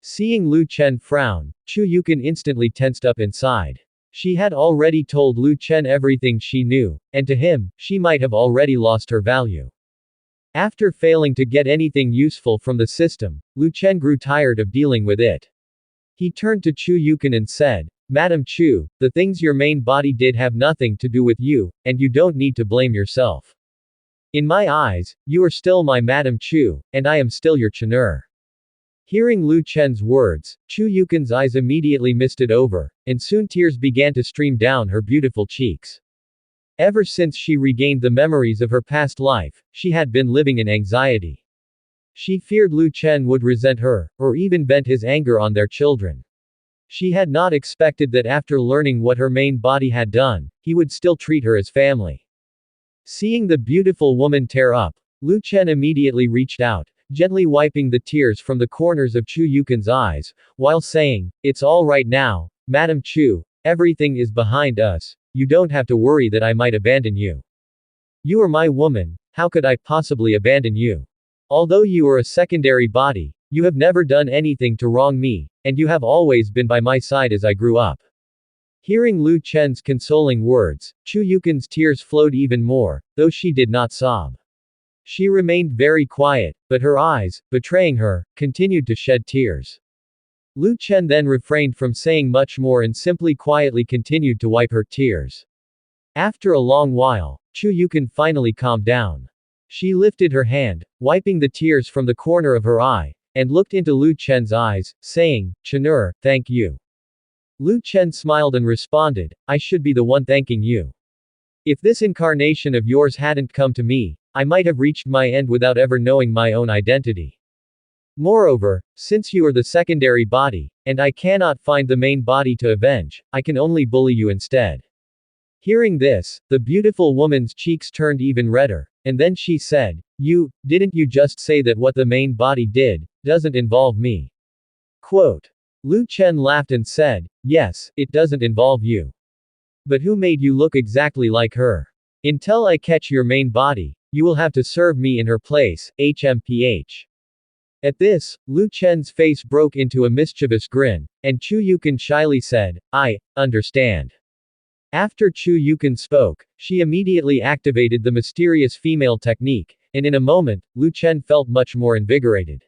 Seeing Lu Chen frown, Chu Yukon instantly tensed up inside. She had already told Lu Chen everything she knew, and to him, she might have already lost her value. After failing to get anything useful from the system, Lu Chen grew tired of dealing with it. He turned to Chu Yukon and said, "Madam Chu, the things your main body did have nothing to do with you, and you don't need to blame yourself. In my eyes, you are still my Madam Chu, and I am still your Chanur." Hearing Lu Chen's words, Chu Yukon's eyes immediately misted over, and soon tears began to stream down her beautiful cheeks. Ever since she regained the memories of her past life, she had been living in anxiety. She feared Lu Chen would resent her, or even vent his anger on their children. She had not expected that after learning what her main body had done, he would still treat her as family. Seeing the beautiful woman tear up, Lu Chen immediately reached out, gently wiping the tears from the corners of Chu Yukon's eyes, while saying, "It's all right now, Madam Chu, everything is behind us, you don't have to worry that I might abandon you. You are my woman, how could I possibly abandon you? Although you are a secondary body, you have never done anything to wrong me, and you have always been by my side as I grew up." Hearing Lu Chen's consoling words, Chu Yukon's tears flowed even more, though she did not sob. She remained very quiet, but her eyes, betraying her, continued to shed tears. Lu Chen then refrained from saying much more and simply quietly continued to wipe her tears. After a long while, Chu Yukon finally calmed down. She lifted her hand, wiping the tears from the corner of her eye, and looked into Lu Chen's eyes, saying, "Chanur, thank you." Lu Chen smiled and responded, "I should be the one thanking you. If this incarnation of yours hadn't come to me, I might have reached my end without ever knowing my own identity. Moreover, since you are the secondary body, and I cannot find the main body to avenge, I can only bully you instead." Hearing this, the beautiful woman's cheeks turned even redder, and then she said, Didn't you just say that what the main body did, doesn't involve me?" Quote. Lu Chen laughed and said, "Yes, it doesn't involve you. But who made you look exactly like her? Until I catch your main body, you will have to serve me in her place, HMPH. At this, Lu Chen's face broke into a mischievous grin, and Chu Yukon shyly said, "I understand." After Chu Yukon spoke, she immediately activated the mysterious female technique, and in a moment, Lu Chen felt much more invigorated.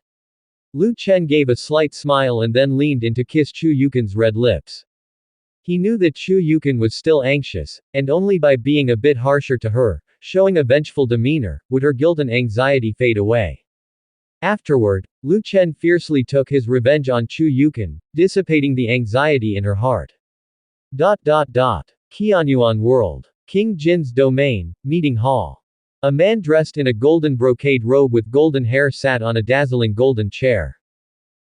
Lu Chen gave a slight smile and then leaned in to kiss Chu Yukon's red lips. He knew that Chu Yukon was still anxious, and only by being a bit harsher to her, showing a vengeful demeanor, would her guilt and anxiety fade away. Afterward, Lu Chen fiercely took his revenge on Chu Yukon, dissipating the anxiety in her heart. Qianyuan World. King Jin's domain, meeting hall. A man dressed in a golden brocade robe with golden hair sat on a dazzling golden chair.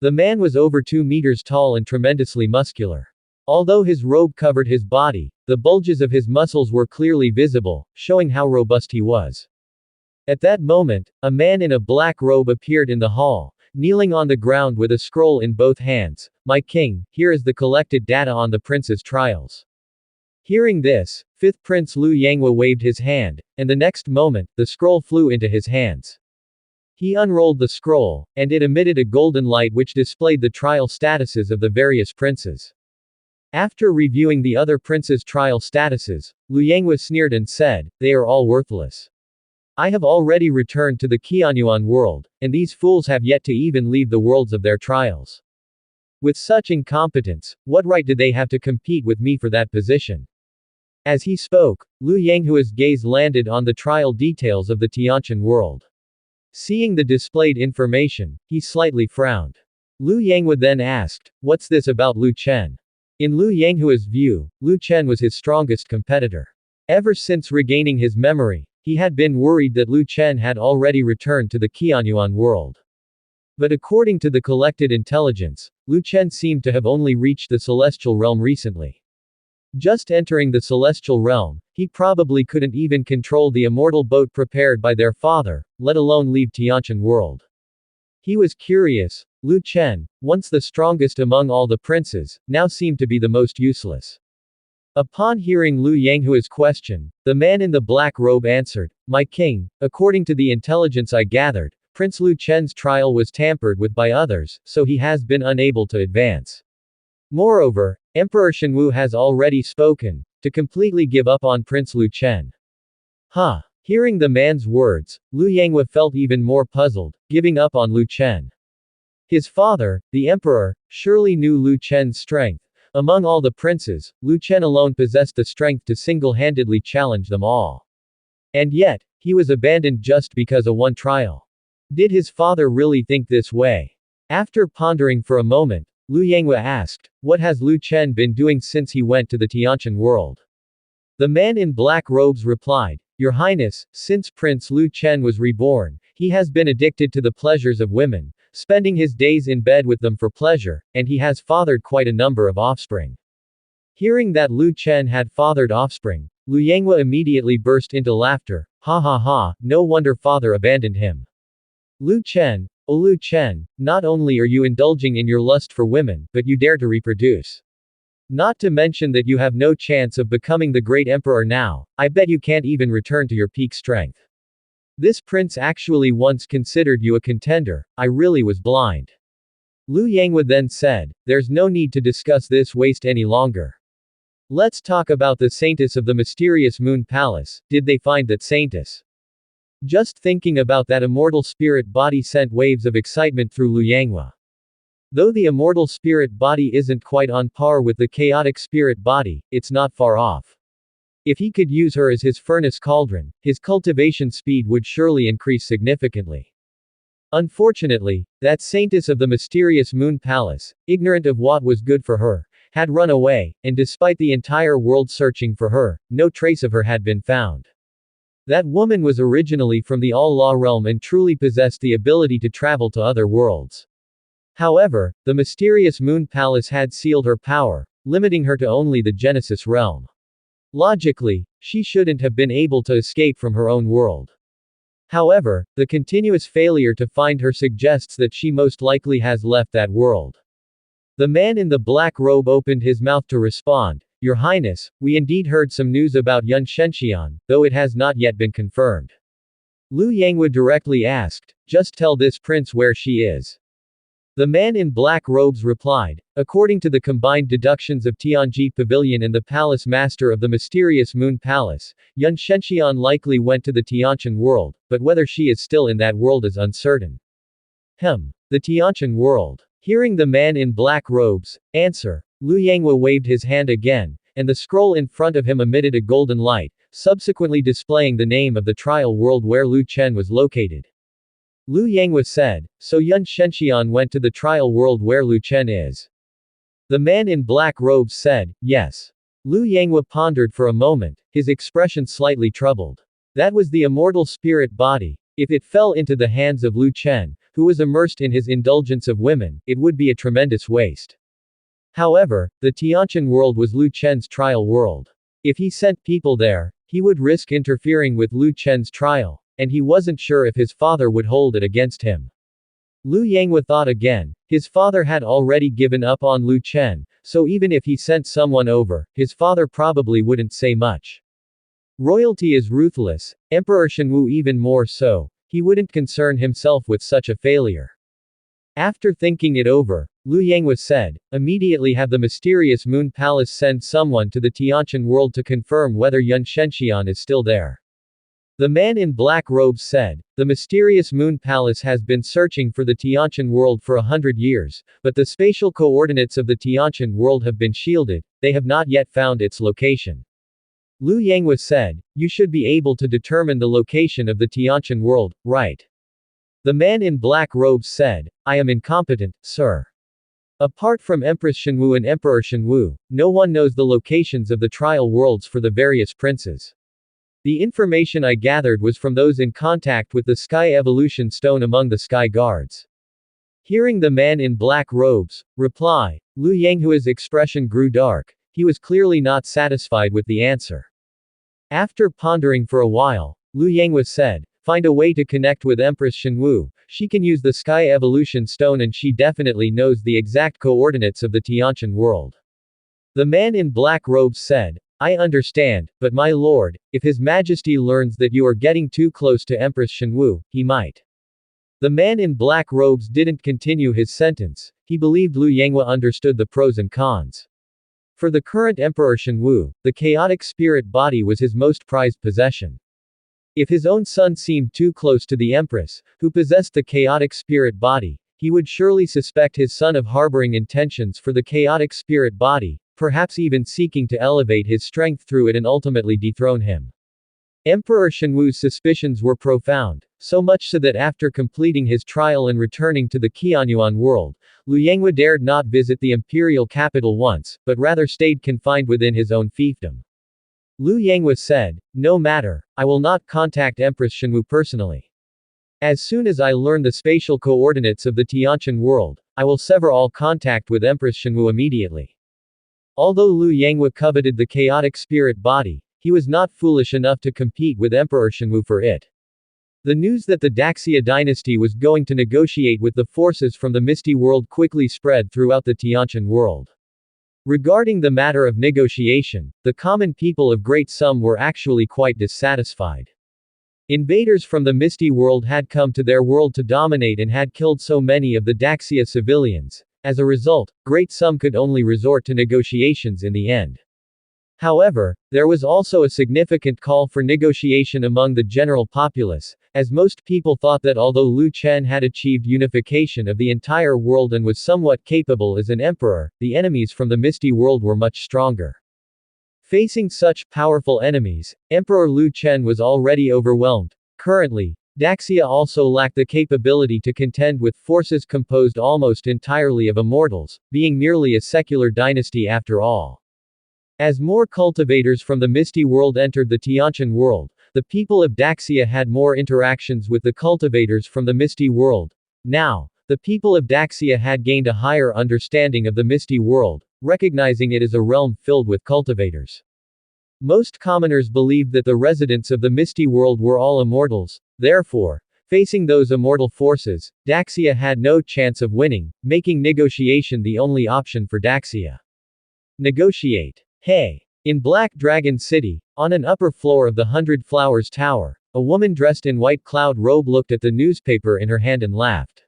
The man was over 2 meters tall and tremendously muscular. Although his robe covered his body, the bulges of his muscles were clearly visible, showing how robust he was. At that moment, a man in a black robe appeared in the hall, kneeling on the ground with a scroll in both hands. "My king, here is the collected data on the prince's trials." Hearing this, 5th Prince Liu Yanghua waved his hand, and the next moment, the scroll flew into his hands. He unrolled the scroll, and it emitted a golden light which displayed the trial statuses of the various princes. After reviewing the other princes' trial statuses, Liu Yanghua sneered and said, "They are all worthless. I have already returned to the Qianyuan world, and these fools have yet to even leave the worlds of their trials. With such incompetence, what right did they have to compete with me for that position?" As he spoke, Liu Yanghua's gaze landed on the trial details of the Tianqian world. Seeing the displayed information, he slightly frowned. Liu Yanghua then asked, "What's this about Lu Chen?" In Liu Yanghua's view, Lu Chen was his strongest competitor. Ever since regaining his memory, he had been worried that Lu Chen had already returned to the Qianyuan world. But according to the collected intelligence, Lu Chen seemed to have only reached the celestial realm recently. Just entering the celestial realm, he probably couldn't even control the immortal boat prepared by their father, let alone leave Tianqian world. He was curious. Lu Chen, once the strongest among all the princes, now seemed to be the most useless. Upon hearing Liu Yanghua's question, the man in the black robe answered, "My king, according to the intelligence I gathered, Prince Lu Chen's trial was tampered with by others, so he has been unable to advance. Moreover, Emperor Shenwu has already spoken, to completely give up on Prince Lu Chen. Huh. Hearing the man's words, Lu Yanghua felt even more puzzled, giving up on Lu Chen. His father, the emperor, surely knew Lu Chen's strength. Among all the princes, Lu Chen alone possessed the strength to single-handedly challenge them all. And yet, he was abandoned just because of one trial. Did his father really think this way? After pondering for a moment, Lu Yanghua asked, what has Lu Chen been doing since he went to the Tianqian world? The man in black robes replied, Your Highness, since Prince Lu Chen was reborn, he has been addicted to the pleasures of women, spending his days in bed with them for pleasure, and he has fathered quite a number of offspring. Hearing that Lu Chen had fathered offspring, Lu Yanghua immediately burst into laughter. Ha ha ha, no wonder father abandoned him. Lu Chen, oh Lu Chen, not only are you indulging in your lust for women, but you dare to reproduce. Not to mention that you have no chance of becoming the great emperor now, I bet you can't even return to your peak strength. This prince actually once considered you a contender, I really was blind. Lu Yanghua then said, there's no need to discuss this waste any longer. Let's talk about the Saintess of the mysterious Moon Palace. Did they find that Saintess? Just thinking about that immortal spirit body sent waves of excitement through Lu Yanghua. Though the immortal spirit body isn't quite on par with the chaotic spirit body, it's not far off. If he could use her as his furnace cauldron, his cultivation speed would surely increase significantly. Unfortunately, that Saintess of the mysterious Moon Palace, ignorant of what was good for her, had run away, and despite the entire world searching for her, no trace of her had been found. That woman was originally from the All-Law realm and truly possessed the ability to travel to other worlds. However, the mysterious Moon Palace had sealed her power, limiting her to only the Genesis realm. Logically, she shouldn't have been able to escape from her own world. However, the continuous failure to find her suggests that she most likely has left that world. The man in the black robe opened his mouth to respond, Your Highness, we indeed heard some news about Yun Shenxian, though it has not yet been confirmed. Lu Yanghua directly asked, Just tell this prince where she is. The man in black robes replied, According to the combined deductions of Tianji Pavilion and the Palace Master of the mysterious Moon Palace, Yun Shenxian likely went to the Tianqian world, but whether she is still in that world is uncertain. The Tianqian world. Hearing the man in black robes answer, Lu Yanghua waved his hand again, and the scroll in front of him emitted a golden light, subsequently displaying the name of the trial world where Lu Chen was located. Lu Yanghua said, So Yun Shenxian went to the trial world where Lu Chen is. The man in black robes said, Yes. Lu Yanghua pondered for a moment, his expression slightly troubled. That was the immortal spirit body. If it fell into the hands of Lu Chen, who was immersed in his indulgence of women, it would be a tremendous waste. However, the Tianqian world was Lu Chen's trial world. If he sent people there, he would risk interfering with Lu Chen's trial, and he wasn't sure if his father would hold it against him. Lu Yanghua thought again, his father had already given up on Lu Chen, so even if he sent someone over, his father probably wouldn't say much. Royalty is ruthless, Emperor Shenwu even more so, he wouldn't concern himself with such a failure. After thinking it over, Lu Yanghua said, Immediately have the mysterious Moon Palace send someone to the Tianqian world to confirm whether Yun Shenxian is still there. The man in black robes said, The mysterious Moon Palace has been searching for the Tianqian world for 100 years, but the spatial coordinates of the Tianqian world have been shielded, they have not yet found its location. Lu Yanghua said, You should be able to determine the location of the Tianqian world, right? The man in black robes said, I am incompetent, sir. Apart from Empress Shenwu and Emperor Shenwu, no one knows the locations of the trial worlds for the various princes. The information I gathered was from those in contact with the Sky Evolution Stone among the Sky Guards. Hearing the man in black robes reply, Lu Yanghua's expression grew dark, he was clearly not satisfied with the answer. After pondering for a while, Lu Yanghua said, Find a way to connect with Empress Shenwu, she can use the Sky Evolution Stone and she definitely knows the exact coordinates of the Tianqian world. The man in black robes said, I understand, but my lord, if His Majesty learns that you are getting too close to Empress Shenwu, he might. The man in black robes didn't continue his sentence. He believed Liu Yanghua understood the pros and cons. For the current Emperor Shenwu, the chaotic spirit body was his most prized possession. If his own son seemed too close to the Empress, who possessed the chaotic spirit body, he would surely suspect his son of harboring intentions for the chaotic spirit body, perhaps even seeking to elevate his strength through it and ultimately dethrone him. Emperor Shenwu's suspicions were profound, so much so that after completing his trial and returning to the Qianyuan world, Liu Yanghua dared not visit the imperial capital once, but rather stayed confined within his own fiefdom. Liu Yanghua said, "No matter, I will not contact Empress Shenwu personally. As soon as I learn the spatial coordinates of the Tianqian world, I will sever all contact with Empress Shenwu immediately." Although Liu Yanghua coveted the chaotic spirit body, he was not foolish enough to compete with Emperor Shenwu for it. The news that the Daxia dynasty was going to negotiate with the forces from the Misty World quickly spread throughout the Tianqian world. Regarding the matter of negotiation, the common people of Great Sum were actually quite dissatisfied. Invaders from the Misty World had come to their world to dominate and had killed so many of the Daxia civilians. As a result, Great Sum could only resort to negotiations in the end. However, there was also a significant call for negotiation among the general populace, as most people thought that although Liu Chen had achieved unification of the entire world and was somewhat capable as an emperor, the enemies from the Misty World were much stronger. Facing such powerful enemies, Emperor Liu Chen was already overwhelmed. Currently, Daxia also lacked the capability to contend with forces composed almost entirely of immortals, being merely a secular dynasty after all. As more cultivators from the Misty World entered the Tianqian world, the people of Daxia had more interactions with the cultivators from the Misty World. Now, the people of Daxia had gained a higher understanding of the Misty World, recognizing it as a realm filled with cultivators. Most commoners believed that the residents of the Misty World were all immortals. Therefore, facing those immortal forces, Daxia had no chance of winning, making negotiation the only option for Daxia. Negotiate. Hey! In Black Dragon City, on an upper floor of the Hundred Flowers Tower, a woman dressed in white cloud robe looked at the newspaper in her hand and laughed.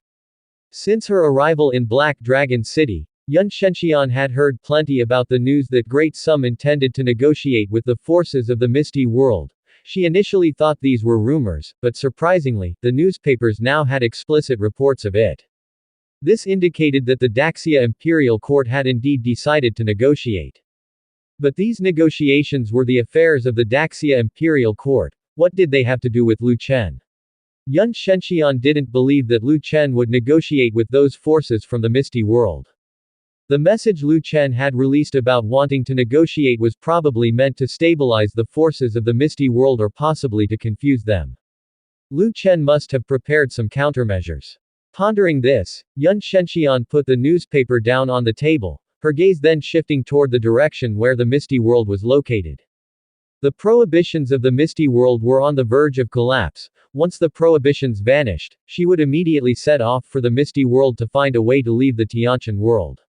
Since her arrival in Black Dragon City, Yun Shenxian had heard plenty about the news that Great Sum intended to negotiate with the forces of the Misty World. She initially thought these were rumors, but surprisingly, the newspapers now had explicit reports of it. This indicated that the Daxia Imperial Court had indeed decided to negotiate. But these negotiations were the affairs of the Daxia Imperial Court. What did they have to do with Liu Chen? Yun Shenxian didn't believe that Liu Chen would negotiate with those forces from the Misty World. The message Liu Chen had released about wanting to negotiate was probably meant to stabilize the forces of the Misty World or possibly to confuse them. Liu Chen must have prepared some countermeasures. Pondering this, Yun Shenxian put the newspaper down on the table, her gaze then shifting toward the direction where the Misty World was located. The prohibitions of the Misty World were on the verge of collapse. Once the prohibitions vanished, she would immediately set off for the Misty World to find a way to leave the Tianqian world.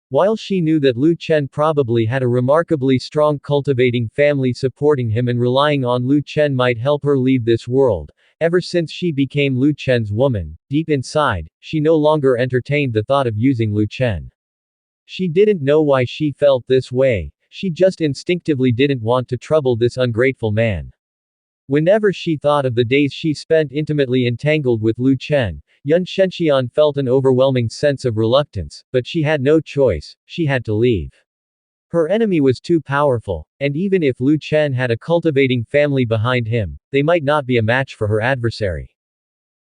While she knew that Liu Chen probably had a remarkably strong cultivating family supporting him and relying on Liu Chen might help her leave this world, ever since she became Liu Chen's woman, deep inside, she no longer entertained the thought of using Liu Chen. She didn't know why she felt this way, she just instinctively didn't want to trouble this ungrateful man. Whenever she thought of the days she spent intimately entangled with Liu Chen, Yun Shenxian felt an overwhelming sense of reluctance, but she had no choice, she had to leave. Her enemy was too powerful, and even if Liu Chen had a cultivating family behind him, they might not be a match for her adversary.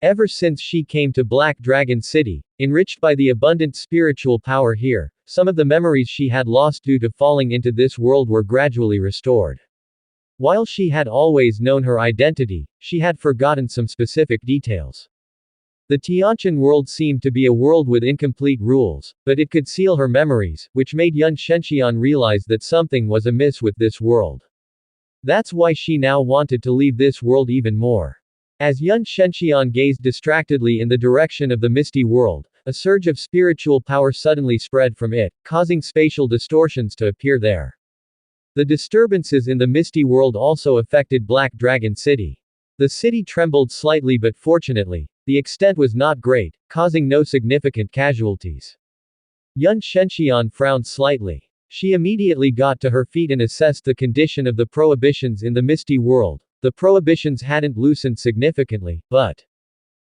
Ever since she came to Black Dragon City, enriched by the abundant spiritual power here, some of the memories she had lost due to falling into this world were gradually restored. While she had always known her identity, she had forgotten some specific details. The Tianqian world seemed to be a world with incomplete rules, but it could seal her memories, which made Yun Shenxian realize that something was amiss with this world. That's why she now wanted to leave this world even more. As Yun Shenxian gazed distractedly in the direction of the Misty World, a surge of spiritual power suddenly spread from it, causing spatial distortions to appear there. The disturbances in the Misty World also affected Black Dragon City. The city trembled slightly, but fortunately, the extent was not great, causing no significant casualties. Yun Shenxian frowned slightly. She immediately got to her feet and assessed the condition of the prohibitions in the Misty World. The prohibitions hadn't loosened significantly, but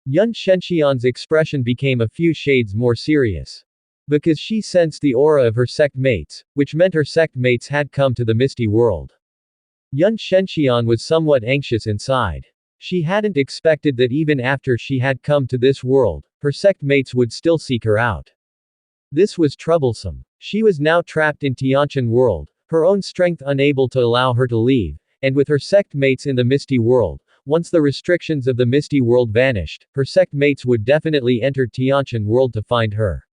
Yun Shenxian's expression became a few shades more serious. Because she sensed the aura of her sect mates, which meant her sect mates had come to the Misty World. Yun Shenxian was somewhat anxious inside. She hadn't expected that even after she had come to this world, her sect mates would still seek her out. This was troublesome. She was now trapped in Tianqian World, her own strength unable to allow her to leave, and with her sect mates in the Misty World. Once the restrictions of the Misty World vanished, her sect mates would definitely enter Tianqian World to find her.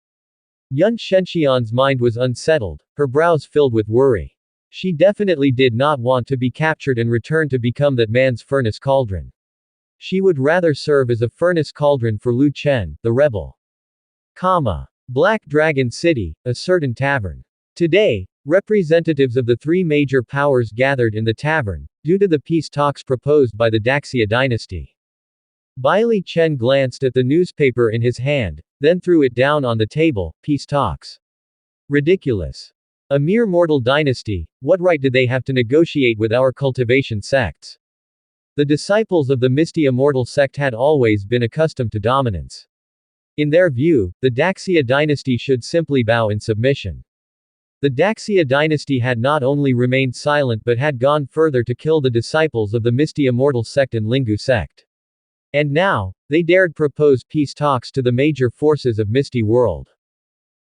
Yun Shenxian's mind was unsettled, her brows filled with worry. She definitely did not want to be captured and return to become that man's furnace cauldron. She would rather serve as a furnace cauldron for Lu Chen, the rebel. Black Dragon City, a certain tavern. Today, representatives of the three major powers gathered in the tavern, due to the peace talks proposed by the Daxia dynasty. Bailey Chen glanced at the newspaper in his hand, then threw it down on the table. Peace talks. Ridiculous. A mere mortal dynasty, what right do they have to negotiate with our cultivation sects? The disciples of the Misty Immortal sect had always been accustomed to dominance. In their view, the Daxia dynasty should simply bow in submission. The Daxia dynasty had not only remained silent but had gone further to kill the disciples of the Misty Immortal sect and Lingu sect. And now, they dared propose peace talks to the major forces of Misty World.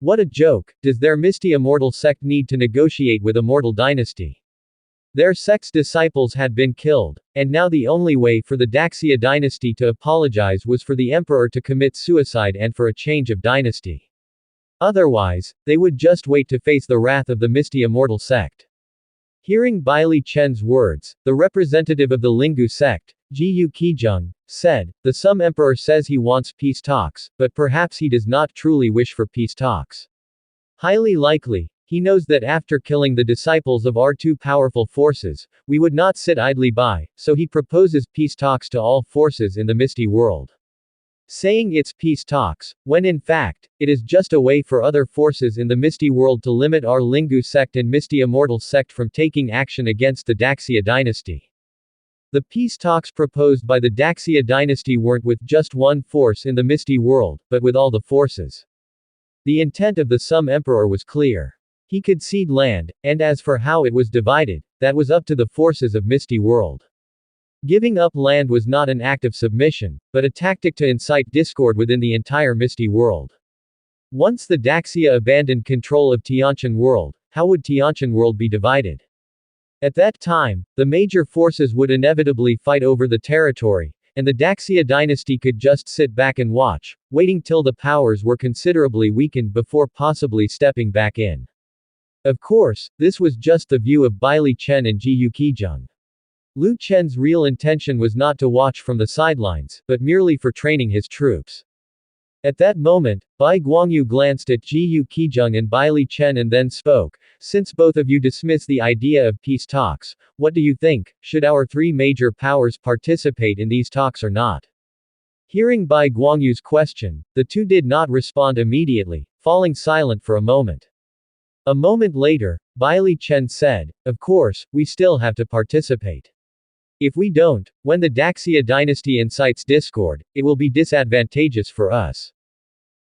What a joke, does their Misty Immortal sect need to negotiate with Immortal dynasty? Their sect's disciples had been killed, and now the only way for the Daxia dynasty to apologize was for the emperor to commit suicide and for a change of dynasty. Otherwise, they would just wait to face the wrath of the Misty Immortal sect. Hearing Bailey Chen's words, the representative of the Lingu sect, Jiyu Qijung, said, the Sum Emperor says he wants peace talks, but perhaps he does not truly wish for peace talks. Highly likely, he knows that after killing the disciples of our two powerful forces, we would not sit idly by, so he proposes peace talks to all forces in the Misty World. Saying it's peace talks, when in fact, it is just a way for other forces in the Misty World to limit our Lingu sect and Misty Immortal sect from taking action against the Daxia dynasty. The peace talks proposed by the Daxia dynasty weren't with just one force in the Misty World, but with all the forces. The intent of the Sum Emperor was clear. He could cede land, and as for how it was divided, that was up to the forces of Misty World. Giving up land was not an act of submission, but a tactic to incite discord within the entire Misty World. Once the Daxia abandoned control of Tianqian World, how would Tianqian World be divided? At that time, the major forces would inevitably fight over the territory, and the Daxia dynasty could just sit back and watch, waiting till the powers were considerably weakened before possibly stepping back in. Of course, this was just the view of Bailey Chen and Jiyu Qijung. Lu Chen's real intention was not to watch from the sidelines, but merely for training his troops. At that moment, Bai Guangyu glanced at Jiyu Qijung and Bailey Chen and then spoke, since both of you dismiss the idea of peace talks, what do you think, should our three major powers participate in these talks or not? Hearing Bai Guangyu's question, the two did not respond immediately, falling silent for a moment. A moment later, Bailey Chen said, of course, we still have to participate. If we don't, when the Daxia dynasty incites discord, it will be disadvantageous for us.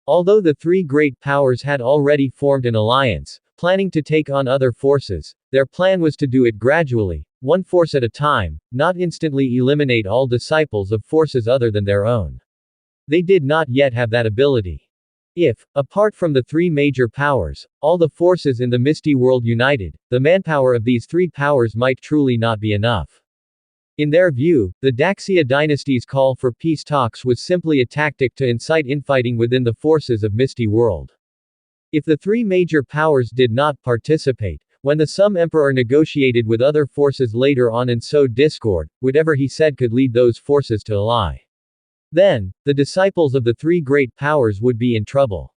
Although the three great powers had already formed an alliance, planning to take on other forces, their plan was to do it gradually, one force at a time, not instantly eliminate all disciples of forces other than their own. They did not yet have that ability. If, apart from the three major powers, all the forces in the Misty World united, the manpower of these three powers might truly not be enough. In their view, the Daxia dynasty's call for peace talks was simply a tactic to incite infighting within the forces of Misty World. If the three major powers did not participate, when the Sum Emperor negotiated with other forces later on and sowed discord, whatever he said could lead those forces to ally. Then, the disciples of the three great powers would be in trouble.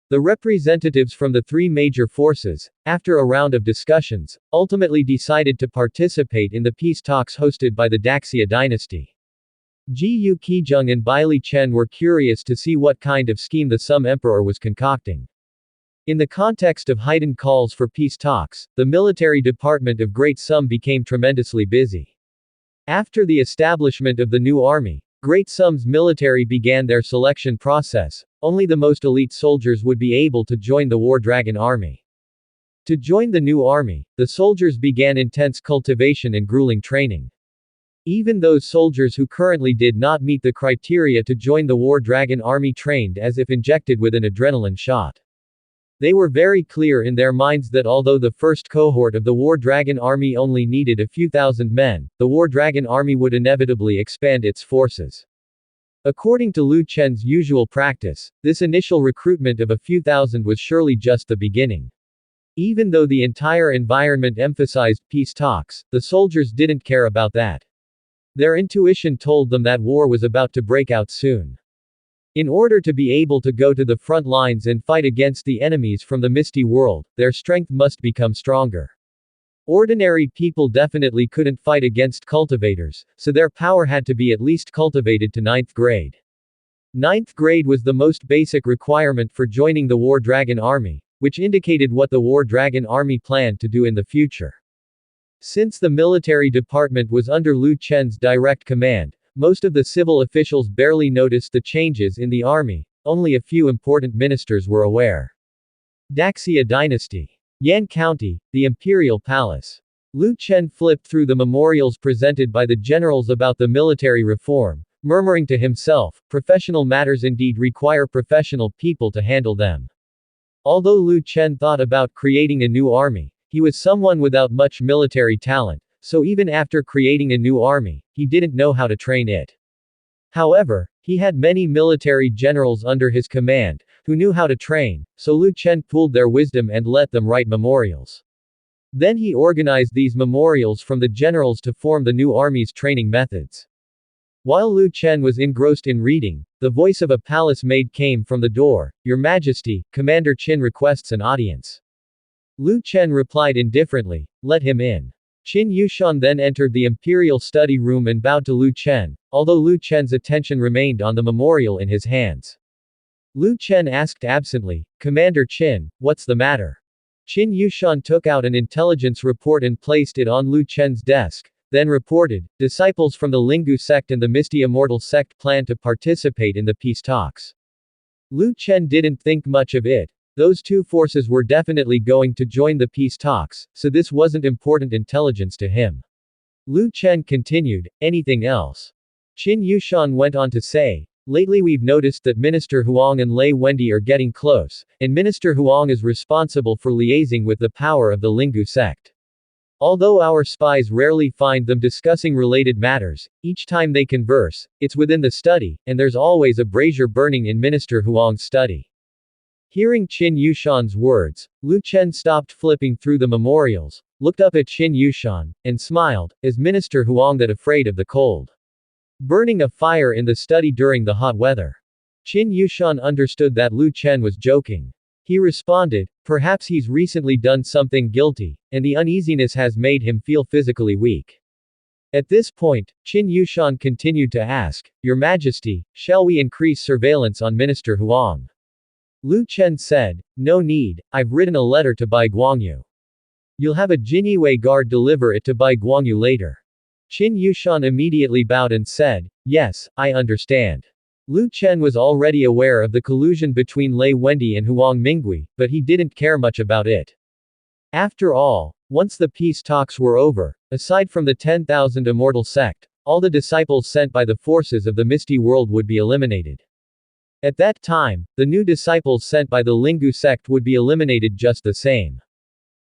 The representatives from the three major forces, after a round of discussions, ultimately decided to participate in the peace talks hosted by the Daxia dynasty. Ji Qijung and Bai Li Chen were curious to see what kind of scheme the Sum Emperor was concocting. In the context of heightened calls for peace talks, the military department of Great Sum became tremendously busy. After the establishment of the new army, Great Sum's military began their selection process. Only the most elite soldiers would be able to join the War Dragon army. To join the new army, the soldiers began intense cultivation and grueling training. Even those soldiers who currently did not meet the criteria to join the War Dragon army trained as if injected with an adrenaline shot. They were very clear in their minds that although the first cohort of the War Dragon army only needed a few thousand men, the War Dragon army would inevitably expand its forces. According to Lu Chen's usual practice, this initial recruitment of a few thousand was surely just the beginning. Even though the entire environment emphasized peace talks, the soldiers didn't care about that. Their intuition told them that war was about to break out soon. In order to be able to go to the front lines and fight against the enemies from the misty world, their strength must become stronger. Ordinary people definitely couldn't fight against cultivators, so their power had to be at least cultivated to 9th grade. 9th grade was the most basic requirement for joining the War Dragon army, which indicated what the War Dragon army planned to do in the future. Since the military department was under Lu Chen's direct command, most of the civil officials barely noticed the changes in the army. Only a few important ministers were aware. Daxia Dynasty. Yan County, the Imperial Palace. Lu Chen flipped through the memorials presented by the generals about the military reform, murmuring to himself, professional matters indeed require professional people to handle them. Although Lu Chen thought about creating a new army, he was someone without much military talent, so even after creating a new army, he didn't know how to train it. However, he had many military generals under his command, who knew how to train, so Lu Chen pooled their wisdom and let them write memorials. Then he organized these memorials from the generals to form the new army's training methods. While Lu Chen was engrossed in reading, the voice of a palace maid came from the door. "Your Majesty, Commander Qin requests an audience." Lu Chen replied indifferently, "Let him in." Qin Yushan then entered the imperial study room and bowed to Lu Chen, although Lu Chen's attention remained on the memorial in his hands. Lu Chen asked absently, "Commander Qin, what's the matter?" Qin Yushan took out an intelligence report and placed it on Lu Chen's desk, then reported, "Disciples from the Lingu sect and the Misty Immortal sect plan to participate in the peace talks." Lu Chen didn't think much of it. Those two forces were definitely going to join the peace talks, so this wasn't important intelligence to him. Lu Chen continued, "Anything else?" Qin Yushan went on to say, "Lately we've noticed that Minister Huang and Lei Wendi are getting close, and Minister Huang is responsible for liaising with the power of the Lingu sect. Although our spies rarely find them discussing related matters, each time they converse, it's within the study, and there's always a brazier burning in Minister Huang's study." Hearing Qin Yushan's words, Lu Chen stopped flipping through the memorials, looked up at Qin Yushan, and smiled, as Minister Huang that afraid of the cold. Burning a fire in the study during the hot weather. Qin Yushan understood that Lu Chen was joking. He responded, "Perhaps he's recently done something guilty, and the uneasiness has made him feel physically weak." At this point, Qin Yushan continued to ask, "Your Majesty, shall we increase surveillance on Minister Huang?" Lu Chen said, "No need, I've written a letter to Bai Guangyu. You'll have a Jinyue guard deliver it to Bai Guangyu later." Qin Yushan immediately bowed and said, "Yes, I understand." Lu Chen was already aware of the collusion between Lei Wendi and Huang Mingui, but he didn't care much about it. After all, once the peace talks were over, aside from the 10,000 immortal sect, all the disciples sent by the forces of the Misty World would be eliminated. At that time, the new disciples sent by the Lingu sect would be eliminated just the same.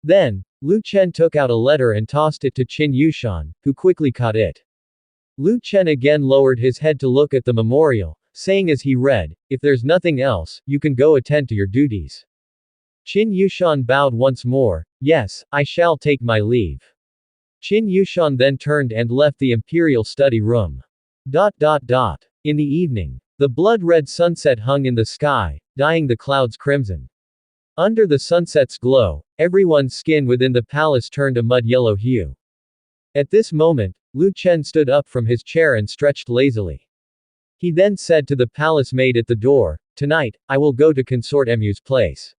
Then, Lu Chen took out a letter and tossed it to Qin Yushan, who quickly caught it. Lu Chen again lowered his head to look at the memorial, saying as he read, "If there's nothing else, you can go attend to your duties." Qin Yushan bowed once more, "Yes, I shall take my leave." Qin Yushan then turned and left the imperial study room. In the evening, the blood-red sunset hung in the sky, dyeing the clouds crimson. Under the sunset's glow, everyone's skin within the palace turned a mud-yellow hue. At this moment, Lu Chen stood up from his chair and stretched lazily. He then said to the palace maid at the door, "Tonight, I will go to Consort Mu's place.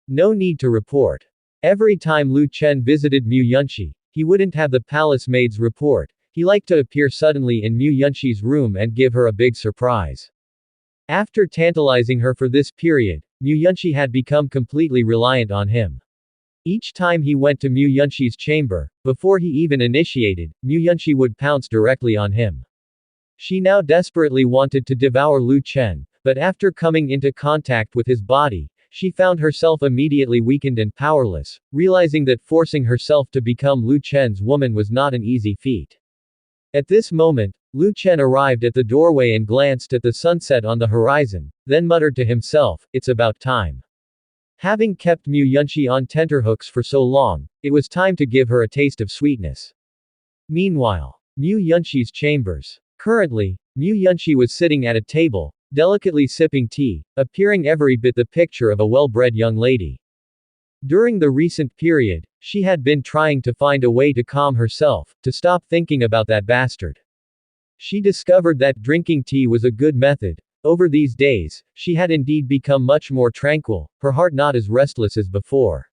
No need to report." Every time Lu Chen visited Mu Yunxi, he wouldn't have the palace maids report. He liked to appear suddenly in Mu Yunxi's room and give her a big surprise. After tantalizing her for this period, Mu Yunxi had become completely reliant on him. Each time he went to Mu Yunxi's chamber, before he even initiated, Mu Yunxi would pounce directly on him. She now desperately wanted to devour Lu Chen, but after coming into contact with his body, she found herself immediately weakened and powerless, realizing that forcing herself to become Lu Chen's woman was not an easy feat. At this moment, Lu Chen arrived at the doorway and glanced at the sunset on the horizon, then muttered to himself, "It's about time." Having kept Mu Yunxi on tenterhooks for so long, it was time to give her a taste of sweetness. Meanwhile, Mu Yunxi's chambers. Currently, Mu Yunxi was sitting at a table, delicately sipping tea, appearing every bit the picture of a well-bred young lady. During the recent period, she had been trying to find a way to calm herself, to stop thinking about that bastard. She discovered that drinking tea was a good method. Over these days, she had indeed become much more tranquil, her heart not as restless as before.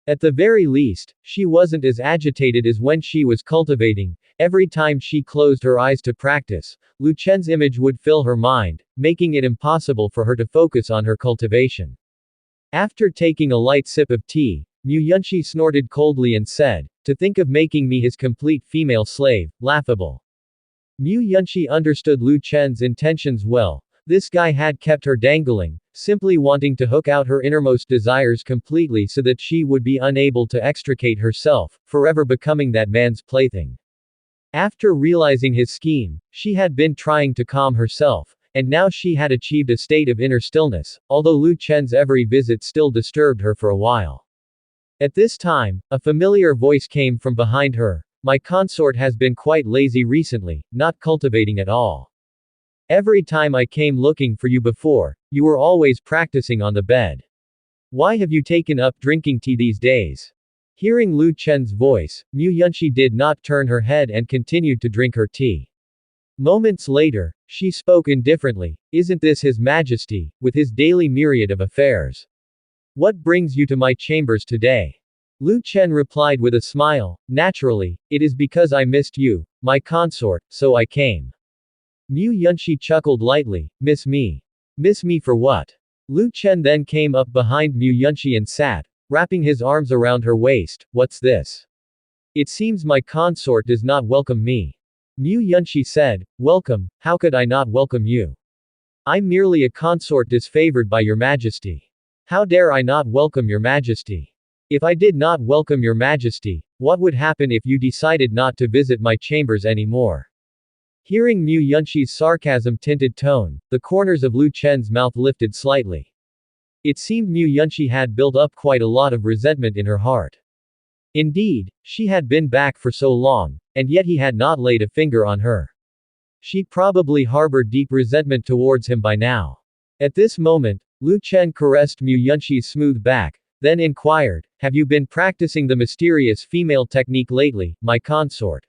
At the very least, she wasn't as agitated as when she was cultivating. Every time she closed her eyes to practice, Lu Chen's image would fill her mind, making it impossible for her to focus on her cultivation. After taking a light sip of tea, Mu Yunxi snorted coldly and said, "To think of making me his complete female slave, laughable." Mu Yunxi understood Lu Chen's intentions well. This guy had kept her dangling, simply wanting to hook out her innermost desires completely so that she would be unable to extricate herself, forever becoming that man's plaything. After realizing his scheme, she had been trying to calm herself, and now she had achieved a state of inner stillness, although Lu Chen's every visit still disturbed her for a while. At this time, a familiar voice came from behind her. "My consort has been quite lazy recently, not cultivating at all. Every time I came looking for you before, you were always practicing on the bed. Why have you taken up drinking tea these days?" Hearing Lu Chen's voice, Mu Yunxi did not turn her head and continued to drink her tea. Moments later, she spoke indifferently, "Isn't this His Majesty, with his daily myriad of affairs? What brings you to my chambers today?" Lu Chen replied with a smile, "Naturally, it is because I missed you, my consort, so I came." Mu Yunxi chuckled lightly, "Miss me? Miss me for what?" Lu Chen then came up behind Mu Yunxi and sat, wrapping his arms around her waist. "What's this? It seems my consort does not welcome me." Mu Yunxi said, "Welcome, how could I not welcome you? I'm merely a consort disfavored by your majesty. How dare I not welcome your majesty? If I did not welcome your majesty, what would happen if you decided not to visit my chambers anymore?" Hearing Mu Yunxi's sarcasm-tinted tone, the corners of Lu Chen's mouth lifted slightly. It seemed Mu Yunxi had built up quite a lot of resentment in her heart. Indeed, she had been back for so long, and yet he had not laid a finger on her. She probably harbored deep resentment towards him by now. At this moment, Lu Chen caressed Mu Yunxi's smooth back, then inquired, "Have you been practicing the mysterious female technique lately, my consort?"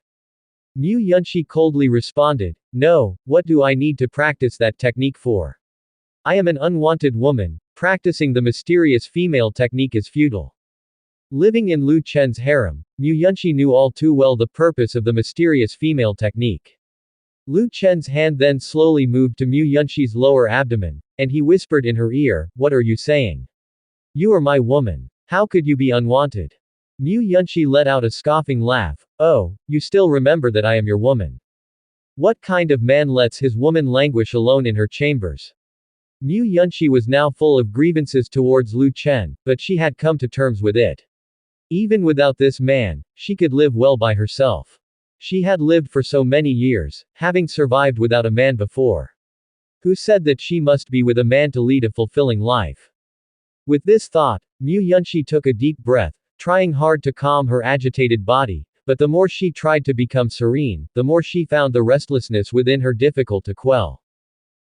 Mu Yunxi coldly responded, "No, what do I need to practice that technique for? I am an unwanted woman, practicing the mysterious female technique is futile." Living in Lu Chen's harem, Mu Yunxi knew all too well the purpose of the mysterious female technique. Lu Chen's hand then slowly moved to Mu Yunxi's lower abdomen, and he whispered in her ear, "What are you saying? You are my woman. How could you be unwanted?" Mu Yunxi let out a scoffing laugh. "Oh, you still remember that I am your woman? What kind of man lets his woman languish alone in her chambers?" Mu Yunxi was now full of grievances towards Lu Chen, but she had come to terms with it. Even without this man, she could live well by herself. She had lived for so many years, having survived without a man before. Who said that she must be with a man to lead a fulfilling life? With this thought, Mu Yunxi took a deep breath, trying hard to calm her agitated body, but the more she tried to become serene, the more she found the restlessness within her difficult to quell.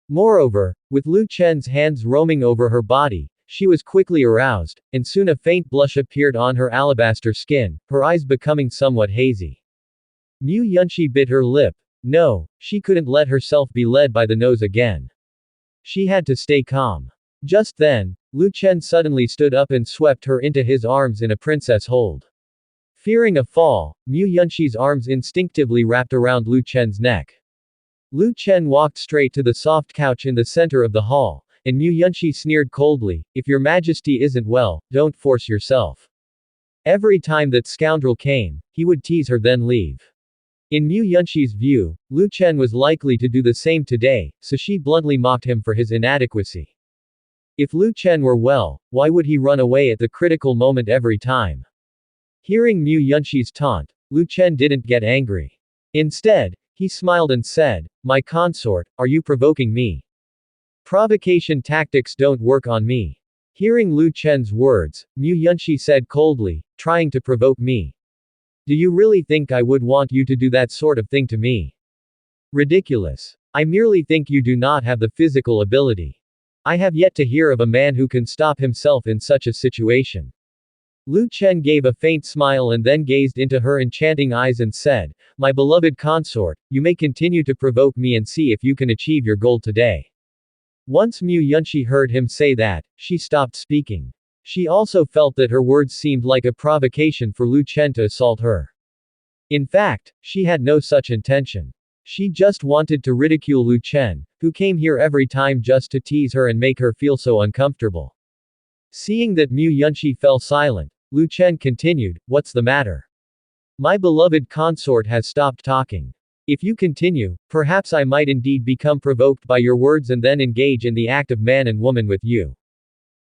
Moreover, with Lu Chen's hands roaming over her body, she was quickly aroused, and soon a faint blush appeared on her alabaster skin, her eyes becoming somewhat hazy. Mu Yunshi bit her lip. No, she couldn't let herself be led by the nose again. She had to stay calm. Just then, Lu Chen suddenly stood up and swept her into his arms in a princess hold. Fearing a fall, Mu Yunshi's arms instinctively wrapped around Lu Chen's neck. Lu Chen walked straight to the soft couch in the center of the hall, and Mu Yunshi sneered coldly, "If your majesty isn't well, don't force yourself." Every time that scoundrel came, he would tease her then leave. In Mu Yunshi's view, Lu Chen was likely to do the same today, so she bluntly mocked him for his inadequacy. If Lu Chen were well, why would he run away at the critical moment every time? Hearing Mu Yunshi's taunt, Lu Chen didn't get angry. Instead, he smiled and said, "My consort, are you provoking me? Provocation tactics don't work on me." Hearing Lu Chen's words, Mu Yunshi said coldly, "Trying to provoke me? Do you really think I would want you to do that sort of thing to me? Ridiculous. I merely think you do not have the physical ability. I have yet to hear of a man who can stop himself in such a situation." Lu Chen gave a faint smile and then gazed into her enchanting eyes and said, "My beloved consort, you may continue to provoke me and see if you can achieve your goal today." Once Mu Yunshi heard him say that, she stopped speaking. She also felt that her words seemed like a provocation for Lu Chen to assault her. In fact, she had no such intention. She just wanted to ridicule Lu Chen, who came here every time just to tease her and make her feel so uncomfortable. Seeing that Mu Yunshi fell silent, Lu Chen continued, "What's the matter? My beloved consort has stopped talking. If you continue, perhaps I might indeed become provoked by your words and then engage in the act of man and woman with you."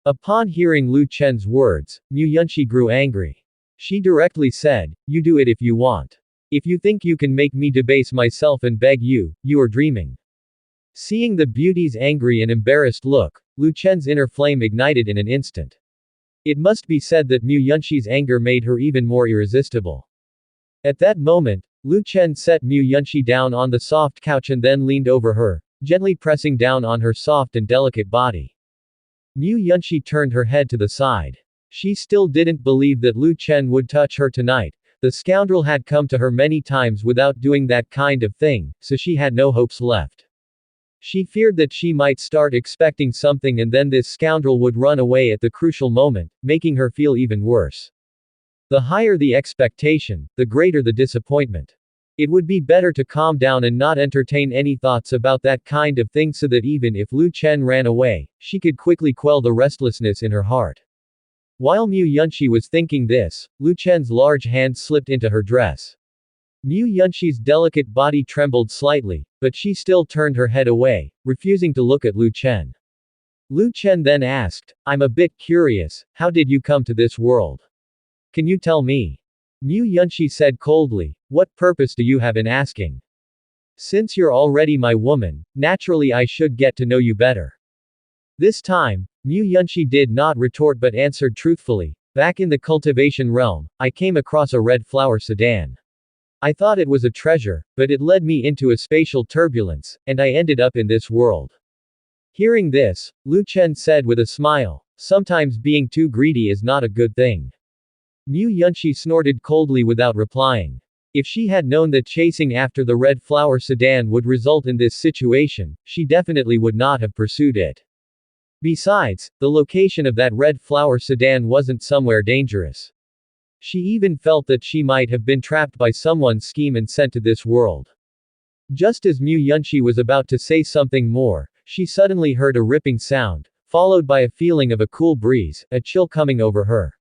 Upon hearing Lu Chen's words, Mu Yunshi grew angry. She directly said, "You do it if you want. If you think you can make me debase myself and beg you, you are dreaming." Seeing the beauty's angry and embarrassed look, Lu Chen's inner flame ignited in an instant. It must be said that Mu Yunshi's anger made her even more irresistible. At that moment, Lu Chen set Mu Yunshi down on the soft couch and then leaned over her, gently pressing down on her soft and delicate body. Mu Yunshi turned her head to the side. She still didn't believe that Lu Chen would touch her tonight. The scoundrel had come to her many times without doing that kind of thing, so she had no hopes left. She feared that she might start expecting something and then this scoundrel would run away at the crucial moment, making her feel even worse. The higher the expectation, the greater the disappointment. It would be better to calm down and not entertain any thoughts about that kind of thing so that even if Lu Chen ran away, she could quickly quell the restlessness in her heart. While Mu Yunshi was thinking this, Lu Chen's large hand slipped into her dress. Mu Yunshi's delicate body trembled slightly, but she still turned her head away, refusing to look at Lu Chen. Lu Chen then asked, "I'm a bit curious, how did you come to this world? Can you tell me?" Mu Yunshi said coldly, "What purpose do you have in asking? Since you're already my woman, naturally I should get to know you better." This time, Mu Yunshi did not retort but answered truthfully, "Back in the cultivation realm, I came across a red flower sedan. I thought it was a treasure, but it led me into a spatial turbulence, and I ended up in this world." Hearing this, Lu Chen said with a smile, "Sometimes being too greedy is not a good thing." Mu Yunshi snorted coldly without replying. If she had known that chasing after the red flower sedan would result in this situation, she definitely would not have pursued it. Besides, the location of that red flower sedan wasn't somewhere dangerous. She even felt that she might have been trapped by someone's scheme and sent to this world. Just as Mu Yunshi was about to say something more, she suddenly heard a ripping sound, followed by a feeling of a cool breeze, a chill coming over her.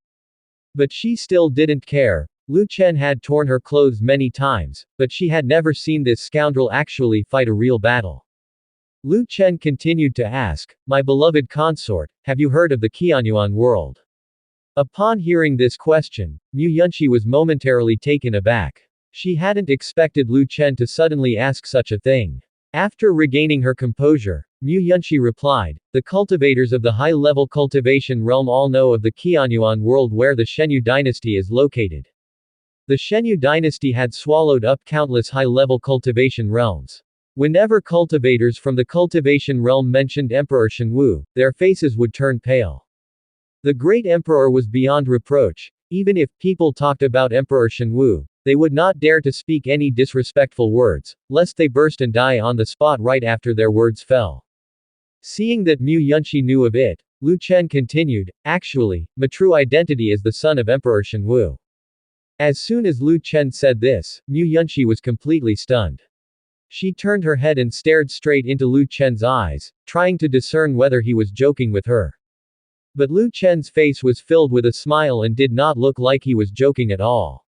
But she still didn't care. Lu Chen had torn her clothes many times, but she had never seen this scoundrel actually fight a real battle. Lu Chen continued to ask, "My beloved consort, have you heard of the Qianyuan world?" Upon hearing this question, Mu Yunshi was momentarily taken aback. She hadn't expected Lu Chen to suddenly ask such a thing. After regaining her composure, Mu Yunshi replied, "The cultivators of the high-level cultivation realm all know of the Qianyuan world where the Shenyu dynasty is located. The Shenyu dynasty had swallowed up countless high-level cultivation realms. Whenever cultivators from the cultivation realm mentioned Emperor Shenwu, their faces would turn pale. The great emperor was beyond reproach. Even if people talked about Emperor Shenwu, They would not dare to speak any disrespectful words, lest they burst and die on the spot right after their words fell. Seeing that Mu Yunshi knew of it, Lu Chen continued, actually, my true identity is the son of Emperor Shen Wu. As soon as Lu Chen said this, Mu Yunshi was completely stunned. She turned her head and stared straight into Lu Chen's eyes, trying to discern whether he was joking with her. But Lu Chen's face was filled with a smile and did not look like he was joking at all.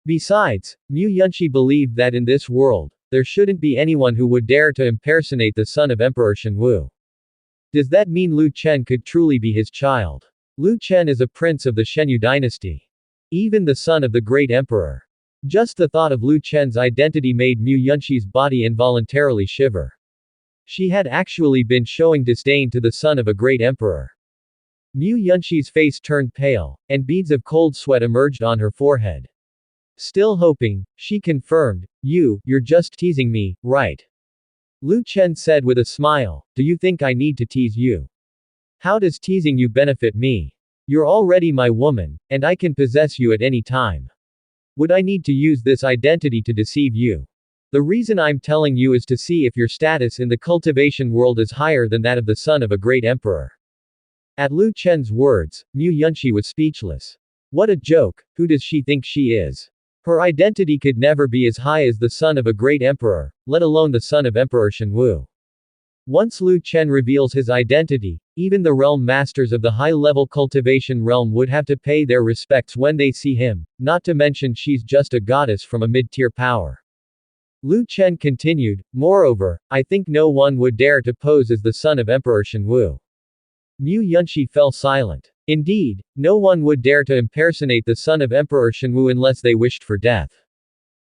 Besides, Mu Yunshi believed that in this world, there shouldn't be anyone who would dare to impersonate the son of Emperor Shen Wu. Does that mean Lu Chen could truly be his child? Lu Chen is a prince of the Shenyu dynasty. Even the son of the great emperor. Just the thought of Lu Chen's identity made Mu Yunshi's body involuntarily shiver. She had actually been showing disdain to the son of a great emperor. Mu Yunshi's face turned pale, and beads of cold sweat emerged on her forehead. Still hoping, she confirmed, you're just teasing me, right? Lu Chen said with a smile, do you think I need to tease you? How does teasing you benefit me? You're already my woman, and I can possess you at any time. Would I need to use this identity to deceive you? The reason I'm telling you is to see if your status in the cultivation world is higher than that of the son of a great emperor. At Lu Chen's words, Mu Yunshi was speechless. What a joke, who does she think she is? Her identity could never be as high as the son of a great emperor, let alone the son of Emperor Shen Wu. Once Lu Chen reveals his identity, even the realm masters of the high-level cultivation realm would have to pay their respects when they see him, not to mention she's just a goddess from a mid-tier power. Lu Chen continued, moreover, I think no one would dare to pose as the son of Emperor Shen Wu. Mu Yunshi fell silent. Indeed, no one would dare to impersonate the son of Emperor Shen Wu unless they wished for death.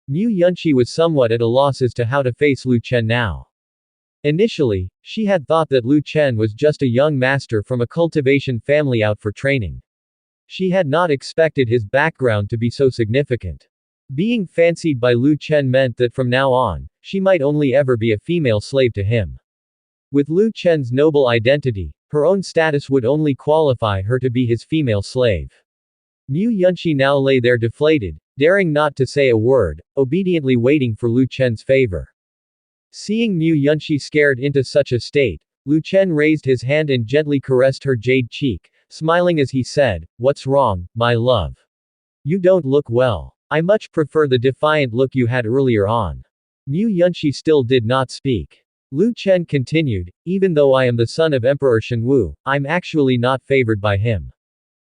Mu Yunshi was somewhat at a loss as to how to face Lu Chen now. Initially, she had thought that Lu Chen was just a young master from a cultivation family out for training. She had not expected his background to be so significant. Being fancied by Lu Chen meant that from now on, she might only ever be a female slave to him. With Lu Chen's noble identity, her own status would only qualify her to be his female slave. Mu Yunshi now lay there deflated, daring not to say a word, obediently waiting for Lu Chen's favor. Seeing Mu Yunshi scared into such a state, Lu Chen raised his hand and gently caressed her jade cheek, smiling as he said, what's wrong, my love? You don't look well. I much prefer the defiant look you had earlier on. Mu Yunshi still did not speak. Lu Chen continued, even though I am the son of Emperor Shen Wu, I'm actually not favored by him.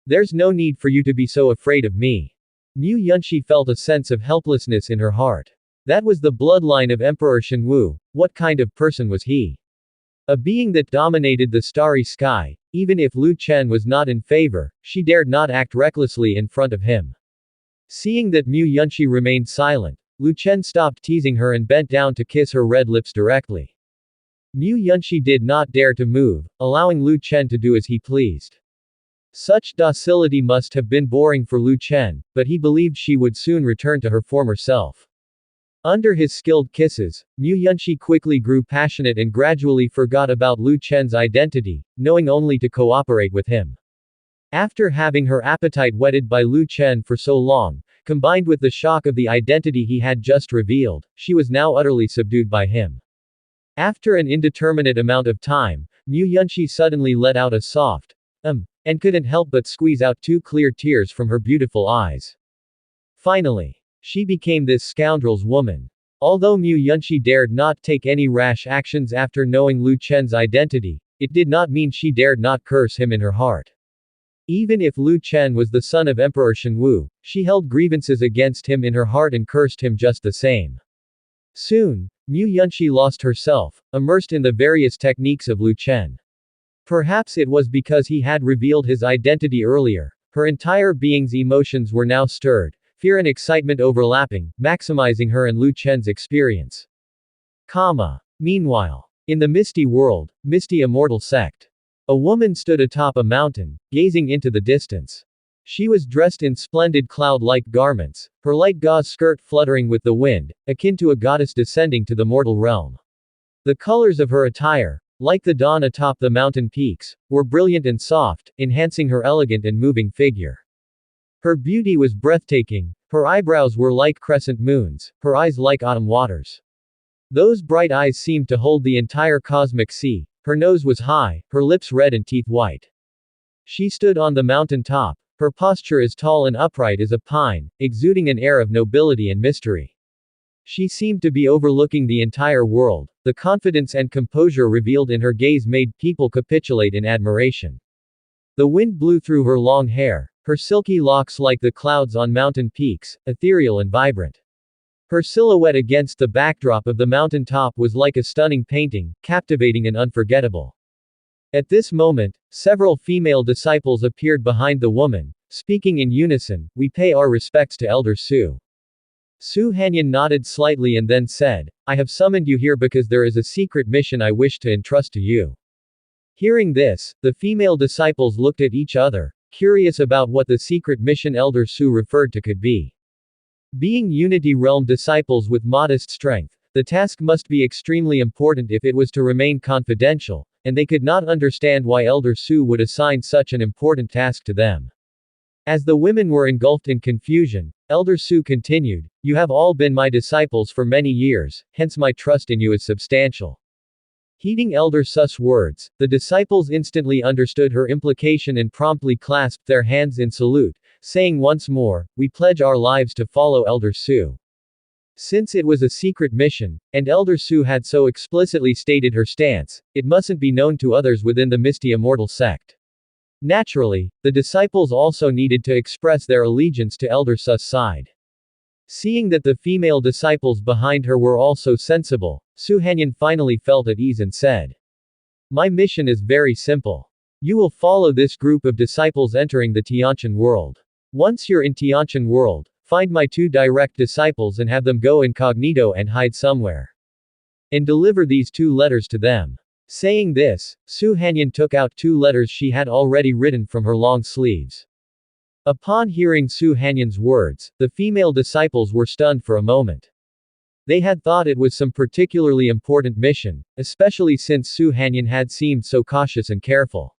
There's no need for you to be so afraid of me. Mu Yunshi felt a sense of helplessness in her heart. That was the bloodline of Emperor Shen Wu. What kind of person was he? A being that dominated the starry sky. Even if Lu Chen was not in favor, she dared not act recklessly in front of him. Seeing that Mu Yunshi remained silent, Lu Chen stopped teasing her and bent down to kiss her red lips directly. Mu Yunshi did not dare to move, allowing Lu Chen to do as he pleased. Such docility must have been boring for Lu Chen, but he believed she would soon return to her former self. Under his skilled kisses, Mu Yunshi quickly grew passionate and gradually forgot about Lu Chen's identity, knowing only to cooperate with him. After having her appetite whetted by Lu Chen for so long, combined with the shock of the identity he had just revealed, she was now utterly subdued by him. After an indeterminate amount of time, Mu Yunshi suddenly let out a soft, and couldn't help but squeeze out 2 clear tears from her beautiful eyes. Finally, she became this scoundrel's woman. Although Mu Yunshi dared not take any rash actions after knowing Lu Chen's identity, it did not mean she dared not curse him in her heart. Even if Lu Chen was the son of Emperor Shen Wu, she held grievances against him in her heart and cursed him just the same. Soon, Mu Yunshi lost herself, immersed in the various techniques of Lu Chen. Perhaps it was because he had revealed his identity earlier, her entire being's emotions were now stirred, fear and excitement overlapping, maximizing her and Lu Chen's experience. Meanwhile, in the Misty World, Misty Immortal Sect. A woman stood atop a mountain, gazing into the distance. She was dressed in splendid cloud-like garments, her light gauze skirt fluttering with the wind, akin to a goddess descending to the mortal realm. The colors of her attire, like the dawn atop the mountain peaks, were brilliant and soft, enhancing her elegant and moving figure. Her beauty was breathtaking, Her eyebrows were like crescent moons, her eyes like autumn waters. Those bright eyes seemed to hold the entire cosmic sea. Her nose was high, her lips red and teeth white. She stood on the mountain top, her posture as tall and upright as a pine, exuding an air of nobility and mystery. She seemed to be overlooking the entire world. The confidence and composure revealed in her gaze made people capitulate in admiration. The wind blew through her long hair, her silky locks like the clouds on mountain peaks, ethereal and vibrant. Her silhouette against the backdrop of the mountain top was like a stunning painting, captivating and unforgettable. At this moment, several female disciples appeared behind the woman, speaking in unison, "We pay our respects to Elder Su." Su Hanyan nodded slightly and then said, "I have summoned you here because there is a secret mission I wish to entrust to you." Hearing this, the female disciples looked at each other, curious about what the secret mission Elder Su referred to could be. Being Unity Realm disciples with modest strength, the task must be extremely important if it was to remain confidential, and they could not understand why Elder Su would assign such an important task to them. As the women were engulfed in confusion, Elder Su continued, "You have all been my disciples for many years, hence my trust in you is substantial." Heeding Elder Su's words, the disciples instantly understood her implication and promptly clasped their hands in salute, saying once more, "We pledge our lives to follow Elder Su." Since it was a secret mission, and Elder Su had so explicitly stated her stance, it mustn't be known to others within the Misty Immortal sect. Naturally, the disciples also needed to express their allegiance to Elder Su's side. Seeing that the female disciples behind her were also sensible, Su Hanyan finally felt at ease and said, "My mission is very simple. You will follow this group of disciples entering the Tiantian world. Once you're in Tiantian world, find my 2 direct disciples and have them go incognito and hide somewhere. And deliver these 2 letters to them." Saying this, Su Hanyan took out 2 letters she had already written from her long sleeves. Upon hearing Su Hanyan's words, the female disciples were stunned for a moment. They had thought it was some particularly important mission, especially since Su Hanyan had seemed so cautious and careful.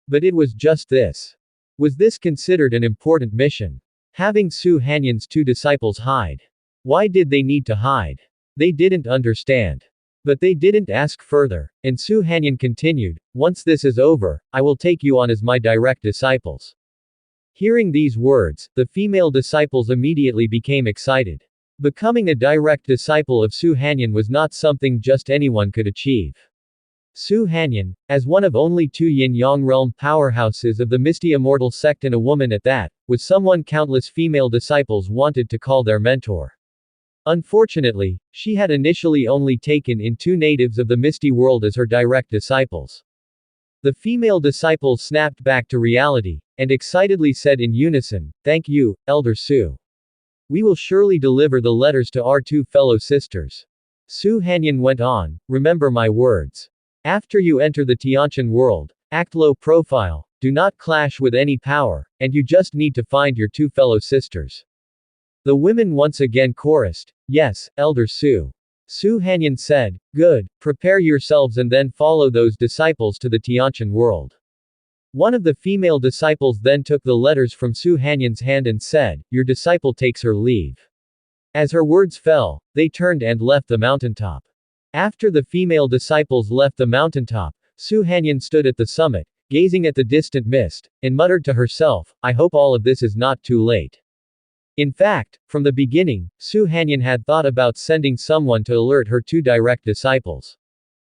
But it was just this. Was this considered an important mission? Having Su Hanyan's 2 disciples hide. Why did they need to hide? They didn't understand. But they didn't ask further, and Su Hanyan continued, "Once this is over, I will take you on as my direct disciples." Hearing these words, the female disciples immediately became excited. Becoming a direct disciple of Su Hanyan was not something just anyone could achieve. Su Hanyan, as one of only 2 Yin-Yang realm powerhouses of the Misty Immortal sect and a woman at that, was someone countless female disciples wanted to call their mentor. Unfortunately, she had initially only taken in 2 natives of the Misty world as her direct disciples. The female disciples snapped back to reality, and excitedly said in unison, "Thank you, Elder Su. We will surely deliver the letters to our 2 fellow sisters." Su Hanyan went on, "Remember my words. After you enter the Tiantian world, act low profile, do not clash with any power, and you just need to find your 2 fellow sisters." The women once again chorused, "Yes, Elder Su." Su Hanyan said, "Good, prepare yourselves and then follow those disciples to the Tiantian world." One of the female disciples then took the letters from Su Hanyan's hand and said, "Your disciple takes her leave." As her words fell, they turned and left the mountaintop. After the female disciples left the mountaintop, Su Hanyan stood at the summit, gazing at the distant mist, and muttered to herself, "I hope all of this is not too late." In fact, from the beginning, Su Hanyan had thought about sending someone to alert her 2 direct disciples.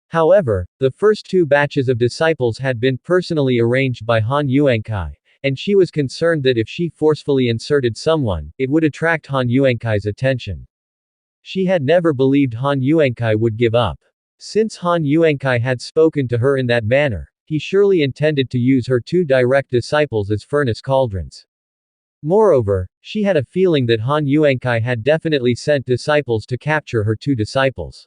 However, the first 2 batches of disciples had been personally arranged by Han Yuankai, and she was concerned that if she forcefully inserted someone, it would attract Han Yuankai's attention. She had never believed Han Yuankai would give up. Since Han Yuankai had spoken to her in that manner, he surely intended to use her 2 direct disciples as furnace cauldrons. Moreover, she had a feeling that Han Yuankai had definitely sent disciples to capture her 2 disciples.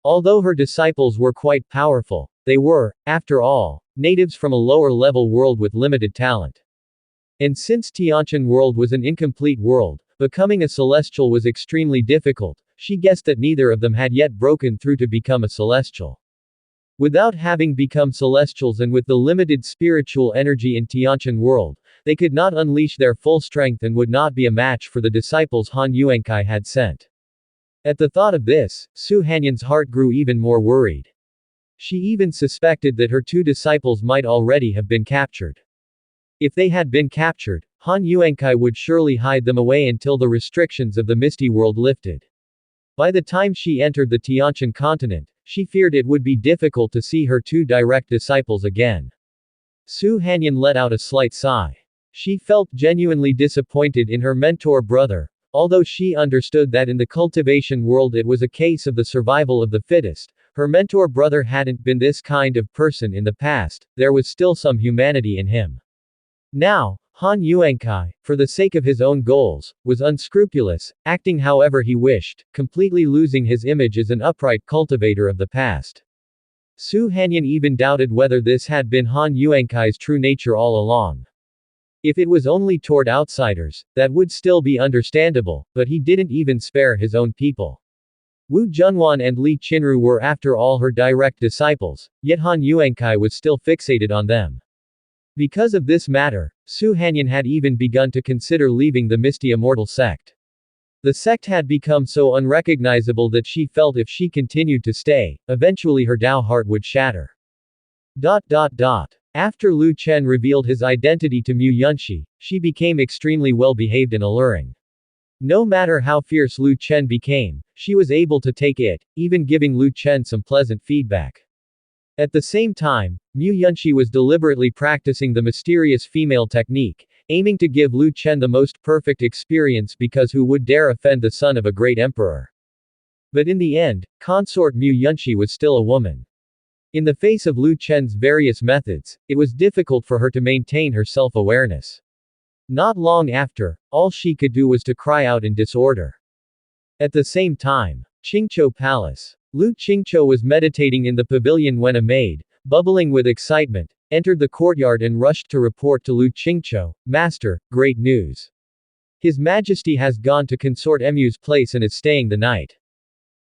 Although her disciples were quite powerful, they were, after all, natives from a lower-level world with limited talent. And since Tiantian world was an incomplete world, becoming a celestial was extremely difficult, she guessed that neither of them had yet broken through to become a celestial. Without having become celestials and with the limited spiritual energy in Tiantian world, They could not unleash their full strength and would not be a match for the disciples Han Yuankai had sent. At the thought of this, Su Hanyan's heart grew even more worried. She even suspected that her two disciples might already have been captured. If they had been captured, Han Yuankai would surely hide them away until the restrictions of the Misty World lifted. By the time she entered the Tiantian continent, she feared it would be difficult to see her two direct disciples again. Su Hanyan let out a slight sigh. She felt genuinely disappointed in her mentor brother, although she understood that in the cultivation world it was a case of the survival of the fittest. Her mentor brother hadn't been this kind of person in the past, there was still some humanity in him. Now, Han Yuankai, for the sake of his own goals, was unscrupulous, acting however he wished, completely losing his image as an upright cultivator of the past. Su Hanyan even doubted whether this had been Han Yuankai's true nature all along. If it was only toward outsiders, that would still be understandable, but he didn't even spare his own people. Wu Junwan and Li Qinru were after all her direct disciples, yet Han Yuankai was still fixated on them. Because of this matter, Su Hanyan had even begun to consider leaving the Misty Immortal sect. The sect had become so unrecognizable that she felt if she continued to stay, eventually her Dao heart would shatter. After Lu Chen revealed his identity to Mu Yunxi, she became extremely well-behaved and alluring. No matter how fierce Lu Chen became, she was able to take it, even giving Lu Chen some pleasant feedback. At the same time, Mu Yunxi was deliberately practicing the mysterious female technique, aiming to give Lu Chen the most perfect experience because who would dare offend the son of a great emperor? But in the end, consort Mu Yunxi was still a woman. In the face of Lu Chen's various methods, it was difficult for her to maintain her self-awareness. Not long after, all she could do was to cry out in disorder. At the same time, Qingzhou Palace. Lu Qingzhou was meditating in the pavilion when a maid, bubbling with excitement, entered the courtyard and rushed to report to Lu Qingzhou, "Master, great news. His Majesty has gone to Consort Mu's place and is staying the night."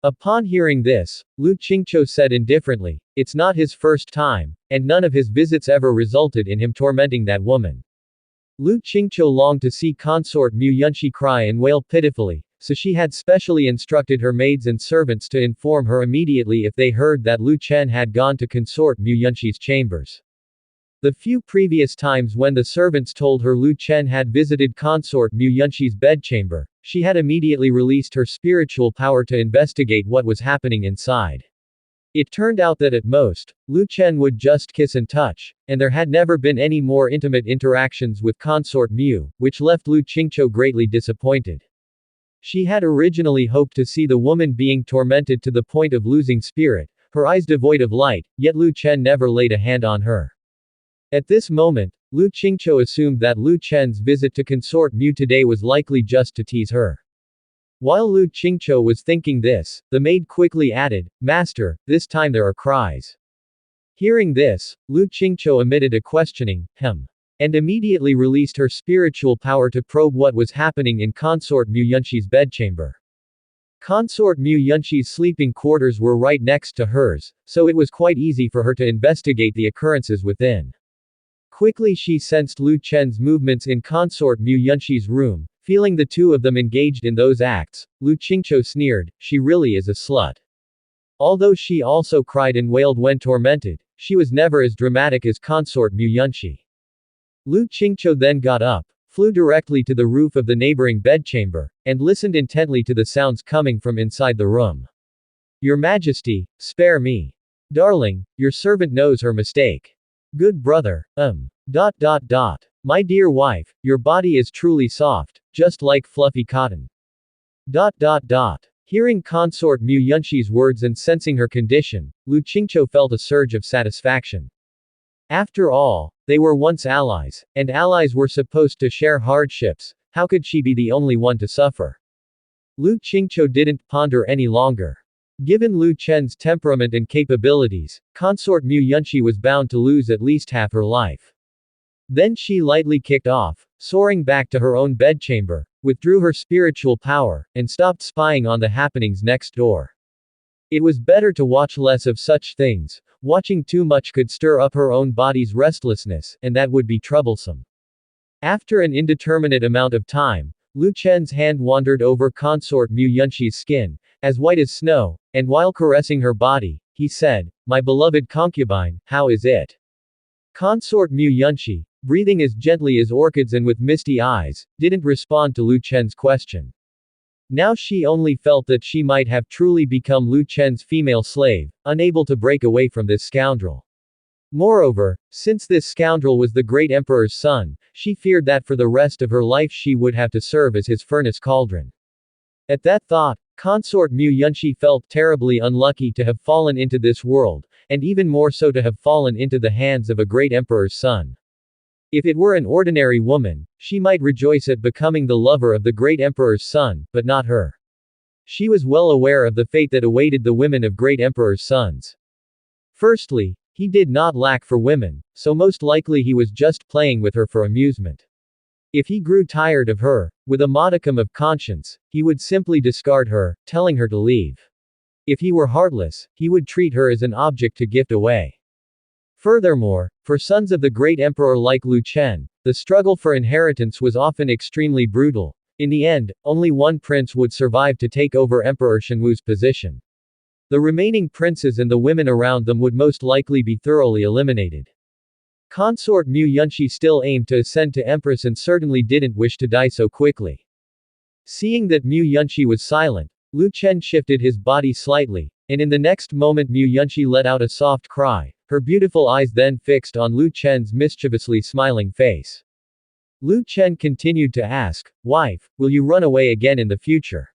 Upon hearing this, Lu Qingzhou said indifferently, "It's not his first time, and none of his visits ever resulted in him tormenting that woman." Lu Qingzhou longed to see consort Mu Yunxi cry and wail pitifully, so she had specially instructed her maids and servants to inform her immediately if they heard that Lu Chen had gone to consort Mu Yunxi's chambers. The few previous times when the servants told her Lu Chen had visited consort Mu Yunxi's bedchamber, she had immediately released her spiritual power to investigate what was happening inside. It turned out that at most, Lu Chen would just kiss and touch, and there had never been any more intimate interactions with consort Mu, which left Lu Qingzhou greatly disappointed. She had originally hoped to see the woman being tormented to the point of losing spirit, her eyes devoid of light, yet Lu Chen never laid a hand on her. At this moment, Lu Qingzhou assumed that Lu Chen's visit to consort Mu today was likely just to tease her. While Lu Qingzhou was thinking this, the maid quickly added, "Master, this time there are cries." Hearing this, Lu Qingzhou emitted a questioning, and immediately released her spiritual power to probe what was happening in consort Mu Yunxi's bedchamber. Consort Mu Yunxi's sleeping quarters were right next to hers, so it was quite easy for her to investigate the occurrences within. Quickly she sensed Lu Chen's movements in consort Mu Yunxi's room. Feeling the two of them engaged in those acts, Lu Qingzhou sneered, "She really is a slut." Although she also cried and wailed when tormented, she was never as dramatic as consort Mu Yunxi. Lu Qingzhou then got up, flew directly to the roof of the neighboring bedchamber, and listened intently to the sounds coming from inside the room. "Your Majesty, spare me. Darling, your servant knows her mistake. Good brother, My dear wife, your body is truly soft, just like fluffy cotton. Hearing consort Mu Yunxi's words and sensing her condition, Lu Qingzhou felt a surge of satisfaction. After all, they were once allies, and allies were supposed to share hardships, how could she be the only one to suffer? Lu Qingzhou didn't ponder any longer. Given Lu Chen's temperament and capabilities, consort Mu Yunxi was bound to lose at least half her life. Then she lightly kicked off, soaring back to her own bedchamber, withdrew her spiritual power, and stopped spying on the happenings next door. It was better to watch less of such things. Watching too much could stir up her own body's restlessness, and that would be troublesome. After an indeterminate amount of time, Lu Chen's hand wandered over consort Mu Yunshi's skin, as white as snow, and while caressing her body, he said, "My beloved concubine, how is it?" Consort Mu Yunshi, breathing as gently as orchids and with misty eyes, didn't respond to Lu Chen's question. Now she only felt that she might have truly become Lu Chen's female slave, unable to break away from this scoundrel. Moreover, since this scoundrel was the great emperor's son, she feared that for the rest of her life she would have to serve as his furnace cauldron. At that thought, consort Mu Yunshi felt terribly unlucky to have fallen into this world, and even more so to have fallen into the hands of a great emperor's son. If it were an ordinary woman, she might rejoice at becoming the lover of the great emperor's son, but not her. She was well aware of the fate that awaited the women of great emperor's sons. Firstly, he did not lack for women, so most likely he was just playing with her for amusement. If he grew tired of her, with a modicum of conscience, he would simply discard her, telling her to leave. If he were heartless, he would treat her as an object to gift away. Furthermore, for sons of the great emperor like Lu Chen, the struggle for inheritance was often extremely brutal. In the end, only one prince would survive to take over Emperor Shenwu's position. The remaining princes and the women around them would most likely be thoroughly eliminated. Consort Mu Yunshi still aimed to ascend to empress and certainly didn't wish to die so quickly. Seeing that Mu Yunshi was silent, Lu Chen shifted his body slightly, and in the next moment Mu Yunshi let out a soft cry, her beautiful eyes then fixed on Lu Chen's mischievously smiling face. Lu Chen continued to ask, "Wife, will you run away again in the future?"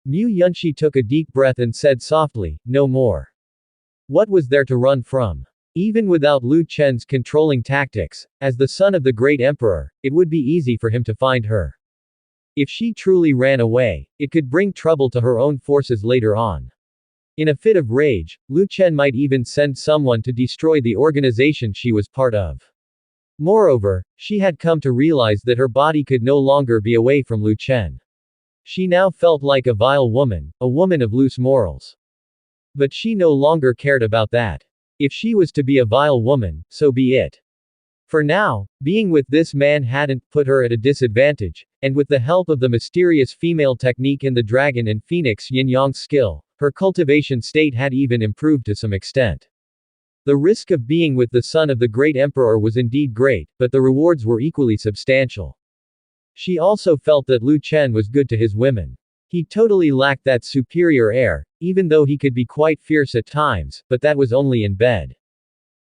Mu Yunshi took a deep breath and said softly, "No more." What was there to run from? Even without Lu Chen's controlling tactics, as the son of the great emperor, it would be easy for him to find her. If she truly ran away, it could bring trouble to her own forces later on. In a fit of rage, Lu Chen might even send someone to destroy the organization she was part of. Moreover, she had come to realize that her body could no longer be away from Lu Chen. She now felt like a vile woman, a woman of loose morals. But she no longer cared about that. If she was to be a vile woman, so be it. For now, being with this man hadn't put her at a disadvantage, and with the help of the mysterious female technique and the dragon and phoenix yin-yang skill, her cultivation state had even improved to some extent. The risk of being with the son of the great emperor was indeed great, but the rewards were equally substantial. She also felt that Lu Chen was good to his women. He totally lacked that superior air, even though he could be quite fierce at times, but that was only in bed.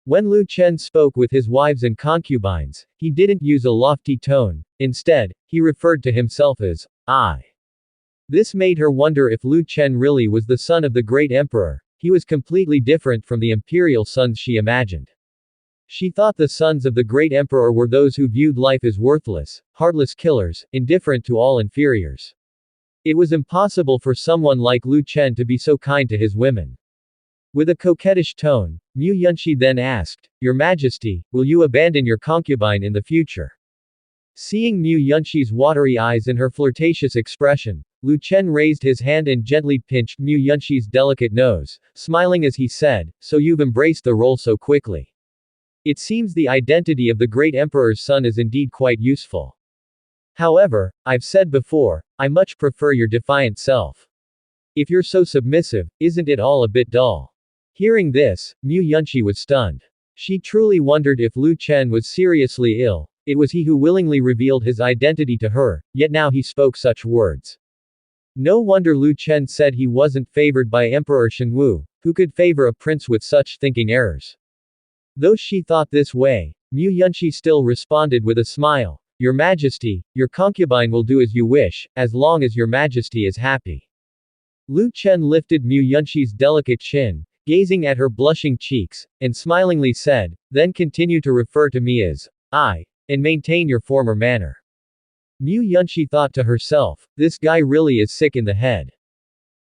When Lu Chen spoke with his wives and concubines, he didn't use a lofty tone, instead, he referred to himself as I. This made her wonder if Lu Chen really was the son of the great emperor. He was completely different from the imperial sons she imagined. She thought the sons of the great emperor were those who viewed life as worthless, heartless killers, indifferent to all inferiors. It was impossible for someone like Lu Chen to be so kind to his women. With a coquettish tone, Mu Yunshi then asked, "Your Majesty, will you abandon your concubine in the future?" Seeing Mu Yunshi's watery eyes and her flirtatious expression, Lu Chen raised his hand and gently pinched Mu Yunshi's delicate nose, smiling as he said, "So you've embraced the role so quickly. It seems the identity of the great emperor's son is indeed quite useful. However, I've said before, I much prefer your defiant self. If you're so submissive, isn't it all a bit dull?" Hearing this, Mu Yunshi was stunned. She truly wondered if Lu Chen was seriously ill. It was he who willingly revealed his identity to her, yet now he spoke such words. No wonder Lu Chen said he wasn't favored by Emperor Shenwu, who could favor a prince with such thinking errors. Though she thought this way, Mu Yunshi still responded with a smile, "Your Majesty, your concubine will do as you wish, as long as your Majesty is happy." Lu Chen lifted Mu Yunshi's delicate chin, gazing at her blushing cheeks, and smilingly said, "Then continue to refer to me as I, and maintain your former manner." Mu Yunshi thought to herself, this guy really is sick in the head.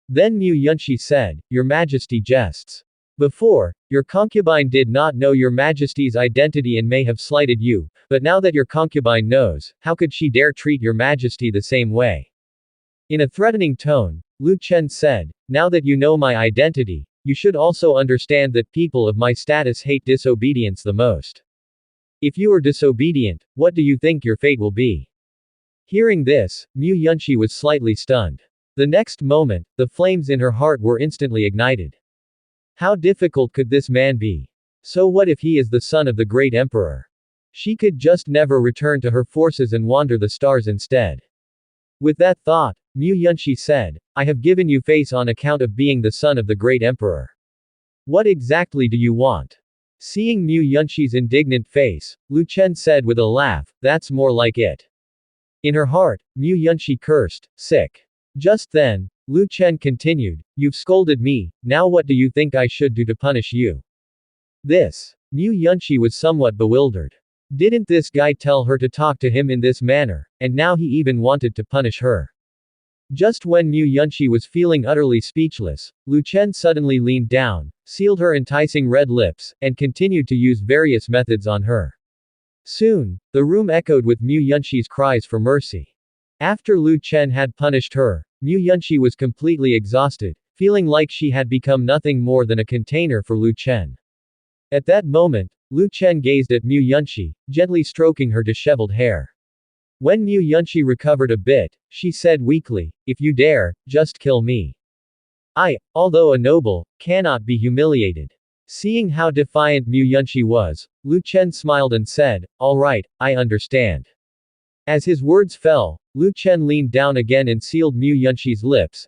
Then Mu Yunshi said, "Your Majesty jests. Before, your concubine did not know your Majesty's identity and may have slighted you, but now that your concubine knows, how could she dare treat your Majesty the same way?" In a threatening tone, Lu Chen said, "Now that you know my identity, you should also understand that people of my status hate disobedience the most. If you are disobedient, what do you think your fate will be? Hearing this, Mu Yunshi was slightly stunned. The next moment, the flames in her heart were instantly ignited. How difficult could this man be? So what if he is the son of the great emperor? She could just never return to her forces and wander the stars instead. With that thought, Mu Yunshi said, I have given you face on account of being the son of the great emperor. What exactly do you want? Seeing Mu Yunshi's indignant face, Lu Chen said with a laugh, that's more like it. In her heart, Mu Yunshi cursed, sick. Just then, Lu Chen continued, you've scolded me, now what do you think I should do to punish you? This. Mu Yunshi was somewhat bewildered. Didn't this guy tell her to talk to him in this manner, and now he even wanted to punish her? Just when Mu Yunshi was feeling utterly speechless, Lu Chen suddenly leaned down, sealed her enticing red lips, and continued to use various methods on her. Soon, the room echoed with Mu Yunshi's cries for mercy. After Lu Chen had punished her, Mu Yunshi was completely exhausted, feeling like she had become nothing more than a container for Lu Chen. At that moment, Lu Chen gazed at Mu Yunshi, gently stroking her disheveled hair. When Mu Yunshi recovered a bit, she said weakly, if you dare, just kill me. I, although a noble, cannot be humiliated. Seeing how defiant Mu Yunshi was, Lu Chen smiled and said, all right, I understand. As his words fell, Lu Chen leaned down again and sealed Mu Yunshi's lips.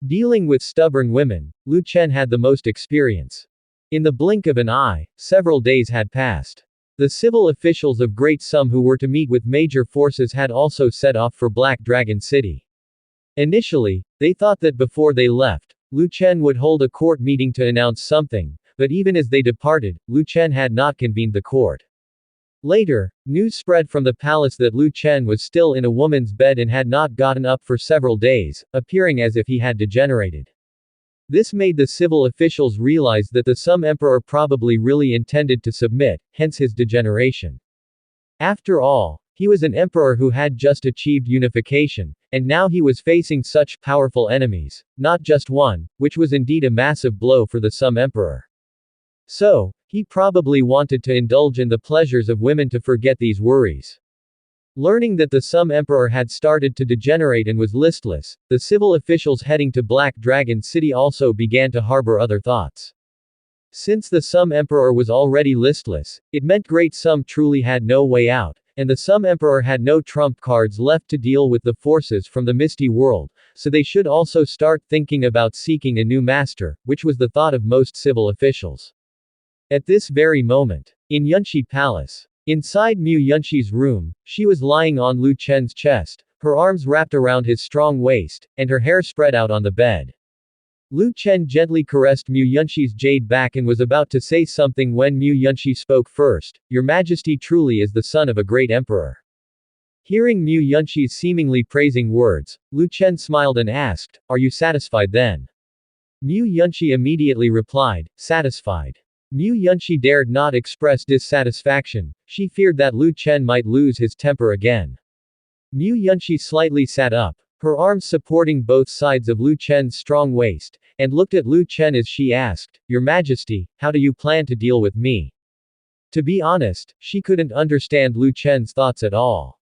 Dealing with stubborn women, Lu Chen had the most experience. In the blink of an eye, several days had passed. The civil officials of Great Sum who were to meet with major forces had also set off for Black Dragon City. Initially, they thought that before they left, Lu Chen would hold a court meeting to announce something, but even as they departed, Lu Chen had not convened the court. Later, news spread from the palace that Lu Chen was still in a woman's bed and had not gotten up for several days, appearing as if he had degenerated. This made the civil officials realize that the Sum Emperor probably really intended to submit, hence his degeneration. After all, he was an emperor who had just achieved unification, and now he was facing such powerful enemies, not just one, which was indeed a massive blow for the Sum Emperor. So, he probably wanted to indulge in the pleasures of women to forget these worries. Learning that the Sum Emperor had started to degenerate and was listless, the civil officials heading to Black Dragon City also began to harbor other thoughts. Since the Sum Emperor was already listless, it meant Great Sum truly had no way out, and the Sum Emperor had no trump cards left to deal with the forces from the Misty World, so they should also start thinking about seeking a new master, which was the thought of most civil officials. At this very moment, in Yunshi Palace, inside Mu Yunshi's room, she was lying on Lu Chen's chest, her arms wrapped around his strong waist, and her hair spread out on the bed. Lu Chen gently caressed Mu Yunshi's jade back and was about to say something when Mu Yunshi spoke first, Your Majesty truly is the son of a great emperor. Hearing Mu Yunshi's seemingly praising words, Lu Chen smiled and asked, Are you satisfied then? Mu Yunshi immediately replied, Satisfied. Mu Yunshi dared not express dissatisfaction, she feared that Lu Chen might lose his temper again. Mu Yunshi slightly sat up, her arms supporting both sides of Lu Chen's strong waist, and looked at Lu Chen as she asked, Your Majesty, how do you plan to deal with me? To be honest, she couldn't understand Lu Chen's thoughts at all.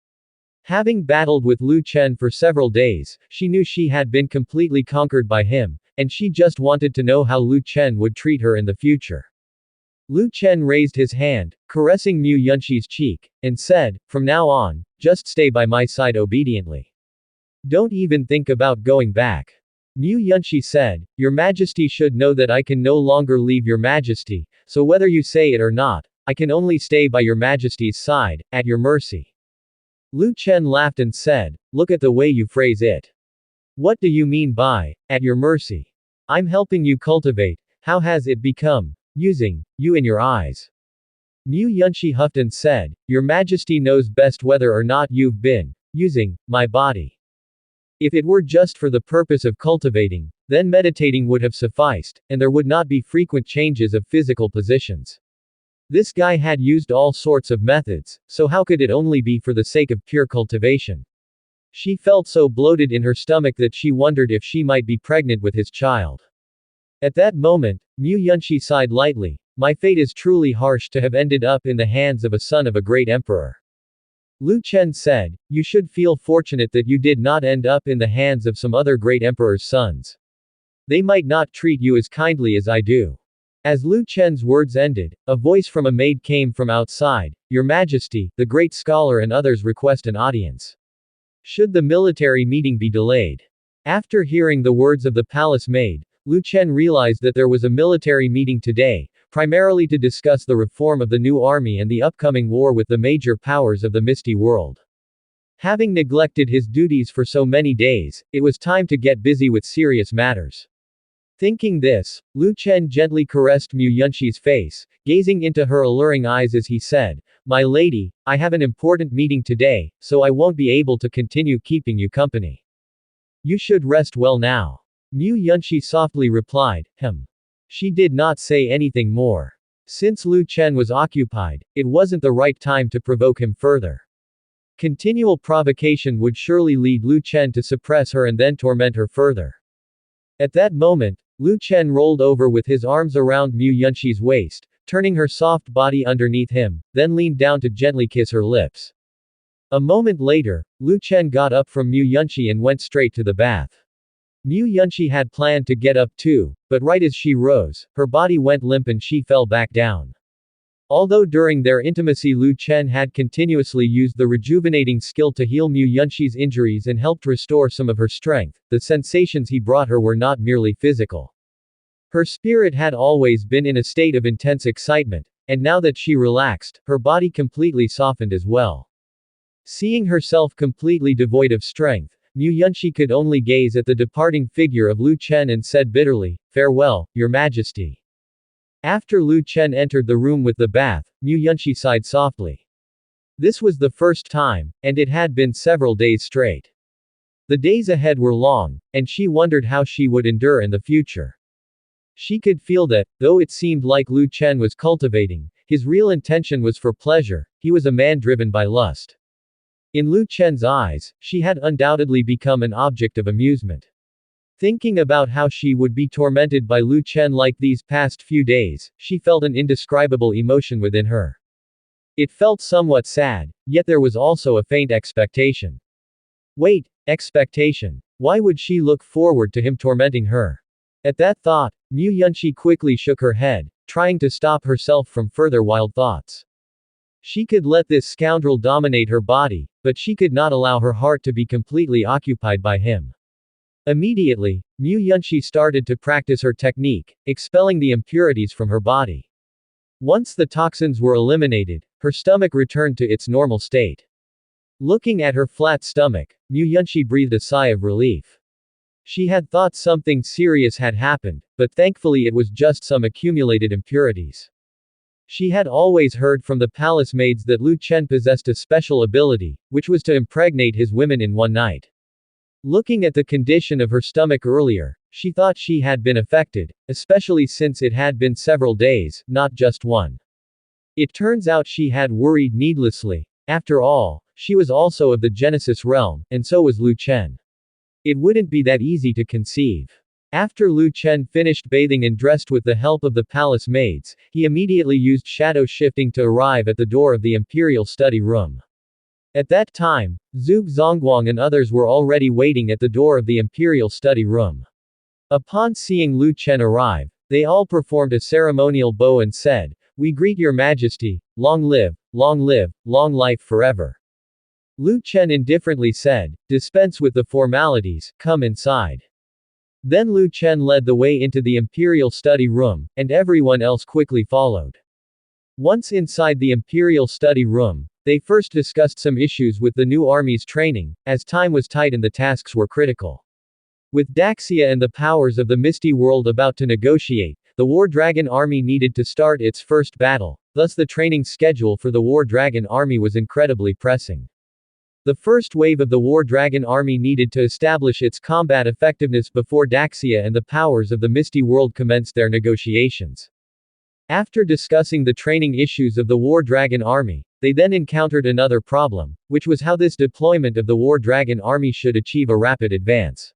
Having battled with Lu Chen for several days, she knew she had been completely conquered by him, and she just wanted to know how Lu Chen would treat her in the future. Lu Chen raised his hand, caressing Mu Yunshi's cheek, and said, From now on, just stay by my side obediently. Don't even think about going back. Mu Yunshi said, Your Majesty should know that I can no longer leave Your Majesty, so whether you say it or not, I can only stay by Your Majesty's side, at your mercy. Lu Chen laughed and said, Look at the way you phrase it. What do you mean by, at your mercy? I'm helping you cultivate, how has it become? Using you in your eyes. Mu Yunshi huffed and said, Your Majesty knows best whether or not you've been using my body. If it were just for the purpose of cultivating, then meditating would have sufficed, and there would not be frequent changes of physical positions. This guy had used all sorts of methods, so how could it only be for the sake of pure cultivation? She felt so bloated in her stomach that she wondered if she might be pregnant with his child. At that moment, Mu Yunshi sighed lightly, My fate is truly harsh to have ended up in the hands of a son of a great emperor. Lu Chen said, you should feel fortunate that you did not end up in the hands of some other great emperor's sons. They might not treat you as kindly as I do. As Lu Chen's words ended, a voice from a maid came from outside. Your Majesty, the great scholar and others request an audience. Should the military meeting be delayed? After hearing the words of the palace maid, Lu Chen realized that there was a military meeting today, primarily to discuss the reform of the new army and the upcoming war with the major powers of the Misty World. Having neglected his duties for so many days, it was time to get busy with serious matters. Thinking this, Lu Chen gently caressed Mu Yunxi's face, gazing into her alluring eyes as he said, My lady, I have an important meeting today, so I won't be able to continue keeping you company. You should rest well now. Mu Yunxi softly replied, She did not say anything more. Since Lu Chen was occupied, it wasn't the right time to provoke him further. Continual provocation would surely lead Lu Chen to suppress her and then torment her further. At that moment, Lu Chen rolled over with his arms around Mu Yunxi's waist, turning her soft body underneath him, then leaned down to gently kiss her lips. A moment later, Lu Chen got up from Mu Yunxi and went straight to the bath. Mu Yunxi had planned to get up too, but right as she rose, her body went limp and she fell back down. Although during their intimacy Lu Chen had continuously used the rejuvenating skill to heal Mu Yunxi's injuries and helped restore some of her strength, the sensations he brought her were not merely physical. Her spirit had always been in a state of intense excitement, and now that she relaxed, her body completely softened as well. Seeing herself completely devoid of strength, Mu Yunxi could only gaze at the departing figure of Lu Chen and said bitterly, Farewell, Your Majesty. After Lu Chen entered the room with the bath, Mu Yunxi sighed softly. This was the first time, and it had been several days straight. The days ahead were long, and she wondered how she would endure in the future. She could feel that, though it seemed like Lu Chen was cultivating, his real intention was for pleasure, he was a man driven by lust. In Lu Chen's eyes, she had undoubtedly become an object of amusement. Thinking about how she would be tormented by Lu Chen like these past few days, she felt an indescribable emotion within her. It felt somewhat sad, yet there was also a faint expectation. Wait, expectation. Why would she look forward to him tormenting her? At that thought, Mu Yunxi quickly shook her head, trying to stop herself from further wild thoughts. She could let this scoundrel dominate her body, but she could not allow her heart to be completely occupied by him. Immediately, Mu Yunxi started to practice her technique, expelling the impurities from her body. Once the toxins were eliminated, her stomach returned to its normal state. Looking at her flat stomach, Mu Yunxi breathed a sigh of relief. She had thought something serious had happened, but thankfully it was just some accumulated impurities. She had always heard from the palace maids that Lu Chen possessed a special ability, which was to impregnate his women in one night. Looking at the condition of her stomach earlier, she thought she had been affected, especially since it had been several days, not just one. It turns out she had worried needlessly. After all, she was also of the Genesis realm, and so was Lu Chen. It wouldn't be that easy to conceive. After Lu Chen finished bathing and dressed with the help of the palace maids, he immediately used shadow shifting to arrive at the door of the imperial study room. At that time, Zhuge Zongguang and others were already waiting at the door of the imperial study room. Upon seeing Lu Chen arrive, they all performed a ceremonial bow and said, We greet your majesty, long live, long life forever. Lu Chen indifferently said, Dispense with the formalities, come inside. Then Lu Chen led the way into the imperial study room, and everyone else quickly followed. Once inside the imperial study room, they first discussed some issues with the new army's training, as time was tight and the tasks were critical. With Daxia and the powers of the Misty World about to negotiate, the War Dragon Army needed to start its first battle, thus the training schedule for the War Dragon Army was incredibly pressing. The first wave of the War Dragon Army needed to establish its combat effectiveness before Daxia and the powers of the Misty World commenced their negotiations. After discussing the training issues of the War Dragon Army, they then encountered another problem, which was how this deployment of the War Dragon Army should achieve a rapid advance.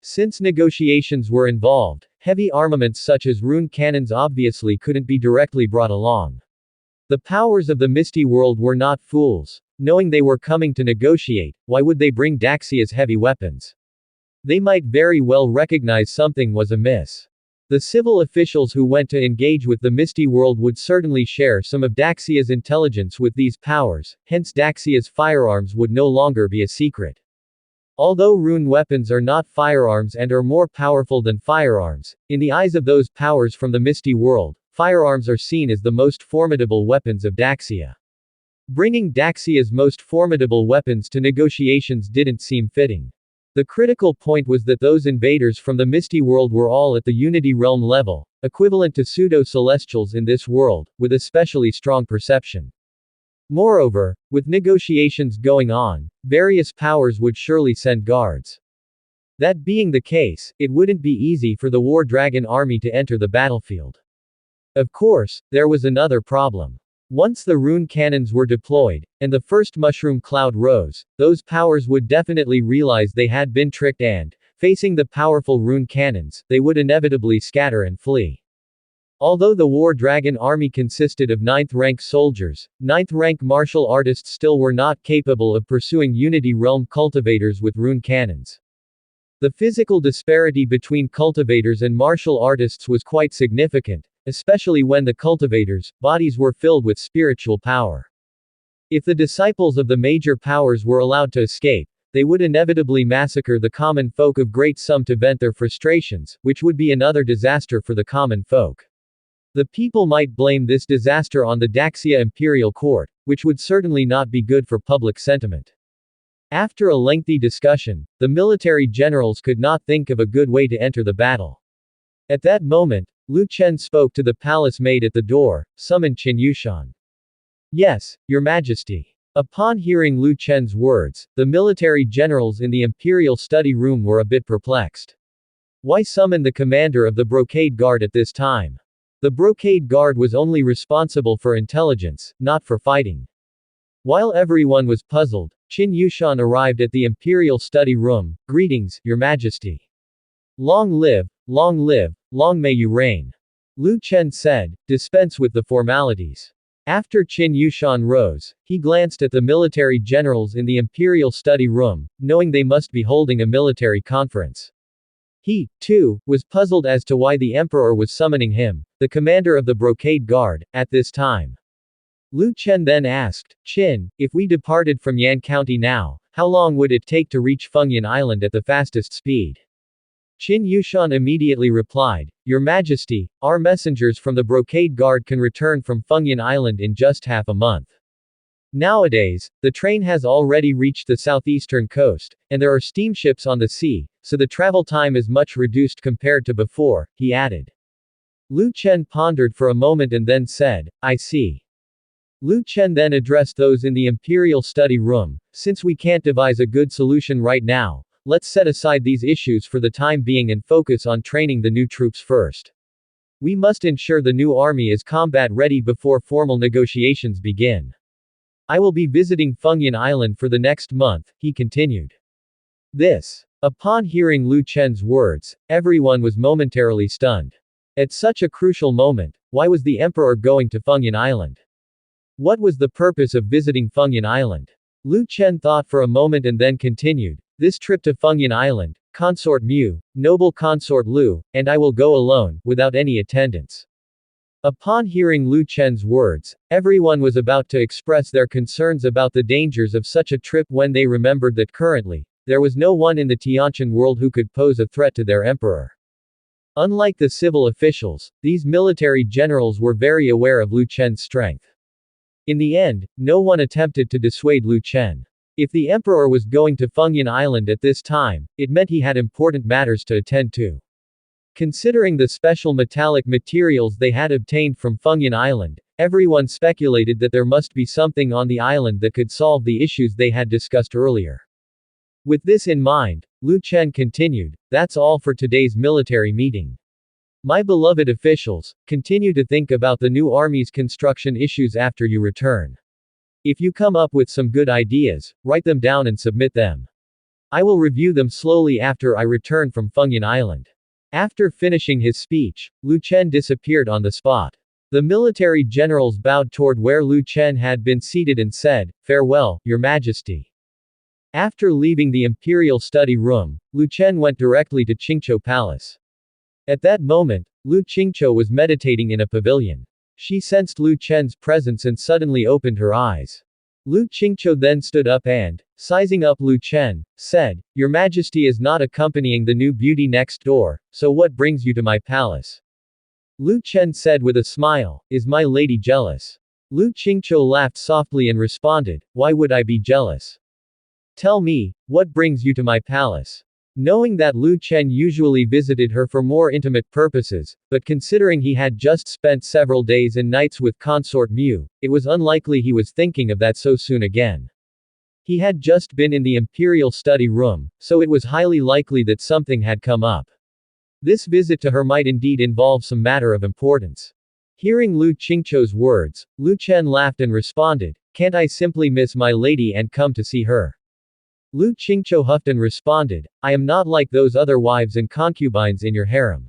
Since negotiations were involved, heavy armaments such as rune cannons obviously couldn't be directly brought along. The powers of the Misty World were not fools. Knowing they were coming to negotiate, why would they bring Daxia's heavy weapons? They might very well recognize something was amiss. The civil officials who went to engage with the Misty World would certainly share some of Daxia's intelligence with these powers, hence Daxia's firearms would no longer be a secret. Although rune weapons are not firearms and are more powerful than firearms, in the eyes of those powers from the Misty World, firearms are seen as the most formidable weapons of Daxia. Bringing Daxia's most formidable weapons to negotiations didn't seem fitting. The critical point was that those invaders from the Misty World were all at the Unity Realm level, equivalent to pseudo-celestials in this world, with especially strong perception. Moreover, with negotiations going on, various powers would surely send guards. That being the case, it wouldn't be easy for the War Dragon army to enter the battlefield. Of course, there was another problem. Once the rune cannons were deployed, and the first mushroom cloud rose, those powers would definitely realize they had been tricked and, facing the powerful rune cannons, they would inevitably scatter and flee. Although the War Dragon army consisted of 9th-rank soldiers, 9th-rank martial artists still were not capable of pursuing Unity Realm cultivators with rune cannons. The physical disparity between cultivators and martial artists was quite significant, especially when the cultivators' bodies were filled with spiritual power. If the disciples of the major powers were allowed to escape, they would inevitably massacre the common folk of Great Sum to vent their frustrations, which would be another disaster for the common folk. The people might blame this disaster on the Daxia Imperial Court, which would certainly not be good for public sentiment. After a lengthy discussion, the military generals could not think of a good way to enter the battle. At that moment, Lu Chen spoke to the palace maid at the door, "Summon Qin Yushan." "Yes, Your Majesty." Upon hearing Lu Chen's words, the military generals in the Imperial Study Room were a bit perplexed. Why summon the commander of the Brocade Guard at this time? The Brocade Guard was only responsible for intelligence, not for fighting. While everyone was puzzled, Qin Yushan arrived at the Imperial Study Room. "Greetings, Your Majesty." Long live, long may you reign." Lu Chen said, "Dispense with the formalities." After Qin Yushan rose, he glanced at the military generals in the Imperial Study Room, knowing they must be holding a military conference. He, too, was puzzled as to why the Emperor was summoning him, the commander of the Brocade Guard, at this time. Lu Chen then asked, "Qin, if we departed from Yan County now, how long would it take to reach Fengyan Island at the fastest speed?" Qin Yushan immediately replied, "Your Majesty, our messengers from the Brocade Guard can return from Fengyan Island in just half a month. Nowadays, the train has already reached the southeastern coast, and there are steamships on the sea, so the travel time is much reduced compared to before," he added. Lu Chen pondered for a moment and then said, "I see." Lu Chen then addressed those in the Imperial Study Room, "Since we can't devise a good solution right now, let's set aside these issues for the time being and focus on training the new troops first. We must ensure the new army is combat ready before formal negotiations begin. I will be visiting Fengyan Island for the next month," he continued. Upon hearing Lu Chen's words, everyone was momentarily stunned. At such a crucial moment, why was the Emperor going to Fengyan Island? What was the purpose of visiting Fengyan Island? Lu Chen thought for a moment and then continued, "This trip to Fengyan Island, Consort Mu, Noble Consort Lu, and I will go alone, without any attendants." Upon hearing Lu Chen's words, everyone was about to express their concerns about the dangers of such a trip when they remembered that currently, there was no one in the Tianqian world who could pose a threat to their emperor. Unlike the civil officials, these military generals were very aware of Lu Chen's strength. In the end, no one attempted to dissuade Lu Chen. If the emperor was going to Fengyan Island at this time, it meant he had important matters to attend to. Considering the special metallic materials they had obtained from Fengyan Island, everyone speculated that there must be something on the island that could solve the issues they had discussed earlier. With this in mind, Lu Chen continued, "That's all for today's military meeting. My beloved officials, continue to think about the new army's construction issues after you return. If you come up with some good ideas, write them down and submit them. I will review them slowly after I return from Fengyan Island. After finishing his speech, Lu Chen disappeared on the spot. The military generals bowed toward where Lu Chen had been seated and said, "Farewell, Your Majesty." After leaving the imperial study room, Lu Chen went directly to Qingzhou Palace. At that moment, Lu Qingzhou was meditating in a pavilion. She sensed Lu Chen's presence and suddenly opened her eyes. Lu Qingzhou then stood up and, sizing up Lu Chen, said, "Your Majesty is not accompanying the new beauty next door, so what brings you to my palace?" Lu Chen said with a smile, "Is my lady jealous?" Lu Qingzhou laughed softly and responded, "Why would I be jealous? Tell me, what brings you to my palace?" Knowing that Lu Chen usually visited her for more intimate purposes, but considering he had just spent several days and nights with consort Mu, it was unlikely he was thinking of that so soon again. He had just been in the imperial study room, so it was highly likely that something had come up. This visit to her might indeed involve some matter of importance. Hearing Lu Qingzhou's words, Lu Chen laughed and responded, "Can't I simply miss my lady and come to see her?" Lu Qingzhou huffed and responded, "I am not like those other wives and concubines in your harem.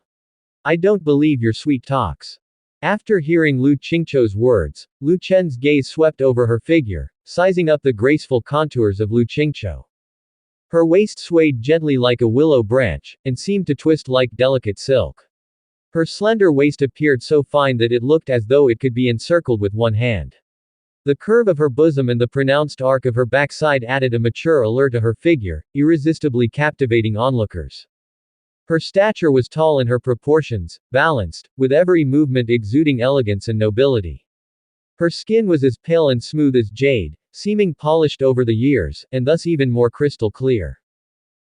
I don't believe your sweet talks." After hearing Lu Qingzhou's words, Lu Chen's gaze swept over her figure, sizing up the graceful contours of Lu Qingzhou. Her waist swayed gently like a willow branch, and seemed to twist like delicate silk. Her slender waist appeared so fine that it looked as though it could be encircled with one hand. The curve of her bosom and the pronounced arc of her backside added a mature allure to her figure, irresistibly captivating onlookers. Her stature was tall and her proportions, balanced, with every movement exuding elegance and nobility. Her skin was as pale and smooth as jade, seeming polished over the years, and thus even more crystal clear.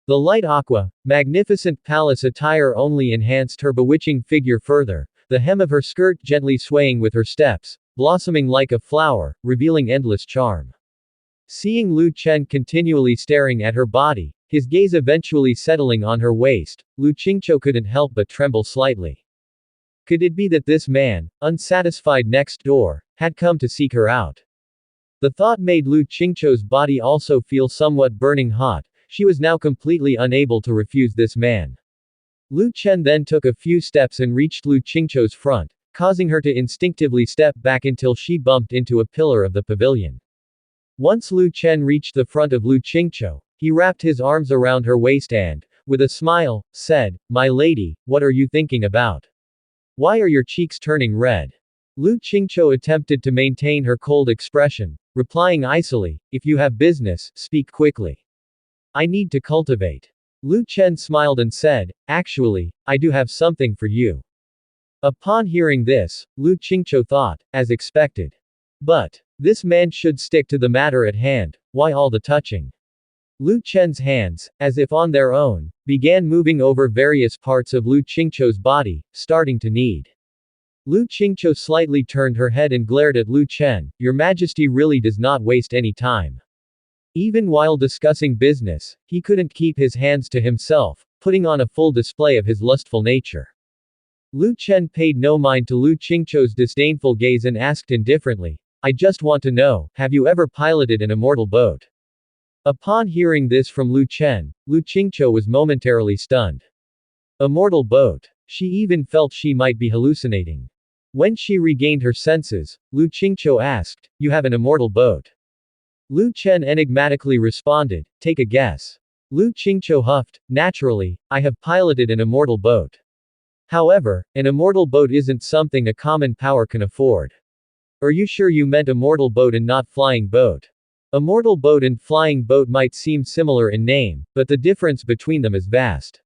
The light aqua, magnificent palace attire only enhanced her bewitching figure further, the hem of her skirt gently swaying with her steps, blossoming like a flower, revealing endless charm. Seeing Lu Chen continually staring at her body, his gaze eventually settling on her waist, Lu Qingzhou couldn't help but tremble slightly. Could it be that this man, unsatisfied next door, had come to seek her out? The thought made Lu Qingzhou's body also feel somewhat burning hot. She was now completely unable to refuse this man. Lu Chen then took a few steps and reached Lu Qingzhou's front, causing her to instinctively step back until she bumped into a pillar of the pavilion. Once Lu Chen reached the front of Lu Qingzhou, he wrapped his arms around her waist and, with a smile, said, "My lady, what are you thinking about? Why are your cheeks turning red?" Lu Qingzhou attempted to maintain her cold expression, replying icily, "If you have business, speak quickly. I need to cultivate." Lu Chen smiled and said, "Actually, I do have something for you." Upon hearing this, Lu Qingzhou thought, as expected. But, this man should stick to the matter at hand, why all the touching? Lu Chen's hands, as if on their own, began moving over various parts of Lu Qingzhou's body, starting to knead. Lu Qingzhou slightly turned her head and glared at Lu Chen, "Your Majesty really does not waste any time." Even while discussing business, he couldn't keep his hands to himself, putting on a full display of his lustful nature. Lu Chen paid no mind to Lu Qingzhou's disdainful gaze and asked indifferently, "I just want to know, have you ever piloted an immortal boat?" Upon hearing this from Lu Chen, Lu Qingzhou was momentarily stunned. Immortal boat. She even felt she might be hallucinating. When she regained her senses, Lu Qingzhou asked, "You have an immortal boat?" Lu Chen enigmatically responded, "Take a guess." Lu Qingzhou huffed, "Naturally, I have piloted an immortal boat. However, an immortal boat isn't something a common power can afford." "Are you sure you meant immortal boat and not flying boat?" Immortal boat and flying boat might seem similar in name, but the difference between them is vast.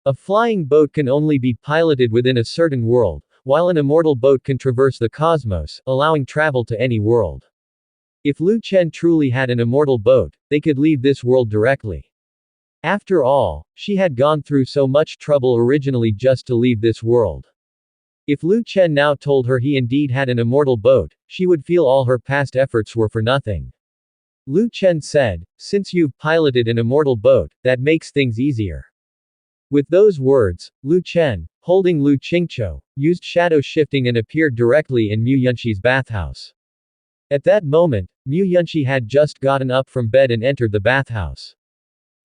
A flying boat can only be piloted within a certain world, while an immortal boat can traverse the cosmos, allowing travel to any world. If Lu Chen truly had an immortal boat, they could leave this world directly. After all, she had gone through so much trouble originally just to leave this world. If Lu Chen now told her he indeed had an immortal boat, she would feel all her past efforts were for nothing. Lu Chen said, "Since you've piloted an immortal boat, that makes things easier." With those words, Lu Chen, holding Lu Qingzhou, used shadow shifting and appeared directly in Mu Yunxi's bathhouse. At that moment, Mu Yunxi had just gotten up from bed and entered the bathhouse.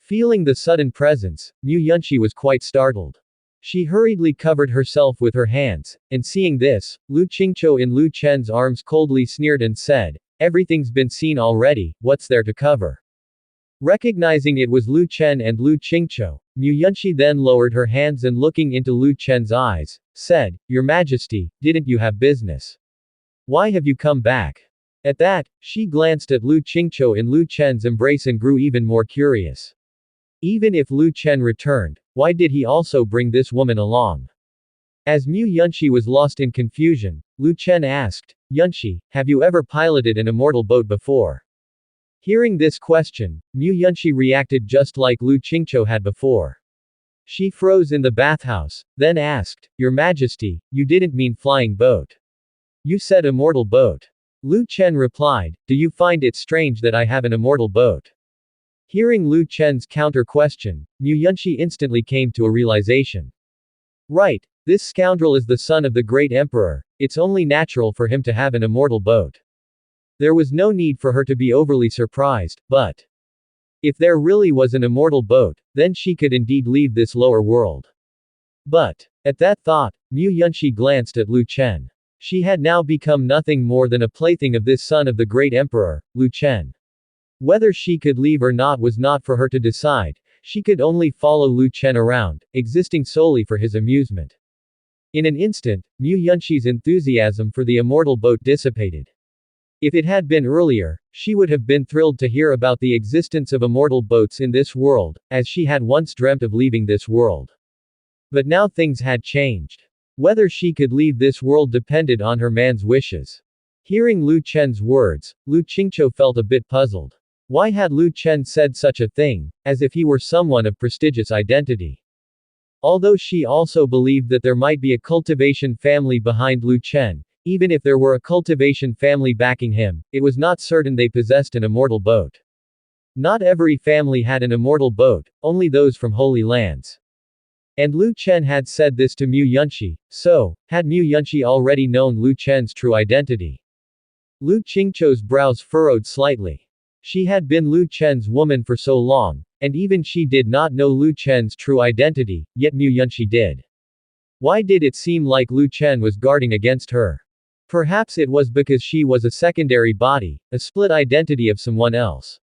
Feeling the sudden presence, Mu Yunxi was quite startled. She hurriedly covered herself with her hands, and seeing this, Lu Qingqiu in Lu Chen's arms coldly sneered and said, "Everything's been seen already, what's there to cover?" Recognizing it was Lu Chen and Lu Qingqiu, Mu Yunxi then lowered her hands and looking into Lu Chen's eyes, said, "Your Majesty, didn't you have business? Why have you come back?" At that, she glanced at Lu Qingqiu in Lu Chen's embrace and grew even more curious. Even if Lu Chen returned, why did he also bring this woman along? As Mu Yunxi was lost in confusion, Lu Chen asked, "Yunxi, have you ever piloted an immortal boat before?" Hearing this question, Mu Yunxi reacted just like Lu Qingqiu had before. She froze in the bathhouse, then asked, "Your Majesty, you didn't mean flying boat. You said immortal boat." Lu Chen replied, "Do you find it strange that I have an immortal boat?" Hearing Lu Chen's counter-question, Mu Yunxi instantly came to a realization. Right, this scoundrel is the son of the great emperor, it's only natural for him to have an immortal boat. There was no need for her to be overly surprised, but if there really was an immortal boat, then she could indeed leave this lower world. But at that thought, Mu Yunxi glanced at Lu Chen. She had now become nothing more than a plaything of this son of the great emperor, Lu Chen. Whether she could leave or not was not for her to decide, she could only follow Lu Chen around, existing solely for his amusement. In an instant, Mu Yunxi's enthusiasm for the immortal boat dissipated. If it had been earlier, she would have been thrilled to hear about the existence of immortal boats in this world, as she had once dreamt of leaving this world. But now things had changed. Whether she could leave this world depended on her man's wishes. Hearing Lu Chen's words, Lu Qingqiu felt a bit puzzled. Why had Lu Chen said such a thing, as if he were someone of prestigious identity? Although she also believed that there might be a cultivation family behind Lu Chen, even if there were a cultivation family backing him, it was not certain they possessed an immortal boat. Not every family had an immortal boat, only those from Holy Lands. And Lu Chen had said this to Mu Yunxi, so, had Mu Yunxi already known Lu Chen's true identity? Lu Qingqiu's brows furrowed slightly. She had been Lu Chen's woman for so long, and even she did not know Lu Chen's true identity, yet Mu Yunxi did. Why did it seem like Lu Chen was guarding against her? Perhaps it was because she was a secondary body, a split identity of someone else.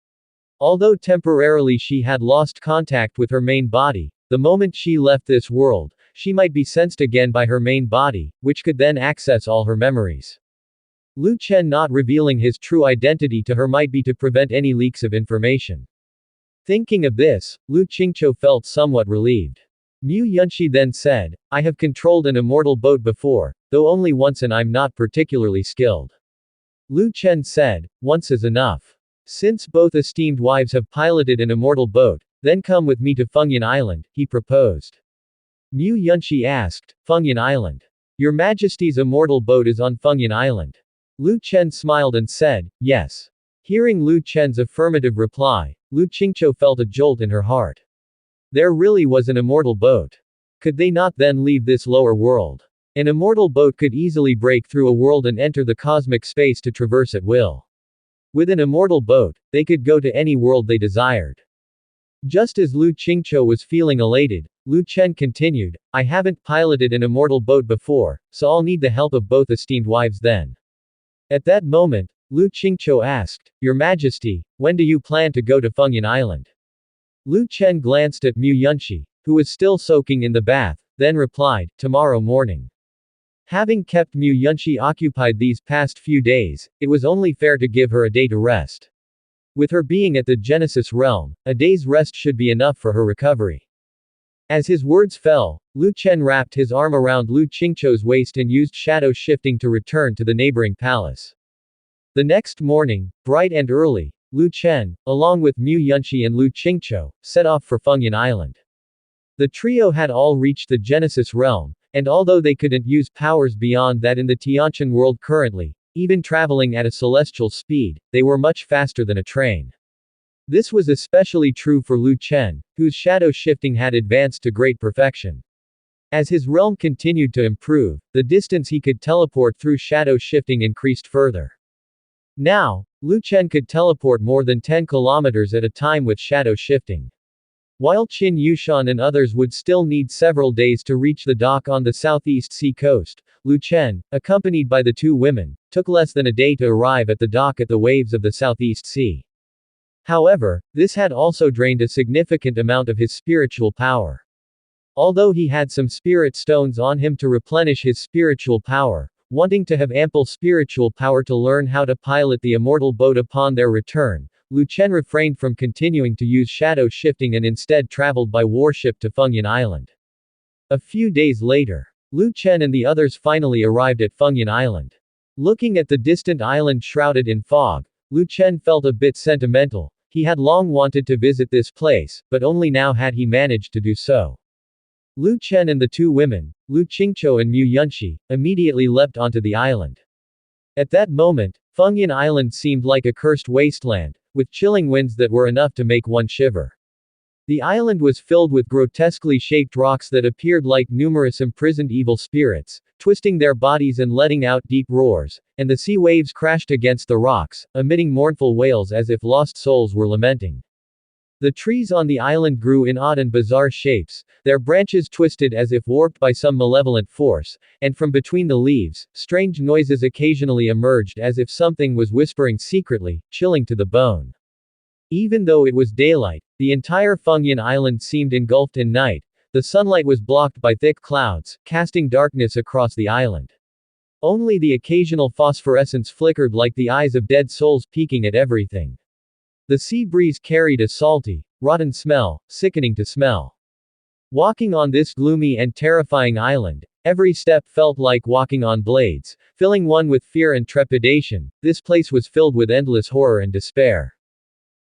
Although temporarily she had lost contact with her main body, the moment she left this world, she might be sensed again by her main body, which could then access all her memories. Lu Chen not revealing his true identity to her might be to prevent any leaks of information. Thinking of this, Lu Qingqiu felt somewhat relieved. Mu Yunxi then said, "I have controlled an immortal boat before, though only once and I'm not particularly skilled." Lu Chen said, "Once is enough. Since both esteemed wives have piloted an immortal boat, then come with me to Fengyan Island," he proposed. Mu Yunxi asked, "Fengyan Island? Your Majesty's immortal boat is on Fengyan Island?" Lu Chen smiled and said, "Yes." Hearing Lu Chen's affirmative reply, Lu Qingqiu felt a jolt in her heart. There really was an immortal boat. Could they not then leave this lower world? An immortal boat could easily break through a world and enter the cosmic space to traverse at will. With an immortal boat, they could go to any world they desired. Just as Lu Qingqiu was feeling elated, Lu Chen continued, "I haven't piloted an immortal boat before, so I'll need the help of both esteemed wives then." At that moment, Lu Qingqiu asked, "Your Majesty, when do you plan to go to Fengyan Island?" Lu Chen glanced at Mu Yunxi, who was still soaking in the bath, then replied, "Tomorrow morning." Having kept Mu Yunxi occupied these past few days, it was only fair to give her a day to rest. With her being at the Genesis realm, a day's rest should be enough for her recovery. As his words fell, Lu Chen wrapped his arm around Lu Qingqiu's waist and used shadow shifting to return to the neighboring palace. The next morning, bright and early, Lu Chen, along with Mu Yunxi and Lu Qingqiu, set off for Fengyan Island. The trio had all reached the Genesis realm, and although they couldn't use powers beyond that in the Tiantian world currently, even traveling at a celestial speed, they were much faster than a train. This was especially true for Lu Chen, whose shadow shifting had advanced to great perfection. As his realm continued to improve, the distance he could teleport through shadow shifting increased further. Now, Lu Chen could teleport more than 10 kilometers at a time with shadow shifting. While Qin Yushan and others would still need several days to reach the dock on the southeast sea coast, Lu Chen, accompanied by the two women, took less than a day to arrive at the dock at the waves of the Southeast Sea. However, this had also drained a significant amount of his spiritual power. Although he had some spirit stones on him to replenish his spiritual power, wanting to have ample spiritual power to learn how to pilot the immortal boat upon their return, Lu Chen refrained from continuing to use shadow shifting and instead traveled by warship to Fengyan Island. A few days later, Lu Chen and the others finally arrived at Fengyan Island. Looking at the distant island shrouded in fog, Lu Chen felt a bit sentimental. He had long wanted to visit this place, but only now had he managed to do so. Lu Chen and the two women, Lu Qingqiu and Mu Yunxi, immediately leapt onto the island. At that moment, Fengyan Island seemed like a cursed wasteland, with chilling winds that were enough to make one shiver. The island was filled with grotesquely shaped rocks that appeared like numerous imprisoned evil spirits, twisting their bodies and letting out deep roars, and the sea waves crashed against the rocks, emitting mournful wails as if lost souls were lamenting. The trees on the island grew in odd and bizarre shapes, their branches twisted as if warped by some malevolent force, and from between the leaves, strange noises occasionally emerged as if something was whispering secretly, chilling to the bone. Even though it was daylight, the entire Fengyan Island seemed engulfed in night. The sunlight was blocked by thick clouds, casting darkness across the island. Only the occasional phosphorescence flickered like the eyes of dead souls peeking at everything. The sea breeze carried a salty, rotten smell, sickening to smell. Walking on this gloomy and terrifying island, every step felt like walking on blades, filling one with fear and trepidation. This place was filled with endless horror and despair.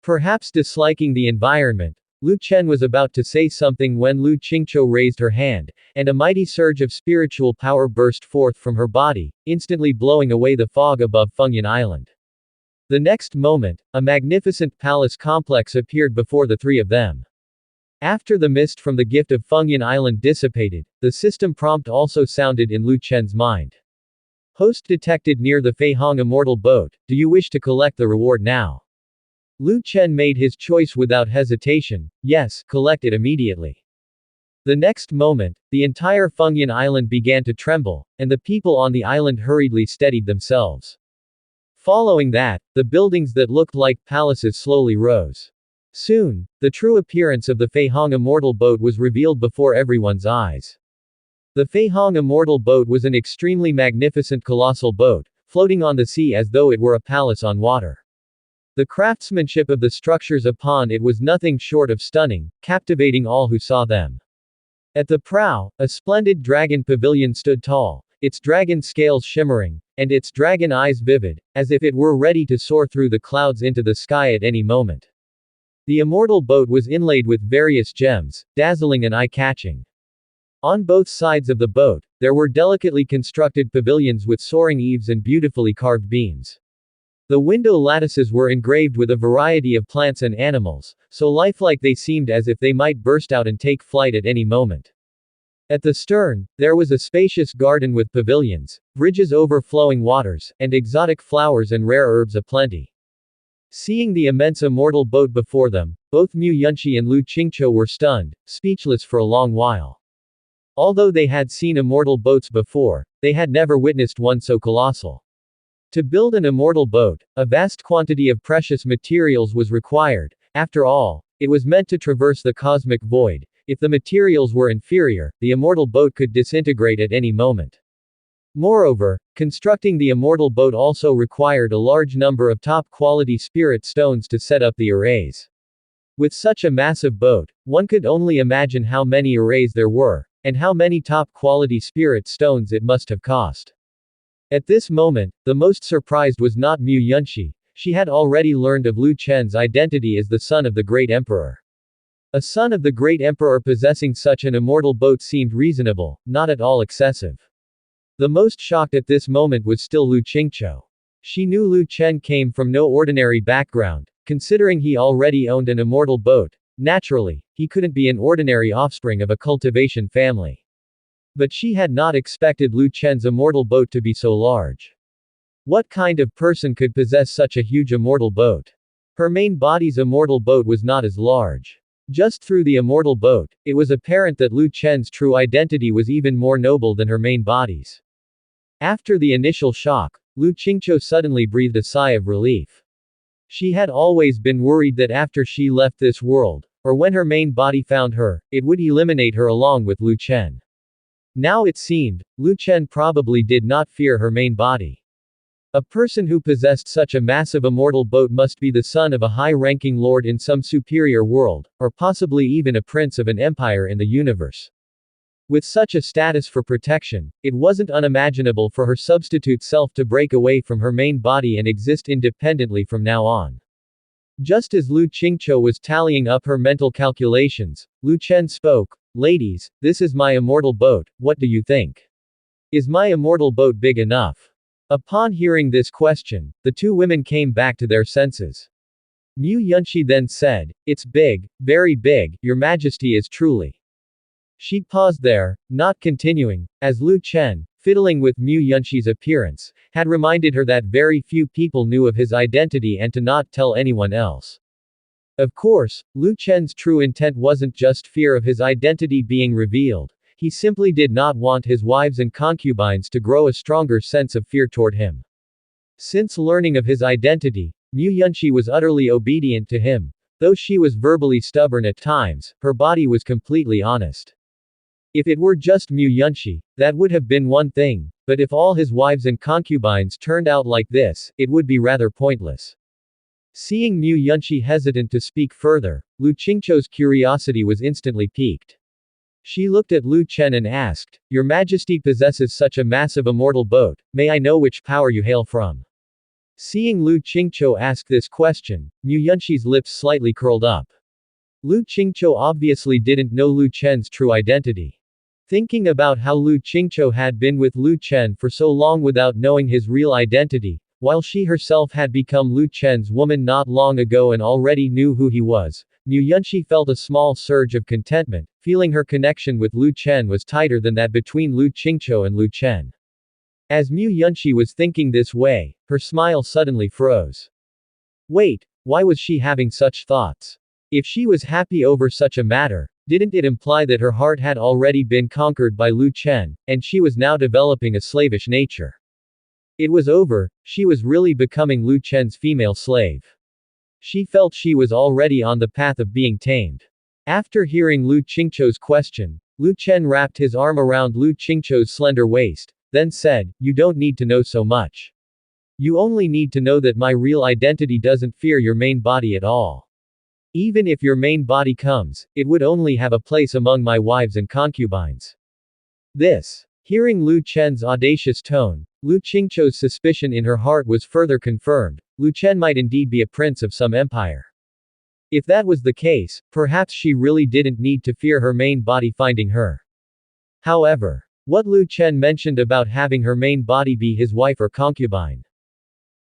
Perhaps disliking the environment, Lu Chen was about to say something when Lu Qingqiu raised her hand, and a mighty surge of spiritual power burst forth from her body, instantly blowing away the fog above Fengyan Island. The next moment, a magnificent palace complex appeared before the three of them. After the mist from the gift of Fengyan Island dissipated, the system prompt also sounded in Lu Chen's mind. Host detected near the Fei Hong immortal boat, do you wish to collect the reward now? Lu Chen made his choice without hesitation, yes, collect it immediately. The next moment, the entire Fengyan Island began to tremble, and the people on the island hurriedly steadied themselves. Following that, the buildings that looked like palaces slowly rose. Soon, the true appearance of the Fei Hong immortal boat was revealed before everyone's eyes. The Fei Hong immortal boat was an extremely magnificent colossal boat, floating on the sea as though it were a palace on water. The craftsmanship of the structures upon it was nothing short of stunning, captivating all who saw them. At the prow, a splendid dragon pavilion stood tall, its dragon scales shimmering, and its dragon eyes vivid, as if it were ready to soar through the clouds into the sky at any moment. The immortal boat was inlaid with various gems, dazzling and eye-catching. On both sides of the boat, there were delicately constructed pavilions with soaring eaves and beautifully carved beams. The window lattices were engraved with a variety of plants and animals, so lifelike they seemed as if they might burst out and take flight at any moment. At the stern, there was a spacious garden with pavilions, bridges over flowing waters, and exotic flowers and rare herbs aplenty. Seeing the immense immortal boat before them, both Mu Yunxi and Lu Qingqiu were stunned, speechless for a long while. Although they had seen immortal boats before, they had never witnessed one so colossal. To build an immortal boat, a vast quantity of precious materials was required. After all, it was meant to traverse the cosmic void. If the materials were inferior, the immortal boat could disintegrate at any moment. Moreover, constructing the immortal boat also required a large number of top-quality spirit stones to set up the arrays. With such a massive boat, one could only imagine how many arrays there were, and how many top-quality spirit stones it must have cost. At this moment, the most surprised was not Mu Yunxi. She had already learned of Lu Chen's identity as the son of the great emperor. A son of the great emperor possessing such an immortal boat seemed reasonable, not at all excessive. The most shocked at this moment was still Lu Qingqiu. She knew Lu Chen came from no ordinary background, considering he already owned an immortal boat. Naturally, he couldn't be an ordinary offspring of a cultivation family. But she had not expected Lu Chen's immortal boat to be so large. What kind of person could possess such a huge immortal boat? Her main body's immortal boat was not as large. Just through the immortal boat, it was apparent that Lu Chen's true identity was even more noble than her main body's. After the initial shock, Lu Qingqiu suddenly breathed a sigh of relief. She had always been worried that after she left this world, or when her main body found her, it would eliminate her along with Lu Chen. Now it seemed, Lu Chen probably did not fear her main body. A person who possessed such a massive immortal boat must be the son of a high-ranking lord in some superior world, or possibly even a prince of an empire in the universe. With such a status for protection, it wasn't unimaginable for her substitute self to break away from her main body and exist independently from now on. Just as Lu Qingqiu was tallying up her mental calculations, Lu Chen spoke, "Ladies, this is my immortal boat, what do you think? Is my immortal boat big enough?" Upon hearing this question, the two women came back to their senses. Mu Yunxi then said, "It's big, very big, your majesty is truly." She paused there, not continuing, as Lu Chen, fiddling with Mu Yunxi's appearance, had reminded her that very few people knew of his identity and to not tell anyone else. Of course, Lu Chen's true intent wasn't just fear of his identity being revealed, he simply did not want his wives and concubines to grow a stronger sense of fear toward him. Since learning of his identity, Mu Yunxi was utterly obedient to him. Though she was verbally stubborn at times, her body was completely honest. If it were just Mu Yunxi, that would have been one thing, but if all his wives and concubines turned out like this, it would be rather pointless. Seeing Mu Yunxi hesitant to speak further, Lu Qingqiu's curiosity was instantly piqued. She looked at Lu Chen and asked, "Your Majesty possesses such a massive immortal boat, may I know which power you hail from?" Seeing Lu Qingqiu ask this question, Mu Yunxi's lips slightly curled up. Lu Qingqiu obviously didn't know Lu Chen's true identity. Thinking about how Lu Qingqiu had been with Lu Chen for so long without knowing his real identity, while she herself had become Lu Chen's woman not long ago and already knew who he was, Mu Yunxi felt a small surge of contentment, feeling her connection with Lu Chen was tighter than that between Lu Qingqiu and Lu Chen. As Mu Yunxi was thinking this way, her smile suddenly froze. Wait, why was she having such thoughts? If she was happy over such a matter, didn't it imply that her heart had already been conquered by Lu Chen, and she was now developing a slavish nature? It was over, she was really becoming Lu Chen's female slave. She felt she was already on the path of being tamed. After hearing Lu Qingqiu's question, Lu Chen wrapped his arm around Lu Qingqiu's slender waist, then said, "You don't need to know so much. You only need to know that my real identity doesn't fear your main body at all. Even if your main body comes, it would only have a place among my wives and concubines." This. Hearing Lu Chen's audacious tone, Lu Qingqiu's suspicion in her heart was further confirmed. Lu Chen might indeed be a prince of some empire. If that was the case, perhaps she really didn't need to fear her main body finding her. However, what Lu Chen mentioned about having her main body be his wife or concubine,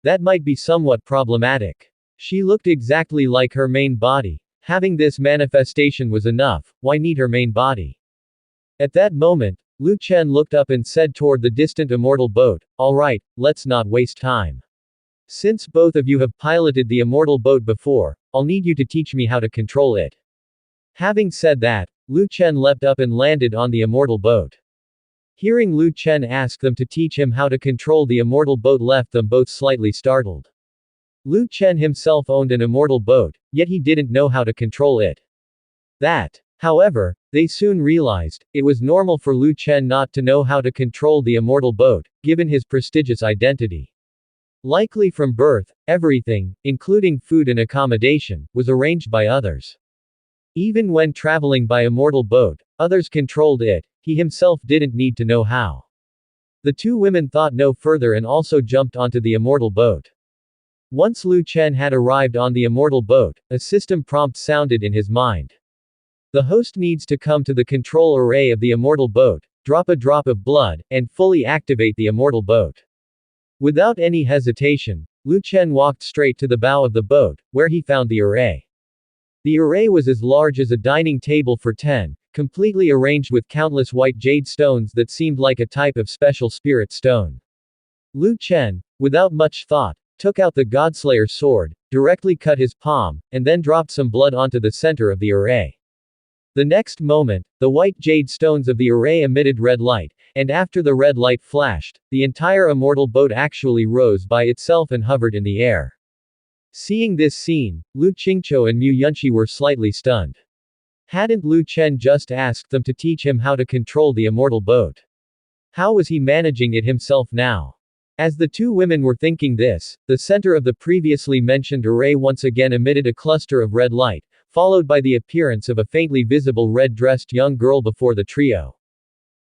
that might be somewhat problematic. She looked exactly like her main body. Having this manifestation was enough, why need her main body? At that moment, Lu Chen looked up and said toward the distant immortal boat, "Alright, let's not waste time. Since both of you have piloted the immortal boat before, I'll need you to teach me how to control it." Having said that, Lu Chen leapt up and landed on the immortal boat. Hearing Lu Chen ask them to teach him how to control the immortal boat left them both slightly startled. Lu Chen himself owned an immortal boat, yet he didn't know how to control it. However, they soon realized, it was normal for Lu Chen not to know how to control the immortal boat, given his prestigious identity. Likely from birth, everything, including food and accommodation, was arranged by others. Even when traveling by immortal boat, others controlled it, he himself didn't need to know how. The two women thought no further and also jumped onto the immortal boat. Once Lu Chen had arrived on the immortal boat, a system prompt sounded in his mind. The host needs to come to the control array of the immortal boat, drop a drop of blood, and fully activate the immortal boat. Without any hesitation, Lu Chen walked straight to the bow of the boat, where he found the array. The array was as large as a dining table for 10, completely arranged with countless white jade stones that seemed like a type of special spirit stone. Lu Chen, without much thought, took out the Godslayer sword, directly cut his palm, and then dropped some blood onto the center of the array. The next moment, the white jade stones of the array emitted red light, and after the red light flashed, the entire immortal boat actually rose by itself and hovered in the air. Seeing this scene, Lu Qingqiu and Mu Yunxi were slightly stunned. Hadn't Lu Chen just asked them to teach him how to control the immortal boat? How was he managing it himself now? As the two women were thinking this, the center of the previously mentioned array once again emitted a cluster of red light, followed by the appearance of a faintly visible red-dressed young girl before the trio.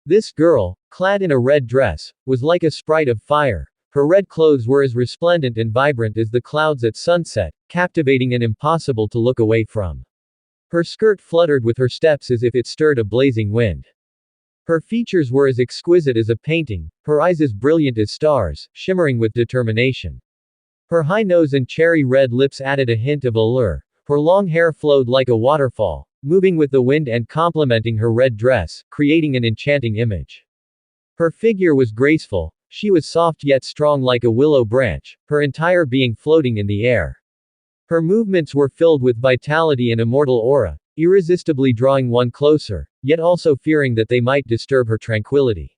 This girl, clad in a red dress, was like a sprite of fire. Her red clothes were as resplendent and vibrant as the clouds at sunset, captivating and impossible to look away from. Her skirt fluttered with her steps as if it stirred a blazing wind. Her features were as exquisite as a painting, her eyes as brilliant as stars, shimmering with determination. Her high nose and cherry red lips added a hint of allure. Her long hair flowed like a waterfall, moving with the wind and complementing her red dress, creating an enchanting image. Her figure was graceful, she was soft yet strong like a willow branch, her entire being floating in the air. Her movements were filled with vitality and immortal aura, irresistibly drawing one closer, yet also fearing that they might disturb her tranquility.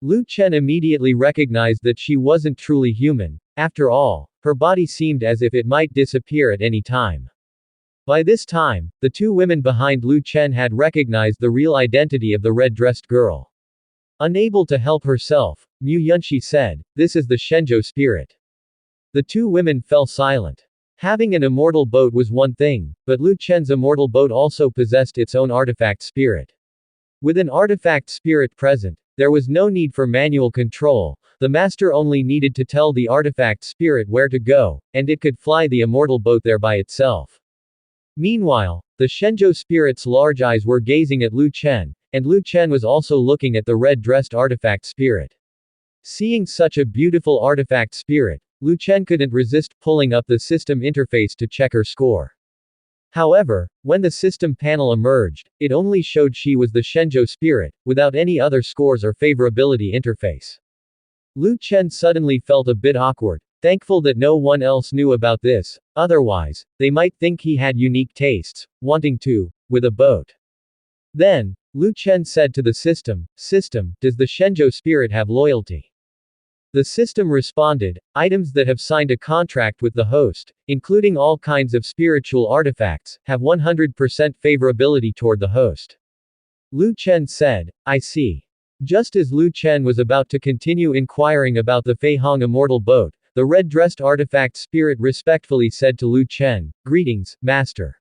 Lu Chen immediately recognized that she wasn't truly human. After all, her body seemed as if it might disappear at any time. By this time, the two women behind Lu Chen had recognized the real identity of the red-dressed girl. Unable to help herself, Mu Yunxi said, "This is the Shenzhou spirit." The two women fell silent. Having an immortal boat was one thing, but Lu Chen's immortal boat also possessed its own artifact spirit. With an artifact spirit present, there was no need for manual control. The master only needed to tell the artifact spirit where to go, and it could fly the immortal boat there by itself. Meanwhile, the Shenzhou spirit's large eyes were gazing at Lu Chen, and Lu Chen was also looking at the red-dressed artifact spirit. Seeing such a beautiful artifact spirit, Lu Chen couldn't resist pulling up the system interface to check her score. However, when the system panel emerged, it only showed she was the Shenzhou spirit, without any other scores or favorability interface. Lu Chen suddenly felt a bit awkward, thankful that no one else knew about this, otherwise, they might think he had unique tastes, wanting to, with a boat. Then, Lu Chen said to the system, "System, does the Shenzhou spirit have loyalty?" The system responded, "Items that have signed a contract with the host, including all kinds of spiritual artifacts, have 100% favorability toward the host." Lu Chen said, "I see." Just as Lu Chen was about to continue inquiring about the Fei Hong immortal boat, the red-dressed artifact spirit respectfully said to Lu Chen, "Greetings, Master."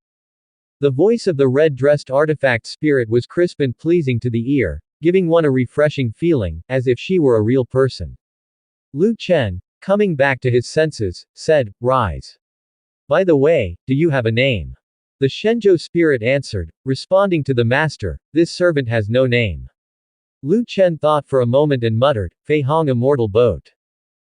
The voice of the red-dressed artifact spirit was crisp and pleasing to the ear, giving one a refreshing feeling, as if she were a real person. Lu Chen, coming back to his senses, said, "Rise. By the way, do you have a name?" The Shenzhou spirit answered, responding to the master, "This servant has no name." Lu Chen thought for a moment and muttered, "Fei Hong immortal boat.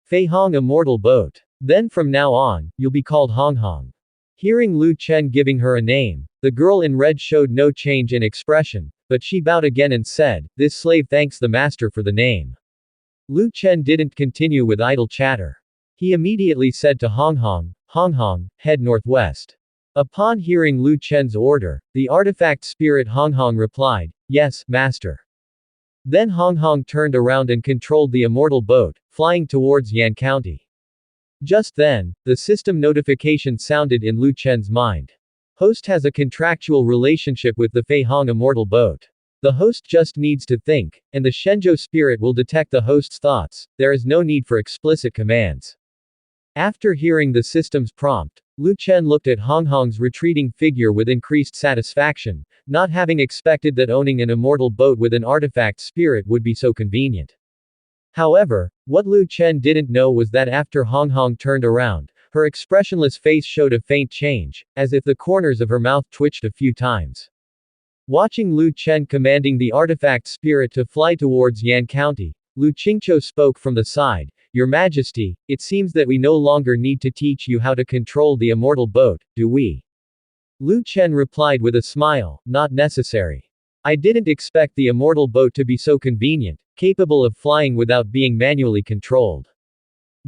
Fei Hong immortal boat. Then from now on, you'll be called Hong Hong." Hearing Lu Chen giving her a name, the girl in red showed no change in expression, but she bowed again and said, "This slave thanks the master for the name." Lu Chen didn't continue with idle chatter. He immediately said to Hong Hong, head northwest. Upon hearing Lu Chen's order, the artifact spirit Hong Hong replied, "Yes, master." Then Hong Hong turned around and controlled the immortal boat, flying towards Yan County. Just then, the system notification sounded in Lu Chen's mind. Host has a contractual relationship with the Fei Hong immortal boat. The host just needs to think, and the Shenzhou spirit will detect the host's thoughts. There is no need for explicit commands. After hearing the system's prompt, Lu Chen looked at Hong Hong's retreating figure with increased satisfaction, not having expected that owning an immortal boat with an artifact spirit would be so convenient. However, what Lu Chen didn't know was that after Hong Hong turned around, her expressionless face showed a faint change, as if the corners of her mouth twitched a few times. Watching Lu Chen commanding the artifact spirit to fly towards Yan County, Lu Qingqiu spoke from the side, "Your Majesty, it seems that we no longer need to teach you how to control the immortal boat, do we?" Lu Chen replied with a smile, "Not necessary. I didn't expect the immortal boat to be so convenient, capable of flying without being manually controlled."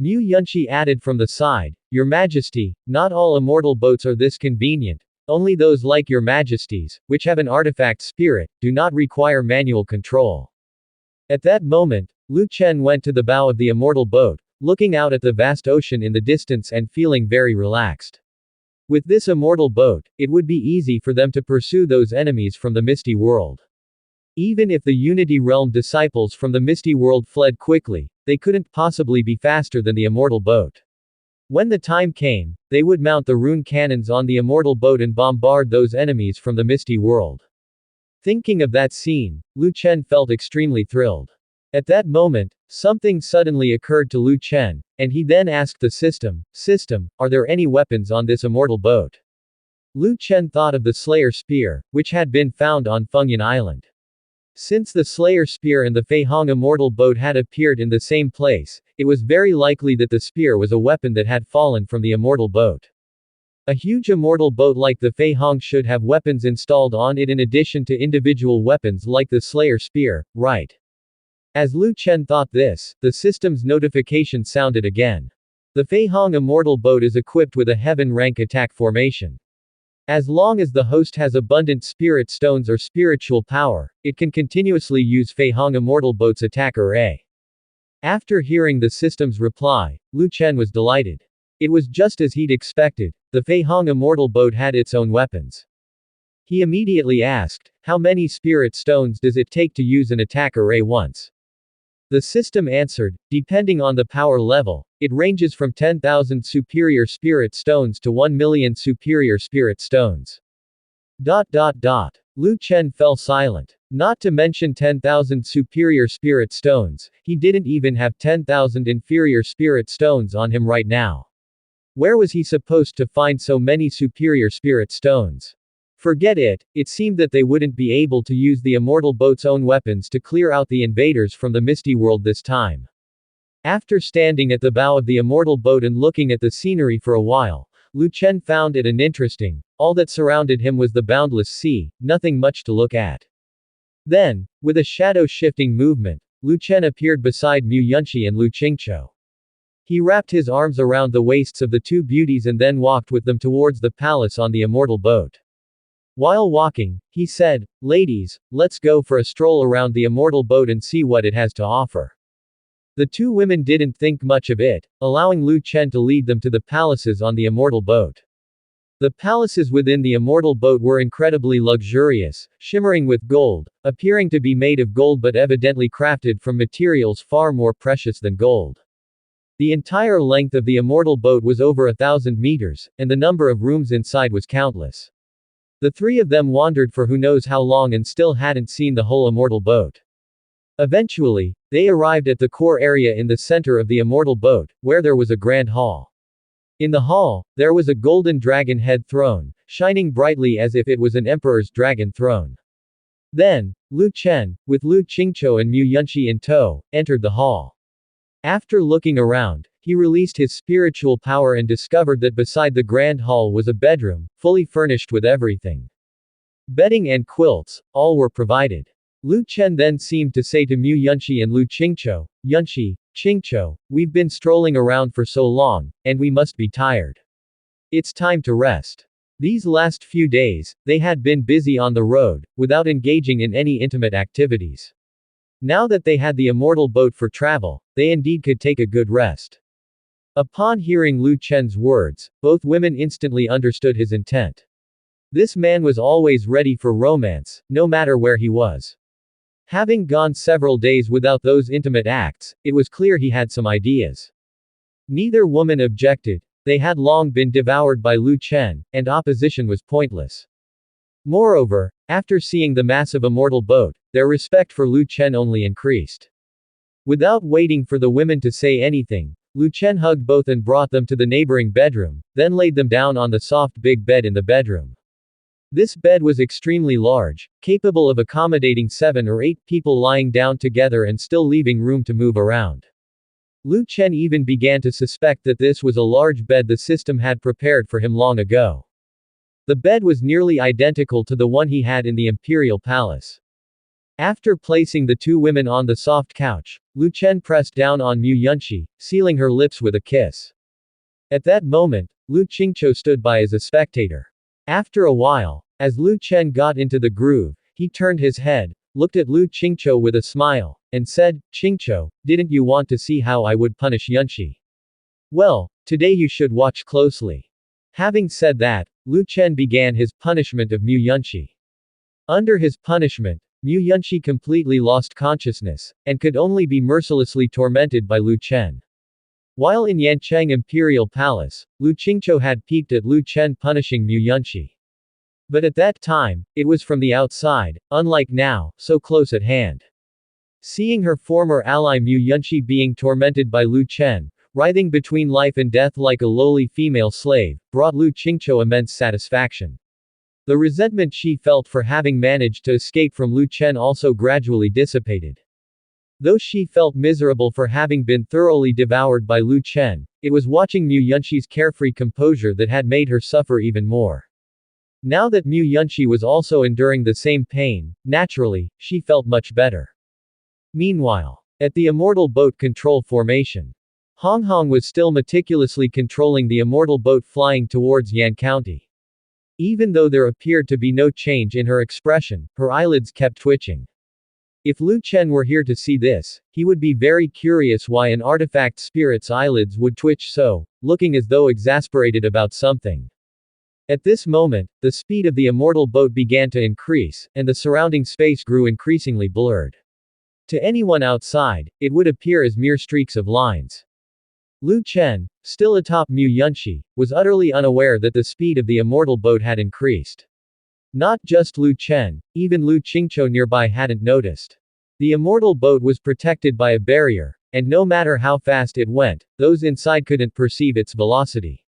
Mu Yunshi added from the side, Your Majesty, not all immortal boats are this convenient. Only those like Your Majesty's, which have an artifact spirit, do not require manual control. At that moment, Lu Chen went to the bow of the immortal boat, looking out at the vast ocean in the distance and feeling very relaxed. With this immortal boat, it would be easy for them to pursue those enemies from the Misty World. Even if the Unity Realm disciples from the Misty World fled quickly, they couldn't possibly be faster than the immortal boat. When the time came, they would mount the rune cannons on the immortal boat and bombard those enemies from the Misty World. Thinking of that scene, Lu Chen felt extremely thrilled. At that moment, something suddenly occurred to Lu Chen, and he then asked the system, are there any weapons on this immortal boat? Lu Chen thought of the Slayer Spear, which had been found on Fengyan Island. Since the Slayer Spear and the Fei Hong immortal boat had appeared in the same place, it was very likely that the spear was a weapon that had fallen from the immortal boat. A huge immortal boat like the Fei Hong should have weapons installed on it in addition to individual weapons like the Slayer Spear, right? As Lu Chen thought this, the system's notification sounded again. The Fei Hong immortal boat is equipped with a heaven rank attack formation. As long as the host has abundant spirit stones or spiritual power, it can continuously use Fei Hong immortal boat's attack array. After hearing the system's reply, Lu Chen was delighted. It was just as he'd expected, the Fei Hong immortal boat had its own weapons. He immediately asked, how many spirit stones does it take to use an attack array once? The system answered, depending on the power level, it ranges from 10,000 superior spirit stones to 1 million superior spirit stones. Lu Chen fell silent. Not to mention 10,000 superior spirit stones, he didn't even have 10,000 inferior spirit stones on him right now. Where was he supposed to find so many superior spirit stones? Forget it, it seemed that they wouldn't be able to use the immortal boat's own weapons to clear out the invaders from the Misty World this time. After standing at the bow of the immortal boat and looking at the scenery for a while, Lu Chen found it uninteresting. All that surrounded him was the boundless sea, nothing much to look at. Then, with a shadow-shifting movement, Lu Chen appeared beside Mu Yunshi and Lu Qingqiu. He wrapped his arms around the waists of the two beauties and then walked with them towards the palace on the immortal boat. While walking, he said, ladies, let's go for a stroll around the immortal boat and see what it has to offer. The two women didn't think much of it, allowing Lu Chen to lead them to the palaces on the immortal boat. The palaces within the immortal boat were incredibly luxurious, shimmering with gold, appearing to be made of gold but evidently crafted from materials far more precious than gold. The entire length of the immortal boat was over 1,000 meters, and the number of rooms inside was countless. The three of them wandered for who knows how long and still hadn't seen the whole immortal boat. Eventually, they arrived at the core area in the center of the immortal boat, where there was a grand hall. In the hall, there was a golden dragon head throne, shining brightly as if it was an emperor's dragon throne. Then, Lu Chen, with Lu Qingqiu and Mu Yunshi in tow, entered the hall. After looking around, he released his spiritual power and discovered that beside the grand hall was a bedroom, fully furnished with everything. Bedding and quilts, all were provided. Lu Chen then seemed to say to Mu Yunshi and Lu Qingqiu, Yunshi, Qingqiu, we've been strolling around for so long, and we must be tired. It's time to rest. These last few days, they had been busy on the road, without engaging in any intimate activities. Now that they had the immortal boat for travel, they indeed could take a good rest. Upon hearing Lu Chen's words, both women instantly understood his intent. This man was always ready for romance, no matter where he was. Having gone several days without those intimate acts, it was clear he had some ideas. Neither woman objected, they had long been devoured by Lu Chen, and opposition was pointless. Moreover, after seeing the massive immortal boat, their respect for Lu Chen only increased. Without waiting for the women to say anything, Lu Chen hugged both and brought them to the neighboring bedroom, then laid them down on the soft big bed in the bedroom. This bed was extremely large, capable of accommodating 7 or 8 people lying down together and still leaving room to move around. Lu Chen even began to suspect that this was a large bed the system had prepared for him long ago. The bed was nearly identical to the one he had in the imperial palace. After placing the two women on the soft couch, Lu Chen pressed down on Mu Yunxi, sealing her lips with a kiss. At that moment, Lu Qingqiu stood by as a spectator. After a while, as Lu Chen got into the groove, he turned his head, looked at Lu Qingqiu with a smile, and said, "Qingqiu, didn't you want to see how I would punish Yunxi? Well, today you should watch closely." Having said that, Lu Chen began his punishment of Mu Yunxi. Under his punishment, Mu Yunxi completely lost consciousness, and could only be mercilessly tormented by Lu Chen. While in Yancheng Imperial Palace, Lu Qingqiu had peeped at Lu Chen punishing Mu Yunxi. But at that time, it was from the outside, unlike now, so close at hand. Seeing her former ally Mu Yunxi being tormented by Lu Chen, writhing between life and death like a lowly female slave, brought Lu Qingqiu immense satisfaction. The resentment she felt for having managed to escape from Lu Chen also gradually dissipated. Though she felt miserable for having been thoroughly devoured by Lu Chen, it was watching Mu Yunxi's carefree composure that had made her suffer even more. Now that Mu Yunxi was also enduring the same pain, naturally, she felt much better. Meanwhile, at the immortal boat control formation, Hong Hong was still meticulously controlling the immortal boat flying towards Yan County. Even though there appeared to be no change in her expression, her eyelids kept twitching. If Lu Chen were here to see this, he would be very curious why an artifact spirit's eyelids would twitch so, looking as though exasperated about something. At this moment, the speed of the immortal boat began to increase, and the surrounding space grew increasingly blurred. To anyone outside, it would appear as mere streaks of lines. Lu Chen, still atop Mu Yunxi, was utterly unaware that the speed of the immortal boat had increased. Not just Lu Chen, even Lu Qingqiu nearby hadn't noticed. The immortal boat was protected by a barrier, and no matter how fast it went, those inside couldn't perceive its velocity.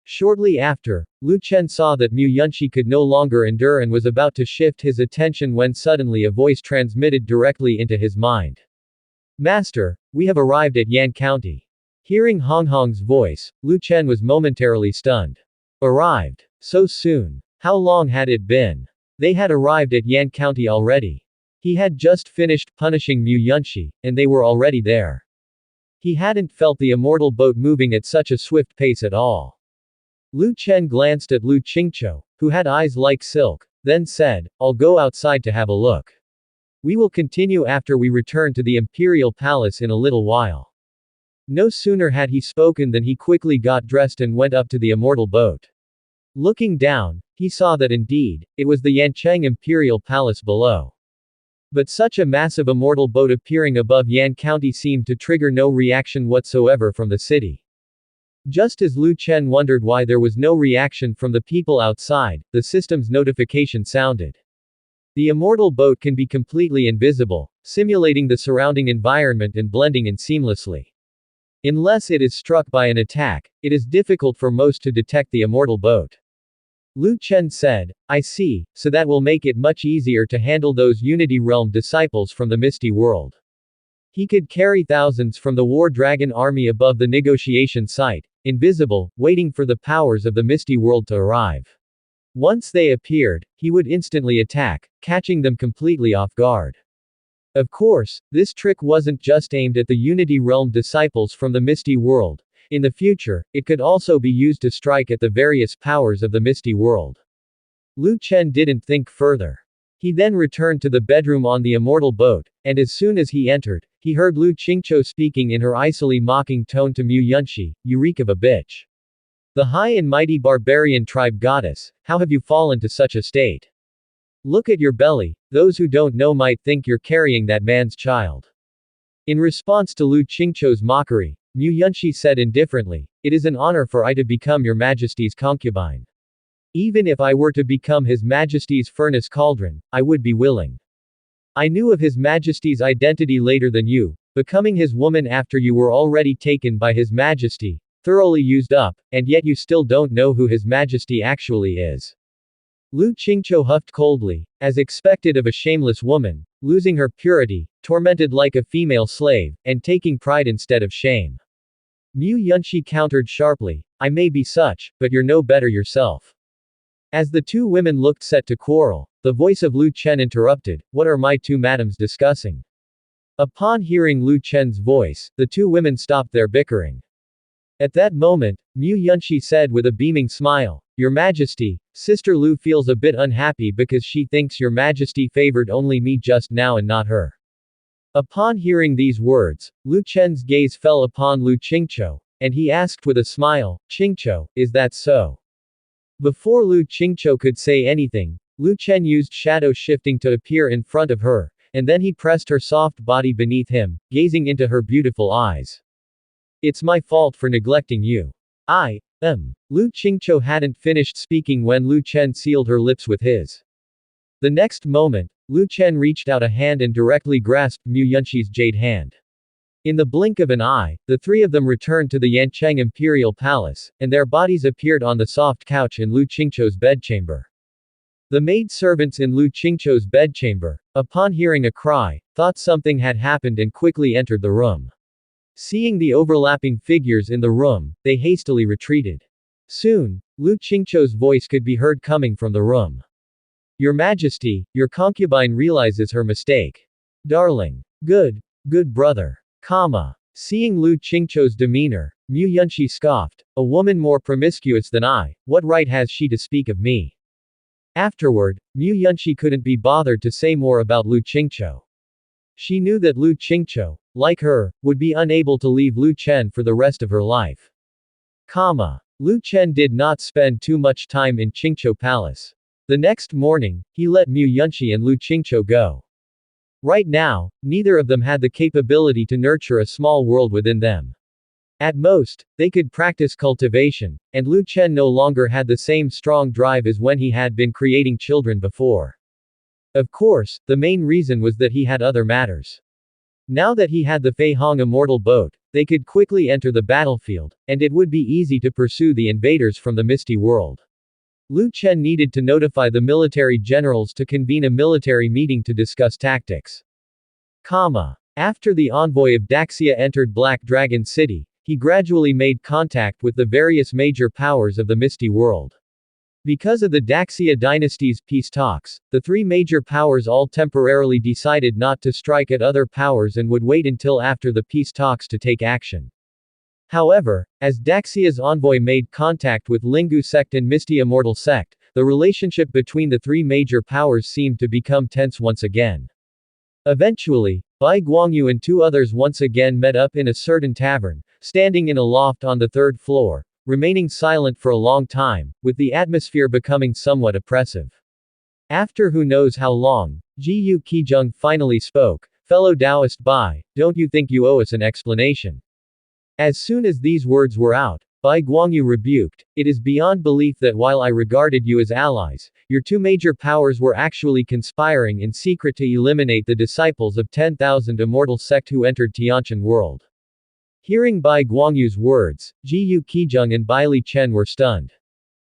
Shortly after, Lu Chen saw that Mu Yunxi could no longer endure and was about to shift his attention when suddenly a voice transmitted directly into his mind. "Master, we have arrived at Yan County." Hearing Hong Hong's voice, Lu Chen was momentarily stunned. Arrived? So soon? How long had it been? They had arrived at Yan County already. He had just finished punishing Mu Yunxi, and they were already there. He hadn't felt the immortal boat moving at such a swift pace at all. Lu Chen glanced at Lu Qingqiu, who had eyes like silk, then said, "I'll go outside to have a look. We will continue after we return to the Imperial Palace in a little while." No sooner had he spoken than he quickly got dressed and went up to the immortal boat. Looking down, he saw that indeed, it was the Yancheng Imperial Palace below. But such a massive immortal boat appearing above Yan County seemed to trigger no reaction whatsoever from the city. Just as Lu Chen wondered why there was no reaction from the people outside, the system's notification sounded. The immortal boat can be completely invisible, simulating the surrounding environment and blending in seamlessly. Unless it is struck by an attack, it is difficult for most to detect the immortal boat. Lu Chen said, "I see, so that will make it much easier to handle those Unity Realm disciples from the Misty World." He could carry thousands from the War Dragon army above the negotiation site, invisible, waiting for the powers of the Misty World to arrive. Once they appeared, he would instantly attack, catching them completely off guard. Of course, this trick wasn't just aimed at the Unity Realm disciples from the Misty World. In the future, it could also be used to strike at the various powers of the Misty World. Lu Chen didn't think further. He then returned to the bedroom on the immortal boat, and as soon as he entered, he heard Lu Qingqiu speaking in her icily mocking tone to Mu Yunxi, "You reek of a bitch. The high and mighty barbarian tribe goddess, how have you fallen to such a state? Look at your belly, those who don't know might think you're carrying that man's child." In response to Lu Qingqiu's mockery, Mu Yunxi said indifferently, "It is an honor for I to become your majesty's concubine. Even if I were to become his majesty's furnace cauldron, I would be willing. I knew of his majesty's identity later than you, becoming his woman after you were already taken by his majesty, thoroughly used up, and yet you still don't know who his majesty actually is." Lu Qingqiu huffed coldly, as expected of a shameless woman, losing her purity, tormented like a female slave, and taking pride instead of shame. Mu Yunxi countered sharply, "I may be such, but you're no better yourself." As the two women looked set to quarrel, The voice of Lu Chen interrupted, "What are my two madams discussing?" Upon hearing Lu Chen's voice, the two women stopped their bickering. At that moment, Mu Yunxi said with a beaming smile, "Your Majesty, Sister Lu feels a bit unhappy because she thinks Your Majesty favored only me just now and not her." Upon hearing these words, Lu Chen's gaze fell upon Lu Qingqiu, and he asked with a smile, "Qingqiu, is that so?" Before Lu Qingqiu could say anything, Lu Chen used shadow shifting to appear in front of her, and then he pressed her soft body beneath him, gazing into her beautiful eyes. "It's my fault for neglecting you. Lu Qingqiu hadn't finished speaking when Lu Chen sealed her lips with his. The next moment, Lu Chen reached out a hand and directly grasped Mu Yunxi's jade hand. In the blink of an eye, the three of them returned to the Yancheng Imperial Palace, and their bodies appeared on the soft couch in Lu Qingqiu's bedchamber. The maid servants in Lu Qingqiu's bedchamber, upon hearing a cry, thought something had happened and quickly entered the room. Seeing the overlapping figures in the room, they hastily retreated. Soon, Lu Qingqiu's voice could be heard coming from the room. "Your Majesty, your concubine realizes her mistake. Darling. Good brother. Seeing Lu Qingqiu's demeanor, Mu Yunxi scoffed, "A woman more promiscuous than I, what right has she to speak of me?" Afterward, Mu Yunxi couldn't be bothered to say more about Lu Qingqiu. She knew that Lu Qingqiu, like her, would be unable to leave Lu Chen for the rest of her life. Lu Chen did not spend too much time in Qingqiu Palace. The next morning, he let Mu Yunxi and Lu Qingqiu go. Right now, neither of them had the capability to nurture a small world within them. At most, they could practice cultivation, and Lu Chen no longer had the same strong drive as when he had been creating children before. Of course, the main reason was that he had other matters. Now that he had the Fei Hong immortal boat, they could quickly enter the battlefield, and it would be easy to pursue the invaders from the Misty World. Lu Chen needed to notify the military generals to convene a military meeting to discuss tactics. After the envoy of Daxia entered Black Dragon City, he gradually made contact with the various major powers of the Misty World. Because of the Daxia dynasty's peace talks, the three major powers all temporarily decided not to strike at other powers and would wait until after the peace talks to take action. However, as Daxia's envoy made contact with Lingu sect and Misty Immortal sect, the relationship between the three major powers seemed to become tense once again. Eventually, Bai Guangyu and two others once again met up in a certain tavern, standing in a loft on the third floor, remaining silent for a long time, with the atmosphere becoming somewhat oppressive. After who knows how long, Jiyu Qijung finally spoke, "Fellow Taoist Bai, don't you think you owe us an explanation?" As soon as these words were out, Bai Guangyu rebuked, "It is beyond belief that while I regarded you as allies, your two major powers were actually conspiring in secret to eliminate the disciples of 10,000 Immortal sect who entered Tianqian world." Hearing Bai Guangyu's words, Jiyu Qijung and Bai Li Chen were stunned.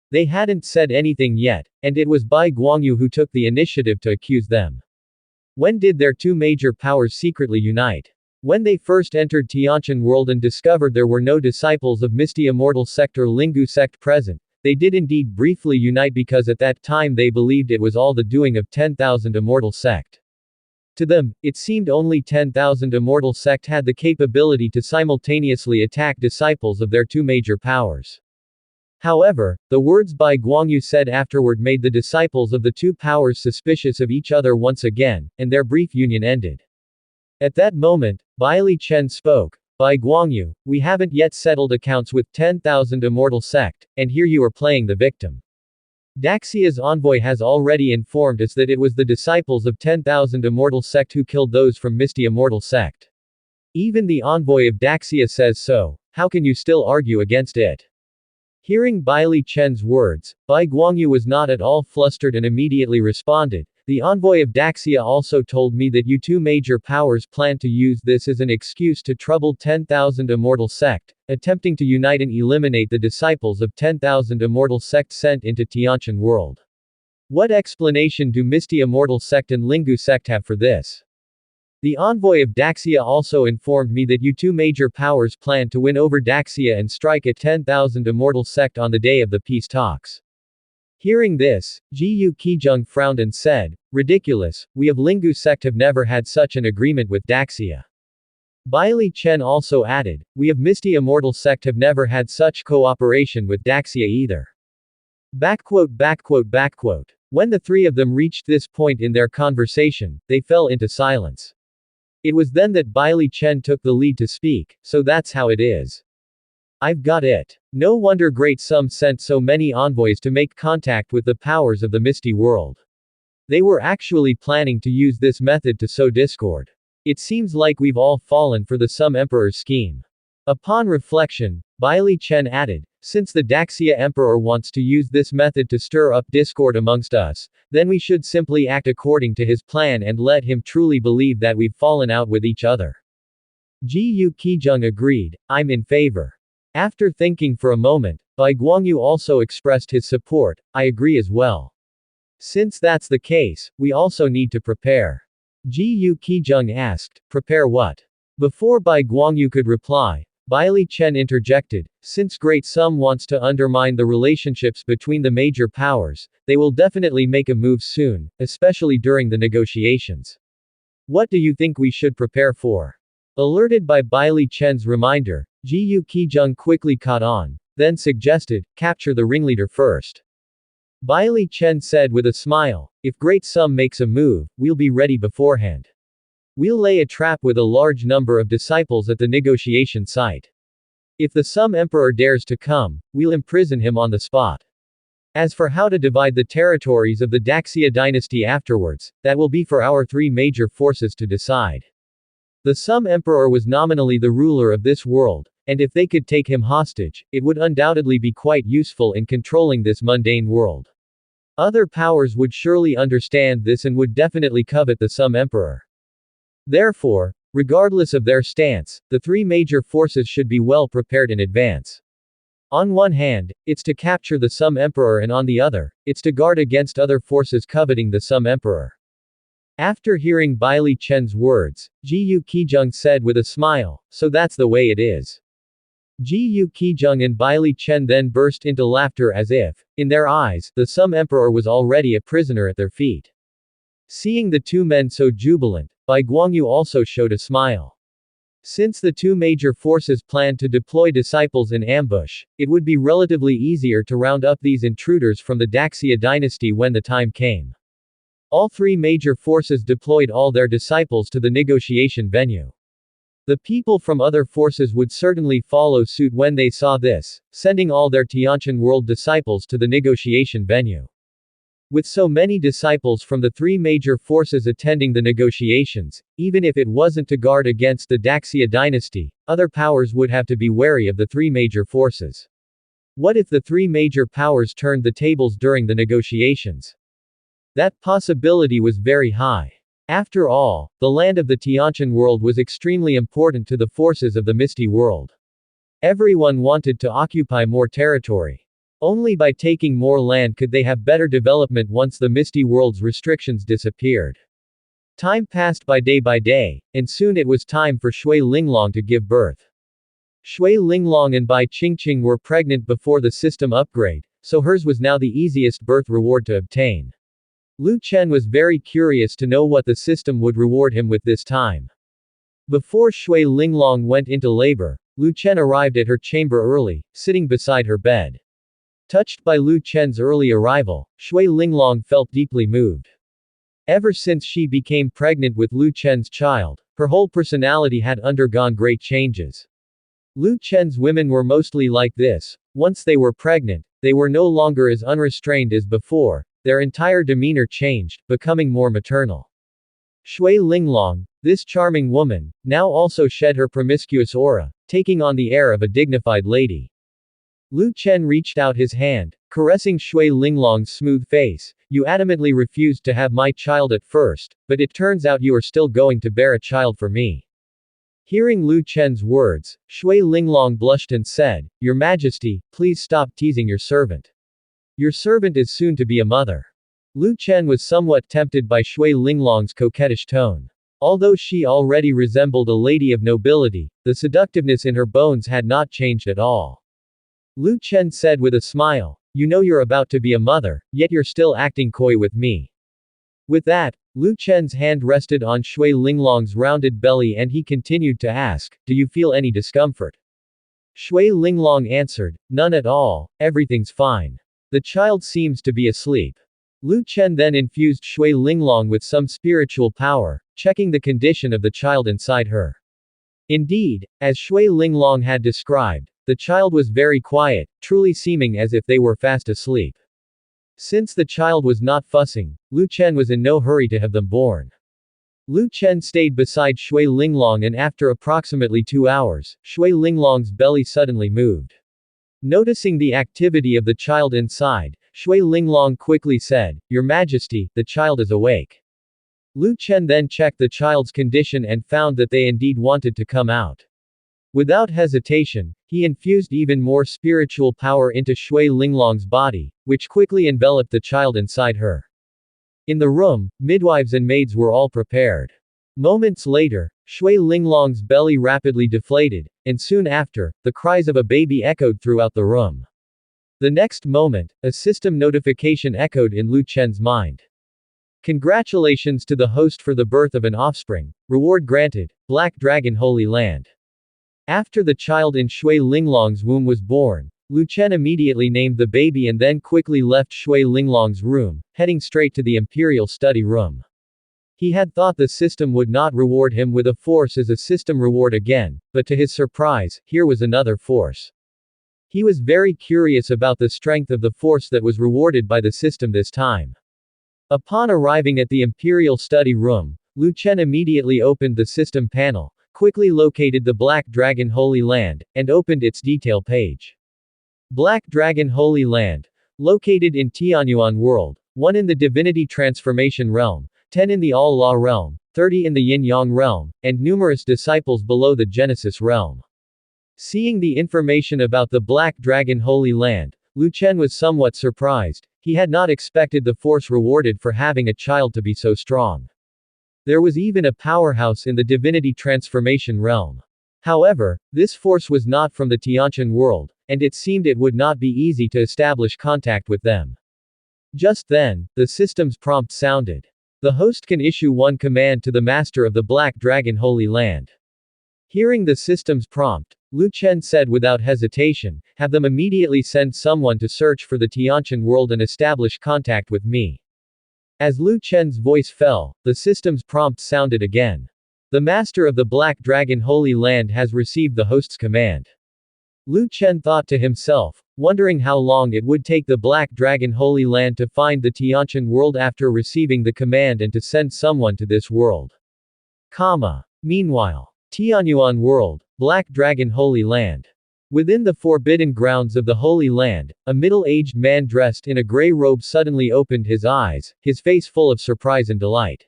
They hadn't said anything yet, and it was Bai Guangyu who took the initiative to accuse them. When did their two major powers secretly unite? When they first entered Tianqian world and discovered there were no disciples of Misty Immortal sect or Lingu sect present, they did indeed briefly unite because at that time they believed it was all the doing of 10,000 Immortal sect. To them, it seemed only 10,000 Immortal sect had the capability to simultaneously attack disciples of their two major powers. However, the words Bai Guangyu said afterward made the disciples of the two powers suspicious of each other once again, and their brief union ended. At that moment, Bai Li Chen spoke, "Bai Guangyu, we haven't yet settled accounts with 10,000 Immortal sect, and here you are playing the victim. Daxia's envoy has already informed us that it was the disciples of 10,000 Immortal sect who killed those from Misty Immortal sect. Even the envoy of Daxia says so, how can you still argue against it?" Hearing Bai Li Chen's words, Bai Guangyu was not at all flustered and immediately responded, "The envoy of Daxia also told me that you two major powers plan to use this as an excuse to trouble 10,000 Immortal sect, attempting to unite and eliminate the disciples of 10,000 Immortal sect sent into Tianqian world. What explanation do Misty Immortal sect and Lingu sect have for this? The envoy of Daxia also informed me that you two major powers plan to win over Daxia and strike at 10,000 Immortal sect on the day of the peace talks. Hearing this, Ji Qijung frowned and said, ridiculous, we of Lingu sect have never had such an agreement with Daxia. Bai Li Chen also added, we of Misty Immortal sect have never had such cooperation with Daxia either. When the three of them reached this point in their conversation, they fell into silence. It was then that Bai Li Chen took the lead to speak, so that's how it is. I've got it. No wonder Great Sum sent so many envoys to make contact with the powers of the Misty World. They were actually planning to use this method to sow discord. It seems like we've all fallen for the Sum Emperor's scheme. Upon reflection, Bai Li Chen added, since the Daxia Emperor wants to use this method to stir up discord amongst us, then we should simply act according to his plan and let him truly believe that we've fallen out with each other. Ji Qijung agreed, I'm in favor. After thinking for a moment, Bai Guangyu also expressed his support, I agree as well. Since that's the case, we also need to prepare. Ji Qijung asked, prepare what? Before Bai Guangyu could reply, Bai Li Chen interjected, since Great Sum wants to undermine the relationships between the major powers, they will definitely make a move soon, especially during the negotiations. What do you think we should prepare for? Alerted by Bai Li Chen's reminder, Ji Qijung quickly caught on, then suggested, capture the ringleader first. Bai Li Chen said with a smile, if Great Sum makes a move, we'll be ready beforehand. We'll lay a trap with a large number of disciples at the negotiation site. If the Sum Emperor dares to come, we'll imprison him on the spot. As for how to divide the territories of the Daxia dynasty afterwards, that will be for our three major forces to decide. The Sum Emperor was nominally the ruler of this world, and if they could take him hostage, it would undoubtedly be quite useful in controlling this mundane world. Other powers would surely understand this and would definitely covet the Sum Emperor. Therefore, regardless of their stance, the three major forces should be well prepared in advance. On one hand, it's to capture the Sum Emperor, and on the other, it's to guard against other forces coveting the Sum Emperor. After hearing Bai Li Chen's words, Ji Qijung said with a smile, so that's the way it is. Ji Qijung and Bai Li Chen then burst into laughter as if, in their eyes, the Sum Emperor was already a prisoner at their feet. Seeing the two men so jubilant, Bai Guangyu also showed a smile. Since the two major forces planned to deploy disciples in ambush, it would be relatively easier to round up these intruders from the Daxia dynasty when the time came. All three major forces deployed all their disciples to the negotiation venue. The people from other forces would certainly follow suit when they saw this, sending all their Tianqian world disciples to the negotiation venue. With so many disciples from the three major forces attending the negotiations, even if it wasn't to guard against the Daxia dynasty, other powers would have to be wary of the three major forces. What if the three major powers turned the tables during the negotiations? That possibility was very high. After all, the land of the Tianqian world was extremely important to the forces of the Misty World. Everyone wanted to occupy more territory. Only by taking more land could they have better development once the Misty World's restrictions disappeared. Time passed by day, and soon it was time for Shui Linglong to give birth. Shui Linglong and Bai Qingqing were pregnant before the system upgrade, so hers was now the easiest birth reward to obtain. Lu Chen was very curious to know what the system would reward him with this time. Before Shui Linglong went into labor, Lu Chen arrived at her chamber early, sitting beside her bed. Touched by Lu Chen's early arrival, Shui Linglong felt deeply moved. Ever since she became pregnant with Lu Chen's child, her whole personality had undergone great changes. Lu Chen's women were mostly like this. Once they were pregnant, they were no longer as unrestrained as before, their entire demeanor changed, becoming more maternal. Shui Linglong, this charming woman, now also shed her promiscuous aura, taking on the air of a dignified lady. Lu Chen reached out his hand, caressing Shui Linglong's smooth face. You adamantly refused to have my child at first, but it turns out you are still going to bear a child for me. Hearing Lu Chen's words, Shui Linglong blushed and said, Your Majesty, please stop teasing your servant. Your servant is soon to be a mother. Lu Chen was somewhat tempted by Shui Linglong's coquettish tone. Although she already resembled a lady of nobility, the seductiveness in her bones had not changed at all. Lu Chen said with a smile, You know you're about to be a mother, yet you're still acting coy with me. With that, Lu Chen's hand rested on Shui Linglong's rounded belly and he continued to ask, do you feel any discomfort? Shui Linglong answered, none at all, everything's fine. The child seems to be asleep. Lu Chen then infused Shui Linglong with some spiritual power, checking the condition of the child inside her. Indeed, as Shui Linglong had described, the child was very quiet, truly seeming as if they were fast asleep. Since the child was not fussing, Lu Chen was in no hurry to have them born. Lu Chen stayed beside Shui Linglong and after approximately 2 hours, Shui Linglong's belly suddenly moved. Noticing the activity of the child inside, Shui Linglong quickly said, Your Majesty, the child is awake. Lu Chen then checked the child's condition and found that they indeed wanted to come out. Without hesitation, he infused even more spiritual power into Shui Linglong's body, which quickly enveloped the child inside her. In the room, midwives and maids were all prepared. Moments later, Shui Linglong's belly rapidly deflated, and soon after, the cries of a baby echoed throughout the room. The next moment, a system notification echoed in Lu Chen's mind. Congratulations to the host for the birth of an offspring. Reward granted, Black Dragon Holy Land. After the child in Shui Linglong's womb was born, Lu Chen immediately named the baby and then quickly left Shui Linglong's room, heading straight to the Imperial Study Room. He had thought the system would not reward him with a force as a system reward again, but to his surprise, here was another force. He was very curious about the strength of the force that was rewarded by the system this time. Upon arriving at the Imperial Study Room, Lu Chen immediately opened the system panel, quickly located the Black Dragon Holy Land, and opened its detail page. Black Dragon Holy Land, located in Tianyuan World, 1 in the Divinity Transformation Realm, 10 in the All-Law Realm, 30 in the Yin-Yang Realm, and numerous disciples below the Genesis Realm. Seeing the information about the Black Dragon Holy Land, Lu Chen was somewhat surprised. He had not expected the force rewarded for having a child to be so strong. There was even a powerhouse in the Divinity Transformation Realm. However, this force was not from the Tiantian world, and it seemed it would not be easy to establish contact with them. Just then, the system's prompt sounded. The host can issue one command to the master of the Black Dragon Holy Land. Hearing the system's prompt, Lu Chen said without hesitation, have them immediately send someone to search for the Tiantian world and establish contact with me. As Lu Chen's voice fell, the system's prompt sounded again. The master of the Black Dragon Holy Land has received the host's command. Lu Chen thought to himself, wondering how long it would take the Black Dragon Holy Land to find the Tiantian world after receiving the command and to send someone to this world. Meanwhile, Tianyuan World, Black Dragon Holy Land. Within the forbidden grounds of the Holy Land, a middle-aged man dressed in a gray robe suddenly opened his eyes, his face full of surprise and delight.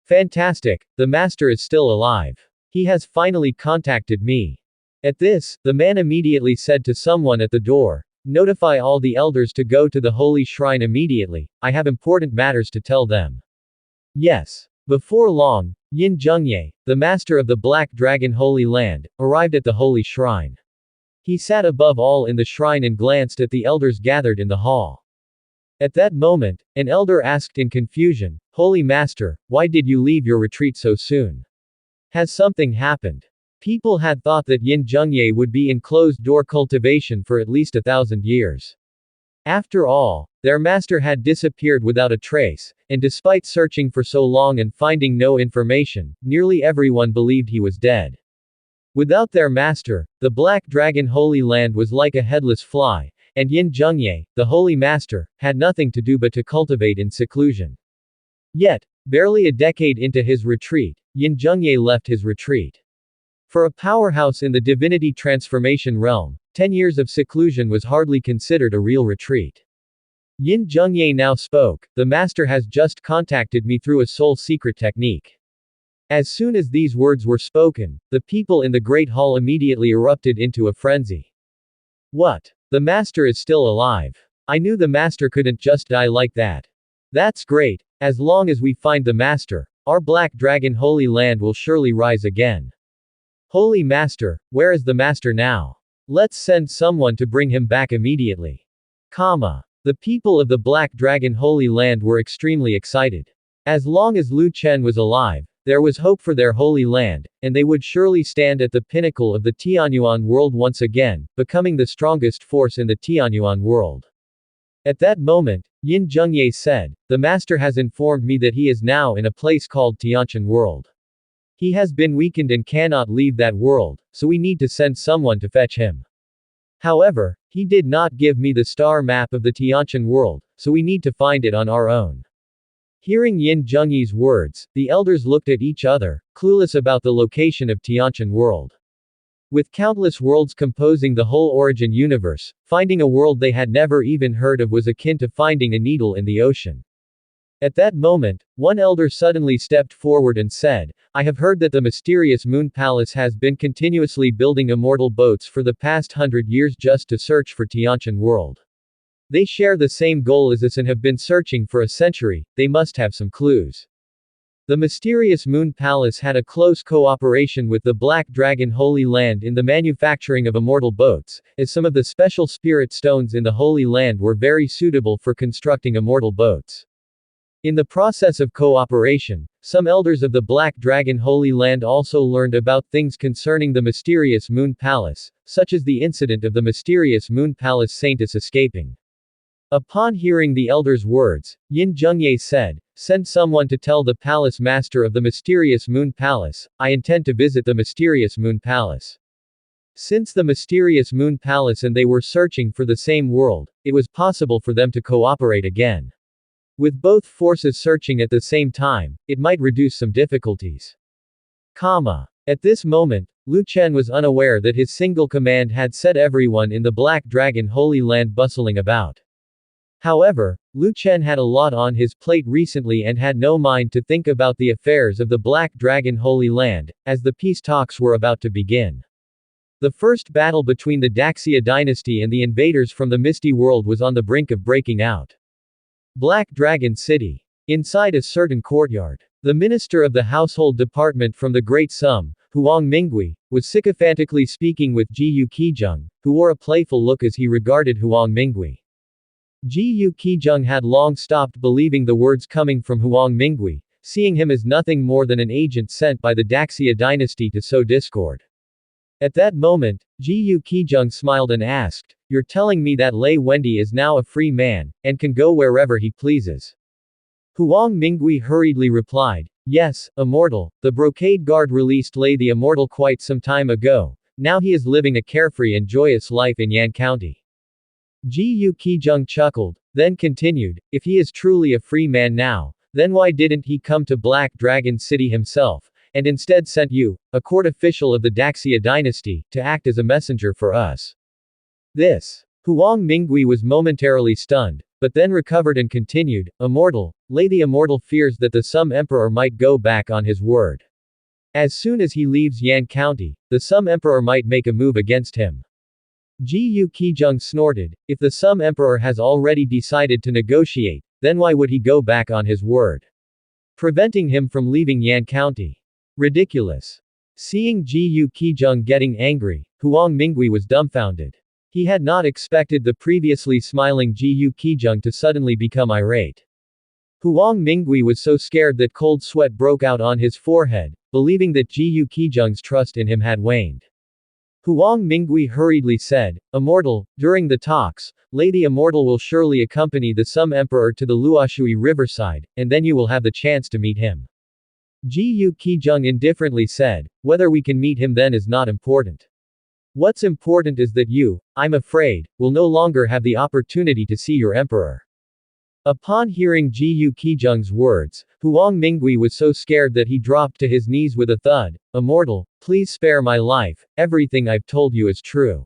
Fantastic, the master is still alive. He has finally contacted me. At this, the man immediately said to someone at the door, notify all the elders to go to the holy shrine immediately, I have important matters to tell them. Yes. Before long, Yin Zhengye, the master of the Black Dragon Holy Land, arrived at the holy shrine. He sat above all in the shrine and glanced at the elders gathered in the hall. At that moment, an elder asked in confusion, Holy Master, why did you leave your retreat so soon? Has something happened? People had thought that Yin Zhengye would be in closed-door cultivation for at least 1,000 years. After all, their master had disappeared without a trace, and despite searching for so long and finding no information, nearly everyone believed he was dead. Without their master, the Black Dragon Holy Land was like a headless fly, and Yin Zhengye, the Holy Master, had nothing to do but to cultivate in seclusion. Yet, barely a decade into his retreat, Yin Zhengye left his retreat. For a powerhouse in the Divinity Transformation Realm, 10 years of seclusion was hardly considered a real retreat. Yin Zhengye now spoke, the master has just contacted me through a soul secret technique. As soon as these words were spoken, the people in the Great Hall immediately erupted into a frenzy. What? The master is still alive. I knew the master couldn't just die like that. That's great, as long as we find the master, our Black Dragon Holy Land will surely rise again. Holy Master, where is the master now? Let's send someone to bring him back immediately. The people of the Black Dragon Holy Land were extremely excited. As long as Lu Chen was alive, there was hope for their holy land, and they would surely stand at the pinnacle of the Tianyuan world once again, becoming the strongest force in the Tianyuan world. At that moment, Yin Zhengye said, "The master has informed me that he is now in a place called Tianshan world. He has been weakened and cannot leave that world, so we need to send someone to fetch him. However, he did not give me the star map of the Tianshan world, so we need to find it on our own." Hearing Yin Zhengye's words, the elders looked at each other, clueless about the location of Tianshan world. With countless worlds composing the whole origin universe, finding a world they had never even heard of was akin to finding a needle in the ocean. At that moment, one elder suddenly stepped forward and said, "I have heard that the mysterious Moon Palace has been continuously building immortal boats for the past 100 years just to search for Tianshan world. They share the same goal as us and have been searching for a century, they must have some clues." The mysterious Moon Palace had a close cooperation with the Black Dragon Holy Land in the manufacturing of immortal boats, as some of the special spirit stones in the Holy Land were very suitable for constructing immortal boats. In the process of cooperation, some elders of the Black Dragon Holy Land also learned about things concerning the mysterious Moon Palace, such as the incident of the mysterious Moon Palace Saintess escaping. Upon hearing the elder's words, Yin Zhengye said, "Send someone to tell the palace master of the mysterious Moon Palace, I intend to visit the mysterious Moon Palace." Since the mysterious Moon Palace and they were searching for the same world, it was possible for them to cooperate again. With both forces searching at the same time, it might reduce some difficulties. At this moment, Lu Chen was unaware that his single command had set everyone in the Black Dragon Holy Land bustling about. However, Lu Chen had a lot on his plate recently and had no mind to think about the affairs of the Black Dragon Holy Land, as the peace talks were about to begin. The first battle between the Daxia dynasty and the invaders from the Misty World was on the brink of breaking out. Black Dragon City. Inside a certain courtyard, the minister of the household department from the Great Sum, Huang Mingui, was sycophantically speaking with Jiyu Qijung, who wore a playful look as he regarded Huang Mingui. Jiyu Qijung had long stopped believing the words coming from Huang Mingui, seeing him as nothing more than an agent sent by the Daxia dynasty to sow discord. At that moment, Jiyu Qijung smiled and asked, "You're telling me that Lei Wendy is now a free man, and can go wherever he pleases?" Huang Mingui hurriedly replied, "Yes, immortal, the brocade guard released Lei the Immortal quite some time ago, now he is living a carefree and joyous life in Yan County." Jiyu Qijung chuckled, then continued, "If he is truly a free man now, then why didn't he come to Black Dragon City himself, and instead sent you, a court official of the Daxia dynasty, to act as a messenger for us?" This. Huang Mingui was momentarily stunned, but then recovered and continued, "Immortal, Lei the Immortal fears that the Sum Emperor might go back on his word. As soon as he leaves Yan County, the Sum Emperor might make a move against him." Jiyu Qijung snorted, "If the Sum Emperor has already decided to negotiate, then why would he go back on his word? Preventing him from leaving Yan County. Ridiculous." Seeing Jiyu Qijung getting angry, Huang Mingui was dumbfounded. He had not expected the previously smiling Jiyu Qijung to suddenly become irate. Huang Mingui was so scared that cold sweat broke out on his forehead, believing that Jiyu Qijung's trust in him had waned. Huang Mingui hurriedly said, "Immortal, during the talks, Lei the Immortal will surely accompany the Sum Emperor to the Luoshui riverside, and then you will have the chance to meet him." Jiyu Qijung indifferently said, "Whether we can meet him then is not important. What's important is that you, I'm afraid, will no longer have the opportunity to see your emperor." Upon hearing Jiyu Qijung's words, Huang Mingui was so scared that he dropped to his knees with a thud. "Immortal, please spare my life, everything I've told you is true.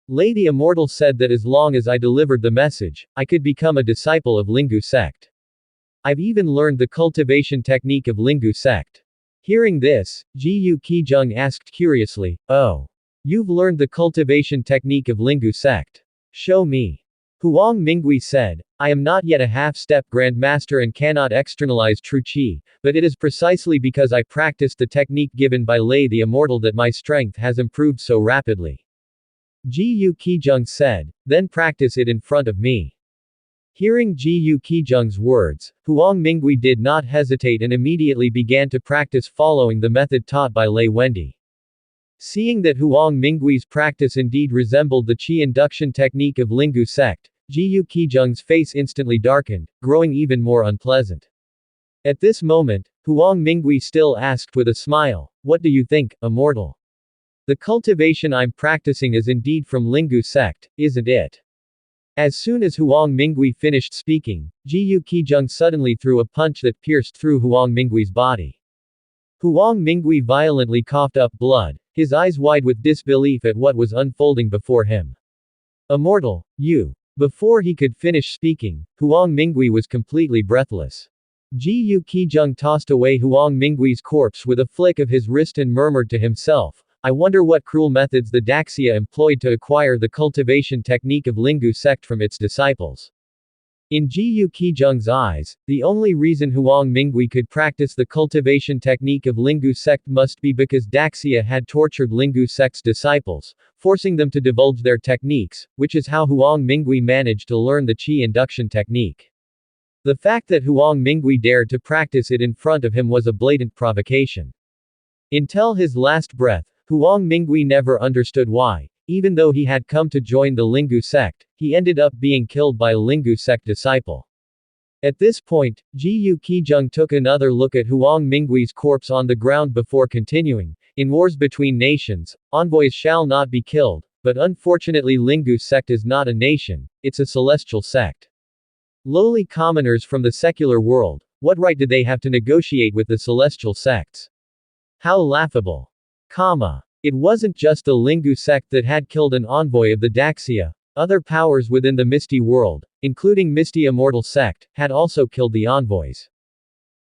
Lei the Immortal said that as long as I delivered the message, I could become a disciple of Lingu sect. I've even learned the cultivation technique of Lingu sect." Hearing this, Jiyu Qijung asked curiously, "Oh. You've learned the cultivation technique of Lingu sect. Show me." Huang Mingui said, "I am not yet a half-step grandmaster and cannot externalize true qi, but it is precisely because I practiced the technique given by Lei the Immortal that my strength has improved so rapidly." Ji Qijung said, then practice it in front of me. Hearing Ji Qijung's words, Huang Mingui did not hesitate and immediately began to practice following the method taught by Lei Wendi. Seeing that Huang Mingui's practice indeed resembled the Qi induction technique of Lingu sect, Ji Qijung's face instantly darkened, growing even more unpleasant. At this moment, Huang Mingui still asked with a smile, "What do you think, immortal? The cultivation I'm practicing is indeed from Lingu sect, isn't it?" As soon as Huang Mingui finished speaking, Ji Qijung suddenly threw a punch that pierced through Huang Mingui's body. Huang Mingui violently coughed up blood, his eyes wide with disbelief at what was unfolding before him. "Immortal, you." Before he could finish speaking, Huang Mingui was completely breathless. Ji Qijung tossed away Huang Mingui's corpse with a flick of his wrist and murmured to himself, "I wonder what cruel methods the Daxia employed to acquire the cultivation technique of Lingu sect from its disciples." In Ji Qijung's eyes, the only reason Huang Mingui could practice the cultivation technique of Lingu sect must be because Daxia had tortured Lingu sect's disciples, forcing them to divulge their techniques, which is how Huang Mingui managed to learn the Qi induction technique. The fact that Huang Mingui dared to practice it in front of him was a blatant provocation. Until his last breath, Huang Mingui never understood why, even though he had come to join the Lingu sect, he ended up being killed by a Lingu sect disciple. At this point, Ji Qijung took another look at Huang Mingui's corpse on the ground before continuing, "In wars between nations, envoys shall not be killed, but unfortunately Lingu sect is not a nation, it's a celestial sect. Lowly commoners from the secular world, what right do they have to negotiate with the celestial sects? How laughable. It wasn't just the Lingu sect that had killed an envoy of the Daxia. Other powers within the Misty world, including Misty Immortal sect, had also killed the envoys.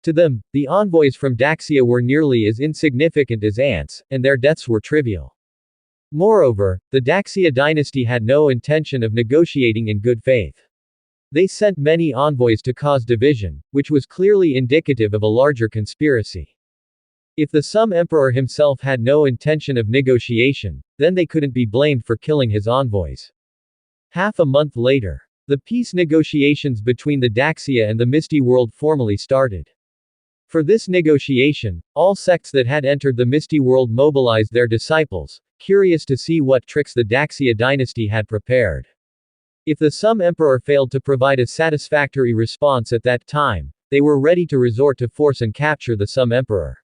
To them, the envoys from Daxia were nearly as insignificant as ants, and their deaths were trivial. Moreover, the Daxia dynasty had no intention of negotiating in good faith. They sent many envoys to cause division, which was clearly indicative of a larger conspiracy. If the Sum Emperor himself had no intention of negotiation, then they couldn't be blamed for killing his envoys. Half a month later, the peace negotiations between the Daxia and the Misty World formally started. For this negotiation, all sects that had entered the Misty World mobilized their disciples, curious to see what tricks the Daxia dynasty had prepared. If the Sum Emperor failed to provide a satisfactory response at that time, they were ready to resort to force and capture the Sum Emperor.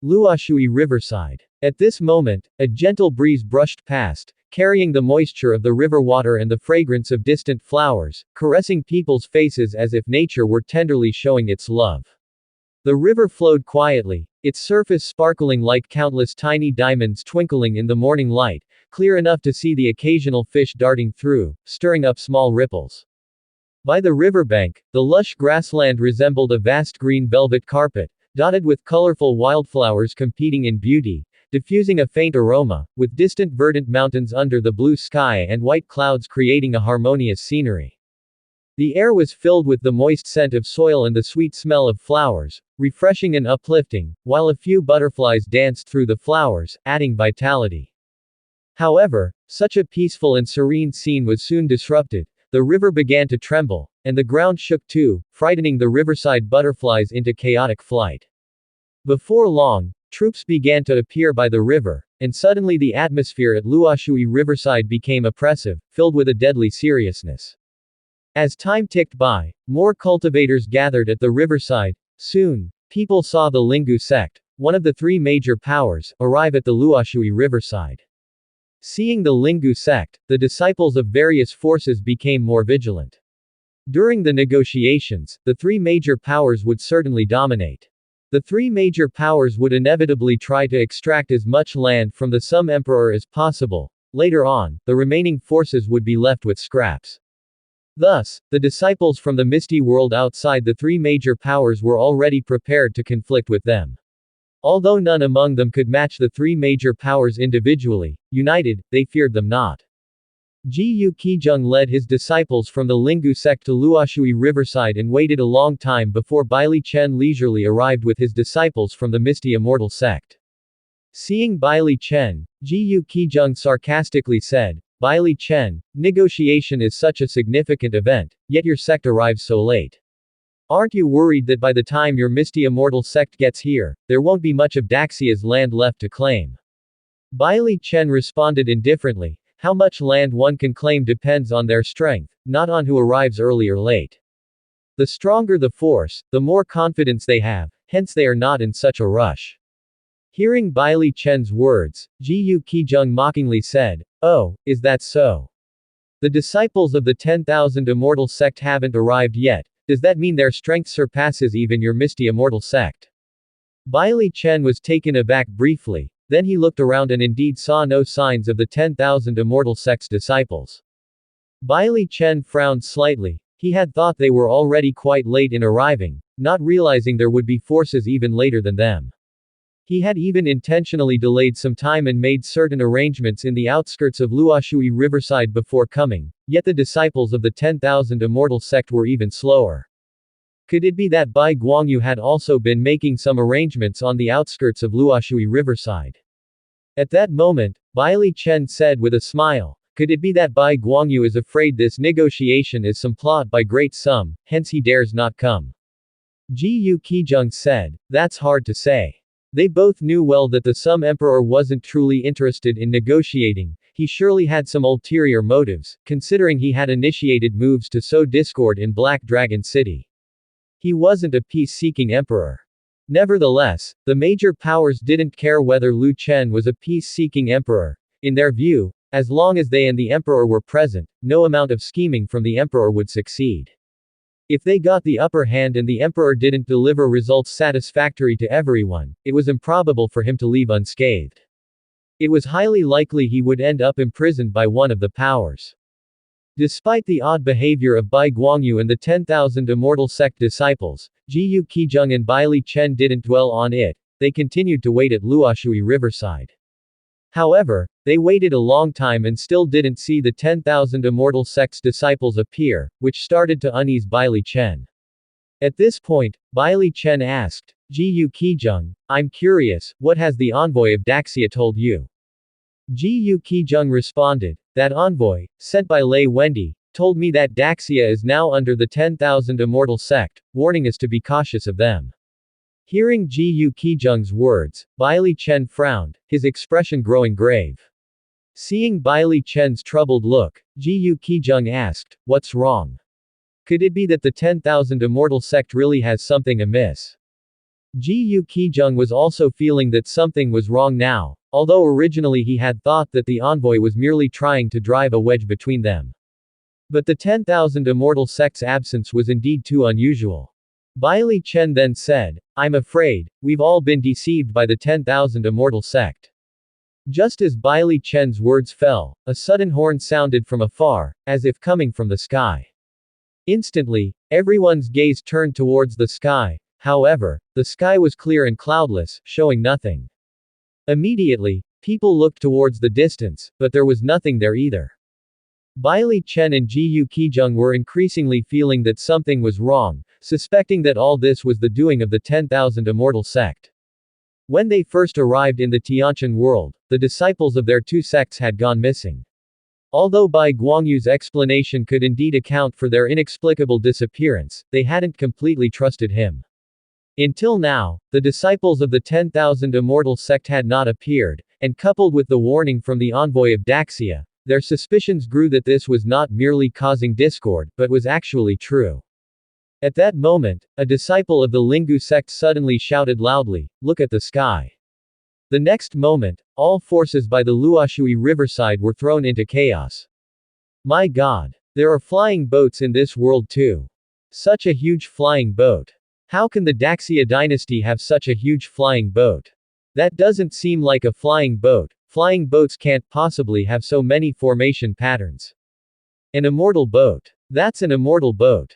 Luoshui Riverside. At this moment, a gentle breeze brushed past, carrying the moisture of the river water and the fragrance of distant flowers, caressing people's faces as if nature were tenderly showing its love. The river flowed quietly, its surface sparkling like countless tiny diamonds twinkling in the morning light, clear enough to see the occasional fish darting through, stirring up small ripples. By the riverbank, the lush grassland resembled a vast green velvet carpet, dotted with colorful wildflowers competing in beauty, diffusing a faint aroma, with distant verdant mountains under the blue sky and white clouds creating a harmonious scenery. The air was filled with the moist scent of soil and the sweet smell of flowers, refreshing and uplifting, while a few butterflies danced through the flowers, adding vitality. However, such a peaceful and serene scene was soon disrupted. The river began to tremble, and the ground shook too, frightening the riverside butterflies into chaotic flight. Before long, troops began to appear by the river, and suddenly the atmosphere at Luoshui Riverside became oppressive, filled with a deadly seriousness. As time ticked by, more cultivators gathered at the riverside. Soon, people saw the Lingu sect, one of the three major powers, arrive at the Luoshui Riverside. Seeing the Lingu sect, the disciples of various forces became more vigilant. During the negotiations, the three major powers would certainly dominate. The three major powers would inevitably try to extract as much land from the Sum Emperor as possible. Later on, the remaining forces would be left with scraps. Thus, the disciples from the Misty World outside the three major powers were already prepared to conflict with them. Although none among them could match the three major powers individually, united, they feared them not. Ji Qijung led his disciples from the Lingu sect to Luoshui Riverside and waited a long time before Baili Chen leisurely arrived with his disciples from the Misty Immortal sect. Seeing Baili Chen, Ji Qijung sarcastically said, Bailey Chen, negotiation is such a significant event, yet your sect arrives so late. Aren't you worried that by the time your misty immortal sect gets here, there won't be much of Daxia's land left to claim? Bailey Chen responded indifferently, how much land one can claim depends on their strength, not on who arrives early or late. The stronger the force, the more confidence they have, hence they are not in such a rush. Hearing Bailey Chen's words, Jiyu Qijung mockingly said, "Oh, is that so? The disciples of the 10,000 immortal sect haven't arrived yet, does that mean their strength surpasses even your misty immortal sect?" Bailey Chen was taken aback briefly, then he looked around and indeed saw no signs of the 10,000 immortal sect's disciples. Bailey Chen frowned slightly, he had thought they were already quite late in arriving, not realizing there would be forces even later than them. He had even intentionally delayed some time and made certain arrangements in the outskirts of Luoshui Riverside before coming, yet the disciples of the 10,000 immortal sect were even slower. Could it be that Bai Guangyu had also been making some arrangements on the outskirts of Luoshui Riverside? At that moment, Bailey Chen said with a smile, could it be that Bai Guangyu is afraid this negotiation is some plot by Great Sum, hence he dares not come? Jiyu Qijung said, that's hard to say. They both knew well that the Sum Emperor wasn't truly interested in negotiating, he surely had some ulterior motives, considering he had initiated moves to sow discord in Black Dragon City. He wasn't a peace-seeking emperor. Nevertheless, the major powers didn't care whether Lu Chen was a peace-seeking emperor. In their view, as long as they and the emperor were present, no amount of scheming from the emperor would succeed. If they got the upper hand and the emperor didn't deliver results satisfactory to everyone, it was improbable for him to leave unscathed. It was highly likely he would end up imprisoned by one of the powers. Despite the odd behavior of Bai Guangyu and the 10,000 immortal sect disciples, Jiyu Qijung and Bailey Chen didn't dwell on it, they continued to wait at Luoshui Riverside. However, they waited a long time and still didn't see the 10,000 immortal sect's disciples appear, which started to unease Bailey Chen. At this point, Bailey Chen asked, Jiyu Qijung, I'm curious, what has the envoy of Daxia told you? Jiyu Qijung responded, that envoy, sent by Lei Wendy, told me that Daxia is now under the 10,000 immortal sect, warning us to be cautious of them. Hearing Jiyu Qijung's words, Bailey Chen frowned, his expression growing grave. Seeing Bailey Chen's troubled look, Jiyu Qijung asked, what's wrong? Could it be that the 10,000 immortal sect really has something amiss? Jiyu Qijung was also feeling that something was wrong now, although originally he had thought that the envoy was merely trying to drive a wedge between them. But the 10,000 immortal sect's absence was indeed too unusual. Bailey Chen then said, I'm afraid, we've all been deceived by the 10,000 immortal sect. Just as Bailey Chen's words fell, a sudden horn sounded from afar, as if coming from the sky. Instantly, everyone's gaze turned towards the sky, however, the sky was clear and cloudless, showing nothing. Immediately, people looked towards the distance, but there was nothing there either. Bailey Chen and Jiyu Qijung were increasingly feeling that something was wrong, suspecting that all this was the doing of the 10,000 immortal sect. When they first arrived in the Tianqian world, the disciples of their two sects had gone missing. Although Bai Guangyu's explanation could indeed account for their inexplicable disappearance, they hadn't completely trusted him. Until now, the disciples of the 10,000 immortal sect had not appeared, and coupled with the warning from the envoy of Daxia, their suspicions grew that this was not merely causing discord, but was actually true. At that moment, a disciple of the Lingu sect suddenly shouted loudly, look at the sky. The next moment, all forces by the Luoshui Riverside were thrown into chaos. My God! There are flying boats in this world too. Such a huge flying boat. How can the Daxia dynasty have such a huge flying boat? That doesn't seem like a flying boat. Flying boats can't possibly have so many formation patterns. An immortal boat. That's an immortal boat. ...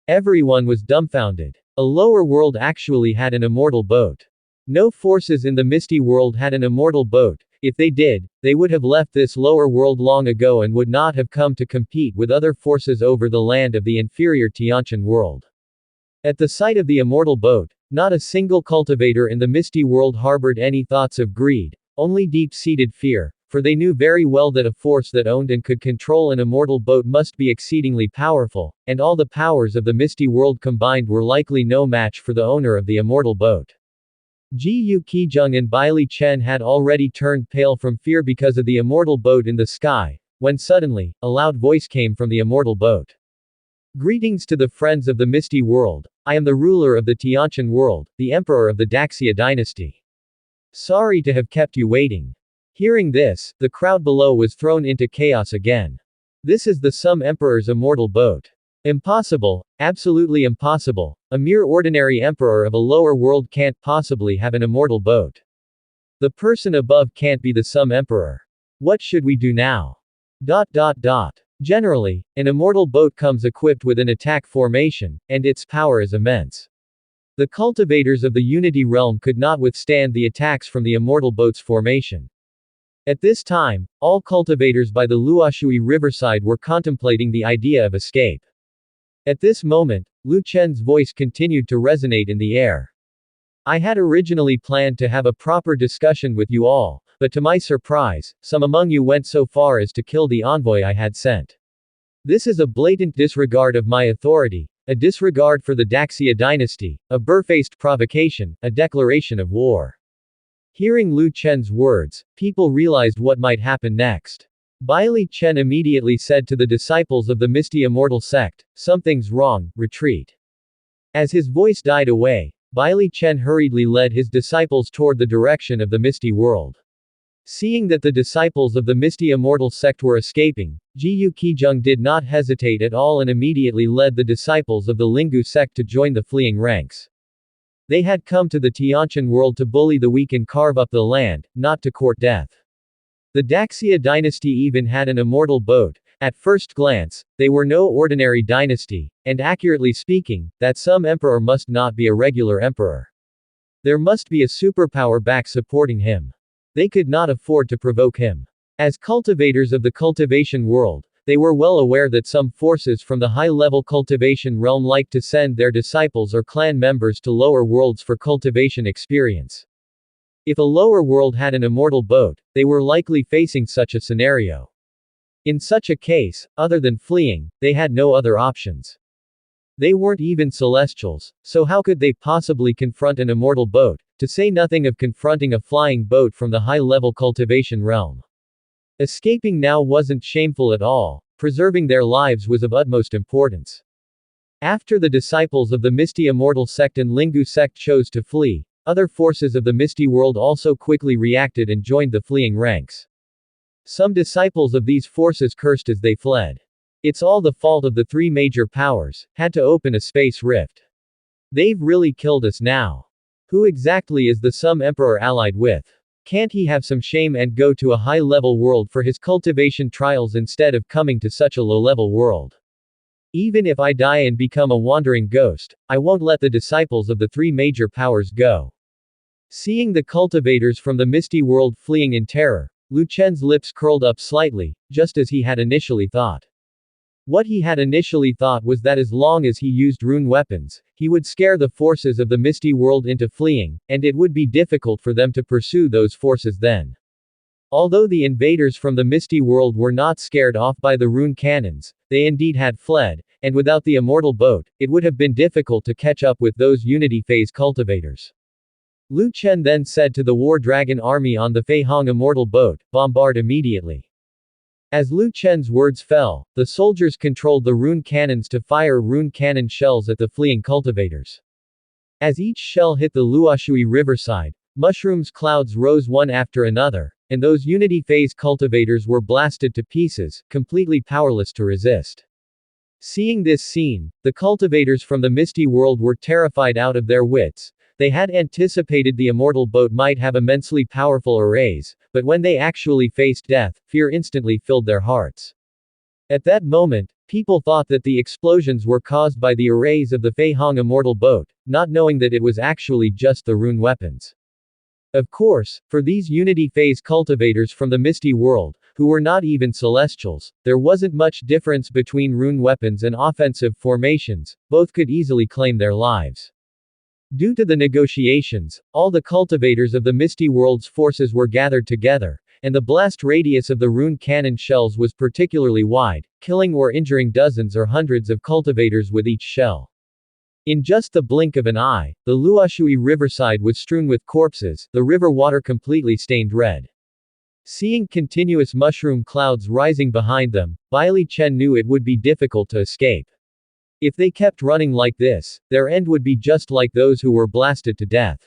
Everyone was dumbfounded. A lower world actually had an immortal boat. No forces in the Misty World had an immortal boat. If they did, they would have left this lower world long ago and would not have come to compete with other forces over the land of the inferior Tianqian world. At the sight of the immortal boat, not a single cultivator in the Misty World harbored any thoughts of greed, only deep-seated fear, for they knew very well that a force that owned and could control an immortal boat must be exceedingly powerful, and all the powers of the Misty World combined were likely no match for the owner of the immortal boat. Ji Qijung and Bai Li Chen had already turned pale from fear because of the immortal boat in the sky, when suddenly, a loud voice came from the immortal boat. Greetings to the friends of the Misty World. I am the ruler of the Tianqian world, the emperor of the Daxia dynasty. Sorry to have kept you waiting. Hearing this, the crowd below was thrown into chaos again. This is the Sum Emperor's immortal boat. Impossible, absolutely impossible. A mere ordinary emperor of a lower world can't possibly have an immortal boat. The person above can't be the Sum Emperor. What should we do now? Generally, an immortal boat comes equipped with an attack formation, and its power is immense. The cultivators of the Unity Realm could not withstand the attacks from the immortal boat's formation. At this time, all cultivators by the Luoshui riverside were contemplating the idea of escape. At this moment, Lu Chen's voice continued to resonate in the air. I had originally planned to have a proper discussion with you all, but to my surprise, some among you went so far as to kill the envoy I had sent. This is a blatant disregard of my authority, a disregard for the Daxia dynasty, a barefaced provocation, a declaration of war. Hearing Lu Chen's words, people realized what might happen next. Bai Li Chen immediately said to the disciples of the Misty Immortal sect, something's wrong, retreat. As his voice died away, Bai Li Chen hurriedly led his disciples toward the direction of the Misty World. Seeing that the disciples of the Misty Immortal sect were escaping, Ji Qijung did not hesitate at all and immediately led the disciples of the Lingu sect to join the fleeing ranks. They had come to the Tianqian world to bully the weak and carve up the land, not to court death. The Daxia dynasty even had an immortal boat. At first glance, they were no ordinary dynasty, and accurately speaking, that Sum Emperor must not be a regular emperor. There must be a superpower back supporting him. They could not afford to provoke him. As cultivators of the cultivation world, they were well aware that some forces from the high-level cultivation realm like to send their disciples or clan members to lower worlds for cultivation experience. If a lower world had an immortal boat, they were likely facing such a scenario. In such a case, other than fleeing, they had no other options. They weren't even celestials, so how could they possibly confront an immortal boat, to say nothing of confronting a flying boat from the high-level cultivation realm? Escaping now wasn't shameful at all, preserving their lives was of utmost importance. After the disciples of the Misty Immortal sect and Lingu sect chose to flee, other forces of the Misty World also quickly reacted and joined the fleeing ranks. Some disciples of these forces cursed as they fled. It's all the fault of the three major powers, had to open a space rift. They've really killed us now. Who exactly is the Sum Emperor allied with? Can't he have some shame and go to a high-level world for his cultivation trials instead of coming to such a low-level world? Even if I die and become a wandering ghost, I won't let the disciples of the three major powers go. Seeing the cultivators from the Misty World fleeing in terror, Lu Chen's lips curled up slightly, just as he had initially thought. What he had initially thought was that as long as he used rune weapons, he would scare the forces of the Misty World into fleeing, and it would be difficult for them to pursue those forces then. Although the invaders from the Misty World were not scared off by the rune cannons, they indeed had fled, and without the immortal boat, it would have been difficult to catch up with those Unity Phase cultivators. Lu Chen then said to the War Dragon army on the Fei Hong immortal boat, bombard immediately. As Lu Chen's words fell, the soldiers controlled the rune cannons to fire rune cannon shells at the fleeing cultivators. As each shell hit the Luoshui riverside, mushrooms clouds rose one after another, and those Unity Phase cultivators were blasted to pieces, completely powerless to resist. Seeing this scene, the cultivators from the Misty World were terrified out of their wits. They had anticipated the immortal boat might have immensely powerful arrays, but when they actually faced death, fear instantly filled their hearts. At that moment, people thought that the explosions were caused by the arrays of the Fei Hong immortal boat, not knowing that it was actually just the rune weapons. Of course, for these Unity Phase cultivators from the Misty World, who were not even celestials, there wasn't much difference between rune weapons and offensive formations, both could easily claim their lives. Due to the negotiations, all the cultivators of the Misty World's forces were gathered together, and the blast radius of the rune cannon shells was particularly wide, killing or injuring dozens or hundreds of cultivators with each shell. In just the blink of an eye, the Luoshui riverside was strewn with corpses, the river water completely stained red. Seeing continuous mushroom clouds rising behind them, Baili Chen knew it would be difficult to escape. If they kept running like this, their end would be just like those who were blasted to death.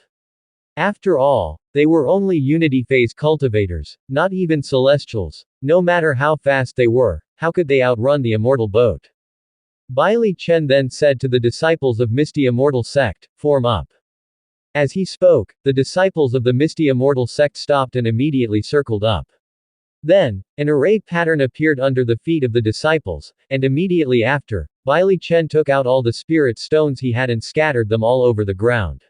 After all, they were only Unity Phase cultivators, not even Celestials. No matter how fast they were, how could they outrun the immortal boat? Baili Chen then said to the disciples of Misty Immortal Sect, "Form up." As he spoke, the disciples of the Misty Immortal Sect stopped and immediately circled up. Then, an array pattern appeared under the feet of the disciples, and immediately after, Baili Chen took out all the spirit stones he had and scattered them all over the ground.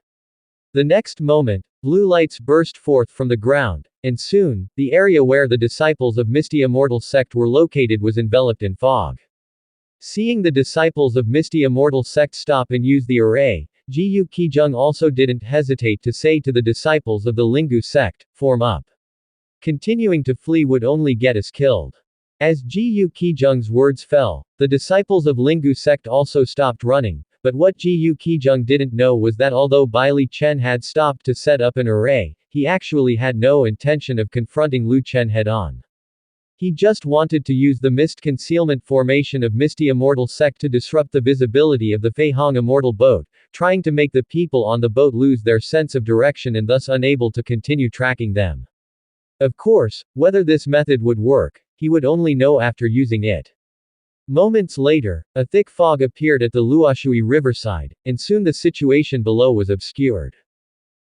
The next moment, blue lights burst forth from the ground, and soon, the area where the disciples of Misty Immortal Sect were located was enveloped in fog. Seeing the disciples of Misty Immortal Sect stop and use the array, Jiyu Qijung also didn't hesitate to say to the disciples of the Lingu sect, "Form up." Continuing to flee would only get us killed. As Jiyu Qijung's words fell, the disciples of Lingu sect also stopped running. But what Jiyu Qijung didn't know was that although Baili Chen had stopped to set up an array, he actually had no intention of confronting Lu Chen head-on. He just wanted to use the mist concealment formation of Misty Immortal Sect to disrupt the visibility of the Fei Hong Immortal Boat, trying to make the people on the boat lose their sense of direction and thus unable to continue tracking them. Of course, whether this method would work, he would only know after using it. Moments later, a thick fog appeared at the Luoshui riverside, and soon the situation below was obscured.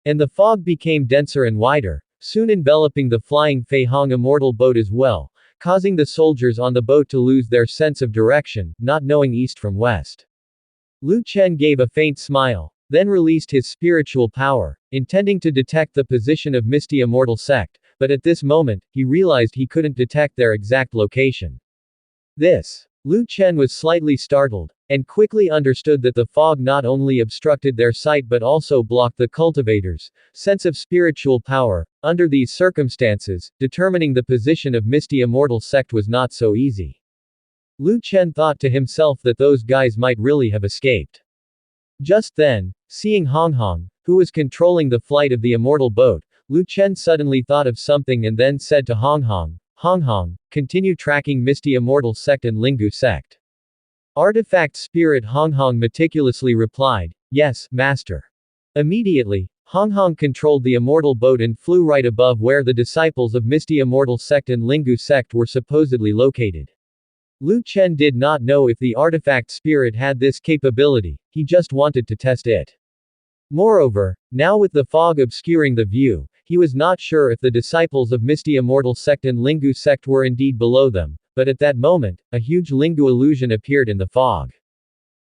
And the fog became denser and wider, soon enveloping the flying Fei Hong Immortal Boat as well, causing the soldiers on the boat to lose their sense of direction, not knowing east from west. Lu Chen gave a faint smile, then released his spiritual power, intending to detect the position of Misty Immortal Sect, but at this moment, he realized he couldn't detect their exact location. Lu Chen was slightly startled, and quickly understood that the fog not only obstructed their sight but also blocked the cultivators' sense of spiritual power. Under these circumstances, determining the position of Misty Immortal Sect was not so easy. Lu Chen thought to himself that those guys might really have escaped. Just then, seeing Hong Hong, who was controlling the flight of the immortal boat, Lu Chen suddenly thought of something and then said to Hong Hong, "Hong Hong, continue tracking Misty Immortal Sect and Lingu Sect." Artifact Spirit Hong Hong meticulously replied, "Yes, Master." Immediately, Hong Hong controlled the immortal boat and flew right above where the disciples of Misty Immortal Sect and Lingu Sect were supposedly located. Lu Chen did not know if the artifact spirit had this capability, he just wanted to test it. Moreover, now with the fog obscuring the view, he was not sure if the disciples of Misty Immortal Sect and Lingu Sect were indeed below them, but at that moment, a huge Lingu illusion appeared in the fog.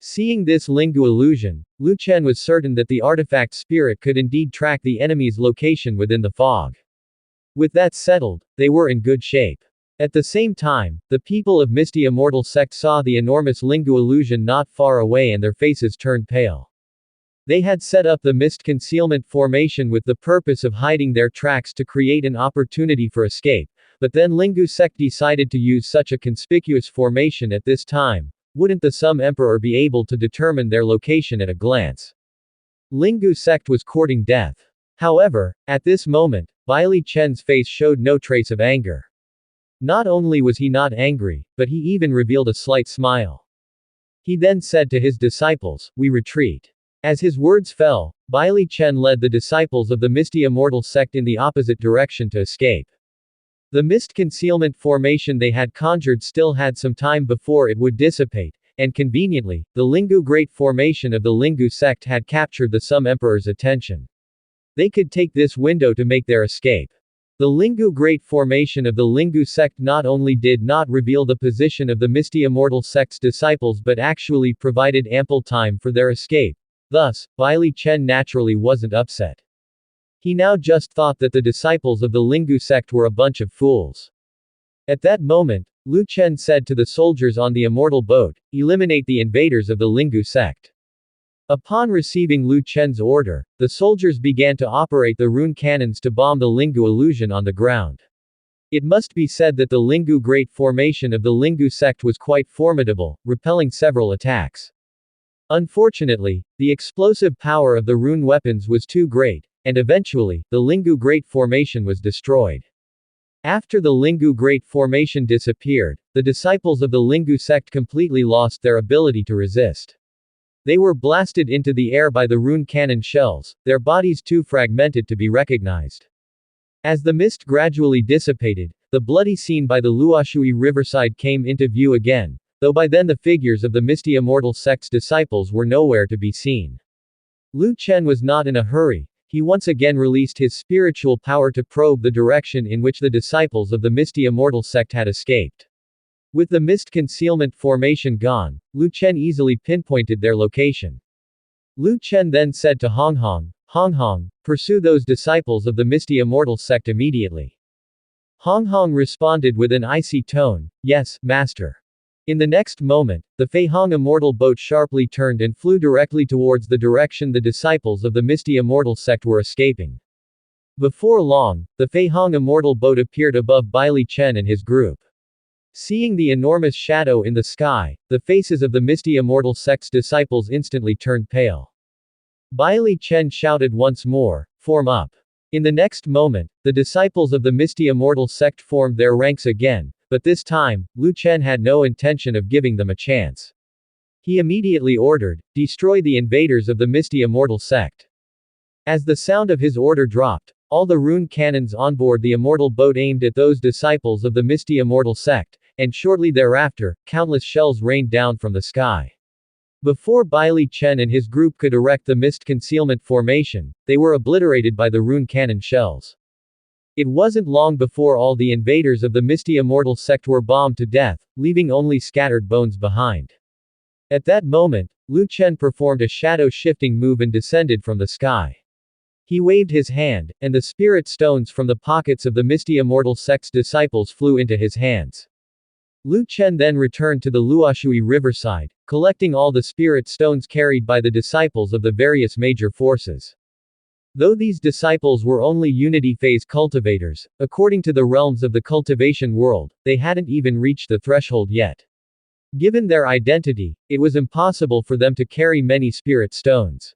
Seeing this Lingu illusion, Lu Chen was certain that the artifact spirit could indeed track the enemy's location within the fog. With that settled, they were in good shape. At the same time, the people of Misty Immortal Sect saw the enormous Lingu illusion not far away and their faces turned pale. They had set up the mist concealment formation with the purpose of hiding their tracks to create an opportunity for escape, but then Lingu Sect decided to use such a conspicuous formation at this time. Wouldn't the Sum Emperor be able to determine their location at a glance? Lingu Sect was courting death. However, at this moment, Baili Chen's face showed no trace of anger. Not only was he not angry, but he even revealed a slight smile. He then said to his disciples, "We retreat." As his words fell, Baili Chen led the disciples of the Misty Immortal Sect in the opposite direction to escape. The mist concealment formation they had conjured still had some time before it would dissipate, and conveniently, the Lingu Great Formation of the Lingu Sect had captured the Sum Emperor's attention. They could take this window to make their escape. The Lingu Great Formation of the Lingu Sect not only did not reveal the position of the Misty Immortal Sect's disciples but actually provided ample time for their escape. Thus, Baili Chen naturally wasn't upset. He now just thought that the disciples of the Lingu Sect were a bunch of fools. At that moment, Lu Chen said to the soldiers on the immortal boat, "Eliminate the invaders of the Lingu Sect." Upon receiving Lu Chen's order, the soldiers began to operate the rune cannons to bomb the Lingu illusion on the ground. It must be said that the Lingu Great formation of the Lingu sect was quite formidable, repelling several attacks. Unfortunately, the explosive power of the rune weapons was too great, and eventually, the Lingu Great formation was destroyed. After the Lingu Great formation disappeared, the disciples of the Lingu sect completely lost their ability to resist. They were blasted into the air by the rune cannon shells, their bodies too fragmented to be recognized. As the mist gradually dissipated, the bloody scene by the Luoshui riverside came into view again, though by then the figures of the Misty Immortal sect's disciples were nowhere to be seen. Lu Chen was not in a hurry. He once again released his spiritual power to probe the direction in which the disciples of the Misty Immortal sect had escaped. With the mist concealment formation gone, Lu Chen easily pinpointed their location. Lu Chen then said to Hong Hong, pursue those disciples of the Misty Immortal sect immediately. Hong Hong responded with an icy tone, yes, master. In the next moment, the Fei Hong immortal boat sharply turned and flew directly towards the direction the disciples of the Misty Immortal sect were escaping. Before long, the Fei Hong immortal boat appeared above Bai Li Chen and his group. Seeing the enormous shadow in the sky, the faces of the Misty Immortal sect's disciples instantly turned pale. Bai Li Chen shouted once more, form up. In the next moment, the disciples of the Misty Immortal sect formed their ranks again, but this time, Lu Chen had no intention of giving them a chance. He immediately ordered, destroy the invaders of the Misty Immortal sect. As the sound of his order dropped, all the rune cannons on board the immortal boat aimed at those disciples of the Misty Immortal sect, and shortly thereafter, countless shells rained down from the sky. Before Bai Li Chen and his group could erect the mist concealment formation, they were obliterated by the rune cannon shells. It wasn't long before all the invaders of the Misty Immortal sect were bombed to death, leaving only scattered bones behind. At that moment, Lu Chen performed a shadow-shifting move and descended from the sky. He waved his hand, and the spirit stones from the pockets of the Misty Immortal sect's disciples flew into his hands. Lu Chen then returned to the Luoshui riverside, collecting all the spirit stones carried by the disciples of the various major forces. Though these disciples were only unity phase cultivators, according to the realms of the cultivation world, they hadn't even reached the threshold yet. Given their identity, it was impossible for them to carry many spirit stones.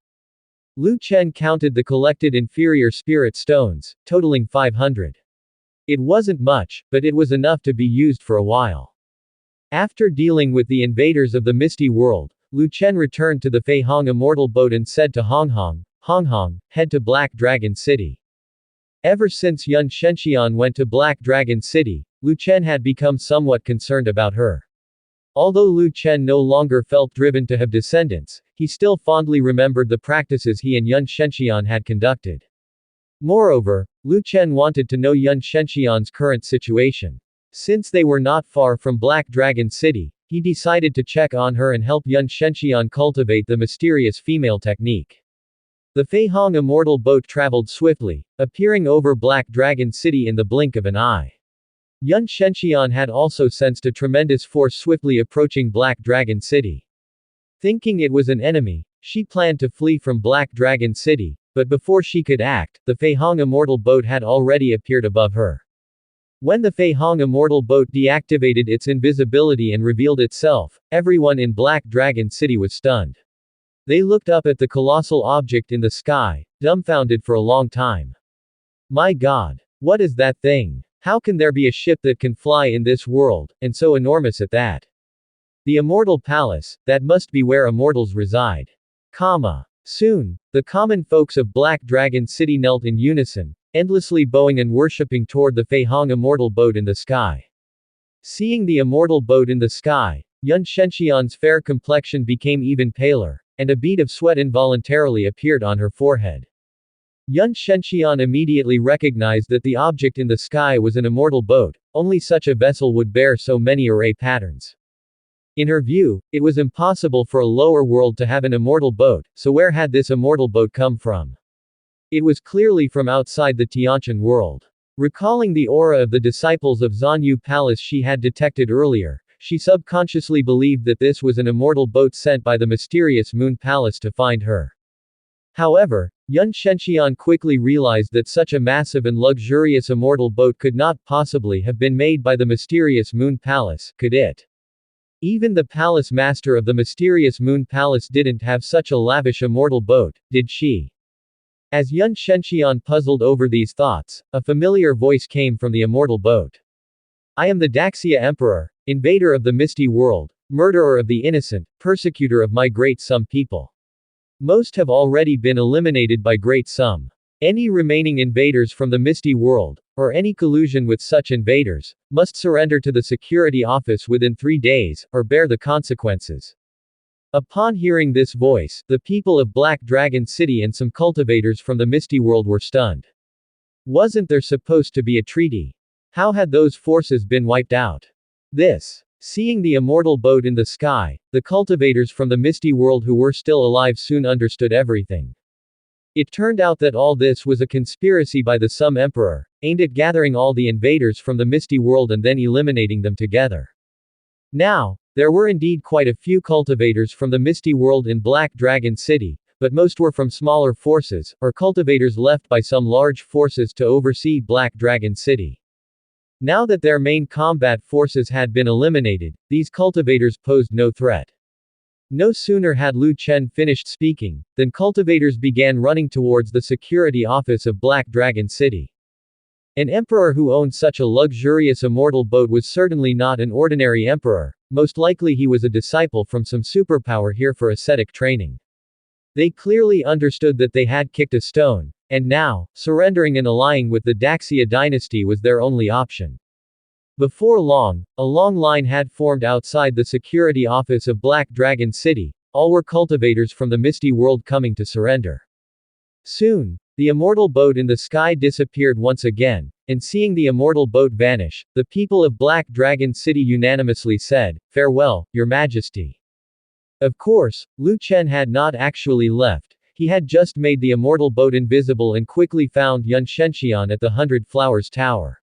Lu Chen counted the collected inferior spirit stones, totaling 500. It wasn't much, but it was enough to be used for a while. After dealing with the invaders of the Misty World, Lu Chen returned to the Fei Hong immortal boat and said to Hong Hong, head to Black Dragon City. Ever since Yun Shenxian went to Black Dragon City, Lu Chen had become somewhat concerned about her. Although Lu Chen no longer felt driven to have descendants, he still fondly remembered the practices he and Yun Shenxian had conducted. Moreover, Lu Chen wanted to know Yun Shenxian's current situation. Since they were not far from Black Dragon City, he decided to check on her and help Yun Shenxian cultivate the mysterious female technique. The Fei Hong immortal boat traveled swiftly, appearing over Black Dragon City in the blink of an eye. Yun Shenxian had also sensed a tremendous force swiftly approaching Black Dragon City. Thinking it was an enemy, she planned to flee from Black Dragon City, but before she could act, the Fei Hong immortal boat had already appeared above her. When the Fei Hong immortal boat deactivated its invisibility and revealed itself, everyone in Black Dragon City was stunned. They looked up at the colossal object in the sky, dumbfounded for a long time. My God! What is that thing? How can there be a ship that can fly in this world, and so enormous at that? The Immortal Palace, that must be where immortals reside. Soon, the common folks of Black Dragon City knelt in unison, endlessly bowing and worshipping toward the Fei Hong immortal boat in the sky. Seeing the immortal boat in the sky, Yun Shenxian's fair complexion became even paler, and a bead of sweat involuntarily appeared on her forehead. Yun Shenxian immediately recognized that the object in the sky was an immortal boat, only such a vessel would bear so many array patterns. In her view, it was impossible for a lower world to have an immortal boat, so where had this immortal boat come from? It was clearly from outside the Tiantian world. Recalling the aura of the disciples of Zanyu Palace she had detected earlier, she subconsciously believed that this was an immortal boat sent by the mysterious Moon Palace to find her. However, Yun Shenxian quickly realized that such a massive and luxurious immortal boat could not possibly have been made by the mysterious Moon Palace, could it? Even the palace master of the mysterious Moon Palace didn't have such a lavish immortal boat, did she? As Yun Shenxian puzzled over these thoughts, a familiar voice came from the immortal boat. I am the Daxia Emperor, invader of the misty world, murderer of the innocent, persecutor of my great Sum people. Most have already been eliminated by Great Sum. Any remaining invaders from the misty world, or any collusion with such invaders, must surrender to the security office within 3 days, or bear the consequences. Upon hearing this voice, the people of Black Dragon City and some cultivators from the misty world were stunned. Wasn't there supposed to be a treaty? How had those forces been wiped out? Seeing the immortal boat in the sky, the cultivators from the misty world who were still alive soon understood everything. It turned out that all this was a conspiracy by the Sum Emperor, aimed at gathering all the invaders from the misty world and then eliminating them together. Now, there were indeed quite a few cultivators from the misty world in Black Dragon City, but most were from smaller forces, or cultivators left by some large forces to oversee Black Dragon City. Now that their main combat forces had been eliminated, these cultivators posed no threat. No sooner had Lu Chen finished speaking, than cultivators began running towards the security office of Black Dragon City. An emperor who owned such a luxurious immortal boat was certainly not an ordinary emperor, most likely he was a disciple from some superpower here for ascetic training. They clearly understood that they had kicked a stone, and now, surrendering and allying with the Daxia dynasty was their only option. Before long, a long line had formed outside the security office of Black Dragon City, all were cultivators from the misty world coming to surrender. Soon, the immortal boat in the sky disappeared once again, and seeing the immortal boat vanish, the people of Black Dragon City unanimously said, "Farewell, Your Majesty." Of course, Lu Chen had not actually left, he had just made the immortal boat invisible and quickly found Yun Shenxian at the 100 Flowers Tower.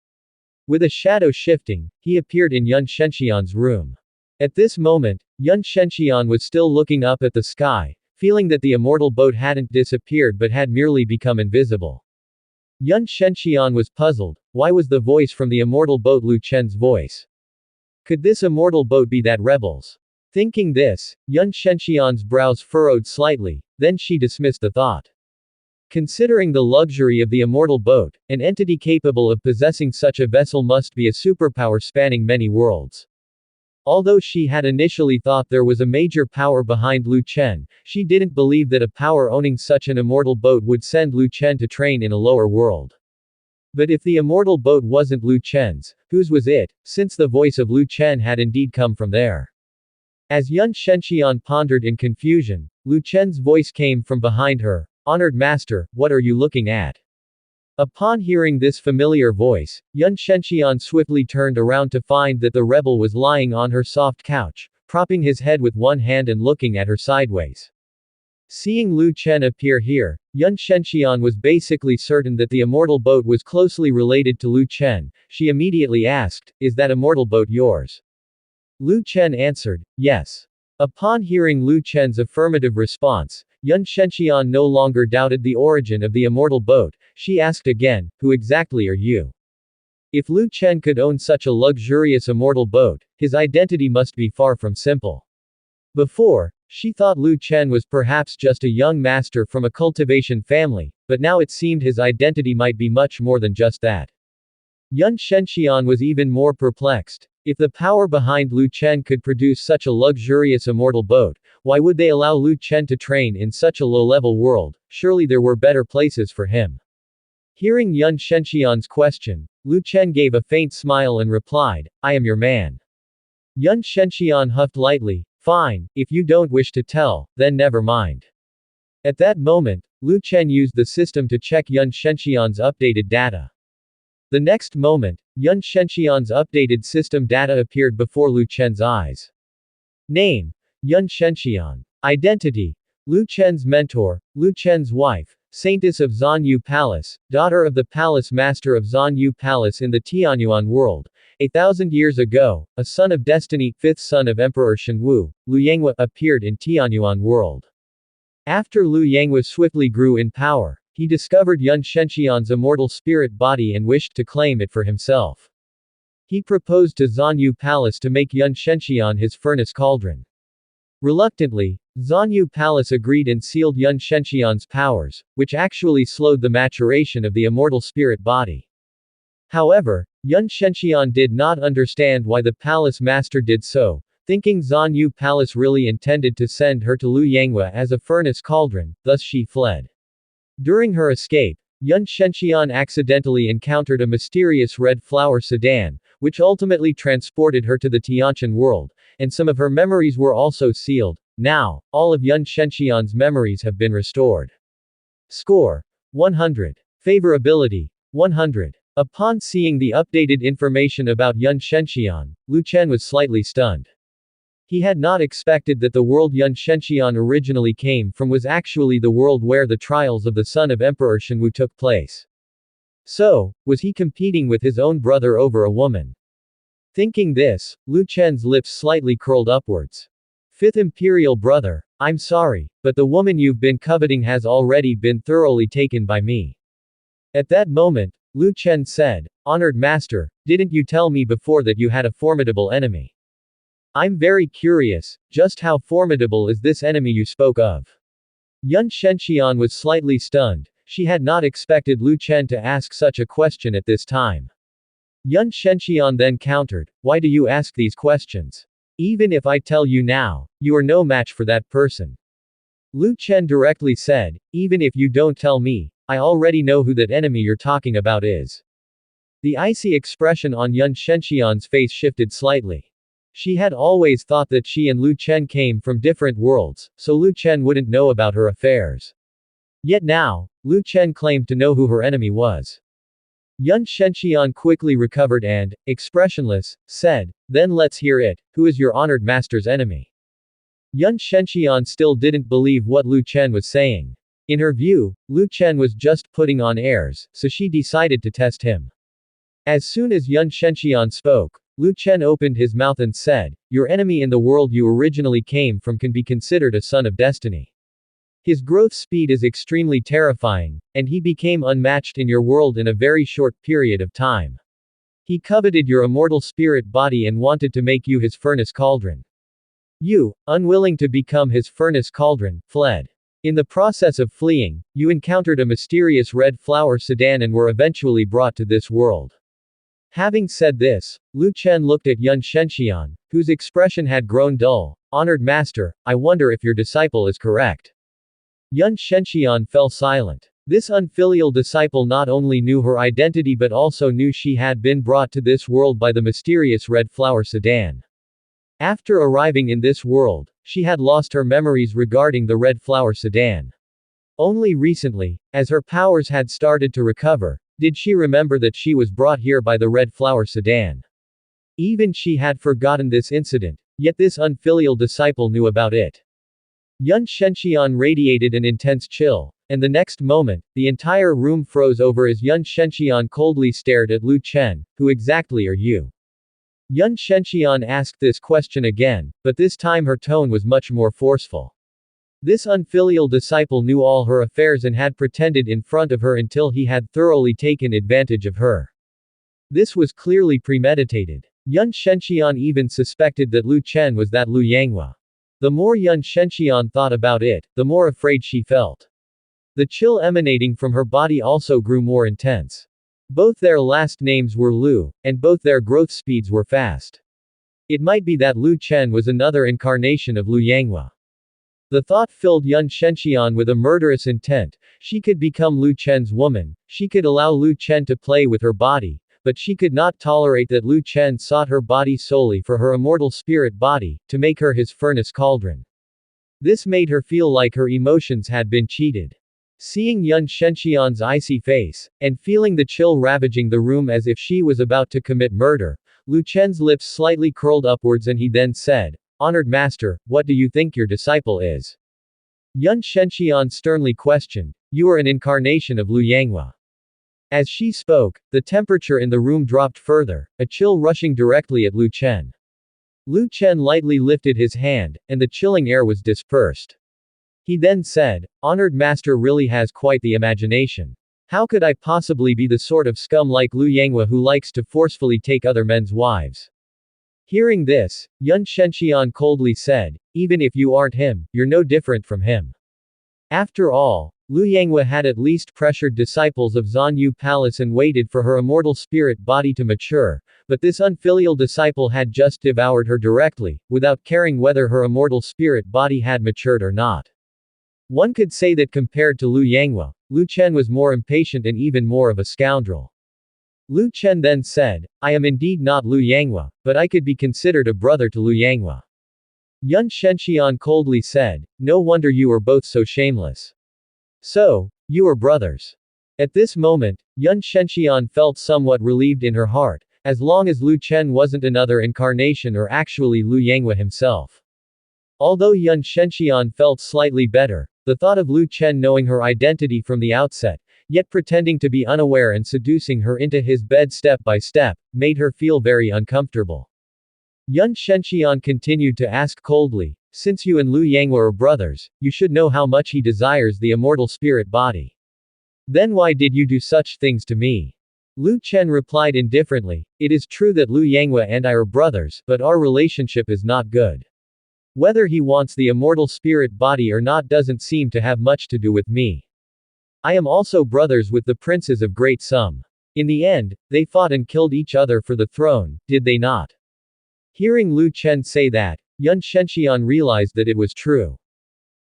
With a shadow shifting, he appeared in Yun Shenxian's room. At this moment, Yun Shenxian was still looking up at the sky, feeling that the immortal boat hadn't disappeared but had merely become invisible. Yun Shenxian was puzzled, why was the voice from the immortal boat Lu Chen's voice? Could this immortal boat be that rebel's? Thinking this, Yun Shenxian's brows furrowed slightly, then she dismissed the thought. Considering the luxury of the immortal boat, an entity capable of possessing such a vessel must be a superpower spanning many worlds. Although she had initially thought there was a major power behind Lu Chen, she didn't believe that a power owning such an immortal boat would send Lu Chen to train in a lower world. But if the immortal boat wasn't Lu Chen's, whose was it, since the voice of Lu Chen had indeed come from there? As Yun Shenxian pondered in confusion, Lu Chen's voice came from behind her. Honored Master, what are you looking at? Upon hearing this familiar voice, Yun Shenxian swiftly turned around to find that the rebel was lying on her soft couch, propping his head with one hand and looking at her sideways. Seeing Lu Chen appear here, Yun Shenxian was basically certain that the immortal boat was closely related to Lu Chen. She immediately asked, "Is that immortal boat yours?" Lu Chen answered, "Yes." Upon hearing Lu Chen's affirmative response, Yun Shenxian no longer doubted the origin of the immortal boat. She asked again, "Who exactly are you?" If Lu Chen could own such a luxurious immortal boat, his identity must be far from simple. Before, she thought Lu Chen was perhaps just a young master from a cultivation family, but now it seemed his identity might be much more than just that. Yun Shenxian was even more perplexed. If the power behind Lu Chen could produce such a luxurious immortal boat, why would they allow Lu Chen to train in such a low-level world? Surely there were better places for him. Hearing Yun Shenxian's question, Lu Chen gave a faint smile and replied, "I am your man." Yun Shenxian huffed lightly, "Fine, if you don't wish to tell, then never mind." At that moment, Lu Chen used the system to check Yun Shenxian's updated data. The next moment, Yun Shenxian's updated system data appeared before Lu Chen's eyes. Name: Yun Shenxian. Identity: Lu Chen's mentor, Lu Chen's wife, Saintess of Zanyu Palace, daughter of the Palace Master of Zanyu Palace in the Tianyuan world. 1,000 years ago, a son of destiny, fifth son of Emperor Shenwu, Lu Yanghua, appeared in Tianyuan world. After Lu Yanghua swiftly grew in power, he discovered Yun Shenxian's immortal spirit body and wished to claim it for himself. He proposed to Zanyu Palace to make Yun Shenxian his furnace cauldron. Reluctantly, Zanyu Palace agreed and sealed Yun Shenxian's powers, which actually slowed the maturation of the immortal spirit body. However, Yun Shenxian did not understand why the palace master did so, thinking Zanyu Palace really intended to send her to Lu Yanghua as a furnace cauldron, thus she fled. During her escape, Yun Shenxian accidentally encountered a mysterious red flower sedan, which ultimately transported her to the Tiantian world, and some of her memories were also sealed. Now, all of Yun Shenxian's memories have been restored. Score: 100. Favorability: 100. Upon seeing the updated information about Yun Shenxian, Lu Chen was slightly stunned. He had not expected that the world Yun Shenxian originally came from was actually the world where the trials of the son of Emperor Shenwu took place. So, was he competing with his own brother over a woman? Thinking this, Lu Chen's lips slightly curled upwards. Fifth Imperial Brother, I'm sorry, but the woman you've been coveting has already been thoroughly taken by me. At that moment, Lu Chen said, Honored Master, didn't you tell me before that you had a formidable enemy? I'm very curious, just how formidable is this enemy you spoke of? Yun Shenxian was slightly stunned. She had not expected Lu Chen to ask such a question at this time. Yun Shenxian then countered, Why do you ask these questions? Even if I tell you now, you are no match for that person. Lu Chen directly said, Even if you don't tell me, I already know who that enemy you're talking about is. The icy expression on Yun Shenxian's face shifted slightly. She had always thought that she and Lu Chen came from different worlds, so Lu Chen wouldn't know about her affairs. Yet now, Lu Chen claimed to know who her enemy was. Yun Shenxian quickly recovered and, expressionless, said, Then let's hear it, who is your honored master's enemy? Yun Shenxian still didn't believe what Lu Chen was saying. In her view, Lu Chen was just putting on airs, so she decided to test him. As soon as Yun Shenxian spoke, Lu Chen opened his mouth and said, Your enemy in the world you originally came from can be considered a son of destiny. His growth speed is extremely terrifying, and he became unmatched in your world in a very short period of time. He coveted your immortal spirit body and wanted to make you his furnace cauldron. You, unwilling to become his furnace cauldron, fled. In the process of fleeing, you encountered a mysterious red flower sedan and were eventually brought to this world. Having said this, Lu Chen looked at Yun Shenxian, whose expression had grown dull. Honored Master, I wonder if your disciple is correct. Yun Shenxian fell silent. This unfilial disciple not only knew her identity but also knew she had been brought to this world by the mysterious red flower sedan. After arriving in this world, she had lost her memories regarding the red flower sedan. Only recently, as her powers had started to recover, did she remember that she was brought here by the red flower sedan. Even she had forgotten this incident, yet this unfilial disciple knew about it. Yun Shenxian radiated an intense chill, and the next moment, the entire room froze over as Yun Shenxian coldly stared at Lu Chen. Who exactly are you? Yun Shenxian asked this question again, but this time her tone was much more forceful. This unfilial disciple knew all her affairs and had pretended in front of her until he had thoroughly taken advantage of her. This was clearly premeditated. Yun Shenxian even suspected that Lu Chen was that Lu Yanghua. The more Yun Shenxian thought about it, the more afraid she felt. The chill emanating from her body also grew more intense. Both their last names were Lu, and both their growth speeds were fast. It might be that Lu Chen was another incarnation of Lu Yanghua. The thought filled Yun Shenxian with a murderous intent. She could become Lu Chen's woman, she could allow Lu Chen to play with her body, but she could not tolerate that Lu Chen sought her body solely for her immortal spirit body, to make her his furnace cauldron. This made her feel like her emotions had been cheated. Seeing Yun Shenxian's icy face, and feeling the chill ravaging the room as if she was about to commit murder, Lu Chen's lips slightly curled upwards and he then said, Honored Master, what do you think your disciple is? Yun Shenxian sternly questioned, You are an incarnation of Lu Yanghua. As she spoke, the temperature in the room dropped further, a chill rushing directly at Lu Chen. Lu Chen lightly lifted his hand, and the chilling air was dispersed. He then said, "Honored master really has quite the imagination. How could I possibly be the sort of scum like Lu Yanghua who likes to forcefully take other men's wives?" Hearing this, Yun Shenxian coldly said, "Even if you aren't him, you're no different from him." After all, Lu Yanghua had at least pressured disciples of Zanyu Palace and waited for her immortal spirit body to mature, but this unfilial disciple had just devoured her directly, without caring whether her immortal spirit body had matured or not. One could say that compared to Lu Yanghua, Lu Chen was more impatient and even more of a scoundrel. Lu Chen then said, "I am indeed not Lu Yanghua, but I could be considered a brother to Lu Yanghua." Yun Shenxian coldly said, "No wonder you are both so shameless. So, you are brothers." At this moment, Yun Shenxian felt somewhat relieved in her heart, as long as Lu Chen wasn't another incarnation or actually Lu Yanghua himself. Although Yun Shenxian felt slightly better, the thought of Lu Chen knowing her identity from the outset, yet pretending to be unaware and seducing her into his bed step by step, made her feel very uncomfortable. Yun Shenxian continued to ask coldly, "Since you and Lu Yanghua are brothers, you should know how much he desires the immortal spirit body. Then why did you do such things to me?" Lu Chen replied indifferently, "It is true that Lu Yanghua and I are brothers, but our relationship is not good. Whether he wants the immortal spirit body or not doesn't seem to have much to do with me. I am also brothers with the princes of Great Sum. In the end, they fought and killed each other for the throne, did they not?" Hearing Lu Chen say that, Yun Shenxian realized that it was true.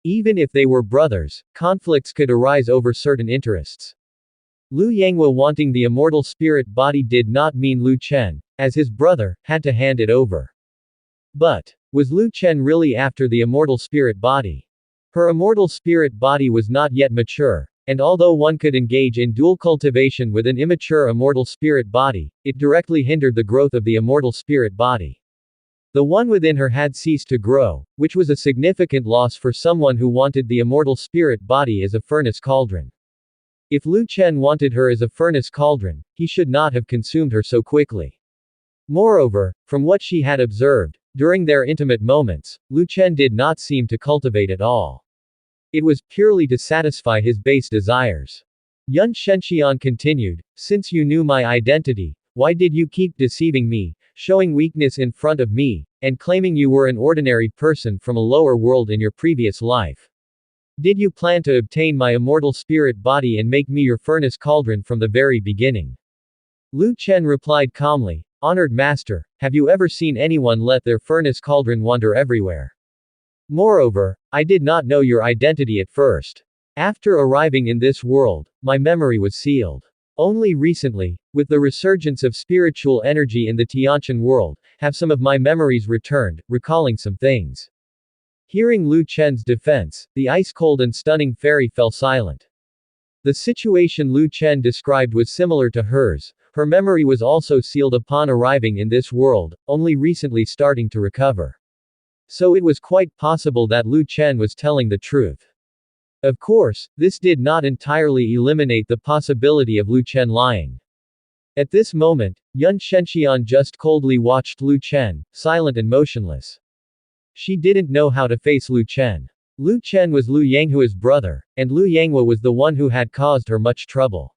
Even if they were brothers, conflicts could arise over certain interests. Lu Yanghua wanting the immortal spirit body did not mean Lu Chen, as his brother, had to hand it over. But, was Lu Chen really after the immortal spirit body? Her immortal spirit body was not yet mature, and although one could engage in dual cultivation with an immature immortal spirit body, it directly hindered the growth of the immortal spirit body. The one within her had ceased to grow, which was a significant loss for someone who wanted the immortal spirit body as a furnace cauldron. If Lu Chen wanted her as a furnace cauldron, he should not have consumed her so quickly. Moreover, from what she had observed, during their intimate moments, Lu Chen did not seem to cultivate at all. It was purely to satisfy his base desires. Yun Shenxian continued, "Since you knew my identity, why did you keep deceiving me, showing weakness in front of me, and claiming you were an ordinary person from a lower world in your previous life? Did you plan to obtain my immortal spirit body and make me your furnace cauldron from the very beginning?" Lu Chen replied calmly, "Honored master, have you ever seen anyone let their furnace cauldron wander everywhere? Moreover, I did not know your identity at first. After arriving in this world, my memory was sealed. Only recently, with the resurgence of spiritual energy in the Tiantian world, have some of my memories returned, recalling some things." Hearing Lu Chen's defense, the ice-cold and stunning fairy fell silent. The situation Lu Chen described was similar to hers. Her memory was also sealed upon arriving in this world, only recently starting to recover. So it was quite possible that Lu Chen was telling the truth. Of course, this did not entirely eliminate the possibility of Lu Chen lying. At this moment, Yun Shenxian just coldly watched Lu Chen, silent and motionless. She didn't know how to face Lu Chen. Lu Chen was Lu Yanghua's brother, and Lu Yanghua was the one who had caused her much trouble.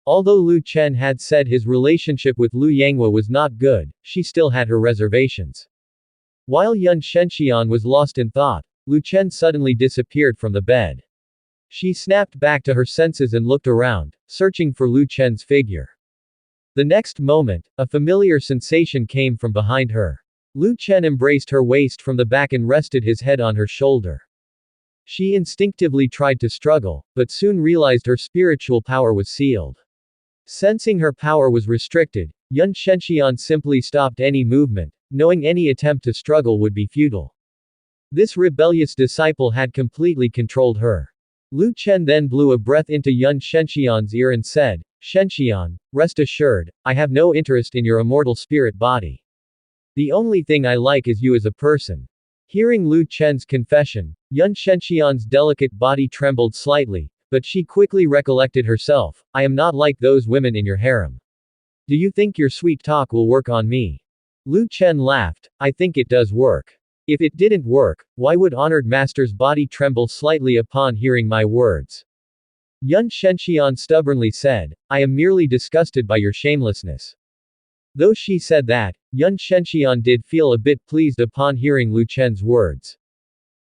Although Lu Chen had said his relationship with Lu Yanghua was not good, she still had her reservations. While Yun Shenxian was lost in thought, Lu Chen suddenly disappeared from the bed. She snapped back to her senses and looked around, searching for Lu Chen's figure. The next moment, a familiar sensation came from behind her. Lu Chen embraced her waist from the back and rested his head on her shoulder. She instinctively tried to struggle, but soon realized her spiritual power was sealed. Sensing her power was restricted, Yun Shenxian simply stopped any movement, knowing any attempt to struggle would be futile. This rebellious disciple had completely controlled her. Lu Chen then blew a breath into Yun Shenxian's ear and said, "Shenxian, rest assured, I have no interest in your immortal spirit body. The only thing I like is you as a person." Hearing Lu Chen's confession, Yun Shenxian's delicate body trembled slightly, but she quickly recollected herself, "I am not like those women in your harem. Do you think your sweet talk will work on me?" Lu Chen laughed, "I think it does work. If it didn't work, why would honored master's body tremble slightly upon hearing my words? Yun Shenxian stubbornly said, I am merely disgusted by your shamelessness. Though she said that, Yun Shenxian did feel a bit pleased upon hearing Lu Chen's words.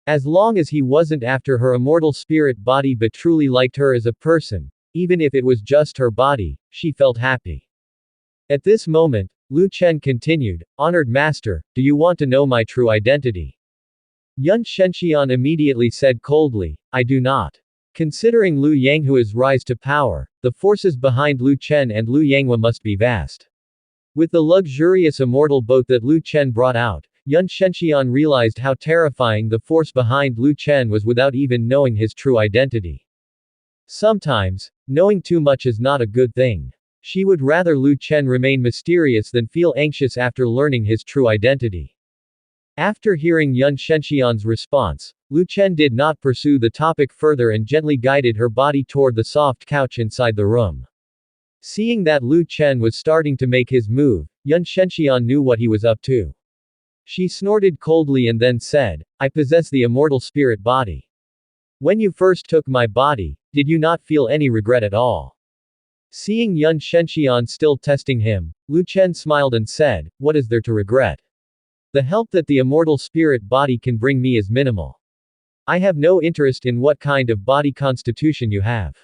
As long as he wasn't after her immortal spirit body but truly liked her as a person, even if it was just her body, she felt happy. At this moment, Lu Chen continued, Honored Master, do you want to know my true identity? Yun Shenxian immediately said coldly, I do not. Considering Lu Yanghua's rise to power, the forces behind Lu Chen and Lu Yanghua must be vast. With the luxurious immortal boat that Lu Chen brought out, Yun Shenxian realized how terrifying the force behind Lu Chen was without even knowing his true identity. Sometimes, knowing too much is not a good thing. She would rather Lu Chen remain mysterious than feel anxious after learning his true identity. After hearing Yun Shenxian's response, Lu Chen did not pursue the topic further and gently guided her body toward the soft couch inside the room. Seeing that Lu Chen was starting to make his move, Yun Shenxian knew what he was up to. She snorted coldly and then said, I possess the immortal spirit body. When you first took my body, did you not feel any regret at all? Seeing Yun Shenxian still testing him, Lu Chen smiled and said, What is there to regret? The help that the immortal spirit body can bring me is minimal. I have no interest in what kind of body constitution you have.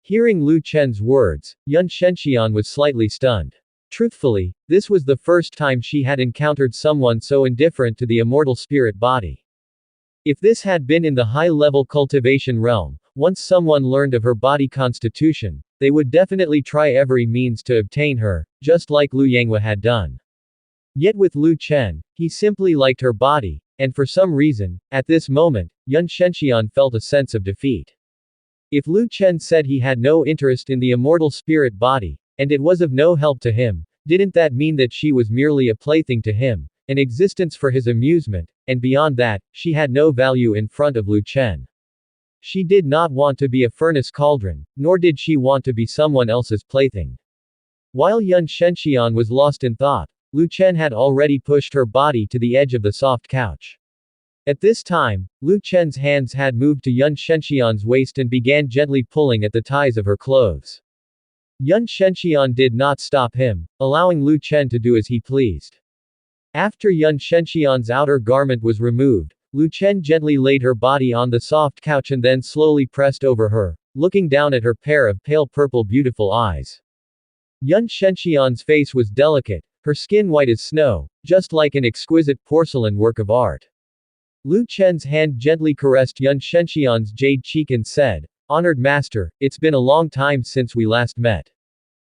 Hearing Lu Chen's words, Yun Shenxian was slightly stunned. Truthfully, this was the first time she had encountered someone so indifferent to the immortal spirit body. If this had been in the high-level cultivation realm, once someone learned of her body constitution, they would definitely try every means to obtain her, just like Lu Yanghua had done. Yet with Lu Chen, he simply liked her body, and for some reason, at this moment, Yun Shenxian felt a sense of defeat. If Lu Chen said he had no interest in the immortal spirit body, and it was of no help to him, didn't that mean that she was merely a plaything to him, an existence for his amusement, and beyond that, she had no value in front of Lu Chen. She did not want to be a furnace cauldron, nor did she want to be someone else's plaything. While Yun Shenxian was lost in thought, Lu Chen had already pushed her body to the edge of the soft couch. At this time, Lu Chen's hands had moved to Yun Shenxian's waist and began gently pulling at the ties of her clothes. Yun Shenxian did not stop him, allowing Lu Chen to do as he pleased. After Yun Shenxian's outer garment was removed, Lu Chen gently laid her body on the soft couch and then slowly pressed over her, looking down at her pair of pale purple beautiful eyes. Yun Shenxian's face was delicate, her skin white as snow, just like an exquisite porcelain work of art. Lu Chen's hand gently caressed Yun Shenxian's jade cheek and said, Honored Master, it's been a long time since we last met.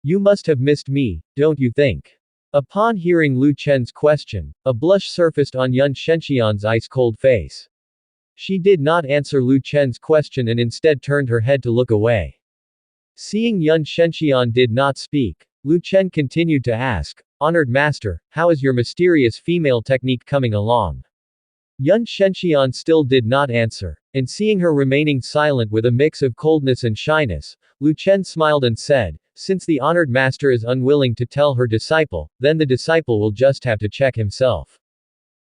You must have missed me, don't you think? Upon hearing Lu Chen's question, a blush surfaced on Yun Shenxian's ice-cold face. She did not answer Lu Chen's question and instead turned her head to look away. Seeing Yun Shenxian did not speak, Lu Chen continued to ask, Honored Master, how is your mysterious female technique coming along? Yun Shenxian still did not answer, and seeing her remaining silent with a mix of coldness and shyness, Lu Chen smiled and said, Since the honored master is unwilling to tell her disciple, then the disciple will just have to check himself.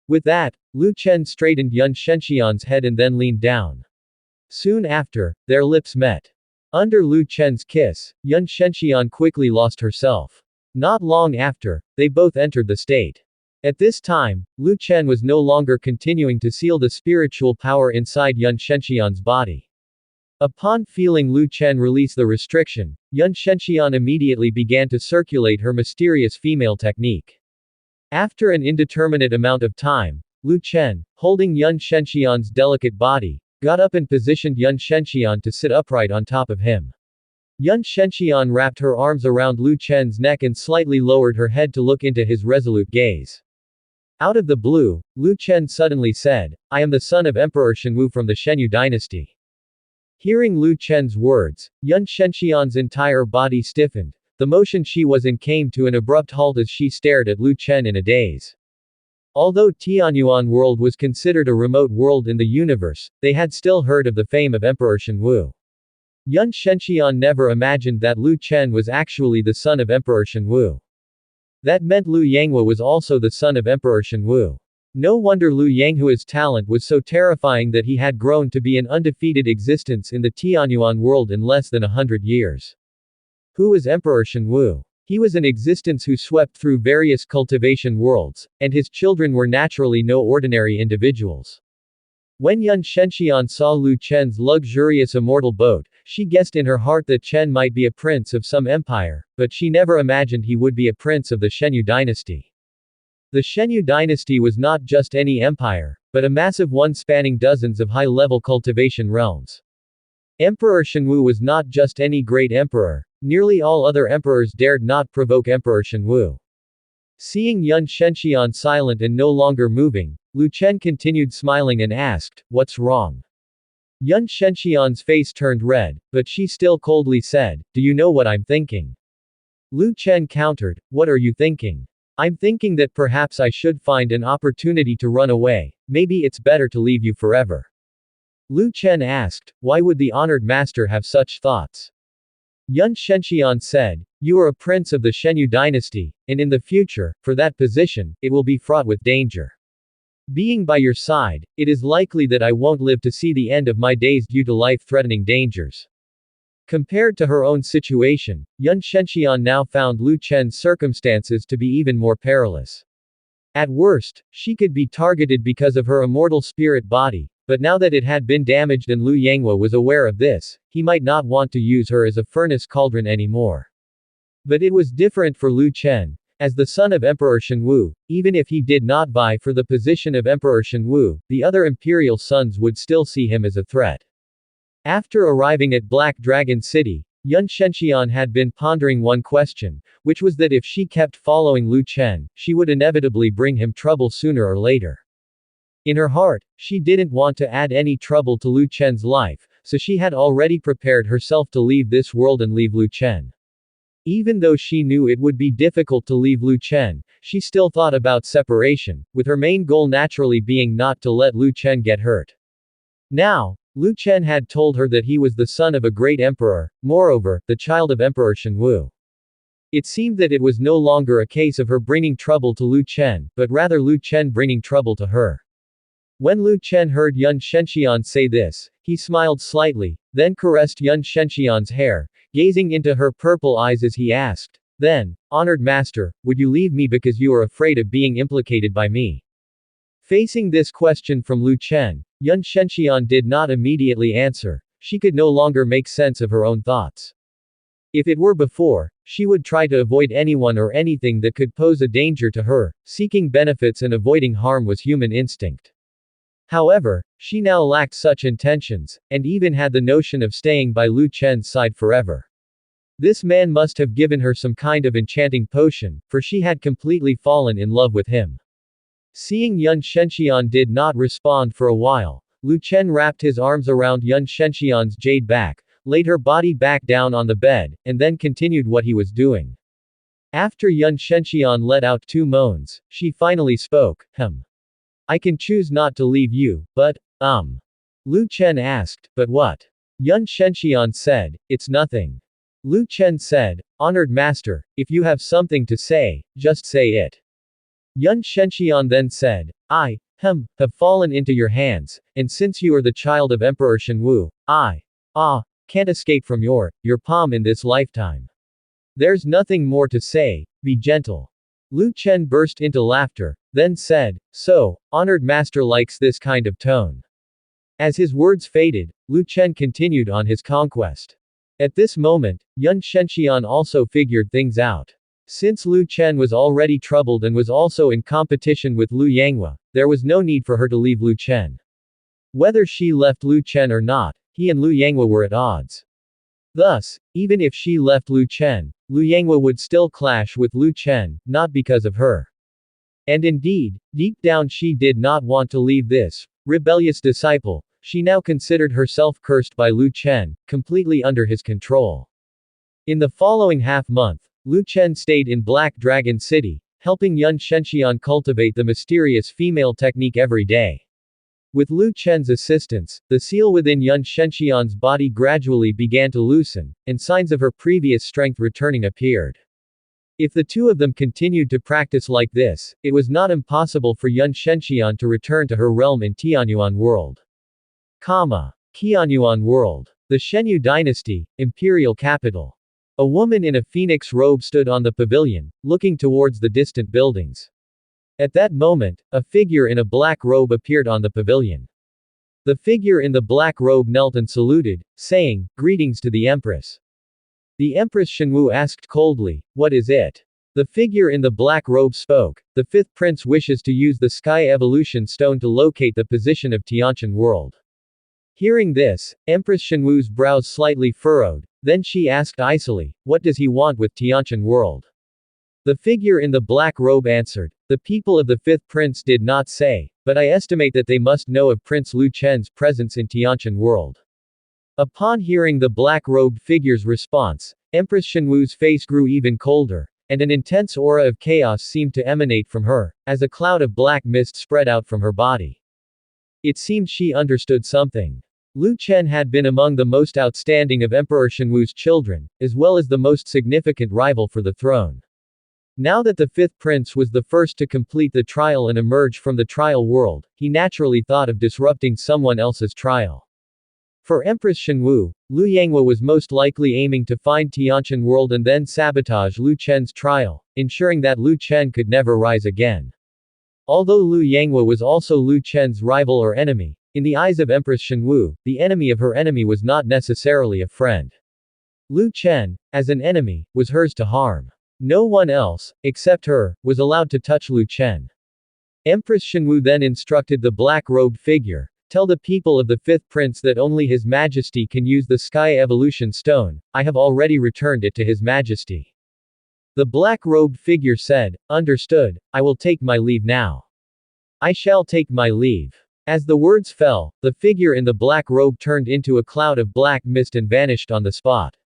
With that, Lu Chen straightened Yun Shenxian's head and then leaned down. Soon after, their lips met. Under Lu Chen's kiss, Yun Shenxian quickly lost herself. Not long after, they both entered the state. At this time, Lu Chen was no longer continuing to seal the spiritual power inside Yun Shenxian's body. Upon feeling Lu Chen release the restriction, Yun Shenxian immediately began to circulate her mysterious female technique. After an indeterminate amount of time, Lu Chen, holding Yun Shenxian's delicate body, got up and positioned Yun Shenxian to sit upright on top of him. Yun Shenxian wrapped her arms around Lu Chen's neck and slightly lowered her head to look into his resolute gaze. Out of the blue, Lu Chen suddenly said, I am the son of Emperor Shenwu from the Shenyu dynasty. Hearing Lu Chen's words, Yun Shenxian's entire body stiffened. The motion she was in came to an abrupt halt as she stared at Lu Chen in a daze. Although Tianyuan world was considered a remote world in the universe, they had still heard of the fame of Emperor Shenwu. Yun Shenxian never imagined that Lu Chen was actually the son of Emperor Shenwu. That meant Lu Yanghua was also the son of Emperor Shenwu. No wonder Lu Yanghua's talent was so terrifying that he had grown to be an undefeated existence in the Tianyuan world in less than 100 years. Who was Emperor Shenwu? He was an existence who swept through various cultivation worlds, and his children were naturally no ordinary individuals. When Yun Shenxian saw Lu Chen's luxurious immortal boat, she guessed in her heart that Chen might be a prince of some empire, but she never imagined he would be a prince of the Shenyu dynasty. The Shenyu dynasty was not just any empire, but a massive one spanning dozens of high-level cultivation realms. Emperor Shenwu was not just any great emperor, nearly all other emperors dared not provoke Emperor Shenwu. Seeing Yun Shenxian silent and no longer moving, Lu Chen continued smiling and asked, "What's wrong?" Yun Shenxian's face turned red, but she still coldly said, "Do you know what I'm thinking?" Lu Chen countered, "What are you thinking?" "I'm thinking that perhaps I should find an opportunity to run away, maybe it's better to leave you forever." Lu Chen asked, "Why would the honored master have such thoughts?" Yun Shenxian said, "You are a prince of the Shenyu dynasty, and in the future, for that position, it will be fraught with danger. Being by your side, it is likely that I won't live to see the end of my days due to life-threatening dangers." Compared to her own situation, Yun Shenxian now found Lu Chen's circumstances to be even more perilous. At worst, she could be targeted because of her immortal spirit body, but now that it had been damaged and Lu Yanghua was aware of this, he might not want to use her as a furnace cauldron anymore. But it was different for Lu Chen. As the son of Emperor Shenwu, even if he did not vie for the position of Emperor Shenwu, the other imperial sons would still see him as a threat. After arriving at Black Dragon City, Yun Shenxian had been pondering one question, which was that if she kept following Lu Chen, she would inevitably bring him trouble sooner or later. In her heart, she didn't want to add any trouble to Lu Chen's life, so she had already prepared herself to leave this world and leave Lu Chen. Even though she knew it would be difficult to leave Lu Chen, she still thought about separation, with her main goal naturally being not to let Lu Chen get hurt. Now, Lu Chen had told her that he was the son of a great emperor, moreover, the child of Emperor Shenwu. It seemed that it was no longer a case of her bringing trouble to Lu Chen, but rather Lu Chen bringing trouble to her. When Lu Chen heard Yun Shenxian say this, he smiled slightly, then caressed Yun Shenxian's hair, gazing into her purple eyes as he asked, "Then, honored master, would you leave me because you are afraid of being implicated by me?" Facing this question from Lu Chen, Yun Shenxian did not immediately answer. She could no longer make sense of her own thoughts. If it were before, she would try to avoid anyone or anything that could pose a danger to her. Seeking benefits and avoiding harm was human instinct. However, she now lacked such intentions, and even had the notion of staying by Lu Chen's side forever. This man must have given her some kind of enchanting potion, for she had completely fallen in love with him. Seeing Yun Shenxian did not respond for a while, Lu Chen wrapped his arms around Yun Shenxian's jade back, laid her body back down on the bed, and then continued what he was doing. After Yun Shenxian let out 2 moans, she finally spoke, "I can choose not to leave you, but, Lu Chen asked, "But what?" Yun Shenxian said, "It's nothing." Lu Chen said, "Honored master, if you have something to say, just say it." Yun Shenxian then said, "I, have fallen into your hands, and since you are the child of Emperor Shenwu, I, can't escape from your palm in this lifetime. There's nothing more to say, be gentle." Lu Chen burst into laughter, then said, "So, honored master likes this kind of tone." As his words faded, Lu Chen continued on his conquest. At this moment, Yun Shenxian also figured things out. Since Lu Chen was already troubled and was also in competition with Lu Yanghua, there was no need for her to leave Lu Chen. Whether she left Lu Chen or not, he and Lu Yanghua were at odds. Thus, even if she left Lu Chen, Lu Yanghua would still clash with Lu Chen, not because of her. And indeed, deep down she did not want to leave this rebellious disciple. She now considered herself cursed by Lu Chen, completely under his control. In the following half-month, Lu Chen stayed in Black Dragon City, helping Yun Shenxian cultivate the mysterious female technique every day. With Lu Chen's assistance, the seal within Yun Shenxian's body gradually began to loosen, and signs of her previous strength returning appeared. If the two of them continued to practice like this, it was not impossible for Yun Shenxian to return to her realm in Tianyuan world. Qianyuan world. The Shenyu dynasty, imperial capital. A woman in a phoenix robe stood on the pavilion, looking towards the distant buildings. At that moment, a figure in a black robe appeared on the pavilion. The figure in the black robe knelt and saluted, saying, "Greetings to the Empress." The Empress Shenwu asked coldly, "What is it?" The figure in the black robe spoke, "The fifth prince wishes to use the Sky Evolution Stone to locate the position of Tianqian world." Hearing this, Empress Shenwu's brows slightly furrowed, then she asked icily, "What does he want with Tianqian world?" The figure in the black robe answered, "The people of the fifth prince did not say, but I estimate that they must know of Prince Lu Chen's presence in Tianqian world." Upon hearing the black-robed figure's response, Empress Shenwu's face grew even colder, and an intense aura of chaos seemed to emanate from her, as a cloud of black mist spread out from her body. It seemed she understood something. Lu Chen had been among the most outstanding of Emperor Shenwu's children, as well as the most significant rival for the throne. Now that the fifth prince was the first to complete the trial and emerge from the trial world, he naturally thought of disrupting someone else's trial. For Empress Shenwu, Liu Yanghua was most likely aiming to find Tianqian world and then sabotage Lu Chen's trial, ensuring that Lu Chen could never rise again. Although Liu Yanghua was also Lu Chen's rival or enemy, in the eyes of Empress Shenwu, the enemy of her enemy was not necessarily a friend. Lu Chen, as an enemy, was hers to harm. No one else, except her, was allowed to touch Lu Chen. Empress Shenwu then instructed the black-robed figure, "Tell the people of the fifth prince that only His Majesty can use the Sky Evolution Stone, I have already returned it to His Majesty." The black-robed figure said, "Understood, I will take my leave now. I shall take my leave." As the words fell, the figure in the black robe turned into a cloud of black mist and vanished on the spot.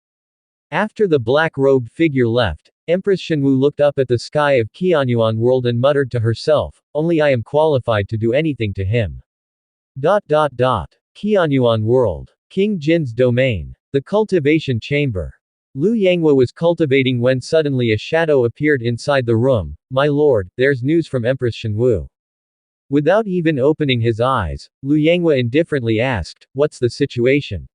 After the black-robed figure left, Empress Shenwu looked up at the sky of Qianyuan world and muttered to herself, "Only I am qualified to do anything to him." Qianyuan world. King Jin's domain. The cultivation chamber. Liu Yanghua was cultivating when suddenly a shadow appeared inside the room. "My lord, there's news from Empress Shenwu." Without even opening his eyes, Liu Yanghua indifferently asked, "What's the situation?"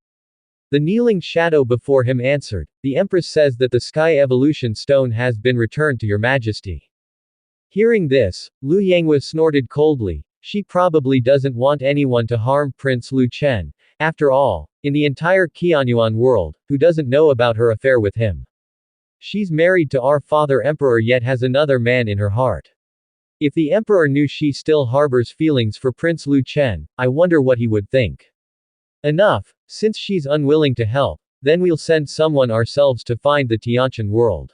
The kneeling shadow before him answered, "The Empress says that the Sky Evolution Stone has been returned to your majesty." Hearing this, Liu Yanghua snorted coldly. She probably doesn't want anyone to harm Prince Lu Chen. After all, in the entire Qianyuan world, who doesn't know about her affair with him? She's married to our father emperor yet has another man in her heart. If the emperor knew she still harbors feelings for Prince Lu Chen, I wonder what he would think. Enough, since she's unwilling to help, then we'll send someone ourselves to find the Tianqian world.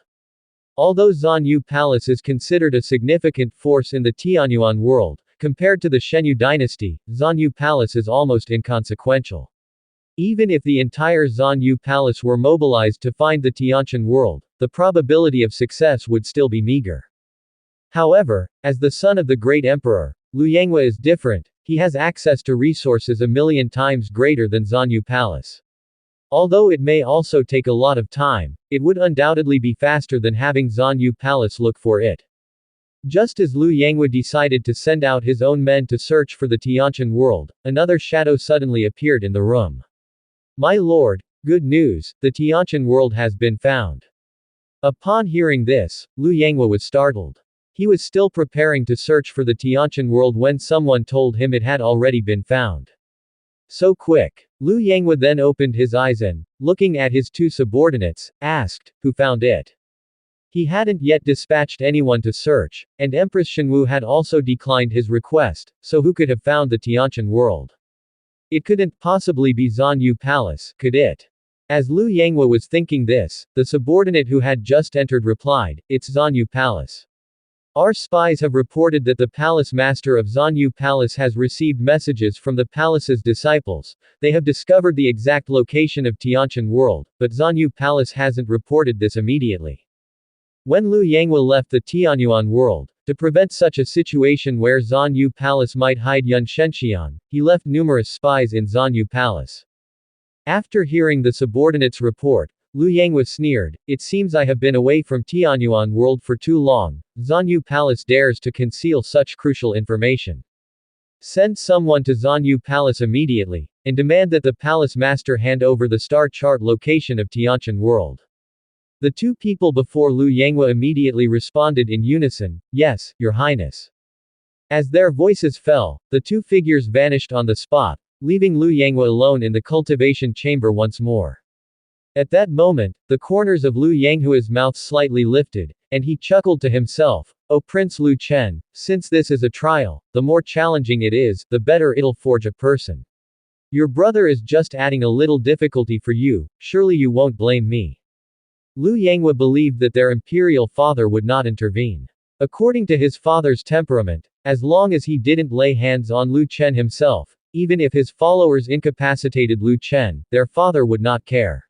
Although Zanyu Palace is considered a significant force in the Tianyuan world, compared to the Shenyu dynasty, Zanyu Palace is almost inconsequential. Even if the entire Zanyu Palace were mobilized to find the Tianqian world, the probability of success would still be meager. However, as the son of the great emperor, Liu Yanghua is different. He has access to resources a million times greater than Zanyu Palace. Although it may also take a lot of time, it would undoubtedly be faster than having Zanyu Palace look for it. Just as Liu Yanghua decided to send out his own men to search for the Tianqian world, another shadow suddenly appeared in the room. "My lord, good news, the Tianqian world has been found." Upon hearing this, Liu Yanghua was startled. He was still preparing to search for the Tianqian world when someone told him it had already been found. So quick. Liu Yanghua then opened his eyes and, looking at his two subordinates, asked, "Who found it?" He hadn't yet dispatched anyone to search, and Empress Shenwu had also declined his request, so who could have found the Tianqian world? It couldn't possibly be Zanyu Palace, could it? As Liu Yanghua was thinking this, the subordinate who had just entered replied, "It's Zanyu Palace. Our spies have reported that the palace master of Zanyu Palace has received messages from the palace's disciples. They have discovered the exact location of Tianqian world, but Zanyu Palace hasn't reported this immediately." When Liu Yanghua left the Tianyuan world, to prevent such a situation where Zanyu Palace might hide Yun Shenxian, he left numerous spies in Zanyu Palace. After hearing the subordinate's report, Lu Yanghua sneered, "It seems I have been away from Tianyuan world for too long. Zanyu Palace dares to conceal such crucial information. Send someone to Zanyu Palace immediately, and demand that the palace master hand over the star chart location of Tianqian world." The two people before Lu Yanghua immediately responded in unison, "Yes, Your Highness." As their voices fell, the two figures vanished on the spot, leaving Lu Yanghua alone in the cultivation chamber once more. At that moment, the corners of Lu Yanghua's mouth slightly lifted, and he chuckled to himself, "O Prince Lu Chen, since this is a trial, the more challenging it is, the better it'll forge a person. Your brother is just adding a little difficulty for you, surely you won't blame me." Lu Yanghua believed that their imperial father would not intervene. According to his father's temperament, as long as he didn't lay hands on Lu Chen himself, even if his followers incapacitated Lu Chen, their father would not care.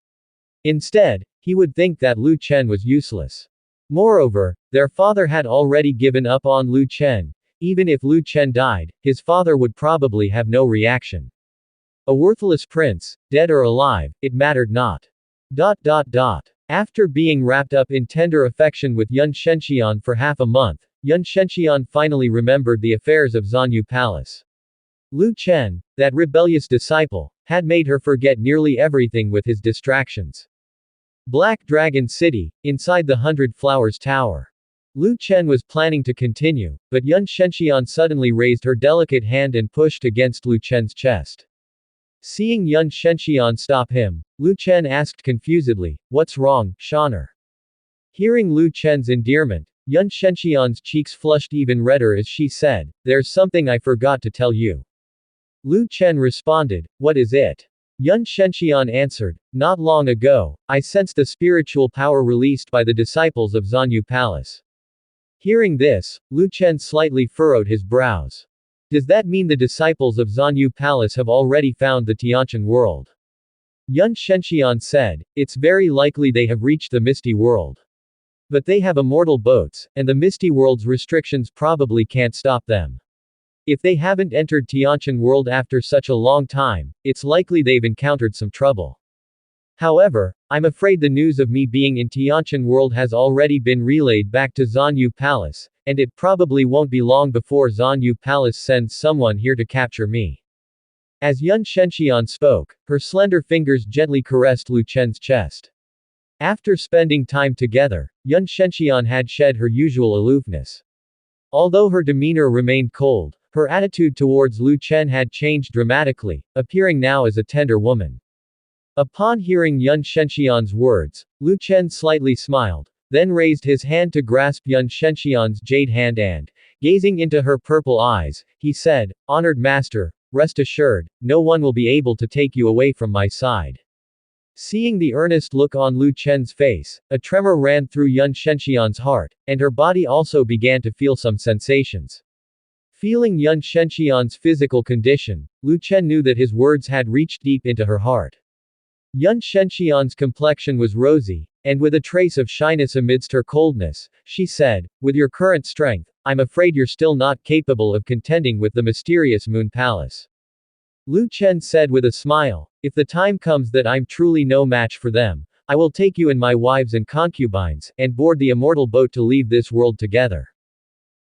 Instead, he would think that Lu Chen was useless. Moreover, their father had already given up on Lu Chen. Even if Lu Chen died, his father would probably have no reaction. A worthless prince, dead or alive, it mattered not. After being wrapped up in tender affection with Yun Shenxian for half a month, Yun Shenxian finally remembered the affairs of Zanyu Palace. Lu Chen, that rebellious disciple, had made her forget nearly everything with his distractions. Black Dragon City, inside the 100 Flowers Tower. Lu Chen was planning to continue, but Yun Shenxian suddenly raised her delicate hand and pushed against Lu Chen's chest. Seeing Yun Shenxian stop him, Lu Chen asked confusedly, "What's wrong, Shaner?" Hearing Lu Chen's endearment, Yun Shenxian's cheeks flushed even redder as she said, "There's something I forgot to tell you." Lu Chen responded, "What is it?" Yun Shenxian answered, "Not long ago, I sensed the spiritual power released by the disciples of Zanyu Palace." Hearing this, Lu Chen slightly furrowed his brows. Does that mean the disciples of Zanyu Palace have already found the Tianqian world? Yun Shenxian said, "It's very likely they have reached the Misty World. But they have immortal boats, and the Misty World's restrictions probably can't stop them. If they haven't entered Tianqian world after such a long time, it's likely they've encountered some trouble. However, I'm afraid the news of me being in Tianqian world has already been relayed back to Zanyu Palace, and it probably won't be long before Zanyu Palace sends someone here to capture me." As Yun Shenxian spoke, her slender fingers gently caressed Lu Chen's chest. After spending time together, Yun Shenxian had shed her usual aloofness. Although her demeanor remained cold, her attitude towards Lu Chen had changed dramatically, appearing now as a tender woman. Upon hearing Yun Shenxian's words, Lu Chen slightly smiled, then raised his hand to grasp Yun Shenxian's jade hand and, gazing into her purple eyes, he said, "Honored master, rest assured, no one will be able to take you away from my side." Seeing the earnest look on Lu Chen's face, a tremor ran through Yun Shenxian's heart, and her body also began to feel some sensations. Feeling Yun Shenxian's physical condition, Lu Chen knew that his words had reached deep into her heart. Yun Shenxian's complexion was rosy, and with a trace of shyness amidst her coldness, she said, "With your current strength, I'm afraid you're still not capable of contending with the mysterious Moon Palace." Lu Chen said with a smile, "If the time comes that I'm truly no match for them, I will take you and my wives and concubines, and board the immortal boat to leave this world together.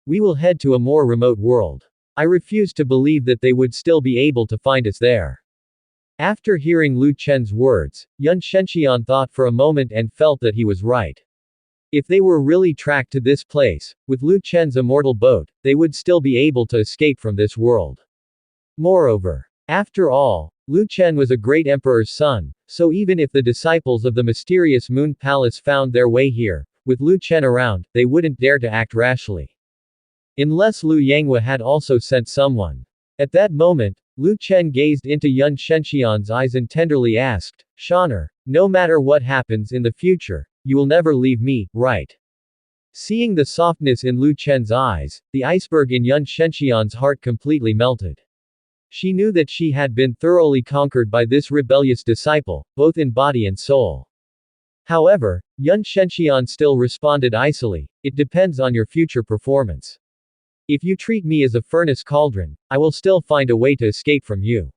We will head to a more remote world. I refuse to believe that they would still be able to find us there." After hearing Lu Chen's words, Yun Shenxian thought for a moment and felt that he was right. If they were really tracked to this place, with Lu Chen's immortal boat, they would still be able to escape from this world. Moreover, after all, Lu Chen was a great emperor's son, so even if the disciples of the mysterious Moon Palace found their way here, with Lu Chen around, they wouldn't dare to act rashly. Unless Lu Yanghua had also sent someone. At that moment, Lu Chen gazed into Yun Shenxian's eyes and tenderly asked, "Shaner, no matter what happens in the future, you will never leave me, right?" Seeing the softness in Lu Chen's eyes, the iceberg in Yun Shenxian's heart completely melted. She knew that she had been thoroughly conquered by this rebellious disciple, both in body and soul. However, Yun Shenxian still responded icily, "It depends on your future performance. If you treat me as a furnace cauldron, I will still find a way to escape from you."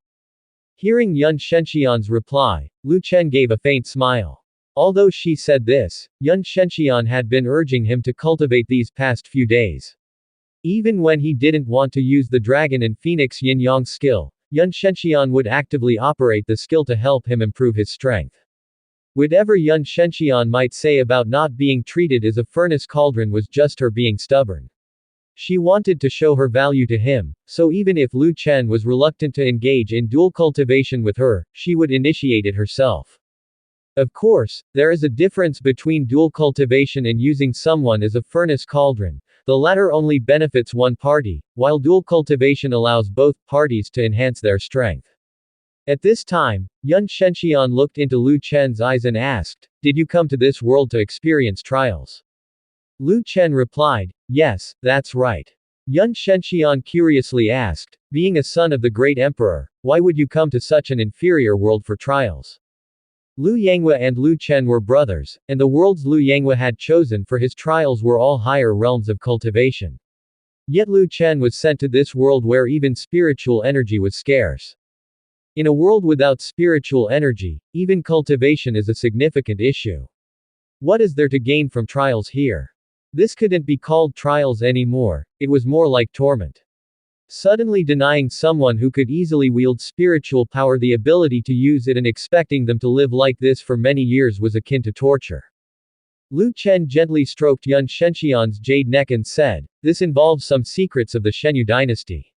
Hearing Yun Shenxian's reply, Lu Chen gave a faint smile. Although she said this, Yun Shenxian had been urging him to cultivate these past few days. Even when he didn't want to use the dragon and phoenix yin-yang skill, Yun Shenxian would actively operate the skill to help him improve his strength. Whatever Yun Shenxian might say about not being treated as a furnace cauldron was just her being stubborn. She wanted to show her value to him, so even if Lu Chen was reluctant to engage in dual cultivation with her, she would initiate it herself. Of course, there is a difference between dual cultivation and using someone as a furnace cauldron. The latter only benefits one party, while dual cultivation allows both parties to enhance their strength. At this time, Yun Shenxian looked into Lu Chen's eyes and asked, "Did you come to this world to experience trials?" Lu Chen replied, "Yes, that's right." Yun Shenxian curiously asked, "Being a son of the great emperor, why would you come to such an inferior world for trials?" Lu Yanghua and Lu Chen were brothers, and the worlds Lu Yanghua had chosen for his trials were all higher realms of cultivation. Yet Lu Chen was sent to this world where even spiritual energy was scarce. In a world without spiritual energy, even cultivation is a significant issue. What is there to gain from trials here? This couldn't be called trials anymore, it was more like torment. Suddenly denying someone who could easily wield spiritual power the ability to use it and expecting them to live like this for many years was akin to torture. Lu Chen gently stroked Yun Shenxian's jade neck and said, "This involves some secrets of the Shenyu dynasty."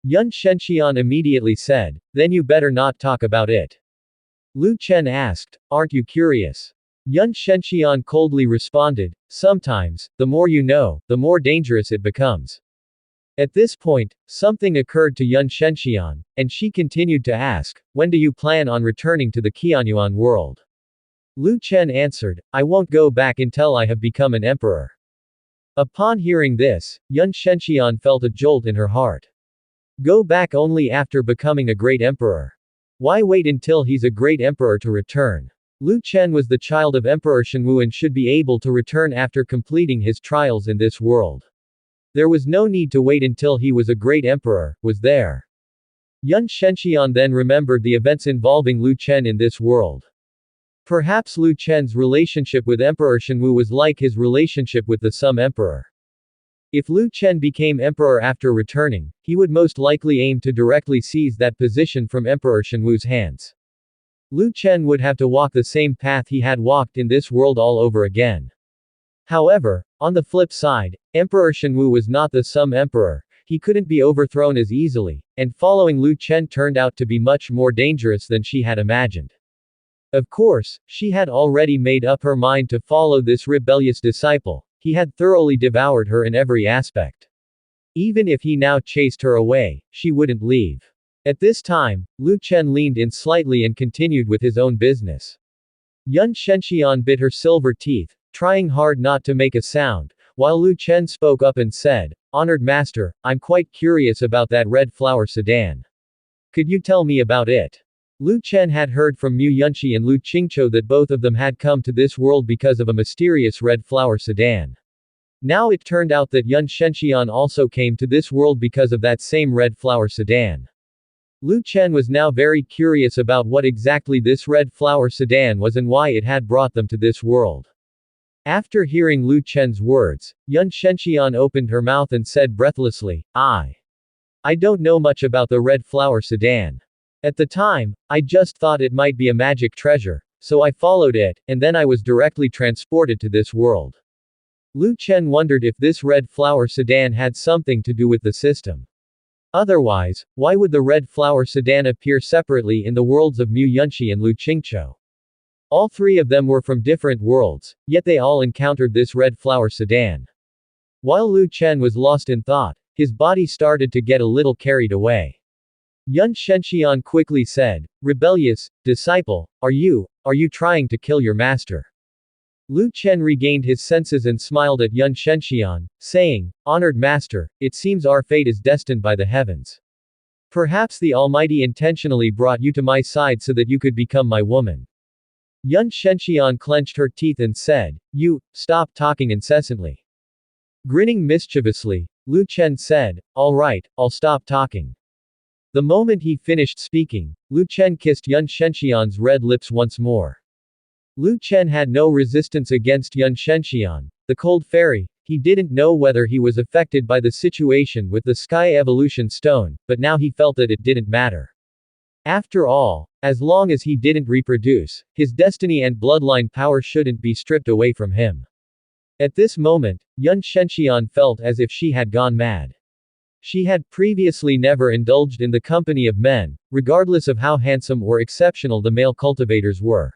Yun Shenxian immediately said, "Then you better not talk about it." Lu Chen asked, "Aren't you curious?" Yun Shenxian coldly responded, "Sometimes, the more you know, the more dangerous it becomes." At this point, something occurred to Yun Shenxian, and she continued to ask, "When do you plan on returning to the Qianyuan world?" Lu Chen answered, "I won't go back until I have become an emperor." Upon hearing this, Yun Shenxian felt a jolt in her heart. Go back only after becoming a great emperor. Why wait until he's a great emperor to return? Lu Chen was the child of Emperor Shenwu and should be able to return after completing his trials in this world. There was no need to wait until he was a great emperor, was there? Yun Shenxian then remembered the events involving Lu Chen in this world. Perhaps Lu Chen's relationship with Emperor Shenwu was like his relationship with the Sum Emperor. If Lu Chen became emperor after returning, he would most likely aim to directly seize that position from Emperor Shenwu's hands. Lu Chen would have to walk the same path he had walked in this world all over again. However, on the flip side, Emperor Shenwu was not the Sum Emperor, he couldn't be overthrown as easily, and following Lu Chen turned out to be much more dangerous than she had imagined. Of course, she had already made up her mind to follow this rebellious disciple, he had thoroughly devoured her in every aspect. Even if he now chased her away, she wouldn't leave. At this time, Lu Chen leaned in slightly and continued with his own business. Yun Shenxian bit her silver teeth, trying hard not to make a sound, while Lu Chen spoke up and said, "Honored Master, I'm quite curious about that red flower sedan. Could you tell me about it?" Lu Chen had heard from Mu Yunxi and Lu Qingqiu that both of them had come to this world because of a mysterious red flower sedan. Now it turned out that Yun Shenxian also came to this world because of that same red flower sedan. Lu Chen was now very curious about what exactly this red flower sedan was and why it had brought them to this world. After hearing Lu Chen's words, Yun Shenxian opened her mouth and said breathlessly, I don't know much about the red flower sedan. At the time, I just thought it might be a magic treasure, so I followed it, and then I was directly transported to this world." Lu Chen wondered if this red flower sedan had something to do with the system. Otherwise, why would the red flower sedan appear separately in the worlds of Mu Yunxi and Lu Qingqiu? All three of them were from different worlds, yet they all encountered this red flower sedan. While Lu Chen was lost in thought, his body started to get a little carried away. Yun Shenxian quickly said, "Rebellious disciple, are you trying to kill your master?" Lu Chen regained his senses and smiled at Yun Shenxian, saying, "Honored master, it seems our fate is destined by the heavens. Perhaps the Almighty intentionally brought you to my side so that you could become my woman." Yun Shenxian clenched her teeth and said, "You, stop talking incessantly." Grinning mischievously, Lu Chen said, "All right, I'll stop talking." The moment he finished speaking, Lu Chen kissed Yun Shenxian's red lips once more. Lu Chen had no resistance against Yun Shenxian, the cold fairy. He didn't know whether he was affected by the situation with the Sky Evolution Stone, but now he felt that it didn't matter. After all, as long as he didn't reproduce, his destiny and bloodline power shouldn't be stripped away from him. At this moment, Yun Shenxian felt as if she had gone mad. She had previously never indulged in the company of men, regardless of how handsome or exceptional the male cultivators were.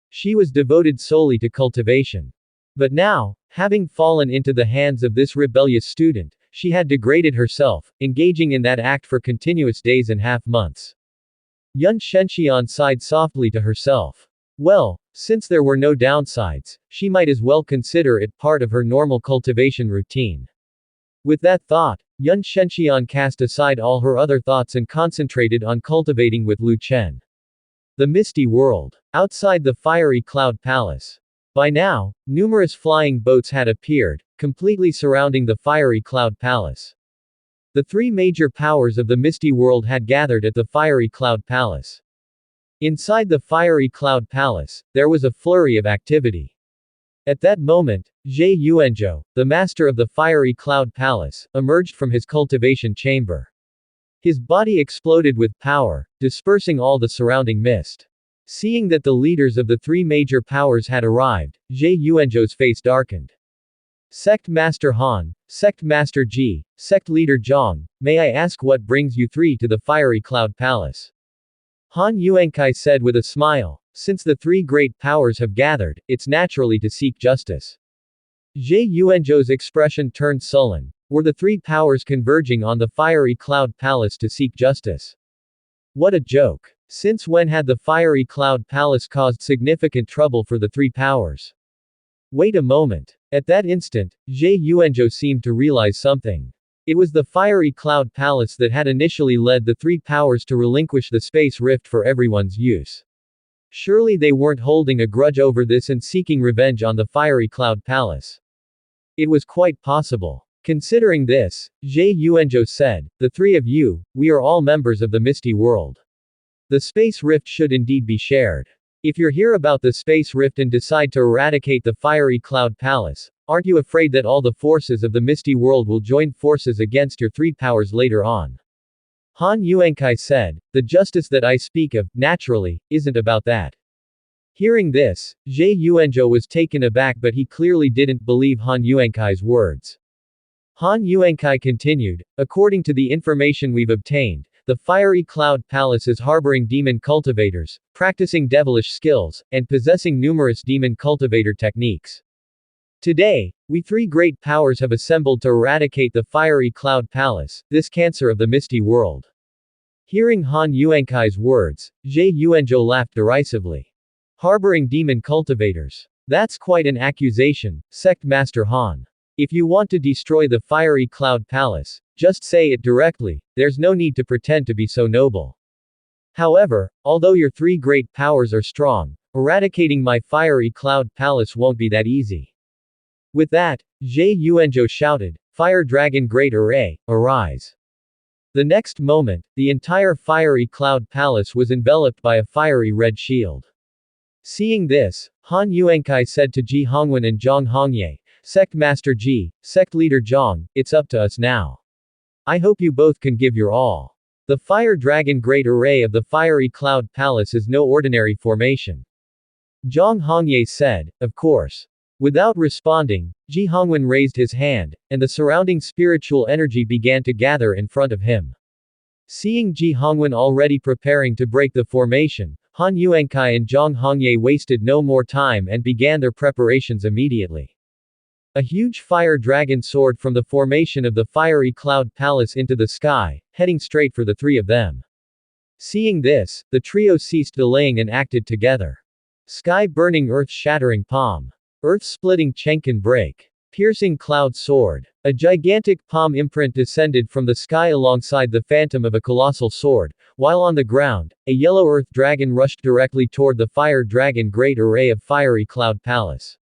She was devoted solely to cultivation. But now, having fallen into the hands of this rebellious student, she had degraded herself, engaging in that act for continuous days and half-months. Yun Shenxian sighed softly to herself. Well, since there were no downsides, she might as well consider it part of her normal cultivation routine. With that thought, Yun Shenxian cast aside all her other thoughts and concentrated on cultivating with Lu Chen. The misty world. Outside the fiery cloud palace. By now, numerous flying boats had appeared, completely surrounding the fiery cloud palace. The three major powers of the misty world had gathered at the fiery cloud palace. Inside the fiery cloud palace, there was a flurry of activity. At that moment, Zhe Yuanzhou, the master of the fiery cloud palace, emerged from his cultivation chamber. His body exploded with power, dispersing all the surrounding mist. Seeing that the leaders of the three major powers had arrived, Zhe Yuanzhou's face darkened. Sect Master Han, Sect Master Ji, Sect Leader Zhang, may I ask what brings you three to the fiery cloud palace? Han Yuankai said with a smile, since the three great powers have gathered, it's naturally to seek justice. Zhe Yuanzhou's expression turned sullen. Were the three powers converging on the fiery cloud palace to seek justice? What a joke. Since when had the fiery cloud palace caused significant trouble for the three powers? Wait a moment. At that instant, Zhe Yuanzhou seemed to realize something. It was the fiery cloud palace that had initially led the three powers to relinquish the space rift for everyone's use. Surely they weren't holding a grudge over this and seeking revenge on the fiery cloud palace. It was quite possible. Considering this, Zhe Yuanzhou said, the three of you, we are all members of the misty world. The space rift should indeed be shared. If you're here about the space rift and decide to eradicate the fiery cloud palace, aren't you afraid that all the forces of the misty world will join forces against your three powers later on? Han Yuankai said, the justice that I speak of, naturally, isn't about that. Hearing this, Zhe Yuanzhou was taken aback, but he clearly didn't believe Han Yuankai's words. Han Yuankai continued, according to the information we've obtained, the fiery cloud palace is harboring demon cultivators, practicing devilish skills, and possessing numerous demon cultivator techniques. Today, we three great powers have assembled to eradicate the fiery cloud palace, this cancer of the misty world. Hearing Han Yuankai's words, Zhe Yuanzhou laughed derisively. Harboring demon cultivators. That's quite an accusation, Sect Master Han. If you want to destroy the fiery cloud palace, just say it directly, there's no need to pretend to be so noble. However, although your three great powers are strong, eradicating my fiery cloud palace won't be that easy. With that, Zhe Yuanzhou shouted, Fire Dragon Great Array, arise. The next moment, the entire fiery cloud palace was enveloped by a fiery red shield. Seeing this, Han Yuankai said to Ji Hongwen and Zhang Hongye, Sect Master Ji, Sect Leader Zhang, it's up to us now. I hope you both can give your all. The Fire Dragon Great Array of the Fiery Cloud Palace is no ordinary formation. Zhang Hongye said, of course. Without responding, Ji Hongwen raised his hand, and the surrounding spiritual energy began to gather in front of him. Seeing Ji Hongwen already preparing to break the formation, Han Yuankai and Zhang Hongye wasted no more time and began their preparations immediately. A huge fire dragon soared from the formation of the fiery cloud palace into the sky, heading straight for the three of them. Seeing this, the trio ceased delaying and acted together. Sky burning, earth shattering palm. Earth splitting Chenkin break. Piercing cloud sword. A gigantic palm imprint descended from the sky alongside the phantom of a colossal sword, while on the ground, a yellow earth dragon rushed directly toward the fire dragon great array of fiery cloud palace.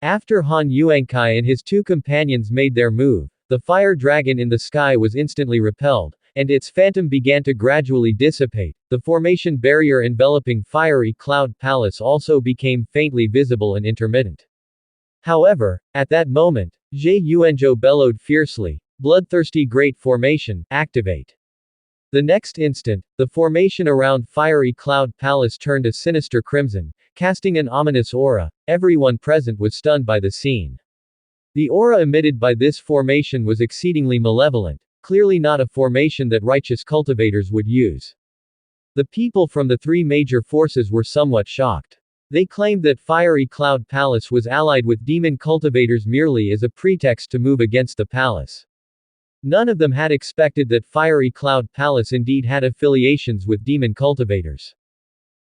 After Han Yuankai and his two companions made their move, the fire dragon in the sky was instantly repelled, and its phantom began to gradually dissipate. The formation barrier enveloping Fiery Cloud Palace also became faintly visible and intermittent. However, at that moment, Zhe Yuanzhou bellowed fiercely, "Bloodthirsty Great Formation, activate!" The next instant, the formation around Fiery Cloud Palace turned a sinister crimson, casting an ominous aura. Everyone present was stunned by the scene. The aura emitted by this formation was exceedingly malevolent, clearly not a formation that righteous cultivators would use. The people from the three major forces were somewhat shocked. They claimed that Fiery Cloud Palace was allied with demon cultivators merely as a pretext to move against the palace. None of them had expected that Fiery Cloud Palace indeed had affiliations with demon cultivators.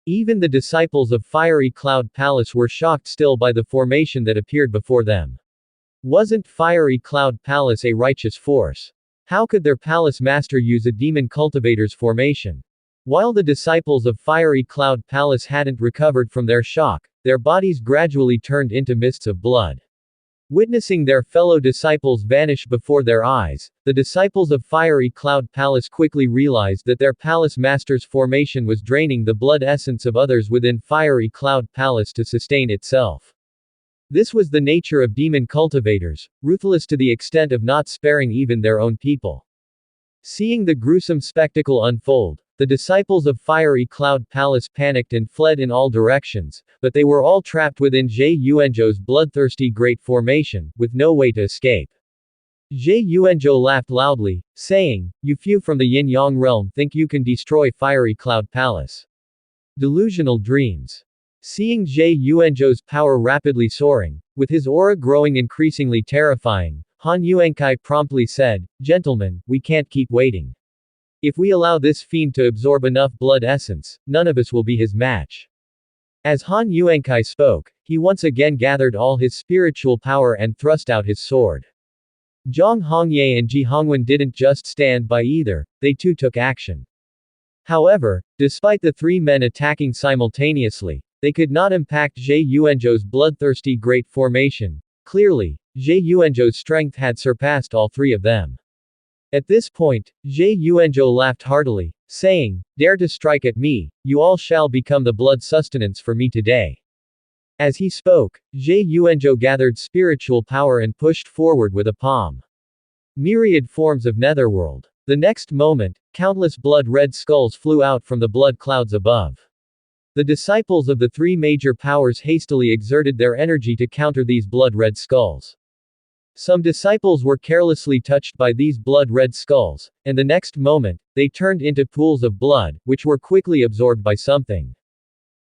Even the disciples of Fiery Cloud Palace were shocked still by the formation that appeared before them. Wasn't Fiery Cloud Palace a righteous force? How could their palace master use a demon cultivator's formation? While the disciples of Fiery Cloud Palace hadn't recovered from their shock, their bodies gradually turned into mists of blood. Witnessing their fellow disciples vanish before their eyes, the disciples of Fiery Cloud Palace quickly realized that their palace master's formation was draining the blood essence of others within Fiery Cloud Palace to sustain itself. This was the nature of demon cultivators, ruthless to the extent of not sparing even their own people. Seeing the gruesome spectacle unfold, the disciples of Fiery Cloud Palace panicked and fled in all directions, but they were all trapped within Zhe Yuanzhou's bloodthirsty Great Formation, with no way to escape. Zhe Yuanzhou laughed loudly, saying, "You few from the Yin-Yang realm think you can destroy Fiery Cloud Palace. Delusional dreams." Seeing Zhe Yuanzhou's power rapidly soaring, with his aura growing increasingly terrifying, Han Yuankai promptly said, "Gentlemen, we can't keep waiting. If we allow this fiend to absorb enough blood essence, none of us will be his match." As Han Yuankai spoke, he once again gathered all his spiritual power and thrust out his sword. Zhang Hongye and Ji Hongwen didn't just stand by either, they too took action. However, despite the three men attacking simultaneously, they could not impact Zhe Yuanzhou's bloodthirsty Great Formation. Clearly, Zhe Yuanzhou's strength had surpassed all three of them. At this point, Zhe Yuanzhou laughed heartily, saying, "Dare to strike at me, you all shall become the blood sustenance for me today." As he spoke, Zhe Yuanzhou gathered spiritual power and pushed forward with a palm. Myriad forms of netherworld. The next moment, countless blood-red skulls flew out from the blood clouds above. The disciples of the three major powers hastily exerted their energy to counter these blood-red skulls. Some disciples were carelessly touched by these blood-red skulls, and the next moment, they turned into pools of blood, which were quickly absorbed by something.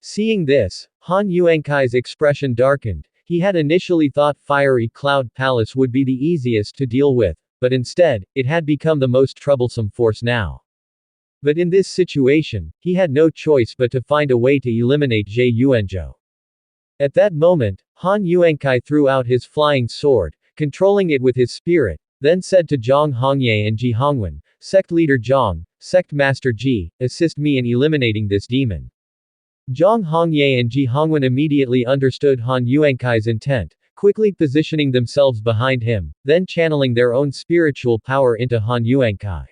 Seeing this, Han Yuankai's expression darkened. He had initially thought Fiery Cloud Palace would be the easiest to deal with, but instead, it had become the most troublesome force now. But in this situation, he had no choice but to find a way to eliminate Zhe Yuanzhou. At that moment, Han Yuankai threw out his flying sword, controlling it with his spirit, then said to Zhang Hongye and Ji Hongwen, "Sect leader Zhang, Sect master Ji, assist me in eliminating this demon." Zhang Hongye and Ji Hongwen immediately understood Han Yuankai's intent, quickly positioning themselves behind him, then channeling their own spiritual power into Han Yuankai.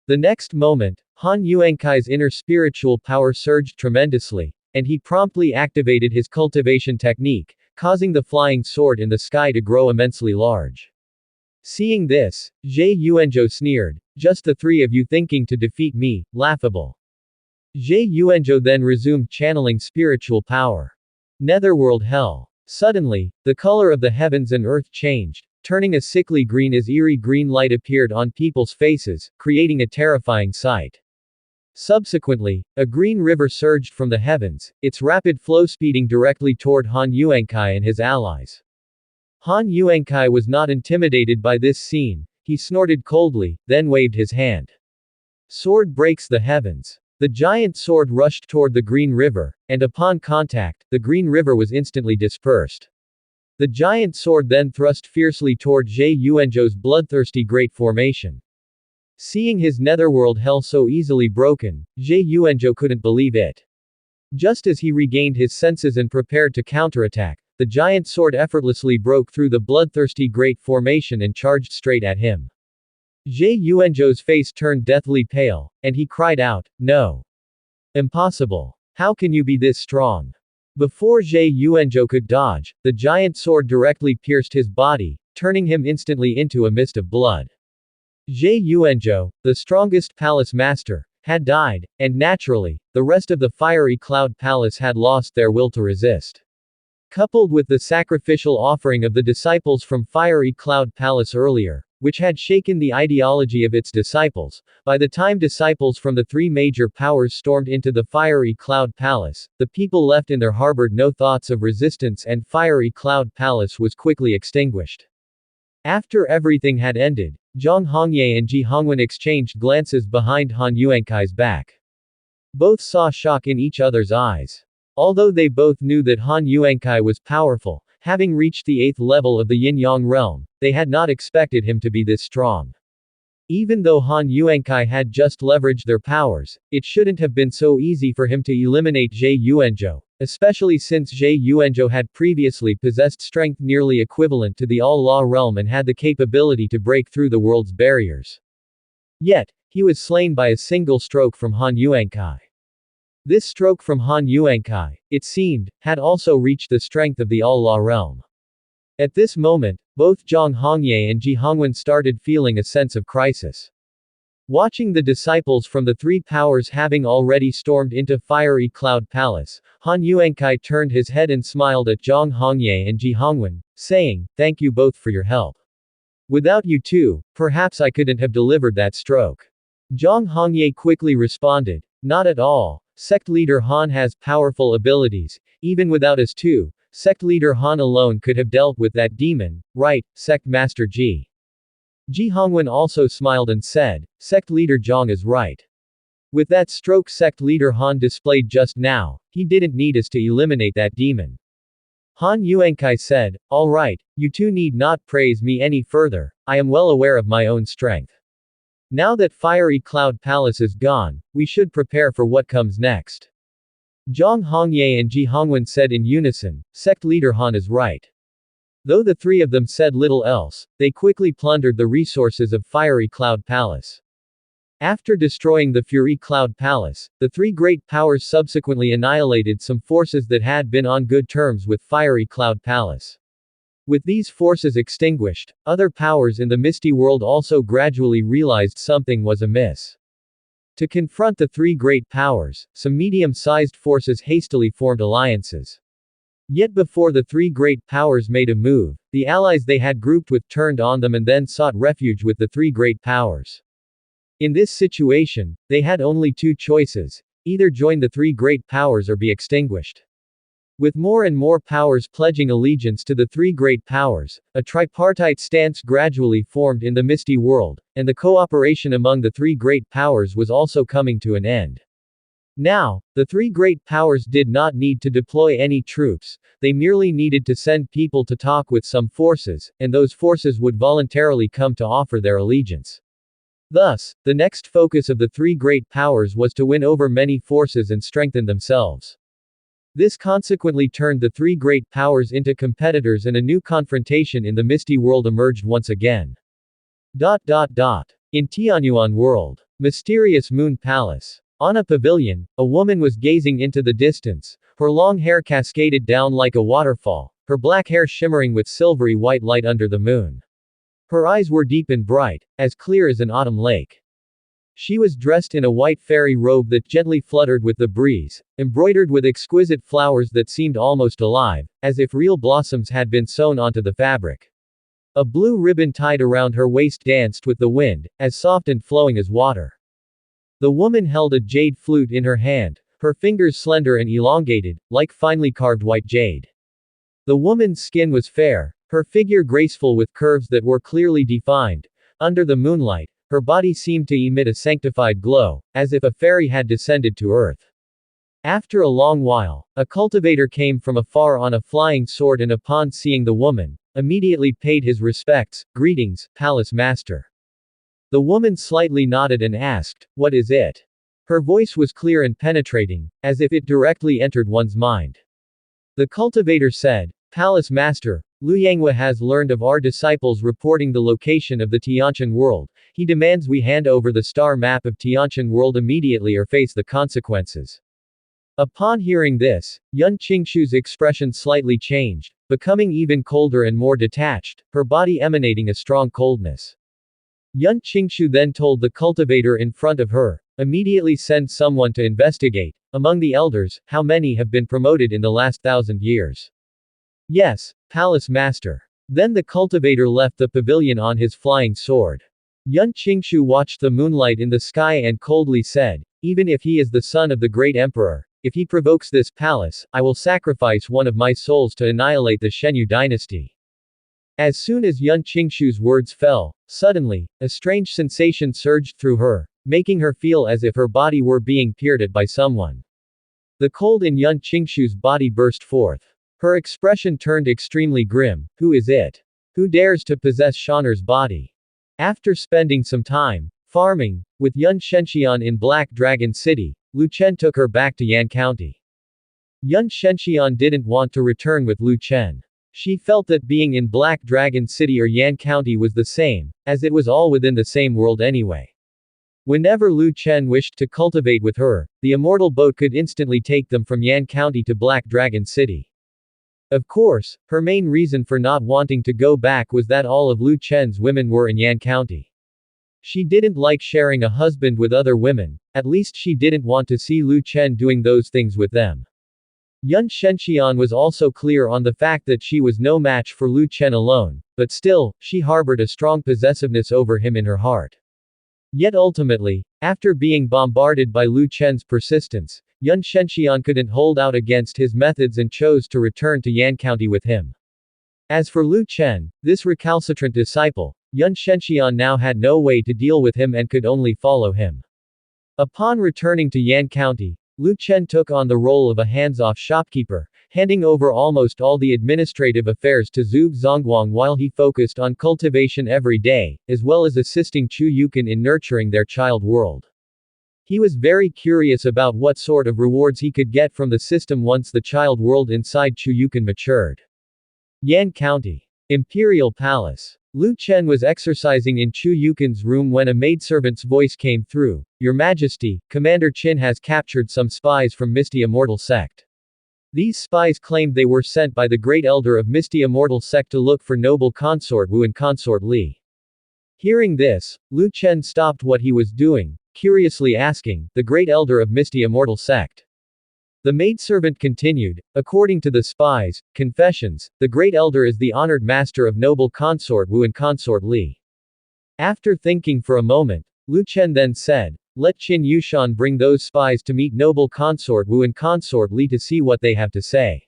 The next moment, Han Yuankai's inner spiritual power surged tremendously, and he promptly activated his cultivation technique, causing the flying sword in the sky to grow immensely large. Seeing this, Zhe Yuanzhou sneered, "Just the three of you thinking to defeat me, laughable." Zhe Yuanzhou then resumed channeling spiritual power. Netherworld hell. Suddenly, the color of the heavens and earth changed, turning a sickly green as eerie green light appeared on people's faces, creating a terrifying sight. Subsequently, a green river surged from the heavens, its rapid flow speeding directly toward Han Yuankai and his allies. Han Yuankai was not intimidated by this scene, he snorted coldly, then waved his hand. Sword breaks the heavens. The giant sword rushed toward the green river, and upon contact, the green river was instantly dispersed. The giant sword then thrust fiercely toward Zhe Yuanzhou's bloodthirsty Great Formation. Seeing his netherworld hell so easily broken, Zhe Yuanzhou couldn't believe it. Just as he regained his senses and prepared to counterattack, the giant sword effortlessly broke through the bloodthirsty Great Formation and charged straight at him. Zhe Yuanzhou's face turned deathly pale, and he cried out, "No. Impossible. How can you be this strong?" Before Zhe Yuanzhou could dodge, the giant sword directly pierced his body, turning him instantly into a mist of blood. Zhe Yuanzhou, the strongest palace master, had died, and naturally, the rest of the fiery cloud palace had lost their will to resist. Coupled with the sacrificial offering of the disciples from Fiery Cloud Palace earlier, which had shaken the ideology of its disciples, by the time disciples from the three major powers stormed into the Fiery Cloud Palace, the people left in there harbored no thoughts of resistance and Fiery Cloud Palace was quickly extinguished. After everything had ended, Zhang Hongye and Ji Hongwen exchanged glances behind Han Yuankai's back. Both saw shock in each other's eyes. Although they both knew that Han Yuankai was powerful, having reached the 8th level of the Yin-Yang realm, they had not expected him to be this strong. Even though Han Yuankai had just leveraged their powers, it shouldn't have been so easy for him to eliminate Zhe Yuanzhou, especially since Zhe Yuanzhou had previously possessed strength nearly equivalent to the All-Law realm and had the capability to break through the world's barriers. Yet, he was slain by a single stroke from Han Yuankai. This stroke from Han Yuankai, it seemed, had also reached the strength of the All-Law realm. At this moment, both Zhang Hongye and Ji Hongwen started feeling a sense of crisis. Watching the disciples from the three powers having already stormed into Fiery Cloud Palace, Han Yuankai turned his head and smiled at Zhang Hongye and Ji Hongwen, saying, "Thank you both for your help. Without you two, perhaps I couldn't have delivered that stroke." Zhang Hongye quickly responded, "Not at all. Sect leader Han has powerful abilities. Even without us two, sect leader Han alone could have dealt with that demon, right, sect master Ji?" Ji Hongwen also smiled and said, "Sect leader Zhang is right. With that stroke sect leader Han displayed just now, he didn't need us to eliminate that demon." Han Yuankai said, "All right, you two need not praise me any further, I am well aware of my own strength. Now that Fiery Cloud Palace is gone, we should prepare for what comes next." Zhang Hongye and Ji Hongwen said in unison, "Sect leader Han is right." Though the three of them said little else, they quickly plundered the resources of Fiery Cloud Palace. After destroying the Fury Cloud Palace, the three great powers subsequently annihilated some forces that had been on good terms with Fiery Cloud Palace. With these forces extinguished, other powers in the Misty World also gradually realized something was amiss. To confront the three great powers, some medium-sized forces hastily formed alliances. Yet before the three great powers made a move, the allies they had grouped with turned on them and then sought refuge with the three great powers. In this situation, they had only two choices: either join the three great powers or be extinguished. With more and more powers pledging allegiance to the three great powers, a tripartite stance gradually formed in the Misty World, and the cooperation among the three great powers was also coming to an end. Now, the three great powers did not need to deploy any troops, they merely needed to send people to talk with some forces, and those forces would voluntarily come to offer their allegiance. Thus, the next focus of the three great powers was to win over many forces and strengthen themselves. This consequently turned the three great powers into competitors and a new confrontation in the Misty World emerged once again. In Tianyuan World. Mysterious Moon Palace. On a pavilion, a woman was gazing into the distance, her long hair cascaded down like a waterfall, her black hair shimmering with silvery white light under the moon. Her eyes were deep and bright, as clear as an autumn lake. She was dressed in a white fairy robe that gently fluttered with the breeze, embroidered with exquisite flowers that seemed almost alive, as if real blossoms had been sewn onto the fabric. A blue ribbon tied around her waist danced with the wind, as soft and flowing as water. The woman held a jade flute in her hand, her fingers slender and elongated, like finely carved white jade. The woman's skin was fair, her figure graceful with curves that were clearly defined. Under the moonlight, her body seemed to emit a sanctified glow, as if a fairy had descended to earth. After a long while, a cultivator came from afar on a flying sword and upon seeing the woman, immediately paid his respects. "Greetings, Palace Master." The woman slightly nodded and asked, "What is it?" Her voice was clear and penetrating, as if it directly entered one's mind. The cultivator said, "Palace Master, Liu Yanghua has learned of our disciples reporting the location of the Tianqian world. He demands we hand over the star map of Tianqian world immediately or face the consequences. Upon hearing this, Yun Qingshu's expression slightly changed, becoming even colder and more detached, her body emanating a strong coldness. Yun Qingshu then told the cultivator in front of her, immediately send someone to investigate, among the elders, how many have been promoted in the last 1,000 years. Yes, Palace Master. Then the cultivator left the pavilion on his flying sword. Yun Qingshu watched the moonlight in the sky and coldly said, even if he is the son of the great emperor, if he provokes this palace, I will sacrifice one of my souls to annihilate the Shenyu dynasty. As soon as Yun Qingshu's words fell, suddenly, a strange sensation surged through her, making her feel as if her body were being peered at by someone. The cold in Yun Qingshu's body burst forth. Her expression turned extremely grim. Who is it? Who dares to possess Shauner's body? After spending some time farming with Yun Shenxian in Black Dragon City, Lu Chen took her back to Yan County. Yun Shenxian didn't want to return with Lu Chen. She felt that being in Black Dragon City or Yan County was the same, as it was all within the same world anyway. Whenever Lu Chen wished to cultivate with her, the immortal boat could instantly take them from Yan County to Black Dragon City. Of course, her main reason for not wanting to go back was that all of Lu Chen's women were in Yan County. She didn't like sharing a husband with other women, at least she didn't want to see Lu Chen doing those things with them. Yun Shenxian was also clear on the fact that she was no match for Lu Chen alone, but still, she harbored a strong possessiveness over him in her heart. Yet ultimately, after being bombarded by Lu Chen's persistence, Yun Shenxian couldn't hold out against his methods and chose to return to Yan County with him. As for Lu Chen, this recalcitrant disciple, Yun Shenxian now had no way to deal with him and could only follow him. Upon returning to Yan County, Lu Chen took on the role of a hands-off shopkeeper, handing over almost all the administrative affairs to Zhu Zongguang while he focused on cultivation every day, as well as assisting Chu Yukin in nurturing their child world. He was very curious about what sort of rewards he could get from the system once the child world inside Chu Yukin matured. Yan County. Imperial Palace. Lu Chen was exercising in Chu Yukin's room when a maidservant's voice came through. Your Majesty, Commander Qin has captured some spies from Misty Immortal Sect. These spies claimed they were sent by the Great Elder of Misty Immortal Sect to look for noble consort Wu and consort Li. Hearing this, Lu Chen stopped what he was doing, curiously asking, the Great Elder of Misty Immortal Sect. The maidservant continued, according to the spies' confessions, the Great Elder is the honored master of noble consort Wu and consort Li. After thinking for a moment, Lu Chen then said, let Qin Yushan bring those spies to meet noble consort Wu and consort Li to see what they have to say.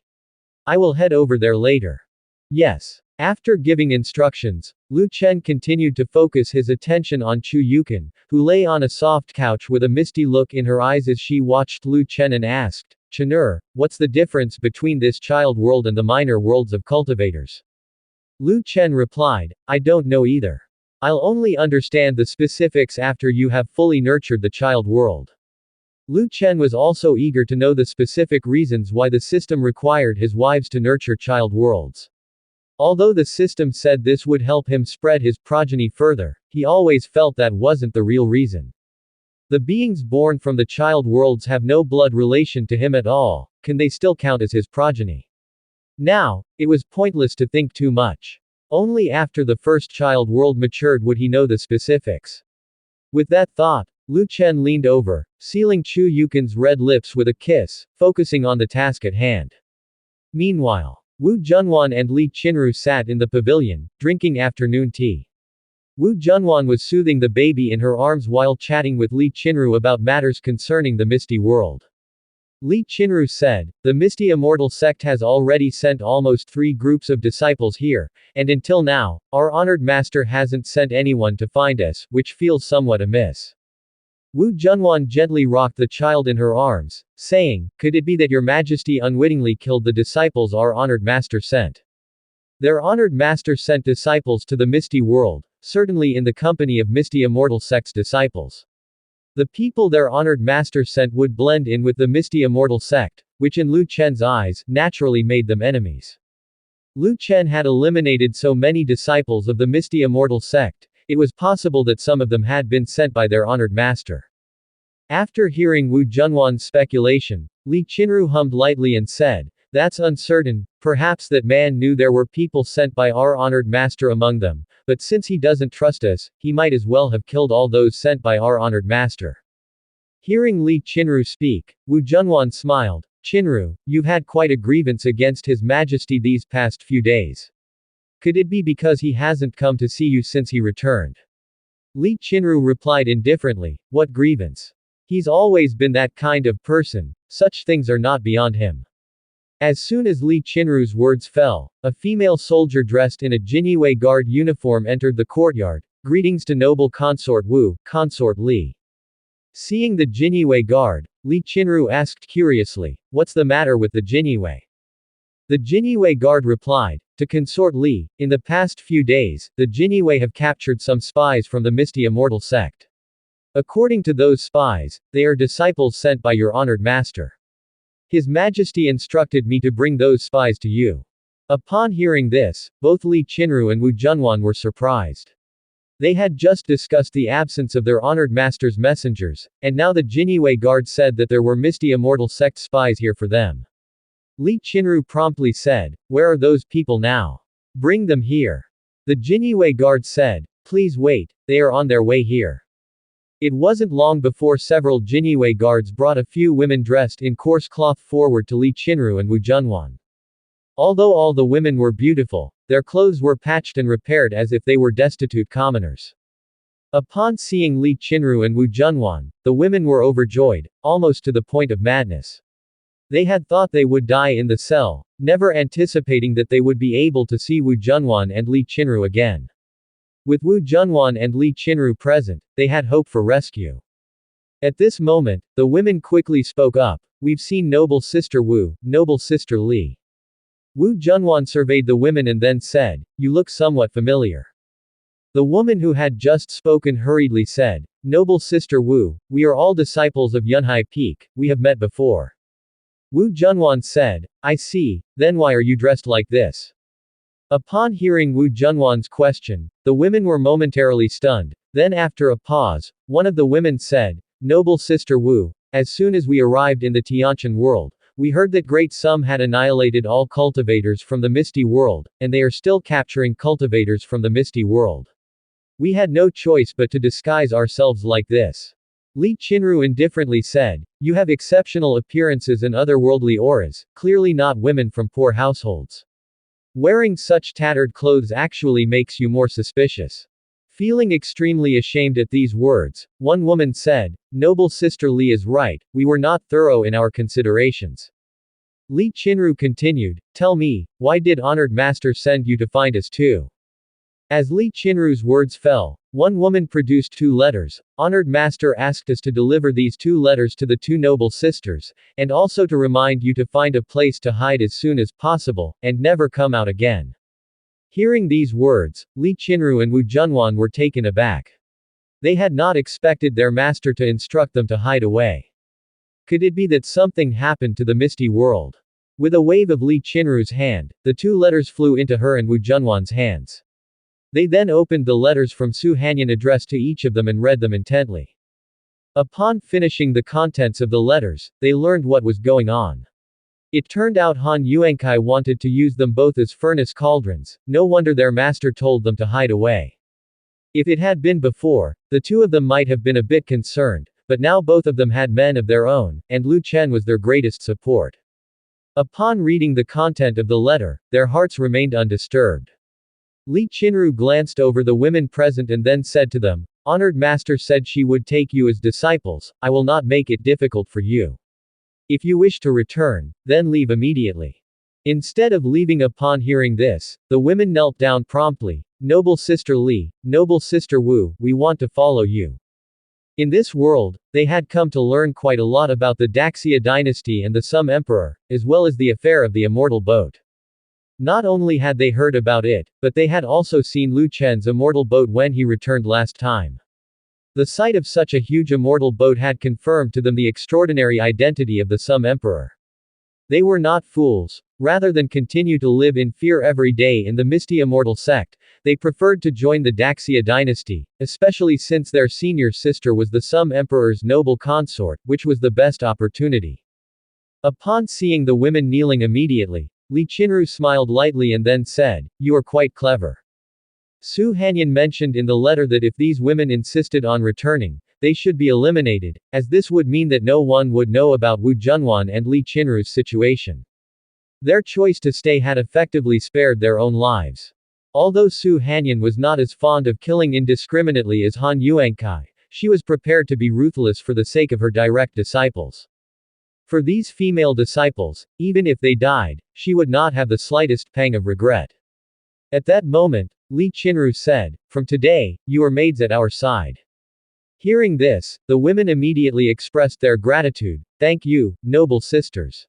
I will head over there later. Yes. After giving instructions, Lu Chen continued to focus his attention on Chu Yukin, who lay on a soft couch with a misty look in her eyes as she watched Lu Chen and asked, Chen'er, what's the difference between this child world and the minor worlds of cultivators? Lu Chen replied, I don't know either. I'll only understand the specifics after you have fully nurtured the child world. Lu Chen was also eager to know the specific reasons why the system required his wives to nurture child worlds. Although the system said this would help him spread his progeny further, he always felt that wasn't the real reason. The beings born from the child worlds have no blood relation to him at all, can they still count as his progeny? Now, it was pointless to think too much. Only after the first child world matured would he know the specifics. With that thought, Lu Chen leaned over, sealing Chu Yukin's red lips with a kiss, focusing on the task at hand. Meanwhile, Wu Junwan and Li Qinru sat in the pavilion, drinking afternoon tea. Wu Junwan was soothing the baby in her arms while chatting with Li Qinru about matters concerning the Misty World. Li Qinru said, the Misty Immortal Sect has already sent almost 3 groups of disciples here, and until now, our honored master hasn't sent anyone to find us, which feels somewhat amiss. Wu Junwan gently rocked the child in her arms, saying, could it be that your majesty unwittingly killed the disciples our honored master sent? Their honored master sent disciples to the Misty World, certainly in the company of Misty Immortal Sect's disciples. The people their honored master sent would blend in with the Misty Immortal Sect, which in Lu Chen's eyes, naturally made them enemies. Lu Chen had eliminated so many disciples of the Misty Immortal sect, it was possible that some of them had been sent by their honored master. After hearing Wu Junwan's speculation, Li Qinru hummed lightly and said, "That's uncertain, perhaps that man knew there were people sent by our honored master among them, but since he doesn't trust us, he might as well have killed all those sent by our honored master." Hearing Li Qinru speak, Wu Junwan smiled. "Qinru, you've had quite a grievance against His Majesty these past few days. Could it be because he hasn't come to see you since he returned?" Li Qinru replied indifferently, "What grievance? He's always been that kind of person, such things are not beyond him." As soon as Li Qinru's words fell, a female soldier dressed in a Jinyue guard uniform entered the courtyard. "Greetings to noble consort Wu, consort Li." Seeing the Jinyue guard, Li Qinru asked curiously, "What's the matter with the Jinyue?" The Jinyue guard replied, "To consort Li, in the past few days, the Jinyue have captured some spies from the Misty Immortal sect. According to those spies, they are disciples sent by your honored master. His Majesty instructed me to bring those spies to you." Upon hearing this, both Li Qinru and Wu Junwan were surprised. They had just discussed the absence of their honored master's messengers, and now the Jinyue guard said that there were Misty Immortal sect spies here for them. Li Qinru promptly said, "Where are those people now? Bring them here." The Jinyue guard said, "Please wait, they are on their way here." It wasn't long before several Jinyue guards brought a few women dressed in coarse cloth forward to Li Qinru and Wu Junwan. Although all the women were beautiful, their clothes were patched and repaired as if they were destitute commoners. Upon seeing Li Qinru and Wu Junwan, the women were overjoyed, almost to the point of madness. They had thought they would die in the cell, never anticipating that they would be able to see Wu Junwan and Li Qinru again. With Wu Junwan and Li Qinru present, they had hope for rescue. At this moment, the women quickly spoke up, "We've seen noble sister Wu, noble sister Li." Wu Junwan surveyed the women and then said, "You look somewhat familiar." The woman who had just spoken hurriedly said, "Noble sister Wu, we are all disciples of Yunhai Peak, we have met before." Wu Junwan said, "I see, then why are you dressed like this?" Upon hearing Wu Junwan's question, the women were momentarily stunned. Then after a pause, one of the women said, "Noble sister Wu, as soon as we arrived in the Tianqian world, we heard that Great Sum had annihilated all cultivators from the Misty World, and they are still capturing cultivators from the Misty World. We had no choice but to disguise ourselves like this." Li Qinru indifferently said, "You have exceptional appearances and otherworldly auras, clearly not women from poor households. Wearing such tattered clothes actually makes you more suspicious." Feeling extremely ashamed at these words, one woman said, "Noble sister Li is right, we were not thorough in our considerations." Li Qinru continued, "Tell me, why did honored master send you to find us too?" As Li Qinru's words fell, one woman produced 2 letters. "Honored master asked us to deliver these 2 letters to the 2 noble sisters, and also to remind you to find a place to hide as soon as possible, and never come out again." Hearing these words, Li Qinru and Wu Junwan were taken aback. They had not expected their master to instruct them to hide away. Could it be that something happened to the Misty World? With a wave of Li Qinru's hand, the 2 letters flew into her and Wu Junwan's hands. They then opened the letters from Su Hanyan addressed to each of them and read them intently. Upon finishing the contents of the letters, they learned what was going on. It turned out Han Yuankai wanted to use them both as furnace cauldrons, no wonder their master told them to hide away. If it had been before, the 2 of them might have been a bit concerned, but now both of them had men of their own, and Lu Chen was their greatest support. Upon reading the content of the letter, their hearts remained undisturbed. Li Qinru glanced over the women present and then said to them, "Honored master said she would take you as disciples, I will not make it difficult for you. If you wish to return, then leave immediately." Instead of leaving upon hearing this, the women knelt down promptly, "Noble sister Li, noble sister Wu, we want to follow you." In this world, they had come to learn quite a lot about the Daxia dynasty and the Sum Emperor, as well as the affair of the immortal boat. Not only had they heard about it, but they had also seen Lu Chen's immortal boat when he returned last time. The sight of such a huge immortal boat had confirmed to them the extraordinary identity of the Sum Emperor. They were not fools. Rather than continue to live in fear every day in the Misty Immortal sect, they preferred to join the Daxia dynasty, especially since their senior sister was the Sum Emperor's noble consort, which was the best opportunity. Upon seeing the women kneeling immediately, Li Qinru smiled lightly and then said, "You are quite clever." Su Hanyan mentioned in the letter that if these women insisted on returning, they should be eliminated, as this would mean that no one would know about Wu Junwan and Li Qinru's situation. Their choice to stay had effectively spared their own lives. Although Su Hanyan was not as fond of killing indiscriminately as Han Yuankai, she was prepared to be ruthless for the sake of her direct disciples. For these female disciples, even if they died, she would not have the slightest pang of regret. At that moment, Li Qinru said, "From today, you are maids at our side." Hearing this, the women immediately expressed their gratitude. "Thank you, noble sisters."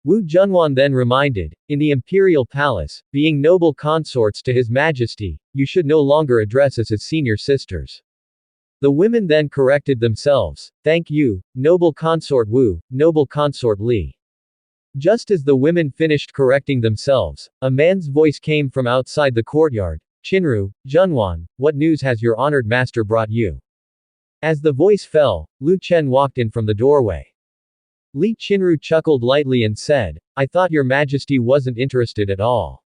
Wu Junwan then reminded, "In the imperial palace, being noble consorts to His Majesty, you should no longer address us as senior sisters." The women then corrected themselves. "Thank you, noble consort Wu, noble consort Li." Just as the women finished correcting themselves, a man's voice came from outside the courtyard. "Qinru, Junwan, what news has your honored master brought you?" As the voice fell, Lu Chen walked in from the doorway. Li Qinru chuckled lightly and said, "I thought your majesty wasn't interested at all."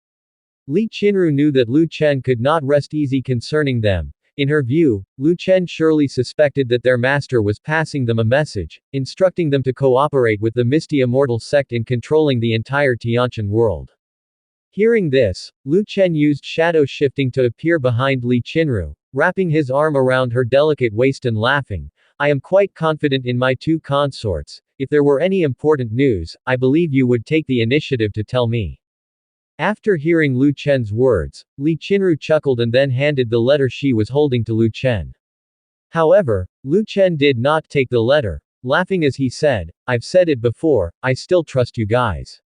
Li Qinru knew that Lu Chen could not rest easy concerning them. In her view, Lu Chen surely suspected that their master was passing them a message, instructing them to cooperate with the Misty Immortal sect in controlling the entire Tianqian world. Hearing this, Lu Chen used shadow shifting to appear behind Li Qinru, wrapping his arm around her delicate waist and laughing. "I am quite confident in my two consorts. If there were any important news, I believe you would take the initiative to tell me." After hearing Lu Chen's words, Li Qinru chuckled and then handed the letter she was holding to Lu Chen. However, Lu Chen did not take the letter, laughing as he said, "I've said it before, I still trust you guys.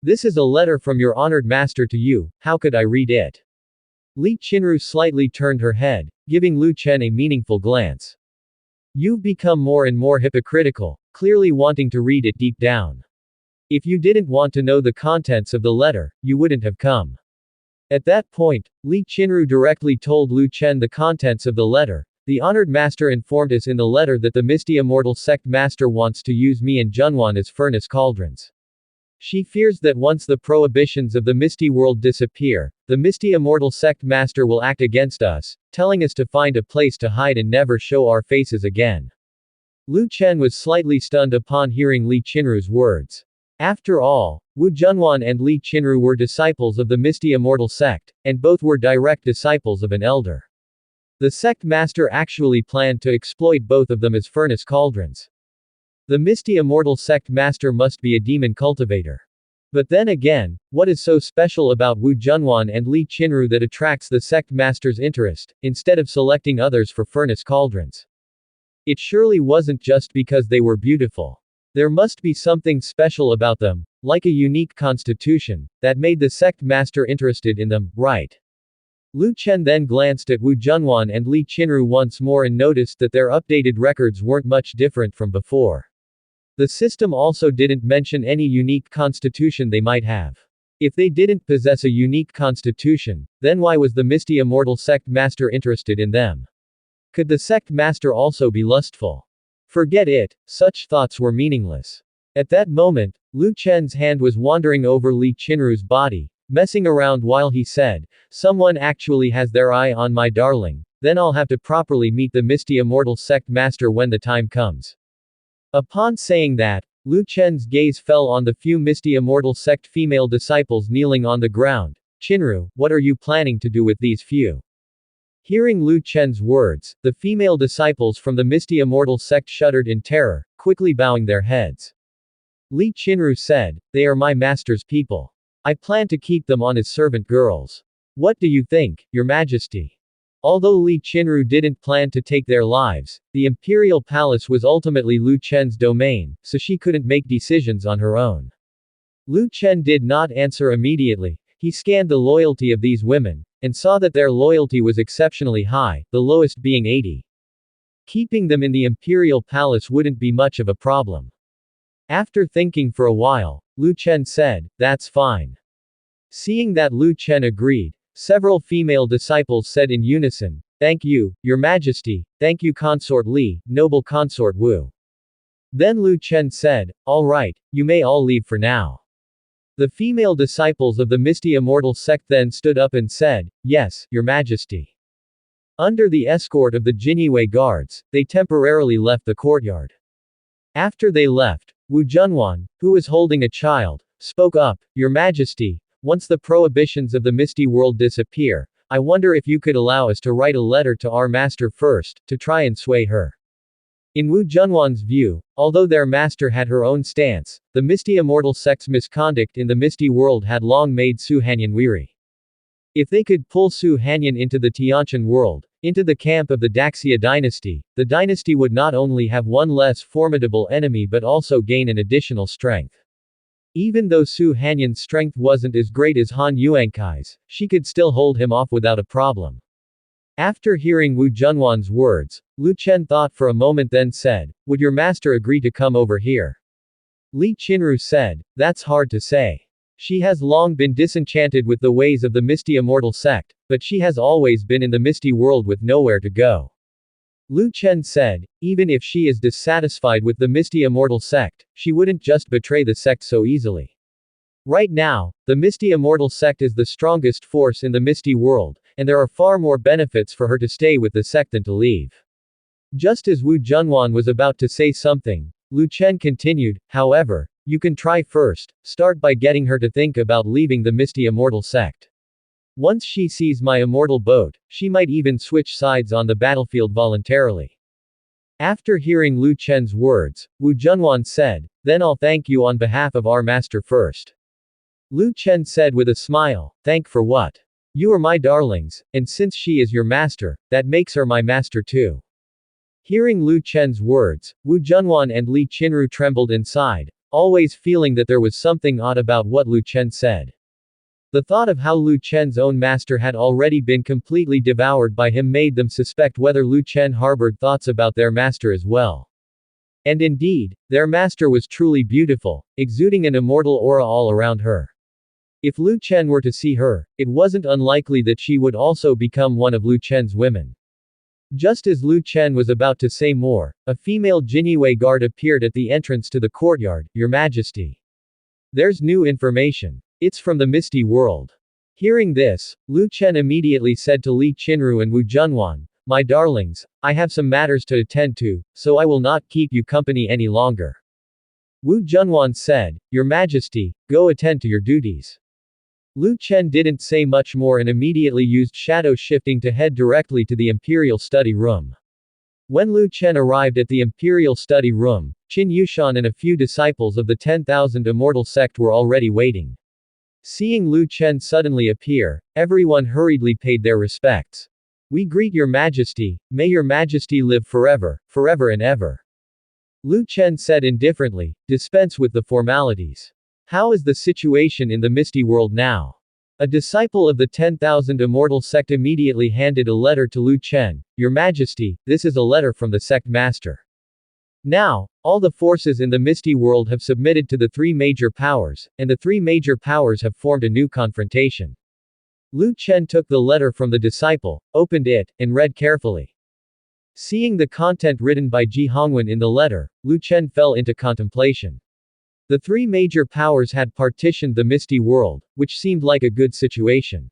This is a letter from your honored master to you, how could I read it?" Li Qinru slightly turned her head, giving Lu Chen a meaningful glance. "You've become more and more hypocritical, clearly wanting to read it deep down. If you didn't want to know the contents of the letter, you wouldn't have come." At that point, Li Qinru directly told Lu Chen the contents of the letter. "The honored master informed us in the letter that the Misty Immortal sect master wants to use me and Junwan as furnace cauldrons. She fears that once the prohibitions of the Misty world disappear, the Misty Immortal sect master will act against us, telling us to find a place to hide and never show our faces again." Lu Chen was slightly stunned upon hearing Li Qinru's words. After all, Wu Junwan and Li Qinru were disciples of the Misty Immortal sect, and both were direct disciples of an elder. The sect master actually planned to exploit both of them as furnace cauldrons. The Misty Immortal sect master must be a demon cultivator. But then again, what is so special about Wu Junwan and Li Qinru that attracts the sect master's interest, instead of selecting others for furnace cauldrons? It surely wasn't just because they were beautiful. There must be something special about them, like a unique constitution, that made the sect master interested in them, right? Lu Chen then glanced at Wu Junwan and Li Qinru once more and noticed that their updated records weren't much different from before. The system also didn't mention any unique constitution they might have. If they didn't possess a unique constitution, then why was the Misty Immortal sect master interested in them? Could the sect master also be lustful? Forget it, such thoughts were meaningless. At that moment, Lu Chen's hand was wandering over Li Qinru's body, messing around while he said, "Someone actually has their eye on my darling, then I'll have to properly meet the Misty Immortal sect master when the time comes." Upon saying that, Lu Chen's gaze fell on the few Misty Immortal sect female disciples kneeling on the ground. "Qinru, what are you planning to do with these few?" Hearing Lu Chen's words, the female disciples from the Misty Immortal sect shuddered in terror, quickly bowing their heads. Li Qinru said, "They are my master's people. I plan to keep them on as servant girls. What do you think, Your Majesty?" Although Li Qinru didn't plan to take their lives, the imperial palace was ultimately Lu Chen's domain, so she couldn't make decisions on her own. Lu Chen did not answer immediately. He scanned the loyalty of these women, and saw that their loyalty was exceptionally high, the lowest being 80. Keeping them in the imperial palace wouldn't be much of a problem. After thinking for a while, Lu Chen said, "That's fine." Seeing that Lu Chen agreed, several female disciples said in unison, "Thank you, Your Majesty, thank you Consort Li, noble Consort Wu." Then Lu Chen said, "All right, you may all leave for now." The female disciples of the Misty Immortal sect then stood up and said, "Yes, Your Majesty." Under the escort of the Jinyue guards, they temporarily left the courtyard. After they left, Wu Junwan, who was holding a child, spoke up, "Your Majesty, once the prohibitions of the Misty World disappear, I wonder if you could allow us to write a letter to our master first, to try and sway her." In Wu Junwan's view, although their master had her own stance, the Misty Immortal sect's misconduct in the Misty World had long made Su Hanyan weary. If they could pull Su Hanyan into the Tianqian world, into the camp of the Daxia dynasty, the dynasty would not only have one less formidable enemy but also gain an additional strength. Even though Su Hanyan's strength wasn't as great as Han Yuankai's, she could still hold him off without a problem. After hearing Wu Junwan's words, Lu Chen thought for a moment then said, "Would your master agree to come over here?" Li Qinru said, "That's hard to say. She has long been disenchanted with the ways of the Misty Immortal sect, but she has always been in the Misty World with nowhere to go." Lu Chen said, "Even if she is dissatisfied with the Misty Immortal sect, she wouldn't just betray the sect so easily. Right now, the Misty Immortal sect is the strongest force in the Misty World, and there are far more benefits for her to stay with the sect than to leave." Just as Wu Junwan was about to say something, Lu Chen continued, "However, you can try first, start by getting her to think about leaving the Misty Immortal sect. Once she sees my immortal boat, she might even switch sides on the battlefield voluntarily." After hearing Lu Chen's words, Wu Junwan said, "Then I'll thank you on behalf of our master first." Lu Chen said with a smile, "Thank for what? You are my darlings, and since she is your master, that makes her my master too." Hearing Lu Chen's words, Wu Junwan and Li Qinru trembled inside, always feeling that there was something odd about what Lu Chen said. The thought of how Lu Chen's own master had already been completely devoured by him made them suspect whether Lu Chen harbored thoughts about their master as well. And indeed, their master was truly beautiful, exuding an immortal aura all around her. If Lu Chen were to see her, it wasn't unlikely that she would also become one of Lu Chen's women. Just as Lu Chen was about to say more, a female Jinyue guard appeared at the entrance to the courtyard. "Your Majesty. There's new information. It's from the Misty World." Hearing this, Lu Chen immediately said to Li Qinru and Wu Junwan, "My darlings, I have some matters to attend to, so I will not keep you company any longer." Wu Junwan said, "Your Majesty, go attend to your duties." Lu Chen didn't say much more and immediately used shadow shifting to head directly to the Imperial Study Room. When Lu Chen arrived at the Imperial Study Room, Qin Yushan and a few disciples of the 10,000 Immortal sect were already waiting. Seeing Lu Chen suddenly appear, everyone hurriedly paid their respects. "We greet your Majesty, may your Majesty live forever, forever and ever." Lu Chen said indifferently, "Dispense with the formalities. How is the situation in the Misty World now?" A disciple of the 10,000 Immortal sect immediately handed a letter to Lu Chen. "Your Majesty, this is a letter from the sect master. Now, all the forces in the Misty World have submitted to the three major powers, and the three major powers have formed a new confrontation." Lu Chen took the letter from the disciple, opened it, and read carefully. Seeing the content written by Ji Hongwen in the letter, Lu Chen fell into contemplation. The three major powers had partitioned the Misty World, which seemed like a good situation.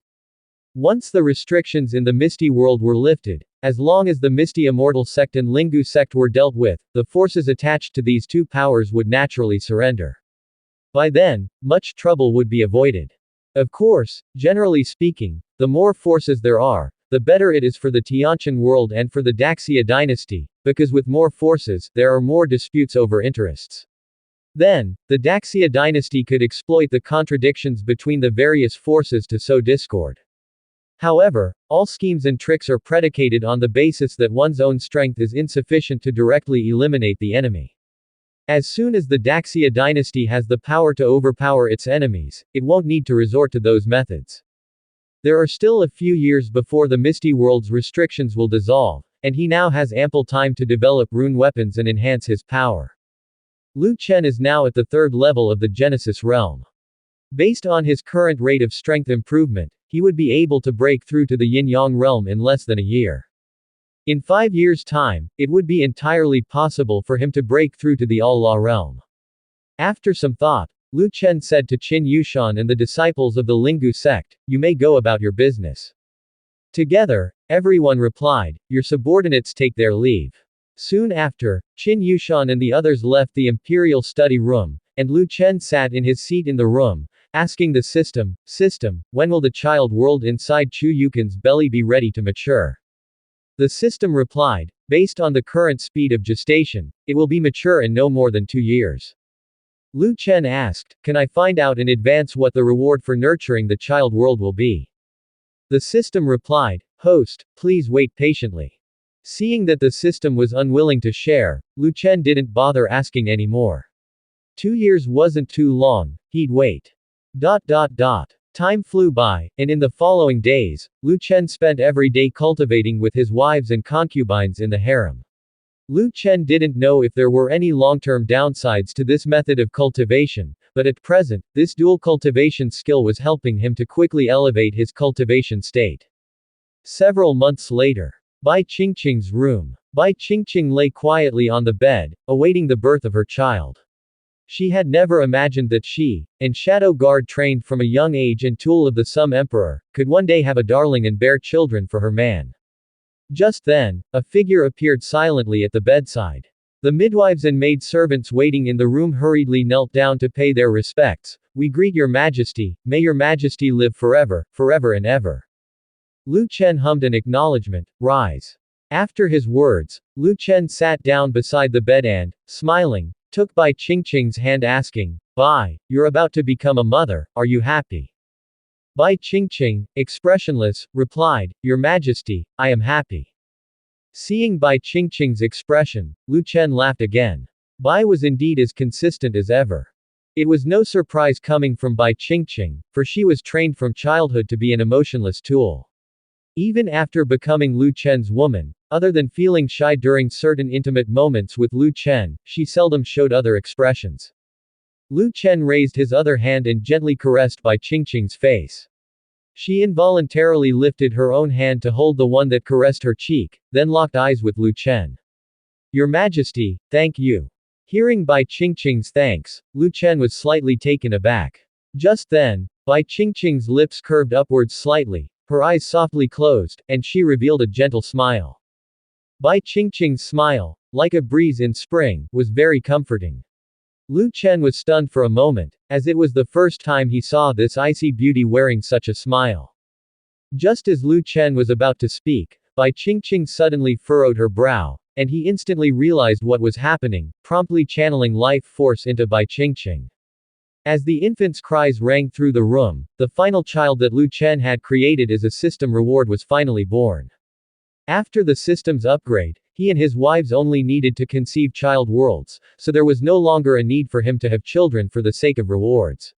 Once the restrictions in the Misty World were lifted, as long as the Misty Immortal sect and Lingu sect were dealt with, the forces attached to these two powers would naturally surrender. By then, much trouble would be avoided. Of course, generally speaking, the more forces there are, the better it is for the Tianqian world and for the Daxia dynasty, because with more forces, there are more disputes over interests. Then, the Daxia dynasty could exploit the contradictions between the various forces to sow discord. However, all schemes and tricks are predicated on the basis that one's own strength is insufficient to directly eliminate the enemy. As soon as the Daxia dynasty has the power to overpower its enemies, it won't need to resort to those methods. There are still a few years before the Misty World's restrictions will dissolve, and he now has ample time to develop rune weapons and enhance his power. Lu Chen is now at the third level of the Genesis realm. Based on his current rate of strength improvement, he would be able to break through to the Yin-Yang realm in less than a year. In 5 years' time, it would be entirely possible for him to break through to the Allah realm. After some thought, Lu Chen said to Qin Yushan and the disciples of the Lingu sect, "You may go about your business." Together, everyone replied, "Your subordinates take their leave." Soon after, Qin Yushan and the others left the imperial study room, and Lu Chen sat in his seat in the room, asking the system, when will the child world inside Chu Yukin's belly be ready to mature? The system replied, based on the current speed of gestation, it will be mature in no more than 2 years. Lu Chen asked, "Can I find out in advance what the reward for nurturing the child world will be?" The system replied, "Host, please wait patiently." Seeing that the system was unwilling to share, Lu Chen didn't bother asking anymore. 2 years wasn't too long, he'd wait. Time flew by, and in the following days, Lu Chen spent every day cultivating with his wives and concubines in the harem. Lu Chen didn't know if there were any long-term downsides to this method of cultivation, but at present, this dual cultivation skill was helping him to quickly elevate his cultivation state. Several months later, Bai Qingqing's room. Bai Qingqing lay quietly on the bed, awaiting the birth of her child. She had never imagined that she, and Shadow Guard trained from a young age and tool of the Sum Emperor, could one day have a darling and bear children for her man. Just then, a figure appeared silently at the bedside. The midwives and maid-servants waiting in the room hurriedly knelt down to pay their respects. "We greet your majesty, may your majesty live forever, forever and ever." Lu Chen hummed an acknowledgement, "Rise." After his words, Lu Chen sat down beside the bed and, smiling, took Bai Qingqing's hand asking, "Bai, you're about to become a mother, are you happy?" Bai Qingqing, expressionless, replied, "Your Majesty, I am happy." Seeing Bai Qingqing's expression, Lu Chen laughed again. Bai was indeed as consistent as ever. It was no surprise coming from Bai Qingqing, for she was trained from childhood to be an emotionless tool. Even after becoming Lu Chen's woman, other than feeling shy during certain intimate moments with Lu Chen, she seldom showed other expressions. Lu Chen raised his other hand and gently caressed Bai Qingqing's face. She involuntarily lifted her own hand to hold the one that caressed her cheek, then locked eyes with Lu Chen. "Your Majesty, thank you." Hearing Bai Qingqing's thanks, Lu Chen was slightly taken aback. Just then, Bai Qingqing's lips curved upwards slightly, her eyes softly closed, and she revealed a gentle smile. Bai Qingqing's smile, like a breeze in spring, was very comforting. Lu Chen was stunned for a moment, as it was the first time he saw this icy beauty wearing such a smile. Just as Lu Chen was about to speak, Bai Qingqing suddenly furrowed her brow, and he instantly realized what was happening, promptly channeling life force into Bai Qingqing. As the infant's cries rang through the room, the final child that Lu Chen had created as a system reward was finally born. After the system's upgrade, he and his wives only needed to conceive child worlds, so there was no longer a need for him to have children for the sake of rewards.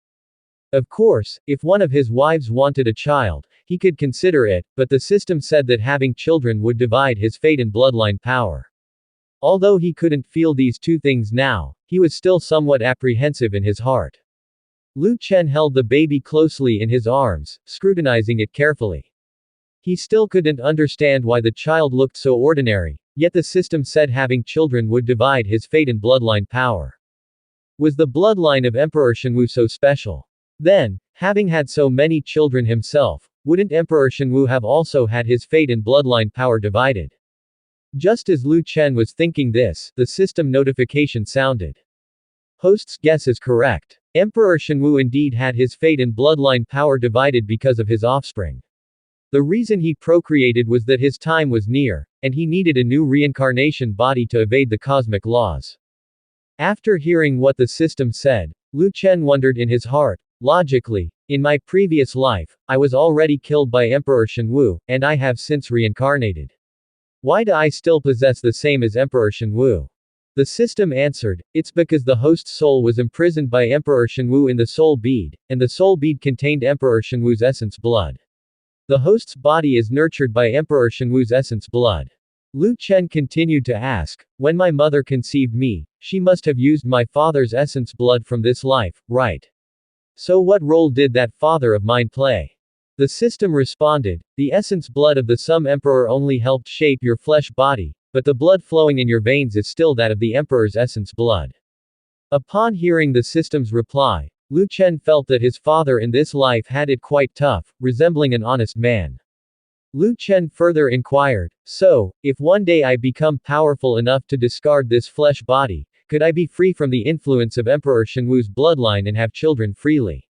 Of course, if one of his wives wanted a child, he could consider it, but the system said that having children would divide his fate and bloodline power. Although he couldn't feel these two things now, he was still somewhat apprehensive in his heart. Lu Chen held the baby closely in his arms, scrutinizing it carefully. He still couldn't understand why the child looked so ordinary, yet the system said having children would divide his fate and bloodline power. Was the bloodline of Emperor Shenwu so special? Then, having had so many children himself, wouldn't Emperor Shenwu have also had his fate and bloodline power divided? Just as Lu Chen was thinking this, the system notification sounded. Host's guess is correct. Emperor Shenwu indeed had his fate and bloodline power divided because of his offspring. The reason he procreated was that his time was near, and he needed a new reincarnation body to evade the cosmic laws. After hearing what the system said, Lu Chen wondered in his heart, logically, in my previous life, I was already killed by Emperor Shenwu, and I have since reincarnated. Why do I still possess the same as Emperor Shenwu? The system answered, it's because the host's soul was imprisoned by Emperor Shenwu in the soul bead, and the soul bead contained Emperor Shenwu's essence blood. The host's body is nurtured by Emperor Shenwu's essence blood. Lu Chen continued to ask, when my mother conceived me, she must have used my father's essence blood from this life, right? So what role did that father of mine play? The system responded, the essence blood of the Sum Emperor only helped shape your flesh body, but the blood flowing in your veins is still that of the Emperor's essence blood. Upon hearing the system's reply, Lu Chen felt that his father in this life had it quite tough, resembling an honest man. Lu Chen further inquired, so, if one day I become powerful enough to discard this flesh body, could I be free from the influence of Emperor Shenwu's bloodline and have children freely?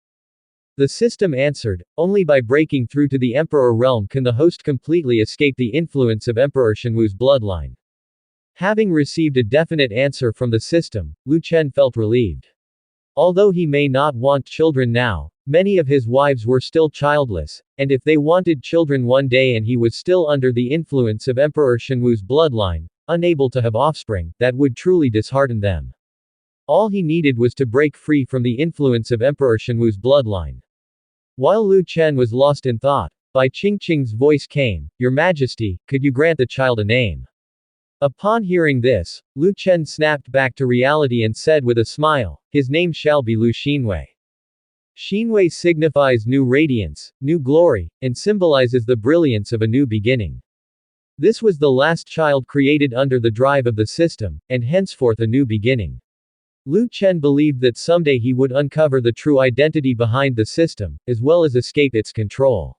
The system answered, only by breaking through to the Emperor realm can the host completely escape the influence of Emperor Shenwu's bloodline. Having received a definite answer from the system, Lu Chen felt relieved. Although he may not want children now, many of his wives were still childless, and if they wanted children one day and he was still under the influence of Emperor Shenwu's bloodline, unable to have offspring, that would truly dishearten them. All he needed was to break free from the influence of Emperor Shenwu's bloodline. While Lu Chen was lost in thought, Bai Qingqing's voice came, Your Majesty, could you grant the child a name? Upon hearing this, Lu Chen snapped back to reality and said with a smile, his name shall be Lu Xinwei. Xinwei signifies new radiance, new glory, and symbolizes the brilliance of a new beginning. This was the last child created under the drive of the system, and henceforth a new beginning. Lu Chen believed that someday he would uncover the true identity behind the system, as well as escape its control.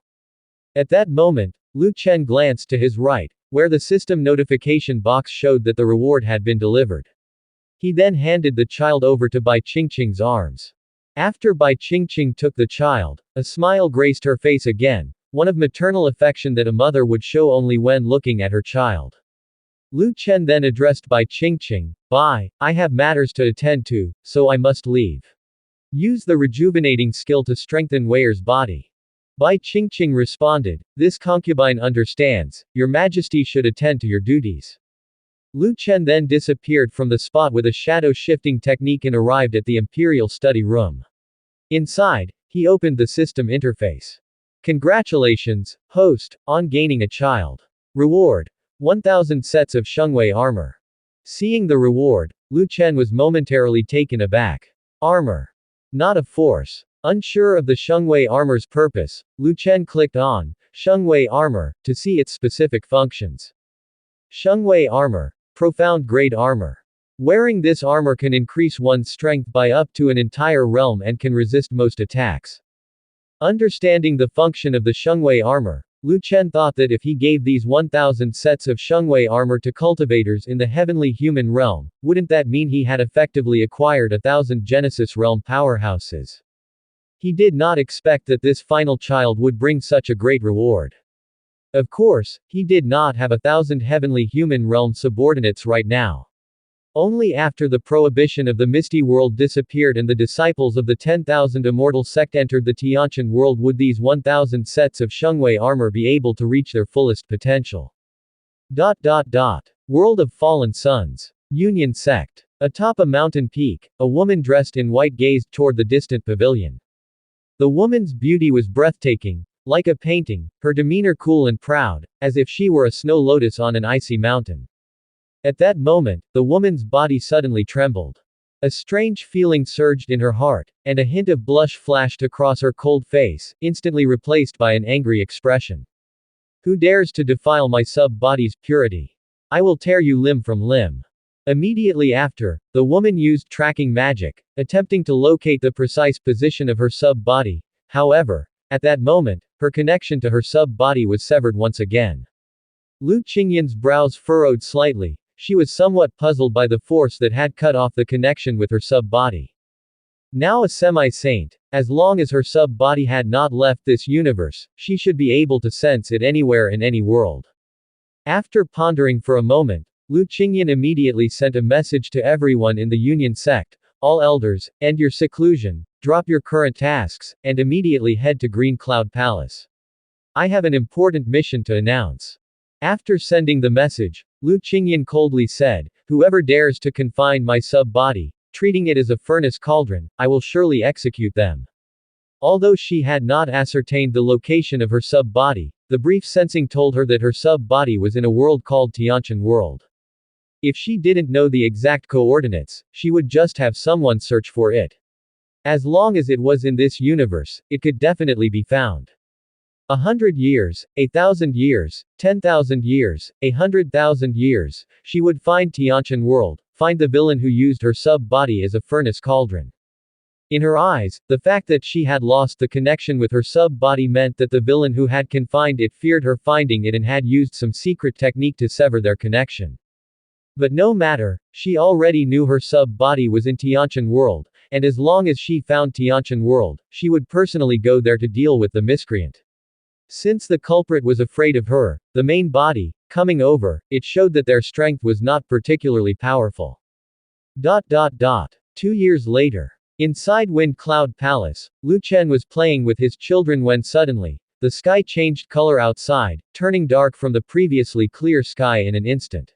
At that moment, Lu Chen glanced to his right, where the system notification box showed that the reward had been delivered. He then handed the child over to Bai Qingqing's arms. After Bai Qingqing took the child, a smile graced her face again, one of maternal affection that a mother would show only when looking at her child. Lu Chen then addressed Bai Qingqing, Bai, I have matters to attend to, so I must leave. Use the rejuvenating skill to strengthen Weir's body. Bai Qingqing responded, this concubine understands, Your Majesty should attend to your duties. Lu Chen then disappeared from the spot with a shadow-shifting technique and arrived at the Imperial Study Room. Inside, he opened the system interface. Congratulations, host, on gaining a child. Reward. 1,000 sets of Shengwei armor. Seeing the reward, Lu Chen was momentarily taken aback. Armor. Not a force. Unsure of the Shengwei armor's purpose, Lu Chen clicked on Shengwei armor to see its specific functions. Shengwei armor. Profound grade armor. Wearing this armor can increase one's strength by up to an entire realm and can resist most attacks. Understanding the function of the Shengwei armor, Lu Chen thought that if he gave these 1,000 sets of Shengwei armor to cultivators in the heavenly human realm, wouldn't that mean he had effectively acquired 1,000 Genesis realm powerhouses? He did not expect that this final child would bring such a great reward. Of course, he did not have 1,000 heavenly human realm subordinates right now. Only after the prohibition of the Misty World disappeared and the disciples of the 10,000 Immortal Sect entered the Tianqian world would these 1,000 sets of Shengwei armor be able to reach their fullest potential. World of Fallen Suns. Union Sect. Atop a mountain peak, a woman dressed in white gazed toward the distant pavilion. The woman's beauty was breathtaking, like a painting, her demeanor cool and proud, as if she were a snow lotus on an icy mountain. At that moment, the woman's body suddenly trembled. A strange feeling surged in her heart, and a hint of blush flashed across her cold face, instantly replaced by an angry expression. Who dares to defile my sub-body's purity? I will tear you limb from limb. Immediately after, the woman used tracking magic, attempting to locate the precise position of her sub-body. However, at that moment, her connection to her sub-body was severed once again. Lu Qingyan's brows furrowed slightly. She was somewhat puzzled by the force that had cut off the connection with her sub-body. Now a semi-saint, as long as her sub-body had not left this universe, she should be able to sense it anywhere in any world. After pondering for a moment, Lu Qingyan immediately sent a message to everyone in the Union Sect, all elders, end your seclusion, drop your current tasks, and immediately head to Green Cloud Palace. I have an important mission to announce. After sending the message, Lu Qingyan coldly said, whoever dares to confine my sub-body, treating it as a furnace cauldron, I will surely execute them. Although she had not ascertained the location of her sub-body, the brief sensing told her that her sub-body was in a world called Tianqian World. If she didn't know the exact coordinates, she would just have someone search for it. As long as it was in this universe, it could definitely be found. 100 years, 1,000 years, 10,000 years, 100,000 years, she would find Tianqian world, find the villain who used her sub-body as a furnace cauldron. In her eyes, the fact that she had lost the connection with her sub-body meant that the villain who had confined it feared her finding it and had used some secret technique to sever their connection. But no matter, she already knew her sub-body was in Tianqian world, and as long as she found Tianqian world, she would personally go there to deal with the miscreant. Since the culprit was afraid of her, the main body, coming over, it showed that their strength was not particularly powerful. 2 years later. Inside Wind Cloud Palace, Lu Chen was playing with his children when suddenly, the sky changed color outside, turning dark from the previously clear sky in an instant.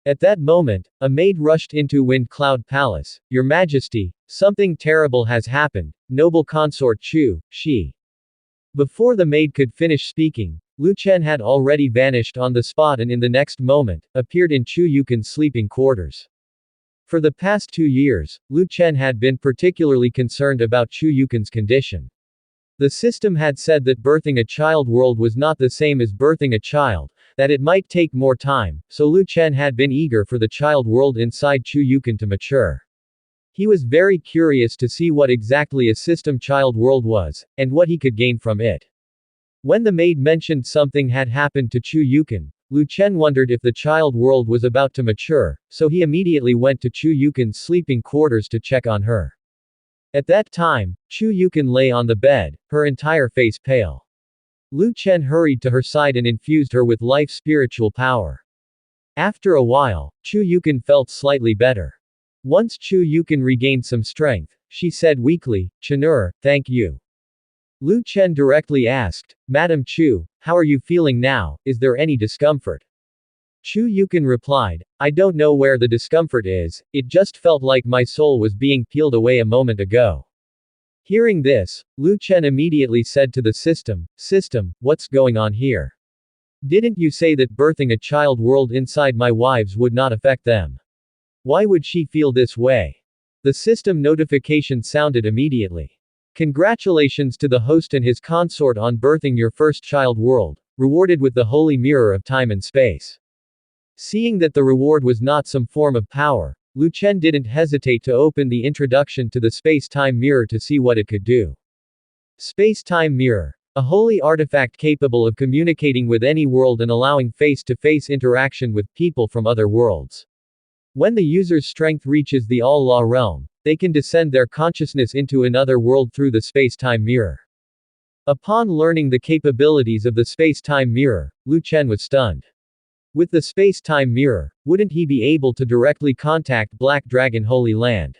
At that moment, a maid rushed into Wind Cloud Palace. "Your Majesty, something terrible has happened, noble consort Chu, she." Before the maid could finish speaking, Lu Chen had already vanished on the spot and in the next moment, appeared in Chu Yukin's sleeping quarters. For the past 2 years, Lu Chen had been particularly concerned about Chu Yukin's condition. The system had said that birthing a child world was not the same as birthing a child, that it might take more time, so Lu Chen had been eager for the child world inside Chu Yukin to mature. He was very curious to see what exactly a system child world was, and what he could gain from it. When the maid mentioned something had happened to Chu Yukin, Lu Chen wondered if the child world was about to mature, so he immediately went to Chu Yukin's sleeping quarters to check on her. At that time, Chu Yukin lay on the bed, her entire face pale. Lu Chen hurried to her side and infused her with life spiritual power. After a while, Chu Yukin felt slightly better. Once Chu Yukin regained some strength, she said weakly, "Chenur, thank you." Lu Chen directly asked, "Madam Chu, how are you feeling now, is there any discomfort?" Chu Yukin replied, "I don't know where the discomfort is, it just felt like my soul was being peeled away a moment ago." Hearing this, Lu Chen immediately said to the system, "System, what's going on here? Didn't you say that birthing a child world inside my wives would not affect them? Why would she feel this way?" The system notification sounded immediately. "Congratulations to the host and his consort on birthing your first child world, rewarded with the holy mirror of time and space." Seeing that the reward was not some form of power, Lu Chen didn't hesitate to open the introduction to the space-time mirror to see what it could do. Space-time mirror. A holy artifact capable of communicating with any world and allowing face-to-face interaction with people from other worlds. When the user's strength reaches the Allah realm, they can descend their consciousness into another world through the space-time mirror. Upon learning the capabilities of the space-time mirror, Lu Chen was stunned. With the space-time mirror, wouldn't he be able to directly contact Black Dragon Holy Land?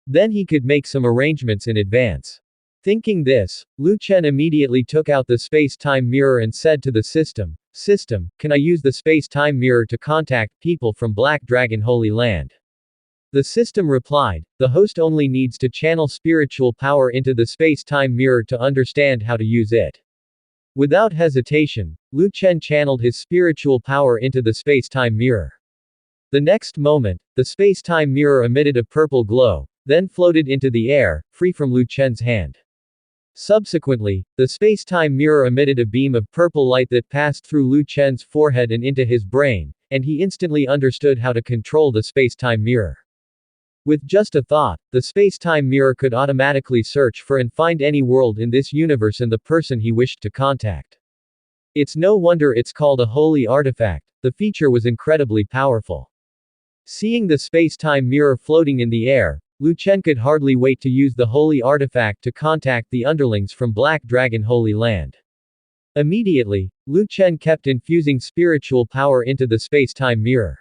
Then he could make some arrangements in advance. Thinking this, Lu Chen immediately took out the space-time mirror and said to the system, "System, can I use the space-time mirror to contact people from Black Dragon Holy Land?" The system replied, "The host only needs to channel spiritual power into the space-time mirror to understand how to use it." Without hesitation, Lu Chen channeled his spiritual power into the space-time mirror. The next moment, the space-time mirror emitted a purple glow, then floated into the air, free from Lu Chen's hand. Subsequently, the space-time mirror emitted a beam of purple light that passed through Lu Chen's forehead and into his brain, and he instantly understood how to control the space-time mirror. With just a thought, the space-time mirror could automatically search for and find any world in this universe and the person he wished to contact. It's no wonder it's called a holy artifact, the feature was incredibly powerful. Seeing the space-time mirror floating in the air, Lu Chen could hardly wait to use the holy artifact to contact the underlings from Black Dragon Holy Land. Immediately, Lu Chen kept infusing spiritual power into the space-time mirror.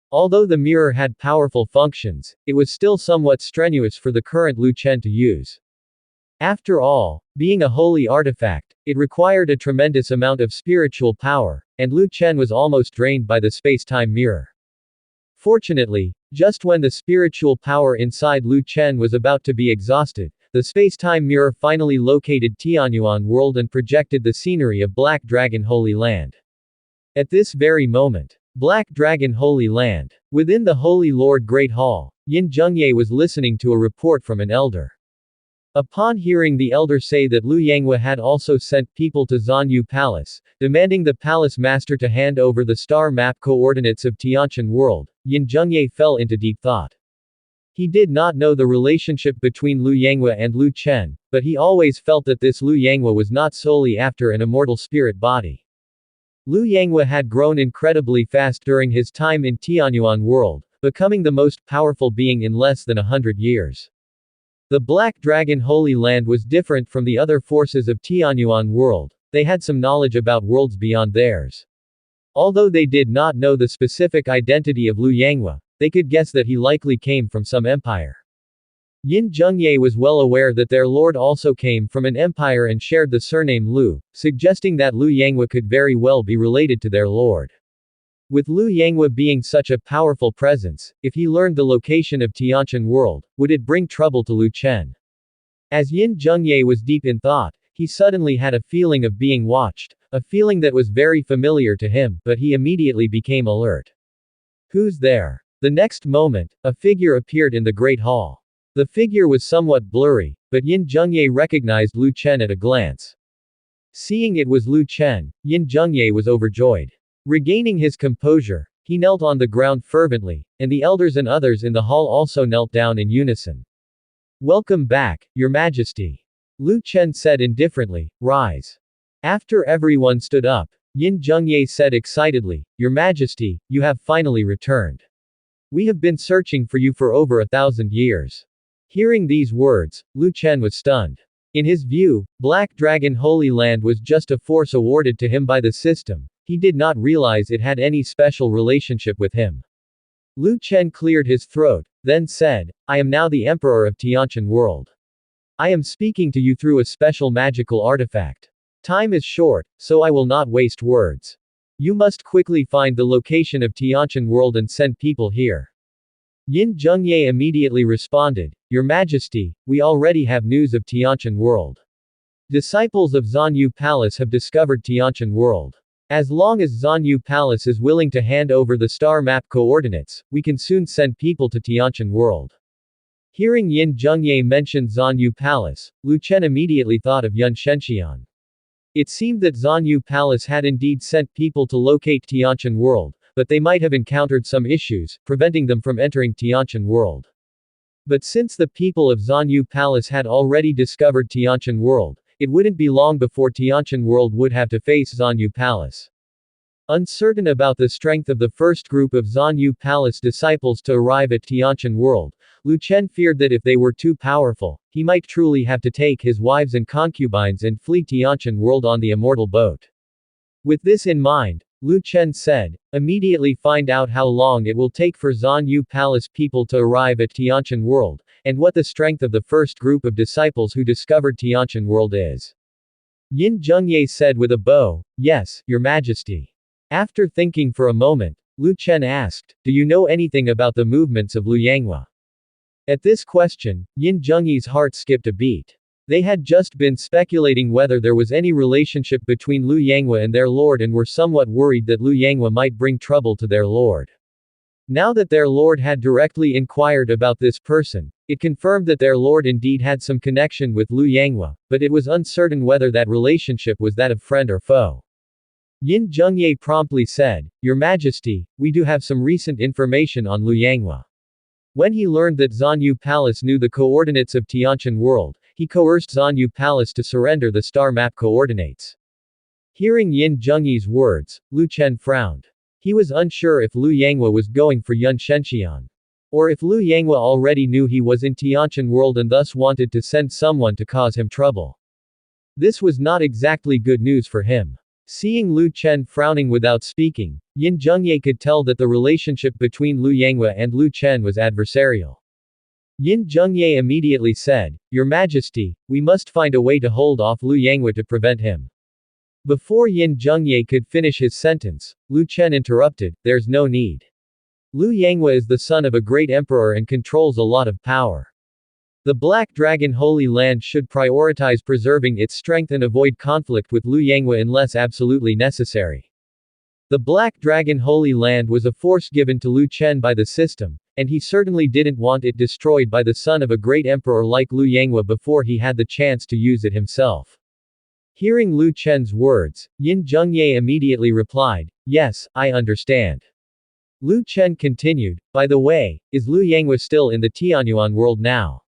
Although the mirror had powerful functions, it was still somewhat strenuous for the current Lu Chen to use. After all, being a holy artifact, it required a tremendous amount of spiritual power, and Lu Chen was almost drained by the space-time mirror. Fortunately, just when the spiritual power inside Lu Chen was about to be exhausted, the space-time mirror finally located Tianyuan world and projected the scenery of Black Dragon Holy Land. At this very moment, Black Dragon Holy Land. Within the Holy Lord Great Hall, Yin Zhengye was listening to a report from an elder. Upon hearing the elder say that Liu Yanghua had also sent people to Zanyu Palace, demanding the palace master to hand over the star map coordinates of Tianqian world, Yin Zhengye fell into deep thought. He did not know the relationship between Liu Yanghua and Lu Chen, but he always felt that this Liu Yanghua was not solely after an immortal spirit body. Liu Yanghua had grown incredibly fast during his time in Tianyuan world, becoming the most powerful being in less than 100 years. The Black Dragon Holy Land was different from the other forces of Tianyuan world, they had some knowledge about worlds beyond theirs. Although they did not know the specific identity of Liu Yanghua, they could guess that he likely came from some empire. Yin Zhengye was well aware that their lord also came from an empire and shared the surname Liu, suggesting that Liu Yanghua could very well be related to their lord. With Liu Yanghua being such a powerful presence, if he learned the location of Tianqian world, would it bring trouble to Lu Chen? As Yin Zhengye was deep in thought, he suddenly had a feeling of being watched, a feeling that was very familiar to him, but he immediately became alert. Who's there? The next moment, a figure appeared in the Great Hall. The figure was somewhat blurry, but Yin Zhengye recognized Lu Chen at a glance. Seeing it was Lu Chen, Yin Zhengye was overjoyed. Regaining his composure, he knelt on the ground fervently, and the elders and others in the hall also knelt down in unison. Welcome back, Your Majesty. Lu Chen said indifferently, rise. After everyone stood up, Yin Zhengye said excitedly, Your Majesty, you have finally returned. We have been searching for you for over 1,000 years. Hearing these words, Lu Chen was stunned. In his view, Black Dragon Holy Land was just a force awarded to him by the system. He did not realize it had any special relationship with him. Lu Chen cleared his throat, then said, I am now the Emperor of Tianqian world. I am speaking to you through a special magical artifact. Time is short, so I will not waste words. You must quickly find the location of Tianqian world and send people here. Yin Zhengye immediately responded, Your Majesty, we already have news of Tianqian world. Disciples of Zanyu Palace have discovered Tianqian world. As long as Zanyu Palace is willing to hand over the star map coordinates, we can soon send people to Tianqian world. Hearing Yin Zhengye mention Zanyu Palace, Lu Chen immediately thought of Yun Shenxian. It seemed that Zanyu Palace had indeed sent people to locate Tianqian world, but they might have encountered some issues, preventing them from entering Tianqian world. But since the people of Zanyu Palace had already discovered Tianqian world, it wouldn't be long before Tianqian world would have to face Zanyu Palace. Uncertain about the strength of the first group of Zanyu Palace disciples to arrive at Tianqian world, Lu Chen feared that if they were too powerful, he might truly have to take his wives and concubines and flee Tianqian world on the immortal boat. With this in mind, Lu Chen said, immediately find out how long it will take for Zanyu Palace people to arrive at Tianqian world, and what the strength of the first group of disciples who discovered Tianqian world is. Yin Zhengye said with a bow, yes, Your Majesty. After thinking for a moment, Lu Chen asked, do you know anything about the movements of Liu Yanghua? At this question, Yin Zhengye's heart skipped a beat. They had just been speculating whether there was any relationship between Liu Yanghua and their lord and were somewhat worried that Liu Yanghua might bring trouble to their lord. Now that their lord had directly inquired about this person, it confirmed that their lord indeed had some connection with Liu Yanghua, but it was uncertain whether that relationship was that of friend or foe. Yin Zhengye promptly said, Your Majesty, we do have some recent information on Liu Yanghua. When he learned that Zanyu Palace knew the coordinates of Tianqian world, he coerced Zanyu Palace to surrender the star map coordinates. Hearing Yin Zhengye's words, Lu Chen frowned. He was unsure if Liu Yanghua was going for Yun Shenxian. Or if Liu Yanghua already knew he was in Tianqian world and thus wanted to send someone to cause him trouble. This was not exactly good news for him. Seeing Lu Chen frowning without speaking, Yin Zhengye could tell that the relationship between Liu Yanghua and Lu Chen was adversarial. Yin Zhengye immediately said, Your Majesty, we must find a way to hold off Liu Yanghua to prevent him. Before Yin Zhengye could finish his sentence, Lu Chen interrupted, there's no need. Liu Yanghua is the son of a great emperor and controls a lot of power. The Black Dragon Holy Land should prioritize preserving its strength and avoid conflict with Liu Yanghua unless absolutely necessary. The Black Dragon Holy Land was a force given to Lu Chen by the system, and he certainly didn't want it destroyed by the son of a great emperor like Liu Yanghua before he had the chance to use it himself. Hearing Lu Chen's words, Yin Zhengye immediately replied, "Yes, I understand." Lu Chen continued, "By the way, is Liu Yanghua still in the Tianyuan world now?"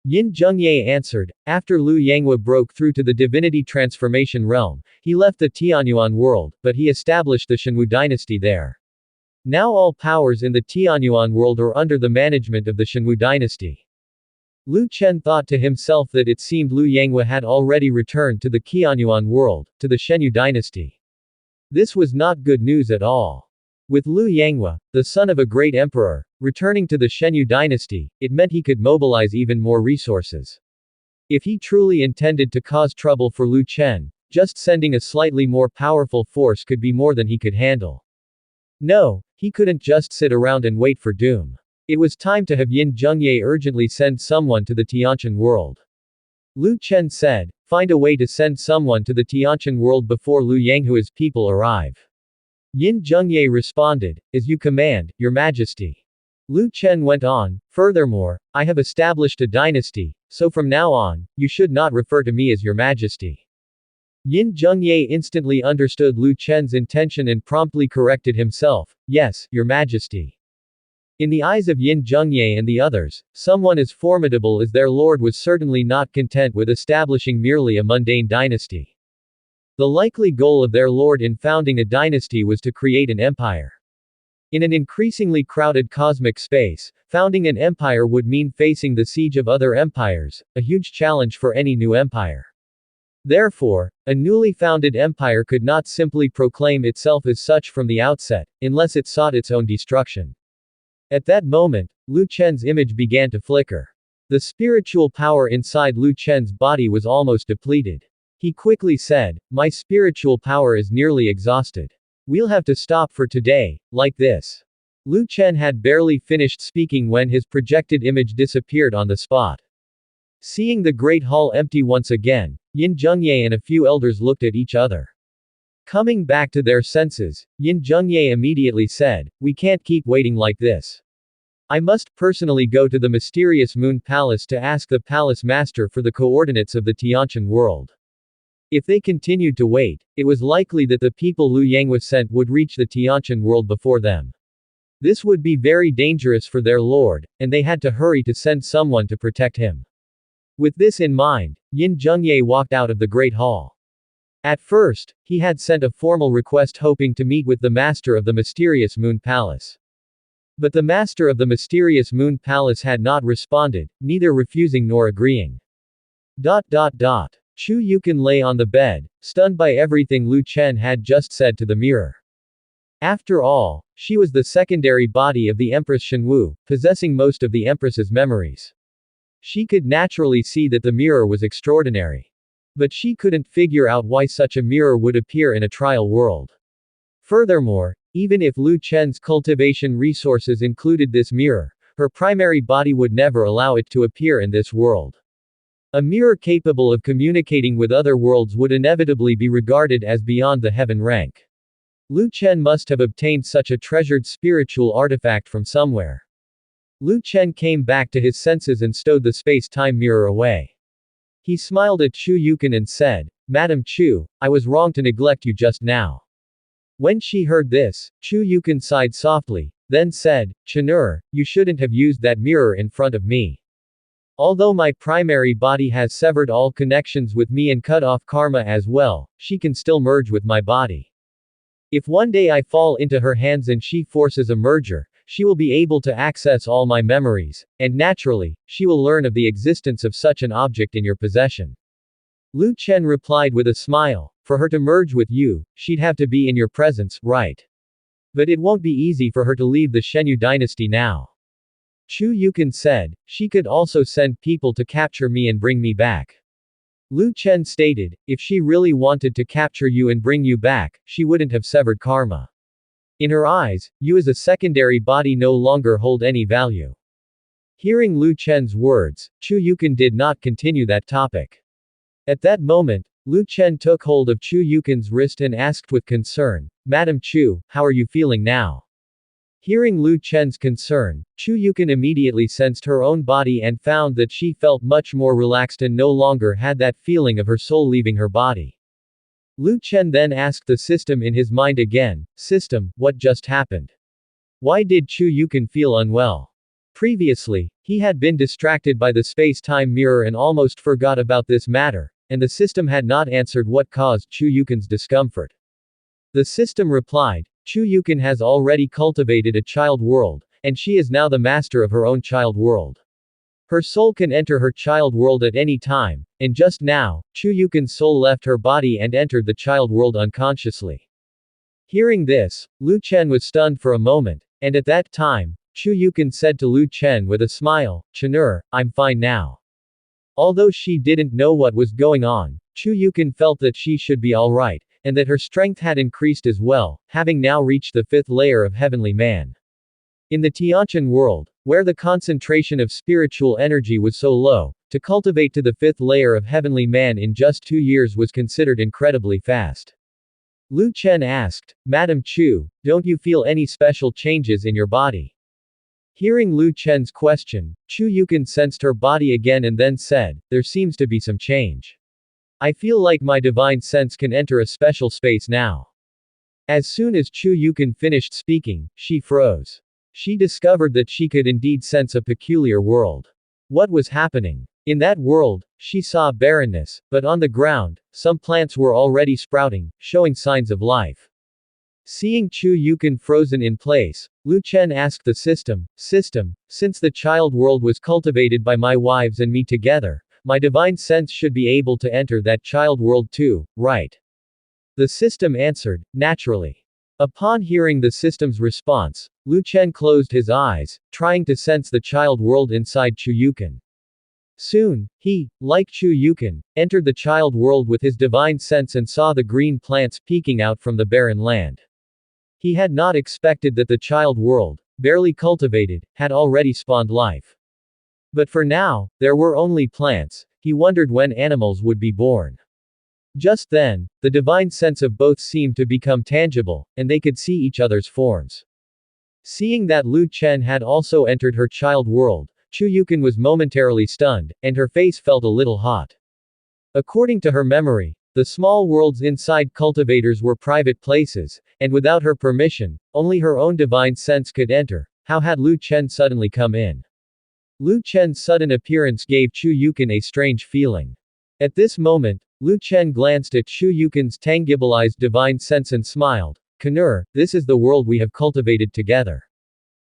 Yin Zhengye answered, "After Liu Yanghua broke through to the divinity transformation realm, he left the Tianyuan world, but he established the Shenwu dynasty there. Now all powers in the Tianyuan world are under the management of the Shenwu dynasty." Lu Chen thought to himself that it seemed Liu Yanghua had already returned to the Qianyuan world, to the Shenyu dynasty. This was not good news at all. With Liu Yanghua, the son of a great emperor, returning to the Shenyu dynasty, it meant he could mobilize even more resources. If he truly intended to cause trouble for Lu Chen, just sending a slightly more powerful force could be more than he could handle. No, he couldn't just sit around and wait for doom. It was time to have Yin Zhengye urgently send someone to the Tianqian world. Lu Chen said, "Find a way to send someone to the Tianqian world before Liu Yanghua's people arrive." Yin Zhengye responded, "As you command, Your Majesty." Lu Chen went on, "Furthermore, I have established a dynasty, so from now on, you should not refer to me as Your Majesty." Yin Zhengye instantly understood Lu Chen's intention and promptly corrected himself, "Yes, Your Majesty." In the eyes of Yin Zhengye and the others, someone as formidable as their lord was certainly not content with establishing merely a mundane dynasty. The likely goal of their lord in founding a dynasty was to create an empire. In an increasingly crowded cosmic space, founding an empire would mean facing the siege of other empires, a huge challenge for any new empire. Therefore, a newly founded empire could not simply proclaim itself as such from the outset, unless it sought its own destruction. At that moment, Lu Chen's image began to flicker. The spiritual power inside Lu Chen's body was almost depleted. He quickly said, "My spiritual power is nearly exhausted. We'll have to stop for today, like this." Lu Chen had barely finished speaking when his projected image disappeared on the spot. Seeing the great hall empty once again, Yin Zhengye and a few elders looked at each other. Coming back to their senses, Yin Zhengye immediately said, "We can't keep waiting like this. I must personally go to the mysterious Moon Palace to ask the Palace Master for the coordinates of the Tianqian world." If they continued to wait, it was likely that the people Liu Yanghua sent would reach the Tianqian world before them. This would be very dangerous for their lord, and they had to hurry to send someone to protect him. With this in mind, Yin Zhengye walked out of the Great Hall. At first, he had sent a formal request hoping to meet with the master of the mysterious Moon Palace. But the master of the mysterious Moon Palace had not responded, neither refusing nor agreeing. Chu Yukon lay on the bed, stunned by everything Lu Chen had just said to the mirror. After all, she was the secondary body of the Empress Shenwu, possessing most of the Empress's memories. She could naturally see that the mirror was extraordinary. But she couldn't figure out why such a mirror would appear in a trial world. Furthermore, even if Lu Chen's cultivation resources included this mirror, her primary body would never allow it to appear in this world. A mirror capable of communicating with other worlds would inevitably be regarded as beyond the heaven rank. Lu Chen must have obtained such a treasured spiritual artifact from somewhere. Lu Chen came back to his senses and stowed the space-time mirror away. He smiled at Chu Yukon and said, "Madam Chu, I was wrong to neglect you just now." When she heard this, Chu Yukon sighed softly, then said, "Chenur, you shouldn't have used that mirror in front of me. Although my primary body has severed all connections with me and cut off karma as well, she can still merge with my body. If one day I fall into her hands and she forces a merger, she will be able to access all my memories, and naturally, she will learn of the existence of such an object in your possession." Lu Chen replied with a smile, "For her to merge with you, she'd have to be in your presence, right? But it won't be easy for her to leave the Shenyu dynasty now." Chu Yukon said, "She could also send people to capture me and bring me back." Lu Chen stated, "If she really wanted to capture you and bring you back, she wouldn't have severed karma. In her eyes, you as a secondary body no longer hold any value." Hearing Lu Chen's words, Chu Yukon did not continue that topic. At that moment, Lu Chen took hold of Chu Yukin's wrist and asked with concern, Madam Chu, how are you feeling now? Hearing Lu Chen's concern, Chu Yukin immediately sensed her own body and found that she felt much more relaxed and no longer had that feeling of her soul leaving her body. Lu Chen then asked the system in his mind again, System, what just happened? Why did Chu Yukin feel unwell? Previously, he had been distracted by the space-time mirror and almost forgot about this matter, and the system had not answered what caused Chu Yukin's discomfort. The system replied, Chu Yukin has already cultivated a child world, and she is now the master of her own child world. Her soul can enter her child world at any time, and just now, Chu Yukin's soul left her body and entered the child world unconsciously. Hearing this, Lu Chen was stunned for a moment, and at that time, Chu Yukin said to Lu Chen with a smile, Chen'er, I'm fine now. Although she didn't know what was going on, Chu Yukin felt that she should be alright, and that her strength had increased as well, having now reached the 5th layer of Heavenly Man. In the Tianqian world, where the concentration of spiritual energy was so low, to cultivate to the 5th layer of Heavenly Man in just 2 years was considered incredibly fast. Lu Chen asked, Madam Chu, don't you feel any special changes in your body? Hearing Lu Chen's question, Chu Yukin sensed her body again and then said, there seems to be some change. I feel like my divine sense can enter a special space now. As soon as Chu Yukin finished speaking, she froze. She discovered that she could indeed sense a peculiar world. What was happening? In that world, she saw barrenness, but on the ground, some plants were already sprouting, showing signs of life. Seeing Chu Yukin frozen in place, Lu Chen asked the system, since the child world was cultivated by my wives and me together, my divine sense should be able to enter that child world too, right? The system answered, naturally. Upon hearing the system's response, Lu Chen closed his eyes, trying to sense the child world inside Chu Yukin. Soon, he, like Chu Yukin, entered the child world with his divine sense and saw the green plants peeking out from the barren land. He had not expected that the child world, barely cultivated, had already spawned life. But for now, there were only plants. He wondered when animals would be born. Just then, the divine sense of both seemed to become tangible, and they could see each other's forms. Seeing that Lu Chen had also entered her child world, Chu Yukin was momentarily stunned, and her face felt a little hot. According to her memory, the small worlds inside cultivators were private places, and without her permission, only her own divine sense could enter. How had Lu Chen suddenly come in? Lu Chen's sudden appearance gave Chu Yukin a strange feeling. At this moment, Lu Chen glanced at Chu Yukin's tangibilized divine sense and smiled, Chen'er, this is the world we have cultivated together.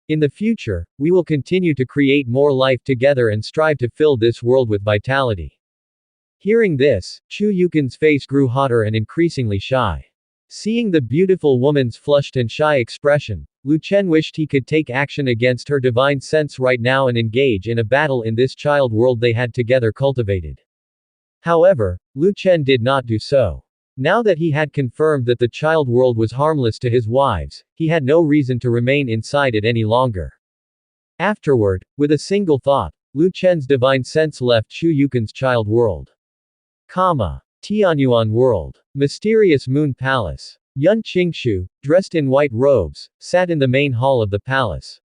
In the future, we will continue to create more life together and strive to fill this world with vitality. Hearing this, Chu Yukin's face grew hotter and increasingly shy. Seeing the beautiful woman's flushed and shy expression, Lu Chen wished he could take action against her divine sense right now and engage in a battle in this child world they had together cultivated. However, Lu Chen did not do so. Now that he had confirmed that the child world was harmless to his wives, he had no reason to remain inside it any longer. Afterward, with a single thought, Lu Chen's divine sense left Chu Yukin's child world. Tianyuan World. Mysterious Moon Palace. Yun Qingshu, dressed in white robes, sat in the main hall of the palace.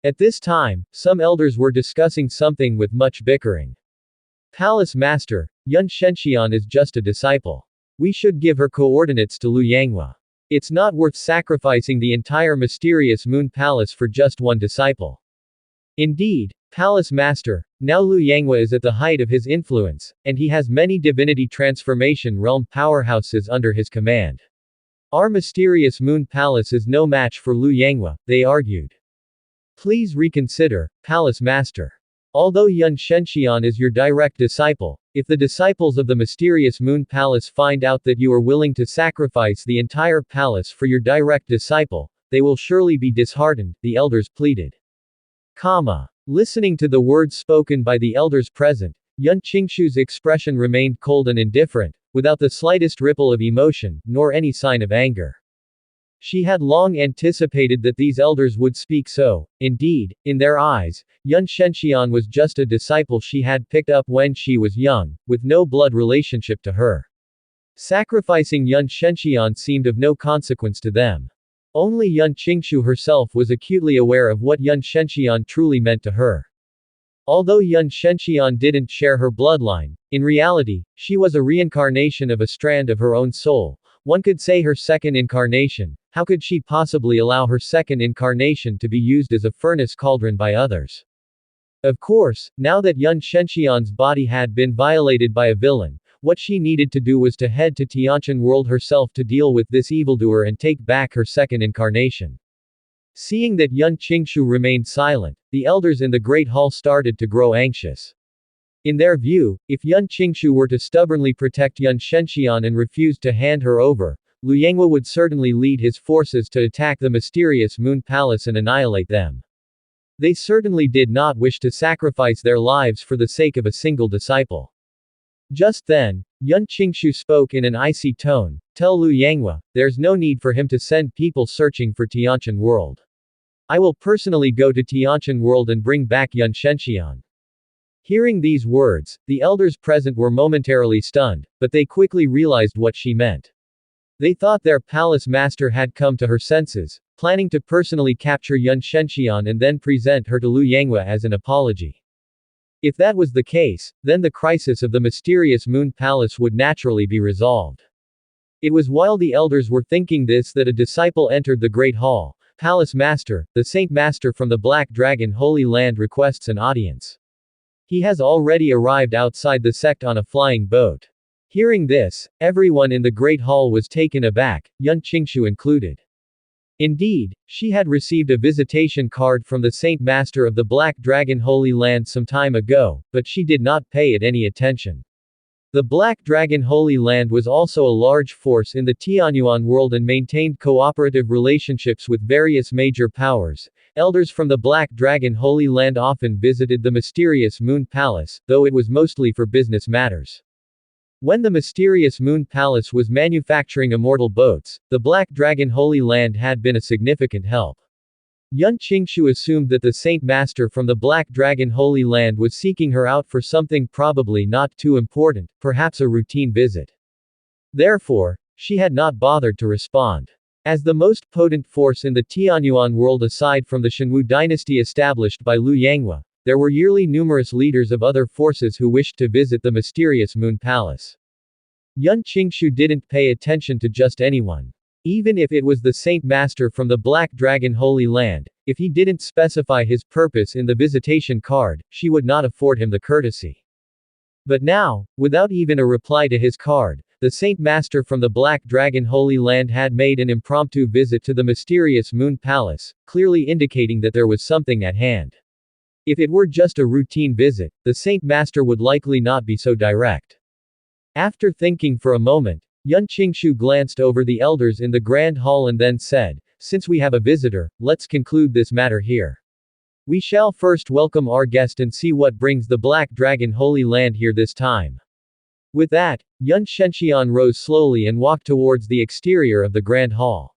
At this time, some elders were discussing something with much bickering. Palace Master, Yun Shenxian is just a disciple. We should give her coordinates to Lu Yanghua. It's not worth sacrificing the entire mysterious Moon Palace for just one disciple. Indeed, Palace Master, now Lu Yanghua is at the height of his influence, and he has many divinity transformation realm powerhouses under his command. Our mysterious Moon Palace is no match for Lu Yanghua, they argued. Please reconsider, Palace Master. Although Yun Shenxian is your direct disciple, if the disciples of the mysterious Moon Palace find out that you are willing to sacrifice the entire palace for your direct disciple, they will surely be disheartened, the elders pleaded. Listening to the words spoken by the elders present, Yun Qingshu's expression remained cold and indifferent, without the slightest ripple of emotion, nor any sign of anger. She had long anticipated that these elders would speak so. Indeed, in their eyes, Yun Shenxian was just a disciple she had picked up when she was young, with no blood relationship to her. Sacrificing Yun Shenxian seemed of no consequence to them. Only Yun Qingshu herself was acutely aware of what Yun Shenxian truly meant to her. Although Yun Shenxian didn't share her bloodline, in reality, she was a reincarnation of a strand of her own soul. One could say her second incarnation. How could she possibly allow her second incarnation to be used as a furnace cauldron by others? Of course, now that Yun Shenxian's body had been violated by a villain, what she needed to do was to head to Tianqian World herself to deal with this evildoer and take back her second incarnation. Seeing that Yun Qingshu remained silent, the elders in the Great Hall started to grow anxious. In their view, if Yun Qingshu were to stubbornly protect Yun Shenxian and refused to hand her over, Lu Yanghua would certainly lead his forces to attack the mysterious Moon Palace and annihilate them. They certainly did not wish to sacrifice their lives for the sake of a single disciple. Just then, Yun Qingshu spoke in an icy tone, "Tell Lu Yanghua, there's no need for him to send people searching for Tianqian World. I will personally go to Tianqian World and bring back Yun Shenxian." Hearing these words, the elders present were momentarily stunned, but they quickly realized what she meant. They thought their palace master had come to her senses, planning to personally capture Yun Shenxian and then present her to Lu Yanghua as an apology. If that was the case, then the crisis of the mysterious Moon Palace would naturally be resolved. It was while the elders were thinking this that a disciple entered the Great Hall. "Palace Master, the Saint Master from the Black Dragon Holy Land requests an audience. He has already arrived outside the sect on a flying boat." Hearing this, everyone in the Great Hall was taken aback, Yun Qingshu included. Indeed, she had received a visitation card from the Saint Master of the Black Dragon Holy Land some time ago, but she did not pay it any attention. The Black Dragon Holy Land was also a large force in the Tianyuan world and maintained cooperative relationships with various major powers. Elders from the Black Dragon Holy Land often visited the mysterious Moon Palace, though it was mostly for business matters. When the mysterious Moon Palace was manufacturing immortal boats, the Black Dragon Holy Land had been a significant help. Yun Qingshu assumed that the Saint Master from the Black Dragon Holy Land was seeking her out for something probably not too important, perhaps a routine visit. Therefore, she had not bothered to respond. As the most potent force in the Tianyuan world aside from the Shenwu dynasty established by Lu Yanghua, there were yearly numerous leaders of other forces who wished to visit the mysterious Moon Palace. Yun Qingshu didn't pay attention to just anyone. Even if it was the Saint Master from the Black Dragon Holy Land, if he didn't specify his purpose in the visitation card, she would not afford him the courtesy. But now, without even a reply to his card, the Saint Master from the Black Dragon Holy Land had made an impromptu visit to the mysterious Moon Palace, clearly indicating that there was something at hand. If it were just a routine visit, the Saint Master would likely not be so direct. After thinking for a moment, Yun Qingshu glanced over the elders in the Grand Hall and then said, "Since we have a visitor, let's conclude this matter here. We shall first welcome our guest and see what brings the Black Dragon Holy Land here this time." With that, Yun Shenxian rose slowly and walked towards the exterior of the Grand Hall.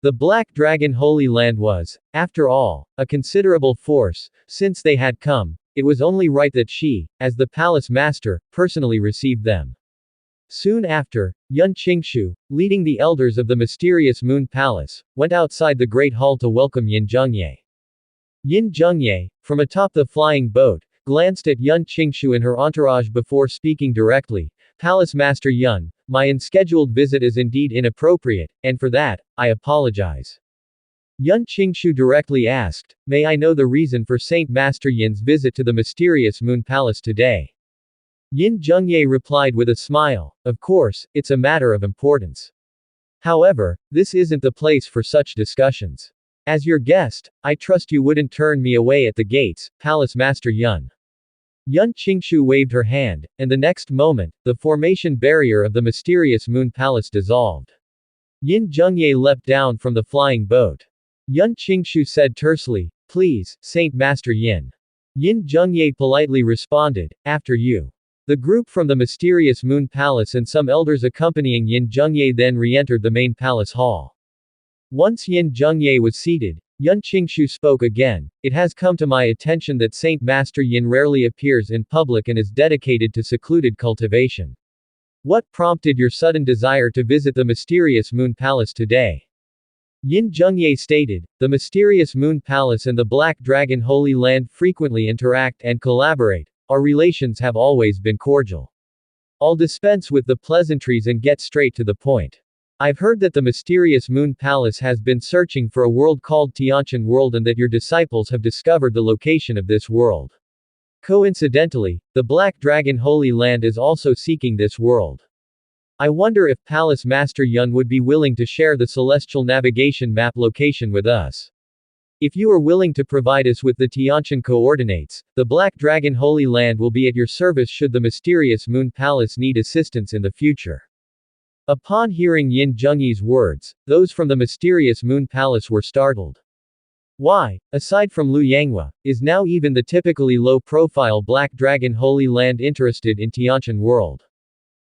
The Black Dragon Holy Land was, after all, a considerable force. Since they had come, it was only right that she, as the palace master, personally received them. Soon after, Yun Qingshu, leading the elders of the mysterious Moon Palace, went outside the Great Hall to welcome Yin Zhengye. Yin Zhengye, from atop the flying boat, glanced at Yun Qingshu and her entourage before speaking directly. "Palace Master Yun, my unscheduled visit is indeed inappropriate, and for that, I apologize." Yun Qingshu directly asked, "May I know the reason for Saint Master Yin's visit to the mysterious Moon Palace today?" Yin Zhengye replied with a smile, "Of course, it's a matter of importance. However, this isn't the place for such discussions. As your guest, I trust you wouldn't turn me away at the gates, Palace Master Yun." Yun Qingshu waved her hand, and the next moment, the formation barrier of the mysterious Moon Palace dissolved. Yin Zhengye leapt down from the flying boat. Yun Qingshu said tersely, "Please, Saint Master Yin." Yin Zhengye politely responded, "After you." The group from the mysterious Moon Palace and some elders accompanying Yin Zhengye then re-entered the main palace hall. Once Yin Zhengye was seated, Yun Qingshu spoke again. "It has come to my attention that Saint Master Yin rarely appears in public and is dedicated to secluded cultivation. What prompted your sudden desire to visit the mysterious Moon Palace today? Yin Zhengye stated, the mysterious Moon Palace and the Black Dragon Holy Land frequently interact and collaborate. Our relations have always been cordial. I'll dispense with the pleasantries and get straight to the point. I've heard that the mysterious Moon Palace has been searching for a world called Tianqian World and that your disciples have discovered the location of this world. Coincidentally, the Black Dragon Holy Land is also seeking this world. I wonder if Palace Master Yun would be willing to share the celestial navigation map location with us. If you are willing to provide us with the Tianqian coordinates, the Black Dragon Holy Land will be at your service should the mysterious Moon Palace need assistance in the future. Upon hearing Yin Zhengye's words, those from the mysterious Moon Palace were startled. Why, aside from Lu Yanghua, is now even the typically low-profile Black Dragon Holy Land interested in Tianqian World?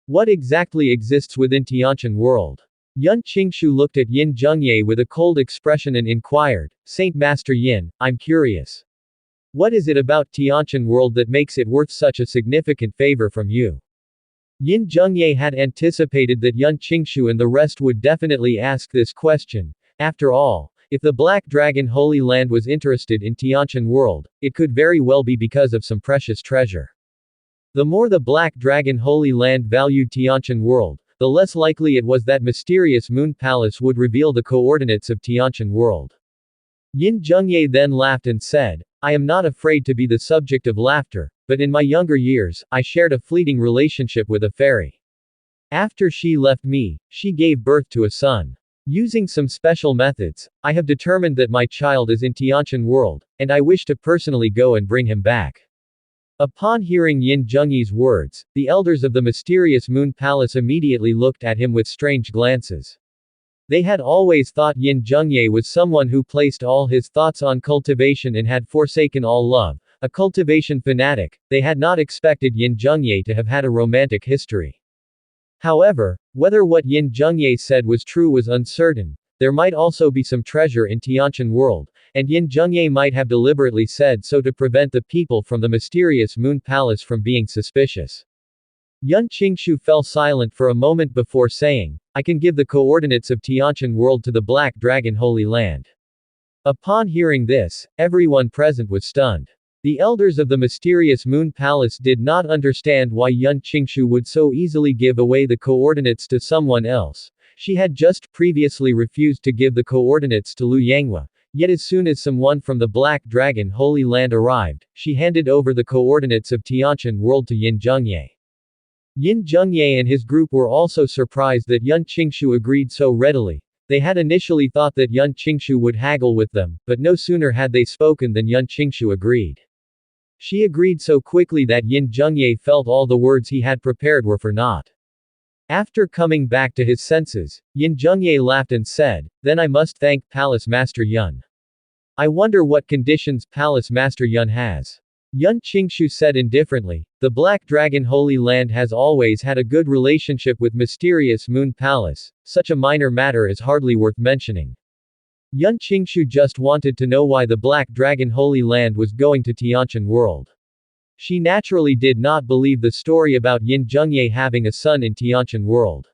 What exactly exists within Tianqian World? Yun Qingshu looked at Yin Zhengye with a cold expression and inquired, Saint Master Yin, I'm curious. What is it about Tianqian World that makes it worth such a significant favor from you? Yin Zhengye had anticipated that Yun Qingshu and the rest would definitely ask this question. After all, if the Black Dragon Holy Land was interested in Tianqian World, it could very well be because of some precious treasure. The more the Black Dragon Holy Land valued Tianqian World, the less likely it was that mysterious Moon Palace would reveal the coordinates of Tianqian World. Yin Zhengye then laughed and said, I am not afraid to be the subject of laughter, but in my younger years, I shared a fleeting relationship with a fairy. After she left me, she gave birth to a son. Using some special methods, I have determined that my child is in Tianqian World, and I wish to personally go and bring him back. Upon hearing Yin Zhengye's words, the elders of the mysterious Moon Palace immediately looked at him with strange glances. They had always thought Yin Zhengye was someone who placed all his thoughts on cultivation and had forsaken all love, a cultivation fanatic. They had not expected Yin Zhengye to have had a romantic history. However, whether what Yin Zhengye said was true was uncertain. There might also be some treasure in Tianqian World, and Yin Zhengye might have deliberately said so to prevent the people from the mysterious Moon Palace from being suspicious. Yun Qingshu fell silent for a moment before saying, I can give the coordinates of Tianqian World to the Black Dragon Holy Land. Upon hearing this, everyone present was stunned. The elders of the mysterious Moon Palace did not understand why Yun Qingshu would so easily give away the coordinates to someone else. She had just previously refused to give the coordinates to Lu Yanghua, yet as soon as someone from the Black Dragon Holy Land arrived, she handed over the coordinates of Tianqian World to Yin Zhengye. Yin Zhengye and his group were also surprised that Yun Qingshu agreed so readily. They had initially thought that Yun Qingshu would haggle with them, but no sooner had they spoken than Yun Qingshu agreed. She agreed so quickly that Yin Zhengye felt all the words he had prepared were for naught. After coming back to his senses, Yin Zhengye laughed and said, Then I must thank Palace Master Yun. I wonder what conditions Palace Master Yun has. Yun Qingshu said indifferently, the Black Dragon Holy Land has always had a good relationship with mysterious Moon Palace, such a minor matter is hardly worth mentioning. Yun Qingshu just wanted to know why the Black Dragon Holy Land was going to Tianqian World. She naturally did not believe the story about Yin Zhengye having a son in Tianqian World.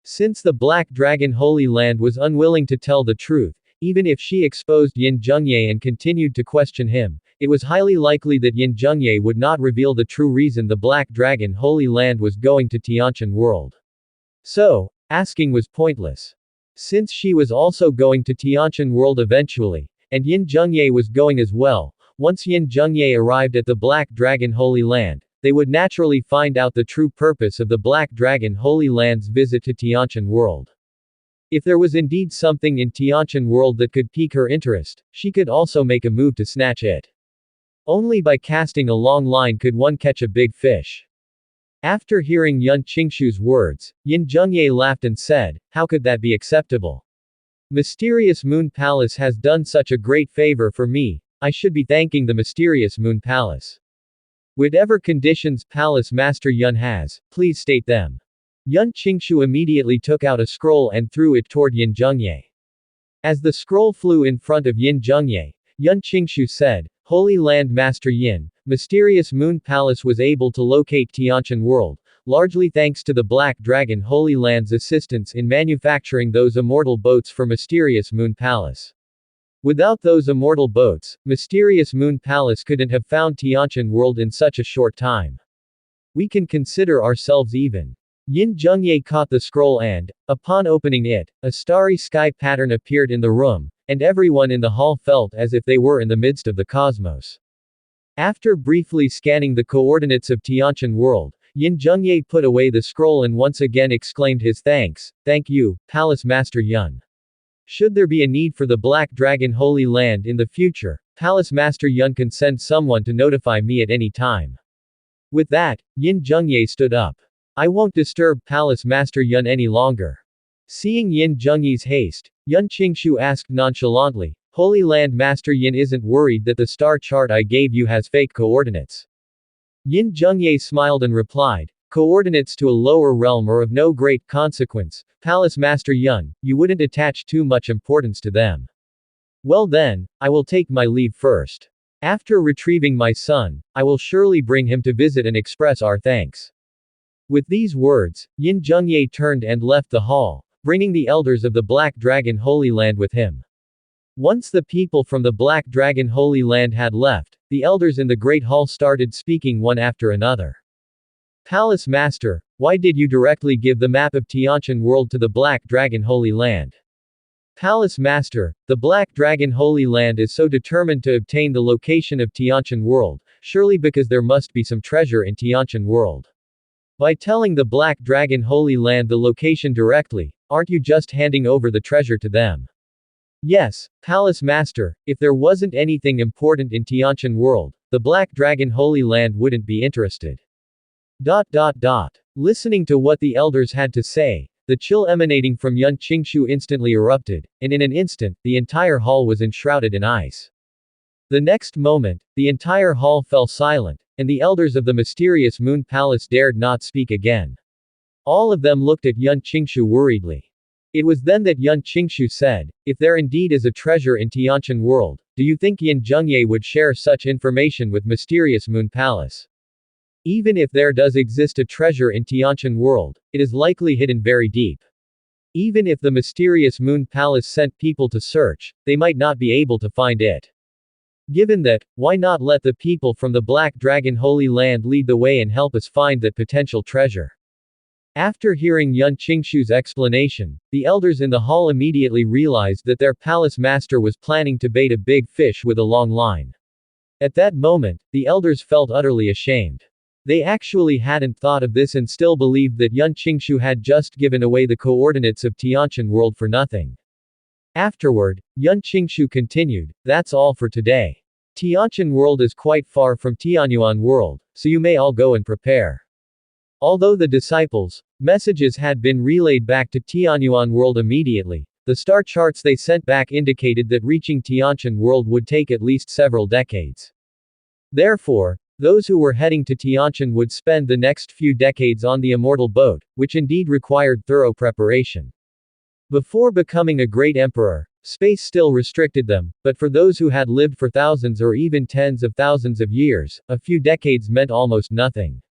Since the Black Dragon Holy Land was unwilling to tell the truth, even if she exposed Yin Zhengye and continued to question him, it was highly likely that Yin Zhengye would not reveal the true reason the Black Dragon Holy Land was going to Tianqian World. So, asking was pointless. Since she was also going to Tianqian World eventually, and Yin Zhengye was going as well, once Yin Zhengye arrived at the Black Dragon Holy Land, they would naturally find out the true purpose of the Black Dragon Holy Land's visit to Tianqian World. If there was indeed something in Tianqian World that could pique her interest, she could also make a move to snatch it. Only by casting a long line could one catch a big fish. After hearing Yun Qingshu's words, Yin Zhengye laughed and said, How could that be acceptable? Mysterious Moon Palace has done such a great favor for me, I should be thanking the mysterious Moon Palace. Whatever conditions Palace Master Yun has, please state them. Yun Qingshu immediately took out a scroll and threw it toward Yin Zhengye. As the scroll flew in front of Yin Zhengye, Yun Qingshu said, Holy Land Master Yin, mysterious Moon Palace was able to locate Tianqian World, largely thanks to the Black Dragon Holy Land's assistance in manufacturing those immortal boats for Mysterious Moon Palace. Without those immortal boats, Mysterious Moon Palace couldn't have found Tianqian World in such a short time. We can consider ourselves even. Yin Zhengye caught the scroll and, upon opening it, a starry sky pattern appeared in the room, and everyone in the hall felt as if they were in the midst of the cosmos. After briefly scanning the coordinates of Tianqian World, Yin Zhengye put away the scroll and once again exclaimed his thanks, "Thank you, Palace Master Yun. Should there be a need for the Black Dragon Holy Land in the future, Palace Master Yun can send someone to notify me at any time." With that, Yin Zhengye stood up. "I won't disturb Palace Master Yun any longer." Seeing Yin Zhengye's haste, Yun Qingshu asked nonchalantly, "Holy Land Master Yin isn't worried that the star chart I gave you has fake coordinates?" Yin Zhengye smiled and replied, "Coordinates to a lower realm are of no great consequence, Palace Master Yun, you wouldn't attach too much importance to them." "Well then, I will take my leave first. After retrieving my son, I will surely bring him to visit and express our thanks." With these words, Yin Zhengye turned and left the hall, bringing the elders of the Black Dragon Holy Land with him. Once the people from the Black Dragon Holy Land had left, the elders in the Great Hall started speaking one after another. "Palace Master, why did you directly give the map of Tianqian World to the Black Dragon Holy Land?" "Palace Master, the Black Dragon Holy Land is so determined to obtain the location of Tianqian World, surely because there must be some treasure in Tianqian World. By telling the Black Dragon Holy Land the location directly, aren't you just handing over the treasure to them?" "Yes, Palace Master, if there wasn't anything important in Tianqian World, the Black Dragon Holy Land wouldn't be interested." Listening to what the elders had to say, the chill emanating from Yun Qingshu instantly erupted, and in an instant, the entire hall was enshrouded in ice. The next moment, the entire hall fell silent, and the elders of the Mysterious Moon Palace dared not speak again. All of them looked at Yun Qingshu worriedly. It was then that Yun Qingshu said, "If there indeed is a treasure in Tianqian World, do you think Yin Zhengye would share such information with Mysterious Moon Palace? Even if there does exist a treasure in Tianqian World, it is likely hidden very deep. Even if the Mysterious Moon Palace sent people to search, they might not be able to find it. Given that, why not let the people from the Black Dragon Holy Land lead the way and help us find that potential treasure?" After hearing Yun Qingshu's explanation, the elders in the hall immediately realized that their palace master was planning to bait a big fish with a long line. At that moment, the elders felt utterly ashamed. They actually hadn't thought of this and still believed that Yun Qingshu had just given away the coordinates of Tianqian World for nothing. Afterward, Yun Qingshu continued, "That's all for today. Tianqian World is quite far from Tianyuan World, so you may all go and prepare." Although the disciples' messages had been relayed back to Tianyuan World immediately, the star charts they sent back indicated that reaching Tianqian World would take at least several decades. Therefore, those who were heading to Tianqian would spend the next few decades on the immortal boat, which indeed required thorough preparation. Before becoming a great emperor, space still restricted them, but for those who had lived for thousands or even tens of thousands of years, a few decades meant almost nothing.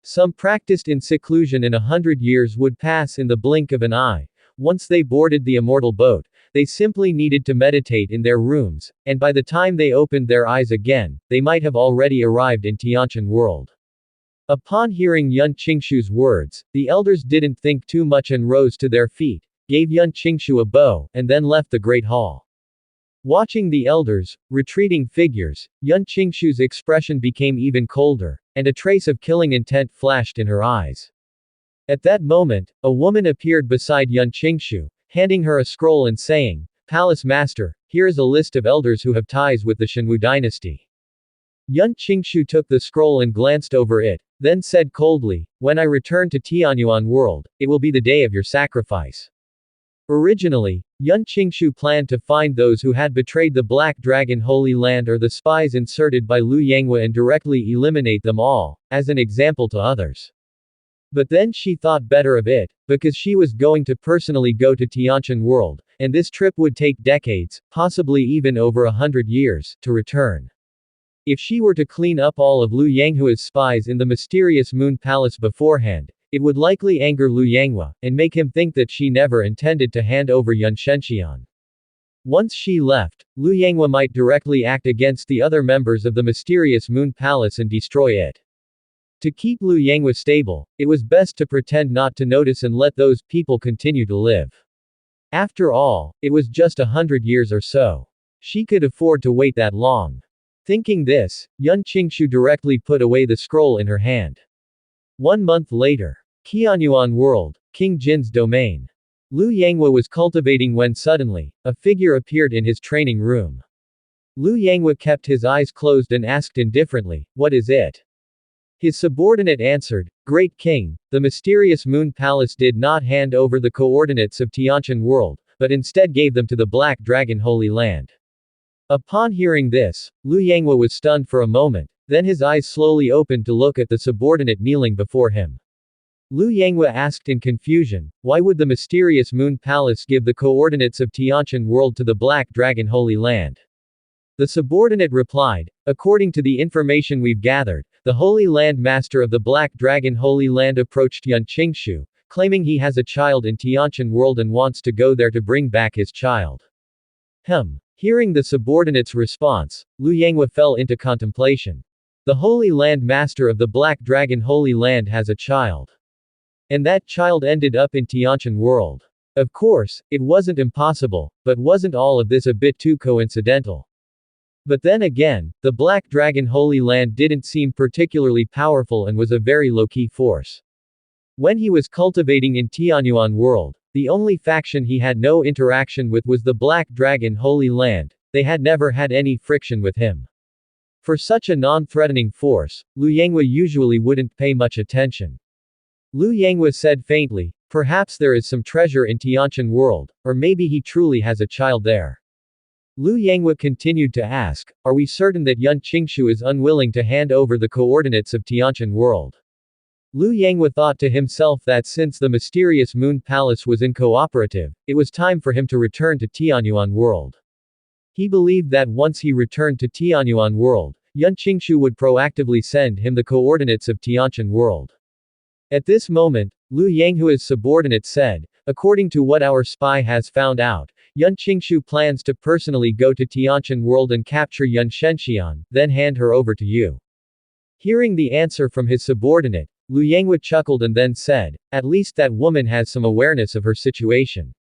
Some practiced in seclusion in 100 years would pass in the blink of an eye. Once they boarded the immortal boat, they simply needed to meditate in their rooms, and by the time they opened their eyes again, they might have already arrived in Tianqian World. Upon hearing Yun Qingshu's words, the elders didn't think too much and rose to their feet, gave Yun Qingshu a bow, and then left the Great Hall. Watching the elders' retreating figures, Yun Qingshu's expression became even colder, and a trace of killing intent flashed in her eyes. At that moment, a woman appeared beside Yun Qingshu, handing her a scroll and saying, "Palace Master, here is a list of elders who have ties with the Shenwu dynasty." Yun Qingshu took the scroll and glanced over it, then said coldly, "When I return to Tianyuan World, it will be the day of your sacrifice." Originally, Yun Qingshu planned to find those who had betrayed the Black Dragon Holy Land or the spies inserted by Lu Yanghua and directly eliminate them all, as an example to others. But then she thought better of it, because she was going to personally go to Tianqian World, and this trip would take decades, possibly even over 100 years, to return. If she were to clean up all of Liu Yanghua's spies in the mysterious Moon Palace beforehand, it would likely anger Liu Yanghua, and make him think that she never intended to hand over Yan Shenxian. Once she left, Liu Yanghua might directly act against the other members of the mysterious Moon Palace and destroy it. To keep Liu Yanghua stable, it was best to pretend not to notice and let those people continue to live. After all, it was just 100 years or so. She could afford to wait that long. Thinking this, Yan Qingshu directly put away the scroll in her hand. 1 month later. Qianyuan World, King Jin's domain. Liu Yanghua was cultivating when suddenly, a figure appeared in his training room. Liu Yanghua kept his eyes closed and asked indifferently, "What is it?" His subordinate answered, "Great King, the mysterious Moon Palace did not hand over the coordinates of Tianqian World, but instead gave them to the Black Dragon Holy Land." Upon hearing this, Liu Yanghua was stunned for a moment, then his eyes slowly opened to look at the subordinate kneeling before him. Liu Yanghua asked in confusion, "Why would the mysterious Moon Palace give the coordinates of Tianqian World to the Black Dragon Holy Land?" The subordinate replied, "According to the information we've gathered, the Holy Land Master of the Black Dragon Holy Land approached Yan Qingshu, claiming he has a child in Tianqian World and wants to go there to bring back his child." Hearing the subordinate's response, Liu Yanghua fell into contemplation. The Holy Land Master of the Black Dragon Holy Land has a child. And that child ended up in Tianqian World. Of course, it wasn't impossible, but wasn't all of this a bit too coincidental? But then again, the Black Dragon Holy Land didn't seem particularly powerful and was a very low-key force. When he was cultivating in Tianyuan World, the only faction he had no interaction with was the Black Dragon Holy Land. They had never had any friction with him. For such a non-threatening force, Liu Yanghua usually wouldn't pay much attention. Liu Yanghua said faintly, "Perhaps there is some treasure in Tianqian World, or maybe he truly has a child there." Liu Yanghua continued to ask, "Are we certain that Yan Qingshu is unwilling to hand over the coordinates of Tianqian World?" Liu Yanghua thought to himself that since the mysterious Moon Palace was uncooperative, it was time for him to return to Tianyuan World. He believed that once he returned to Tianyuan World, Yan Qingshu would proactively send him the coordinates of Tianqian World. At this moment, Liu Yanghua's subordinate said, "According to what our spy has found out, Yan Qingshu plans to personally go to Tianqian World and capture Yan Shenxian, then hand her over to you." Hearing the answer from his subordinate, Liu Yanghua chuckled and then said, "At least that woman has some awareness of her situation."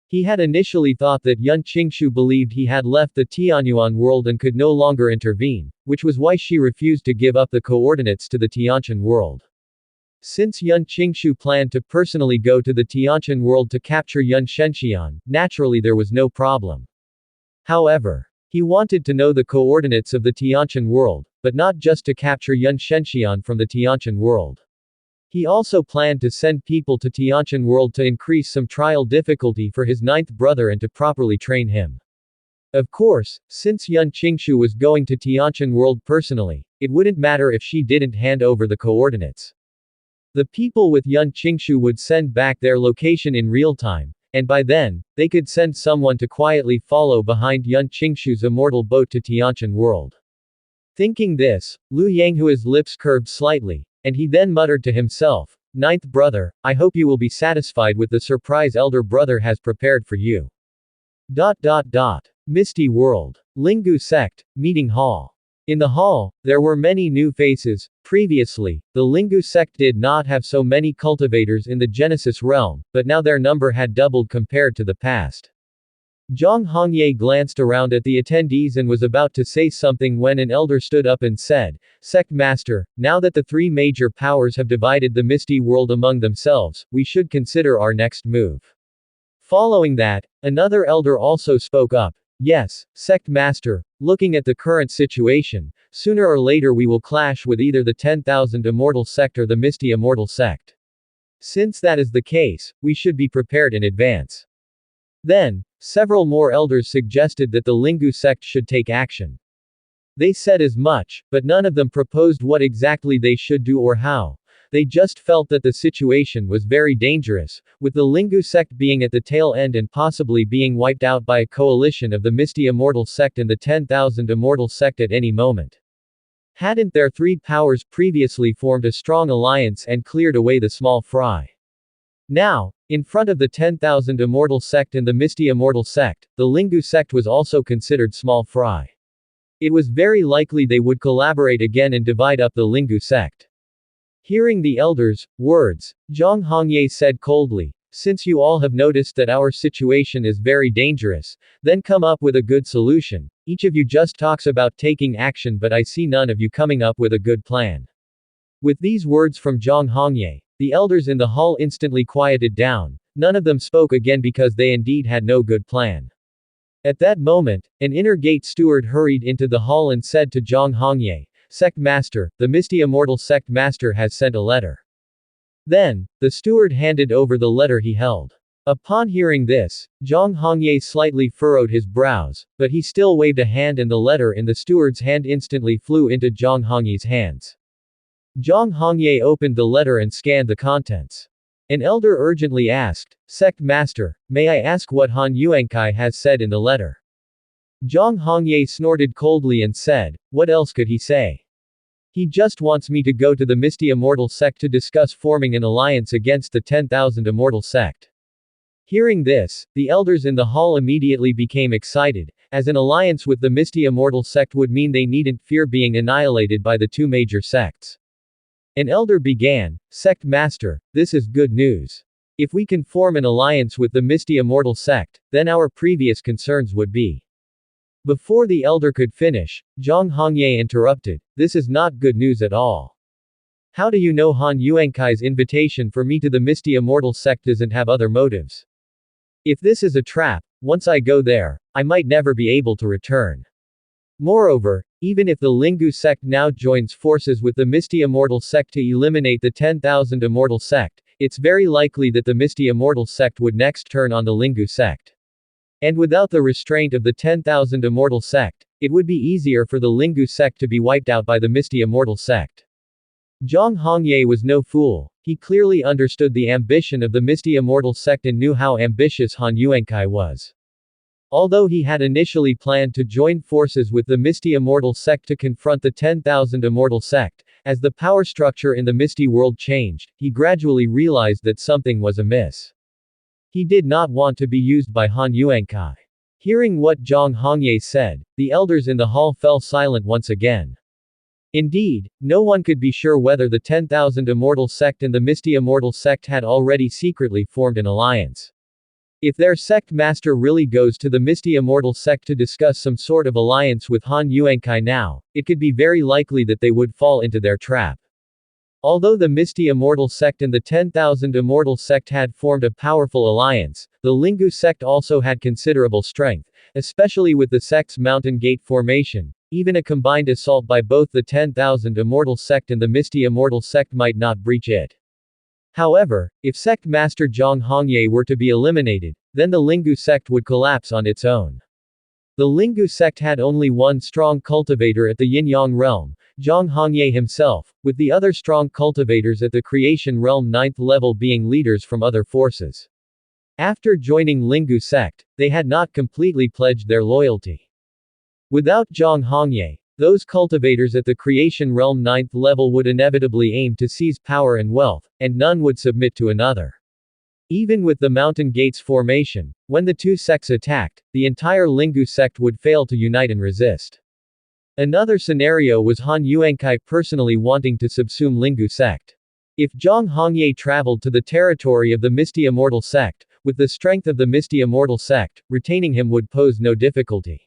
He had initially thought that Yan Qingshu believed he had left the Tianyuan World and could no longer intervene, which was why she refused to give up the coordinates to the Tianqian World. Since Yan Qingshu planned to personally go to the Tianqian World to capture Yan Shenxian, naturally there was no problem. However, he wanted to know the coordinates of the Tianqian World, but not just to capture Yan Shenxian from the Tianqian World. He also planned to send people to Tianqian World to increase some trial difficulty for his 9th brother and to properly train him. Of course, since Yan Qingshu was going to Tianqian World personally, it wouldn't matter if she didn't hand over the coordinates. The people with Yan Qingshu would send back their location in real time, and by then, they could send someone to quietly follow behind Yan Qingshu's immortal boat to Tianqian World. Thinking this, Liu Yanghua's lips curved slightly, and he then muttered to himself, "Ninth brother, I hope you will be satisfied with the surprise elder brother has prepared for you." Misty World. Linggu Sect, Meeting Hall. In the hall, there were many new faces. Previously, the Linggu sect did not have so many cultivators in the Genesis realm, but now their number had doubled compared to the past. Zhang Hongye glanced around at the attendees and was about to say something when an elder stood up and said, "Sect Master, now that the 3 major powers have divided the Misty World among themselves, we should consider our next move." Following that, another elder also spoke up. "Yes, Sect Master, looking at the current situation, sooner or later we will clash with either the 10,000 Immortal Sect or the Misty Immortal Sect. Since that is the case, we should be prepared in advance." Then, several more elders suggested that the Linggu sect should take action. They said as much, but none of them proposed what exactly they should do or how. They just felt that the situation was very dangerous, with the Linggu sect being at the tail end and possibly being wiped out by a coalition of the Misty Immortal Sect and the 10,000 Immortal Sect at any moment. Hadn't their three powers previously formed a strong alliance and cleared away the small fry? Now, in front of the 10,000 Immortal Sect and the Misty Immortal Sect, the Lingu Sect was also considered small fry. It was very likely they would collaborate again and divide up the Lingu Sect. Hearing the elders' words, Zhang Hongye said coldly, "Since you all have noticed that our situation is very dangerous, then come up with a good solution. Each of you just talks about taking action, but I see none of you coming up with a good plan." With these words from Zhang Hongye, the elders in the hall instantly quieted down. None of them spoke again because they indeed had no good plan. At that moment, an inner gate steward hurried into the hall and said to Zhang Hongye, "Sect Master, the Misty Immortal Sect Master has sent a letter." Then, the steward handed over the letter he held. Upon hearing this, Zhang Hongye slightly furrowed his brows, but he still waved a hand and the letter in the steward's hand instantly flew into Zhang Hongye's hands. Zhang Hongye opened the letter and scanned the contents. An elder urgently asked, "Sect Master, may I ask what Han Yuankai has said in the letter?" Zhang Hongye snorted coldly and said, "What else could he say? He just wants me to go to the Misty Immortal Sect to discuss forming an alliance against the 10,000 Immortal Sect." Hearing this, the elders in the hall immediately became excited, as an alliance with the Misty Immortal Sect would mean they needn't fear being annihilated by the two major sects. An elder began, "Sect Master, this is good news. If we can form an alliance with the Misty Immortal Sect, then our previous concerns would be." Before the elder could finish, Zhang Hongye interrupted, "This is not good news at all. How do you know Han Yuankai's invitation for me to the Misty Immortal Sect doesn't have other motives? If this is a trap, once I go there, I might never be able to return. Moreover, even if the Lingu Sect now joins forces with the Misty Immortal Sect to eliminate the 10,000 Immortal Sect, it's very likely that the Misty Immortal Sect would next turn on the Lingu Sect. And without the restraint of the 10,000 Immortal Sect, it would be easier for the Lingu Sect to be wiped out by the Misty Immortal Sect." Zhang Hongye was no fool. He clearly understood the ambition of the Misty Immortal Sect and knew how ambitious Han Yuankai was. Although he had initially planned to join forces with the Misty Immortal Sect to confront the 10,000 Immortal Sect, as the power structure in the Misty world changed, he gradually realized that something was amiss. He did not want to be used by Han Yuankai. Hearing what Zhang Hongye said, the elders in the hall fell silent once again. Indeed, no one could be sure whether the 10,000 Immortal Sect and the Misty Immortal Sect had already secretly formed an alliance. If their sect master really goes to the Misty Immortal Sect to discuss some sort of alliance with Han Yuankai now, it could be very likely that they would fall into their trap. Although the Misty Immortal Sect and the 10,000 Immortal Sect had formed a powerful alliance, the Lingu Sect also had considerable strength, especially with the sect's Mountain Gate formation. Even a combined assault by both the 10,000 Immortal Sect and the Misty Immortal Sect might not breach it. However, if Sect Master Zhang Hongye were to be eliminated, then the Lingu Sect would collapse on its own. The Lingu Sect had only one strong cultivator at the Yin-Yang realm, Zhang Hongye himself, with the other strong cultivators at the Creation realm 9th level being leaders from other forces. After joining Lingu Sect, they had not completely pledged their loyalty. Without Zhang Hongye, those cultivators at the Creation realm 9th level would inevitably aim to seize power and wealth, and none would submit to another. Even with the Mountain Gates formation, when the two sects attacked, the entire Lingu Sect would fail to unite and resist. Another scenario was Han Yuankai personally wanting to subsume Lingu Sect. If Zhang Hongye traveled to the territory of the Misty Immortal Sect, with the strength of the Misty Immortal Sect, retaining him would pose no difficulty.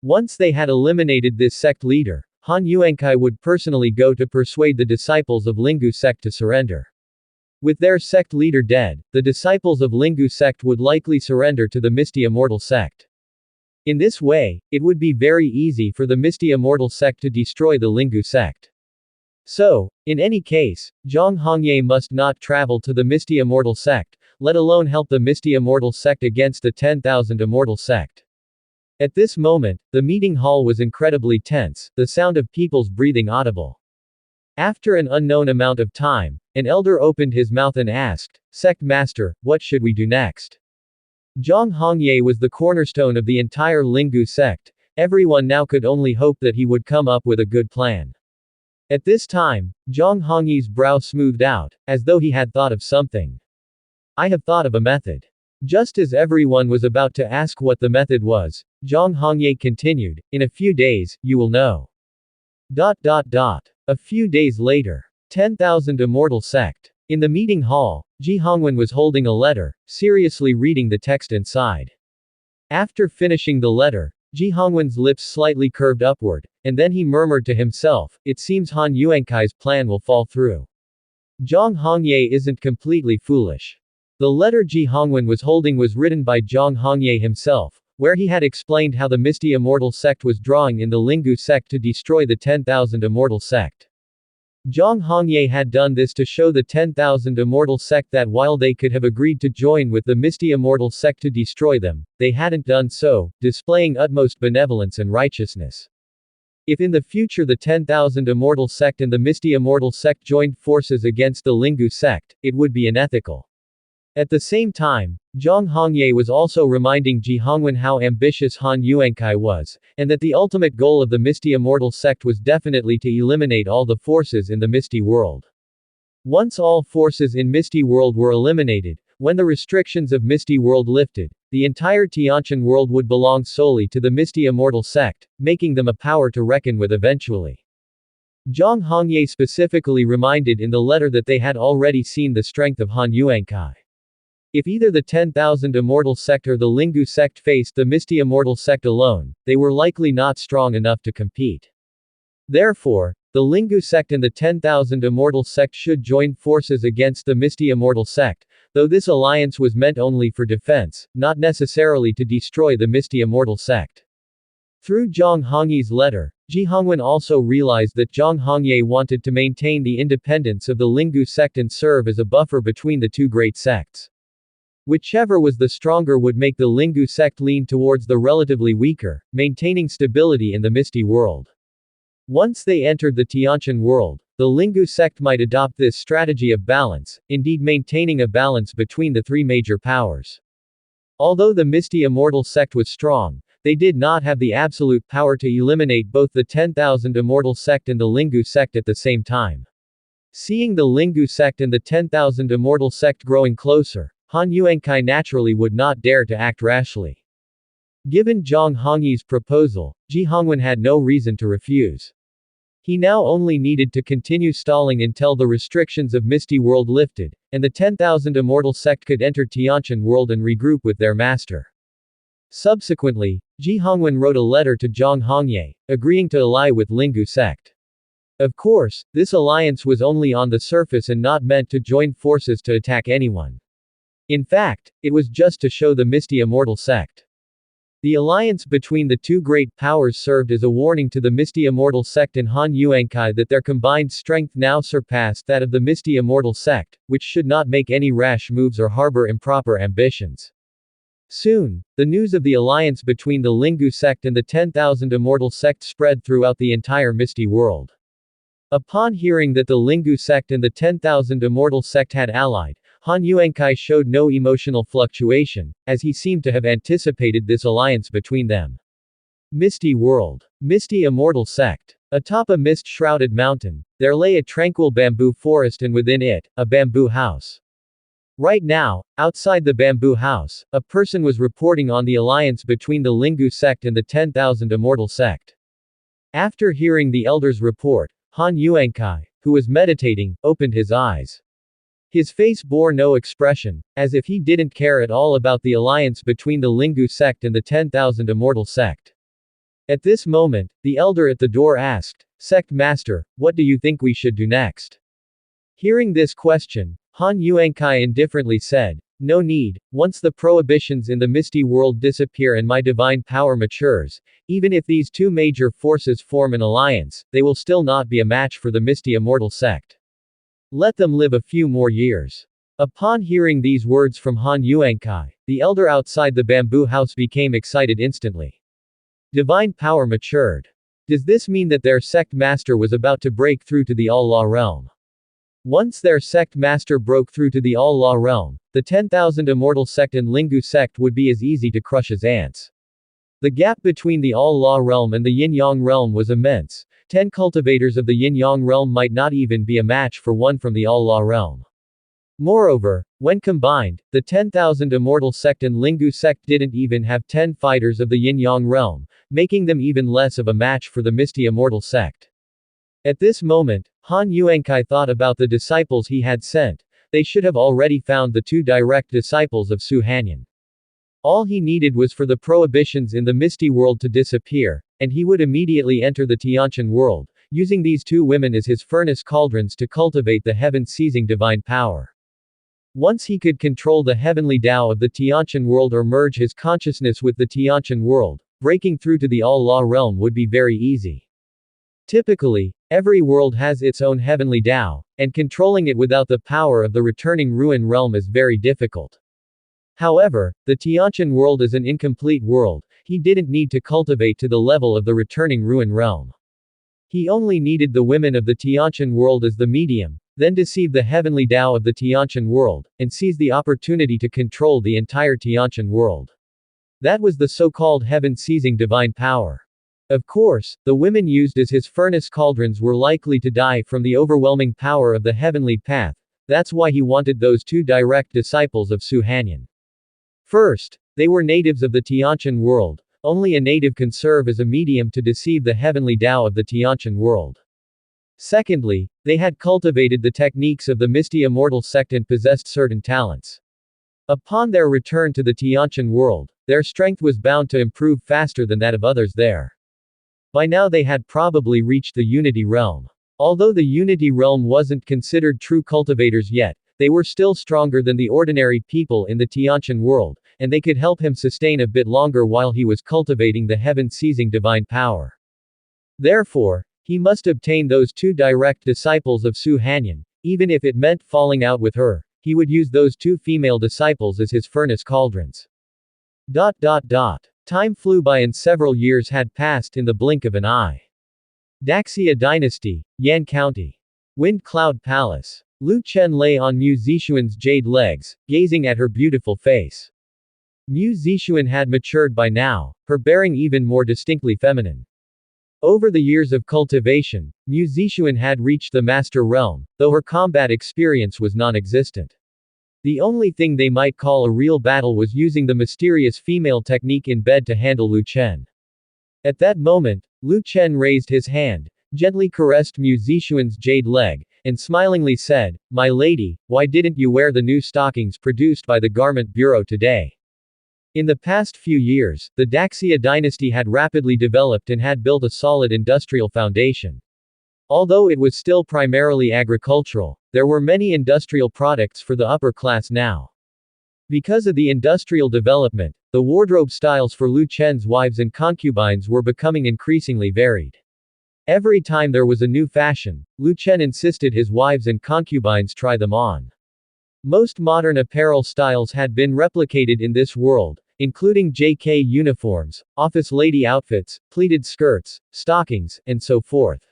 Once they had eliminated this sect leader, Han Yuankai would personally go to persuade the disciples of Lingu Sect to surrender. With their sect leader dead, the disciples of Lingu Sect would likely surrender to the Misty Immortal Sect. In this way, it would be very easy for the Misty Immortal Sect to destroy the Lingu Sect. So, in any case, Zhang Hongye must not travel to the Misty Immortal Sect, let alone help the Misty Immortal Sect against the 10,000 Immortal Sect. At this moment, the meeting hall was incredibly tense, the sound of people's breathing audible. After an unknown amount of time, an elder opened his mouth and asked, "Sect Master, what should we do next?" Zhang Hongye was the cornerstone of the entire Lingu Sect. Everyone now could only hope that he would come up with a good plan. At this time, Zhang Hongyi's brow smoothed out, as though he had thought of something. I have thought of a method. Just as everyone was about to ask what the method was, Zhang Hongye continued, in a few days, you will know. A few days later. 10,000 Immortal Sect. In the meeting hall, Ji Hongwen was holding a letter, seriously reading the text inside. After finishing the letter, Ji Hongwen's lips slightly curved upward, and then he murmured to himself, it seems Han Yuankai's plan will fall through. Zhang Hongye isn't completely foolish. The letter Ji Hongwen was holding was written by Zhang Hongye himself, where he had explained how the Misty Immortal Sect was drawing in the Lingu Sect to destroy the 10,000 Immortal Sect. Zhang Hongye had done this to show the 10,000 Immortal Sect that while they could have agreed to join with the Misty Immortal Sect to destroy them, they hadn't done so, displaying utmost benevolence and righteousness. If in the future the 10,000 Immortal Sect and the Misty Immortal Sect joined forces against the Lingu Sect, it would be unethical. At the same time, Zhang Hongye was also reminding Ji Hongwen how ambitious Han Yuankai was, and that the ultimate goal of the Misty Immortal Sect was definitely to eliminate all the forces in the Misty World. Once all forces in Misty World were eliminated, when the restrictions of Misty World lifted, the entire Tianqian world would belong solely to the Misty Immortal Sect, making them a power to reckon with eventually. Zhang Hongye specifically reminded in the letter that they had already seen the strength of Han Yuankai. If either the 10,000 Immortal Sect or the Lingu Sect faced the Misty Immortal Sect alone, they were likely not strong enough to compete. Therefore, the Lingu Sect and the 10,000 Immortal Sect should join forces against the Misty Immortal Sect, though this alliance was meant only for defense, not necessarily to destroy the Misty Immortal Sect. Through Zhang Hongye's letter, Ji Hongwen also realized that Zhang Hongye wanted to maintain the independence of the Lingu Sect and serve as a buffer between the two great sects. Whichever was the stronger would make the Lingu Sect lean towards the relatively weaker, maintaining stability in the Misty World. Once they entered the Tianqian world, the Lingu Sect might adopt this strategy of balance, indeed maintaining a balance between the three major powers. Although the Misty Immortal Sect was strong, they did not have the absolute power to eliminate both the 10,000 Immortal Sect and the Lingu Sect at the same time. Seeing the Lingu Sect and the 10,000 Immortal Sect growing closer, Han Yuankai naturally would not dare to act rashly. Given Zhang Hongye's proposal, Ji Hongwen had no reason to refuse. He now only needed to continue stalling until the restrictions of Misty World lifted, and the 10,000 Immortal Sect could enter Tianqian World and regroup with their master. Subsequently, Ji Hongwen wrote a letter to Zhang Hongye, agreeing to ally with Lingu Sect. Of course, this alliance was only on the surface and not meant to join forces to attack anyone. In fact, it was just to show the Misty Immortal Sect. The alliance between the two great powers served as a warning to the Misty Immortal Sect and Han Yuankai that their combined strength now surpassed that of the Misty Immortal Sect, which should not make any rash moves or harbor improper ambitions. Soon, the news of the alliance between the Lingu Sect and the 10,000 Immortal Sect spread throughout the entire Misty World. Upon hearing that the Lingu Sect and the 10,000 Immortal Sect had allied, Han Yuankai showed no emotional fluctuation, as he seemed to have anticipated this alliance between them. Misty World. Misty Immortal Sect. Atop a mist-shrouded mountain, there lay a tranquil bamboo forest and within it, a bamboo house. Right now, outside the bamboo house, a person was reporting on the alliance between the Lingu Sect and the 10,000 Immortal Sect. After hearing the elder's report, Han Yuankai, who was meditating, opened his eyes. His face bore no expression, as if he didn't care at all about the alliance between the Lingu Sect and the 10,000 Immortal Sect. At this moment, the elder at the door asked, Sect Master, what do you think we should do next? Hearing this question, Han Yuankai indifferently said, no need, once the prohibitions in the Misty World disappear and my divine power matures, even if these two major forces form an alliance, they will still not be a match for the Misty Immortal Sect. Let them live a few more years. Upon hearing these words from Han Yuankai, the elder outside the bamboo house became excited instantly. Divine power matured. Does this mean that their sect master was about to break through to the All-Law realm? Once their sect master broke through to the All-Law realm, the 10,000 Immortal Sect and Lingu Sect would be as easy to crush as ants. The gap between the All-Law realm and the Yin-Yang realm was immense, 10 cultivators of the Yin-Yang realm might not even be a match for one from the Allah realm. Moreover, when combined, the 10,000 Immortal sect and Lingu sect didn't even have 10 fighters of the Yin-Yang realm, making them even less of a match for the Misty Immortal sect. At this moment, Han Yuankai thought about the disciples he had sent. They should have already found the 2 direct disciples of Su Hanyan. All he needed was for the prohibitions in the Misty world to disappear, and he would immediately enter the Tianqian world, using these 2 women as his furnace cauldrons to cultivate the heaven-seizing divine power. Once he could control the heavenly Tao of the Tianqian world or merge his consciousness with the Tianqian world, breaking through to the Allah realm would be very easy. Typically, every world has its own heavenly Tao, and controlling it without the power of the returning ruin realm is very difficult. However, the Tianqian world is an incomplete world. He didn't need to cultivate to the level of the returning ruin realm. He only needed the women of the Tianqian world as the medium, then deceive the heavenly Tao of the Tianqian world, and seize the opportunity to control the entire Tianqian world. That was the so-called heaven-seizing divine power. Of course, the women used as his furnace cauldrons were likely to die from the overwhelming power of the heavenly path. That's why he wanted those 2 direct disciples of Su Hanyan. First, they were natives of the Tianqian world. Only a native can serve as a medium to deceive the heavenly Tao of the Tianqian world. Secondly, they had cultivated the techniques of the Misty Immortal sect and possessed certain talents. Upon their return to the Tianqian world, their strength was bound to improve faster than that of others there. By now they had probably reached the Unity realm. Although the Unity realm wasn't considered true cultivators yet, they were still stronger than the ordinary people in the Tianqian world, and they could help him sustain a bit longer while he was cultivating the heaven-seizing divine power. Therefore, he must obtain those 2 direct disciples of Su Hanyan, even if it meant falling out with her. He would use those 2 female disciples as his furnace cauldrons. Time flew by and several years had passed in the blink of an eye. Daxia Dynasty, Yan County. Wind Cloud Palace. Lu Chen lay on Mu Zixuan's jade legs, gazing at her beautiful face. Mu Zixuan had matured by now, her bearing even more distinctly feminine. Over the years of cultivation, Mu Zixuan had reached the master realm, though her combat experience was non-existent. The only thing they might call a real battle was using the mysterious female technique in bed to handle Lu Chen. At that moment, Lu Chen raised his hand, gently caressed Mu Zixuan's jade leg, and smilingly said, "My lady, why didn't you wear the new stockings produced by the Garment Bureau today?" In the past few years, the Daxia dynasty had rapidly developed and had built a solid industrial foundation. Although it was still primarily agricultural, there were many industrial products for the upper class now. Because of the industrial development, the wardrobe styles for Lu Chen's wives and concubines were becoming increasingly varied. Every time there was a new fashion, Lu Chen insisted his wives and concubines try them on. Most modern apparel styles had been replicated in this world, including JK uniforms, office lady outfits, pleated skirts, stockings, and so forth.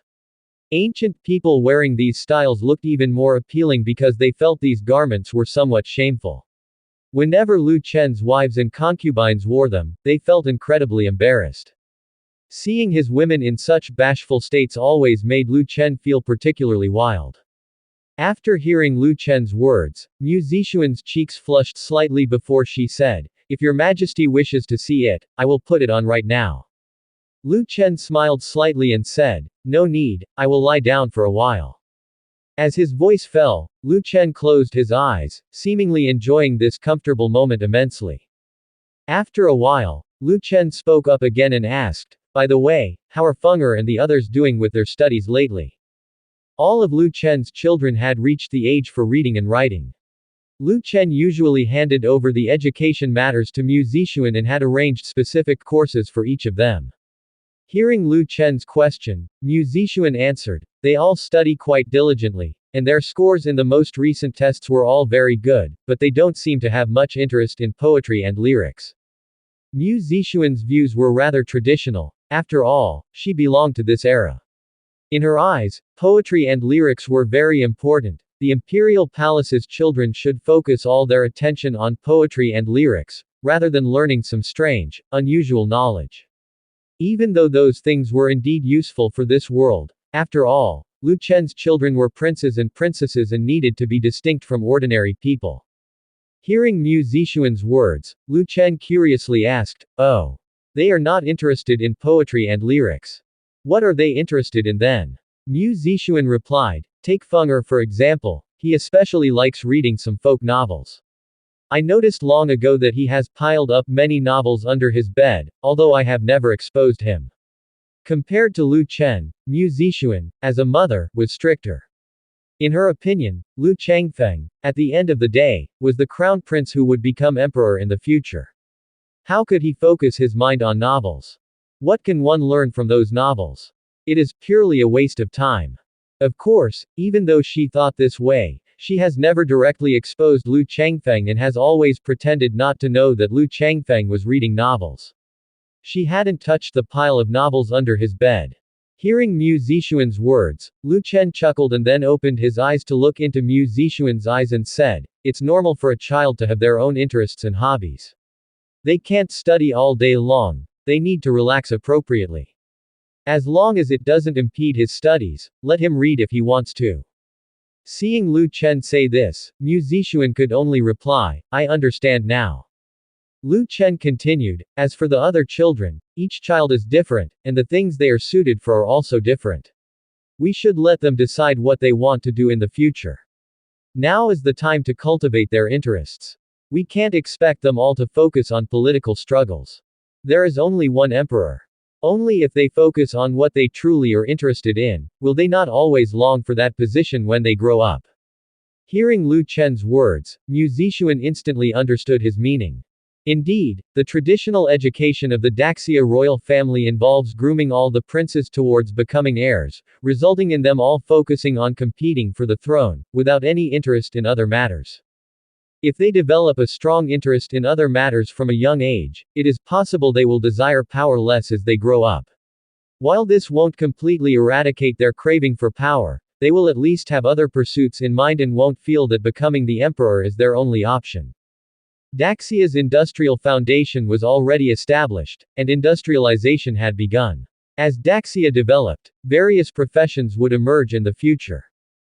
Ancient people wearing these styles looked even more appealing because they felt these garments were somewhat shameful. Whenever Lu Chen's wives and concubines wore them, they felt incredibly embarrassed. Seeing his women in such bashful states always made Lu Chen feel particularly wild. After hearing Lu Chen's words, Mu Zixuan's cheeks flushed slightly before she said, "If your majesty wishes to see it, I will put it on right now." Lu Chen smiled slightly and said, "No need, I will lie down for a while." As his voice fell, Lu Chen closed his eyes, seemingly enjoying this comfortable moment immensely. After a while, Lu Chen spoke up again and asked, "By the way, how are Feng and the others doing with their studies lately?" All of Lu Chen's children had reached the age for reading and writing. Lu Chen usually handed over the education matters to Mu Zixuan and had arranged specific courses for each of them. Hearing Lu Chen's question, Mu Zixuan answered, "They all study quite diligently, and their scores in the most recent tests were all very good, but they don't seem to have much interest in poetry and lyrics." Mu Zixuan's views were rather traditional. After all, she belonged to this era. In her eyes, poetry and lyrics were very important. The imperial palace's children should focus all their attention on poetry and lyrics, rather than learning some strange, unusual knowledge. Even though those things were indeed useful for this world, after all, Lu Chen's children were princes and princesses and needed to be distinct from ordinary people. Hearing Mu Zixuan's words, Lu Chen curiously asked, "Oh. They are not interested in poetry and lyrics. What are they interested in then?" Mu Zixuan replied, "Take Feng Er for example, he especially likes reading some folk novels. I noticed long ago that he has piled up many novels under his bed, although I have never exposed him." Compared to Lu Chen, Mu Zixuan, as a mother, was stricter. In her opinion, Lu Changfeng, at the end of the day, was the crown prince who would become emperor in the future. How could he focus his mind on novels? What can one learn from those novels? It is purely a waste of time. Of course, even though she thought this way, she has never directly exposed Lu Changfeng and has always pretended not to know that Lu Changfeng was reading novels. She hadn't touched the pile of novels under his bed. Hearing Mu Zixuan's words, Lu Chen chuckled and then opened his eyes to look into Mu Zixuan's eyes and said, "It's normal for a child to have their own interests and hobbies. They can't study all day long, they need to relax appropriately. As long as it doesn't impede his studies, let him read if he wants to." Seeing Lu Chen say this, Mu Zixuan could only reply, "I understand now." Lu Chen continued, "As for the other children, each child is different, and the things they are suited for are also different. We should let them decide what they want to do in the future. Now is the time to cultivate their interests. We can't expect them all to focus on political struggles. There is only one emperor. Only if they focus on what they truly are interested in, will they not always long for that position when they grow up." Hearing Lu Chen's words, Mu Zixuan instantly understood his meaning. Indeed, the traditional education of the Daxia royal family involves grooming all the princes towards becoming heirs, resulting in them all focusing on competing for the throne, without any interest in other matters. If they develop a strong interest in other matters from a young age, it is possible they will desire power less as they grow up. While this won't completely eradicate their craving for power, they will at least have other pursuits in mind and won't feel that becoming the emperor is their only option. Daxia's industrial foundation was already established, and industrialization had begun. As Daxia developed, various professions would emerge in the future.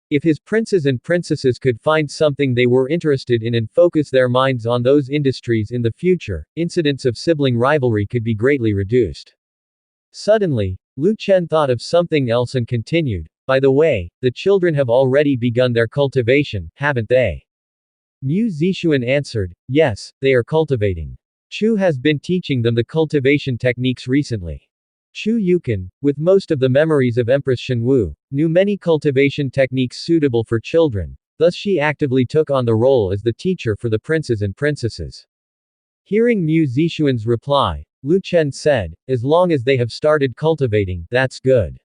If his princes and princesses could find something they were interested in and focus their minds on those industries in the future, incidents of sibling rivalry could be greatly reduced. Suddenly, Lu Chen thought of something else and continued, "By the way, the children have already begun their cultivation, haven't they?" Mu Zixuan answered, "Yes, they are cultivating. Chu has been teaching them the cultivation techniques recently." Chu Yukan, with most of the memories of Empress Shenwu, knew many cultivation techniques suitable for children, thus she actively took on the role as the teacher for the princes and princesses. Hearing Mu Zixuan's reply, Lu Chen said, "As long as they have started cultivating, that's good.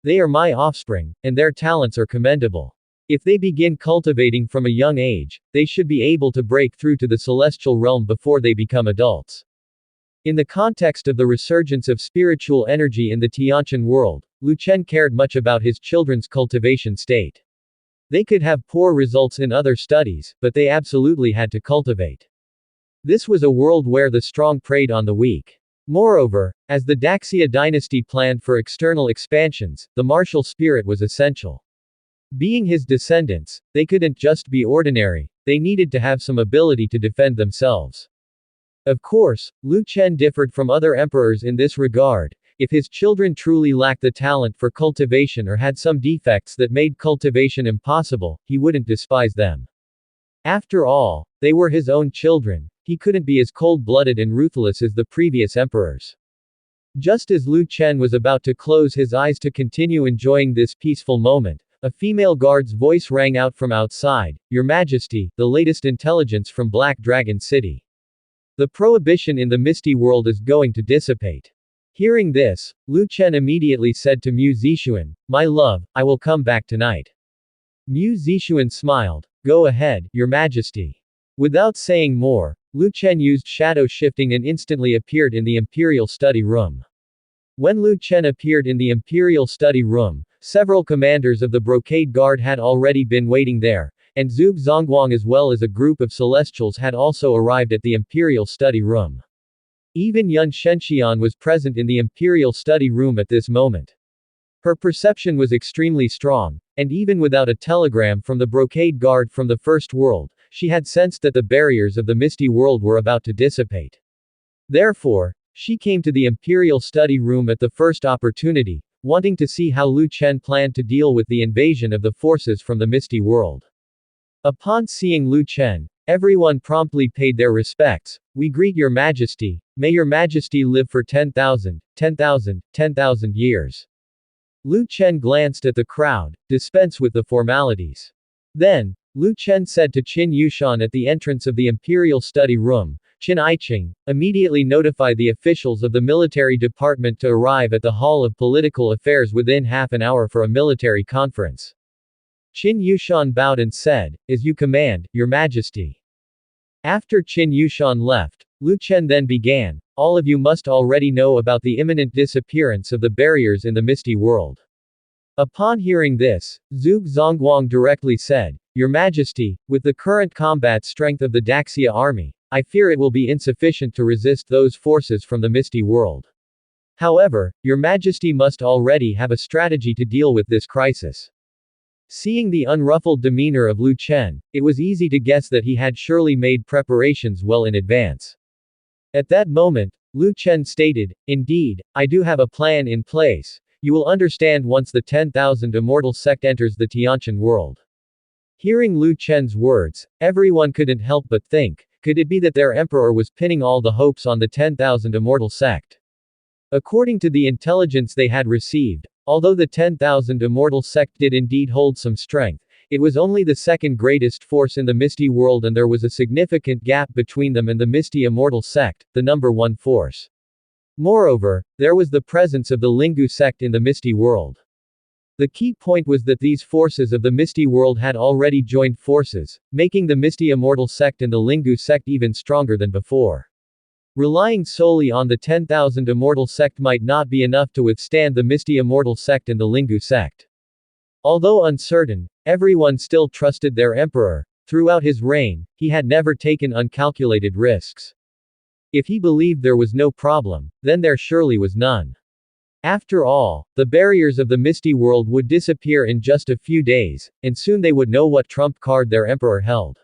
They are my offspring, and their talents are commendable. If they begin cultivating from a young age, they should be able to break through to the celestial realm before they become adults." In the context of the resurgence of spiritual energy in the Tianqian world, Lu Chen cared much about his children's cultivation state. They could have poor results in other studies, but they absolutely had to cultivate. This was a world where the strong preyed on the weak. Moreover, as the Daxia dynasty planned for external expansions, the martial spirit was essential. Being his descendants, they couldn't just be ordinary, they needed to have some ability to defend themselves. Of course, Lu Chen differed from other emperors in this regard. If his children truly lacked the talent for cultivation or had some defects that made cultivation impossible, he wouldn't despise them. After all, they were his own children, he couldn't be as cold-blooded and ruthless as the previous emperors. Just as Lu Chen was about to close his eyes to continue enjoying this peaceful moment, a female guard's voice rang out from outside, "Your Majesty, the latest intelligence from Black Dragon City. The prohibition in the Misty World is going to dissipate." Hearing this, Lu Chen immediately said to Mu Zixuan, "My love, I will come back tonight." Mu Zixuan smiled, "Go ahead, Your Majesty." Without saying more, Lu Chen used shadow shifting and instantly appeared in the Imperial Study Room. When Lu Chen appeared in the Imperial Study Room, several commanders of the Brocade Guard had already been waiting there, and Zhuge Zongguang as well as a group of Celestials had also arrived at the Imperial Study Room. Even Yun Shenxian was present in the imperial study room at this moment. Her perception was extremely strong, and even without a telegram from the brocade guard from the First World, she had sensed that the barriers of the misty world were about to dissipate. Therefore, she came to the imperial study room at the first opportunity, wanting to see how Lu Chen planned to deal with the invasion of the forces from the misty world. Upon seeing Lu Chen, everyone promptly paid their respects. "We greet your majesty. May your majesty live for 10,000, 10,000, 10,000 years." Lu Chen glanced at the crowd. "Dispense with the formalities." Then, Lu Chen said to Qin Yushan at the entrance of the imperial study room, "Qin Aiqing, immediately notify the officials of the military department to arrive at the Hall of Political Affairs within half an hour for a military conference." Qin Yushan bowed and said, "As you command, your majesty." After Qin Yushan left, Lu Chen then began, "All of you must already know about the imminent disappearance of the barriers in the misty world." Upon hearing this, Zhuge Zongguang directly said, "Your Majesty, with the current combat strength of the Daxia army, I fear it will be insufficient to resist those forces from the misty world. However, Your Majesty must already have a strategy to deal with this crisis." Seeing the unruffled demeanor of Lu Chen, it was easy to guess that he had surely made preparations well in advance. At that moment, Lu Chen stated, "Indeed, I do have a plan in place. You will understand once the 10,000 immortal sect enters the Tianqian world." Hearing Lu Chen's words, everyone couldn't help but think, could it be that their emperor was pinning all the hopes on the 10,000 immortal sect? According to the intelligence they had received, although the 10,000 immortal sect did indeed hold some strength, it was only the second greatest force in the misty world, and there was a significant gap between them and the misty immortal sect, the number one force. Moreover, there was the presence of the Lingu sect in the misty world. The key point was that these forces of the misty world had already joined forces, making the misty immortal sect and the Lingu sect even stronger than before. Relying solely on the 10,000 immortal sect might not be enough to withstand the misty immortal sect and the Lingu sect. Although uncertain, everyone still trusted their emperor. Throughout his reign, he had never taken uncalculated risks. If he believed there was no problem, then there surely was none. After all, the barriers of the misty world would disappear in just a few days, and soon they would know what trump card their emperor held.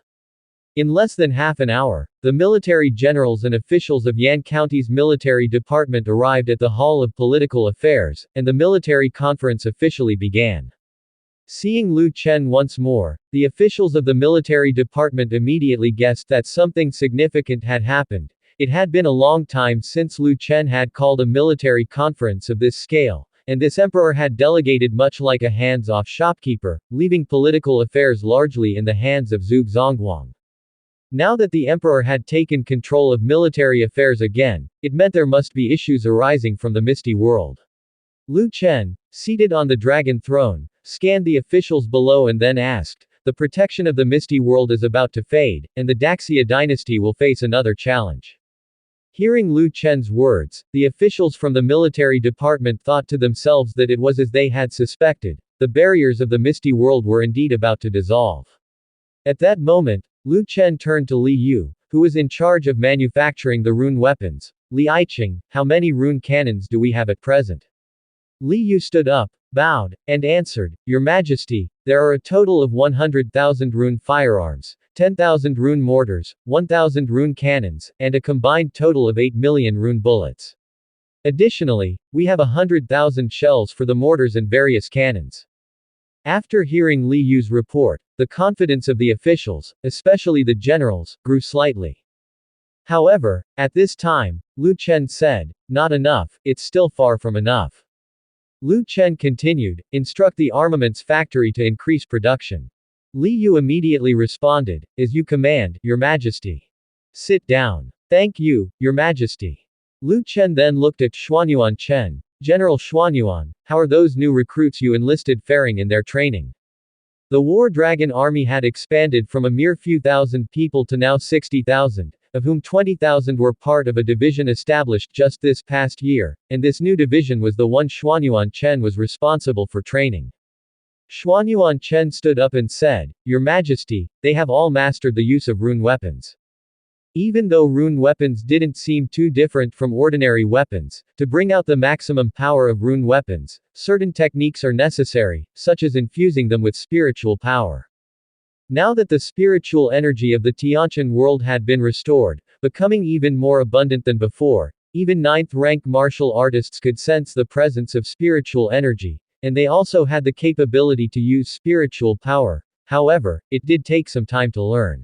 In less than half an hour, the military generals and officials of Yan County's military department arrived at the Hall of Political Affairs, and the military conference officially began. Seeing Lu Chen once more, the officials of the military department immediately guessed that something significant had happened. It had been a long time since Lu Chen had called a military conference of this scale, and this emperor had delegated much like a hands-off shopkeeper, leaving political affairs largely in the hands of Zhuge Zongguang. Now that the emperor had taken control of military affairs again, it meant there must be issues arising from the misty world. Lu Chen, seated on the dragon throne, scanned the officials below and then asked, "The protection of the misty world is about to fade, and the Daxia dynasty will face another challenge." Hearing Lu Chen's words, the officials from the military department thought to themselves that it was as they had suspected. The barriers of the misty world were indeed about to dissolve. At that moment, Lu Chen turned to Li Yu, who was in charge of manufacturing the rune weapons. "Li Aiqing, how many rune cannons do we have at present?" Li Yu stood up, bowed, and answered, "Your Majesty, there are a total of 100,000 rune firearms, 10,000 rune mortars, 1,000 rune cannons, and a combined total of 8 million rune bullets. Additionally, we have 100,000 shells for the mortars and various cannons." After hearing Li Yu's report, the confidence of the officials, especially the generals, grew slightly. However, at this time, Lu Chen said, "Not enough, it's still far from enough." Lu Chen continued, "Instruct the armaments factory to increase production." Li Yu immediately responded, "As you command, Your Majesty." "Sit down." "Thank you, Your Majesty." Lu Chen then looked at Xuanyuan Chen. "General Xuanyuan, how are those new recruits you enlisted faring in their training?" The War Dragon army had expanded from a mere few thousand people to now 60,000, of whom 20,000 were part of a division established just this past year, and this new division was the one Xuanyuan Chen was responsible for training. Xuanyuan Chen stood up and said, "Your Majesty, they have all mastered the use of rune weapons." Even though rune weapons didn't seem too different from ordinary weapons, to bring out the maximum power of rune weapons, certain techniques are necessary, such as infusing them with spiritual power. Now that the spiritual energy of the Tianqian world had been restored, becoming even more abundant than before, even ninth-rank martial artists could sense the presence of spiritual energy, and they also had the capability to use spiritual power. However, it did take some time to learn.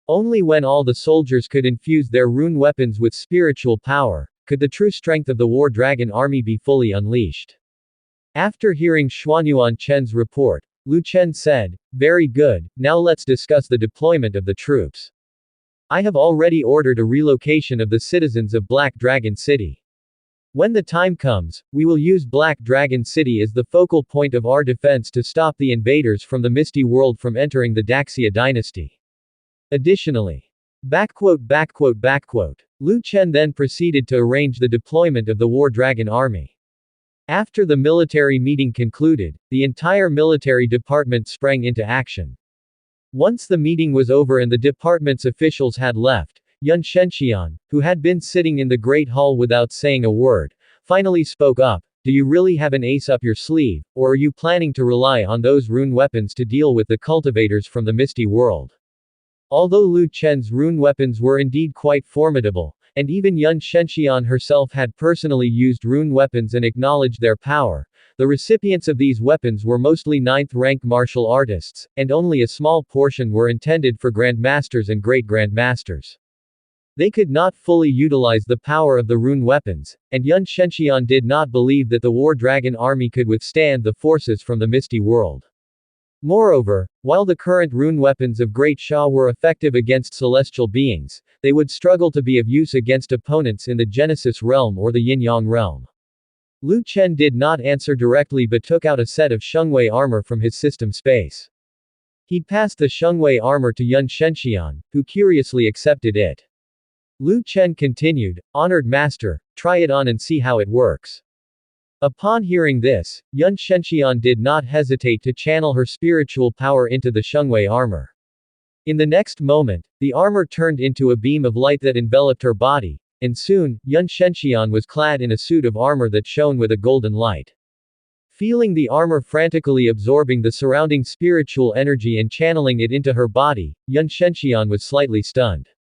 Only when all the soldiers could infuse their rune weapons with spiritual power, could the true strength of the War Dragon army be fully unleashed. After hearing Xuanyuan Chen's report, Lu Chen said, "Very good, now let's discuss the deployment of the troops. I have already ordered a relocation of the citizens of Black Dragon City. When the time comes, we will use Black Dragon City as the focal point of our defense to stop the invaders from the Misty World from entering the Daxia dynasty." Additionally, Lu Chen then proceeded to arrange the deployment of the War Dragon army. After the military meeting concluded, the entire military department sprang into action. Once the meeting was over and the department's officials had left, Yun Shenxian, who had been sitting in the Great Hall without saying a word, finally spoke up. "Do you really have an ace up your sleeve, or are you planning to rely on those rune weapons to deal with the cultivators from the Misty World?" Although Lu Chen's rune weapons were indeed quite formidable, and even Yun Shenxian herself had personally used rune weapons and acknowledged their power, the recipients of these weapons were mostly ninth-rank martial artists, and only a small portion were intended for grandmasters and great grandmasters. They could not fully utilize the power of the rune weapons, and Yun Shenxian did not believe that the War Dragon army could withstand the forces from the Misty World. Moreover, while the current rune weapons of Great Sha were effective against celestial beings, they would struggle to be of use against opponents in the Genesis realm or the Yin-Yang realm. Lu Chen did not answer directly but took out a set of Shengwei armor from his system space. He passed the Shengwei armor to Yun Shenxian, who curiously accepted it. Lu Chen continued, "Honored master, try it on and see how it works." Upon hearing this, Yun Shenxian did not hesitate to channel her spiritual power into the Shengwei armor. In the next moment, the armor turned into a beam of light that enveloped her body, and soon, Yun Shenxian was clad in a suit of armor that shone with a golden light. Feeling the armor frantically absorbing the surrounding spiritual energy and channeling it into her body, Yun Shenxian was slightly stunned.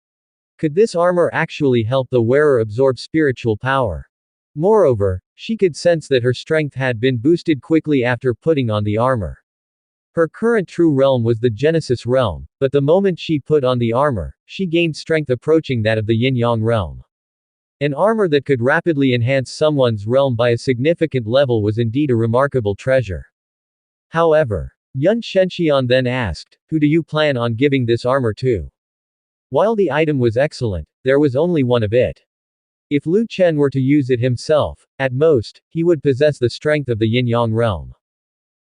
Could this armor actually help the wearer absorb spiritual power? Moreover, she could sense that her strength had been boosted quickly after putting on the armor. Her current true realm was the Genesis realm, but the moment she put on the armor, she gained strength approaching that of the Yin-Yang realm. An armor that could rapidly enhance someone's realm by a significant level was indeed a remarkable treasure. However, Yun Shenxian then asked, "Who do you plan on giving this armor to?" While the item was excellent, there was only one of it. If Lu Chen were to use it himself, at most, he would possess the strength of the Yin-Yang realm.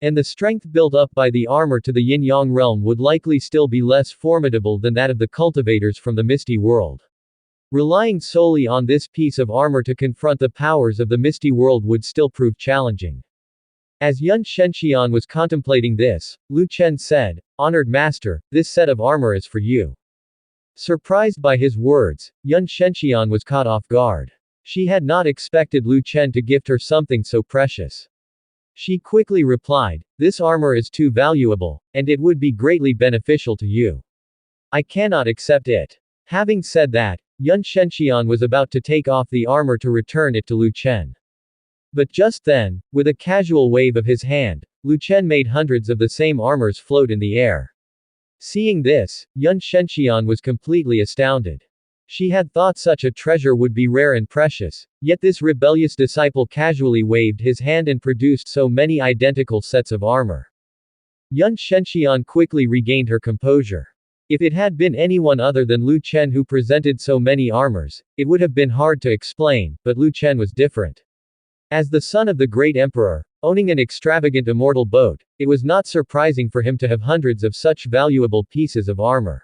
And the strength built up by the armor to the Yin-Yang realm would likely still be less formidable than that of the cultivators from the Misty World. Relying solely on this piece of armor to confront the powers of the Misty World would still prove challenging. As Yun Shenxian was contemplating this, Lu Chen said, "Honored master, this set of armor is for you." Surprised by his words, Yun Shenxian was caught off guard. She had not expected Lu Chen to gift her something so precious. She quickly replied, "This armor is too valuable, and it would be greatly beneficial to you. I cannot accept it." Having said that, Yun Shenxian was about to take off the armor to return it to Lu Chen. But just then, with a casual wave of his hand, Lu Chen made hundreds of the same armors float in the air. Seeing this, Yun Shenxian was completely astounded. She had thought such a treasure would be rare and precious, yet this rebellious disciple casually waved his hand and produced so many identical sets of armor. Yun Shenxian quickly regained her composure. If it had been anyone other than Lu Chen who presented so many armors, it would have been hard to explain, but Lu Chen was different. As the son of the great emperor, owning an extravagant immortal boat, it was not surprising for him to have hundreds of such valuable pieces of armor.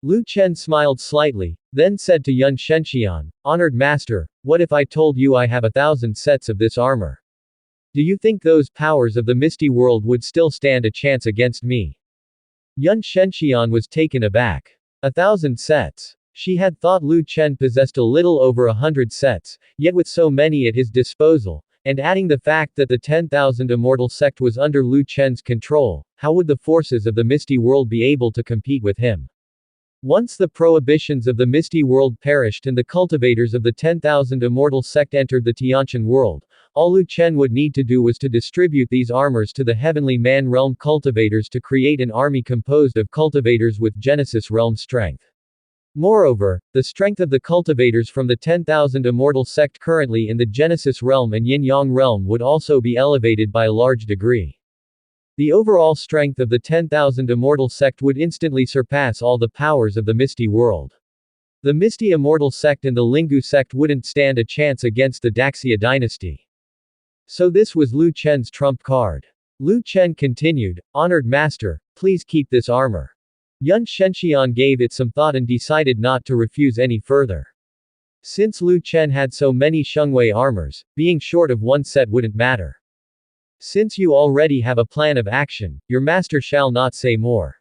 Lu Chen smiled slightly, then said to Yun Shenxian, "Honored master, what if I told you I have 1,000 sets of this armor? Do you think those powers of the Misty World would still stand a chance against me?" Yun Shenxian was taken aback. 1,000 sets. She had thought Lu Chen possessed a little over 100 sets, yet with so many at his disposal, and adding the fact that the 10,000 Immortal sect was under Lu Chen's control, how would the forces of the Misty World be able to compete with him? Once the prohibitions of the Misty World perished and the cultivators of the 10,000 Immortal sect entered the Tiantian world, all Lu Chen would need to do was to distribute these armors to the Heavenly Man Realm cultivators to create an army composed of cultivators with Genesis Realm strength. Moreover, the strength of the cultivators from the 10,000 Immortal sect currently in the Genesis Realm and Yin-Yang Realm would also be elevated by a large degree. The overall strength of the 10,000 Immortal sect would instantly surpass all the powers of the Misty World. The Misty Immortal sect and the Lingu sect wouldn't stand a chance against the Daxia dynasty. So this was Lu Chen's trump card. Lu Chen continued, "Honored master, please keep this armor." Yun Shenxian gave it some thought and decided not to refuse any further. Since Lu Chen had so many Shengwei armors, being short of one set wouldn't matter. Since you already have a plan of action, your master shall not say more.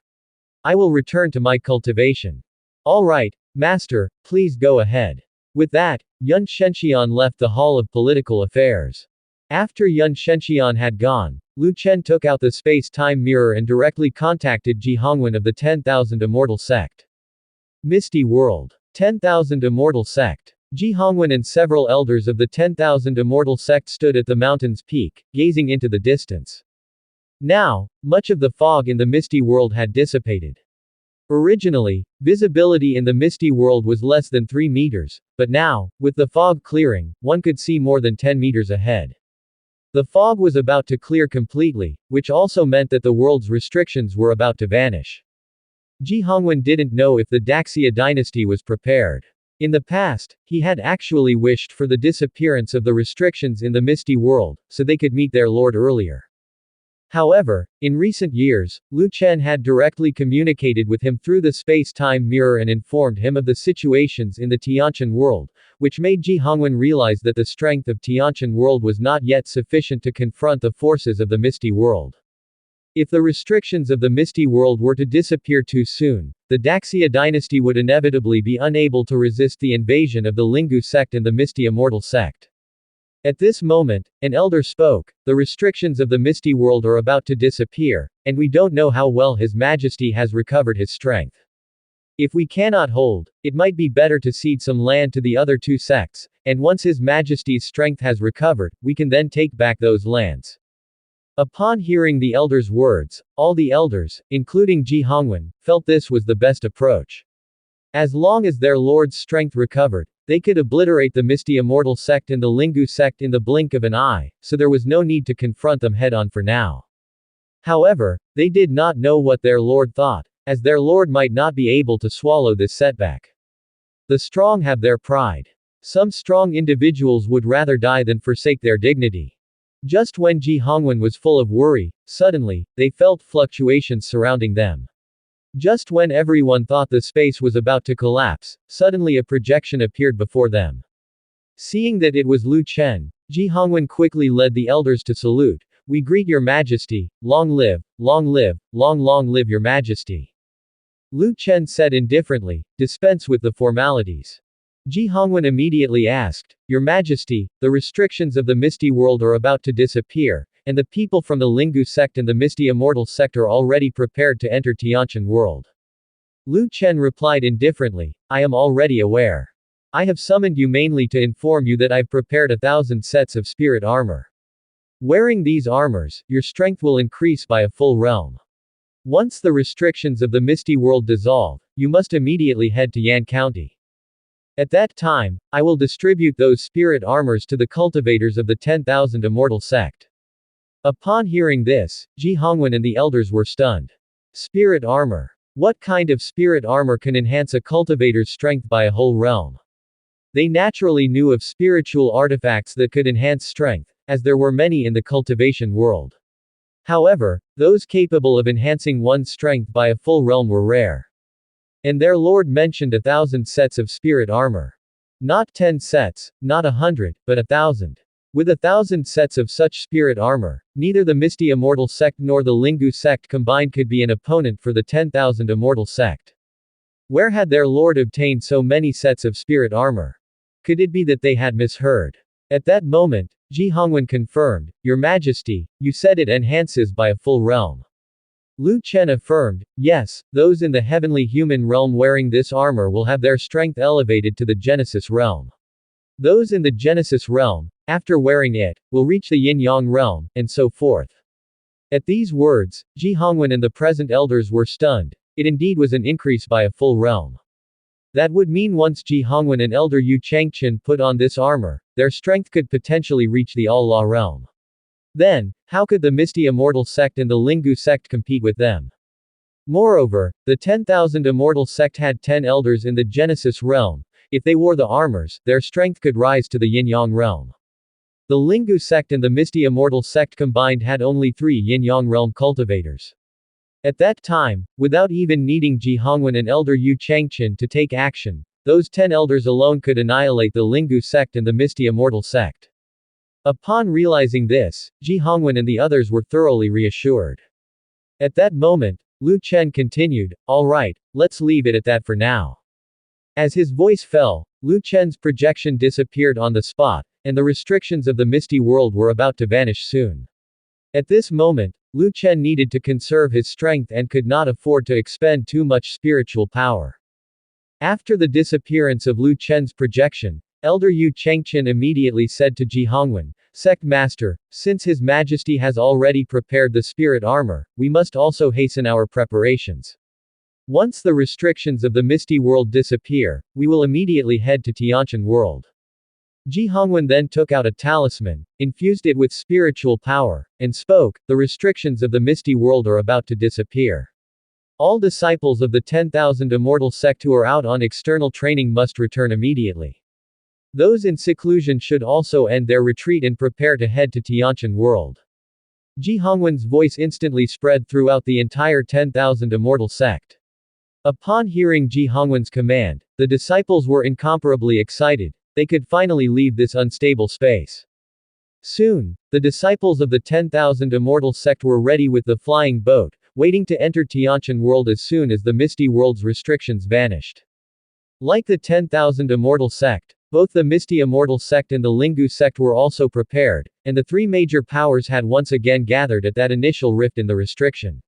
I will return to my cultivation. Alright, master, please go ahead. With that, Yun Shenxian left the Hall of Political Affairs. After Yun Shenxian had gone, Lu Chen took out the space-time mirror and directly contacted Ji Hongwen of the 10,000 Immortal sect. Misty World. 10,000 Immortal sect. Ji Hongwen and several elders of the 10,000 Immortal sect stood at the mountain's peak, gazing into the distance. Now, much of the fog in the Misty World had dissipated. Originally, visibility in the Misty World was less than 3 meters, but now, with the fog clearing, one could see more than 10 meters ahead. The fog was about to clear completely, which also meant that the world's restrictions were about to vanish. Ji Hongwen didn't know if the Daxia dynasty was prepared. In the past, he had actually wished for the disappearance of the restrictions in the Misty World, so they could meet their lord earlier. However, in recent years, Lu Chen had directly communicated with him through the space-time mirror and informed him of the situations in the Tiantian world, which made Ji Hongwen realize that the strength of Tiantian world was not yet sufficient to confront the forces of the Misty World. If the restrictions of the Misty World were to disappear too soon, the Daxia dynasty would inevitably be unable to resist the invasion of the Lingu sect and the Misty Immortal sect. At this moment, an elder spoke, "The restrictions of the Misty World are about to disappear, and we don't know how well His Majesty has recovered his strength. If we cannot hold, it might be better to cede some land to the other two sects, and once His Majesty's strength has recovered, we can then take back those lands." Upon hearing the elder's words, all the elders, including Ji Hongwen, felt this was the best approach. As long as their lord's strength recovered, they could obliterate the Misty Immortal sect and the Lingu sect in the blink of an eye, so there was no need to confront them head-on for now. However, they did not know what their lord thought, as their lord might not be able to swallow this setback. The strong have their pride. Some strong individuals would rather die than forsake their dignity. Just when Ji Hongwen was full of worry, suddenly, they felt fluctuations surrounding them. Just when everyone thought the space was about to collapse, suddenly a projection appeared before them. Seeing that it was Lu Chen, Ji Hongwen quickly led the elders to salute. "We greet your majesty, long live, long live, long live your majesty." Lu Chen said indifferently, "Dispense with the formalities." Ji Hongwen immediately asked, "Your Majesty, the restrictions of the Misty World are about to disappear, and the people from the Lingu sect and the Misty Immortal sect are already prepared to enter Tiantian world." Lu Chen replied indifferently, "I am already aware. I have summoned you mainly to inform you that I've prepared 1,000 sets of spirit armor. Wearing these armors, your strength will increase by a full realm. Once the restrictions of the Misty World dissolve, you must immediately head to Yan County. At that time, I will distribute those spirit armors to the cultivators of the 10,000 Immortal sect." Upon hearing this, Ji Hongwen and the elders were stunned. Spirit armor. What kind of spirit armor can enhance a cultivator's strength by a whole realm? They naturally knew of spiritual artifacts that could enhance strength, as there were many in the cultivation world. However, those capable of enhancing one's strength by a full realm were rare. And their lord mentioned 1,000 sets of spirit armor. Not 10 sets, not 100, but 1,000. With 1,000 sets of such spirit armor, neither the Misty Immortal sect nor the Lingu sect combined could be an opponent for the 10,000 Immortal sect. Where had their lord obtained so many sets of spirit armor? Could it be that they had misheard? At that moment, Ji Hongwen confirmed, Your Majesty, you said it enhances by a full realm. Lu Chen affirmed, yes, those in the heavenly human realm wearing this armor will have their strength elevated to the Genesis realm. Those in the Genesis realm, after wearing it, will reach the Yin-Yang realm, and so forth. At these words, Ji Hongwen and the present elders were stunned. It indeed was an increase by a full realm. That would mean once Ji Hongwen and Elder Yu Changchen put on this armor, their strength could potentially reach the All-Law realm. Then, how could the Misty Immortal sect and the Lingu sect compete with them? Moreover, the 10,000 Immortal sect had 10 elders in the Genesis realm. If they wore the armors, their strength could rise to the Yin-Yang realm. The Lingu sect and the Misty Immortal sect combined had only 3 Yin-Yang realm cultivators. At that time, without even needing Ji Hongwen and Elder Yu Changchen to take action, those 10 elders alone could annihilate the Lingu sect and the Misty Immortal sect. Upon realizing this, Ji Hongwen and the others were thoroughly reassured. At that moment, Lu Chen continued, Alright, let's leave it at that for now. As his voice fell, Lu Chen's projection disappeared on the spot, and the restrictions of the Misty World were about to vanish soon. At this moment, Lu Chen needed to conserve his strength and could not afford to expend too much spiritual power. After the disappearance of Lu Chen's projection, Elder Yu Changchen immediately said to Ji Hongwen, Sect Master, since His Majesty has already prepared the spirit armor, we must also hasten our preparations. Once the restrictions of the Misty World disappear, we will immediately head to Tianqian World. Ji Hongwen then took out a talisman, infused it with spiritual power, and spoke, The restrictions of the Misty World are about to disappear. All disciples of the 10,000 Immortal sect who are out on external training must return immediately. Those in seclusion should also end their retreat and prepare to head to Tianqian World. Ji Hongwen's voice instantly spread throughout the entire 10,000 Immortal sect. Upon hearing Ji Hongwen's command, the disciples were incomparably excited. They could finally leave this unstable space. Soon, the disciples of the 10,000 Immortal sect were ready with the flying boat, waiting to enter Tianqian World as soon as the Misty World's restrictions vanished. Like the 10,000 Immortal sect, both the Misty Immortal sect and the Lingu sect were also prepared, and the 3 major powers had once again gathered at that initial rift in the restriction.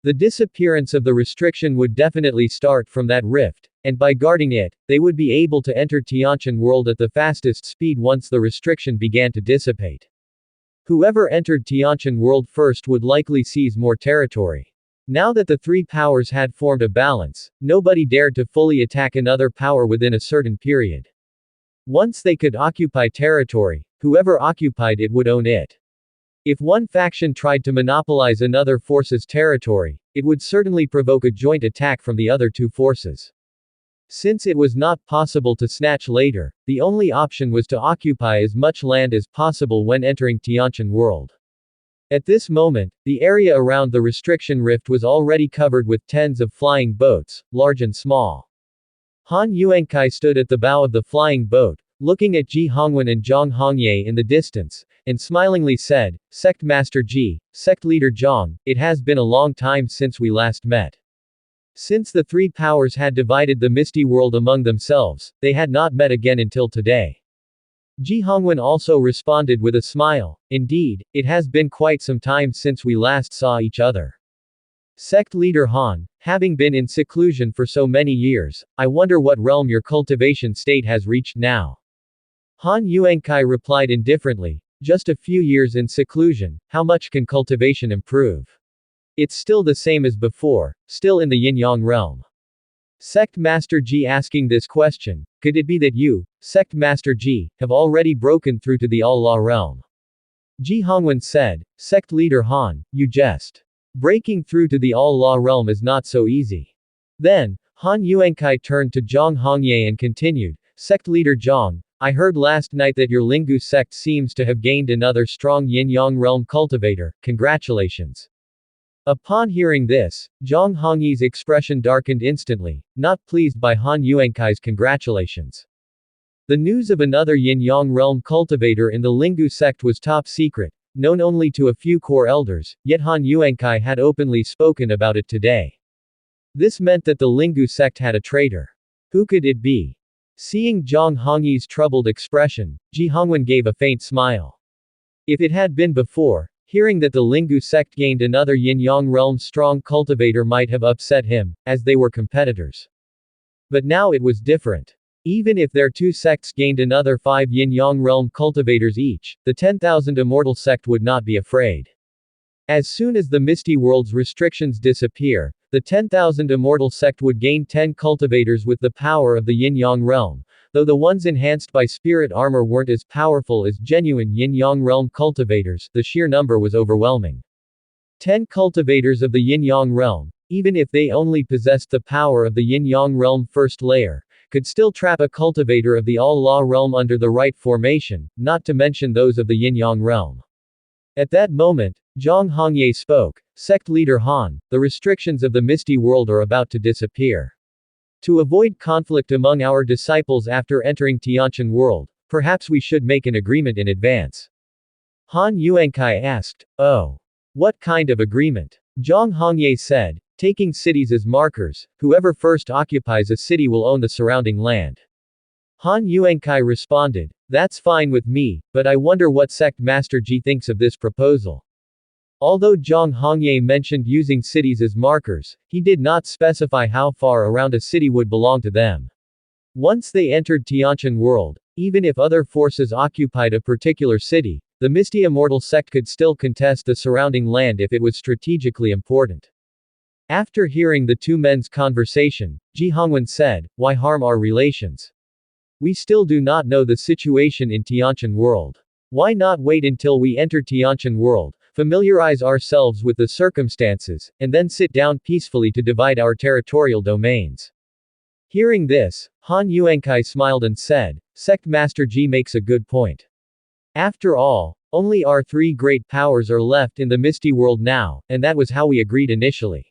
The disappearance of the restriction would definitely start from that rift, and by guarding it, they would be able to enter Tianqian World at the fastest speed once the restriction began to dissipate. Whoever entered Tianqian World first would likely seize more territory. Now that the 3 powers had formed a balance, nobody dared to fully attack another power within a certain period. Once they could occupy territory, whoever occupied it would own it. If one faction tried to monopolize another force's territory, it would certainly provoke a joint attack from the other 2 forces. Since it was not possible to snatch later, the only option was to occupy as much land as possible when entering Tianqian World. At this moment, the area around the restriction rift was already covered with tens of flying boats, large and small. Han Yuankai stood at the bow of the flying boat, looking at Ji Hongwen and Zhang Hongye in the distance, and smilingly said, Sect Master Ji, Sect Leader Zhang, it has been a long time since we last met. Since the 3 powers had divided the Misty World among themselves, they had not met again until today. Ji Hongwen also responded with a smile, Indeed, it has been quite some time since we last saw each other. Sect Leader Han, having been in seclusion for so many years, I wonder what realm your cultivation state has reached now. Han Yuankai replied indifferently, Just a few years in seclusion, how much can cultivation improve? It's still the same as before, still in the Yin-Yang realm. Sect Master Ji asking this question, could it be that you, Sect Master Ji, have already broken through to the All-Law realm? Ji Hongwen said, Sect Leader Han, you jest. Breaking through to the All-Law realm is not so easy. Then, Han Yuankai turned to Zhang Hongye and continued, Sect Leader Zhang, I heard last night that your Lingu sect seems to have gained another strong Yin-Yang realm cultivator, congratulations. Upon hearing this, Zhang Hongye's expression darkened instantly, not pleased by Han Yuankai's congratulations. The news of another Yin-Yang realm cultivator in the Lingu sect was top secret, known only to a few core elders, yet Han Yuankai had openly spoken about it today. This meant that the Lingu sect had a traitor. Who could it be? Seeing Zhang Hongyi's troubled expression, Ji Hongwen gave a faint smile. If it had been before, hearing that the Lingu sect gained another Yin-Yang realm strong cultivator might have upset him, as they were competitors. But now it was different. Even if their two sects gained another 5 Yin-Yang realm cultivators each, the 10,000 Immortal sect would not be afraid. As soon as the Misty World's restrictions disappear, the 10,000 Immortal sect would gain 10 cultivators with the power of the Yin-Yang realm, though the ones enhanced by spirit armor weren't as powerful as genuine Yin-Yang realm cultivators, the sheer number was overwhelming. 10 cultivators of the Yin-Yang realm, even if they only possessed the power of the Yin-Yang realm first layer, could still trap a cultivator of the All-Law realm under the right formation, not to mention those of the Yin-Yang realm. At that moment, Zhang Hongye spoke, "Sect leader Han, the restrictions of the Misty World are about to disappear. To avoid conflict among our disciples after entering Tianqian World, perhaps we should make an agreement in advance." Han Yuankai asked, "Oh. What kind of agreement?" Zhang Hongye said, "Taking cities as markers, whoever first occupies a city will own the surrounding land." Han Yuankai responded, "That's fine with me, but I wonder what sect Master Ji thinks of this proposal." Although Zhang Hongye mentioned using cities as markers, he did not specify how far around a city would belong to them. Once they entered Tianqian World, even if other forces occupied a particular city, the Misty Immortal sect could still contest the surrounding land if it was strategically important. After hearing the two men's conversation, Ji Hongwen said, "Why harm our relations? We still do not know the situation in Tianqian World. Why not wait until we enter Tianqian World, familiarize ourselves with the circumstances, and then sit down peacefully to divide our territorial domains?" Hearing this, Han Yuankai smiled and said, "Sect Master Ji makes a good point. After all, only our three great powers are left in the Misty World now, and that was how we agreed initially.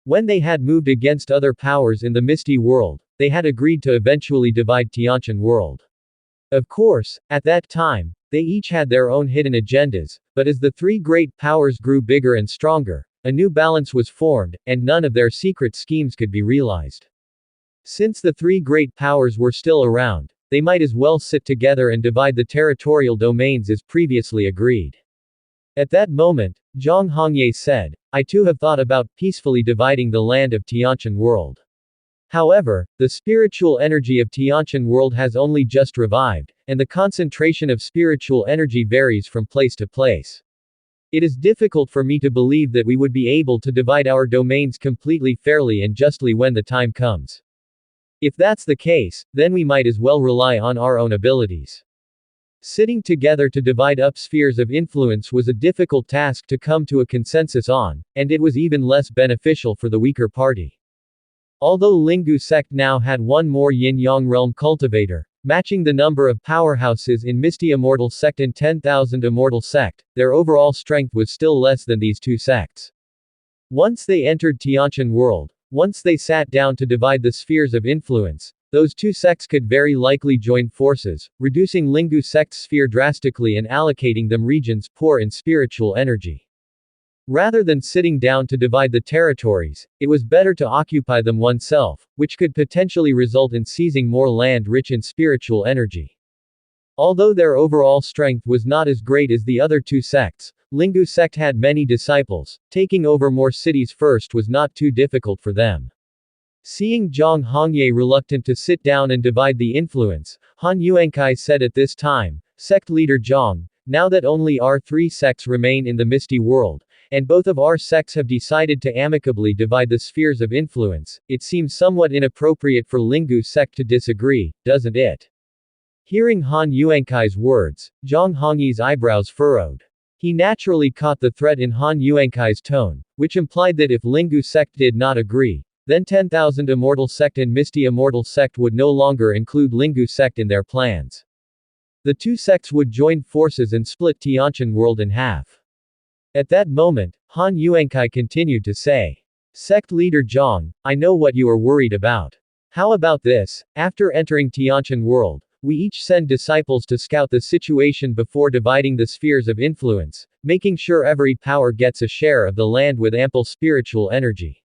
When they had moved against other powers in the Misty World, they had agreed to eventually divide Tianqian World. Of course, at that time, they each had their own hidden agendas, but as the three great powers grew bigger and stronger, a new balance was formed, and none of their secret schemes could be realized. Since the three great powers were still around, they might as well sit together and divide the territorial domains as previously agreed. At that moment, Zhang Hongye said, "I too have thought about peacefully dividing the land of Tianqian World. However, the spiritual energy of Tianqian World has only just revived, and the concentration of spiritual energy varies from place to place. It is difficult for me to believe that we would be able to divide our domains completely fairly and justly when the time comes. If that's the case, then we might as well rely on our own abilities." Sitting together to divide up spheres of influence was a difficult task to come to a consensus on, and it was even less beneficial for the weaker party. Although Lingu sect now had one more Yin-Yang realm cultivator, matching the number of powerhouses in Misty Immortal sect and 10,000 Immortal sect, their overall strength was still less than these two sects. Once they entered Tianqian World, once they sat down to divide the spheres of influence, those two sects could very likely join forces, reducing Lingu sect's sphere drastically and allocating them regions poor in spiritual energy. Rather than sitting down to divide the territories, it was better to occupy them oneself, which could potentially result in seizing more land rich in spiritual energy. Although their overall strength was not as great as the other two sects, Lingu sect had many disciples. Taking over more cities first was not too difficult for them. Seeing Zhang Hongye reluctant to sit down and divide the influence, Han Yuankai said at this time, "Sect leader Zhang, now that only our three sects remain in the Misty World, and both of our sects have decided to amicably divide the spheres of influence, it seems somewhat inappropriate for Lingu sect to disagree, doesn't it?" Hearing Han Yuankai's words, Zhang Hongye's eyebrows furrowed. He naturally caught the threat in Han Yuankai's tone, which implied that if Lingu sect did not agree, then 10,000 Immortal sect and Misty Immortal sect would no longer include Lingu sect in their plans. The two sects would join forces and split Tianqian World in half. At that moment, Han Yuankai continued to say, "Sect leader Zhang, I know what you are worried about. How about this, after entering Tianqian World, we each send disciples to scout the situation before dividing the spheres of influence, making sure every power gets a share of the land with ample spiritual energy.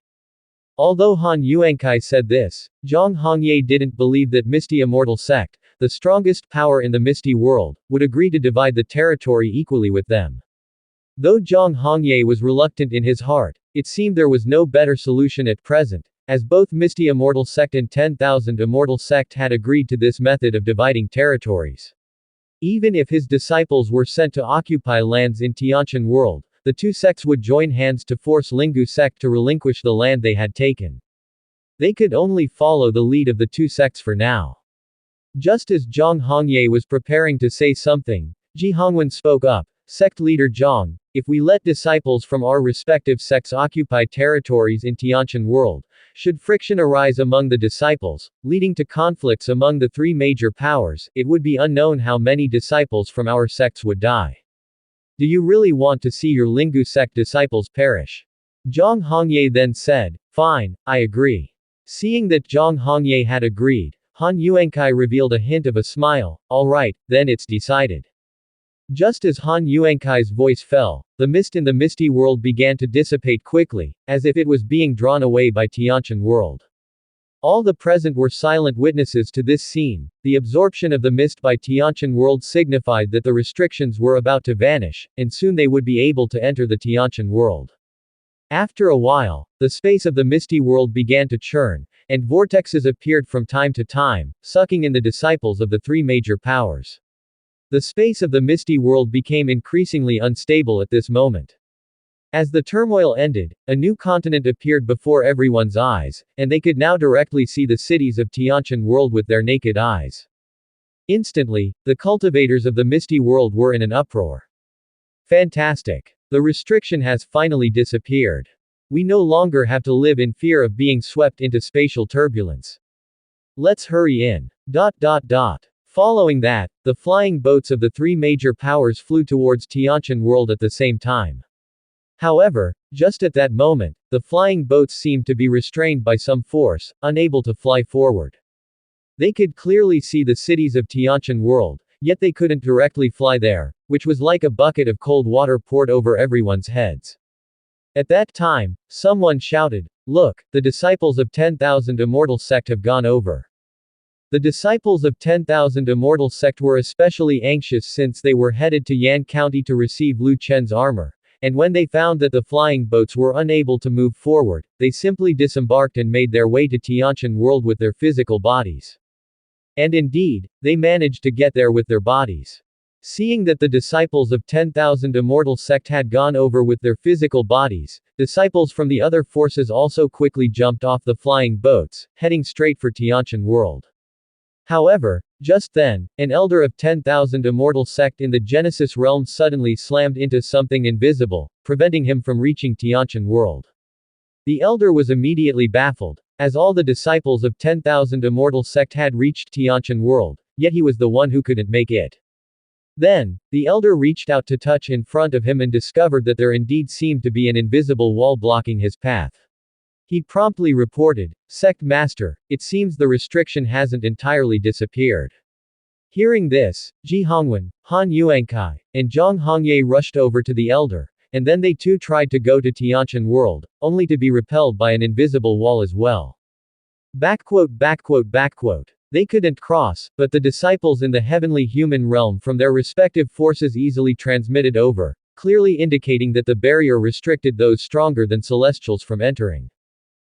Although Han Yuankai said this, Zhang Hongye didn't believe that Misty Immortal Sect, the strongest power in the Misty world, would agree to divide the territory equally with them. Though Zhang Hongye was reluctant in his heart, it seemed there was no better solution at present, as both Misty Immortal Sect and 10,000 Immortal Sect had agreed to this method of dividing territories. Even if his disciples were sent to occupy lands in Tianqian world, the two sects would join hands to force Lingu sect to relinquish the land they had taken. They could only follow the lead of the two sects for now. Just as Zhang Hongye was preparing to say something, Ji Hongwen spoke up, "Sect leader Zhang, if we let disciples from our respective sects occupy territories in Tianqian world, should friction arise among the disciples, leading to conflicts among the three major powers, it would be unknown how many disciples from our sects would die. Do you really want to see your Lingu sect disciples perish?" Zhang Hongye then said, "Fine, I agree." Seeing that Zhang Hongye had agreed, Han Yuankai revealed a hint of a smile, "Alright, then it's decided." Just as Han Yuankai's voice fell, the mist in the misty world began to dissipate quickly, as if it was being drawn away by Tianqian world. All the present were silent witnesses to this scene. The absorption of the mist by Tianqian world signified that the restrictions were about to vanish, and soon they would be able to enter the Tianqian world. After a while, the space of the misty world began to churn, and vortexes appeared from time to time, sucking in the disciples of the three major powers. The space of the misty world became increasingly unstable at this moment. As the turmoil ended, a new continent appeared before everyone's eyes, and they could now directly see the cities of Tianqian world with their naked eyes. Instantly, the cultivators of the misty world were in an uproar. Fantastic! The restriction has finally disappeared. We no longer have to live in fear of being swept into spatial turbulence. Let's hurry in. Following that, the flying boats of the three major powers flew towards Tianqian world at the same time. However, just at that moment, the flying boats seemed to be restrained by some force, unable to fly forward. They could clearly see the cities of Tianqian world, yet they couldn't directly fly there, which was like a bucket of cold water poured over everyone's heads. At that time, someone shouted, "Look, the disciples of 10,000 Immortal Sect have gone over." The disciples of 10,000 Immortal Sect were especially anxious since they were headed to Yan County to receive Lu Chen's armor, and when they found that the flying boats were unable to move forward, they simply disembarked and made their way to Tianqian world with their physical bodies. And indeed, they managed to get there with their bodies. Seeing that the disciples of 10,000 Immortal Sect had gone over with their physical bodies, disciples from the other forces also quickly jumped off the flying boats, heading straight for Tianqian world. However, just then, an elder of 10,000 Immortal Sect in the Genesis realm suddenly slammed into something invisible, preventing him from reaching Tianqian world. The elder was immediately baffled, as all the disciples of 10,000 Immortal Sect had reached Tianqian world, yet he was the one who couldn't make it. Then, the elder reached out to touch in front of him and discovered that there indeed seemed to be an invisible wall blocking his path. He promptly reported, "Sect Master, it seems the restriction hasn't entirely disappeared." Hearing this, Ji Hongwen, Han Yuankai, and Zhang Hongye rushed over to the elder, and then they too tried to go to Tianqian world, only to be repelled by an invisible wall as well. They couldn't cross, but the disciples in the heavenly human realm from their respective forces easily transmitted over, clearly indicating that the barrier restricted those stronger than celestials from entering.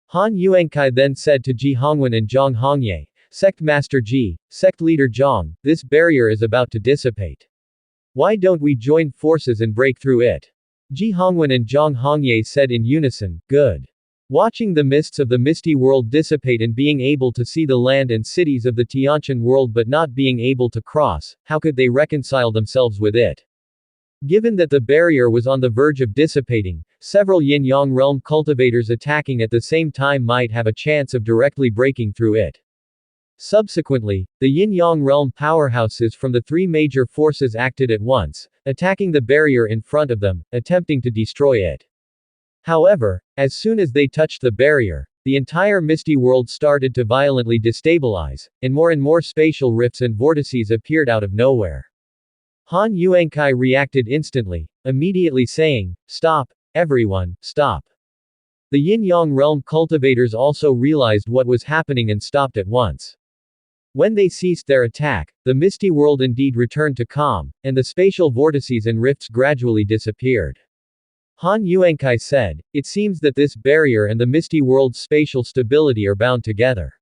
Han Yuankai then said to Ji Hongwen and Zhang Hongye, "Sect Master Ji, Sect Leader Zhang, this barrier is about to dissipate. Why don't we join forces and break through it?" Ji Hongwen and Zhang Hongye said in unison, "Good." Watching the mists of the misty world dissipate and being able to see the land and cities of the Tianqian world but not being able to cross, how could they reconcile themselves with it? Given that the barrier was on the verge of dissipating, several yin-yang realm cultivators attacking at the same time might have a chance of directly breaking through it. Subsequently, the yin-yang realm powerhouses from the three major forces acted at once, attacking the barrier in front of them, attempting to destroy it. However, as soon as they touched the barrier, the entire misty world started to violently destabilize, and more spatial rifts and vortices appeared out of nowhere. Han Yuankai reacted instantly, immediately saying, "Stop, everyone, stop." The Yin-Yang realm cultivators also realized what was happening and stopped at once. When they ceased their attack, the misty world indeed returned to calm, and the spatial vortices and rifts gradually disappeared. Han Yuankai said, "It seems that this barrier and the misty world's spatial stability are bound together.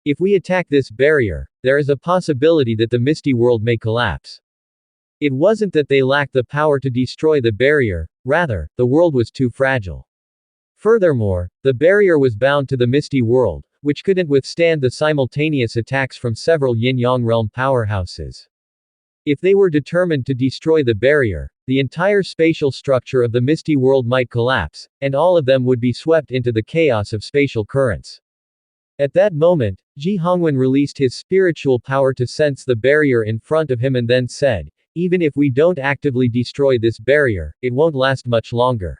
If we attack this barrier, there is a possibility that the misty world may collapse." It wasn't that they lacked the power to destroy the barrier, rather, the world was too fragile. Furthermore, the barrier was bound to the misty world, which couldn't withstand the simultaneous attacks from several Yin-Yang realm powerhouses. If they were determined to destroy the barrier, the entire spatial structure of the misty world might collapse, and all of them would be swept into the chaos of spatial currents. At that moment, Ji Hongwen released his spiritual power to sense the barrier in front of him and then said, "Even if we don't actively destroy this barrier, it won't last much longer.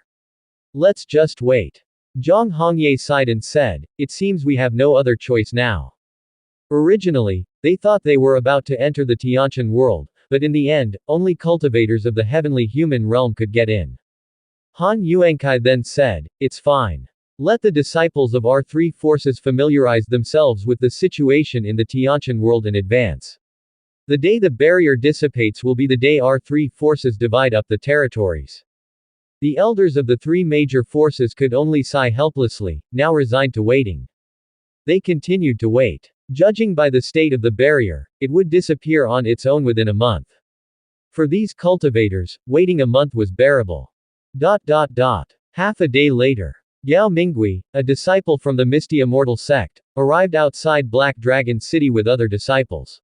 Let's just wait." Zhang Hongye sighed and said, "It seems we have no other choice now." Originally, they thought they were about to enter the Tianqian world, but in the end, only cultivators of the heavenly human realm could get in. Han Yuankai then said, "It's fine. Let the disciples of our three forces familiarize themselves with the situation in the Tianqian world in advance. The day the barrier dissipates will be the day our three forces divide up the territories." The elders of the three major forces could only sigh helplessly, now resigned to waiting. They continued to wait. Judging by the state of the barrier, it would disappear on its own within a month. For these cultivators, waiting a month was bearable. Half a day later, Gao Mingui, a disciple from the Misty Immortal sect, arrived outside Black Dragon City with other disciples.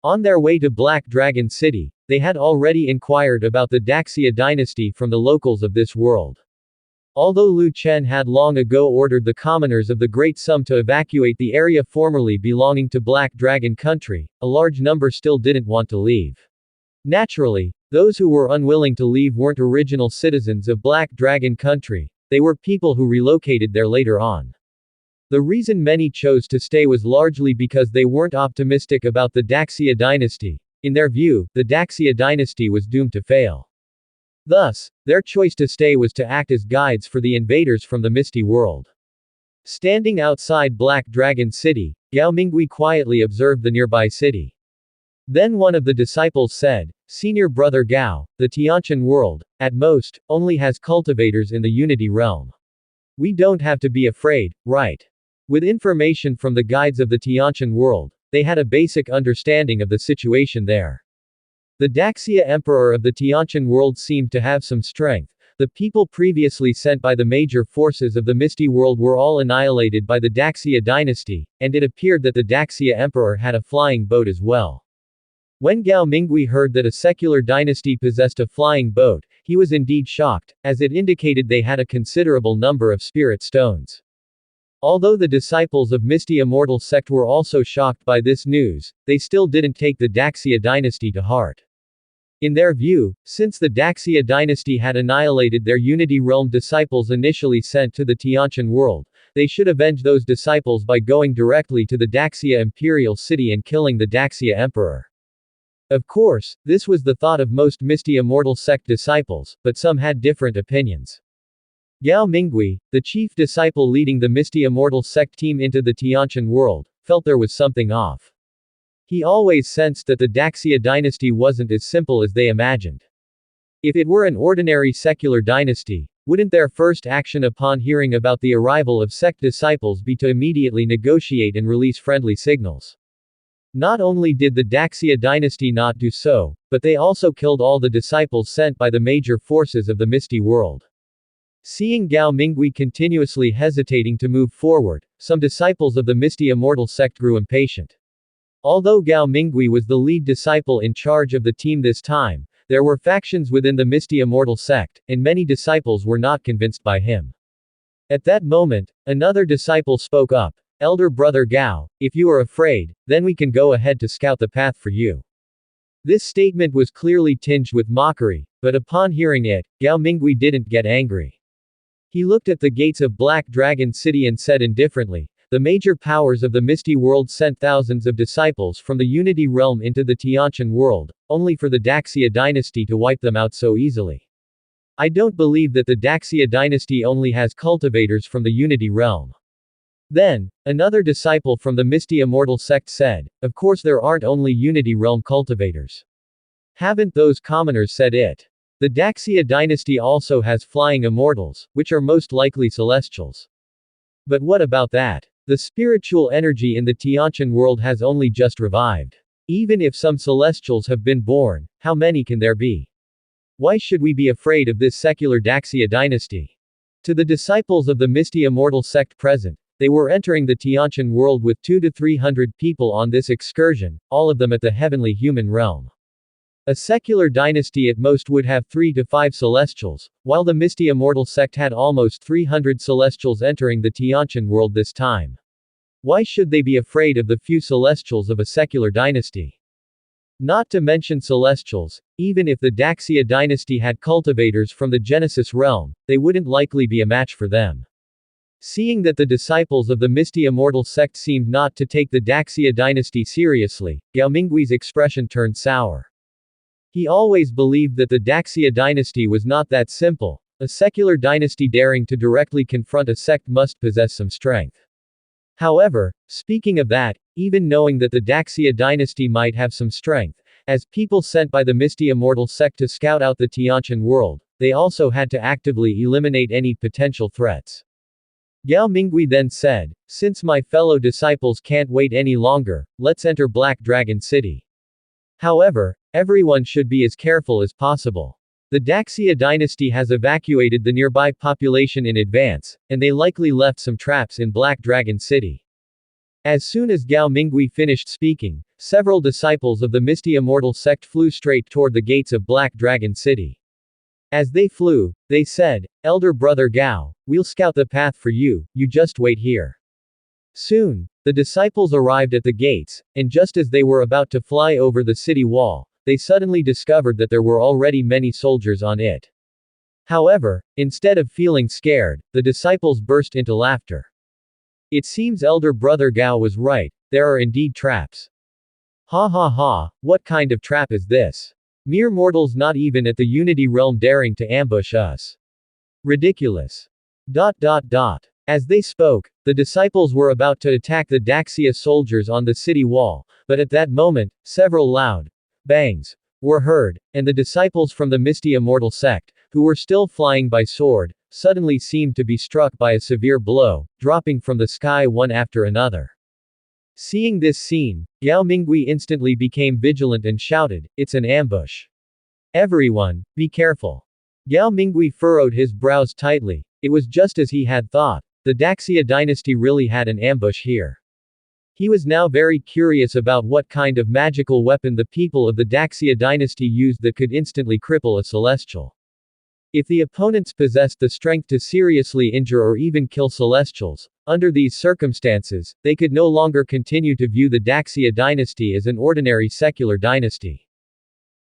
On their way to Black Dragon City, they had already inquired about the Daxia dynasty from the locals of this world. Although Lu Chen had long ago ordered the commoners of the Great Sum to evacuate the area formerly belonging to Black Dragon Country, a large number still didn't want to leave. Naturally, those who were unwilling to leave weren't original citizens of Black Dragon Country, they were people who relocated there later on. The reason many chose to stay was largely because they weren't optimistic about the Daxia dynasty. In their view, the Daxia dynasty was doomed to fail. Thus, their choice to stay was to act as guides for the invaders from the misty world. Standing outside Black Dragon City, Gao Mingui quietly observed the nearby city. Then one of the disciples said, "Senior brother Gao, the Tianqian world, at most, only has cultivators in the Unity realm. We don't have to be afraid, right?" With information from the guides of the Tianqian world, they had a basic understanding of the situation there. The Daxia Emperor of the Tianqian world seemed to have some strength. The people previously sent by the major forces of the Misty World were all annihilated by the Daxia dynasty, and it appeared that the Daxia Emperor had a flying boat as well. When Gao Mingui heard that a secular dynasty possessed a flying boat, he was indeed shocked, as it indicated they had a considerable number of spirit stones. Although the disciples of Misty Immortal sect were also shocked by this news, they still didn't take the Daxia dynasty to heart. In their view, since the Daxia dynasty had annihilated their Unity Realm disciples initially sent to the Tianqian world, they should avenge those disciples by going directly to the Daxia Imperial City and killing the Daxia Emperor. Of course, this was the thought of most Misty Immortal sect disciples, but some had different opinions. Gao Mingui, the chief disciple leading the Misty Immortal sect team into the Tianqian world, felt there was something off. He always sensed that the Daxia dynasty wasn't as simple as they imagined. If it were an ordinary secular dynasty, wouldn't their first action upon hearing about the arrival of sect disciples be to immediately negotiate and release friendly signals? Not only did the Daxia dynasty not do so, but they also killed all the disciples sent by the major forces of the Misty World. Seeing Gao Mingui continuously hesitating to move forward, some disciples of the Misty Immortal sect grew impatient. Although Gao Mingui was the lead disciple in charge of the team this time, there were factions within the Misty Immortal sect, and many disciples were not convinced by him. At that moment, another disciple spoke up, "Elder brother Gao, if you are afraid, then we can go ahead to scout the path for you." This statement was clearly tinged with mockery, but upon hearing it, Gao Mingui didn't get angry. He looked at the gates of Black Dragon City and said indifferently, "The major powers of the Misty World sent thousands of disciples from the Unity Realm into the Tianqian world, only for the Daxia dynasty to wipe them out so easily. I don't believe that the Daxia dynasty only has cultivators from the Unity realm. Then, another disciple from the Misty Immortal sect said, of course there aren't only Unity realm cultivators. Haven't those commoners said it? The Daxia dynasty also has flying immortals, which are most likely celestials. But what about that? The spiritual energy in the Tianqian world has only just revived. Even if some celestials have been born, how many can there be? Why should we be afraid of this secular Daxia dynasty? To the disciples of the Misty Immortal sect present, they were entering the Tianqian world with 200 to 300 people on this excursion, all of them at the heavenly human realm. A secular dynasty at most would have 3 to 5 celestials, while the Misty Immortal sect had almost 300 celestials entering the Tianqian world this time. Why should they be afraid of the few celestials of a secular dynasty? Not to mention celestials, even if the Daxia dynasty had cultivators from the Genesis realm, they wouldn't likely be a match for them. Seeing that the disciples of the Misty Immortal sect seemed not to take the Daxia dynasty seriously, Gao Minggui's expression turned sour. He always believed that the Daxia dynasty was not that simple. A secular dynasty daring to directly confront a sect must possess some strength. However, speaking of that, even knowing that the Daxia dynasty might have some strength, as people sent by the Misty Immortal sect to scout out the Tianqian world, they also had to actively eliminate any potential threats. Gao Minggui then said, since my fellow disciples can't wait any longer, let's enter Black Dragon City. However, everyone should be as careful as possible. The Daxia dynasty has evacuated the nearby population in advance, and they likely left some traps in Black Dragon City. As soon as Gao Minggui finished speaking, several disciples of the Misty Immortal sect flew straight toward the gates of Black Dragon City. As they flew, they said, Elder Brother Gao, we'll scout the path for you, you just wait here. Soon, the disciples arrived at the gates, and just as they were about to fly over the city wall, they suddenly discovered that there were already many soldiers on it. However, instead of feeling scared, the disciples burst into laughter. It seems Elder Brother Gao was right, there are indeed traps. Ha ha ha, what kind of trap is this? Mere mortals not even at the Unity realm daring to ambush us. Ridiculous. As they spoke, the disciples were about to attack the Daxia soldiers on the city wall, but at that moment, several loud bangs were heard, and the disciples from the Misty Immortal sect, who were still flying by sword, suddenly seemed to be struck by a severe blow, dropping from the sky one after another. Seeing this scene, Gao Minggui instantly became vigilant and shouted, it's an ambush. Everyone, be careful. Gao Minggui furrowed his brows tightly. It was just as he had thought. The Daxia dynasty really had an ambush here. He was now very curious about what kind of magical weapon the people of the Daxia dynasty used that could instantly cripple a celestial. If the opponents possessed the strength to seriously injure or even kill celestials, under these circumstances, they could no longer continue to view the Daxia dynasty as an ordinary secular dynasty.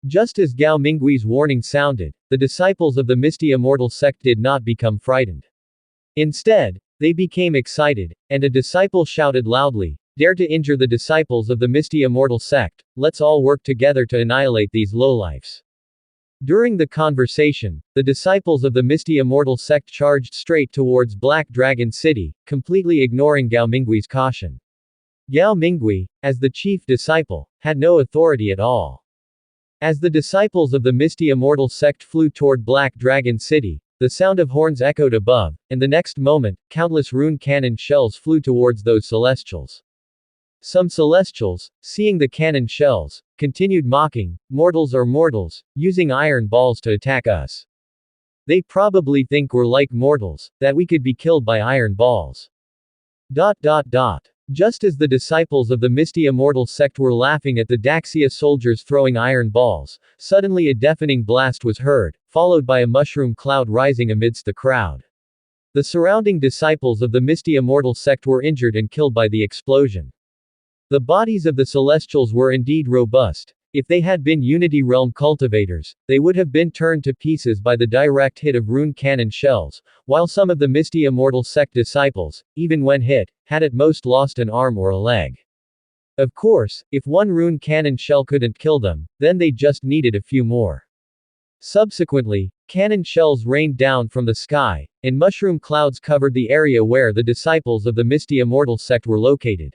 Just as Gao Minggui's warning sounded, the disciples of the Misty Immortal sect did not become frightened. Instead, they became excited, and a disciple shouted loudly, dare to injure the disciples of the Misty Immortal sect, let's all work together to annihilate these lowlifes. During the conversation, the disciples of the Misty Immortal sect charged straight towards Black Dragon City, completely ignoring Gao Minggui's caution. Gao Minggui, as the chief disciple, had no authority at all. As the disciples of the Misty Immortal sect flew toward Black Dragon City, the sound of horns echoed above, and the next moment, countless rune cannon shells flew towards those celestials. Some celestials, seeing the cannon shells, continued mocking, mortals are mortals, using iron balls to attack us. They probably think we're like mortals, that we could be killed by iron balls. Just as the disciples of the Misty Immortal sect were laughing at the Daxia soldiers throwing iron balls, suddenly a deafening blast was heard, followed by a mushroom cloud rising amidst the crowd. The surrounding disciples of the Misty Immortal sect were injured and killed by the explosion. The bodies of the Celestials were indeed robust. If they had been Unity Realm cultivators, they would have been turned to pieces by the direct hit of rune cannon shells, while some of the Misty Immortal sect disciples, even when hit, had at most lost an arm or a leg. Of course, if one rune cannon shell couldn't kill them, then they just needed a few more. Subsequently, cannon shells rained down from the sky, and mushroom clouds covered the area where the disciples of the Misty Immortal sect were located.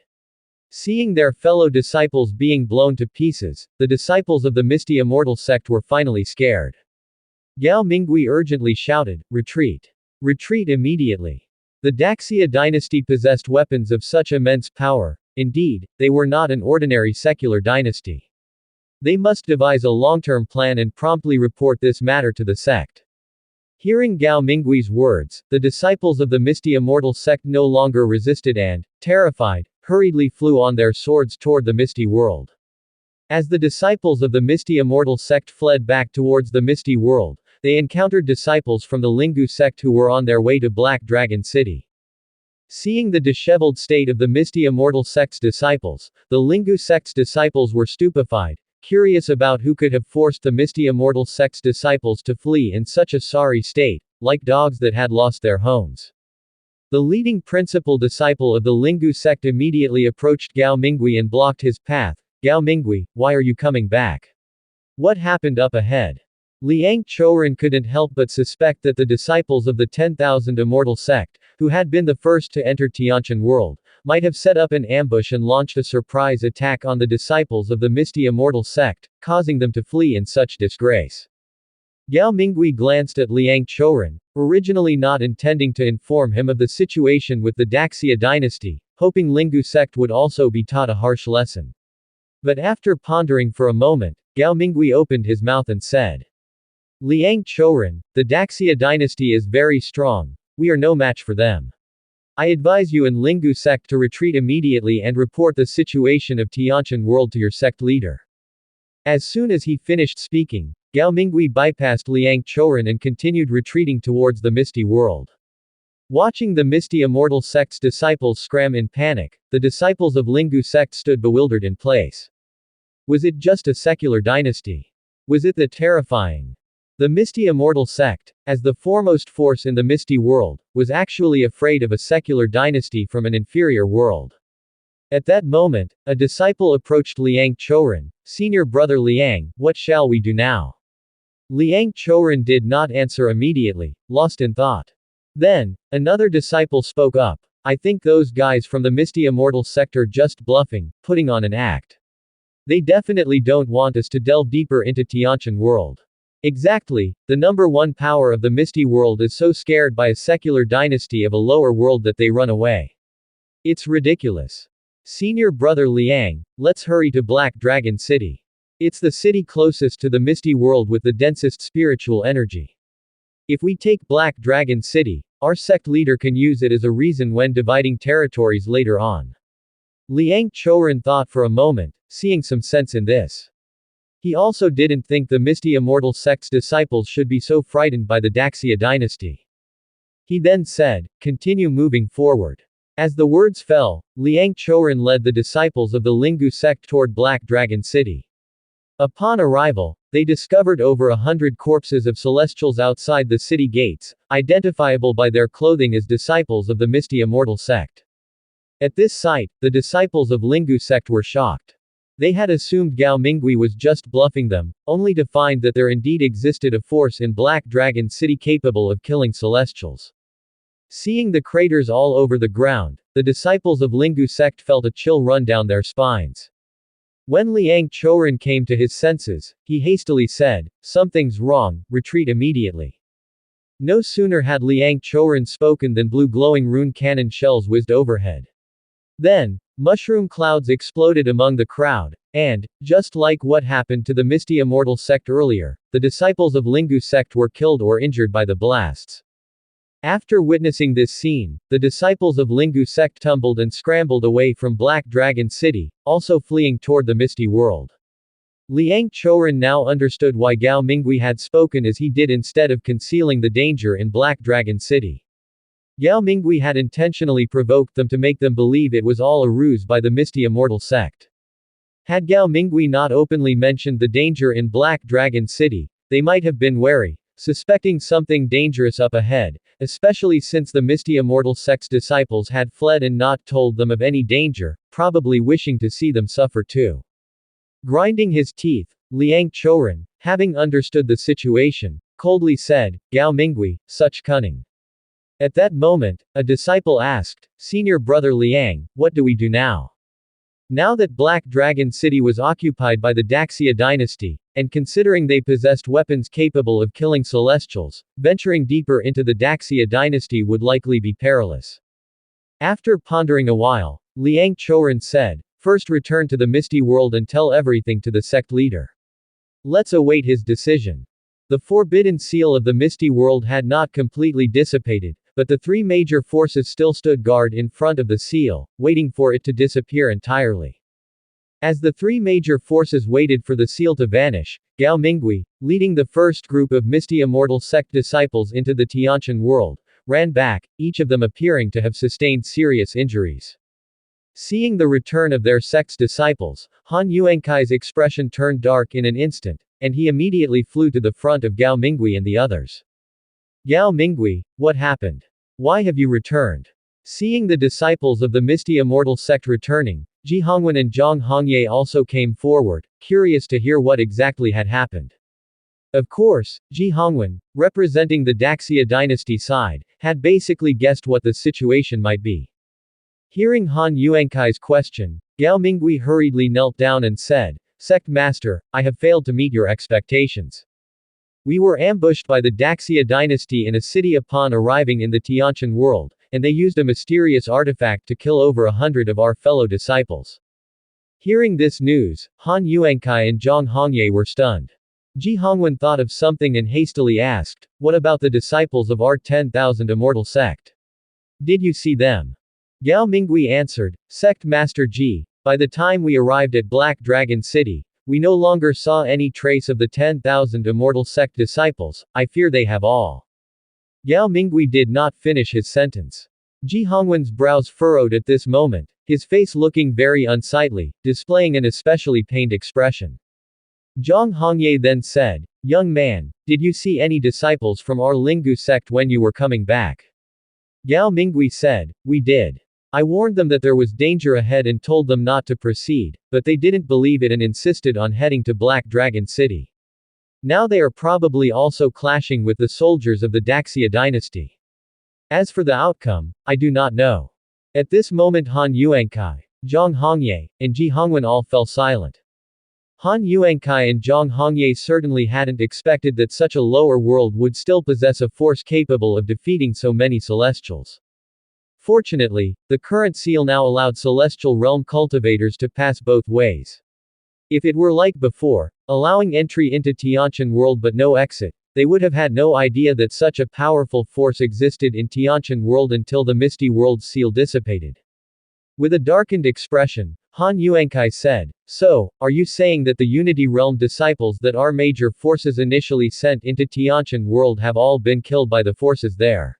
Seeing their fellow disciples being blown to pieces, the disciples of the Misty Immortal sect were finally scared. Gao Mingui urgently shouted, "Retreat! Retreat immediately!" The Daxia dynasty possessed weapons of such immense power. Indeed, they were not an ordinary secular dynasty. They must devise a long-term plan and promptly report this matter to the sect. Hearing Gao Mingui's words, the disciples of the Misty Immortal sect no longer resisted and, terrified, hurriedly flew on their swords toward the Misty World. As the disciples of the Misty Immortal sect fled back towards the Misty World, they encountered disciples from the Lingu sect who were on their way to Black Dragon City. Seeing the disheveled state of the Misty Immortal sect's disciples, the Lingu sect's disciples were stupefied, curious about who could have forced the Misty Immortal sect's disciples to flee in such a sorry state, like dogs that had lost their homes. The leading principal disciple of the Lingu sect immediately approached Gao Mingui and blocked his path. "Gao Mingui, why are you coming back? What happened up ahead?" Liang Choren couldn't help but suspect that the disciples of the 10,000 Immortal sect, who had been the first to enter Tianqian world, might have set up an ambush and launched a surprise attack on the disciples of the Misty Immortal sect, causing them to flee in such disgrace. Gao Mingui glanced at Liang Choren, originally not intending to inform him of the situation with the Daxia dynasty, hoping Lingu sect would also be taught a harsh lesson. But after pondering for a moment, Gao Mingui opened his mouth and said, "Liang Choren, the Daxia dynasty is very strong, we are no match for them. I advise you and Lingu sect to retreat immediately and report the situation of Tianqian world to your sect leader." As soon as he finished speaking, Gao Mingui bypassed Liang Choren and continued retreating towards the Misty World. Watching the Misty Immortal sect's disciples scram in panic, the disciples of Lingu sect stood bewildered in place. Was it just a secular dynasty? Was it the terrifying? The Misty Immortal sect, as the foremost force in the Misty world, was actually afraid of a secular dynasty from an inferior world. At that moment, a disciple approached Liang Choren. "Senior brother Liang, what shall we do now?" Liang Choren did not answer immediately, lost in thought. Then, another disciple spoke up. "I think those guys from the Misty Immortal sect are just bluffing, putting on an act. They definitely don't want us to delve deeper into Tianqian world. Exactly, the number one power of the Misty world is so scared by a secular dynasty of a lower world that they run away. It's ridiculous. Senior brother Liang, let's hurry to Black Dragon City. It's the city closest to the Misty world with the densest spiritual energy. If we take Black Dragon City, our sect leader can use it as a reason when dividing territories later on." Liang Choren thought for a moment, seeing some sense in this. He also didn't think the Misty Immortal sect's disciples should be so frightened by the Daxia dynasty. He then said, "Continue moving forward." As the words fell, Liang Choren led the disciples of the Lingu sect toward Black Dragon City. Upon arrival, they discovered over 100 corpses of celestials outside the city gates, identifiable by their clothing as disciples of the Misty Immortal sect. At this sight, the disciples of Lingu sect were shocked. They had assumed Gao Mingui was just bluffing them, only to find that there indeed existed a force in Black Dragon City capable of killing celestials. Seeing the craters all over the ground, the disciples of Lingu sect felt a chill run down their spines. When Liang Choren came to his senses, he hastily said, "Something's wrong, retreat immediately." No sooner had Liang Choren spoken than blue glowing rune cannon shells whizzed overhead. Then, mushroom clouds exploded among the crowd, and, just like what happened to the Misty Immortal sect earlier, the disciples of Lingu sect were killed or injured by the blasts. After witnessing this scene, the disciples of Lingu sect tumbled and scrambled away from Black Dragon City, also fleeing toward the Misty world. Liang Choren now understood why Gao Mingui had spoken as he did instead of concealing the danger in Black Dragon City. Gao Mingui had intentionally provoked them to make them believe it was all a ruse by the Misty Immortal sect. Had Gao Mingui not openly mentioned the danger in Black Dragon City, they might have been wary, suspecting something dangerous up ahead, especially since the Misty Immortal sect's disciples had fled and not told them of any danger, probably wishing to see them suffer too. Grinding his teeth, Liang Choren, having understood the situation, coldly said, Gao Mingui, such cunning. At that moment, a disciple asked, Senior brother Liang, what do we do now? Now that Black Dragon City was occupied by the Daxia dynasty, and considering they possessed weapons capable of killing Celestials, venturing deeper into the Daxia dynasty would likely be perilous. After pondering a while, Liang Choren said, first return to the Misty World and tell everything to the sect leader. Let's await his decision. The forbidden seal of the Misty World had not completely dissipated, but the three major forces still stood guard in front of the seal, waiting for it to disappear entirely. As the three major forces waited for the seal to vanish, Gao Mingui, leading the first group of Misty Immortal sect disciples into the Tiantian world, ran back, each of them appearing to have sustained serious injuries. Seeing the return of their sect's disciples, Han Yuankai's expression turned dark in an instant, and he immediately flew to the front of Gao Mingui and the others. Gao Mingui, what happened? Why have you returned? Seeing the disciples of the Misty Immortal sect returning, Ji Hongwen and Zhang Hongye also came forward, curious to hear what exactly had happened. Of course, Ji Hongwen, representing the Daxia dynasty side, had basically guessed what the situation might be. Hearing Han Yuankai's question, Gao Mingui hurriedly knelt down and said, Sect Master, I have failed to meet your expectations. We were ambushed by the Daxia dynasty in a city upon arriving in the Tiantian world, and they used a mysterious artifact to kill over 100 of our fellow disciples. Hearing this news, Han Yuankai and Zhang Hongye were stunned. Ji Hongwen thought of something and hastily asked, what about the disciples of our 10,000 immortal sect? Did you see them? Gao Mingui answered, Sect Master Ji, by the time we arrived at Black Dragon City, we no longer saw any trace of the 10,000 immortal sect disciples, I fear they have all. Gao Mingui did not finish his sentence. Ji Hongwen's brows furrowed at this moment, his face looking very unsightly, displaying an especially pained expression. Zhang Hongye then said, Young man, did you see any disciples from our Lingu sect when you were coming back? Gao Mingui said, We did. I warned them that there was danger ahead and told them not to proceed, but they didn't believe it and insisted on heading to Black Dragon City. Now they are probably also clashing with the soldiers of the Daxia dynasty. As for the outcome, I do not know. At this moment Han Yuankai, Zhang Hongye, and Ji Hongwen all fell silent. Han Yuankai and Zhang Hongye certainly hadn't expected that such a lower world would still possess a force capable of defeating so many Celestials. Fortunately, the current seal now allowed Celestial Realm cultivators to pass both ways. If it were like before, allowing entry into Tiantian world but no exit, they would have had no idea that such a powerful force existed in Tiantian world until the Misty World seal dissipated. With a darkened expression, Han Yuankai said, So, are you saying that the Unity Realm disciples that our major forces initially sent into Tiantian world have all been killed by the forces there?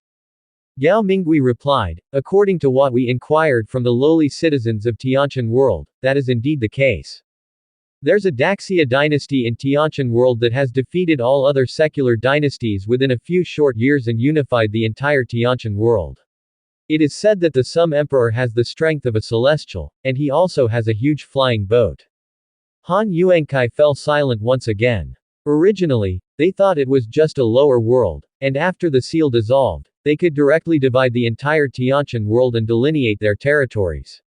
Gao Mingui replied, According to what we inquired from the lowly citizens of Tiantian world, that is indeed the case. There's a Daxia dynasty in Tiantian world that has defeated all other secular dynasties within a few short years and unified the entire Tiantian world. It is said that the Sum Emperor has the strength of a celestial, and he also has a huge flying boat. Han Yuankai fell silent once again. Originally, they thought it was just a lower world, and after the seal dissolved, they could directly divide the entire Tiantian world and delineate their territories.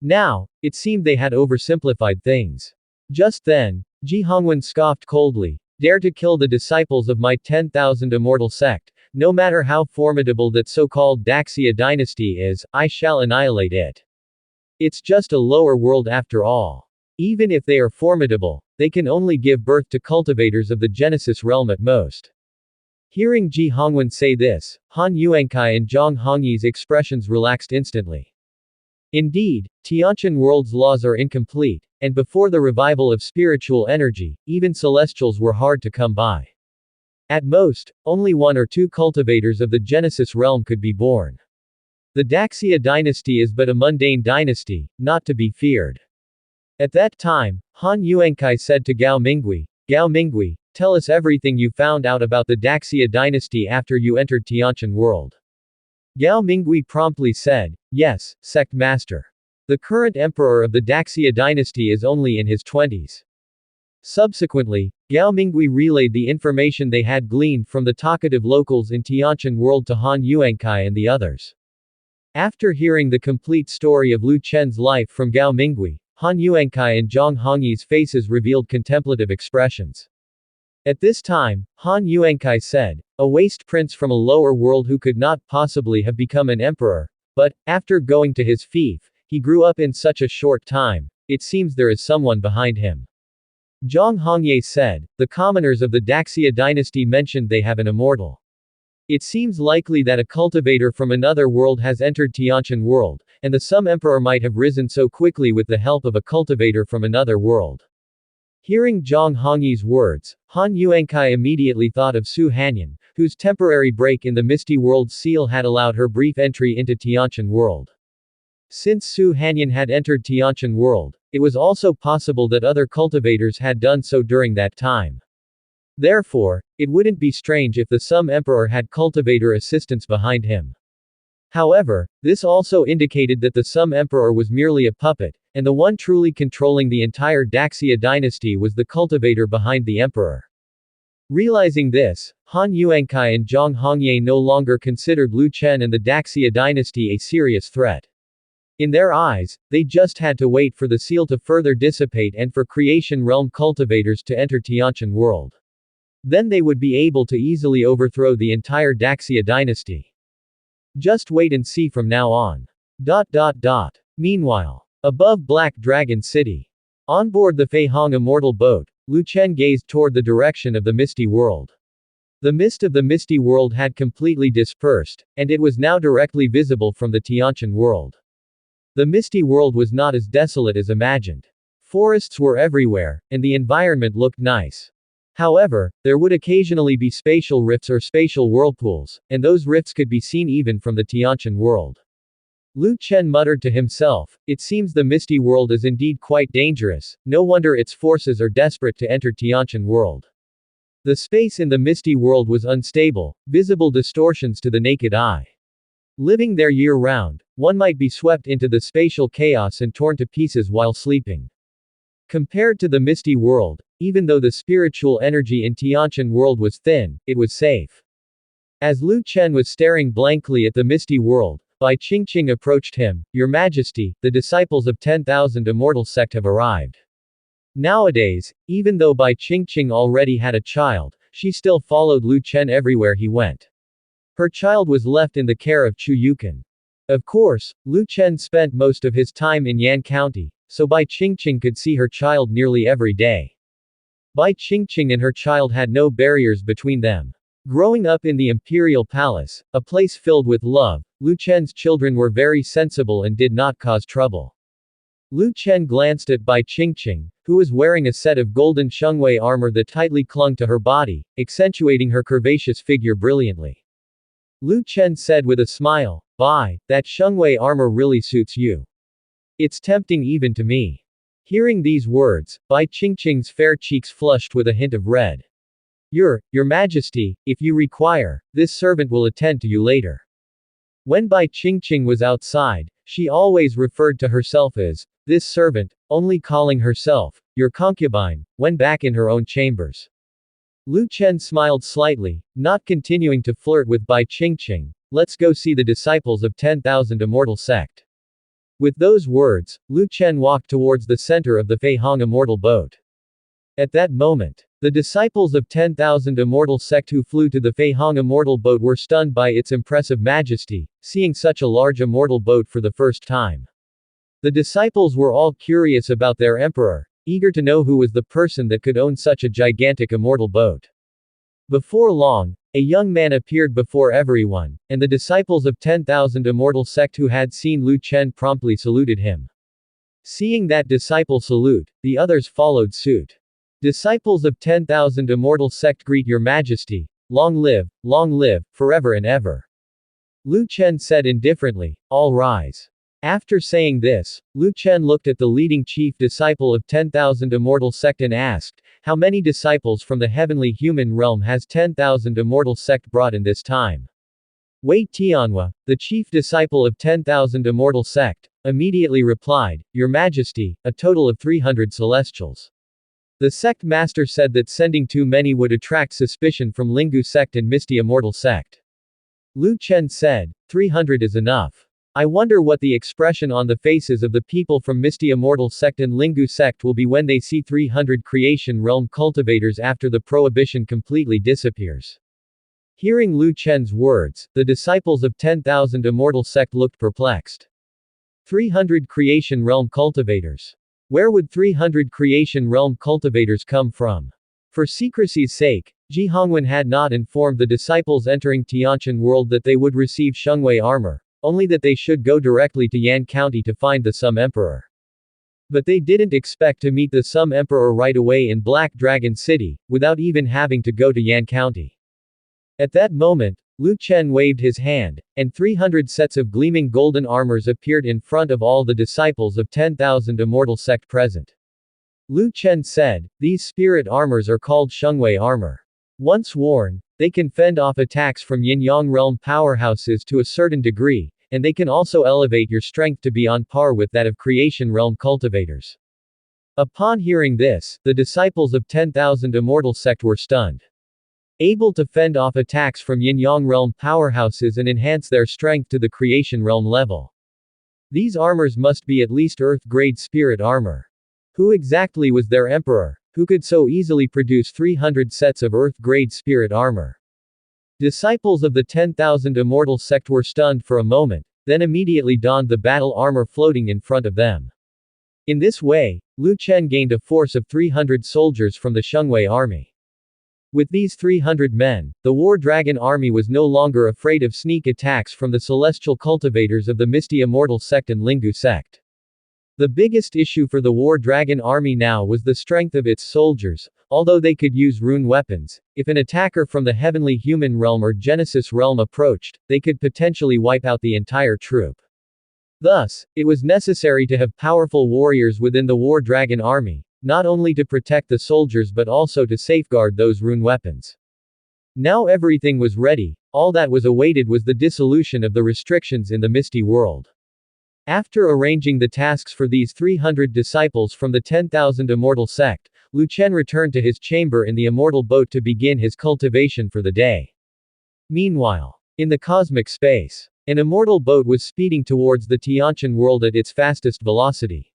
Now, it seemed they had oversimplified things. Just then, Ji Hongwen scoffed coldly, Dare to kill the disciples of my 10,000 immortal sect, no matter how formidable that so-called Daxia dynasty is, I shall annihilate it. It's just a lower world after all. Even if they are formidable, they can only give birth to cultivators of the Genesis realm at most. Hearing Ji Hongwen say this, Han Yuankai and Zhang Hongye's expressions relaxed instantly. Indeed, Tiantian world's laws are incomplete, and before the revival of spiritual energy, even celestials were hard to come by. At most, only 1 or 2 cultivators of the Genesis realm could be born. The Daxia dynasty is but a mundane dynasty, not to be feared. At that time, Han Yuankai said to Gao Mingui, Gao Mingui, tell us everything you found out about the Daxia dynasty after you entered Tiantian world. Gao Mingui promptly said, Yes, Sect Master. The current emperor of the Daxia dynasty is only in his 20s. Subsequently, Gao Mingui relayed the information they had gleaned from the talkative locals in Tianqian world to Han Yuankai and the others. After hearing the complete story of Lu Chen's life from Gao Mingui, Han Yuankai and Zhang Hongyi's faces revealed contemplative expressions. At this time, Han Yuankai said, "A waste prince from a lower world who could not possibly have become an emperor, but, after going to his fief, he grew up in such a short time, it seems there is someone behind him." Zhang Hongye said, "The commoners of the Daxia dynasty mentioned they have an immortal. It seems likely that a cultivator from another world has entered Tianqian world, and the Sum Emperor might have risen so quickly with the help of a cultivator from another world." Hearing Zhang Hongyi's words, Han Yuankai immediately thought of Su Hanyan, whose temporary break in the Misty World seal had allowed her brief entry into Tianqian world. Since Su Hanyan had entered Tianqian world, it was also possible that other cultivators had done so during that time. Therefore, it wouldn't be strange if the Sum Emperor had cultivator assistants behind him. However, this also indicated that the Sum Emperor was merely a puppet, and the one truly controlling the entire Daxia dynasty was the cultivator behind the emperor. Realizing this, Han Yuankai and Zhang Hongye no longer considered Lu Chen and the Daxia dynasty a serious threat. In their eyes, they just had to wait for the seal to further dissipate and for Creation Realm cultivators to enter Tianqian world. Then they would be able to easily overthrow the entire Daxia dynasty. Just wait and see from now on. Meanwhile, above Black Dragon City. On board the Fei Hong immortal boat, Lu Chen gazed toward the direction of the Misty World. The mist of the Misty World had completely dispersed, and it was now directly visible from the Tianqian world. The Misty World was not as desolate as imagined. Forests were everywhere, and the environment looked nice. However, there would occasionally be spatial rifts or spatial whirlpools, and those rifts could be seen even from the Tianqian world. Lu Chen muttered to himself, "It seems the Misty World is indeed quite dangerous, no wonder its forces are desperate to enter Tianqian world." The space in the Misty World was unstable, visible distortions to the naked eye. Living there year-round, one might be swept into the spatial chaos and torn to pieces while sleeping. Compared to the Misty World, even though the spiritual energy in Tianqian world was thin, it was safe. As Lu Chen was staring blankly at the Misty World, Bai Qingqing approached him. "Your Majesty, the disciples of 10,000 Immortal Sect have arrived." Nowadays, even though Bai Qingqing already had a child, she still followed Lu Chen everywhere he went. Her child was left in the care of Chu Yukan. Of course, Lu Chen spent most of his time in Yan County, so Bai Qingqing could see her child nearly every day. Bai Qingqing and her child had no barriers between them. Growing up in the imperial palace, a place filled with love, Lu Chen's children were very sensible and did not cause trouble. Lu Chen glanced at Bai Qingqing, who was wearing a set of golden Shengwei armor that tightly clung to her body, accentuating her curvaceous figure brilliantly. Lu Chen said with a smile, "Bai, that Shengwei armor really suits you. It's tempting even to me." Hearing these words, Bai Qingqing's fair cheeks flushed with a hint of red. Your Majesty, if you require, this servant will attend to you later." When Bai Qingqing was outside, she always referred to herself as this servant, only calling herself your concubine, when back in her own chambers. Lu Chen smiled slightly, not continuing to flirt with Bai Qingqing. "Let's go see the disciples of 10,000 Immortal Sect." With those words, Lu Chen walked towards the center of the Fei Hong immortal boat. At that moment, the disciples of 10,000 Immortal Sect who flew to the Fei Hong immortal boat were stunned by its impressive majesty, seeing such a large immortal boat for the first time. The disciples were all curious about their emperor, eager to know who was the person that could own such a gigantic immortal boat. Before long, a young man appeared before everyone, and the disciples of 10,000 Immortal Sect who had seen Lu Chen promptly saluted him. Seeing that disciple salute, the others followed suit. "Disciples of 10,000 Immortal Sect greet your Majesty. Long live, forever and ever." Lu Chen said indifferently, "All rise." After saying this, Lu Chen looked at the leading chief disciple of 10,000 Immortal Sect and asked, "How many disciples from the heavenly human realm has 10,000 Immortal Sect brought in this time?" Wei Tianhua, the chief disciple of 10,000 Immortal Sect, immediately replied, "Your Majesty, a total of 300 celestials." The sect master said that sending too many would attract suspicion from Lingu sect and Misty Immortal sect. Lu Chen said, 300 is enough. I wonder what the expression on the faces of the people from Misty Immortal sect and Lingu sect will be when they see 300 creation realm cultivators after the prohibition completely disappears. Hearing Lu Chen's words, the disciples of 10,000 Immortal sect looked perplexed. 300 creation realm cultivators. Where would 300 creation realm cultivators come from? For secrecy's sake, Ji Hongwen had not informed the disciples entering Tianqian world that they would receive Shengwei armor, only that they should go directly to Yan County to find the Sum Emperor. But they didn't expect to meet the Sum Emperor right away in Black Dragon City, without even having to go to Yan County. At that moment, Lu Chen waved his hand, and 300 sets of gleaming golden armors appeared in front of all the disciples of 10,000 Immortal sect present. Lu Chen said, these spirit armors are called Shengwei armor. Once worn, they can fend off attacks from Yin-Yang realm powerhouses to a certain degree, and they can also elevate your strength to be on par with that of creation realm cultivators. Upon hearing this, the disciples of 10,000 Immortal sect were stunned. Able to fend off attacks from Yin-Yang realm powerhouses and enhance their strength to the creation realm level. These armors must be at least Earth-grade spirit armor. Who exactly was their emperor, who could so easily produce 300 sets of Earth-grade spirit armor? Disciples of the 10,000 Immortal sect were stunned for a moment, then immediately donned the battle armor floating in front of them. In this way, Lu Chen gained a force of 300 soldiers from the Shengwei army. With these 300 men, the War Dragon army was no longer afraid of sneak attacks from the celestial cultivators of the Misty Immortal sect and Lingu sect. The biggest issue for the War Dragon army now was the strength of its soldiers. Although they could use rune weapons, if an attacker from the Heavenly Human realm or Genesis realm approached, they could potentially wipe out the entire troop. Thus, it was necessary to have powerful warriors within the War Dragon army, not only to protect the soldiers but also to safeguard those rune weapons. Now everything was ready, all that was awaited was the dissolution of the restrictions in the Misty world. After arranging the tasks for these 300 disciples from the 10,000 Immortal sect, Lu Chen returned to his chamber in the Immortal boat to begin his cultivation for the day. Meanwhile, in the cosmic space, an Immortal boat was speeding towards the Tianqian world at its fastest velocity.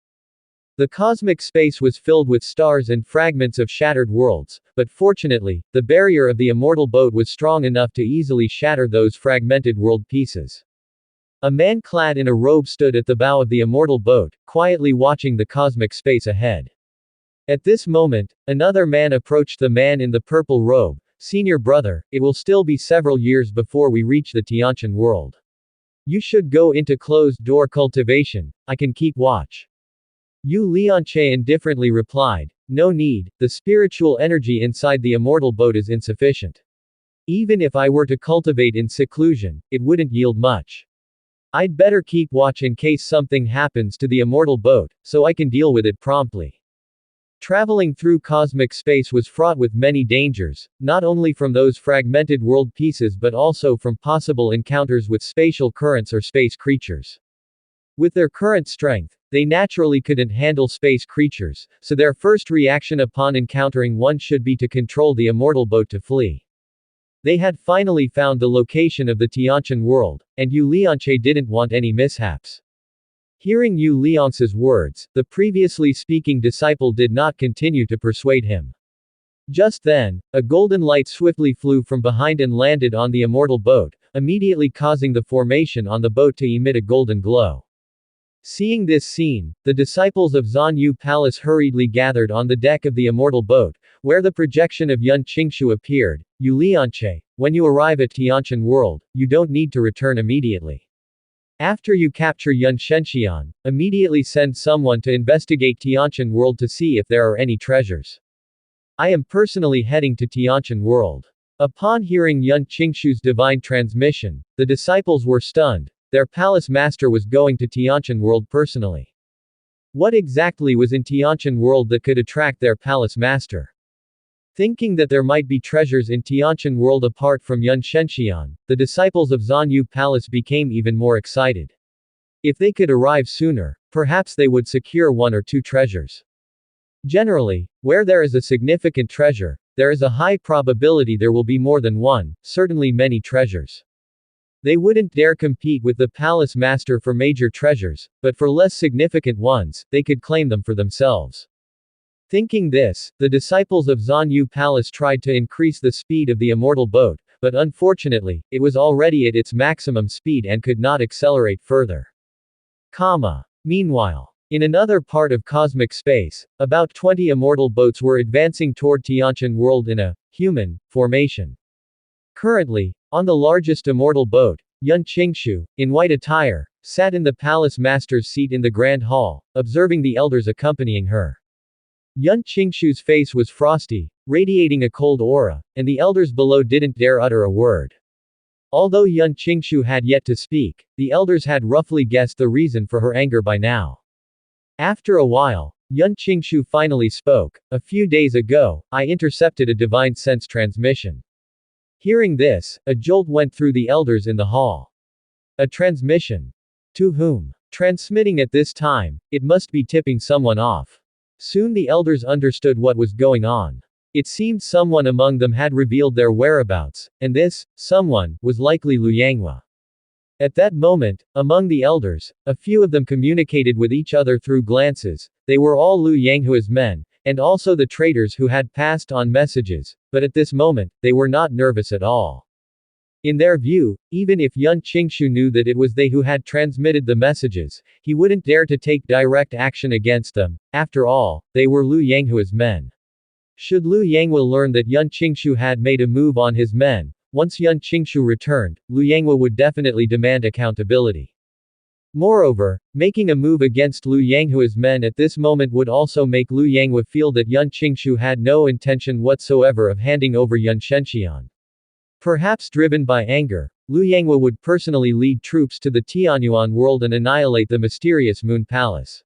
The cosmic space was filled with stars and fragments of shattered worlds, but fortunately, the barrier of the Immortal boat was strong enough to easily shatter those fragmented world pieces. A man clad in a robe stood at the bow of the Immortal boat, quietly watching the cosmic space ahead. At this moment, another man approached the man in the purple robe. Senior brother, it will still be several years before we reach the Tianqian world. You should go into closed-door cultivation, I can keep watch. Yu Lianche indifferently replied, no need, the spiritual energy inside the Immortal boat is insufficient. Even if I were to cultivate in seclusion, it wouldn't yield much. I'd better keep watch in case something happens to the Immortal boat, so I can deal with it promptly. Traveling through cosmic space was fraught with many dangers, not only from those fragmented world pieces but also from possible encounters with spatial currents or space creatures. With their current strength, they naturally couldn't handle space creatures, so their first reaction upon encountering one should be to control the Immortal boat to flee. They had finally found the location of the Tianqian world, and Yu Lianche didn't want any mishaps. Hearing Yu Liangce's words, the previously speaking disciple did not continue to persuade him. Just then, a golden light swiftly flew from behind and landed on the Immortal boat, immediately causing the formation on the boat to emit a golden glow. Seeing this scene, the disciples of Zanyu Palace hurriedly gathered on the deck of the Immortal boat, where the projection of Yun Qingshu appeared. Yu Lianche, when you arrive at Tianqian world, you don't need to return immediately. After you capture Yun Shenxian, immediately send someone to investigate Tianqian world to see if there are any treasures. I am personally heading to Tianqian world. Upon hearing Yun Qingshu's divine transmission, the disciples were stunned. Their palace master was going to Tianqian world personally. What exactly was in Tianqian world that could attract their palace master? Thinking that there might be treasures in Tianqian world apart from Yun Shenxian, the disciples of Zanyu Palace became even more excited. If they could arrive sooner, perhaps they would secure one or two treasures. Generally, where there is a significant treasure, there is a high probability there will be more than one, certainly many treasures. They wouldn't dare compete with the palace master for major treasures, but for less significant ones, they could claim them for themselves. Thinking this, the disciples of Zan Yu Palace tried to increase the speed of the immortal boat, but unfortunately, it was already at its maximum speed and could not accelerate further. Meanwhile, in another part of cosmic space, about 20 immortal boats were advancing toward Tianqian world in a human formation. Currently, on the largest immortal boat, Yun Qingshu, in white attire, sat in the palace master's seat in the grand hall, observing the elders accompanying her. Yun Qingshu's face was frosty, radiating a cold aura, and the elders below didn't dare utter a word. Although Yun Qingshu had yet to speak, the elders had roughly guessed the reason for her anger by now. After a while, Yun Qingshu finally spoke. "A few days ago, I intercepted a divine sense transmission." Hearing this, a jolt went through the elders in the hall. A transmission? To whom? Transmitting at this time, it must be tipping someone off. Soon the elders understood what was going on. It seemed someone among them had revealed their whereabouts, and this someone was likely Lu Yanghua. At that moment, among the elders, a few of them communicated with each other through glances. They were all Lu Yanghua's men, and also the traitors who had passed on messages, but at this moment, they were not nervous at all. In their view, even if Yun Qingshu knew that it was they who had transmitted the messages, he wouldn't dare to take direct action against them. After all, they were Lu Yanghua's men. Should Lu Yanghua learn that Yun Qingshu had made a move on his men, once Yun Qingshu returned, Lu Yanghua would definitely demand accountability. Moreover, making a move against Lu Yanghua's men at this moment would also make Lu Yanghua feel that Yun Qingshu had no intention whatsoever of handing over Yun Shenxian. Perhaps driven by anger, Lu Yanghua would personally lead troops to the Tianyuan world and annihilate the mysterious Moon Palace.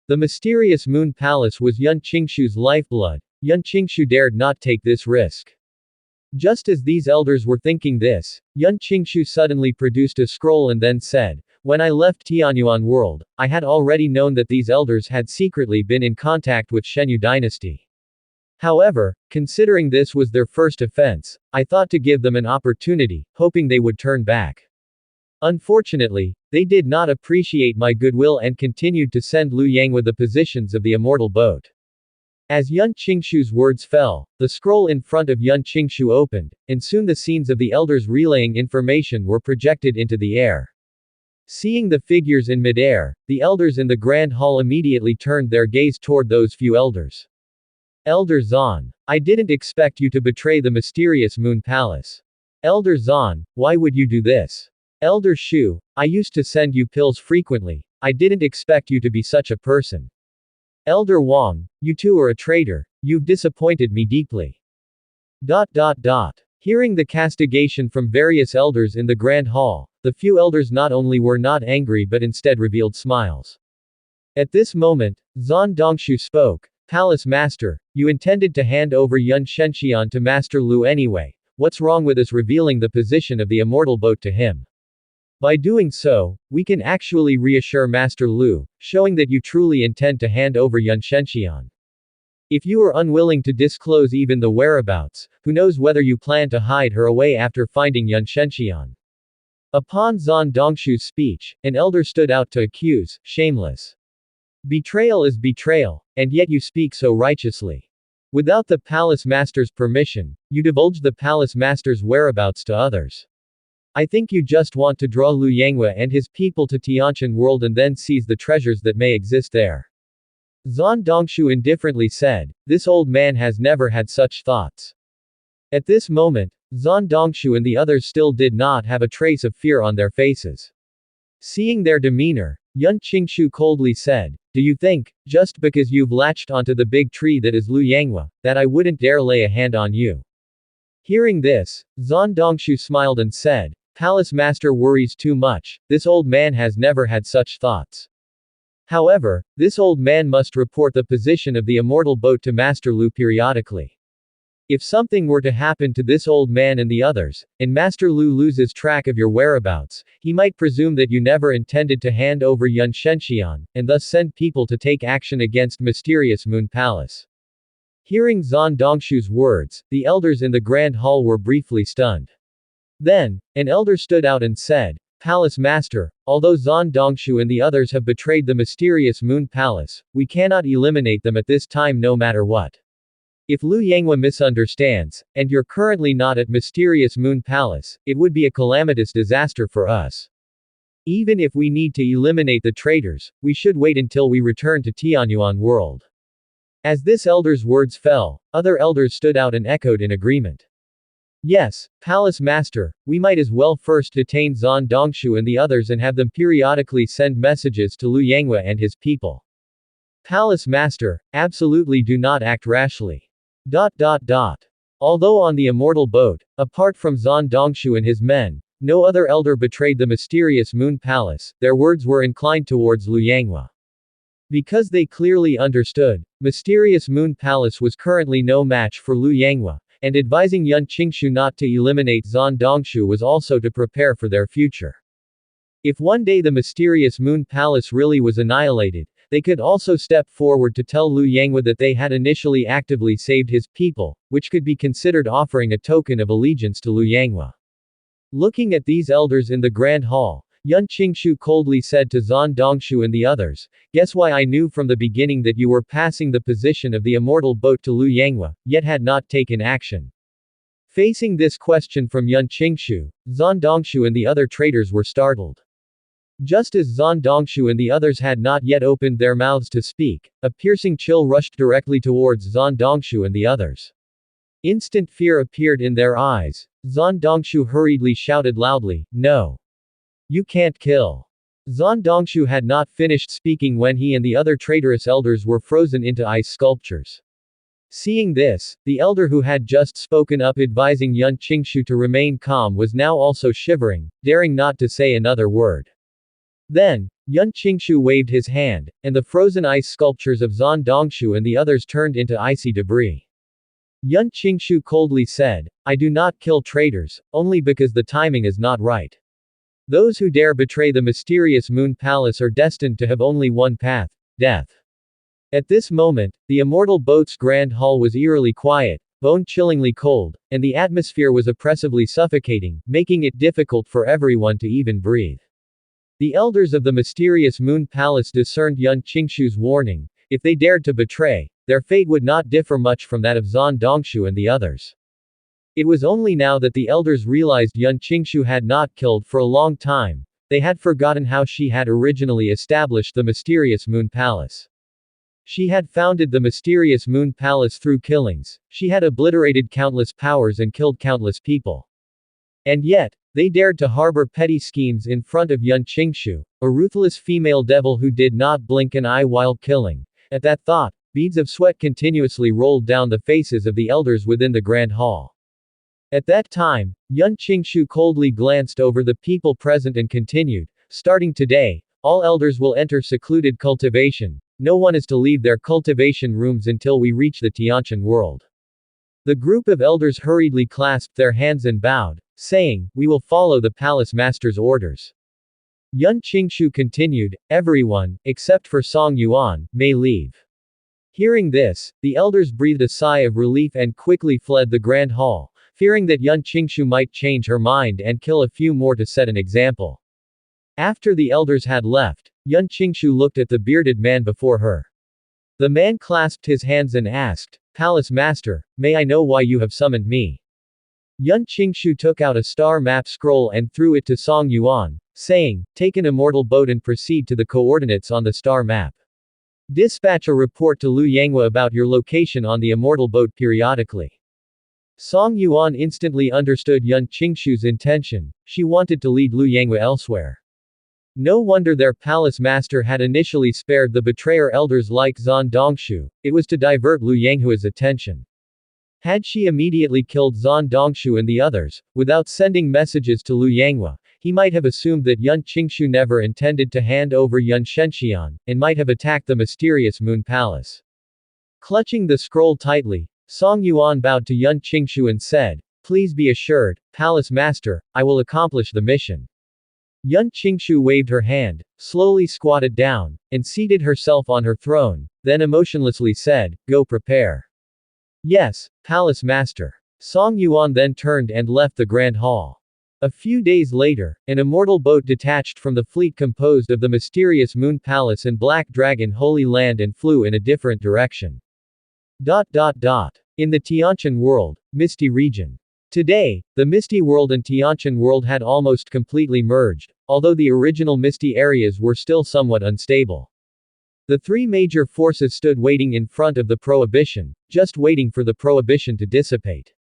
The mysterious Moon Palace was Yun Qingshu's lifeblood. Yun Qingshu dared not take this risk. Just as these elders were thinking this, Yun Qingshu suddenly produced a scroll and then said, "When I left Tianyuan world, I had already known that these elders had secretly been in contact with Shenyu dynasty. However, considering this was their first offense, I thought to give them an opportunity, hoping they would turn back. Unfortunately, they did not appreciate my goodwill and continued to send Lu Yanghua the positions of the immortal boat." As Yun Qingshu's words fell, the scroll in front of Yun Qingshu opened, and soon the scenes of the elders relaying information were projected into the air. Seeing the figures in midair, the elders in the grand hall immediately turned their gaze toward those few elders. "Elder Zan, I didn't expect you to betray the mysterious Moon Palace. Elder Zan, why would you do this? Elder Shu, I used to send you pills frequently. I didn't expect you to be such a person. Elder Wang, you too are a traitor. You've disappointed me deeply." Hearing the castigation from various elders in the grand hall, the few elders not only were not angry but instead revealed smiles. At this moment, Zan Dongshu spoke. "Palace Master, you intended to hand over Yun Shenxian to Master Lu anyway. What's wrong with us revealing the position of the immortal boat to him? By doing so, we can actually reassure Master Lu, showing that you truly intend to hand over Yun Shenxian. If you are unwilling to disclose even the whereabouts, who knows whether you plan to hide her away after finding Yun Shenxian." Upon Zan Dongshu's speech, an elder stood out to accuse, "Shameless. Betrayal is betrayal, and yet you speak so righteously. Without the palace master's permission, you divulge the palace master's whereabouts to others. I think you just want to draw Lu Yanghua and his people to Tianqian world and then seize the treasures that may exist there." Zan Dongshu indifferently said, "This old man has never had such thoughts." At this moment, Zan Dongshu and the others still did not have a trace of fear on their faces. Seeing their demeanor, Yun Qingshu coldly said, "Do you think, just because you've latched onto the big tree that is Lu Yanghua, that I wouldn't dare lay a hand on you?" Hearing this, Zan Dongshu smiled and said, "Palace Master worries too much. This old man has never had such thoughts. However, this old man must report the position of the immortal boat to Master Lu periodically. If something were to happen to this old man and the others, and Master Lu loses track of your whereabouts, he might presume that you never intended to hand over Yun Shenxian, and thus send people to take action against Mysterious Moon Palace. Hearing Zan Dongshu's words, the elders in the Grand Hall were briefly stunned. Then, an elder stood out and said, Palace Master, although Zan Dongshu and the others have betrayed the Mysterious Moon Palace, we cannot eliminate them at this time no matter what. If Lu Yanghua misunderstands, and you're currently not at Mysterious Moon Palace, it would be a calamitous disaster for us. Even if we need to eliminate the traitors, we should wait until we return to Tianyuan world. As this elder's words fell, other elders stood out and echoed in agreement. Yes, Palace Master, we might as well first detain Zan Dongshu and the others and have them periodically send messages to Lu Yanghua and his people. Palace Master, absolutely do not act rashly. Although on the immortal boat, apart from Zan Dongshu and his men, no other elder betrayed the Mysterious Moon Palace, their words were inclined towards Lu Yanghua. Because they clearly understood, Mysterious Moon Palace was currently no match for Lu Yanghua, and advising Yun Qingshu not to eliminate Zan Dongshu was also to prepare for their future. If one day the Mysterious Moon Palace really was annihilated, they could also step forward to tell Lu Yanghua that they had initially actively saved his people, which could be considered offering a token of allegiance to Lu Yanghua. Looking at these elders in the Grand Hall, Yun Qingshu coldly said to Zan Dongshu and the others, guess why I knew from the beginning that you were passing the position of the immortal boat to Lu Yanghua, yet had not taken action. Facing this question from Yun Qingshu, Zan Dongshu and the other traitors were startled. Just as Zan Dongshu and the others had not yet opened their mouths to speak, a piercing chill rushed directly towards Zan Dongshu and the others. Instant fear appeared in their eyes. Zan Dongshu hurriedly shouted loudly, no. You can't kill. Zan Dongshu had not finished speaking when he and the other traitorous elders were frozen into ice sculptures. Seeing this, the elder who had just spoken up advising Yun Qingshu to remain calm was now also shivering, daring not to say another word. Then, Yun Qingshu waved his hand, and the frozen ice sculptures of Zan Dongshu and the others turned into icy debris. Yun Qingshu coldly said, I do not kill traitors, only because the timing is not right. Those who dare betray the Mysterious Moon Palace are destined to have only one path, death. At this moment, the immortal boat's grand hall was eerily quiet, bone-chillingly cold, and the atmosphere was oppressively suffocating, making it difficult for everyone to even breathe. The elders of the Mysterious Moon Palace discerned Yun Qingshu's warning. If they dared to betray, their fate would not differ much from that of Zan Dongshu and the others. It was only now that the elders realized Yun Qingshu had not killed for a long time. They had forgotten how she had originally established the Mysterious Moon Palace. She had founded the Mysterious Moon Palace through killings. She had obliterated countless powers and killed countless people. And yet, they dared to harbor petty schemes in front of Yun Qingshu, a ruthless female devil who did not blink an eye while killing. At that thought, beads of sweat continuously rolled down the faces of the elders within the Grand Hall. At that time, Yun Qingshu coldly glanced over the people present and continued, starting today, all elders will enter secluded cultivation. No one is to leave their cultivation rooms until we reach the Tianshan world. The group of elders hurriedly clasped their hands and bowed, saying, we will follow the palace master's orders. Yun Qingshu continued, everyone, except for Song Yuan, may leave. Hearing this, the elders breathed a sigh of relief and quickly fled the Grand Hall, fearing that Yun Qingshu might change her mind and kill a few more to set an example. After the elders had left, Yun Qingshu looked at the bearded man before her. The man clasped his hands and asked, Palace Master, may I know why you have summoned me? Yun Qingshu took out a star map scroll and threw it to Song Yuan, saying, take an immortal boat and proceed to the coordinates on the star map. Dispatch a report to Lu Yanghua about your location on the immortal boat periodically. Song Yuan instantly understood Yun Qingshu's intention. She wanted to lead Lu Yanghua elsewhere. No wonder their palace master had initially spared the betrayer elders like Zan Dongshu. It was to divert Lu Yanghua's attention. Had she immediately killed Zan Dongshu and the others, without sending messages to Lu Yanghua, he might have assumed that Yun Qingshu never intended to hand over Yun Shenxian, and might have attacked the Mysterious Moon Palace. Clutching the scroll tightly, Song Yuan bowed to Yun Qingshu and said, "Please be assured, Palace Master, I will accomplish the mission." Yun Qingshu waved her hand, slowly squatted down, and seated herself on her throne, then emotionlessly said, "Go prepare." "Yes, Palace Master." Song Yuan then turned and left the Grand Hall. A few days later, an immortal boat detached from the fleet composed of the mysterious Moon Palace and Black Dragon Holy Land and flew in a different direction. In the Tianqian world, Misty region. Today, the Misty world and Tianqian world had almost completely merged, although the original Misty areas were still somewhat unstable. The three major forces stood waiting in front of the prohibition, just waiting for the prohibition to dissipate.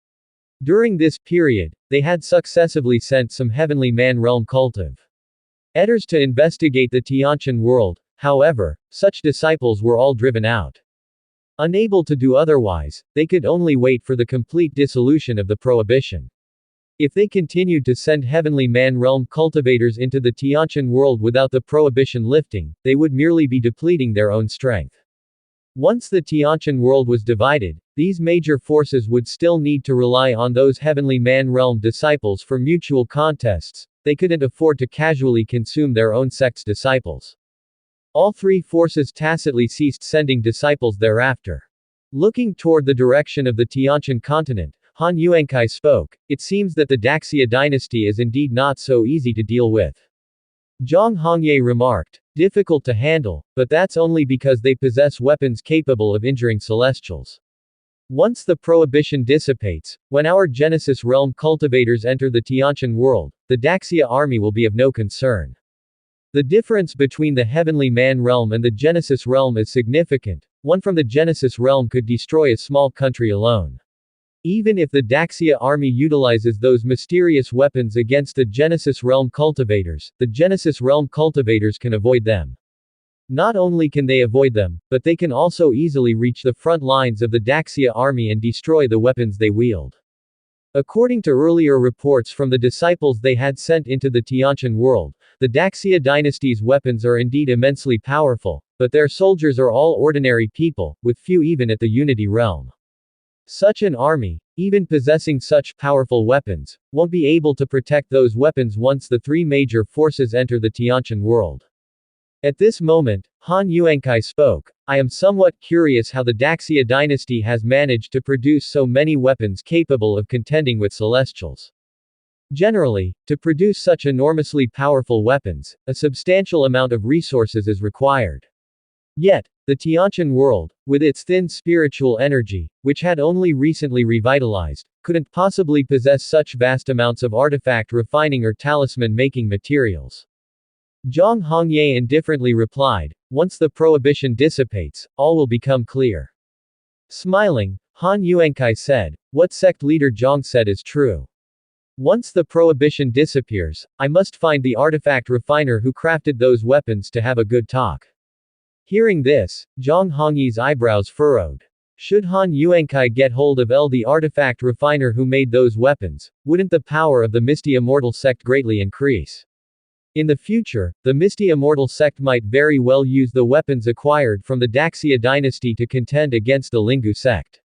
During this period, they had successively sent some heavenly man realm cultivators to investigate the Tianqian world. However, such disciples were all driven out. Unable to do otherwise, they could only wait for the complete dissolution of the prohibition. If they continued to send heavenly man realm cultivators into the Tianqian world without the prohibition lifting, they would merely be depleting their own strength. Once the Tianqian world was divided, these major forces would still need to rely on those heavenly man realm disciples for mutual contests. They couldn't afford to casually consume their own sect's disciples. All three forces tacitly ceased sending disciples thereafter. Looking toward the direction of the Tianqian continent, Han Yuankai spoke, "It seems that the Daxia dynasty is indeed not so easy to deal with." Zhang Hongye remarked, "Difficult to handle, but that's only because they possess weapons capable of injuring celestials. Once the prohibition dissipates, when our Genesis realm cultivators enter the Tianqian world, the Daxia army will be of no concern." The difference between the heavenly man realm and the Genesis realm is significant. One from the Genesis realm could destroy a small country alone. Even if the Daxia army utilizes those mysterious weapons against the Genesis realm cultivators, the Genesis realm cultivators can avoid them. Not only can they avoid them, but they can also easily reach the front lines of the Daxia army and destroy the weapons they wield. According to earlier reports from the disciples they had sent into the Tianqian world, the Daxia dynasty's weapons are indeed immensely powerful, but their soldiers are all ordinary people, with few even at the Unity realm. Such an army, even possessing such powerful weapons, won't be able to protect those weapons once the three major forces enter the Tianqian world. At this moment, Han Yuankai spoke, "I am somewhat curious how the Daxia dynasty has managed to produce so many weapons capable of contending with celestials. Generally, to produce such enormously powerful weapons, a substantial amount of resources is required. Yet, the Tianqian world, with its thin spiritual energy, which had only recently revitalized, couldn't possibly possess such vast amounts of artifact refining or talisman making materials." Zhang Hongye indifferently replied, "Once the prohibition dissipates, all will become clear." Smiling, Han Yuankai said, "What sect leader Zhang said is true. Once the prohibition disappears, I must find the artifact refiner who crafted those weapons to have a good talk." Hearing this, Zhang Hongye's eyebrows furrowed. Should Han Yuankai get hold of the artifact refiner who made those weapons, wouldn't the power of the Misty Immortal sect greatly increase? In the future, the Misty Immortal sect might very well use the weapons acquired from the Daxia dynasty to contend against the Lingu sect.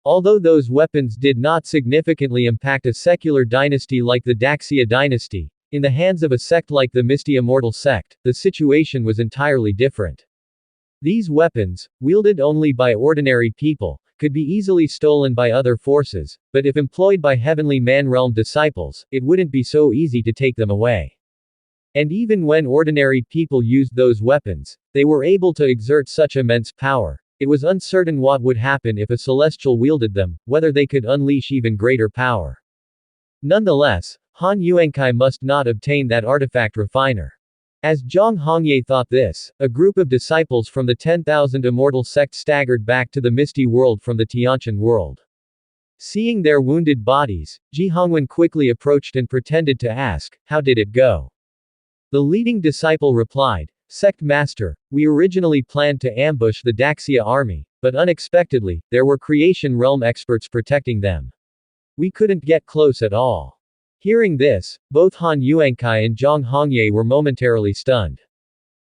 Although those weapons did not significantly impact a secular dynasty like the Daxia dynasty, in the hands of a sect like the Misty Immortal sect, the situation was entirely different. These weapons, wielded only by ordinary people, could be easily stolen by other forces, but if employed by heavenly man realm disciples, it wouldn't be so easy to take them away. And even when ordinary people used those weapons, they were able to exert such immense power. It was uncertain what would happen if a celestial wielded them, whether they could unleash even greater power. Nonetheless, Han Yuankai must not obtain that artifact refiner. As Zhang Hongye thought this, a group of disciples from the 10,000 Immortal sect staggered back to the Misty world from the Tianqian world. Seeing their wounded bodies, Ji Hongwen quickly approached and pretended to ask, "How did it go?" The leading disciple replied, "Sect Master, we originally planned to ambush the Daxia army, but unexpectedly, there were creation realm experts protecting them. We couldn't get close at all." Hearing this, both Han Yuankai and Zhang Hongye were momentarily stunned.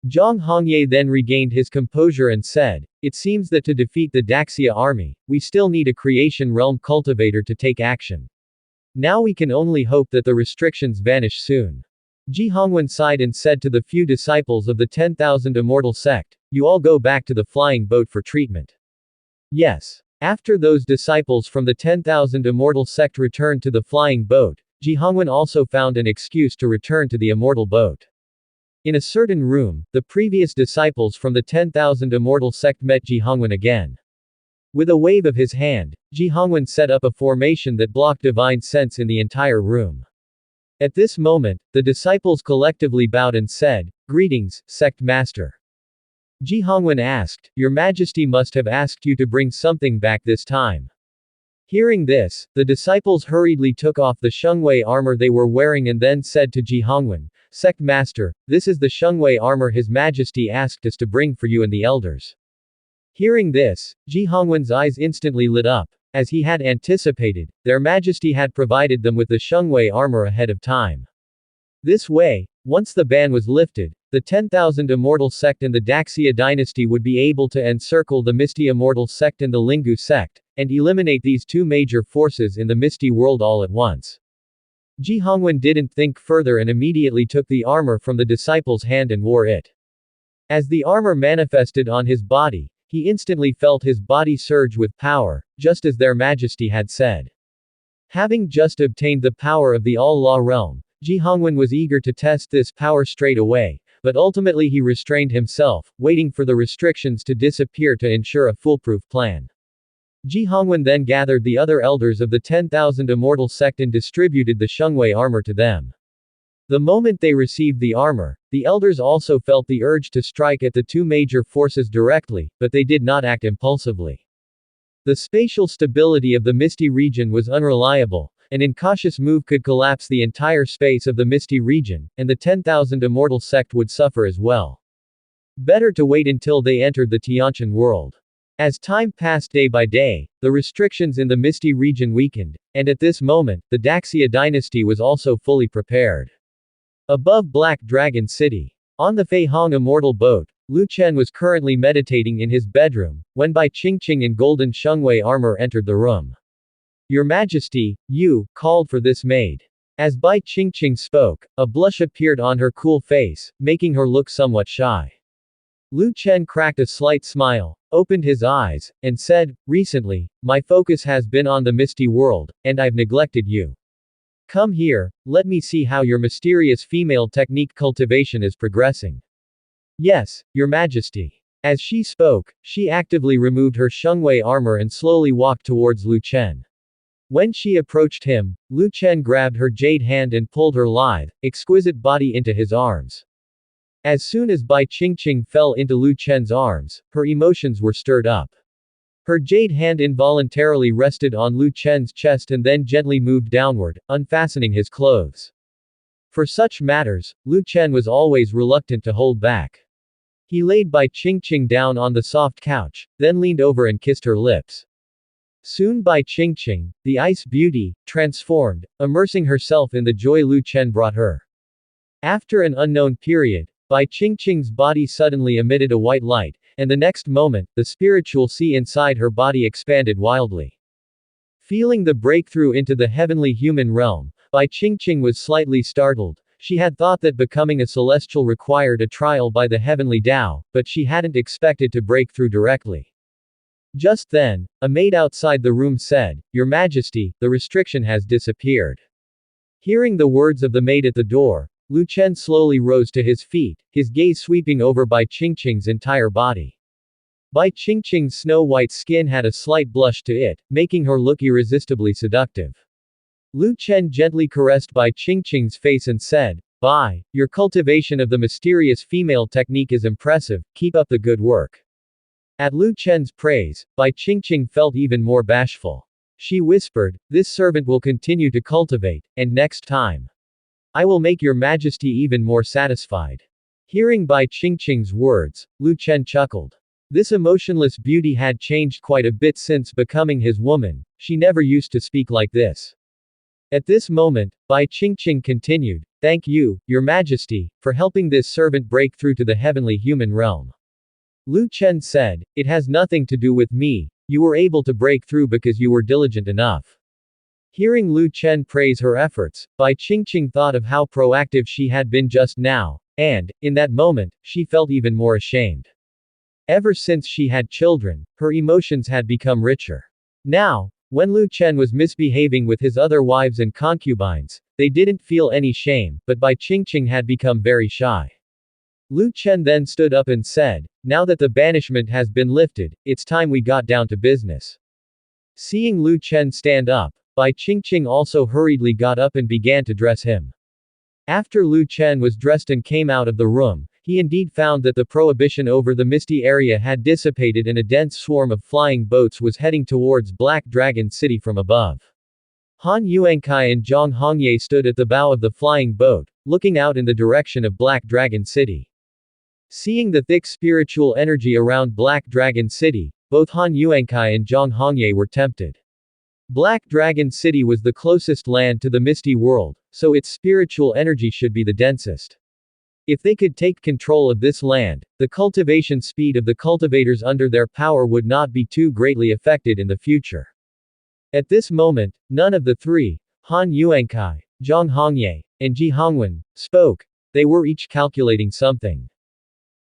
Zhang Hongye then regained his composure and said, "It seems that to defeat the Daxia army, we still need a creation realm cultivator to take action. Now we can only hope that the restrictions vanish soon." Ji Hongwen sighed and said to the few disciples of the 10,000 Immortal Sect, "You all go back to the flying boat for treatment." Yes. After those disciples from the 10,000 Immortal Sect returned to the flying boat, Ji Hongwen also found an excuse to return to the immortal boat. In a certain room, the previous disciples from the 10,000 Immortal Sect met Ji Hongwen again. With a wave of his hand, Ji Hongwen set up a formation that blocked divine sense in the entire room. At this moment, the disciples collectively bowed and said, "Greetings, Sect Master." Ji Hongwen asked, "Your Majesty must have asked you to bring something back this time." Hearing this, the disciples hurriedly took off the Shengwei armor they were wearing and then said to Ji Hongwen, "Sect Master, this is the Shengwei armor His Majesty asked us to bring for you and the elders." Hearing this, Ji Hongwen's eyes instantly lit up. As he had anticipated, their Majesty had provided them with the Shengwei armor ahead of time. This way, once the ban was lifted, the 10,000 Immortal Sect and the Daxia dynasty would be able to encircle the Misty Immortal Sect and the Lingu Sect, and eliminate these two major forces in the Misty world all at once. Ji Hongwen didn't think further and immediately took the armor from the disciple's hand and wore it. As the armor manifested on his body, he instantly felt his body surge with power, just as their Majesty had said. Having just obtained the power of the All-Law realm, Ji Hongwen was eager to test this power straight away, but ultimately he restrained himself, waiting for the restrictions to disappear to ensure a foolproof plan. Ji Hongwen then gathered the other elders of the 10,000 Immortal Sect and distributed the Shengwei armor to them. The moment they received the armor, the elders also felt the urge to strike at the two major forces directly, but they did not act impulsively. The spatial stability of the Misty region was unreliable. An incautious move could collapse the entire space of the Misty region, and the 10,000 Immortal Sect would suffer as well. Better to wait until they entered the Tiantian world. As time passed day by day, the restrictions in the Misty region weakened, and at this moment, the Daxia dynasty was also fully prepared. Above Black Dragon City, on the Fei Hong immortal boat, Lu Chen was currently meditating in his bedroom, when Bai Qingqing in golden Shengwei armor entered the room. "Your Majesty, you called for this maid." As Bai Qingqing spoke, a blush appeared on her cool face, making her look somewhat shy. Lu Chen cracked a slight smile, opened his eyes, and said, "Recently, my focus has been on the Misty world, and I've neglected you. Come here, let me see how your mysterious female technique cultivation is progressing." "Yes, Your Majesty." As she spoke, she actively removed her Shengwei armor and slowly walked towards Lu Chen. When she approached him, Lu Chen grabbed her jade hand and pulled her lithe, exquisite body into his arms. As soon as Bai Qingqing fell into Lu Chen's arms, her emotions were stirred up. Her jade hand involuntarily rested on Lu Chen's chest and then gently moved downward, unfastening his clothes. For such matters, Lu Chen was always reluctant to hold back. He laid Bai Qingqing down on the soft couch, then leaned over and kissed her lips. Soon Bai Qingqing, the ice beauty, transformed, immersing herself in the joy Lu Chen brought her. After an unknown period, Bai Qingqing's body suddenly emitted a white light, and the next moment, the spiritual sea inside her body expanded wildly. Feeling the breakthrough into the heavenly human realm, Bai Qingqing was slightly startled. She had thought that becoming a celestial required a trial by the heavenly Tao, but she hadn't expected to break through directly. Just then, a maid outside the room said, "Your Majesty, the restriction has disappeared." Hearing the words of the maid at the door, Lu Chen slowly rose to his feet, his gaze sweeping over Bai Qingqing's entire body. Bai Qingqing's snow-white skin had a slight blush to it, making her look irresistibly seductive. Lu Chen gently caressed Bai Qingqing's face and said, "Bai, your cultivation of the mysterious female technique is impressive, keep up the good work." At Lu Chen's praise, Bai Qingqing felt even more bashful. She whispered, "This servant will continue to cultivate, and next time, I will make your Majesty even more satisfied." Hearing Bai Qingqing's words, Lu Chen chuckled. This emotionless beauty had changed quite a bit since becoming his woman. She never used to speak like this. At this moment, Bai Qingqing continued, Thank you, Your Majesty, for helping this servant break through to the heavenly human realm. Lu Chen said, it has nothing to do with me, you were able to break through because you were diligent enough. Hearing Lu Chen praise her efforts, Bai Qingqing thought of how proactive she had been just now, and, in that moment, she felt even more ashamed. Ever since she had children, her emotions had become richer. Now, when Lu Chen was misbehaving with his other wives and concubines, they didn't feel any shame, but Bai Qingqing had become very shy. Lu Chen then stood up and said, now that the banishment has been lifted, it's time we got down to business. Seeing Lu Chen stand up, Bai Qingqing also hurriedly got up and began to dress him. After Lu Chen was dressed and came out of the room, he indeed found that the prohibition over the misty area had dissipated and a dense swarm of flying boats was heading towards Black Dragon City from above. Han Yuankai and Zhang Hongye stood at the bow of the flying boat, looking out in the direction of Black Dragon City. Seeing the thick spiritual energy around Black Dragon City, both Han Yuankai and Zhang Hongye were tempted. Black Dragon City was the closest land to the misty world, so its spiritual energy should be the densest. If they could take control of this land, the cultivation speed of the cultivators under their power would not be too greatly affected in the future. At this moment, none of the three, Han Yuankai, Zhang Hongye, and Ji Hongwen, spoke. They were each calculating something.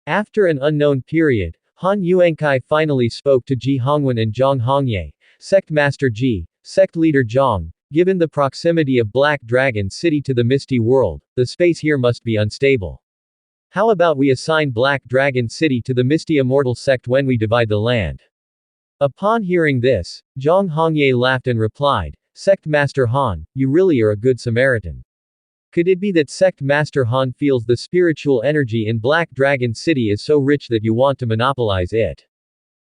After an unknown period, Han Yuankai finally spoke to Ji Hongwen and Zhang Hongye. Sect Master Ji, Sect Leader Zhang, given the proximity of Black Dragon City to the Misty World, the space here must be unstable. How about we assign Black Dragon City to the Misty Immortal Sect when we divide the land? Upon hearing this, Zhang Hongye laughed and replied, Sect Master Han, you really are a good Samaritan. Could it be that Sect Master Han feels the spiritual energy in Black Dragon City is so rich that you want to monopolize it?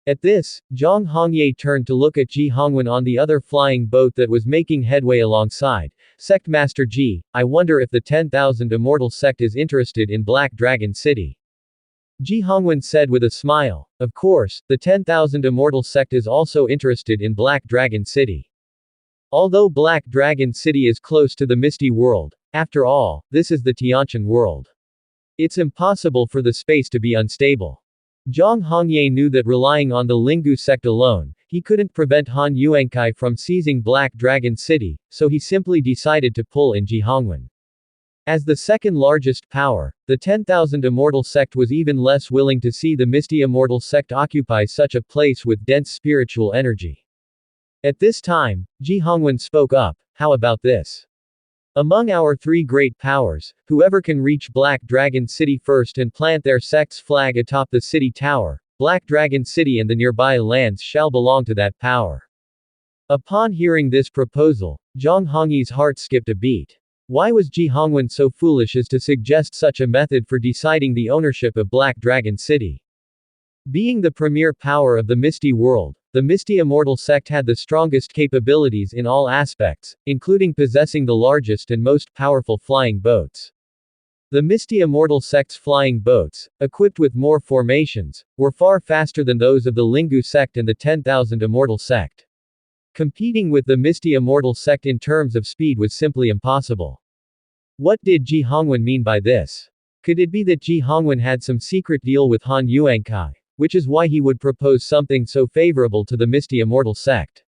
At this, Zhang Hongye turned to look at Ji Hongwen on the other flying boat that was making headway alongside. Sect Master Ji, I wonder if the 10,000 Immortal Sect is interested in Black Dragon City. Ji Hongwen said with a smile, of course, the 10,000 Immortal Sect is also interested in Black Dragon City. Although Black Dragon City is close to the Misty World, after all, this is the Tianqian world. It's impossible for the space to be unstable. Zhang Hongye knew that relying on the Lingu sect alone, he couldn't prevent Han Yuankai from seizing Black Dragon City, so he simply decided to pull in Ji Hongwen. As the second largest power, the 10,000 Immortal Sect was even less willing to see the Misty Immortal Sect occupy such a place with dense spiritual energy. At this time, Ji Hongwen spoke up, how about this? Among our three great powers, whoever can reach Black Dragon City first and plant their sect's flag atop the city tower, Black Dragon City and the nearby lands shall belong to that power. Upon hearing this proposal, Zhang Hongye's heart skipped a beat. Why was Ji Hongwen so foolish as to suggest such a method for deciding the ownership of Black Dragon City? Being the premier power of the Misty World, the Misty Immortal Sect had the strongest capabilities in all aspects, including possessing the largest and most powerful flying boats. The Misty Immortal Sect's flying boats, equipped with more formations, were far faster than those of the Lingu Sect and the 10,000 Immortal Sect. Competing with the Misty Immortal Sect in terms of speed was simply impossible. What did Ji Hongwen mean by this? Could it be that Ji Hongwen had some secret deal with Han Yuankai, which is why he would propose something so favorable to the Misty Immortal Sect?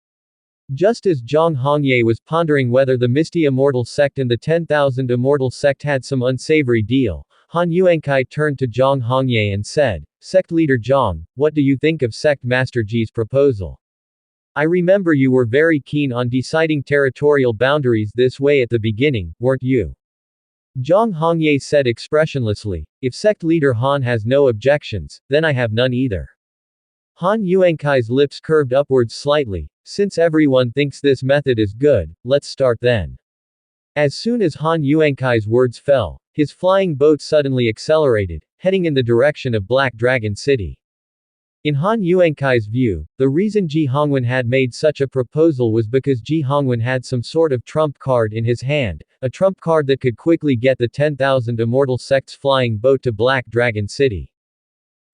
Just as Zhang Hongye was pondering whether the Misty Immortal Sect and the 10,000 Immortal Sect had some unsavory deal, Han Yuankai turned to Zhang Hongye and said, Sect Leader Zhang, what do you think of Sect Master Ji's proposal? I remember you were very keen on deciding territorial boundaries this way at the beginning, weren't you? Zhang Hongye said expressionlessly, if Sect Leader Han has no objections, then I have none either. Han Yuankai's lips curved upwards slightly, since everyone thinks this method is good, let's start then. As soon as Han Yuankai's words fell, his flying boat suddenly accelerated, heading in the direction of Black Dragon City. In Han Yuankai's view, the reason Ji Hongwen had made such a proposal was because Ji Hongwen had some sort of trump card in his hand, a trump card that could quickly get the 10,000 Immortal Sect's flying boat to Black Dragon City.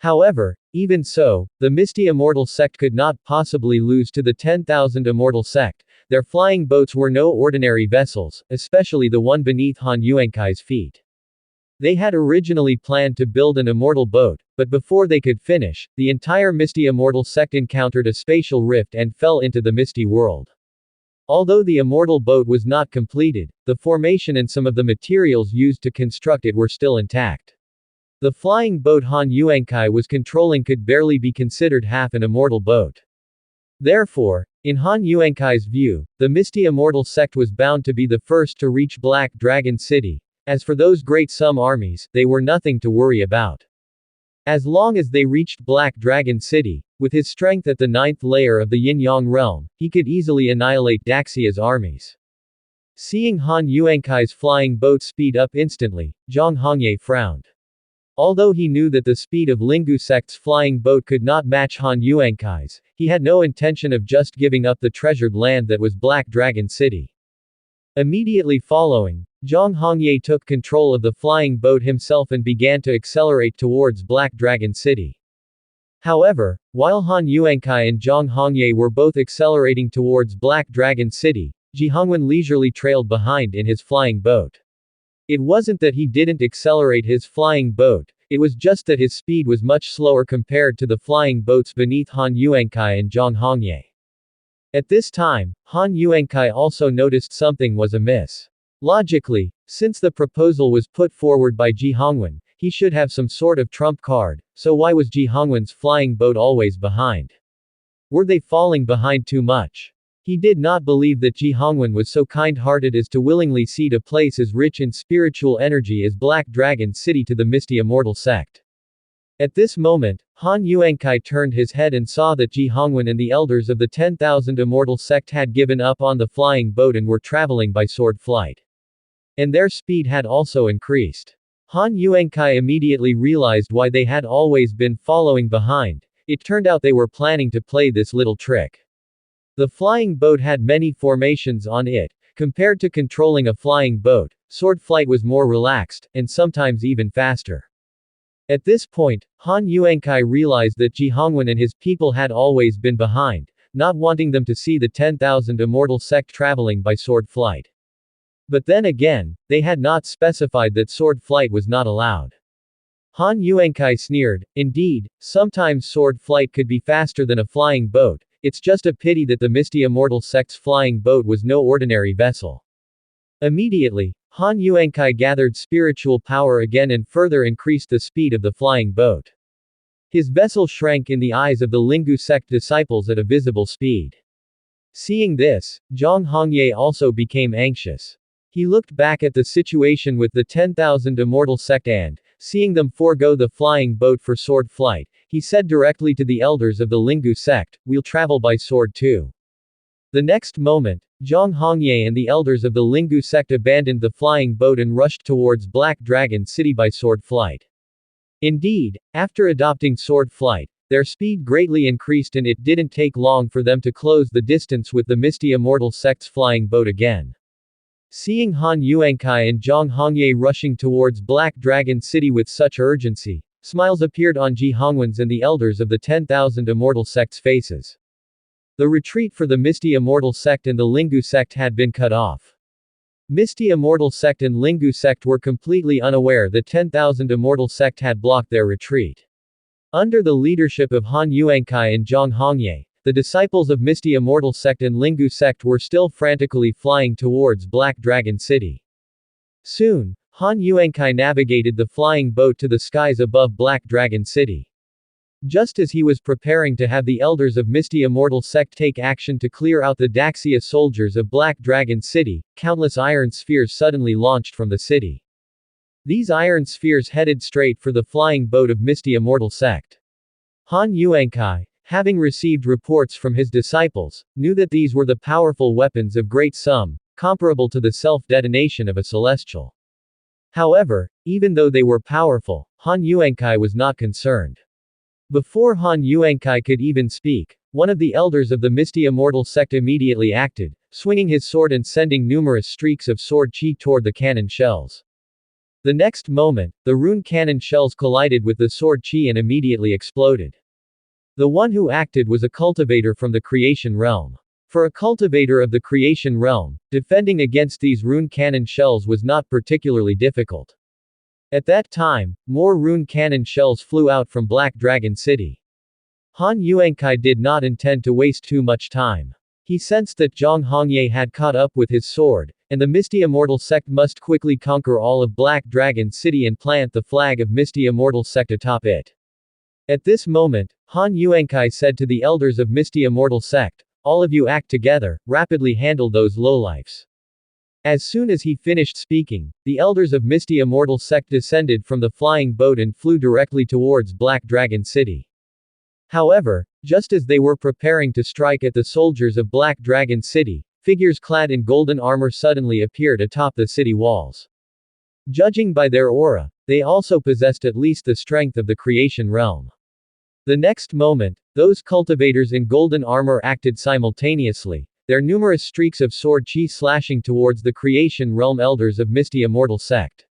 However, even so, the Misty Immortal Sect could not possibly lose to the 10,000 Immortal Sect. Their flying boats were no ordinary vessels, especially the one beneath Han Yuankai's feet. They had originally planned to build an immortal boat, but before they could finish, the entire Misty Immortal sect encountered a spatial rift and fell into the Misty world. Although the immortal boat was not completed, the formation and some of the materials used to construct it were still intact. The flying boat Han Yuankai was controlling could barely be considered half an immortal boat. Therefore, in Han Yuankai's view, the Misty Immortal sect was bound to be the first to reach Black Dragon City. As for those Great Sum armies, they were nothing to worry about. As long as they reached Black Dragon City, with his strength at the 9th layer of the Yin-Yang realm, he could easily annihilate Daxia's armies. Seeing Han Yuankai's flying boat speed up instantly, Zhang Hongye frowned. Although he knew that the speed of Lingu sect's flying boat could not match Han Yuankai's, he had no intention of just giving up the treasured land that was Black Dragon City. Immediately following, Zhang Hongye took control of the flying boat himself and began to accelerate towards Black Dragon City. However, while Han Yuankai and Zhang Hongye were both accelerating towards Black Dragon City, Ji Hongwen leisurely trailed behind in his flying boat. It wasn't that he didn't accelerate his flying boat, it was just that his speed was much slower compared to the flying boats beneath Han Yuankai and Zhang Hongye. At this time, Han Yuankai also noticed something was amiss. Logically, since the proposal was put forward by Ji Hongwen, he should have some sort of trump card, so why was Ji Hongwen's flying boat always behind? Were they falling behind too much? He did not believe that Ji Hongwen was so kind-hearted as to willingly cede a place as rich in spiritual energy as Black Dragon City to the Misty Immortal sect. At this moment, Han Yuankai turned his head and saw that Ji Hongwen and the elders of the 10,000 Immortal sect had given up on the flying boat and were traveling by sword flight. And their speed had also increased. Han Yuankai immediately realized why they had always been following behind. It turned out they were planning to play this little trick. The flying boat had many formations on it. Compared to controlling a flying boat, sword flight was more relaxed, and sometimes even faster. At this point, Han Yuankai realized that Ji Hongwen and his people had always been behind, not wanting them to see the 10,000 Immortal sect traveling by sword flight. But then again, they had not specified that sword flight was not allowed. Han Yuankai sneered, indeed, sometimes sword flight could be faster than a flying boat, it's just a pity that the Misty Immortal sect's flying boat was no ordinary vessel. Immediately, Han Yuankai gathered spiritual power again and further increased the speed of the flying boat. His vessel shrank in the eyes of the Lingu sect disciples at a visible speed. Seeing this, Zhang Hongye also became anxious. He looked back at the situation with the 10,000 Immortal sect and, seeing them forego the flying boat for sword flight, he said directly to the elders of the Lingu sect, "We'll travel by sword too." The next moment, Zhang Hongye and the elders of the Lingu sect abandoned the flying boat and rushed towards Black Dragon City by sword flight. Indeed, after adopting sword flight, their speed greatly increased and it didn't take long for them to close the distance with the Misty Immortal sect's flying boat again. Seeing Han Yuankai and Zhang Hongye rushing towards Black Dragon City with such urgency, smiles appeared on Ji Hongwen's and the elders of the 10,000 Immortal sect's faces. The retreat for the Misty Immortal sect and the Lingu sect had been cut off. Misty Immortal sect and Lingu sect were completely unaware that 10,000 Immortal sect had blocked their retreat. Under the leadership of Han Yuankai and Zhang Hongye, the disciples of Misty Immortal sect and Lingu sect were still frantically flying towards Black Dragon City. Soon, Han Yuankai navigated the flying boat to the skies above Black Dragon City. Just as he was preparing to have the elders of Misty Immortal sect take action to clear out the Daxia soldiers of Black Dragon City, countless iron spheres suddenly launched from the city. These iron spheres headed straight for the flying boat of Misty Immortal sect. Han Yuankai, having received reports from his disciples, knew that these were the powerful weapons of great sum, comparable to the self-detonation of a celestial. However, even though they were powerful, Han Yuankai was not concerned. Before Han Yuankai could even speak, one of the elders of the Misty Immortal sect immediately acted, swinging his sword and sending numerous streaks of sword chi toward the cannon shells. The next moment, the rune cannon shells collided with the sword chi and immediately exploded. The one who acted was a cultivator from the creation realm. For a cultivator of the creation realm, defending against these rune cannon shells was not particularly difficult. At that time, more rune cannon shells flew out from Black Dragon City. Han Yuankai did not intend to waste too much time. He sensed that Zhang Hongye had caught up with his sword, and the Misty Immortal Sect must quickly conquer all of Black Dragon City and plant the flag of Misty Immortal Sect atop it. At this moment, Han Yuankai said to the elders of Misty Immortal Sect, "All of you act together, rapidly handle those lowlifes." As soon as he finished speaking, the elders of Misty Immortal Sect descended from the flying boat and flew directly towards Black Dragon City. However, just as they were preparing to strike at the soldiers of Black Dragon City, figures clad in golden armor suddenly appeared atop the city walls. Judging by their aura, they also possessed at least the strength of the creation realm. The next moment, those cultivators in golden armor acted simultaneously, their numerous streaks of sword chi slashing towards the creation realm elders of Misty Immortal Sect.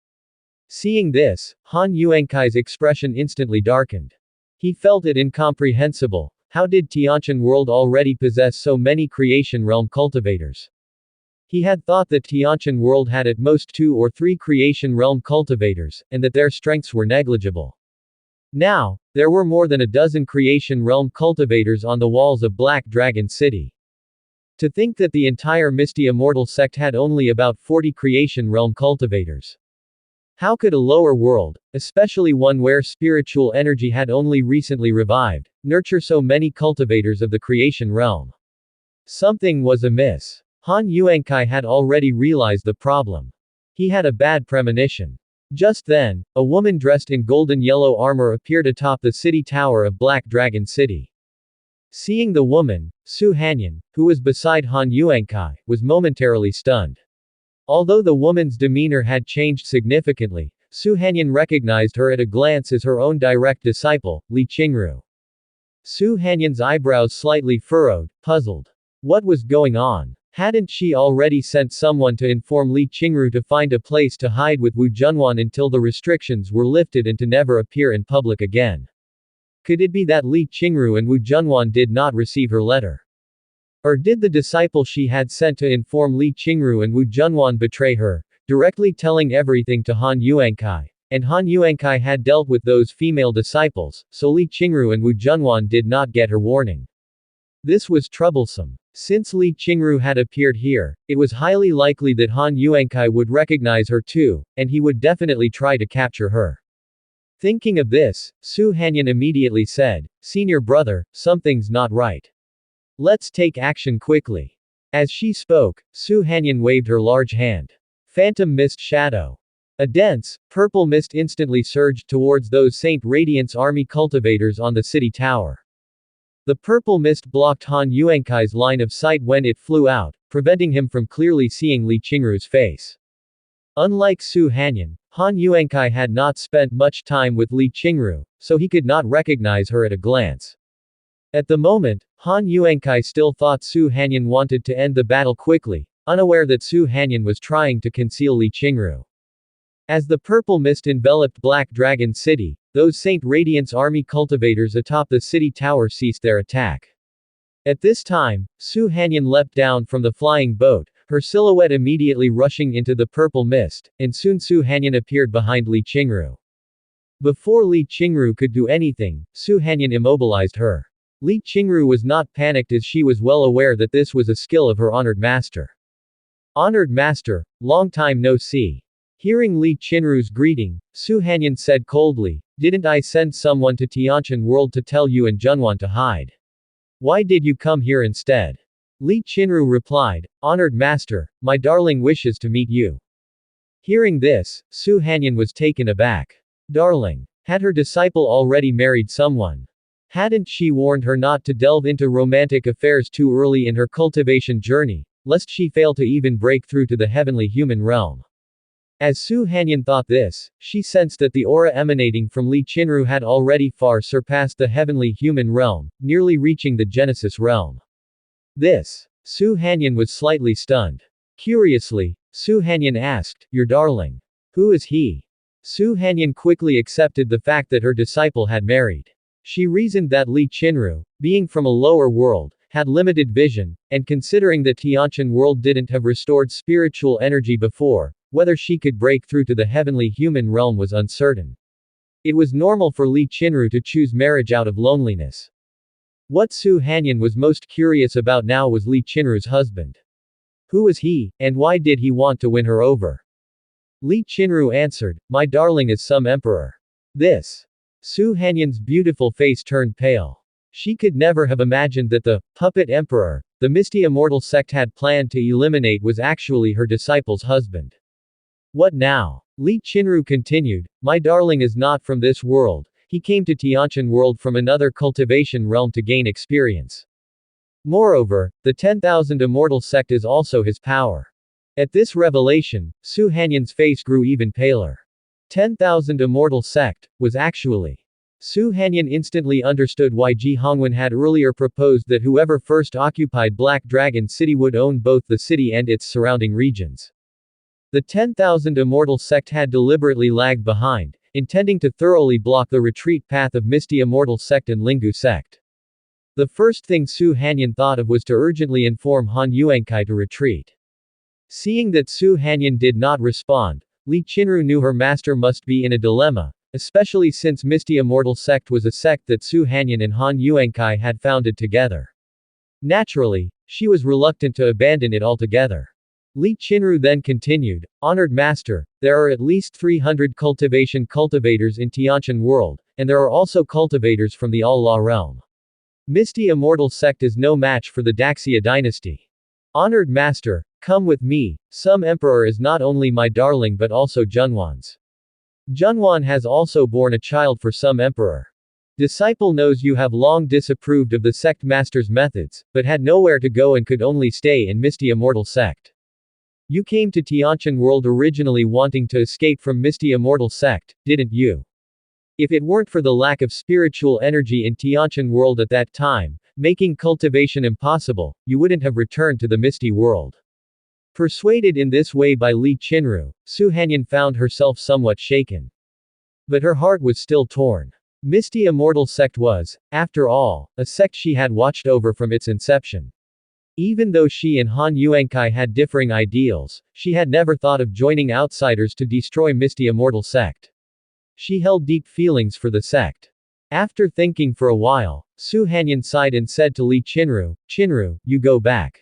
Seeing this, Han Yuankai's expression instantly darkened. He felt it incomprehensible. How did Tianqian world already possess so many creation realm cultivators? He had thought that Tianqian world had at most 2 or 3 creation realm cultivators, and that their strengths were negligible. Now, there were more than a dozen creation realm cultivators on the walls of Black Dragon City. To think that the entire Misty Immortal Sect had only about 40 creation realm cultivators. How could a lower world, especially one where spiritual energy had only recently revived, nurture so many cultivators of the creation realm? Something was amiss. Han Yuankai had already realized the problem. He had a bad premonition. Just then, a woman dressed in golden yellow armor appeared atop the city tower of Black Dragon City. Seeing the woman, Su Hanyan, who was beside Han Yuankai, was momentarily stunned. Although the woman's demeanor had changed significantly, Su Hanyan recognized her at a glance as her own direct disciple, Li Qingru. Su Hanyan's eyebrows slightly furrowed, puzzled. What was going on? Hadn't she already sent someone to inform Li Qingru to find a place to hide with Wu Junwan until the restrictions were lifted and to never appear in public again? Could it be that Li Qingru and Wu Junwan did not receive her letter? Or did the disciple she had sent to inform Li Qingru and Wu Junwan betray her, directly telling everything to Han Yuankai? And Han Yuankai had dealt with those female disciples, so Li Qingru and Wu Junwan did not get her warning. This was troublesome. Since Li Qingru had appeared here, it was highly likely that Han Yuankai would recognize her too, and he would definitely try to capture her. Thinking of this, Su Hanyan immediately said, "Senior brother, something's not right. Let's take action quickly." As she spoke, Su Hanyan waved her large hand. Phantom mist shadow. A dense, purple mist instantly surged towards those Saint Radiance army cultivators on the city tower. The purple mist blocked Han Yuankai's line of sight when it flew out, preventing him from clearly seeing Li Qingru's face. Unlike Su Hanyan, Han Yuankai had not spent much time with Li Qingru, so he could not recognize her at a glance. At the moment, Han Yuankai still thought Su Hanyan wanted to end the battle quickly, unaware that Su Hanyan was trying to conceal Li Qingru. As the purple mist enveloped Black Dragon City, those Saint Radiance army cultivators atop the city tower ceased their attack. At this time, Su Hanyan leapt down from the flying boat, her silhouette immediately rushing into the purple mist, and soon Su Hanyan appeared behind Li Qingru. Before Li Qingru could do anything, Su Hanyan immobilized her. Li Qingru was not panicked as she was well aware that this was a skill of her honored master. "Honored master, long time no see." Hearing Li Qingru's greeting, Su Hanyan said coldly, "Didn't I send someone to Tianqian world to tell you and Junwan to hide? Why did you come here instead?" Li Qingru replied, "Honored master, my darling wishes to meet you." Hearing this, Su Hanyan was taken aback. Darling. Had her disciple already married someone? Hadn't she warned her not to delve into romantic affairs too early in her cultivation journey, lest she fail to even break through to the heavenly human realm? As Su Hanyan thought this, she sensed that the aura emanating from Li Qingru had already far surpassed the heavenly human realm, nearly reaching the Genesis realm. Su Hanyan was slightly stunned. Curiously, Su Hanyan asked, "Your darling? Who is he?" Su Hanyan quickly accepted the fact that her disciple had married. She reasoned that Li Qingru, being from a lower world, had limited vision, and considering that Tianqian world didn't have restored spiritual energy before, whether she could break through to the heavenly human realm was uncertain. It was normal for Li Qinru to choose marriage out of loneliness. What Su Hanyan was most curious about now was Li Qinru's husband. Who was he, and why did he want to win her over? Li Qinru answered, "My darling is some emperor." This. Su Hanyan's beautiful face turned pale. She could never have imagined that the puppet emperor the Misty Immortal sect had planned to eliminate was actually her disciple's husband. What now? Li Qinru continued, "My darling is not from this world, he came to Tianqian world from another cultivation realm to gain experience. Moreover, the 10,000 Immortal sect is also his power." At this revelation, Su Hanyan's face grew even paler. 10,000 Immortal sect was actually. Su Hanyan instantly understood why Ji Hongwen had earlier proposed that whoever first occupied Black Dragon City would own both the city and its surrounding regions. The 10,000 Immortal sect had deliberately lagged behind, intending to thoroughly block the retreat path of Misty Immortal sect and Linggu sect. The first thing Su Hanyan thought of was to urgently inform Han Yuankai to retreat. Seeing that Su Hanyan did not respond, Li Qinru knew her master must be in a dilemma, especially since Misty Immortal sect was a sect that Su Hanyan and Han Yuankai had founded together. Naturally, she was reluctant to abandon it altogether. Li Qinru then continued, "Honored master, there are at least 300 cultivators in Tianqian world, and there are also cultivators from the All-Law realm. Misty Immortal sect is no match for the Daxia dynasty. Honored master, come with me, some emperor is not only my darling but also Junwan's. Junwan has also borne a child for some emperor. Disciple knows you have long disapproved of the sect master's methods, but had nowhere to go and could only stay in Misty Immortal sect. You came to Tianqian world originally wanting to escape from Misty Immortal sect, didn't you? If it weren't for the lack of spiritual energy in Tianqian world at that time, making cultivation impossible, you wouldn't have returned to the Misty world." Persuaded in this way by Li Qinru, Su Hanyan found herself somewhat shaken. But her heart was still torn. Misty Immortal sect was, after all, a sect she had watched over from its inception. Even though she and Han Yuankai had differing ideals, she had never thought of joining outsiders to destroy Misty Immortal sect. She held deep feelings for the sect. After thinking for a while, Su Hanyan sighed and said to Li Qinru, "Qinru, you go back.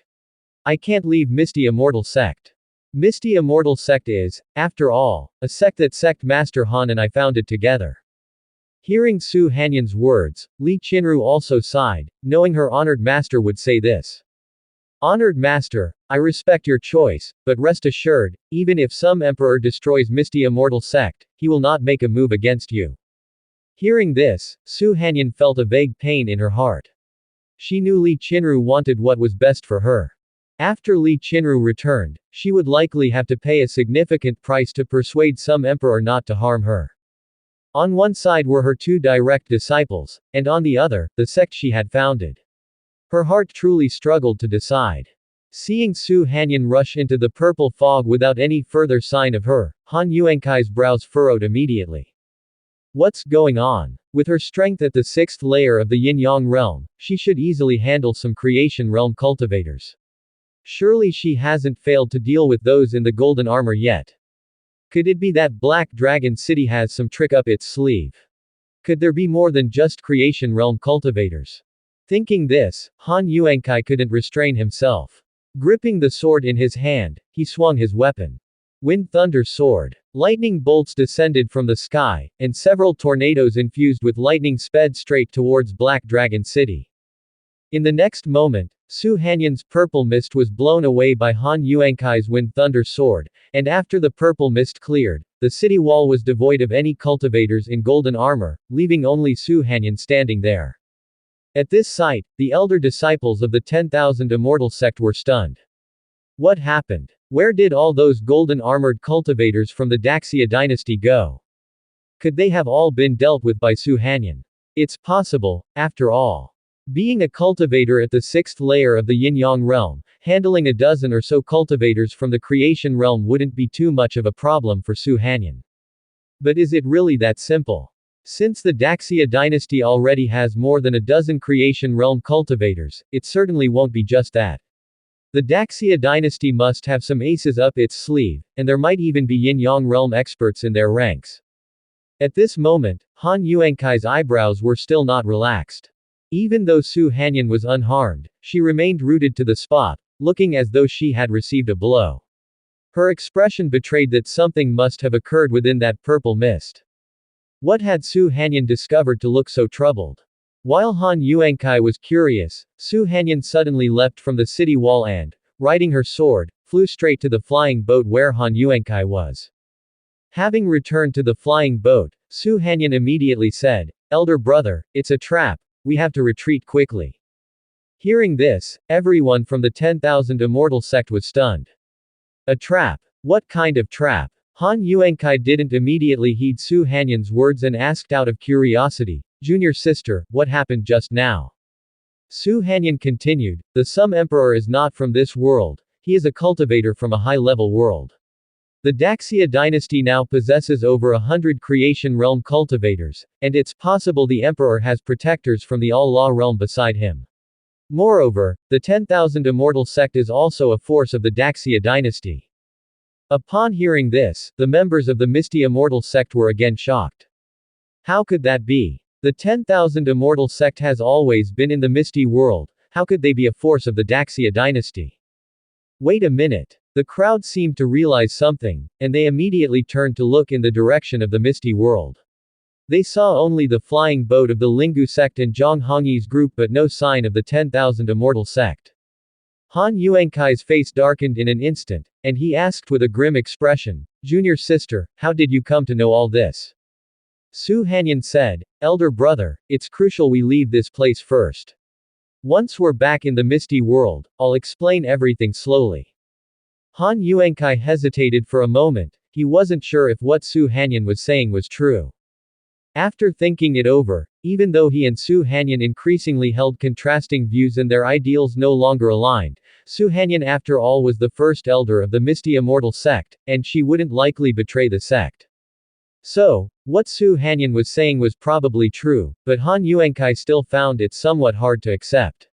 I can't leave Misty Immortal sect. Misty Immortal sect is, after all, a sect that sect master Han and I founded together." Hearing Su Hanyan's words, Li Qinru also sighed, knowing her honored master would say this. "Honored master, I respect your choice, but rest assured, even if some emperor destroys Misty Immortal sect, he will not make a move against you." Hearing this, Su Hanyan felt a vague pain in her heart. She knew Li Qinru wanted what was best for her. After Li Qinru returned, she would likely have to pay a significant price to persuade some emperor not to harm her. On one side were her two direct disciples, and on the other, the sect she had founded. Her heart truly struggled to decide. Seeing Su Hanyan rush into the purple fog without any further sign of her, Han Yuankai's brows furrowed immediately. What's going on? With her strength at the 6th layer of the Yin-Yang realm, she should easily handle some creation realm cultivators. Surely she hasn't failed to deal with those in the golden armor yet. Could it be that Black Dragon City has some trick up its sleeve? Could there be more than just creation realm cultivators? Thinking this, Han Yuankai couldn't restrain himself. Gripping the sword in his hand, he swung his weapon. Wind Thunder Sword. Lightning bolts descended from the sky, and several tornadoes infused with lightning sped straight towards Black Dragon City. In the next moment, Su Hanyan's purple mist was blown away by Han Yuankai's Wind Thunder Sword, and after the purple mist cleared, the city wall was devoid of any cultivators in golden armor, leaving only Su Hanyan standing there. At this sight, the elder disciples of the 10,000 Immortal sect were stunned. What happened? Where did all those golden armored cultivators from the Daxia dynasty go? Could they have all been dealt with by Su Hanyan? It's possible, after all. Being a cultivator at the 6th layer of the Yin-Yang realm, handling a dozen or so cultivators from the creation realm wouldn't be too much of a problem for Su Hanyan. But is it really that simple? Since the Daxia dynasty already has more than a dozen creation realm cultivators, it certainly won't be just that. The Daxia dynasty must have some aces up its sleeve, and there might even be yin-yang realm experts in their ranks. At this moment, Han Yuankai's eyebrows were still not relaxed. Even though Su Hanyan was unharmed, she remained rooted to the spot, looking as though she had received a blow. Her expression betrayed that something must have occurred within that purple mist. What had Su Hanyan discovered to look so troubled? While Han Yuankai was curious, Su Hanyan suddenly leapt from the city wall and, riding her sword, flew straight to the flying boat where Han Yuankai was. Having returned to the flying boat, Su Hanyan immediately said, "Elder brother, it's a trap, we have to retreat quickly." Hearing this, everyone from the 10,000 Immortal sect was stunned. A trap? What kind of trap? Han Yuankai didn't immediately heed Su Hanyan's words and asked out of curiosity, "Junior sister, what happened just now?" Su Hanyan continued, "The Sum Emperor is not from this world, he is a cultivator from a high-level world. The Daxia dynasty now possesses over 100 creation realm cultivators, and it's possible the Emperor has protectors from the All-Law realm beside him. Moreover, the 10,000 Immortal sect is also a force of the Daxia dynasty." Upon hearing this, the members of the Misty Immortal sect were again shocked. How could that be? The 10,000 Immortal sect has always been in the Misty world, how could they be a force of the Daxia dynasty? Wait a minute. The crowd seemed to realize something, and they immediately turned to look in the direction of the Misty world. They saw only the flying boat of the Lingu sect and Zhang Hongyi's group but no sign of the 10,000 Immortal sect. Han Yuankai's face darkened in an instant, and he asked with a grim expression, "Junior sister, how did you come to know all this?" Su Hanyan said, "Elder brother, it's crucial we leave this place first. Once we're back in the Misty world, I'll explain everything slowly." Han Yuankai hesitated for a moment, he wasn't sure if what Su Hanyan was saying was true. After thinking it over, even though he and Su Hanyan increasingly held contrasting views and their ideals no longer aligned, Su Hanyan after all was the first elder of the Misty Immortal sect, and she wouldn't likely betray the sect. So, what Su Hanyan was saying was probably true, but Han Yuankai still found it somewhat hard to accept.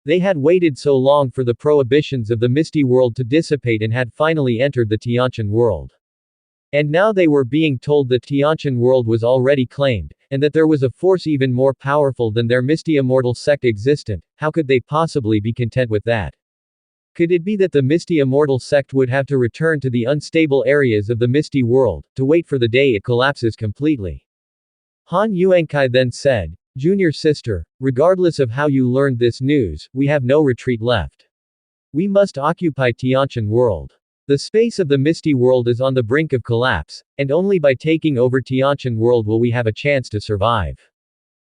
They had waited so long for the prohibitions of the Misty world to dissipate and had finally entered the Tiantian world. And now they were being told that Tiantian world was already claimed, and that there was a force even more powerful than their Misty Immortal sect existent. How could they possibly be content with that? Could it be that the Misty Immortal sect would have to return to the unstable areas of the Misty world, to wait for the day it collapses completely? Han Yuankai then said, "Junior sister, regardless of how you learned this news, we have no retreat left. We must occupy Tiantian world. The space of the Misty world is on the brink of collapse, and only by taking over Tiantian world will we have a chance to survive.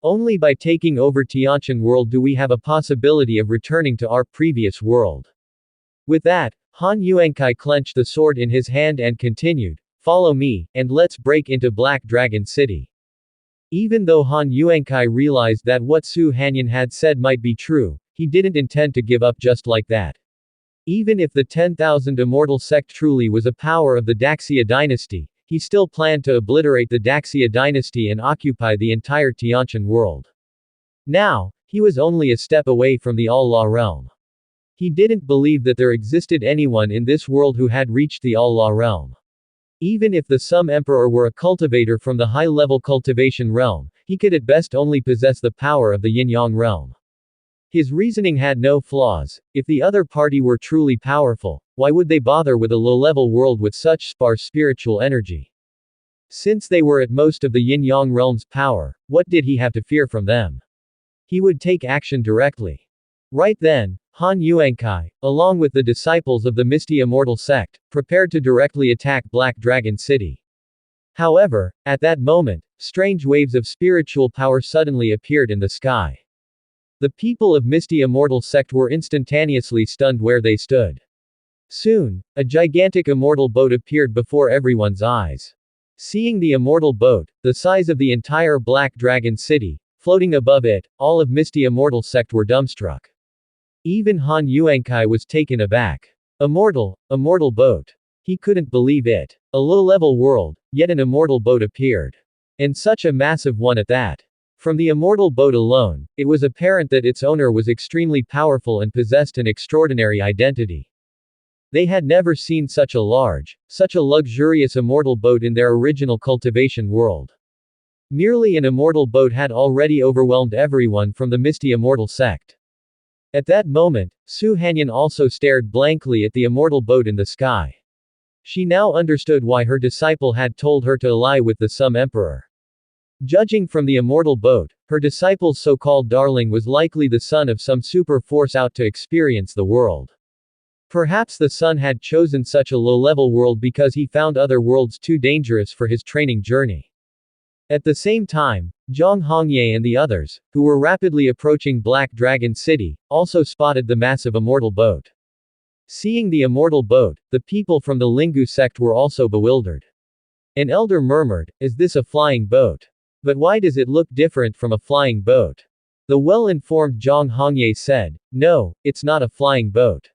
Only by taking over Tiantian world do we have a possibility of returning to our previous world." With that, Han Yuankai clenched the sword in his hand and continued, "Follow me, and let's break into Black Dragon City." Even though Han Yuankai realized that what Su Hanyan had said might be true, he didn't intend to give up just like that. Even if the 10,000 Immortal sect truly was a power of the Daxia dynasty, he still planned to obliterate the Daxia dynasty and occupy the entire Tiantian world. Now, he was only a step away from the All-Law realm. He didn't believe that there existed anyone in this world who had reached the All-Law realm. Even if the Sum Emperor were a cultivator from the high-level cultivation realm, he could at best only possess the power of the Yin-Yang realm. His reasoning had no flaws. If the other party were truly powerful, why would they bother with a low-level world with such sparse spiritual energy? Since they were at most of the Yin-Yang realm's power, what did he have to fear from them? He would take action directly. Right then, Han Yuankai, along with the disciples of the Misty Immortal sect, prepared to directly attack Black Dragon City. However, at that moment, strange waves of spiritual power suddenly appeared in the sky. The people of Misty Immortal sect were instantaneously stunned where they stood. Soon, a gigantic immortal boat appeared before everyone's eyes. Seeing the immortal boat, the size of the entire Black Dragon City, floating above it, all of Misty Immortal sect were dumbstruck. Even Han Yuankai was taken aback. Immortal boat. He couldn't believe it. A low-level world, yet an immortal boat appeared. And such a massive one at that. From the immortal boat alone, it was apparent that its owner was extremely powerful and possessed an extraordinary identity. They had never seen such a large, such a luxurious immortal boat in their original cultivation world. Merely an immortal boat had already overwhelmed everyone from the misty immortal sect. At that moment, Su Hanyan also stared blankly at the immortal boat in the sky. She now understood why her disciple had told her to ally with the Sum Emperor. Judging from the immortal boat, her disciple's so-called darling was likely the son of some super force out to experience the world. Perhaps the son had chosen such a low-level world because he found other worlds too dangerous for his training journey. At the same time, Zhang Hongye and the others, who were rapidly approaching Black Dragon City, also spotted the massive immortal boat. Seeing the immortal boat, the people from the Lingu sect were also bewildered. An elder murmured, "Is this a flying boat? But why does it look different from a flying boat?" The well-informed Zhang Hongye said, "No, it's not a flying boat.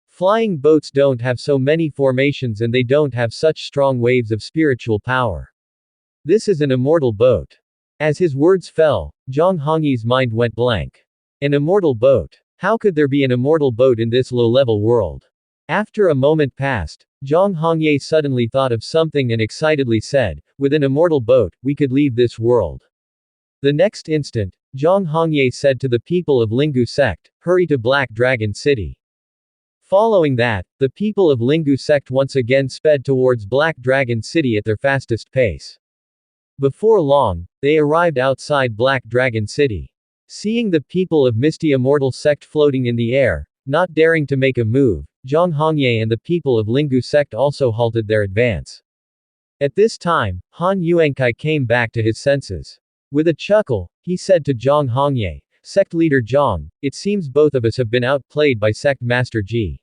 Flying boats don't have so many formations and they don't have such strong waves of spiritual power. This is an immortal boat." As his words fell, Zhang Hongye's mind went blank. An immortal boat. How could there be an immortal boat in this low-level world? After a moment passed, Zhang Hongye suddenly thought of something and excitedly said, "With an immortal boat, we could leave this world." The next instant, Zhang Hongye said to the people of Lingu sect, "Hurry to Black Dragon City." Following that, the people of Lingu sect once again sped towards Black Dragon City at their fastest pace. Before long, they arrived outside Black Dragon City. Seeing the people of Misty Immortal sect floating in the air, not daring to make a move, Zhang Hongye and the people of Lingu sect also halted their advance. At this time, Han Yuankai came back to his senses. With a chuckle, he said to Zhang Hongye, "Sect leader Zhang, it seems both of us have been outplayed by Sect Master Ji."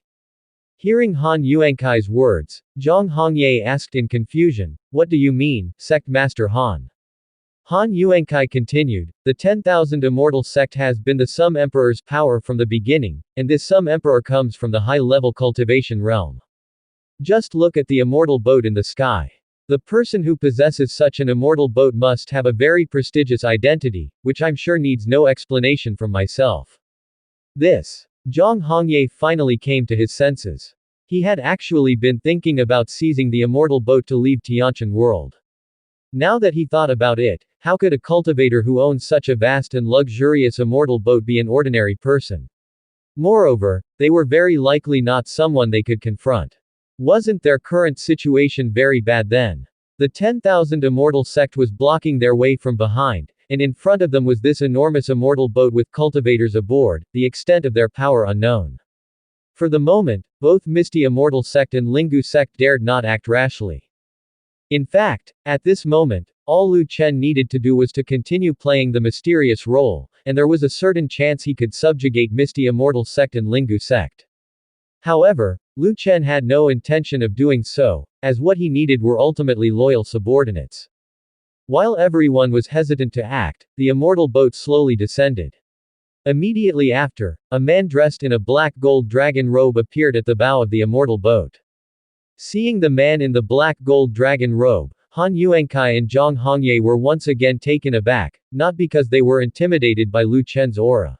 Hearing Han Yuankai's words, Zhang Hongye asked in confusion, "What do you mean, Sect Master Han?" Han Yuankai continued, "The 10,000 Immortal sect has been the Sum Emperor's power from the beginning, and this Sum Emperor comes from the high-level cultivation realm. Just look at the immortal boat in the sky. The person who possesses such an immortal boat must have a very prestigious identity, which I'm sure needs no explanation from myself." This. Zhang Hongye finally came to his senses. He had actually been thinking about seizing the immortal boat to leave Tianqian world. Now that he thought about it, how could a cultivator who owns such a vast and luxurious immortal boat be an ordinary person? Moreover, they were very likely not someone they could confront. Wasn't their current situation very bad then? The 10,000 Immortal sect was blocking their way from behind, and in front of them was this enormous immortal boat with cultivators aboard, the extent of their power unknown. For the moment, both Misty Immortal sect and Lingu sect dared not act rashly. In fact, at this moment, all Lu Chen needed to do was to continue playing the mysterious role, and there was a certain chance he could subjugate Misty Immortal sect and Lingu sect. However, Lu Chen had no intention of doing so, as what he needed were ultimately loyal subordinates. While everyone was hesitant to act, the immortal boat slowly descended. Immediately after, a man dressed in a black gold dragon robe appeared at the bow of the immortal boat. Seeing the man in the black gold dragon robe, Han Yuankai and Zhang Hongye were once again taken aback, not because they were intimidated by Lu Chen's aura.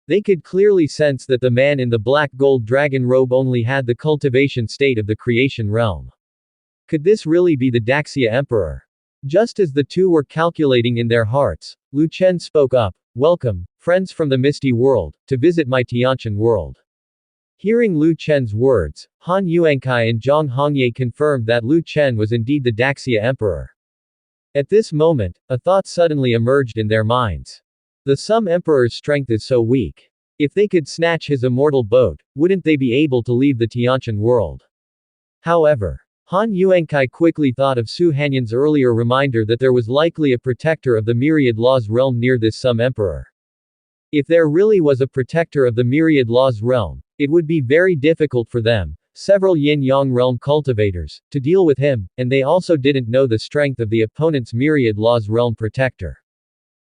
They could clearly sense that the man in the black gold dragon robe only had the cultivation state of the creation realm. Could this really be the Daxia Emperor? Just as the two were calculating in their hearts, Lu Chen spoke up, "Welcome, friends from the Misty World, to visit my Tianqian world." Hearing Lu Chen's words, Han Yuankai and Zhang Hongye confirmed that Lu Chen was indeed the Daxia Emperor. At this moment, a thought suddenly emerged in their minds. The Sum Emperor's strength is so weak. If they could snatch his immortal boat, wouldn't they be able to leave the Tianqian world? However, Han Yuankai quickly thought of Su Hanyan's earlier reminder that there was likely a protector of the Myriad Laws realm near this Sum Emperor. If there really was a protector of the Myriad Laws realm, it would be very difficult for them, several Yin-Yang realm cultivators, to deal with him, and they also didn't know the strength of the opponent's Myriad Laws realm protector.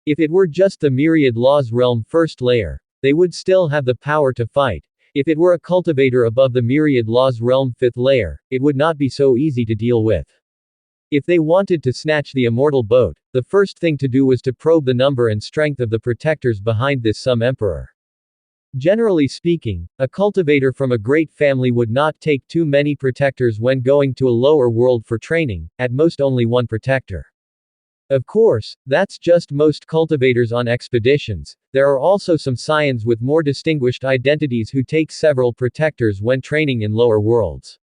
If it were just the Myriad Laws realm first layer, they would still have the power to fight. If it were a cultivator above the Myriad Laws realm fifth layer, it would not be so easy to deal with. If they wanted to snatch the immortal boat, the first thing to do was to probe the number and strength of the protectors behind this Sum Emperor. Generally speaking, a cultivator from a great family would not take too many protectors when going to a lower world for training, at most only one protector. Of course, that's just most cultivators on expeditions. There are also some Saiyans with more distinguished identities who take several protectors when training in lower worlds.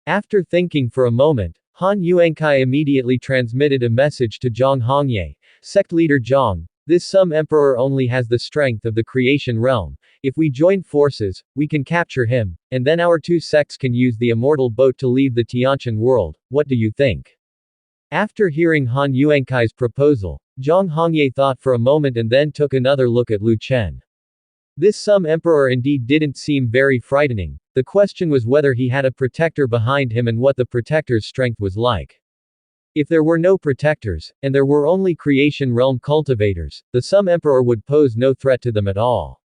After thinking for a moment, Han Yuankai immediately transmitted a message to Zhang Hongye, sect leader Zhang. This Sum Emperor only has the strength of the creation realm. If we join forces, we can capture him, and then our two sects can use the immortal boat to leave the Tianqian world. What do you think? After hearing Han Yuankai's proposal, Zhang Hongye thought for a moment and then took another look at Lu Chen. This Sum Emperor indeed didn't seem very frightening. The question was whether he had a protector behind him and what the protector's strength was like. If there were no protectors, and there were only creation realm cultivators, the Sum Emperor would pose no threat to them at all.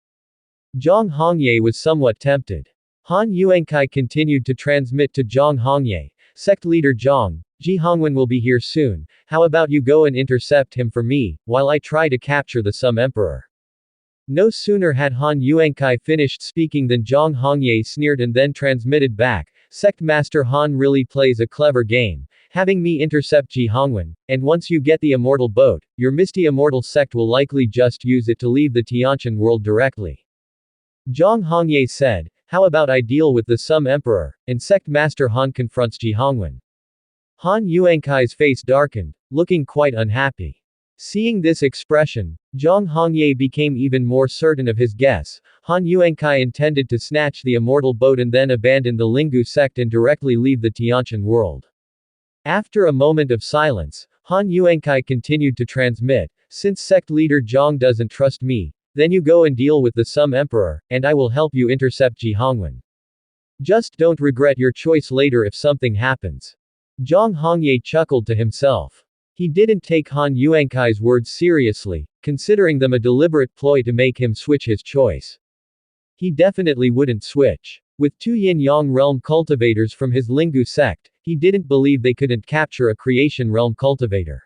Zhang Hongye was somewhat tempted. Han Yuankai continued to transmit to Zhang Hongye, sect leader Zhang, Ji Hongwen will be here soon, how about you go and intercept him for me, while I try to capture the Sum Emperor. No sooner had Han Yuankai finished speaking than Zhang Hongye sneered and then transmitted back, Sect Master Han really plays a clever game, having me intercept Ji Hongwen, and once you get the immortal boat, your misty immortal sect will likely just use it to leave the Tianqian world directly. Zhang Hongye said, how about I deal with the Sum Emperor, and Sect Master Han confronts Ji Hongwen. Han Yuankai's face darkened, looking quite unhappy. Seeing this expression, Zhang Hongye became even more certain of his guess. Han Yuankai intended to snatch the immortal boat and then abandon the Lingu sect and directly leave the Tianqian world. After a moment of silence, Han Yuankai continued to transmit, since sect leader Zhang doesn't trust me, then you go and deal with the Sum Emperor, and I will help you intercept Ji Hongwen. Just don't regret your choice later if something happens. Zhang Hongye chuckled to himself. He didn't take Han Yuankai's words seriously, considering them a deliberate ploy to make him switch his choice. He definitely wouldn't switch. With two yin-yang realm cultivators from his Lingu sect, he didn't believe they couldn't capture a creation realm cultivator.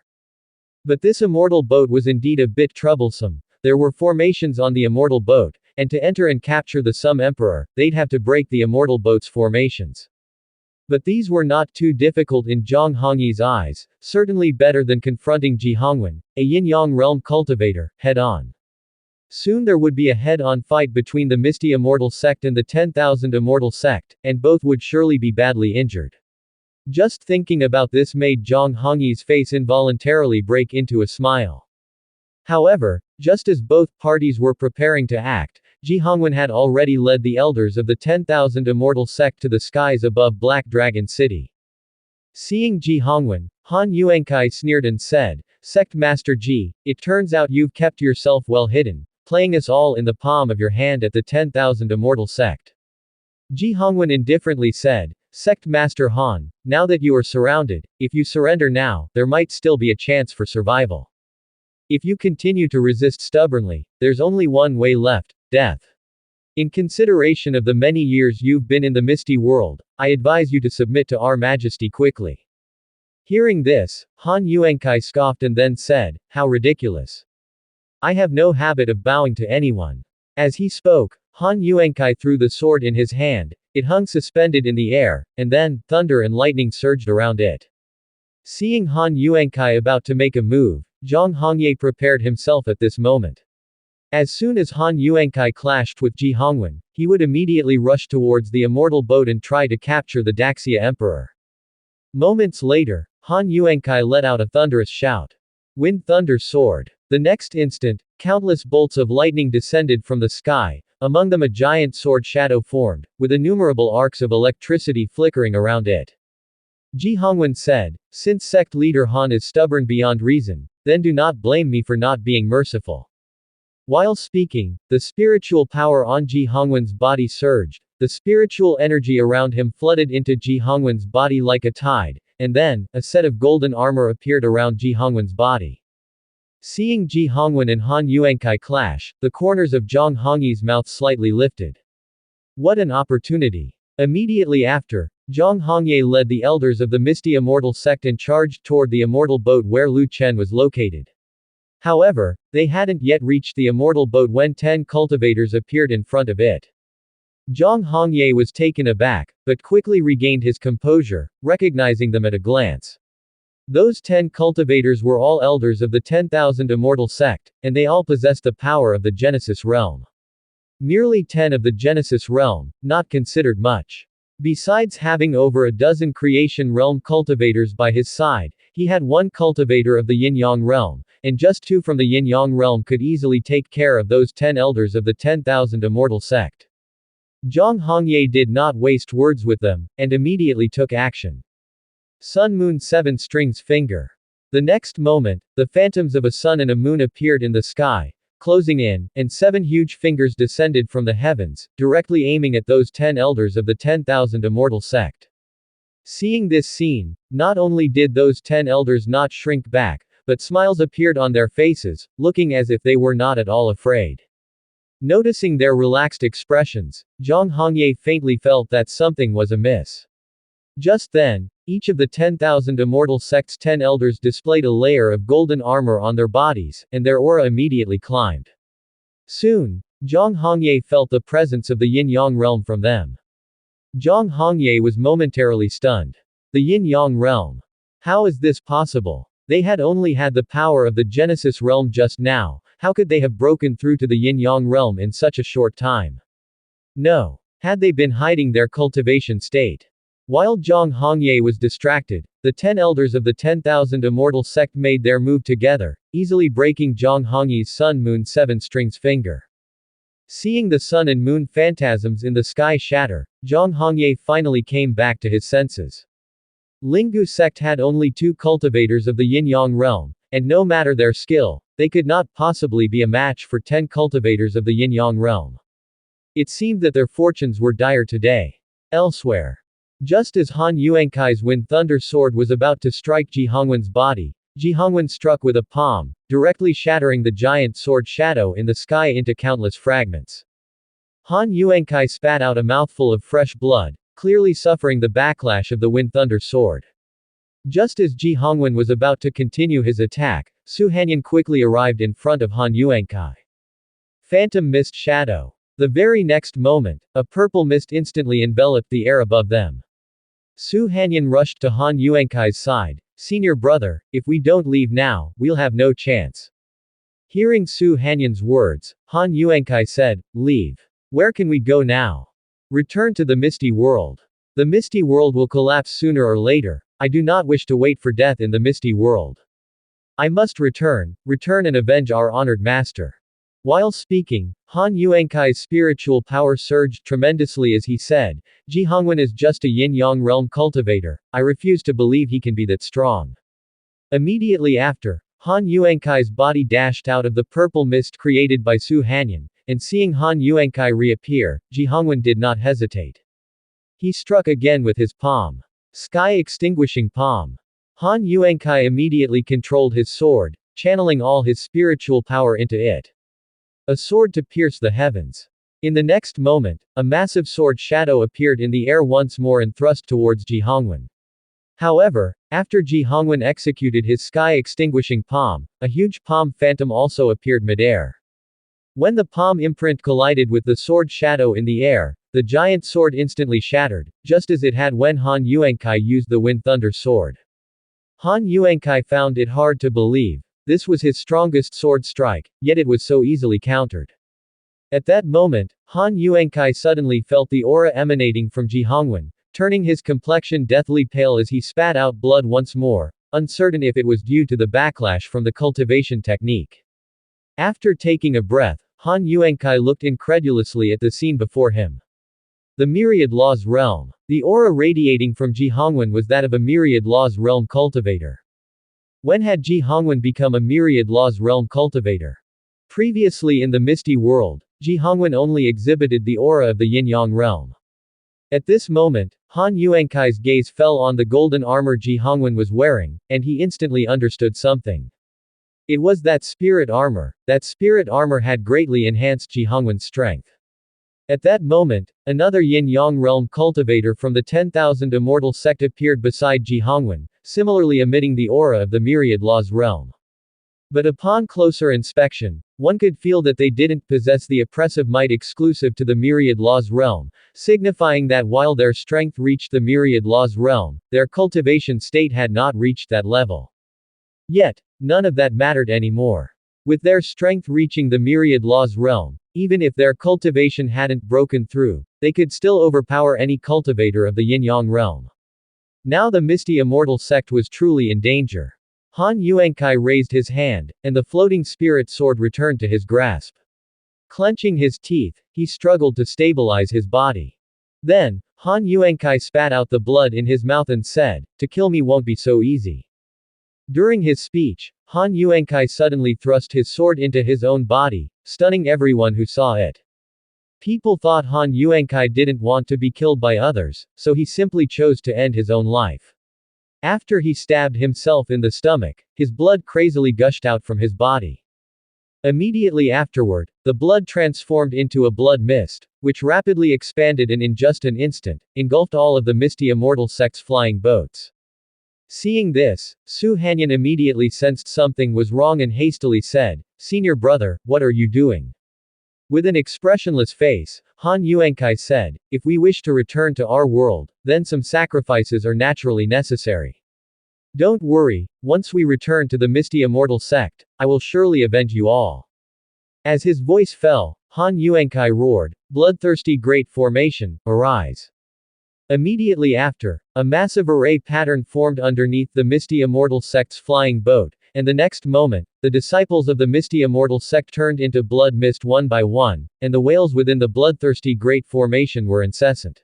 But this immortal boat was indeed a bit troublesome. There were formations on the immortal boat, and to enter and capture the Sum Emperor, they'd have to break the immortal boat's formations. But these were not too difficult in Zhang Hongye's eyes, certainly better than confronting Ji Hongwen, a yin-yang realm cultivator, head-on. Soon there would be a head-on fight between the Misty Immortal Sect and the 10,000 Immortal Sect, and both would surely be badly injured. Just thinking about this made Zhang Hongye's face involuntarily break into a smile. However, just as both parties were preparing to act, Ji Hongwen had already led the elders of the 10,000 Immortal Sect to the skies above Black Dragon City. Seeing Ji Hongwen, Han Yuankai sneered and said, Sect Master Ji, it turns out you've kept yourself well hidden, playing us all in the palm of your hand at the 10,000 Immortal Sect. Ji Hongwen indifferently said, Sect Master Han, now that you are surrounded, if you surrender now, there might still be a chance for survival. If you continue to resist stubbornly, there's only one way left, death. In consideration of the many years you've been in the Misty World, I advise you to submit to our Majesty quickly. Hearing this, Han Yuankai scoffed and then said, how ridiculous. I have no habit of bowing to anyone. As he spoke, Han Yuankai threw the sword in his hand, it hung suspended in the air, and then, thunder and lightning surged around it. Seeing Han Yuankai about to make a move, Zhang Hongye prepared himself at this moment. As soon as Han Yuankai clashed with Ji Hongwen, he would immediately rush towards the immortal boat and try to capture the Daxia Emperor. Moments later, Han Yuankai let out a thunderous shout. Wind thunder soared. The next instant, countless bolts of lightning descended from the sky, among them a giant sword shadow formed, with innumerable arcs of electricity flickering around it. Ji Hongwen said, since sect leader Han is stubborn beyond reason, then do not blame me for not being merciful. While speaking, the spiritual power on Ji Hongwen's body surged, the spiritual energy around him flooded into Ji Hongwen's body like a tide, and then, a set of golden armor appeared around Ji Hongwen's body. Seeing Ji Hongwen and Han Yuankai clash, the corners of Zhang Hongye's mouth slightly lifted. What an opportunity! Immediately after, Zhang Hongye led the elders of the Misty Immortal sect and charged toward the immortal boat where Lu Chen was located. However, they hadn't yet reached the immortal boat when 10 cultivators appeared in front of it. Zhang Hongye was taken aback, but quickly regained his composure, recognizing them at a glance. Those 10 cultivators were all elders of the 10,000 Immortal sect, and they all possessed the power of the Genesis realm. Merely 10 of the Genesis realm, not considered much. Besides having over a dozen creation realm cultivators by his side, he had one cultivator of the Yin-Yang realm, and just 2 from the Yin-Yang realm could easily take care of those 10 elders of the 10,000 Immortal sect. Zhang Hongye did not waste words with them, and immediately took action. Sun Moon 7 Strings Finger. The next moment, the phantoms of a sun and a moon appeared in the sky, closing in, and 7 huge fingers descended from the heavens, directly aiming at those 10 elders of the 10,000 Immortal sect. Seeing this scene, not only did those 10 elders not shrink back, but smiles appeared on their faces, looking as if they were not at all afraid. Noticing their relaxed expressions, Zhang Hongye faintly felt that something was amiss. Just then, each of the 10,000 Immortal sect's 10 elders displayed a layer of golden armor on their bodies, and their aura immediately climbed. Soon, Zhang Hongye felt the presence of the Yin-Yang realm from them. Zhang Hongye was momentarily stunned. The Yin-Yang realm. How is this possible? They had only had the power of the Genesis realm just now. How could they have broken through to the Yin-Yang realm in such a short time? No. Had they been hiding their cultivation state? While Zhang Hongye was distracted, the 10 elders of the 10,000 Immortal sect made their move together, easily breaking Zhang Hongye's Sun Moon 7 Strings Finger. Seeing the sun and moon phantasms in the sky shatter, Zhang Hongye finally came back to his senses. Linggu sect had only 2 cultivators of the Yin-Yang realm, and no matter their skill, they could not possibly be a match for 10 cultivators of the Yin-Yang realm. It seemed that their fortunes were dire today. Elsewhere. Just as Han Yuankai's Wind Thunder sword was about to strike Ji Hongwen's body, Ji Hongwen struck with a palm, directly shattering the giant sword shadow in the sky into countless fragments. Han Yuankai spat out a mouthful of fresh blood, clearly suffering the backlash of the Wind Thunder sword. Just as Ji Hongwen was about to continue his attack, Su Hanyan quickly arrived in front of Han Yuankai. Phantom Mist Shadow. The very next moment, a purple mist instantly enveloped the air above them. Su Hanyan rushed to Han Yuankai's side. Senior brother, if we don't leave now, we'll have no chance. Hearing Su Hanyan's words, Han Yuankai said, leave. Where can we go now? Return to the Misty World. The Misty World will collapse sooner or later. I do not wish to wait for death in the Misty World. I must return and avenge our honored master. While speaking, Han Yuankai's spiritual power surged tremendously as he said, Ji Hongwen is just a Yin-Yang realm cultivator, I refuse to believe he can be that strong. Immediately after, Han Yuankai's body dashed out of the purple mist created by Su Hanyan, and seeing Han Yuankai reappear, Ji Hongwen did not hesitate. He struck again with his palm. Sky extinguishing palm. Han Yuankai immediately controlled his sword, channeling all his spiritual power into it. A sword to pierce the heavens. In the next moment, a massive sword shadow appeared in the air once more and thrust towards Ji Hongwen. However, after Ji Hongwen executed his sky-extinguishing palm, a huge palm phantom also appeared midair. When the palm imprint collided with the sword shadow in the air, the giant sword instantly shattered, just as it had when Han Yuankai used the Wind Thunder sword. Han Yuankai found it hard to believe. This was his strongest sword strike, yet it was so easily countered. At that moment, Han Yuankai suddenly felt the aura emanating from Ji Hongwen, turning his complexion deathly pale as he spat out blood once more, uncertain if it was due to the backlash from the cultivation technique. After taking a breath, Han Yuankai looked incredulously at the scene before him. The Myriad Laws realm. The aura radiating from Ji Hongwen was that of a Myriad Laws realm cultivator. When had Ji Hongwen become a Myriad Laws realm cultivator? Previously in the Misty World, Ji Hongwen only exhibited the aura of the Yin-Yang realm. At this moment, Han Yuankai's gaze fell on the golden armor Ji Hongwen was wearing, and he instantly understood something. It was that spirit armor. That spirit armor had greatly enhanced Ji Hongwen's strength. At that moment, another Yin-Yang realm cultivator from the 10,000 Immortal sect appeared beside Ji Hongwen, similarly emitting the aura of the Myriad Laws realm. But upon closer inspection, one could feel that they didn't possess the oppressive might exclusive to the Myriad Laws realm, signifying that while their strength reached the Myriad Laws realm, their cultivation state had not reached that level. Yet, none of that mattered anymore. With their strength reaching the Myriad Laws realm, even if their cultivation hadn't broken through, they could still overpower any cultivator of the Yin-Yang realm. Now the Misty Immortal sect was truly in danger. Han Yuankai raised his hand, and the floating spirit sword returned to his grasp. Clenching his teeth, he struggled to stabilize his body. Then, Han Yuankai spat out the blood in his mouth and said, "To kill me won't be so easy." During his speech, Han Yuankai suddenly thrust his sword into his own body, stunning everyone who saw it. People thought Han Yuankai didn't want to be killed by others, so he simply chose to end his own life. After he stabbed himself in the stomach, his blood crazily gushed out from his body. Immediately afterward, the blood transformed into a blood mist, which rapidly expanded and in just an instant, engulfed all of the Misty Immortal sect's flying boats. Seeing this, Su Hanyan immediately sensed something was wrong and hastily said, "Senior brother, what are you doing?" With an expressionless face, Han Yuankai said, "If we wish to return to our world, then some sacrifices are naturally necessary. Don't worry, once we return to the Misty Immortal sect, I will surely avenge you all." As his voice fell, Han Yuankai roared, "Bloodthirsty Great Formation, arise." Immediately after, a massive array pattern formed underneath the Misty Immortal sect's flying boat, and the next moment, the disciples of the Misty Immortal sect turned into blood mist one by one, and the whales within the bloodthirsty Great Formation were incessant.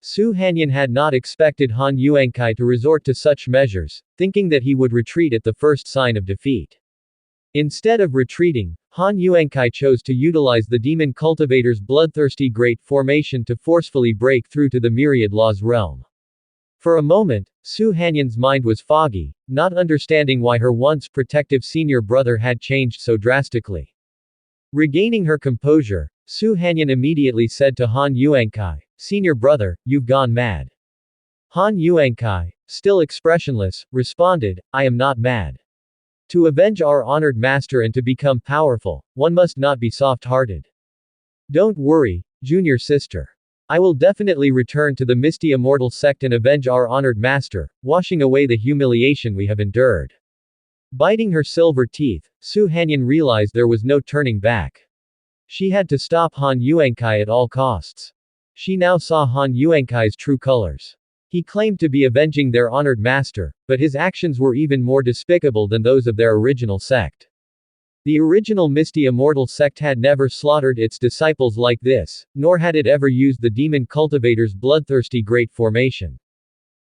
Su Hanyan had not expected Han Yuankai to resort to such measures, thinking that he would retreat at the first sign of defeat. Instead of retreating, Han Yuankai chose to utilize the demon cultivator's bloodthirsty Great Formation to forcefully break through to the Myriad Laws realm. For a moment, Su Hanyan's mind was foggy, not understanding why her once protective senior brother had changed so drastically. Regaining her composure, Su Hanyan immediately said to Han Yuankai, "Senior brother, you've gone mad." Han Yuankai, still expressionless, responded, "I am not mad. To avenge our honored master and to become powerful, one must not be soft-hearted. Don't worry, junior sister. I will definitely return to the Misty Immortal sect and avenge our honored master, washing away the humiliation we have endured." Biting her silver teeth, Su Hanyan realized there was no turning back. She had to stop Han Yuankai at all costs. She now saw Han Yuankai's true colors. He claimed to be avenging their honored master, but his actions were even more despicable than those of their original sect. The original Misty Immortal sect had never slaughtered its disciples like this, nor had it ever used the demon cultivator's bloodthirsty Great Formation.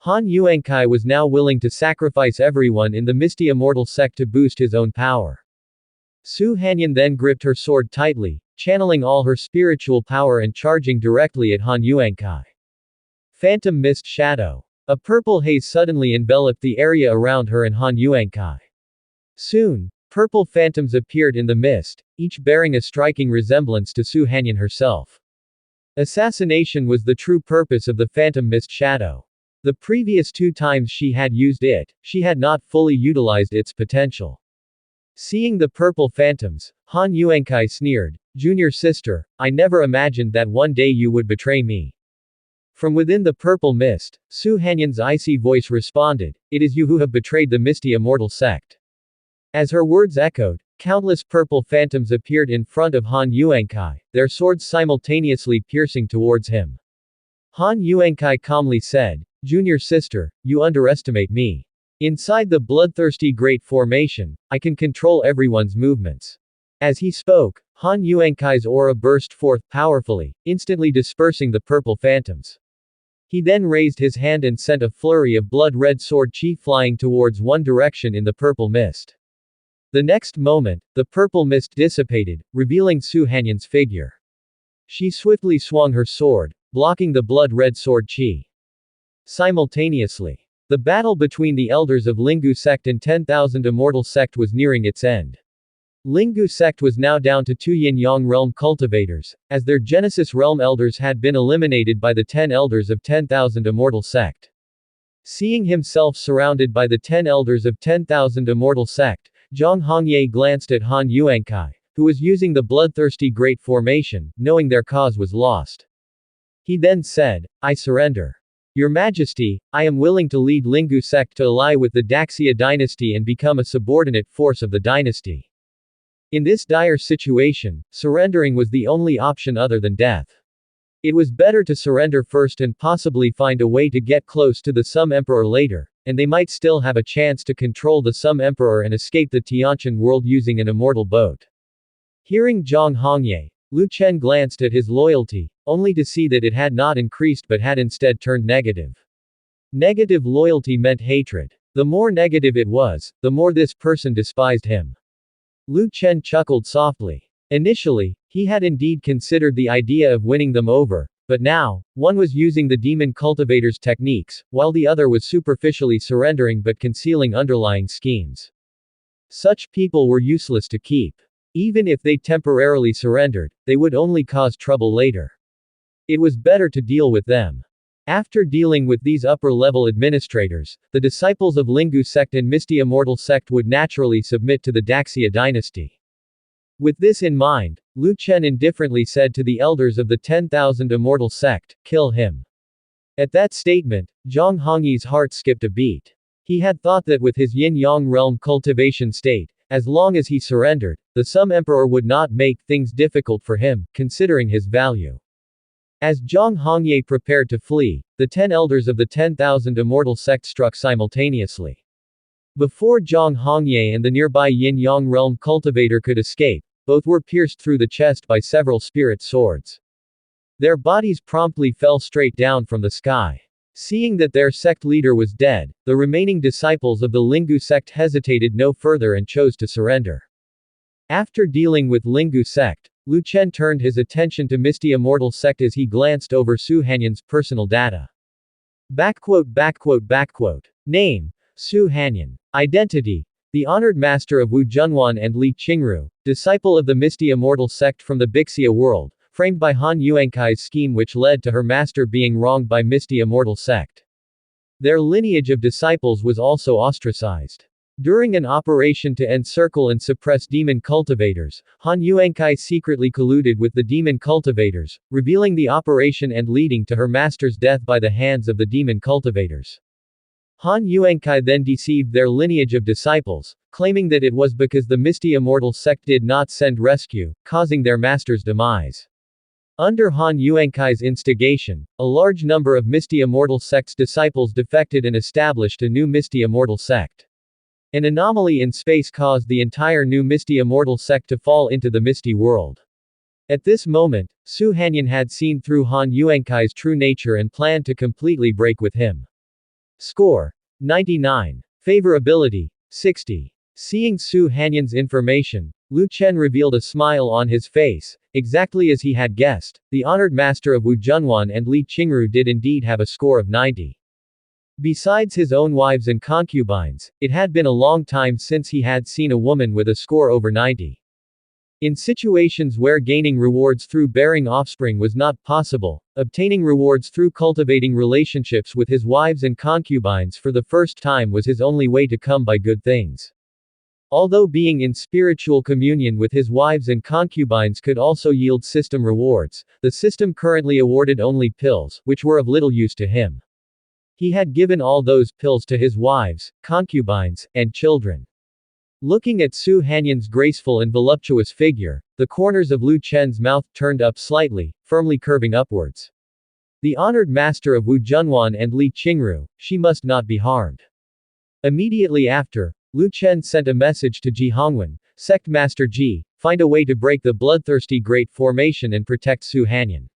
Han Yuankai was now willing to sacrifice everyone in the Misty Immortal sect to boost his own power. Su Hanyan then gripped her sword tightly, channeling all her spiritual power and charging directly at Han Yuankai. Phantom Mist Shadow. A purple haze suddenly enveloped the area around her and Han Yuankai. Soon, purple phantoms appeared in the mist, each bearing a striking resemblance to Su Hanyan herself. Assassination was the true purpose of the Phantom Mist Shadow. The previous 2 times she had used it, she had not fully utilized its potential. Seeing the purple phantoms, Han Yuankai sneered, "Junior sister, I never imagined that one day you would betray me." From within the purple mist, Su Hanyan's icy voice responded, "It is you who have betrayed the Misty Immortal sect." As her words echoed, countless purple phantoms appeared in front of Han Yuankai, their swords simultaneously piercing towards him. Han Yuankai calmly said, "Junior sister, you underestimate me. Inside the bloodthirsty Great Formation, I can control everyone's movements." As he spoke, Han Yuankai's aura burst forth powerfully, instantly dispersing the purple phantoms. He then raised his hand and sent a flurry of blood-red sword chi flying towards one direction in the purple mist. The next moment, the purple mist dissipated, revealing Su Hanyan's figure. She swiftly swung her sword, blocking the blood-red sword chi. Simultaneously, the battle between the elders of Lingu sect and 10,000 Immortal sect was nearing its end. Lingu sect was now down to 2 Yin-Yang realm cultivators, as their Genesis realm elders had been eliminated by the 10 elders of 10,000 immortal sect. Seeing himself surrounded by the 10 elders of 10,000 immortal sect, Zhang Hongye glanced at Han Yuankai, who was using the bloodthirsty great formation, knowing their cause was lost. He then said, "I surrender. Your Majesty, I am willing to lead Lingu sect to ally with the Daxia dynasty and become a subordinate force of the dynasty." In this dire situation, surrendering was the only option other than death. It was better to surrender first and possibly find a way to get close to the Sum Emperor later, and they might still have a chance to control the Sum Emperor and escape the Tianqian world using an immortal boat. Hearing Zhang Hongye, Lu Chen glanced at his loyalty, only to see that it had not increased but had instead turned negative. Negative loyalty meant hatred. The more negative it was, the more this person despised him. Lu Chen chuckled softly. Initially, he had indeed considered the idea of winning them over, but now, one was using the demon cultivator's techniques, while the other was superficially surrendering but concealing underlying schemes. Such people were useless to keep. Even if they temporarily surrendered, they would only cause trouble later. It was better to deal with them. After dealing with these upper-level administrators, the disciples of Lingu sect and Misty Immortal sect would naturally submit to the Daxia dynasty. With this in mind, Lu Chen indifferently said to the elders of the 10,000 Immortal sect, "Kill him." At that statement, Zhang Hongye's heart skipped a beat. He had thought that with his yin-yang realm cultivation state, as long as he surrendered, the Sum Emperor would not make things difficult for him, considering his value. As Zhang Hongye prepared to flee, the 10 elders of the 10,000 Immortal sect struck simultaneously. Before Zhang Hongye and the nearby yin-yang realm cultivator could escape, both were pierced through the chest by several spirit swords. Their bodies promptly fell straight down from the sky. Seeing that their sect leader was dead, the remaining disciples of the Lingu sect hesitated no further and chose to surrender. After dealing with Lingu sect, Lu Chen turned his attention to Misty Immortal sect as he glanced over Su Hanyan's personal data. Name: Su Hanyan. Identity: the honored master of Wu Junwan and Li Qingru, disciple of the Misty Immortal sect from the Bixia world, framed by Han Yuankai's scheme which led to her master being wronged by Misty Immortal sect. Their lineage of disciples was also ostracized. During an operation to encircle and suppress demon cultivators, Han Yuankai secretly colluded with the demon cultivators, revealing the operation and leading to her master's death by the hands of the demon cultivators. Han Yuankai then deceived their lineage of disciples, claiming that it was because the Misty Immortal sect did not send rescue, causing their master's demise. Under Han Yuankai's instigation, a large number of Misty Immortal sect's disciples defected and established a new Misty Immortal sect. An anomaly in space caused the entire new Misty Immortal sect to fall into the Misty world. At this moment, Su Hanyan had seen through Han Yuankai's true nature and planned to completely break with him. Score: 99. Favorability: 60. Seeing Su Hanyan's information, Lu Chen revealed a smile on his face. Exactly as he had guessed, the honored master of Wu Junwan and Li Qingru did indeed have a score of 90. Besides his own wives and concubines, it had been a long time since he had seen a woman with a score over 90. In situations where gaining rewards through bearing offspring was not possible, obtaining rewards through cultivating relationships with his wives and concubines for the first time was his only way to come by good things. Although being in spiritual communion with his wives and concubines could also yield system rewards, the system currently awarded only pills, which were of little use to him. He had given all those pills to his wives, concubines, and children. Looking at Su Hanyan's graceful and voluptuous figure, the corners of Lu Chen's mouth turned up slightly, firmly curving upwards. The honored master of Wu Junwan and Li Qingru, she must not be harmed. Immediately after, Lu Chen sent a message to Ji Hongwen, Sect Master Ji, find a way to break the bloodthirsty Great Formation and protect Su Hanyan.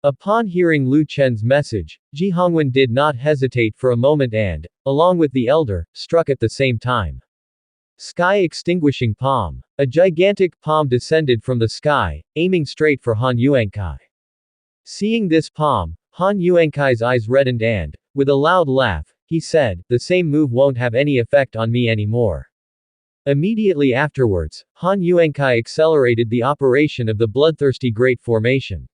Upon hearing Lu Chen's message, Ji Hongwen did not hesitate for a moment and, along with the elder, struck at the same time. Sky extinguishing palm. A gigantic palm descended from the sky, aiming straight for Han Yuankai. Seeing this palm, Han Yuankai's eyes reddened and, with a loud laugh, he said, "The same move won't have any effect on me anymore." Immediately afterwards, Han Yuankai accelerated the operation of the bloodthirsty Great Formation.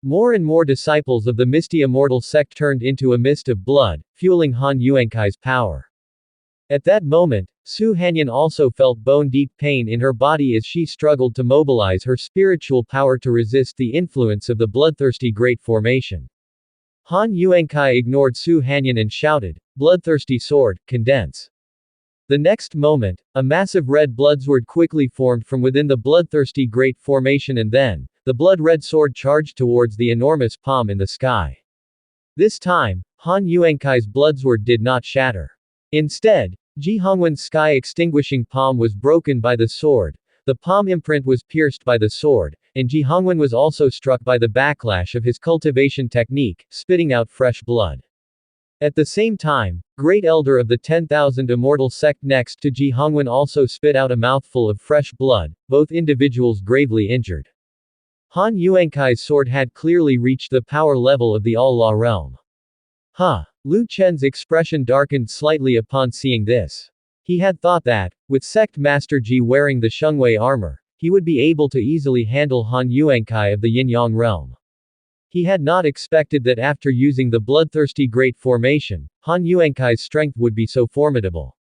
More and more disciples of the Misty Immortal sect turned into a mist of blood, fueling Han Yuankai's power. At that moment, Su Hanyan also felt bone-deep pain in her body as she struggled to mobilize her spiritual power to resist the influence of the bloodthirsty Great Formation. Han Yuankai ignored Su Hanyan and shouted, "Bloodthirsty sword, condense." The next moment, a massive red bloodsword quickly formed from within the bloodthirsty Great Formation, and then, the blood-red sword charged towards the enormous palm in the sky. This time, Han Yuankai's bloodsword did not shatter. Instead, Ji Hongwen's sky-extinguishing palm was broken by the sword, the palm imprint was pierced by the sword, and Ji Hongwen was also struck by the backlash of his cultivation technique, spitting out fresh blood. At the same time, Great Elder of the 10,000 Immortal Sect next to Ji Hongwen also spit out a mouthful of fresh blood, both individuals gravely injured. Han Yuankai's sword had clearly reached the power level of the All-Law realm. Huh. Lu Chen's expression darkened slightly upon seeing this. He had thought that, with Sect Master Ji wearing the Shengwei armor, he would be able to easily handle Han Yuankai of the Yin-Yang realm. He had not expected that after using the bloodthirsty Great Formation, Han Yuankai's strength would be so formidable.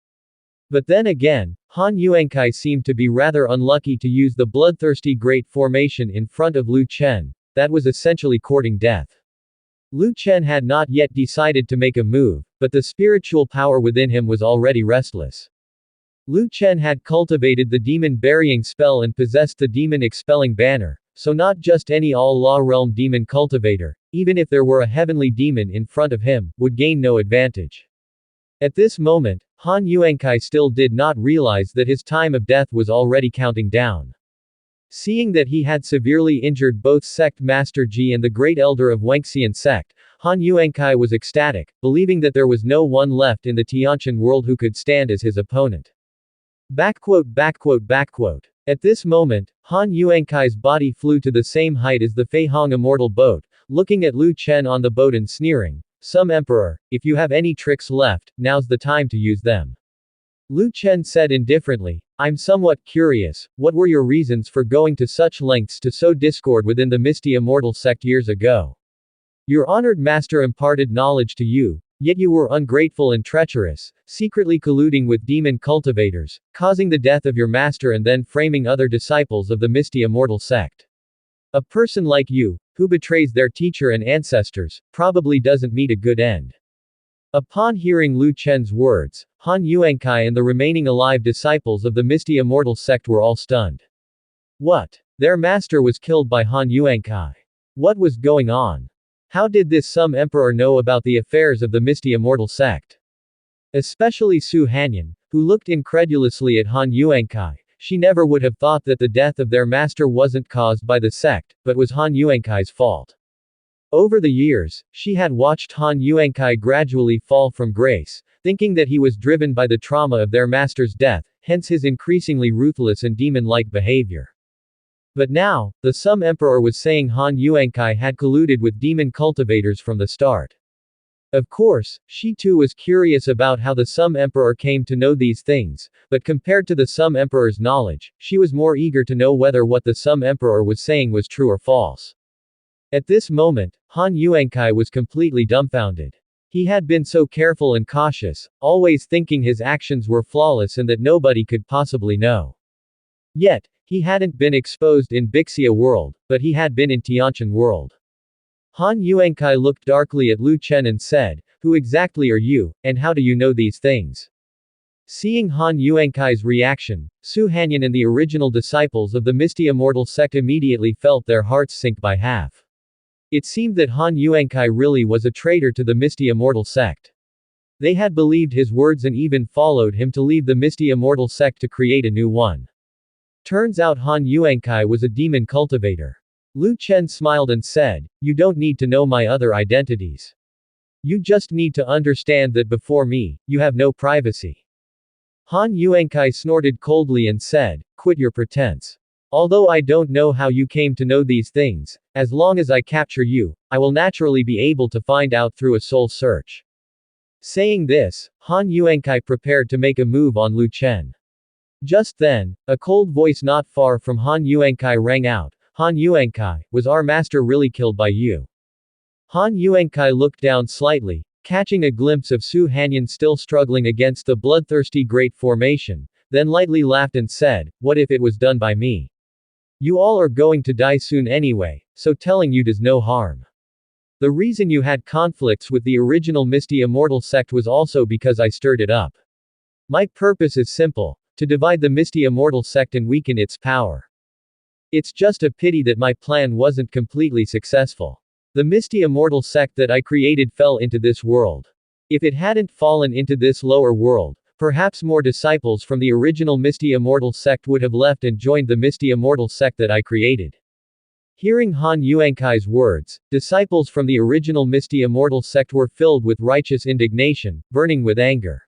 But then again, Han Yuankai seemed to be rather unlucky to use the bloodthirsty Great Formation in front of Lu Chen, that was essentially courting death. Lu Chen had not yet decided to make a move, but the spiritual power within him was already restless. Lu Chen had cultivated the demon burying spell and possessed the demon expelling banner, so not just any all-law realm demon cultivator, even if there were a heavenly demon in front of him, would gain no advantage. At this moment, Han Yuankai still did not realize that his time of death was already counting down. Seeing that he had severely injured both Sect Master Ji and the Great Elder of Wangxian Sect, Han Yuankai was ecstatic, believing that there was no one left in the Tianqian world who could stand as his opponent. At this moment, Han Yuankai's body flew to the same height as the Feihong immortal boat, looking at Lu Chen on the boat and sneering, "Some Emperor, if you have any tricks left, now's the time to use them." Lu Chen said indifferently, "I'm somewhat curious, what were your reasons for going to such lengths to sow discord within the Misty Immortal sect years ago? Your honored master imparted knowledge to you, yet you were ungrateful and treacherous, secretly colluding with demon cultivators, causing the death of your master and then framing other disciples of the Misty Immortal sect. A person like you, who betrays their teacher and ancestors, probably doesn't meet a good end." Upon hearing Lu Chen's words, Han Yuankai and the remaining alive disciples of the Misty Immortal sect were all stunned. What? Their master was killed by Han Yuankai. What was going on? How did this some emperor know about the affairs of the Misty Immortal sect? Especially Su Hanyan, who looked incredulously at Han Yuankai, she never would have thought that the death of their master wasn't caused by the sect, but was Han Yuankai's fault. Over the years, she had watched Han Yuankai gradually fall from grace, thinking that he was driven by the trauma of their master's death, hence his increasingly ruthless and demon-like behavior. But now, the Sum Emperor was saying Han Yuankai had colluded with demon cultivators from the start. Of course, she too was curious about how the Sum Emperor came to know these things, but compared to the Sum Emperor's knowledge, she was more eager to know whether what the Sum Emperor was saying was true or false. At this moment, Han Yuankai was completely dumbfounded. He had been so careful and cautious, always thinking his actions were flawless and that nobody could possibly know. Yet, he hadn't been exposed in Bixia world, but he had been in Tianqian world. Han Yuankai looked darkly at Lu Chen and said, "Who exactly are you, and how do you know these things?" Seeing Han Yuankai's reaction, Su Hanyan and the original disciples of the Misty Immortal sect immediately felt their hearts sink by half. It seemed that Han Yuankai really was a traitor to the Misty Immortal sect. They had believed his words and even followed him to leave the Misty Immortal sect to create a new one. Turns out Han Yuankai was a demon cultivator. Lu Chen smiled and said, "You don't need to know my other identities. You just need to understand that before me, you have no privacy." Han Yuankai snorted coldly and said, "Quit your pretense. Although I don't know how you came to know these things, as long as I capture you, I will naturally be able to find out through a soul search." Saying this, Han Yuankai prepared to make a move on Lu Chen. Just then, a cold voice not far from Han Yuankai rang out. Han Yuankai, was our master really killed by you? Han Yuankai looked down slightly, catching a glimpse of Su Hanyan still struggling against the bloodthirsty Great Formation, then lightly laughed and said, what if it was done by me? You all are going to die soon anyway, so telling you does no harm. The reason you had conflicts with the original Misty Immortal sect was also because I stirred it up. My purpose is simple, to divide the Misty Immortal sect and weaken its power. It's just a pity that my plan wasn't completely successful. The Misty Immortal sect that I created fell into this world. If it hadn't fallen into this lower world, perhaps more disciples from the original Misty Immortal sect would have left and joined the Misty Immortal sect that I created. Hearing Han Yuankai's words, disciples from the original Misty Immortal sect were filled with righteous indignation, burning with anger.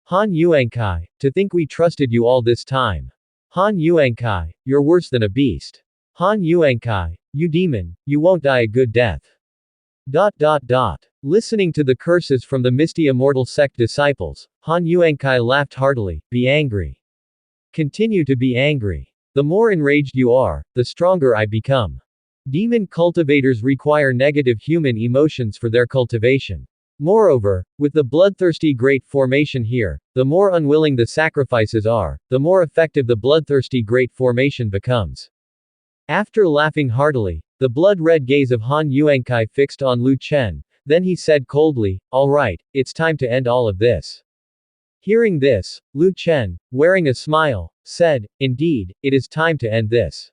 Han Yuankai, to think we trusted you all this time. Han Yuankai, you're worse than a beast. Han Yuankai, you demon, you won't die a good death. Listening to the curses from the Misty Immortal sect disciples, Han Yuankai laughed heartily. Be angry. Continue to be angry. The more enraged you are, the stronger I become. Demon cultivators require negative human emotions for their cultivation. Moreover, with the bloodthirsty Great Formation here, the more unwilling the sacrifices are, the more effective the bloodthirsty Great Formation becomes. After laughing heartily, the blood-red gaze of Han Yuankai fixed on Lu Chen, then he said coldly, all right, it's time to end all of this. Hearing this, Lu Chen, wearing a smile, said, indeed, it is time to end this.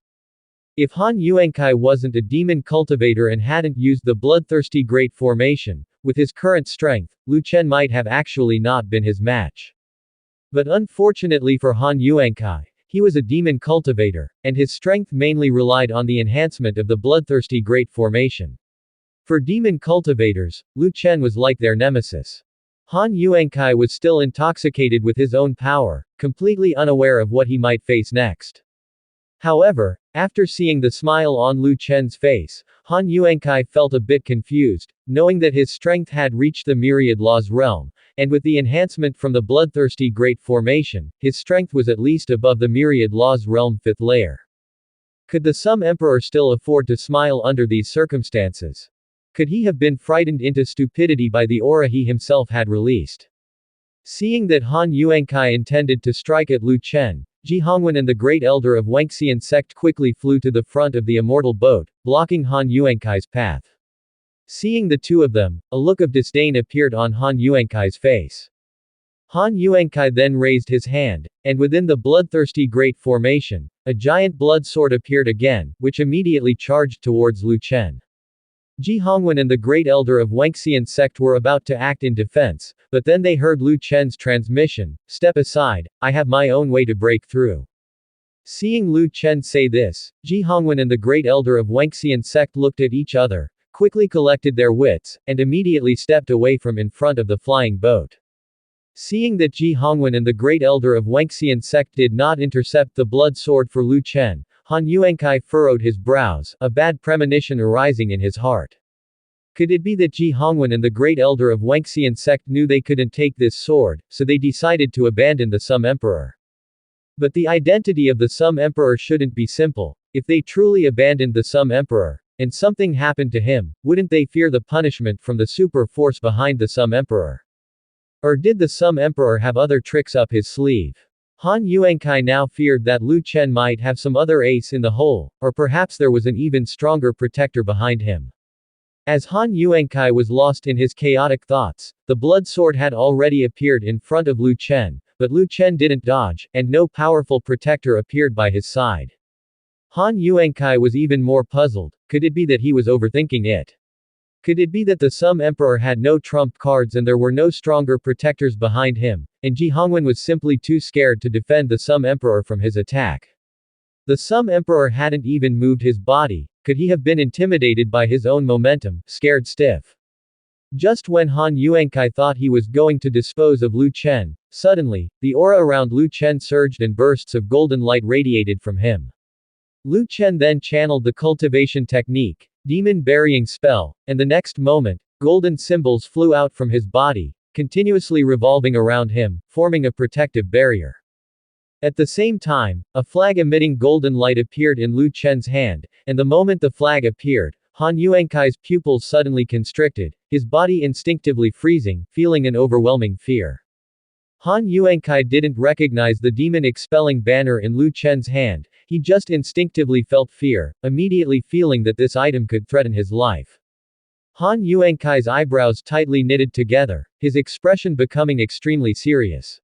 If Han Yuankai wasn't a demon cultivator and hadn't used the bloodthirsty Great Formation, with his current strength, Lu Chen might have actually not been his match. But unfortunately for Han Yuankai, he was a demon cultivator, and his strength mainly relied on the enhancement of the bloodthirsty Great Formation. For demon cultivators, Lu Chen was like their nemesis. Han Yuankai was still intoxicated with his own power, completely unaware of what he might face next. However, after seeing the smile on Lu Chen's face, Han Yuankai felt a bit confused, knowing that his strength had reached the Myriad Law's realm, and with the enhancement from the bloodthirsty Great Formation, his strength was at least above the Myriad Law's realm 5th layer. Could the Sum Emperor still afford to smile under these circumstances? Could he have been frightened into stupidity by the aura he himself had released? Seeing that Han Yuankai intended to strike at Lu Chen, Ji Hongwen and the Great Elder of Wangxian sect quickly flew to the front of the immortal boat, blocking Han Yuankai's path. Seeing the two of them, a look of disdain appeared on Han Yuankai's face. Han Yuankai then raised his hand, and within the bloodthirsty Great Formation, a giant blood sword appeared again, which immediately charged towards Lu Chen. Ji Hongwen and the Great Elder of Wangxian sect were about to act in defense, but then they heard Lu Chen's transmission, step aside, I have my own way to break through. Seeing Lu Chen say this, Ji Hongwen and the Great Elder of Wangxian sect looked at each other, quickly collected their wits, and immediately stepped away from in front of the flying boat. Seeing that Ji Hongwen and the Great Elder of Wangxian sect did not intercept the blood sword for Lu Chen, Han Yuankai furrowed his brows, a bad premonition arising in his heart. Could it be that Ji Hongwen and the Great Elder of Wangxian sect knew they couldn't take this sword, so they decided to abandon the Sum Emperor? But the identity of the Sum Emperor shouldn't be simple. If they truly abandoned the Sum Emperor, and something happened to him, wouldn't they fear the punishment from the super force behind the Sum Emperor? Or did the Sum Emperor have other tricks up his sleeve? Han Yuankai now feared that Lu Chen might have some other ace in the hole, or perhaps there was an even stronger protector behind him. As Han Yuankai was lost in his chaotic thoughts, the blood sword had already appeared in front of Lu Chen, but Lu Chen didn't dodge, and no powerful protector appeared by his side. Han Yuankai was even more puzzled. Could it be that he was overthinking it? Could it be that the Sum Emperor had no trump cards and there were no stronger protectors behind him, and Ji Hongwen was simply too scared to defend the Sum Emperor from his attack? The Sum Emperor hadn't even moved his body. Could he have been intimidated by his own momentum, scared stiff? Just when Han Yuankai thought he was going to dispose of Lu Chen, suddenly, the aura around Lu Chen surged and bursts of golden light radiated from him. Lu Chen then channeled the cultivation technique, demon burying spell, and the next moment, golden symbols flew out from his body, continuously revolving around him, forming a protective barrier. At the same time, a flag emitting golden light appeared in Lu Chen's hand, and the moment the flag appeared, Han Yuankai's pupils suddenly constricted, his body instinctively freezing, feeling an overwhelming fear. Han Yuankai didn't recognize the demon-expelling banner in Lu Chen's hand, he just instinctively felt fear, immediately feeling that this item could threaten his life. Han Yuankai's eyebrows tightly knitted together, his expression becoming extremely serious.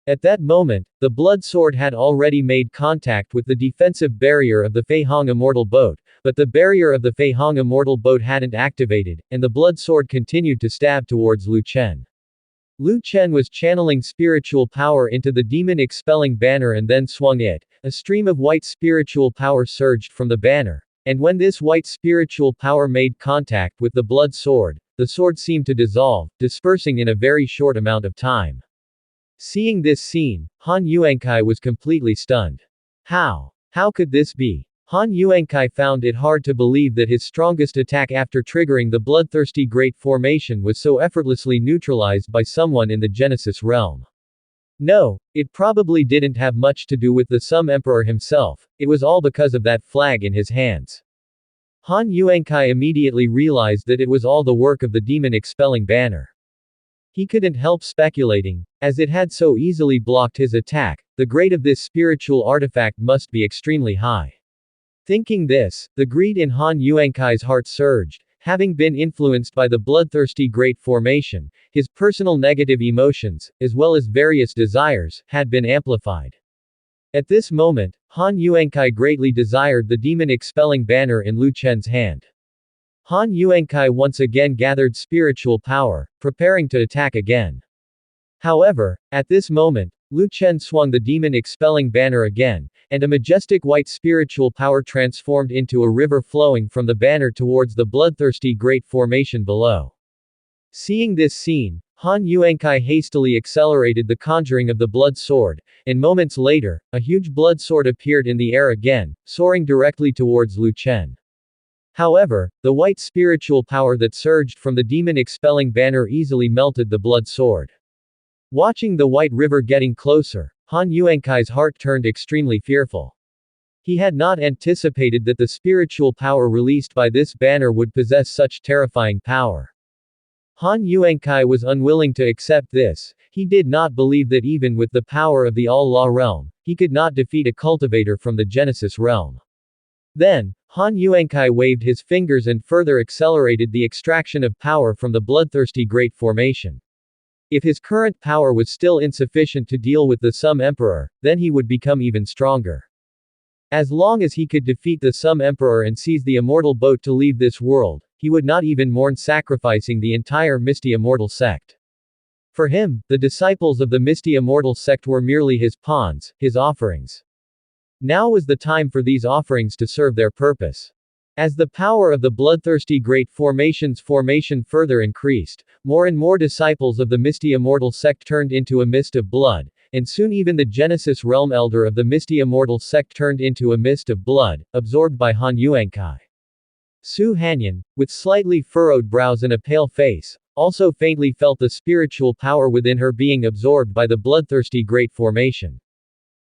At that moment, the blood sword had already made contact with the defensive barrier of the Fei Hong Immortal Boat, but the barrier of the Fei Hong Immortal Boat hadn't activated, and the blood sword continued to stab towards Lu Chen. Lu Chen was channeling spiritual power into the demon-expelling banner and then swung it. A stream of white spiritual power surged from the banner, and when this white spiritual power made contact with the blood sword, the sword seemed to dissolve, dispersing in a very short amount of time. Seeing this scene, Han Yuankai was completely stunned. How could this be? Han Yuankai found it hard to believe that his strongest attack after triggering the bloodthirsty Great Formation was so effortlessly neutralized by someone in the Genesis realm. No, it probably didn't have much to do with the Sum Emperor himself, it was all because of that flag in his hands. Han Yuankai immediately realized that it was all the work of the demon-expelling banner. He couldn't help speculating, as it had so easily blocked his attack, the grade of this spiritual artifact must be extremely high. Thinking this, the greed in Han Yuankai's heart surged. Having been influenced by the bloodthirsty Great Formation, his personal negative emotions, as well as various desires, had been amplified. At this moment, Han Yuankai greatly desired the demon-expelling banner in Lu Chen's hand. Han Yuankai once again gathered spiritual power, preparing to attack again. However, at this moment, Lu Chen swung the demon-expelling banner again, and a majestic white spiritual power transformed into a river flowing from the banner towards the bloodthirsty Great Formation below. Seeing this scene, Han Yuankai hastily accelerated the conjuring of the blood sword, and moments later, a huge blood sword appeared in the air again, soaring directly towards Lu Chen. However, the white spiritual power that surged from the demon-expelling banner easily melted the blood sword. Watching the white river getting closer, Han Yuankai's heart turned extremely fearful. He had not anticipated that the spiritual power released by this banner would possess such terrifying power. Han Yuankai was unwilling to accept this, he did not believe that even with the power of the All-Law realm, he could not defeat a cultivator from the Genesis realm. Then, Han Yuankai waved his fingers and further accelerated the extraction of power from the bloodthirsty Great Formation. If his current power was still insufficient to deal with the Sum Emperor, then he would become even stronger. As long as he could defeat the Sum Emperor and seize the immortal boat to leave this world, he would not even mourn sacrificing the entire Misty Immortal sect. For him, the disciples of the Misty Immortal sect were merely his pawns, his offerings. Now was the time for these offerings to serve their purpose. As the power of the bloodthirsty Great Formation's formation further increased, more and more disciples of the Misty Immortal sect turned into a mist of blood, and soon even the Genesis Realm Elder of the Misty Immortal sect turned into a mist of blood, absorbed by Han Yuankai. Su Hanyan, with slightly furrowed brows and a pale face, also faintly felt the spiritual power within her being absorbed by the bloodthirsty Great Formation.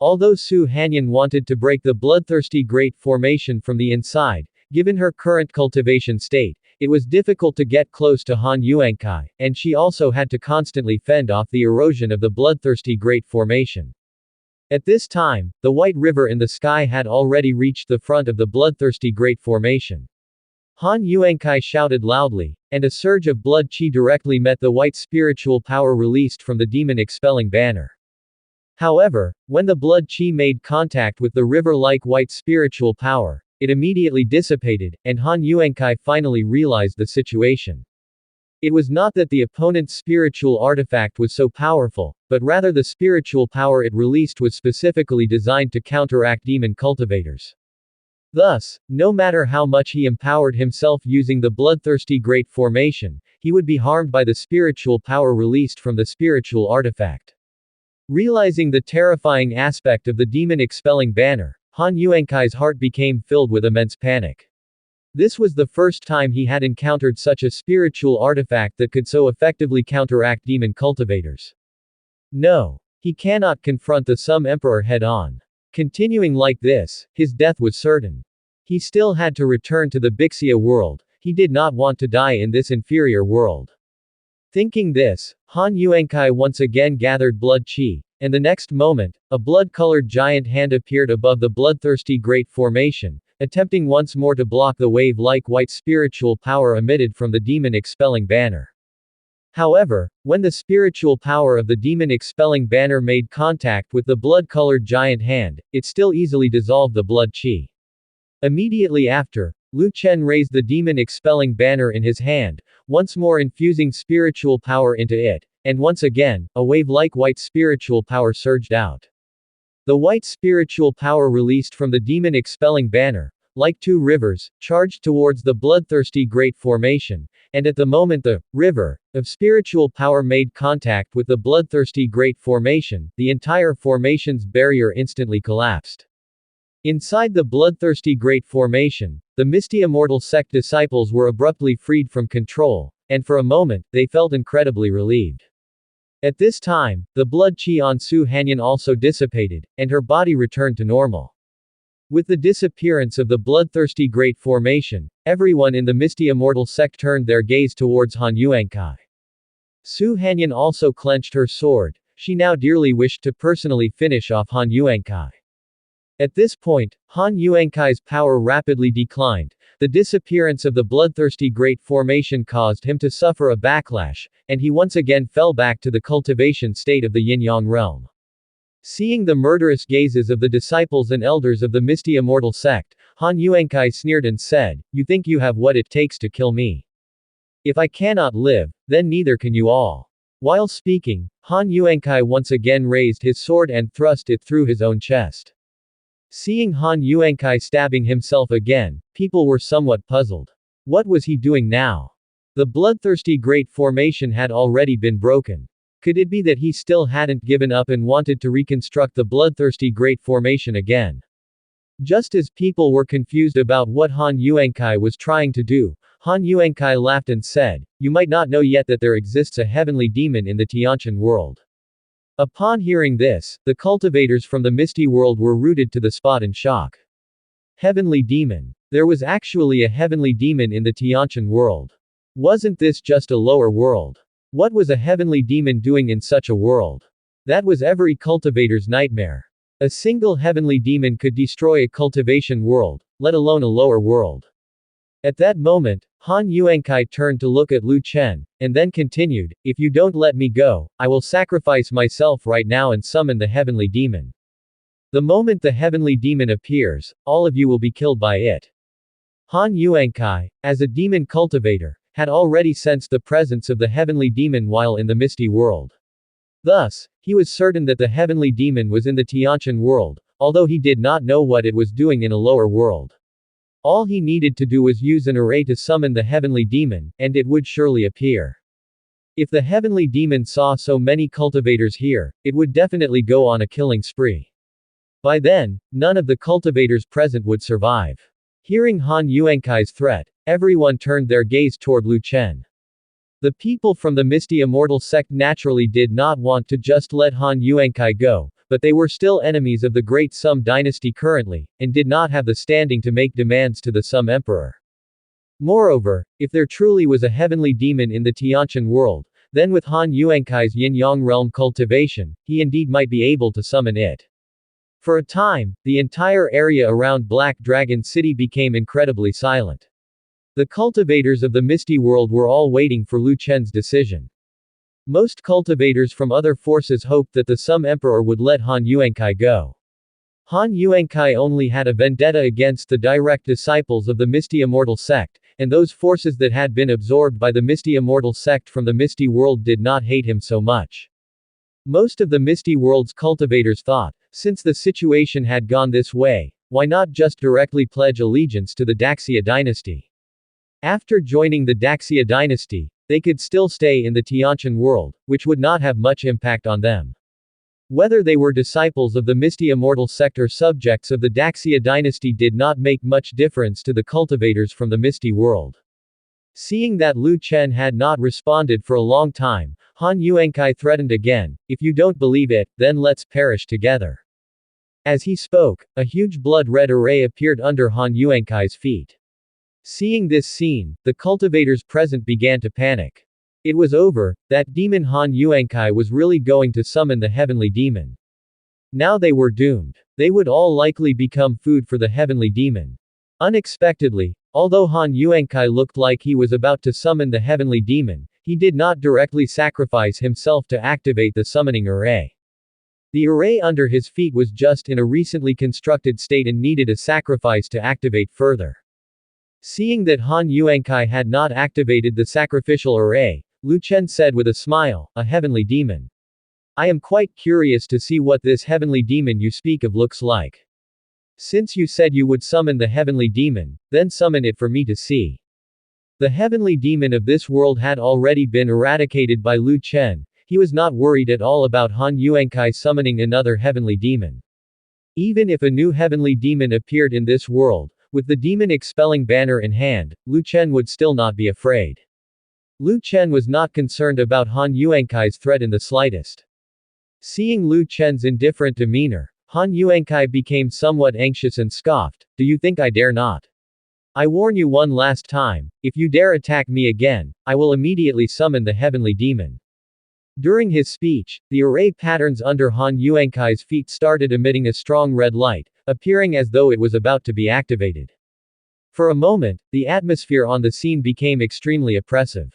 Although Su Hanyan wanted to break the bloodthirsty Great Formation from the inside, given her current cultivation state, it was difficult to get close to Han Yuankai, and she also had to constantly fend off the erosion of the bloodthirsty Great Formation. At this time, the white river in the sky had already reached the front of the bloodthirsty Great Formation. Han Yuankai shouted loudly, and a surge of blood qi directly met the white spiritual power released from the demon-expelling banner. However, when the blood qi made contact with the river-like white spiritual power, it immediately dissipated, and Han Yuankai finally realized the situation. It was not that the opponent's spiritual artifact was so powerful, but rather the spiritual power it released was specifically designed to counteract demon cultivators. Thus, no matter how much he empowered himself using the bloodthirsty Great Formation, he would be harmed by the spiritual power released from the spiritual artifact. Realizing the terrifying aspect of the demon-expelling banner, Han Yuankai's heart became filled with immense panic. This was the first time he had encountered such a spiritual artifact that could so effectively counteract demon cultivators. No. He cannot confront the Sum Emperor head-on. Continuing like this, his death was certain. He still had to return to the Bixia world, he did not want to die in this inferior world. Thinking this, Han Yuankai once again gathered blood qi, and the next moment, a blood-colored giant hand appeared above the bloodthirsty great formation, attempting once more to block the wave-like white spiritual power emitted from the demon-expelling banner. However, when the spiritual power of the demon-expelling banner made contact with the blood-colored giant hand, it still easily dissolved the blood qi. Immediately after, Lu Chen raised the demon-expelling banner in his hand, once more infusing spiritual power into it, and once again, a wave-like white spiritual power surged out. The white spiritual power released from the demon-expelling banner, like two rivers, charged towards the bloodthirsty great formation, and at the moment the river of spiritual power made contact with the bloodthirsty great formation, the entire formation's barrier instantly collapsed. Inside the bloodthirsty great formation, the Misty Immortal sect disciples were abruptly freed from control, and for a moment, they felt incredibly relieved. At this time, the blood qi on Su Hanyan also dissipated, and her body returned to normal. With the disappearance of the bloodthirsty great formation, everyone in the Misty Immortal sect turned their gaze towards Han Yuankai. Su Hanyan also clenched her sword, she now dearly wished to personally finish off Han Yuankai. At this point, Han Yuankai's power rapidly declined, the disappearance of the bloodthirsty great formation caused him to suffer a backlash, and he once again fell back to the cultivation state of the yin-yang realm. Seeing the murderous gazes of the disciples and elders of the Misty Immortal sect, Han Yuankai sneered and said, "You think you have what it takes to kill me? If I cannot live, then neither can you all." While speaking, Han Yuankai once again raised his sword and thrust it through his own chest. Seeing Han Yuankai stabbing himself again, people were somewhat puzzled. What was he doing now? The bloodthirsty great formation had already been broken. Could it be that he still hadn't given up and wanted to reconstruct the bloodthirsty great formation again? Just as people were confused about what Han Yuankai was trying to do, Han Yuankai laughed and said, "You might not know yet that there exists a heavenly demon in the Tianqian world." Upon hearing this, the cultivators from the Misty world were rooted to the spot in shock. Heavenly demon. There was actually a heavenly demon in the Tianqian world. Wasn't this just a lower world? What was a heavenly demon doing in such a world? That was every cultivator's nightmare. A single heavenly demon could destroy a cultivation world, let alone a lower world. At that moment, Han Yuankai turned to look at Lu Chen, and then continued, "If you don't let me go, I will sacrifice myself right now and summon the heavenly demon. The moment the heavenly demon appears, all of you will be killed by it." Han Yuankai, as a demon cultivator, had already sensed the presence of the heavenly demon while in the Misty world. Thus, he was certain that the heavenly demon was in the Tianqian world, although he did not know what it was doing in a lower world. All he needed to do was use an array to summon the heavenly demon, and it would surely appear. If the heavenly demon saw so many cultivators here, it would definitely go on a killing spree. By then, none of the cultivators present would survive. Hearing Han Yuankai's threat, everyone turned their gaze toward Lu Chen. The people from the Misty Immortal sect naturally did not want to just let Han Yuankai go, but they were still enemies of the Great Sum dynasty currently, and did not have the standing to make demands to the Sum Emperor. Moreover, if there truly was a heavenly demon in the Tianqian world, then with Han Yuankai's yin-yang realm cultivation, he indeed might be able to summon it. For a time, the entire area around Black Dragon City became incredibly silent. The cultivators of the Misty world were all waiting for Lu Chen's decision. Most cultivators from other forces hoped that the Sum Emperor would let Han Yuankai go. Han Yuankai only had a vendetta against the direct disciples of the Misty Immortal sect, and those forces that had been absorbed by the Misty Immortal sect from the Misty world did not hate him so much. Most of the Misty world's cultivators thought, since the situation had gone this way, why not just directly pledge allegiance to the Daxia dynasty? After joining the Daxia dynasty, they could still stay in the Tianqian world, which would not have much impact on them. Whether they were disciples of the Misty Immortal sect or subjects of the Daxia dynasty did not make much difference to the cultivators from the Misty world. Seeing that Lu Chen had not responded for a long time, Han Yuankai threatened again, "If you don't believe it, then let's perish together." As he spoke, a huge blood-red array appeared under Han Yuankai's feet. Seeing this scene, the cultivators present began to panic. It was over, that demon Han Yuankai was really going to summon the heavenly demon. Now they were doomed. They would all likely become food for the heavenly demon. Unexpectedly, although Han Yuankai looked like he was about to summon the heavenly demon, he did not directly sacrifice himself to activate the summoning array. The array under his feet was just in a recently constructed state and needed a sacrifice to activate further. Seeing that Han Yuankai had not activated the sacrificial array, Lu Chen said with a smile, "A heavenly demon. I am quite curious to see what this heavenly demon you speak of looks like. Since you said you would summon the heavenly demon, then summon it for me to see." The heavenly demon of this world had already been eradicated by Lu Chen. He was not worried at all about Han Yuankai summoning another heavenly demon. Even if a new heavenly demon appeared in this world, with the demon expelling banner in hand, Lu Chen would still not be afraid. Lu Chen was not concerned about Han Yuankai's threat in the slightest. Seeing Lu Chen's indifferent demeanor, Han Yuankai became somewhat anxious and scoffed, "Do you think I dare not? I warn you one last time, if you dare attack me again, I will immediately summon the heavenly demon." During his speech, the array patterns under Han Yuankai's feet started emitting a strong red light, appearing as though it was about to be activated. For a moment, the atmosphere on the scene became extremely oppressive.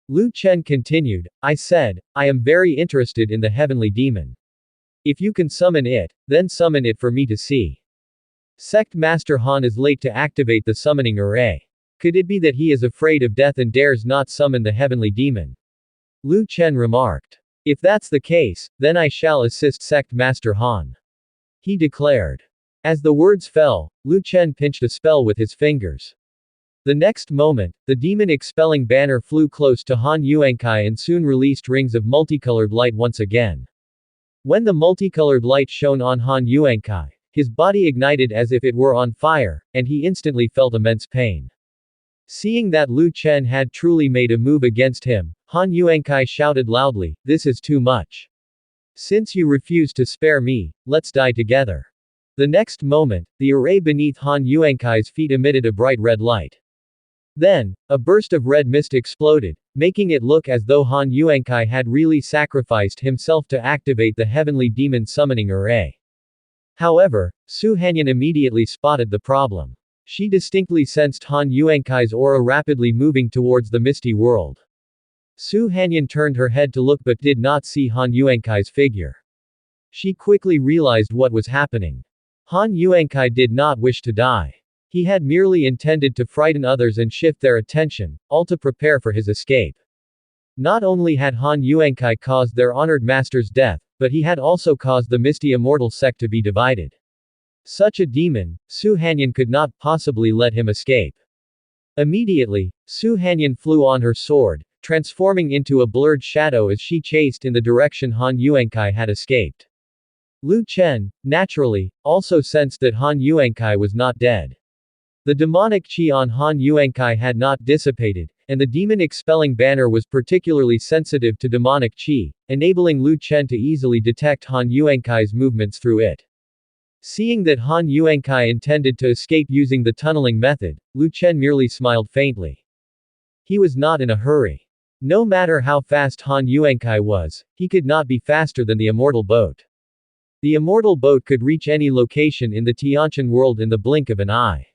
Lu Chen continued, "I said, I am very interested in the heavenly demon. If you can summon it, then summon it for me to see." Sect Master Han is late to activate the summoning array. Could it be that he is afraid of death and dares not summon the heavenly demon? Lu Chen remarked. "If that's the case, then I shall assist Sect Master Han," he declared. As the words fell, Lu Chen pinched a spell with his fingers. The next moment, the demon-expelling banner flew close to Han Yuankai and soon released rings of multicolored light once again. When the multicolored light shone on Han Yuankai, his body ignited as if it were on fire, and he instantly felt immense pain. Seeing that Lu Chen had truly made a move against him, Han Yuankai shouted loudly, "This is too much. Since you refuse to spare me, let's die together." The next moment, the array beneath Han Yuankai's feet emitted a bright red light. Then, a burst of red mist exploded, making it look as though Han Yuankai had really sacrificed himself to activate the heavenly demon summoning array. However, Su Hanyan immediately spotted the problem. She distinctly sensed Han Yuankai's aura rapidly moving towards the misty world. Su Hanyan turned her head to look but did not see Han Yuankai's figure. She quickly realized what was happening. Han Yuankai did not wish to die. He had merely intended to frighten others and shift their attention, all to prepare for his escape. Not only had Han Yuankai caused their honored master's death, but he had also caused the Misty Immortal sect to be divided. Such a demon, Su Hanyan could not possibly let him escape. Immediately, Su Hanyan flew on her sword, transforming into a blurred shadow as she chased in the direction Han Yuankai had escaped. Lu Chen, naturally, also sensed that Han Yuankai was not dead. The demonic qi on Han Yuankai had not dissipated, and the demon-expelling banner was particularly sensitive to demonic qi, enabling Lu Chen to easily detect Han Yuankai's movements through it. Seeing that Han Yuankai intended to escape using the tunneling method, Lu Chen merely smiled faintly. He was not in a hurry. No matter how fast Han Yuankai was, he could not be faster than the immortal boat. The immortal boat could reach any location in the Tianqian world in the blink of an eye.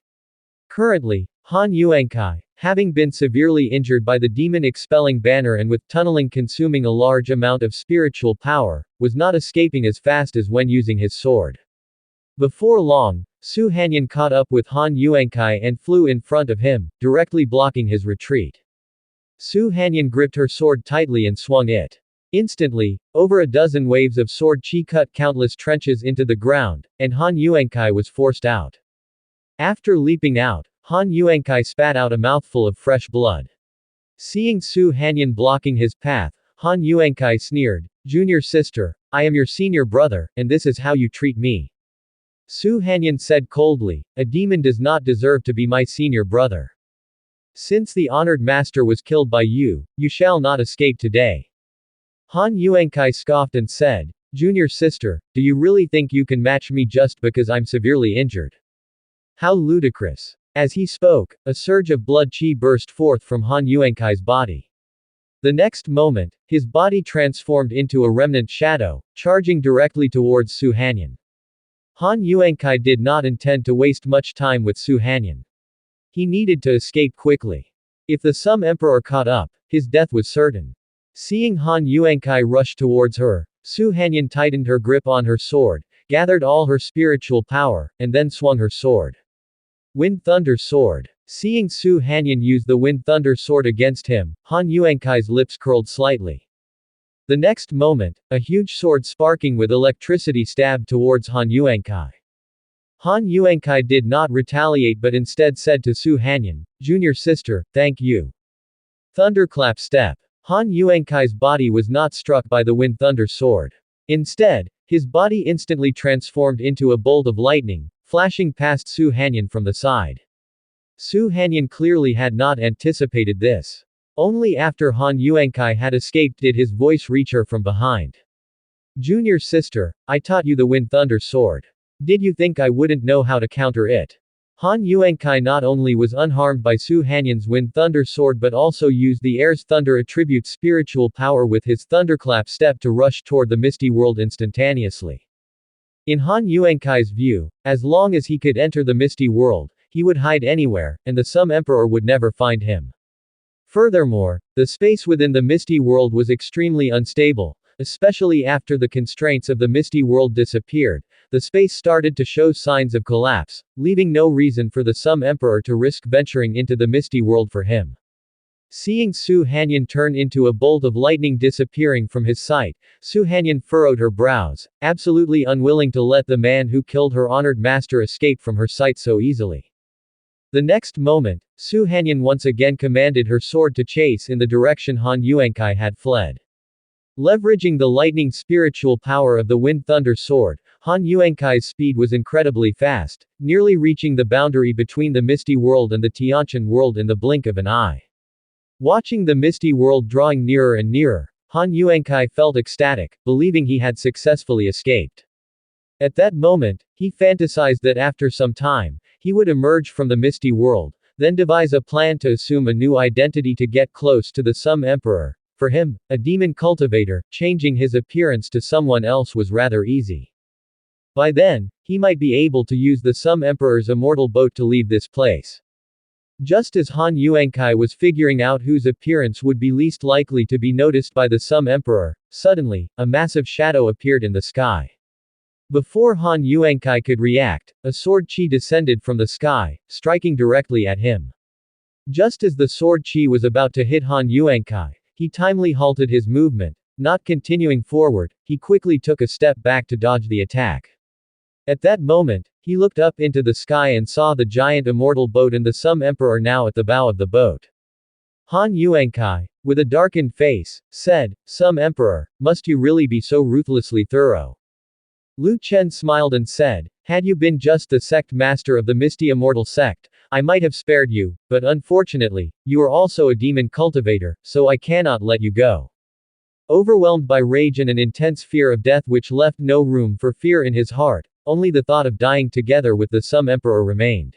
Currently, Han Yuankai, having been severely injured by the demon-expelling banner and with tunneling consuming a large amount of spiritual power, was not escaping as fast as when using his sword. Before long, Su Hanyan caught up with Han Yuankai and flew in front of him, directly blocking his retreat. Su Hanyan gripped her sword tightly and swung it. Instantly, over a dozen waves of sword qi cut countless trenches into the ground, and Han Yuankai was forced out. After leaping out, Han Yuankai spat out a mouthful of fresh blood. Seeing Su Hanyan blocking his path, Han Yuankai sneered, "Junior sister, I am your senior brother, and this is how you treat me." Su Hanyan said coldly, "A demon does not deserve to be my senior brother." Since the honored master was killed by you, you shall not escape today. Han Yuankai scoffed and said, Junior sister, do you really think you can match me just because I'm severely injured? How ludicrous. As he spoke, a surge of blood chi burst forth from Han Yuankai's body. The next moment, his body transformed into a remnant shadow, charging directly towards Su Hanyan. Han Yuankai did not intend to waste much time with Su Hanyan. He needed to escape quickly. If the Sum Emperor caught up, his death was certain. Seeing Han Yuankai rush towards her, Su Hanyan tightened her grip on her sword, gathered all her spiritual power, and then swung her sword. Wind Thunder Sword. Seeing Su Hanyan use the Wind Thunder Sword against him, Han Yuankai's lips curled slightly. The next moment, a huge sword sparking with electricity stabbed towards Han Yuankai. Han Yuankai did not retaliate but instead said to Su Hanyan, Junior sister, thank you. Thunderclap Step. Han Yuankai's body was not struck by the Wind Thunder Sword. Instead, his body instantly transformed into a bolt of lightning, flashing past Su Hanyan from the side. Su Hanyan clearly had not anticipated this. Only after Han Yuankai had escaped did his voice reach her from behind. Junior sister, I taught you the Wind Thunder Sword. Did you think I wouldn't know how to counter it? Han Yuankai not only was unharmed by Su Hanyan's Wind Thunder Sword but also used the air's thunder attribute spiritual power with his Thunderclap Step to rush toward the Misty World instantaneously. In Han Yuankai's view, as long as he could enter the Misty World, he would hide anywhere, and the Sum Emperor would never find him. Furthermore, the space within the Misty World was extremely unstable, especially after the constraints of the Misty World disappeared. The space started to show signs of collapse, leaving no reason for the Sum Emperor to risk venturing into the Misty World for him. Seeing Su Hanyan turn into a bolt of lightning disappearing from his sight, Su Hanyan furrowed her brows, absolutely unwilling to let the man who killed her honored master escape from her sight so easily. The next moment, Su Hanyan once again commanded her sword to chase in the direction Han Yuankai had fled. Leveraging the lightning spiritual power of the Wind Thunder Sword, Han Yuankai's speed was incredibly fast, nearly reaching the boundary between the Misty World and the Tiantian World in the blink of an eye. Watching the Misty World drawing nearer and nearer, Han Yuankai felt ecstatic, believing he had successfully escaped. At that moment, he fantasized that after some time, he would emerge from the Misty World, then devise a plan to assume a new identity to get close to the Sum Emperor. For him, a demon cultivator, changing his appearance to someone else was rather easy. By then, he might be able to use the Sum Emperor's immortal boat to leave this place. Just as Han Yuankai was figuring out whose appearance would be least likely to be noticed by the Sum Emperor, suddenly, a massive shadow appeared in the sky. Before Han Yuankai could react, a sword chi descended from the sky, striking directly at him. Just as the sword chi was about to hit Han Yuankai, he timely halted his movement. Not continuing forward, he quickly took a step back to dodge the attack. At that moment, he looked up into the sky and saw the giant immortal boat and the Sum Emperor now at the bow of the boat. Han Yuankai, with a darkened face, said, Sum Emperor, must you really be so ruthlessly thorough? Lu Chen smiled and said, had you been just the sect master of the Misty Immortal Sect, I might have spared you, but unfortunately, you are also a demon cultivator, so I cannot let you go. Overwhelmed by rage and an intense fear of death which left no room for fear in his heart, only the thought of dying together with the Sum Emperor remained.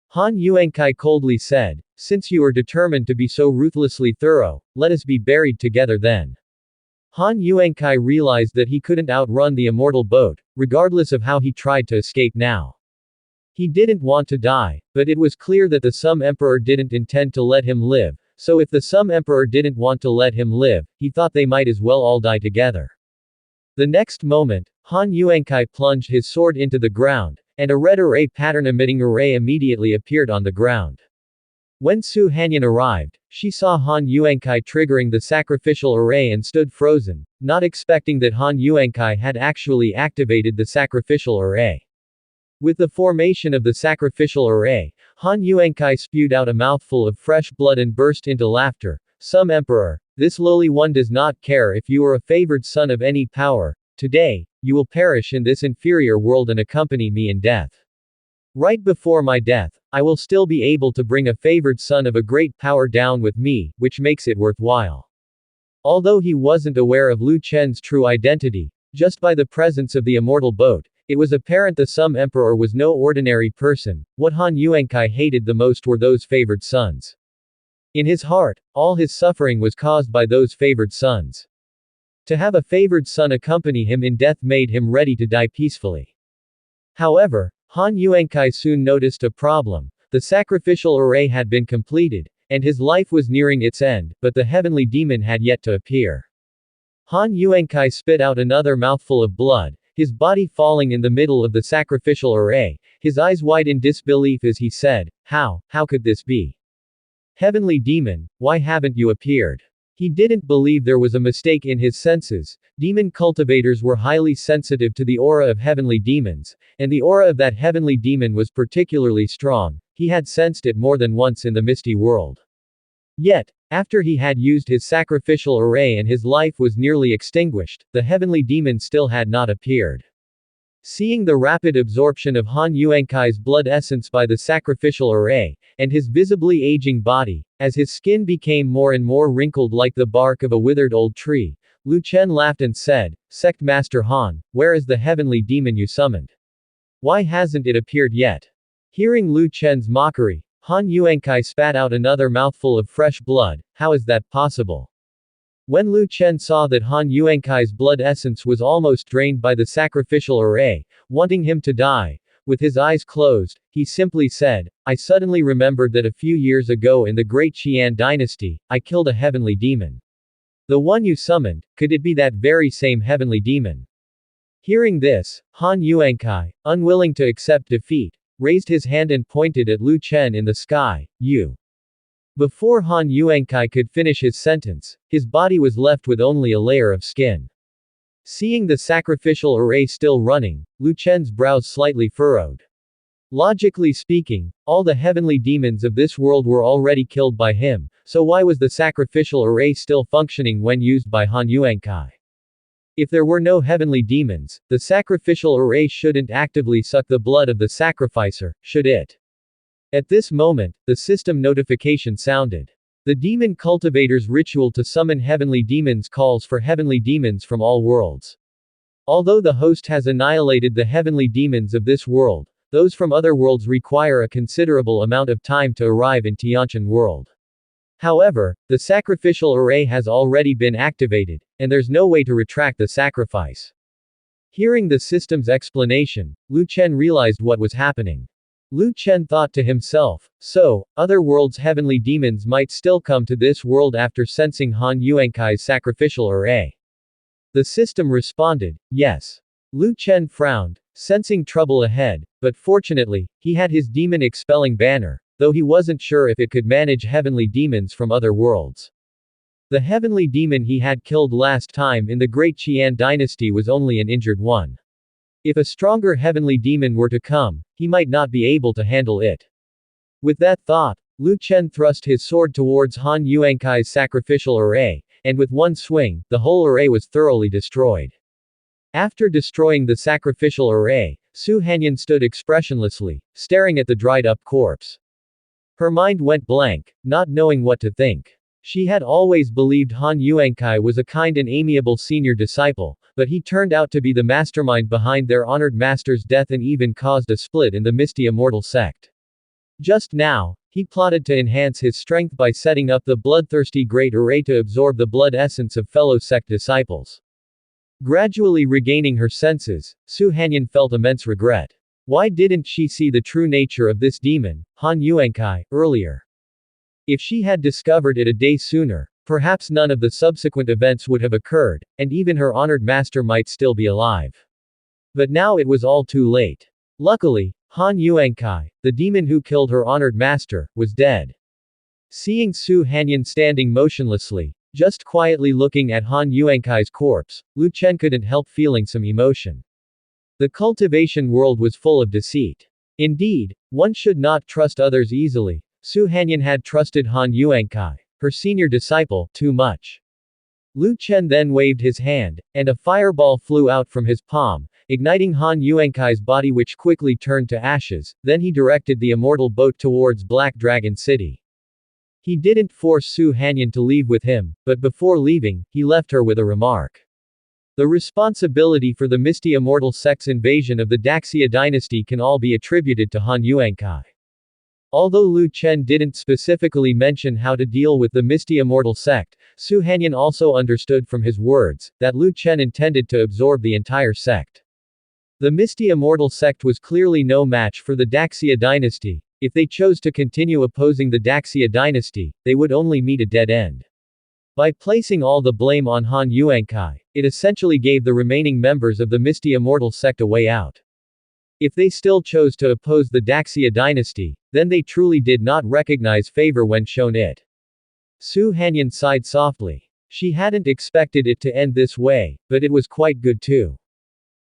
Han Yuankai coldly said, since you are determined to be so ruthlessly thorough, let us be buried together then. Han Yuankai realized that he couldn't outrun the immortal boat, regardless of how he tried to escape now. He didn't want to die, but it was clear that the Sum Emperor didn't intend to let him live, so if the Sum Emperor didn't want to let him live, he thought they might as well all die together. The next moment, Han Yuankai plunged his sword into the ground, and a red array pattern-emitting array immediately appeared on the ground. When Su Hanyan arrived, she saw Han Yuankai triggering the sacrificial array and stood frozen, not expecting that Han Yuankai had actually activated the sacrificial array. With the formation of the sacrificial array, Han Yuankai spewed out a mouthful of fresh blood and burst into laughter. Sum Emperor, this lowly one does not care if you are a favored son of any power. Today, you will perish in this inferior world and accompany me in death. Right before my death, I will still be able to bring a favored son of a great power down with me, which makes it worthwhile. Although he wasn't aware of Lu Chen's true identity, just by the presence of the immortal boat, it was apparent the Sum Emperor was no ordinary person. What Han Yuankai hated the most were those favored sons. In his heart, all his suffering was caused by those favored sons. To have a favored son accompany him in death made him ready to die peacefully. However, Han Yuankai soon noticed a problem. The sacrificial array had been completed, and his life was nearing its end, but the heavenly demon had yet to appear. Han Yuankai spit out another mouthful of blood, his body falling in the middle of the sacrificial array, his eyes wide in disbelief as he said, how could this be? Heavenly demon, why haven't you appeared? He didn't believe there was a mistake in his senses. Demon cultivators were highly sensitive to the aura of heavenly demons, and the aura of that heavenly demon was particularly strong. He had sensed it more than once in the misty world. Yet, after he had used his sacrificial array and his life was nearly extinguished, the heavenly demon still had not appeared. Seeing the rapid absorption of Han Yuankai's blood essence by the sacrificial array, and his visibly aging body, as his skin became more and more wrinkled like the bark of a withered old tree, Lu Chen laughed and said, Sect Master Han, where is the heavenly demon you summoned? Why hasn't it appeared yet? Hearing Lu Chen's mockery, Han Yuankai spat out another mouthful of fresh blood. How is that possible? When Lu Chen saw that Han Yuankai's blood essence was almost drained by the sacrificial array, wanting him to die, with his eyes closed, he simply said, I suddenly remembered that a few years ago in the Great Qian dynasty, I killed a heavenly demon. The one you summoned, could it be that very same heavenly demon? Hearing this, Han Yuankai, unwilling to accept defeat, raised his hand and pointed at Lu Chen in the sky, you. Before Han Yuankai could finish his sentence, his body was left with only a layer of skin. Seeing the sacrificial array still running, Lu Chen's brows slightly furrowed. Logically speaking, all the heavenly demons of this world were already killed by him, so why was the sacrificial array still functioning when used by Han Yuankai? If there were no heavenly demons, the sacrificial array shouldn't actively suck the blood of the sacrificer, should it? At this moment, the system notification sounded. The demon cultivator's ritual to summon heavenly demons calls for heavenly demons from all worlds. Although the host has annihilated the heavenly demons of this world, those from other worlds require a considerable amount of time to arrive in Tianqian world. However, the sacrificial array has already been activated, and there's no way to retract the sacrifice. Hearing the system's explanation, Lu Chen realized what was happening. Lu Chen thought to himself, so, other worlds' heavenly demons might still come to this world after sensing Han Yuankai's sacrificial array. The system responded, yes. Lu Chen frowned, sensing trouble ahead, but fortunately, he had his demon-expelling banner, though he wasn't sure if it could manage heavenly demons from other worlds. The heavenly demon he had killed last time in the Great Qian dynasty was only an injured one. If a stronger heavenly demon were to come, he might not be able to handle it. With that thought, Lu Chen thrust his sword towards Han Yuankai's sacrificial array, and with one swing, the whole array was thoroughly destroyed. After destroying the sacrificial array, Su Hanyan stood expressionlessly, staring at the dried-up corpse. Her mind went blank, not knowing what to think. She had always believed Han Yuankai was a kind and amiable senior disciple, but he turned out to be the mastermind behind their honored master's death and even caused a split in the Misty Immortal sect. Just now, he plotted to enhance his strength by setting up the bloodthirsty great array to absorb the blood essence of fellow sect disciples. Gradually regaining her senses, Su Hanyan felt immense regret. Why didn't she see the true nature of this demon, Han Yuankai, earlier? If she had discovered it a day sooner, perhaps none of the subsequent events would have occurred, and even her honored master might still be alive. But now it was all too late. Luckily, Han Yuankai, the demon who killed her honored master, was dead. Seeing Su Hanyan standing motionlessly, just quietly looking at Han Yuankai's corpse, Lu Chen couldn't help feeling some emotion. The cultivation world was full of deceit. Indeed, one should not trust others easily. Su Hanyan had trusted Han Yuankai, her senior disciple, too much. Lu Chen then waved his hand, and a fireball flew out from his palm, igniting Han Yuankai's body, which quickly turned to ashes. Then he directed the immortal boat towards Black Dragon City. He didn't force Su Hanyan to leave with him, but before leaving, he left her with a remark. The responsibility for the Misty Immortal Sect's invasion of the Daxia dynasty can all be attributed to Han Yuankai. Although Lu Chen didn't specifically mention how to deal with the Misty Immortal Sect, Su Hanyan also understood from his words that Lu Chen intended to absorb the entire sect. The Misty Immortal Sect was clearly no match for the Daxia dynasty. If they chose to continue opposing the Daxia dynasty, they would only meet a dead end. By placing all the blame on Han Yuankai, it essentially gave the remaining members of the Misty Immortal Sect a way out. If they still chose to oppose the Daxia dynasty, then they truly did not recognize favor when shown it. Su Hanyan sighed softly. She hadn't expected it to end this way, but it was quite good too.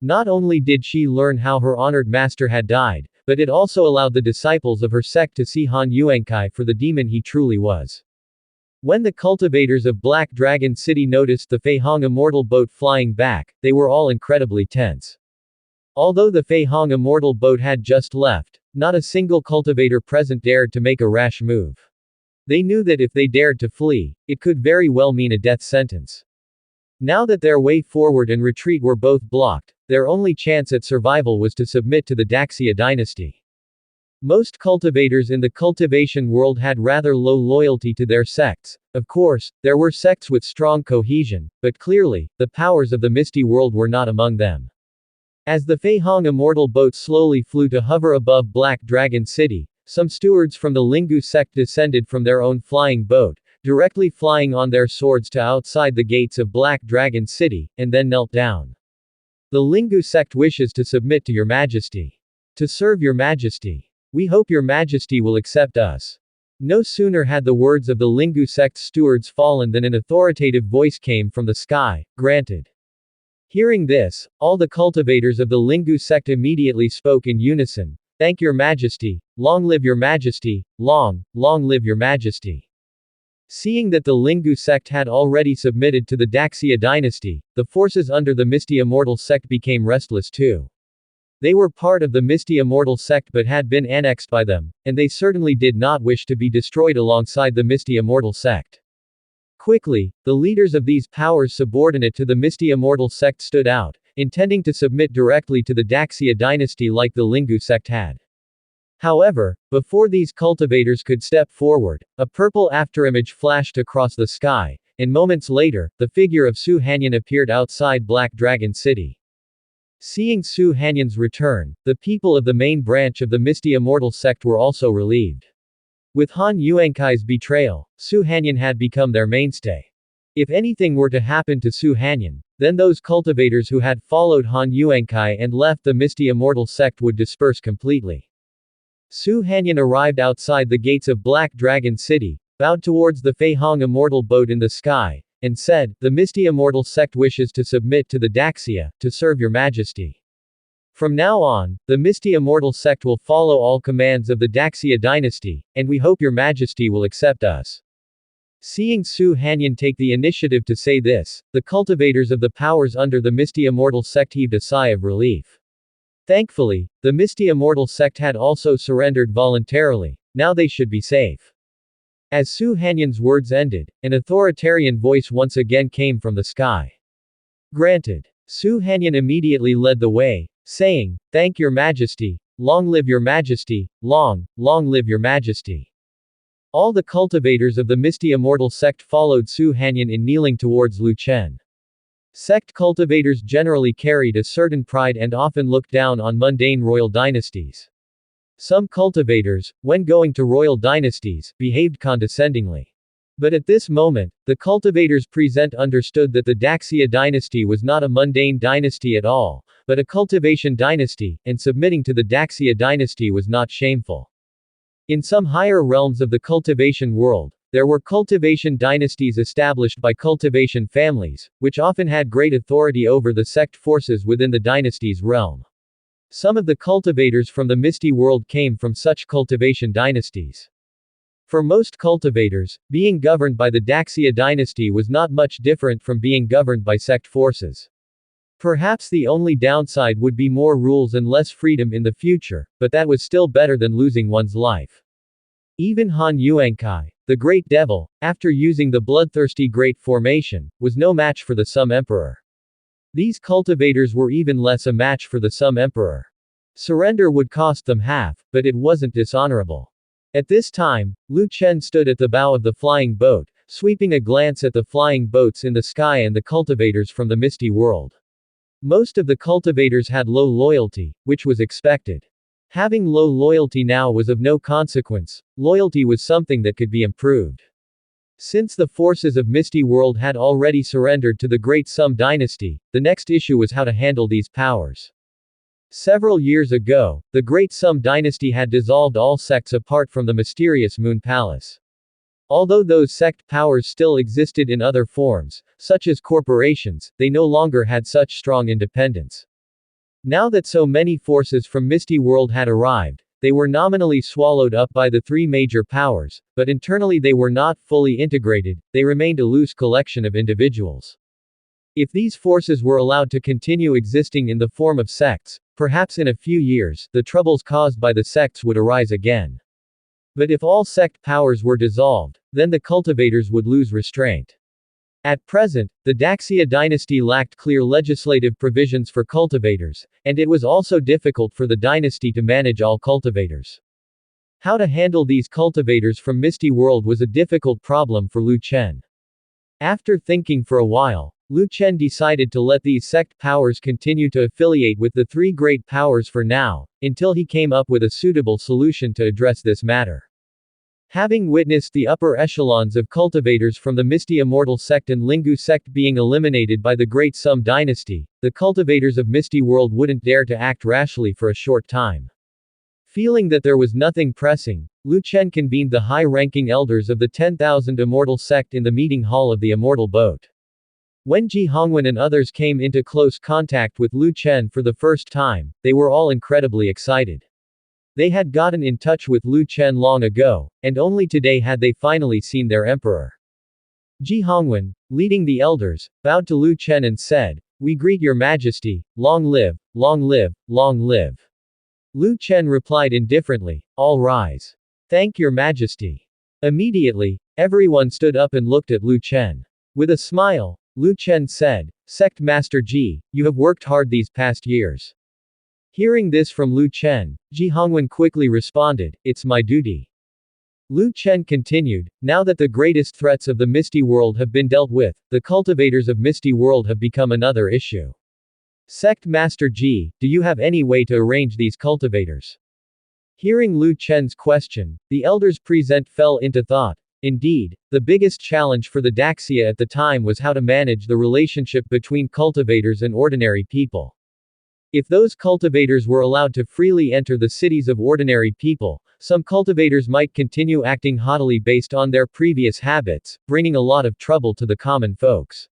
Not only did she learn how her honored master had died, but it also allowed the disciples of her sect to see Han Yuankai for the demon he truly was. When the cultivators of Black Dragon City noticed the Fei Hong immortal boat flying back, they were all incredibly tense. Although the Fei Hong immortal boat had just left, not a single cultivator present dared to make a rash move. They knew that if they dared to flee, it could very well mean a death sentence. Now that their way forward and retreat were both blocked, their only chance at survival was to submit to the Daxia dynasty. Most cultivators in the cultivation world had rather low loyalty to their sects. Of course, there were sects with strong cohesion, but clearly, the powers of the Misty World were not among them. As the Fei Hong immortal boat slowly flew to hover above Black Dragon City, some stewards from the Lingu sect descended from their own flying boat, directly flying on their swords to outside the gates of Black Dragon City, and then knelt down. The Lingu sect wishes to submit to your majesty. To serve your majesty. We hope your majesty will accept us. No sooner had the words of the Lingu sect's stewards fallen than an authoritative voice came from the sky, granted. Hearing this, all the cultivators of the Lingu sect immediately spoke in unison, thank your majesty, long live your majesty, long live your majesty. Seeing that the Lingu sect had already submitted to the Daxia dynasty, the forces under the Misty Immortal sect became restless too. They were part of the Misty Immortal sect but had been annexed by them, and they certainly did not wish to be destroyed alongside the Misty Immortal sect. Quickly, the leaders of these powers subordinate to the Misty Immortal sect stood out, intending to submit directly to the Daxia dynasty like the Lingu sect had. However, before these cultivators could step forward, a purple afterimage flashed across the sky, and moments later, the figure of Su Hanyan appeared outside Black Dragon City. Seeing Su Hanyan's return, the people of the main branch of the Misty Immortal sect were also relieved. With Han Yuankai's betrayal, Su Hanyan had become their mainstay. If anything were to happen to Su Hanyan, then those cultivators who had followed Han Yuankai and left the Misty Immortal sect would disperse completely. Su Hanyan arrived outside the gates of Black Dragon City, bowed towards the Fei Hong immortal boat in the sky, and said, the Misty Immortal sect wishes to submit to the Daxia, to serve your majesty. From now on, the Misty Immortal sect will follow all commands of the Daxia dynasty, and we hope your majesty will accept us. Seeing Su Hanyan take the initiative to say this, the cultivators of the powers under the Misty Immortal sect heaved a sigh of relief. Thankfully, the Misty Immortal sect had also surrendered voluntarily, now they should be safe. As Su Hanyan's words ended, an authoritarian voice once again came from the sky. Granted. Su Hanyan immediately led the way, saying, thank your majesty, long live your majesty, long live your majesty. All the cultivators of the Misty Immortal sect followed Su Hanyan in kneeling towards Lu Chen. Sect cultivators generally carried a certain pride and often looked down on mundane royal dynasties. Some cultivators, when going to royal dynasties, behaved condescendingly. But at this moment, the cultivators present understood that the Daxia dynasty was not a mundane dynasty at all, but a cultivation dynasty, and submitting to the Daxia dynasty was not shameful. In some higher realms of the cultivation world, there were cultivation dynasties established by cultivation families, which often had great authority over the sect forces within the dynasty's realm. Some of the cultivators from the Misty World came from such cultivation dynasties. For most cultivators, being governed by the Daxia dynasty was not much different from being governed by sect forces. Perhaps the only downside would be more rules and less freedom in the future, but that was still better than losing one's life. Even Han Yuankai, the Great Devil, after using the bloodthirsty Great Formation, was no match for the Sum Emperor. These cultivators were even less a match for the Sum Emperor. Surrender would cost them half, but it wasn't dishonorable. At this time, Lu Chen stood at the bow of the flying boat, sweeping a glance at the flying boats in the sky and the cultivators from the misty world. Most of the cultivators had low loyalty, which was expected. Having low loyalty now was of no consequence, loyalty was something that could be improved. Since the forces of Misty World had already surrendered to the Great Sum Dynasty, the next issue was how to handle these powers. Several years ago, the Great Sum Dynasty had dissolved all sects apart from the mysterious Moon Palace. Although those sect powers still existed in other forms, such as corporations, they no longer had such strong independence. Now that so many forces from Misty World had arrived, they were nominally swallowed up by the three major powers, but internally they were not fully integrated, they remained a loose collection of individuals. If these forces were allowed to continue existing in the form of sects, perhaps in a few years, the troubles caused by the sects would arise again. But if all sect powers were dissolved, then the cultivators would lose restraint. At present, the Daxia dynasty lacked clear legislative provisions for cultivators, and it was also difficult for the dynasty to manage all cultivators. How to handle these cultivators from Misty World was a difficult problem for Lu Chen. After thinking for a while, Lu Chen decided to let these sect powers continue to affiliate with the three great powers for now, until he came up with a suitable solution to address this matter. Having witnessed the upper echelons of cultivators from the Misty Immortal sect and Lingu sect being eliminated by the Great Sum dynasty, the cultivators of Misty World wouldn't dare to act rashly for a short time. Feeling that there was nothing pressing, Lu Chen convened the high-ranking elders of the 10,000 Immortal sect in the meeting hall of the Immortal Boat. When Ji Hongwen and others came into close contact with Lu Chen for the first time, they were all incredibly excited. They had gotten in touch with Lu Chen long ago, and only today had they finally seen their emperor. Ji Hongwen, leading the elders, bowed to Lu Chen and said, "We greet your majesty, long live, long live, long live." Lu Chen replied indifferently, "All rise. Thank your majesty." Immediately, everyone stood up and looked at Lu Chen. With a smile, Lu Chen said, "Sect Master Ji, you have worked hard these past years." Hearing this from Lu Chen, Ji Hongwen quickly responded, "It's my duty." Lu Chen continued, "Now that the greatest threats of the Misty World have been dealt with, the cultivators of Misty World have become another issue. Sect Master Ji, do you have any way to arrange these cultivators?" Hearing Lu Chen's question, the elders present fell into thought. Indeed, the biggest challenge for the Daxia at the time was how to manage the relationship between cultivators and ordinary people. If those cultivators were allowed to freely enter the cities of ordinary people, some cultivators might continue acting haughtily based on their previous habits, bringing a lot of trouble to the common folks.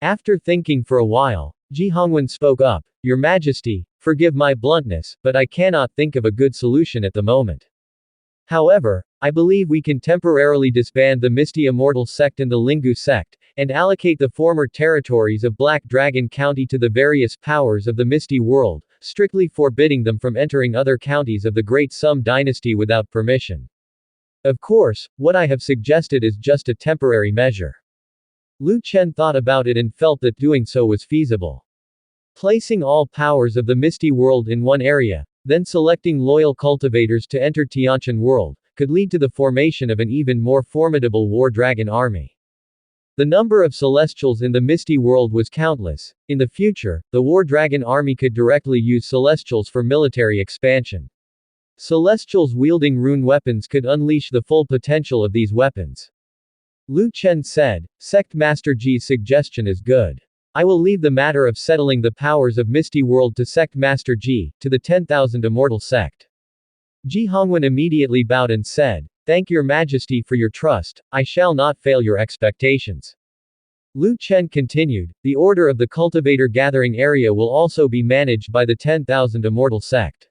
After thinking for a while, Ji Hongwen spoke up, "Your Majesty, forgive my bluntness, but I cannot think of a good solution at the moment. However, I believe we can temporarily disband the Misty Immortal sect and the Lingu sect, and allocate the former territories of Black Dragon County to the various powers of the Misty World, strictly forbidding them from entering other counties of the Great Sum dynasty without permission. Of course, what I have suggested is just a temporary measure." Lu Chen thought about it and felt that doing so was feasible. Placing all powers of the Misty World in one area, then selecting loyal cultivators to enter Tianshan World, could lead to the formation of an even more formidable War Dragon army. The number of Celestials in the Misty World was countless. In the future, the War Dragon army could directly use Celestials for military expansion. Celestials wielding rune weapons could unleash the full potential of these weapons. Lu Chen said, "Sect Master Ji's suggestion is good. I will leave the matter of settling the powers of Misty World to Sect Master Ji, to the 10,000 Immortal sect." Ji Hongwen immediately bowed and said, "Thank your Majesty for your trust, I shall not fail your expectations." Lu Chen continued, "The order of the cultivator gathering area will also be managed by the 10,000 Immortal sect.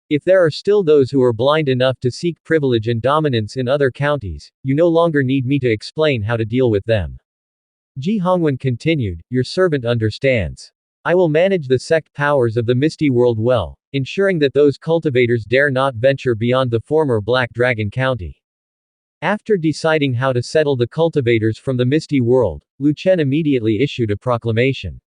If there are still those who are blind enough to seek privilege and dominance in other counties, you no longer need me to explain how to deal with them." Ji Hongwen continued, "Your servant understands." I will manage the sect powers of the Misty World well, ensuring that those cultivators dare not venture beyond the former Black Dragon County. After deciding how to settle the cultivators from the Misty World, Lu Chen immediately issued a proclamation.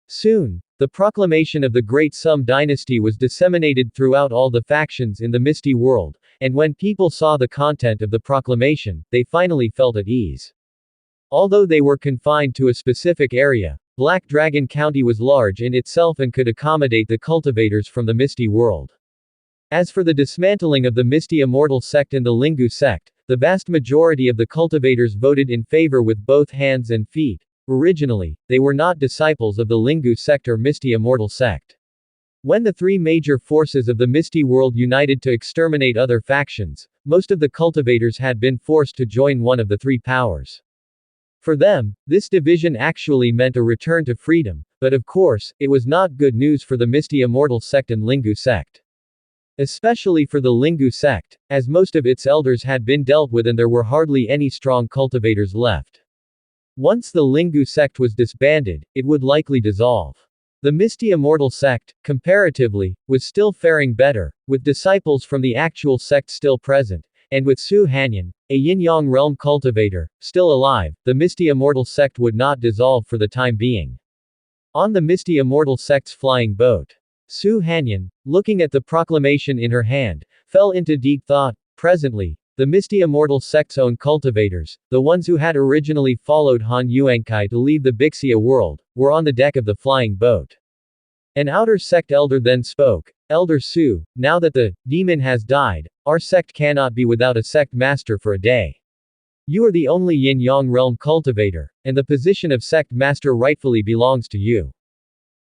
Soon, the proclamation of the Great Sum Dynasty was disseminated throughout all the factions in the Misty World, and when people saw the content of the proclamation, they finally felt at ease. Although they were confined to a specific area, Black Dragon County was large in itself and could accommodate the cultivators from the Misty World. As for the dismantling of the Misty Immortal Sect and the Lingu Sect, the vast majority of the cultivators voted in favor with both hands and feet. Originally, they were not disciples of the Lingu Sect or Misty Immortal Sect. When the three major forces of the Misty World united to exterminate other factions, most of the cultivators had been forced to join one of the three powers. For them, this division actually meant a return to freedom, but of course, it was not good news for the Misty Immortal Sect and Lingu Sect. Especially for the Lingu Sect, as most of its elders had been dealt with and there were hardly any strong cultivators left. Once the Lingu Sect was disbanded, it would likely dissolve. The Misty Immortal Sect, comparatively, was still faring better, with disciples from the actual sect still present, and with Su Hanyan, a Yin-Yang realm cultivator, still alive, the Misty Immortal Sect would not dissolve for the time being. On the Misty Immortal Sect's flying boat, Su Hanyan, looking at the proclamation in her hand, fell into deep thought. Presently, the Misty Immortal Sect's own cultivators, the ones who had originally followed Han Yuankai to leave the Bixia world, were on the deck of the flying boat. An outer sect elder then spoke. Elder Su, now that the demon has died, our sect cannot be without a sect master for a day. You are the only Yin-Yang realm cultivator, and the position of sect master rightfully belongs to you.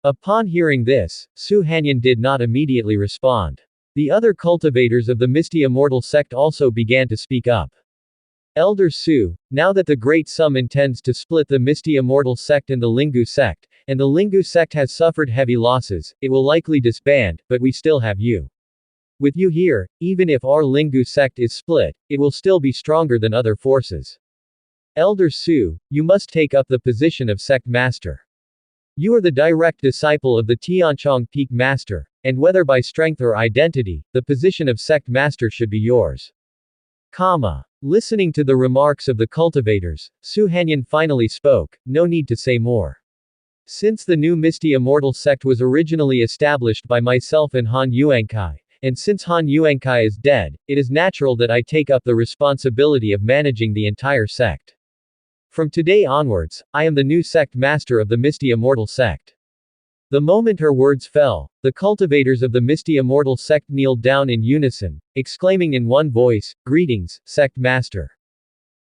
Upon hearing this, Su Hanyan did not immediately respond. The other cultivators of the Misty Immortal Sect also began to speak up. Elder Su, now that the Great Sum intends to split the Misty Immortal Sect and the Lingu Sect, and the Lingu Sect has suffered heavy losses, it will likely disband, but we still have you. With you here, even if our Lingu Sect is split, it will still be stronger than other forces. Elder Su, you must take up the position of Sect Master. You are the direct disciple of the Tianchong Peak Master, and whether by strength or identity, the position of Sect Master should be yours. Listening to the remarks of the cultivators, Su Hanyan finally spoke. No need to say more. Since the new Misty Immortal Sect was originally established by myself and Han Yuankai, and since Han Yuankai is dead, it is natural that I take up the responsibility of managing the entire sect. From today onwards, I am the new sect master of the Misty Immortal Sect. The moment her words fell, the cultivators of the Misty Immortal Sect kneeled down in unison, exclaiming in one voice, "Greetings, Sect Master."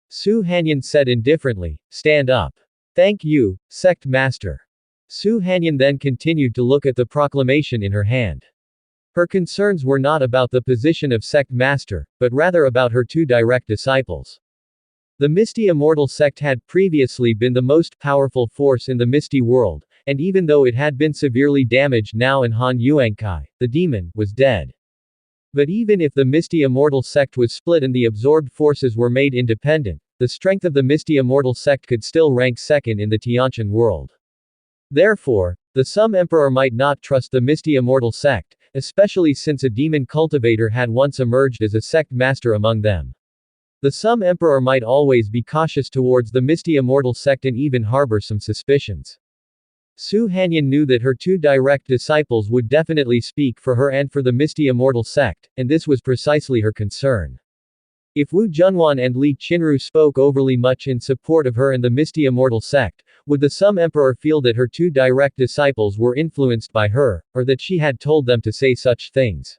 Su Hanyan said indifferently, "Stand up." "Thank you, Sect Master." Su Hanyan then continued to look at the proclamation in her hand. Her concerns were not about the position of Sect Master, but rather about her two direct disciples. The Misty Immortal Sect had previously been the most powerful force in the Misty World, and even though it had been severely damaged now in Han Yuankai, the demon, was dead. But even if the Misty Immortal Sect was split and the absorbed forces were made independent, the strength of the Misty Immortal Sect could still rank second in the Tiantian world. Therefore, the Sum Emperor might not trust the Misty Immortal Sect, especially since a demon cultivator had once emerged as a sect master among them. The Sum Emperor might always be cautious towards the Misty Immortal Sect and even harbor some suspicions. Su Hanyan knew that her two direct disciples would definitely speak for her and for the Misty Immortal Sect, and this was precisely her concern. If Wu Junwan and Li Qinru spoke overly much in support of her and the Misty Immortal Sect, would the Sum Emperor feel that her two direct disciples were influenced by her, or that she had told them to say such things?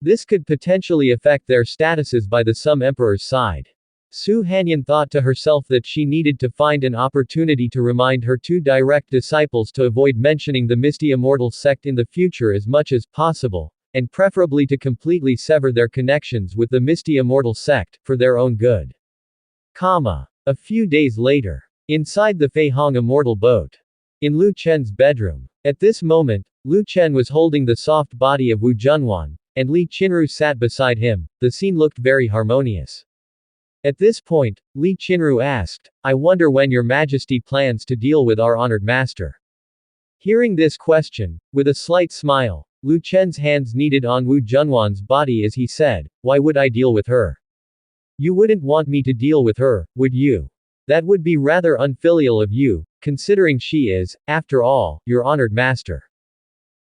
This could potentially affect their statuses by the Sum Emperor's side. Su Hanyan thought to herself that she needed to find an opportunity to remind her two direct disciples to avoid mentioning the Misty Immortal Sect in the future as much as possible, and preferably to completely sever their connections with the Misty Immortal Sect, for their own good. A few days later. Inside the Fei Hong immortal boat. In Lu Chen's bedroom. At this moment, Lu Chen was holding the soft body of Wu Junwan, and Li Qinru sat beside him. The scene looked very harmonious. At this point, Li Qinru asked, "I wonder when your majesty plans to deal with our honored master." Hearing this question, with a slight smile, Lu Chen's hands kneaded on Wu Junwan's body as he said, "Why would I deal with her? You wouldn't want me to deal with her, would you? That would be rather unfilial of you, considering she is, after all, your honored master."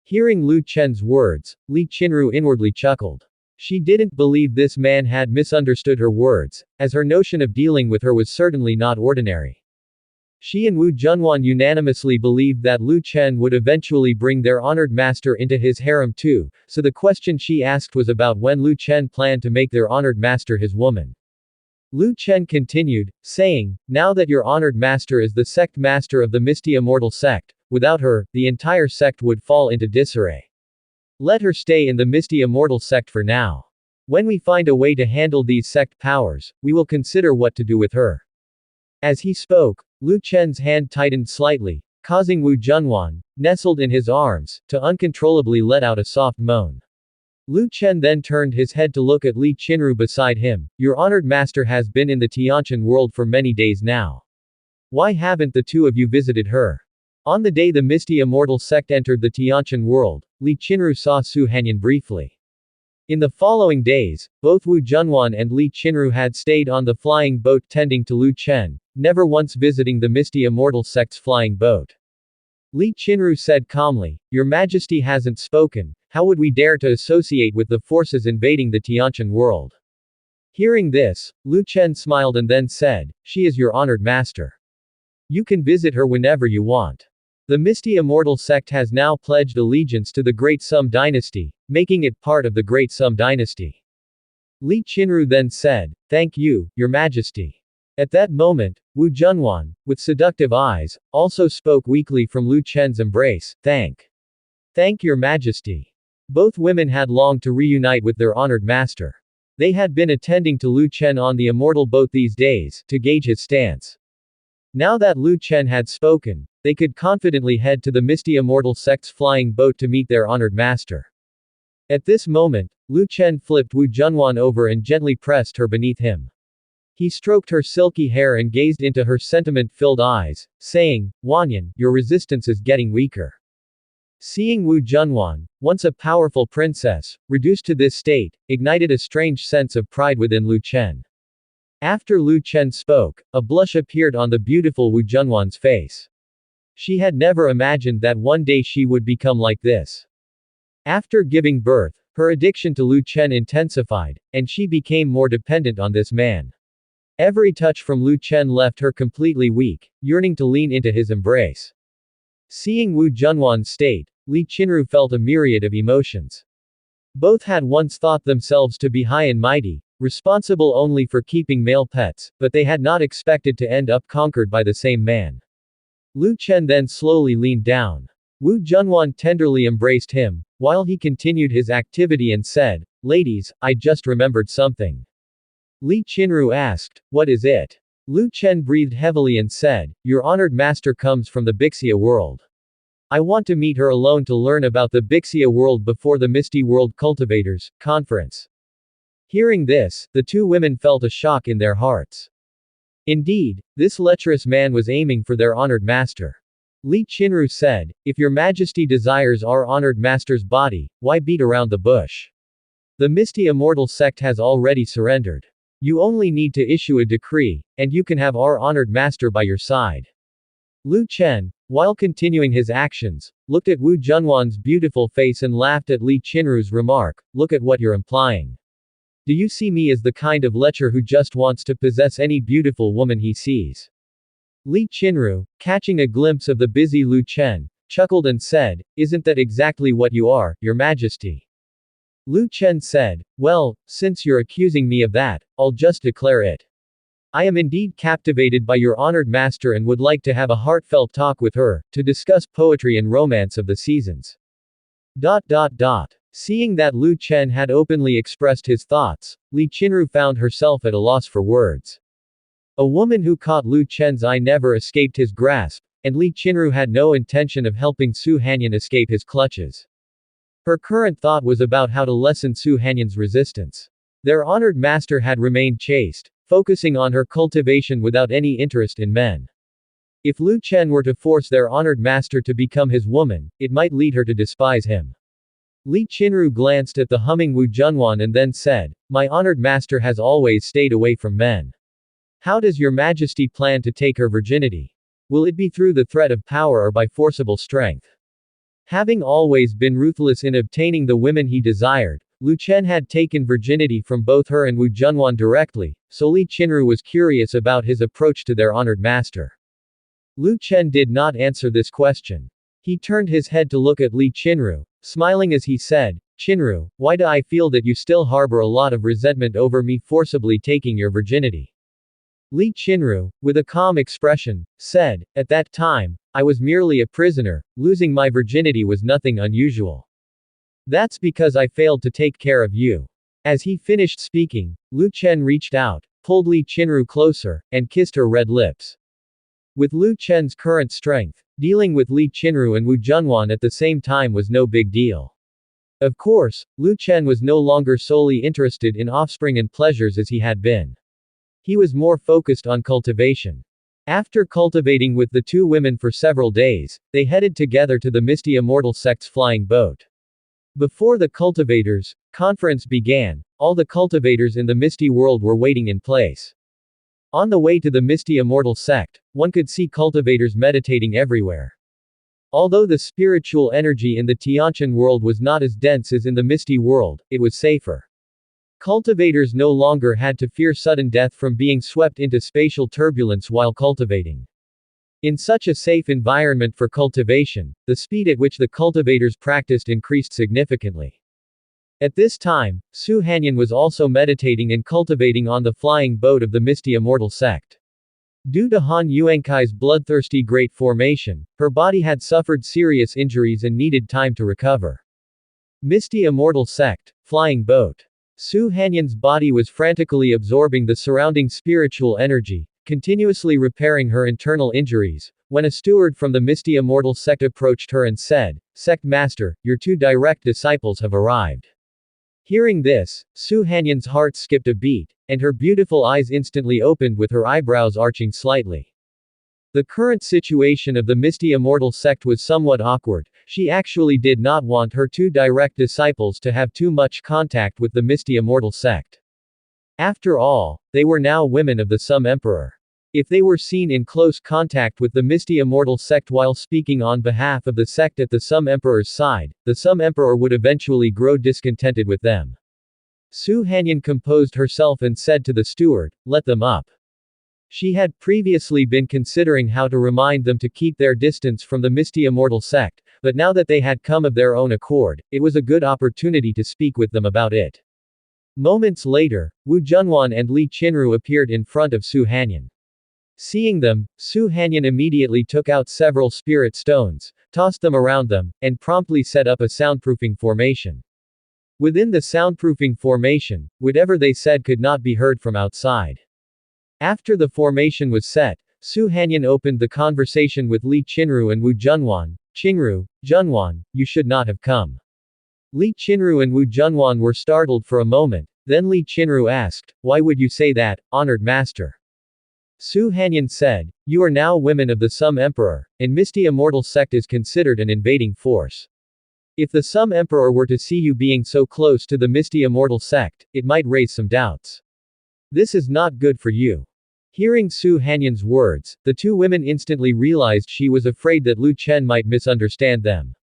Hearing Lu Chen's words, Li Qinru inwardly chuckled. She didn't believe this man had misunderstood her words, as her notion of dealing with her was certainly not ordinary. She and Wu Junwan unanimously believed that Lu Chen would eventually bring their honored master into his harem too, so the question she asked was about when Lu Chen planned to make their honored master his woman. Lu Chen continued, saying, "Now that your honored master is the sect master of the Misty Immortal sect, without her, the entire sect would fall into disarray. Let her stay in the Misty Immortal sect for now. When we find a way to handle these sect powers, we will consider what to do with her." As he spoke, Lu Chen's hand tightened slightly, causing Wu Junwan, nestled in his arms, to uncontrollably let out a soft moan. Lu Chen then turned his head to look at Li Qinru beside him. "Your honored master has been in the Tianqian world for many days now. Why haven't the two of you visited her?" On the day the Misty Immortal sect entered the Tianqian world, Li Qinru saw Su Hanyan briefly. In the following days, both Wu Junwan and Li Qinru had stayed on the flying boat tending to Lu Chen, never once visiting the Misty Immortal sect's flying boat. Li Qinru said calmly, "Your Majesty hasn't spoken, how would we dare to associate with the forces invading the Tianqian world?" Hearing this, Lu Chen smiled and then said, "She is your honored master. You can visit her whenever you want. The Misty Immortal sect has now pledged allegiance to the Great Sum dynasty, making it part of the Great Sum dynasty." Li Qinru then said, "Thank you, Your Majesty." At that moment, Wu Junwan, with seductive eyes, also spoke weakly from Lu Chen's embrace, Thank Your Majesty." Both women had longed to reunite with their honored master. They had been attending to Lu Chen on the immortal boat these days, to gauge his stance. Now that Lu Chen had spoken, they could confidently head to the Misty Immortal sect's flying boat to meet their honored master. At this moment, Lu Chen flipped Wu Junwan over and gently pressed her beneath him. He stroked her silky hair and gazed into her sentiment-filled eyes, saying, "Wanyan, your resistance is getting weaker." Seeing Wu Junwan, once a powerful princess, reduced to this state, ignited a strange sense of pride within Lu Chen. After Lu Chen spoke, a blush appeared on the beautiful Wu Junwan's face. She had never imagined that one day she would become like this. After giving birth, her addiction to Lu Chen intensified, and she became more dependent on this man. Every touch from Lu Chen left her completely weak, yearning to lean into his embrace. Seeing Wu Junwan's state, Li Qinru felt a myriad of emotions. Both had once thought themselves to be high and mighty, responsible only for keeping male pets, but they had not expected to end up conquered by the same man. Lu Chen then slowly leaned down. Wu Junwan tenderly embraced him, while he continued his activity and said, "Ladies, I just remembered something." Li Qinru asked, "What is it?" Lu Chen breathed heavily and said, "Your honored master comes from the Bixia world. I want to meet her alone to learn about the Bixia world before the Misty World Cultivators Conference." Hearing this, the two women felt a shock in their hearts. Indeed, this lecherous man was aiming for their honored master. Li Qinru said, "If your majesty desires our honored master's body, why beat around the bush? The Misty Immortal sect has already surrendered. You only need to issue a decree, and you can have our honored master by your side." Lu Chen, while continuing his actions, looked at Wu Junwan's beautiful face and laughed at Li Qinru's remark, "Look at what you're implying. Do you see me as the kind of lecher who just wants to possess any beautiful woman he sees?" Li Qinru, catching a glimpse of the busy Lu Chen, chuckled and said, "Isn't that exactly what you are, Your Majesty?" Lu Chen said, "Well, since you're accusing me of that, I'll just declare it. I am indeed captivated by your honored master and would like to have a heartfelt talk with her, to discuss poetry and romance of the seasons." Seeing that Lu Chen had openly expressed his thoughts, Li Qinru found herself at a loss for words. A woman who caught Lu Chen's eye never escaped his grasp, and Li Qinru had no intention of helping Su Hanyan escape his clutches. Her current thought was about how to lessen Su Hanyan's resistance. Their honored master had remained chaste, focusing on her cultivation without any interest in men. If Lu Chen were to force their honored master to become his woman, it might lead her to despise him. Li Qinru glanced at the humming Wu Junwan and then said, "My honored master has always stayed away from men. How does your majesty plan to take her virginity? Will it be through the threat of power or by forcible strength?" Having always been ruthless in obtaining the women he desired, Lu Chen had taken virginity from both her and Wu Junwan directly, so Li Qinru was curious about his approach to their honored master. Lu Chen did not answer this question. He turned his head to look at Li Qinru, smiling as he said, "Qinru, why do I feel that you still harbor a lot of resentment over me forcibly taking your virginity?" Li Qinru, with a calm expression, said, "At that time, I was merely a prisoner, losing my virginity was nothing unusual. That's because I failed to take care of you." As he finished speaking, Lu Chen reached out, pulled Li Qinru closer, and kissed her red lips. With Lu Chen's current strength, dealing with Li Qinru and Wu Junwan at the same time was no big deal. Of course, Lu Chen was no longer solely interested in offspring and pleasures as he had been. He was more focused on cultivation. After cultivating with the two women for several days, they headed together to the Misty Immortal Sect's flying boat. Before the cultivators' conference began, all the cultivators in the Misty world were waiting in place. On the way to the Misty Immortal Sect, one could see cultivators meditating everywhere. Although the spiritual energy in the Tianqian world was not as dense as in the Misty world, it was safer. Cultivators no longer had to fear sudden death from being swept into spatial turbulence while cultivating. In such a safe environment for cultivation, the speed at which the cultivators practiced increased significantly. At this time, Su Hanyan was also meditating and cultivating on the flying boat of the Misty Immortal Sect. Due to Han Yuankai's bloodthirsty great formation, her body had suffered serious injuries and needed time to recover. Misty Immortal Sect, flying boat. Su Hanyan's body was frantically absorbing the surrounding spiritual energy, continuously repairing her internal injuries, when a steward from the Misty Immortal Sect approached her and said, "Sect Master, your two direct disciples have arrived." Hearing this, Su Hanyan's heart skipped a beat, and her beautiful eyes instantly opened with her eyebrows arching slightly. The current situation of the Misty Immortal Sect was somewhat awkward. She actually did not want her two direct disciples to have too much contact with the Misty Immortal Sect. After all, they were now women of the Sum Emperor. If they were seen in close contact with the Misty Immortal Sect while speaking on behalf of the sect at the Sum Emperor's side, the Sum Emperor would eventually grow discontented with them. Su Hanyan composed herself and said to the steward, "Let them up." She had previously been considering how to remind them to keep their distance from the Misty Immortal Sect, but now that they had come of their own accord, it was a good opportunity to speak with them about it. Moments later, Wu Junwan and Li Qinru appeared in front of Su Hanyan. Seeing them, Su Hanyan immediately took out several spirit stones, tossed them around them, and promptly set up a soundproofing formation. Within the soundproofing formation, whatever they said could not be heard from outside. After the formation was set, Su Hanyan opened the conversation with Li Qinru and Wu Junwan. "Qinru, Junwan, you should not have come." Li Qinru and Wu Junwan were startled for a moment, then Li Qinru asked, "Why would you say that, honored master?" Su Hanyan said, "You are now women of the Sum Emperor, and Misty Immortal Sect is considered an invading force. If the Sum Emperor were to see you being so close to the Misty Immortal Sect, it might raise some doubts. This is not good for you." Hearing Su Hanyan's words, the two women instantly realized she was afraid that Lu Chen might misunderstand them.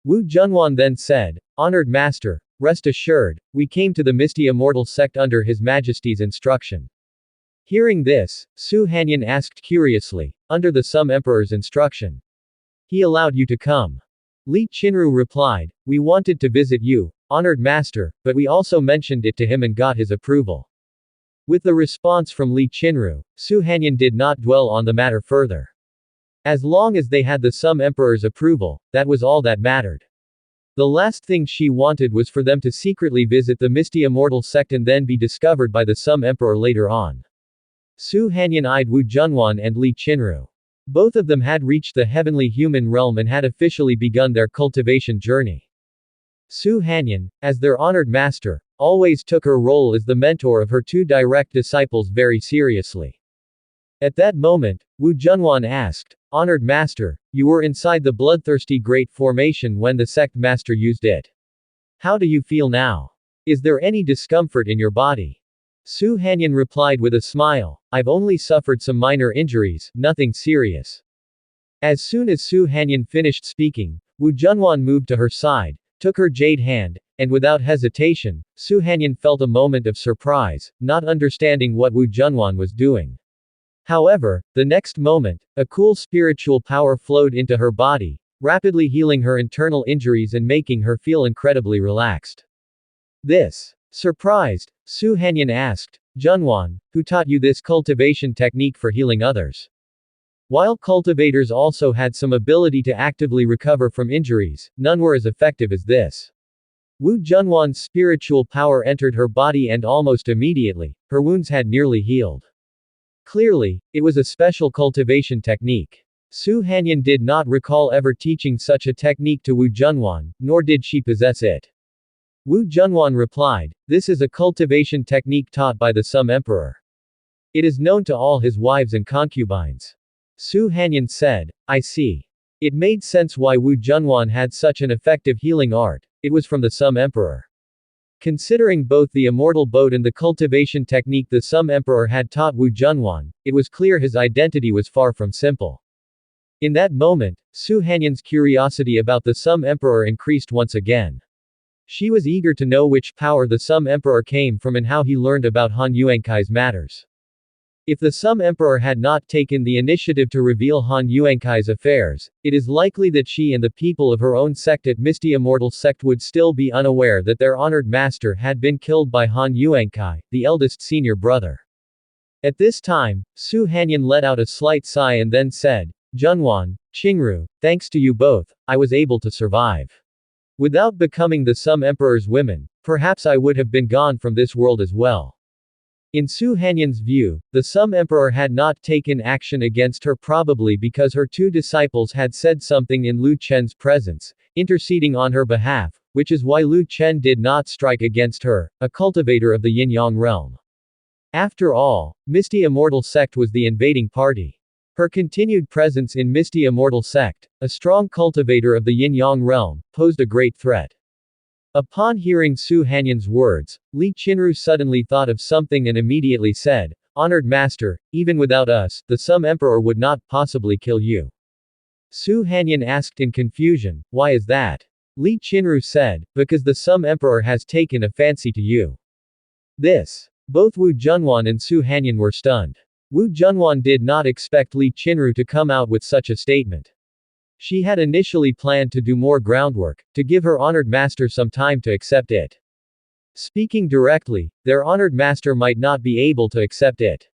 Wu Junwan then said, "Honored master, rest assured, we came to the Misty Immortal Sect under His Majesty's instruction." Hearing this, Su Hanyan asked curiously, "Under the Sum Emperor's instruction? He allowed you to come?" Li Qinru replied, "We wanted to visit you, honored master, but we also mentioned it to him and got his approval." With the response from Li Qinru, Su Hanyan did not dwell on the matter further. As long as they had the Sum Emperor's approval, that was all that mattered. The last thing she wanted was for them to secretly visit the Misty Immortal Sect and then be discovered by the Sum Emperor later on. Su Hanyan eyed Wu Junwan and Li Qinru. Both of them had reached the heavenly human realm and had officially begun their cultivation journey. Su Hanyan, as their honored master, always took her role as the mentor of her two direct disciples very seriously. At that moment, Wu Junwan asked, Honored Master, you were inside the bloodthirsty Great Formation when the sect master used it. How do you feel now? Is there any discomfort in your body? Su Hanyan replied with a smile, I've only suffered some minor injuries, nothing serious. As soon as Su Hanyan finished speaking, Wu Junwan moved to her side, took her jade hand, and without hesitation, Su Hanyan felt a moment of surprise, not understanding what Wu Junwan was doing. However, the next moment, a cool spiritual power flowed into her body, rapidly healing her internal injuries and making her feel incredibly relaxed. This. Surprised, Su Hanyan asked, Junwan, who taught you this cultivation technique for healing others? While cultivators also had some ability to actively recover from injuries, none were as effective as this. Wu Junwan's spiritual power entered her body and almost immediately, her wounds had nearly healed. Clearly, it was a special cultivation technique. Su Hanyan did not recall ever teaching such a technique to Wu Junwan, nor did she possess it. Wu Junwan replied, This is a cultivation technique taught by the Sum Emperor. It is known to all his wives and concubines. Su Hanyan said, I see. It made sense why Wu Junwan had such an effective healing art, it was from the Sum Emperor. Considering both the immortal boat and the cultivation technique the Sum Emperor had taught Wu Junwan, it was clear his identity was far from simple. In that moment, Su Hanyan's curiosity about the Sum Emperor increased once again. She was eager to know which power the Sum Emperor came from and how he learned about Han Yuankai's matters. If the Sum Emperor had not taken the initiative to reveal Han Yuankai's affairs, it is likely that she and the people of her own sect at Misty Immortal Sect would still be unaware that their honored master had been killed by Han Yuankai, the eldest senior brother. At this time, Su Hanyan let out a slight sigh and then said, Junwan, Qingru, thanks to you both, I was able to survive. Without becoming the Sum Emperor's women, perhaps I would have been gone from this world as well. In Su Hanyan's view, the Sum Emperor had not taken action against her probably because her two disciples had said something in Lu Chen's presence, interceding on her behalf, which is why Lu Chen did not strike against her, a cultivator of the Yin-Yang realm. After all, Misty Immortal Sect was the invading party. Her continued presence in Misty Immortal Sect, a strong cultivator of the Yin-Yang realm, posed a great threat. Upon hearing Su Hanyan's words, Li Qinru suddenly thought of something and immediately said, Honored Master, even without us, the Sum Emperor would not possibly kill you. Su Hanyan asked in confusion, Why is that? Li Qinru said, Because the Sum Emperor has taken a fancy to you. This. Both Wu Junwan and Su Hanyan were stunned. Wu Junwan did not expect Li Qinru to come out with such a statement. She had initially planned to do more groundwork, to give her honored master some time to accept it. Speaking directly, their honored master might not be able to accept it.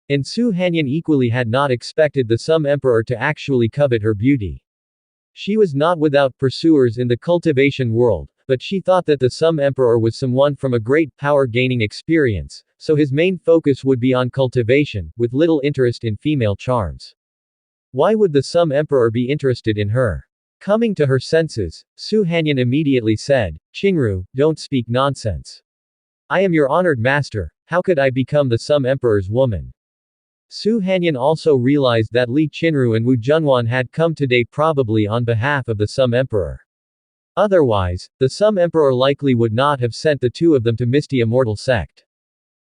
And Su Hanyan equally had not expected the Sum Emperor to actually covet her beauty. She was not without pursuers in the cultivation world, but she thought that the Sum Emperor was someone from a great power-gaining experience, so his main focus would be on cultivation, with little interest in female charms. Why would the Sum Emperor be interested in her? Coming to her senses, Su Hanyan immediately said, Qingru, don't speak nonsense. I am your honored master, how could I become the Sum Emperor's woman? Su Hanyan also realized that Li Qinru and Wu Junwan had come today probably on behalf of the Sum Emperor. Otherwise, the Sum Emperor likely would not have sent the two of them to Misty Immortal Sect.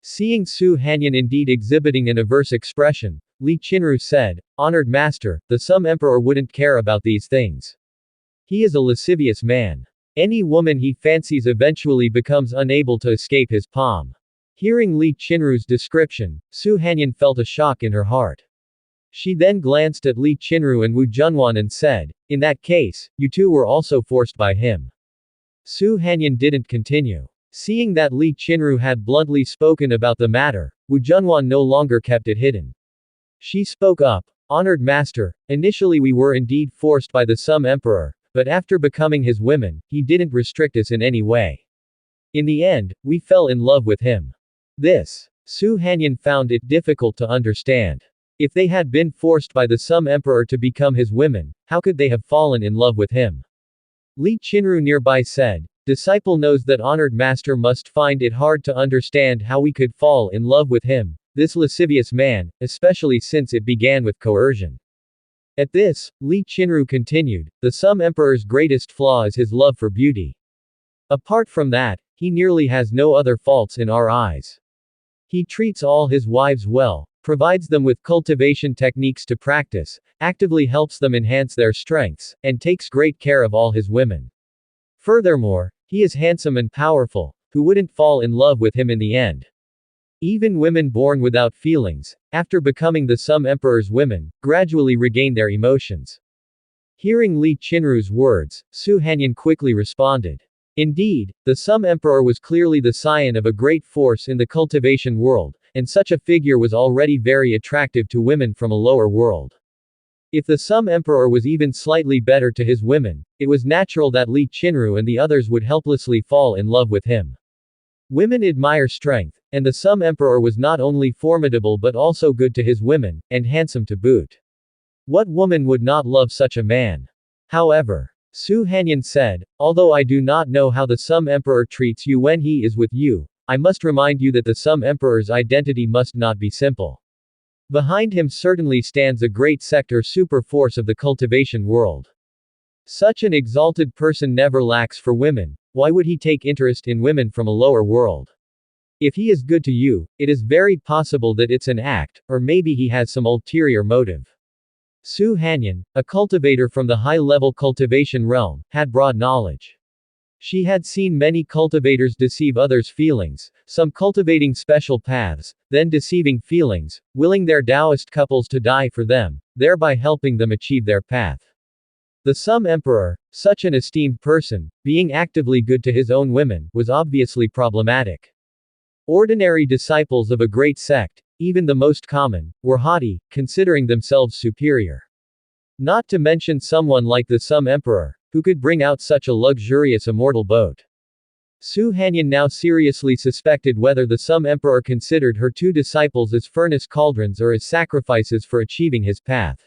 Seeing Su Hanyan indeed exhibiting an averse expression, Li Qinru said, Honored Master, the Sum Emperor wouldn't care about these things. He is a lascivious man. Any woman he fancies eventually becomes unable to escape his palm. Hearing Li Qinru's description, Su Hanyan felt a shock in her heart. She then glanced at Li Qinru and Wu Junwan and said, In that case, you two were also forced by him. Su Hanyan didn't continue. Seeing that Li Qinru had bluntly spoken about the matter, Wu Junwan no longer kept it hidden. She spoke up, Honored Master, initially we were indeed forced by the Sum Emperor, but after becoming his women, he didn't restrict us in any way. In the end, we fell in love with him. This. Su Hanyan found it difficult to understand. If they had been forced by the Sum Emperor to become his women, how could they have fallen in love with him? Li Qinru nearby said, Disciple knows that honored master must find it hard to understand how we could fall in love with him, this lascivious man, especially since it began with coercion. At this, Li Qinru continued, the Sum Emperor's greatest flaw is his love for beauty. Apart from that, he nearly has no other faults in our eyes. He treats all his wives well, provides them with cultivation techniques to practice, actively helps them enhance their strengths, and takes great care of all his women. Furthermore, he is handsome and powerful, who wouldn't fall in love with him in the end? Even women born without feelings, after becoming the Sum Emperor's women, gradually regain their emotions. Hearing Li Qinru's words, Su Hanyan quickly responded. Indeed, the Sum Emperor was clearly the scion of a great force in the cultivation world, and such a figure was already very attractive to women from a lower world. If the Sum Emperor was even slightly better to his women, it was natural that Li Qinru and the others would helplessly fall in love with him. Women admire strength, and the Sum Emperor was not only formidable but also good to his women, and handsome to boot. What woman would not love such a man? However, Su Hanyan said, although I do not know how the Sum Emperor treats you when he is with you, I must remind you that the Sum Emperor's identity must not be simple. Behind him certainly stands a great sect or super force of the cultivation world. Such an exalted person never lacks for women. Why would he take interest in women from a lower world? If he is good to you, it is very possible that it's an act, or maybe he has some ulterior motive. Su Hanyan, a cultivator from the high-level cultivation realm, had broad knowledge. She had seen many cultivators deceive others' feelings, some cultivating special paths, then deceiving feelings, willing their Taoist couples to die for them, thereby helping them achieve their path. The Sum Emperor, such an esteemed person, being actively good to his own women, was obviously problematic. Ordinary disciples of a great sect, even the most common, were haughty, considering themselves superior. Not to mention someone like the Sum Emperor, who could bring out such a luxurious immortal boat. Su Hanyan now seriously suspected whether the Sum Emperor considered her two disciples as furnace cauldrons or as sacrifices for achieving his path.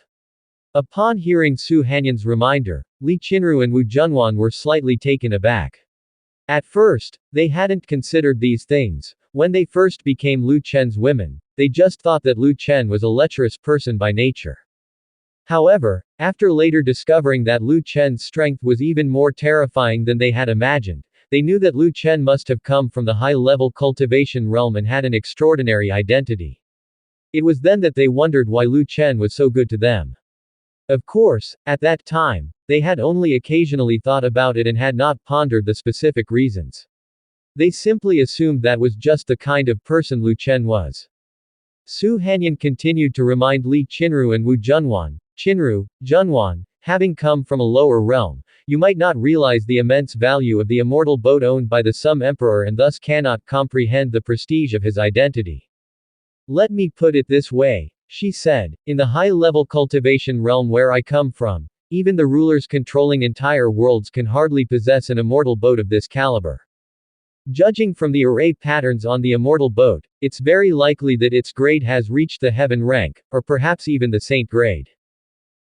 Upon hearing Su Hanyan's reminder, Li Qinru and Wu Junwan were slightly taken aback. At first, they hadn't considered these things. When they first became Lu Chen's women, they just thought that Lu Chen was a lecherous person by nature. However, after later discovering that Lu Chen's strength was even more terrifying than they had imagined, they knew that Lu Chen must have come from the high-level cultivation realm and had an extraordinary identity. It was then that they wondered why Lu Chen was so good to them. Of course, at that time, they had only occasionally thought about it and had not pondered the specific reasons. They simply assumed that was just the kind of person Lu Chen was. Su Hanyan continued to remind Li Qinru and Wu Junwan, Qinru, Junwan, having come from a lower realm, you might not realize the immense value of the immortal boat owned by the Sum Emperor and thus cannot comprehend the prestige of his identity. Let me put it this way, she said, in the high-level cultivation realm where I come from, even the rulers controlling entire worlds can hardly possess an immortal boat of this caliber. Judging from the array patterns on the immortal boat, it's very likely that its grade has reached the heaven rank, or perhaps even the saint grade.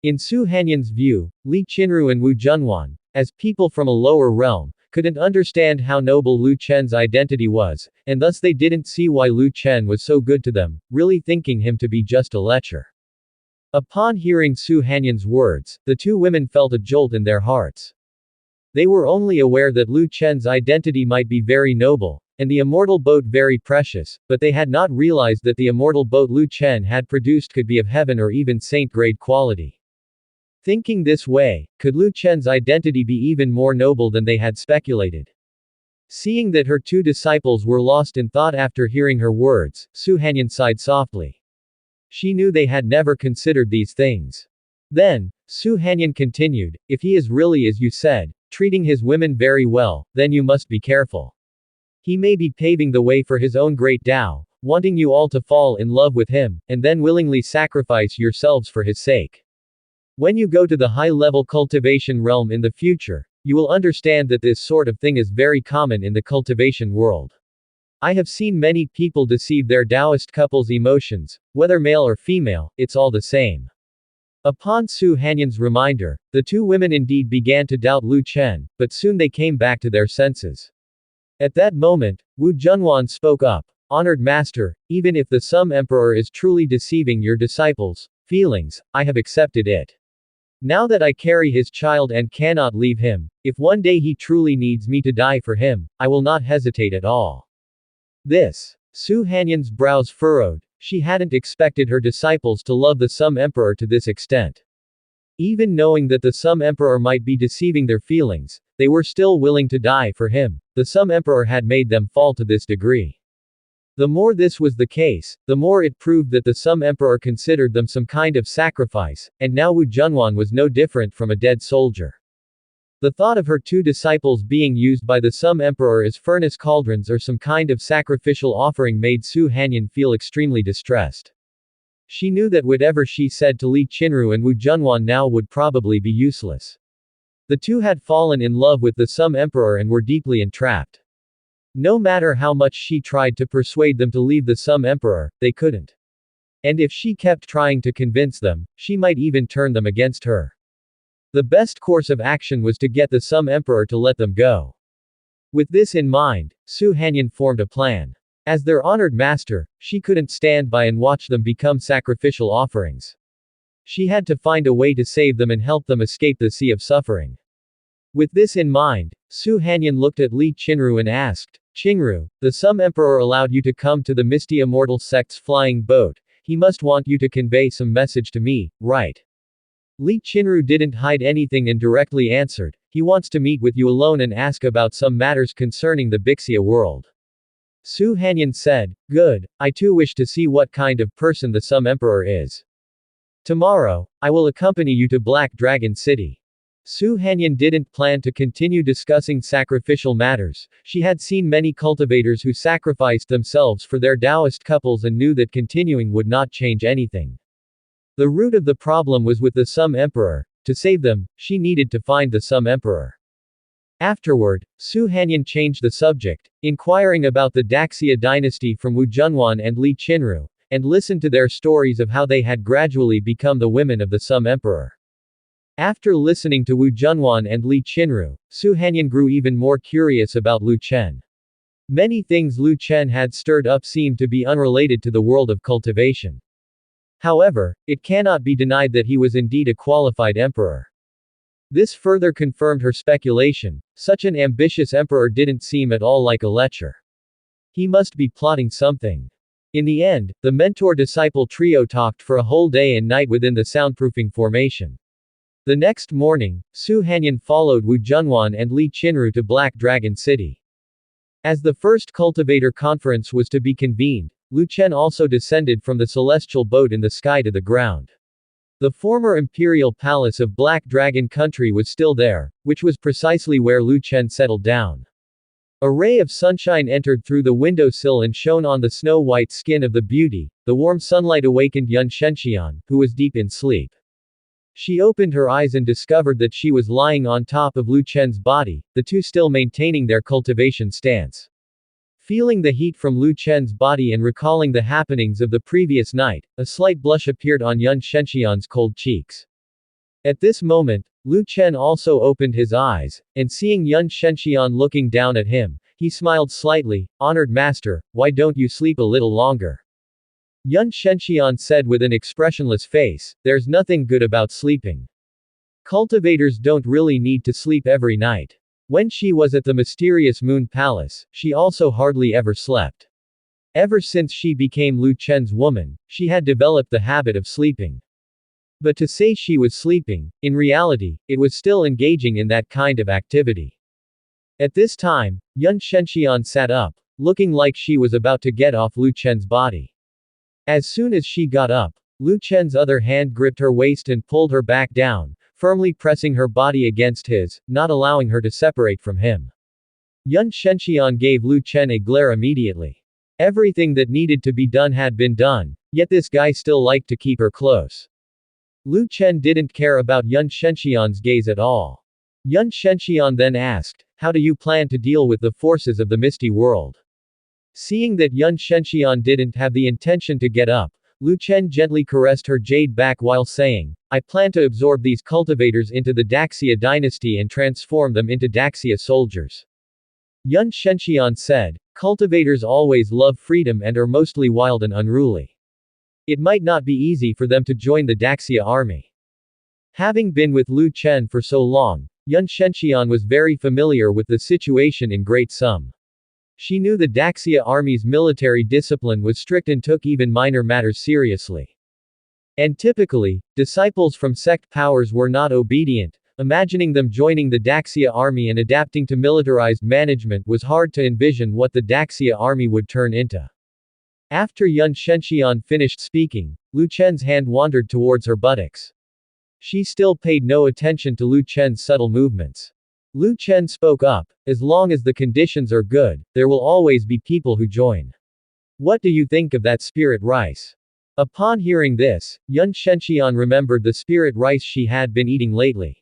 In Su Hanyan's view, Li Qinru and Wu Junwan, as people from a lower realm, couldn't understand how noble Lu Chen's identity was, and thus they didn't see why Lu Chen was so good to them, really thinking him to be just a lecher. Upon hearing Su Hanyan's words, the two women felt a jolt in their hearts. They were only aware that Lu Chen's identity might be very noble, and the immortal boat very precious, but they had not realized that the immortal boat Lu Chen had produced could be of heaven or even saint-grade quality. Thinking this way, could Lu Chen's identity be even more noble than they had speculated? Seeing that her two disciples were lost in thought after hearing her words, Su Hanyan sighed softly. She knew they had never considered these things. Then, Su Hanyan continued, if he is really as you said, treating his women very well, then you must be careful. He may be paving the way for his own great Tao, wanting you all to fall in love with him, and then willingly sacrifice yourselves for his sake. When you go to the high-level cultivation realm in the future, you will understand that this sort of thing is very common in the cultivation world. I have seen many people deceive their Taoist couples' emotions, whether male or female, it's all the same. Upon Su Hanyan's reminder, the two women indeed began to doubt Lu Chen, but soon they came back to their senses. At that moment, Wu Junwan spoke up. Honored Master, even if the Sum Emperor is truly deceiving your disciples' feelings, I have accepted it. Now that I carry his child and cannot leave him, if one day he truly needs me to die for him, I will not hesitate at all. This. Su Hanyan's brows furrowed. She hadn't expected her disciples to love the Sum Emperor to this extent. Even knowing that the Sum Emperor might be deceiving their feelings, they were still willing to die for him. The Sum Emperor had made them fall to this degree. The more this was the case, the more it proved that the Sum Emperor considered them some kind of sacrifice, and now Wu Junwan was no different from a dead soldier. The thought of her two disciples being used by the Sum Emperor as furnace cauldrons or some kind of sacrificial offering made Su Hanyan feel extremely distressed. She knew that whatever she said to Li Qinru and Wu Junwan now would probably be useless. The two had fallen in love with the Sum Emperor and were deeply entrapped. No matter how much she tried to persuade them to leave the Sum Emperor, they couldn't. And if she kept trying to convince them, she might even turn them against her. The best course of action was to get the Sum Emperor to let them go. With this in mind, Su Hanyan formed a plan. As their honored master, she couldn't stand by and watch them become sacrificial offerings. She had to find a way to save them and help them escape the sea of suffering. With this in mind, Su Hanyan looked at Li Qinru and asked, Qingru, the Sum Emperor allowed you to come to the Misty Immortal Sect's flying boat. He must want you to convey some message to me, right? Li Qinru didn't hide anything and directly answered, he wants to meet with you alone and ask about some matters concerning the Bixia world. Su Hanyan said, good, I too wish to see what kind of person the Sum Emperor is. Tomorrow, I will accompany you to Black Dragon City. Su Hanyan didn't plan to continue discussing sacrificial matters. She had seen many cultivators who sacrificed themselves for their Taoist couples and knew that continuing would not change anything. The root of the problem was with the Sum Emperor. To save them, she needed to find the Sum Emperor. Afterward, Su Hanyan changed the subject, inquiring about the Daxia dynasty from Wu Junwan and Li Qinru, and listened to their stories of how they had gradually become the women of the Sum Emperor. After listening to Wu Junwan and Li Qinru, Su Hanyan grew even more curious about Lu Chen. Many things Lu Chen had stirred up seemed to be unrelated to the world of cultivation. However, it cannot be denied that he was indeed a qualified emperor. This further confirmed her speculation. Such an ambitious emperor didn't seem at all like a lecher. He must be plotting something. In the end, the mentor-disciple trio talked for a whole day and night within the soundproofing formation. The next morning, Su Hanyan followed Wu Junwan and Li Qinru to Black Dragon City. As the first cultivator conference was to be convened, Lu Chen also descended from the celestial boat in the sky to the ground. The former imperial palace of Black Dragon Country was still there, which was precisely where Lu Chen settled down. A ray of sunshine entered through the windowsill and shone on the snow-white skin of the beauty. The warm sunlight awakened Yun Shenxian, who was deep in sleep. She opened her eyes and discovered that she was lying on top of Lu Chen's body, the two still maintaining their cultivation stance. Feeling the heat from Lu Chen's body and recalling the happenings of the previous night, a slight blush appeared on Yun Shenxian's cold cheeks. At this moment, Lu Chen also opened his eyes, and seeing Yun Shenxian looking down at him, he smiled slightly. Honored master, why don't you sleep a little longer? Yun Shenxian said with an expressionless face, there's nothing good about sleeping. Cultivators don't really need to sleep every night. When she was at the mysterious Moon Palace, she also hardly ever slept. Ever since she became Lu Chen's woman, she had developed the habit of sleeping. But to say she was sleeping, in reality, it was still engaging in that kind of activity. At this time, Yun Shenxian sat up, looking like she was about to get off Lu Chen's body. As soon as she got up, Lu Chen's other hand gripped her waist and pulled her back down, firmly pressing her body against his, not allowing her to separate from him. Yun Shenxian gave Lu Chen a glare immediately. Everything that needed to be done had been done, yet this guy still liked to keep her close. Lu Chen didn't care about Yun Shenxian's gaze at all. Yun Shenxian then asked, how do you plan to deal with the forces of the misty world? Seeing that Yun Shenxian didn't have the intention to get up, Lu Chen gently caressed her jade back while saying, I plan to absorb these cultivators into the Daxia dynasty and transform them into Daxia soldiers. Yun Shenxian said, Cultivators always love freedom and are mostly wild and unruly. It might not be easy for them to join the Daxia army. Having been with Lu Chen for so long, Yun Shenxian was very familiar with the situation in Great Sum. She knew the Daxia army's military discipline was strict and took even minor matters seriously. And typically, disciples from sect powers were not obedient. Imagining them joining the Daxia army and adapting to militarized management was hard to envision what the Daxia army would turn into. After Yun Shenxian finished speaking, Lu Chen's hand wandered towards her buttocks. She still paid no attention to Lu Chen's subtle movements. Lu Chen spoke up, as long as the conditions are good, there will always be people who join. What do you think of that spirit rice? Upon hearing this, Yun Shenxian remembered the spirit rice she had been eating lately.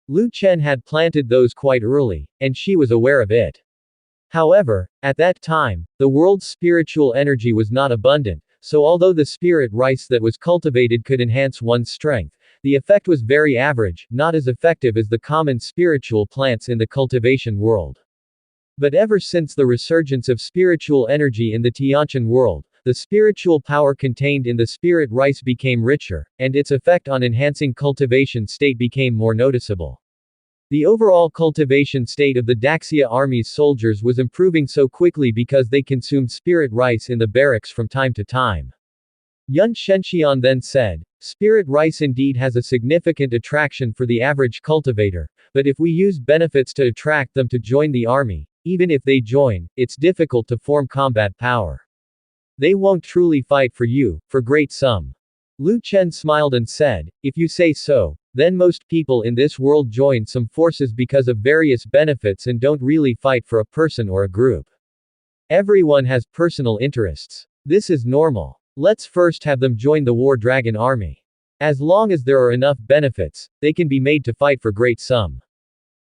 Lu Chen had planted those quite early, and she was aware of it. However, at that time, the world's spiritual energy was not abundant, so although the spirit rice that was cultivated could enhance one's strength, the effect was very average, not as effective as the common spiritual plants in the cultivation world. But ever since the resurgence of spiritual energy in the Tianqian world, the spiritual power contained in the spirit rice became richer, and its effect on enhancing cultivation state became more noticeable. The overall cultivation state of the Daxia army's soldiers was improving so quickly because they consumed spirit rice in the barracks from time to time. Yun Shenxian then said, "Spirit rice indeed has a significant attraction for the average cultivator, but if we use benefits to attract them to join the army, even if they join, it's difficult to form combat power. They won't truly fight for you, for Great Sum." Lu Chen smiled and said, "If you say so, then most people in this world join some forces because of various benefits and don't really fight for a person or a group. Everyone has personal interests. This is normal. Let's first have them join the War Dragon army. As long as there are enough benefits, they can be made to fight for Great Sum.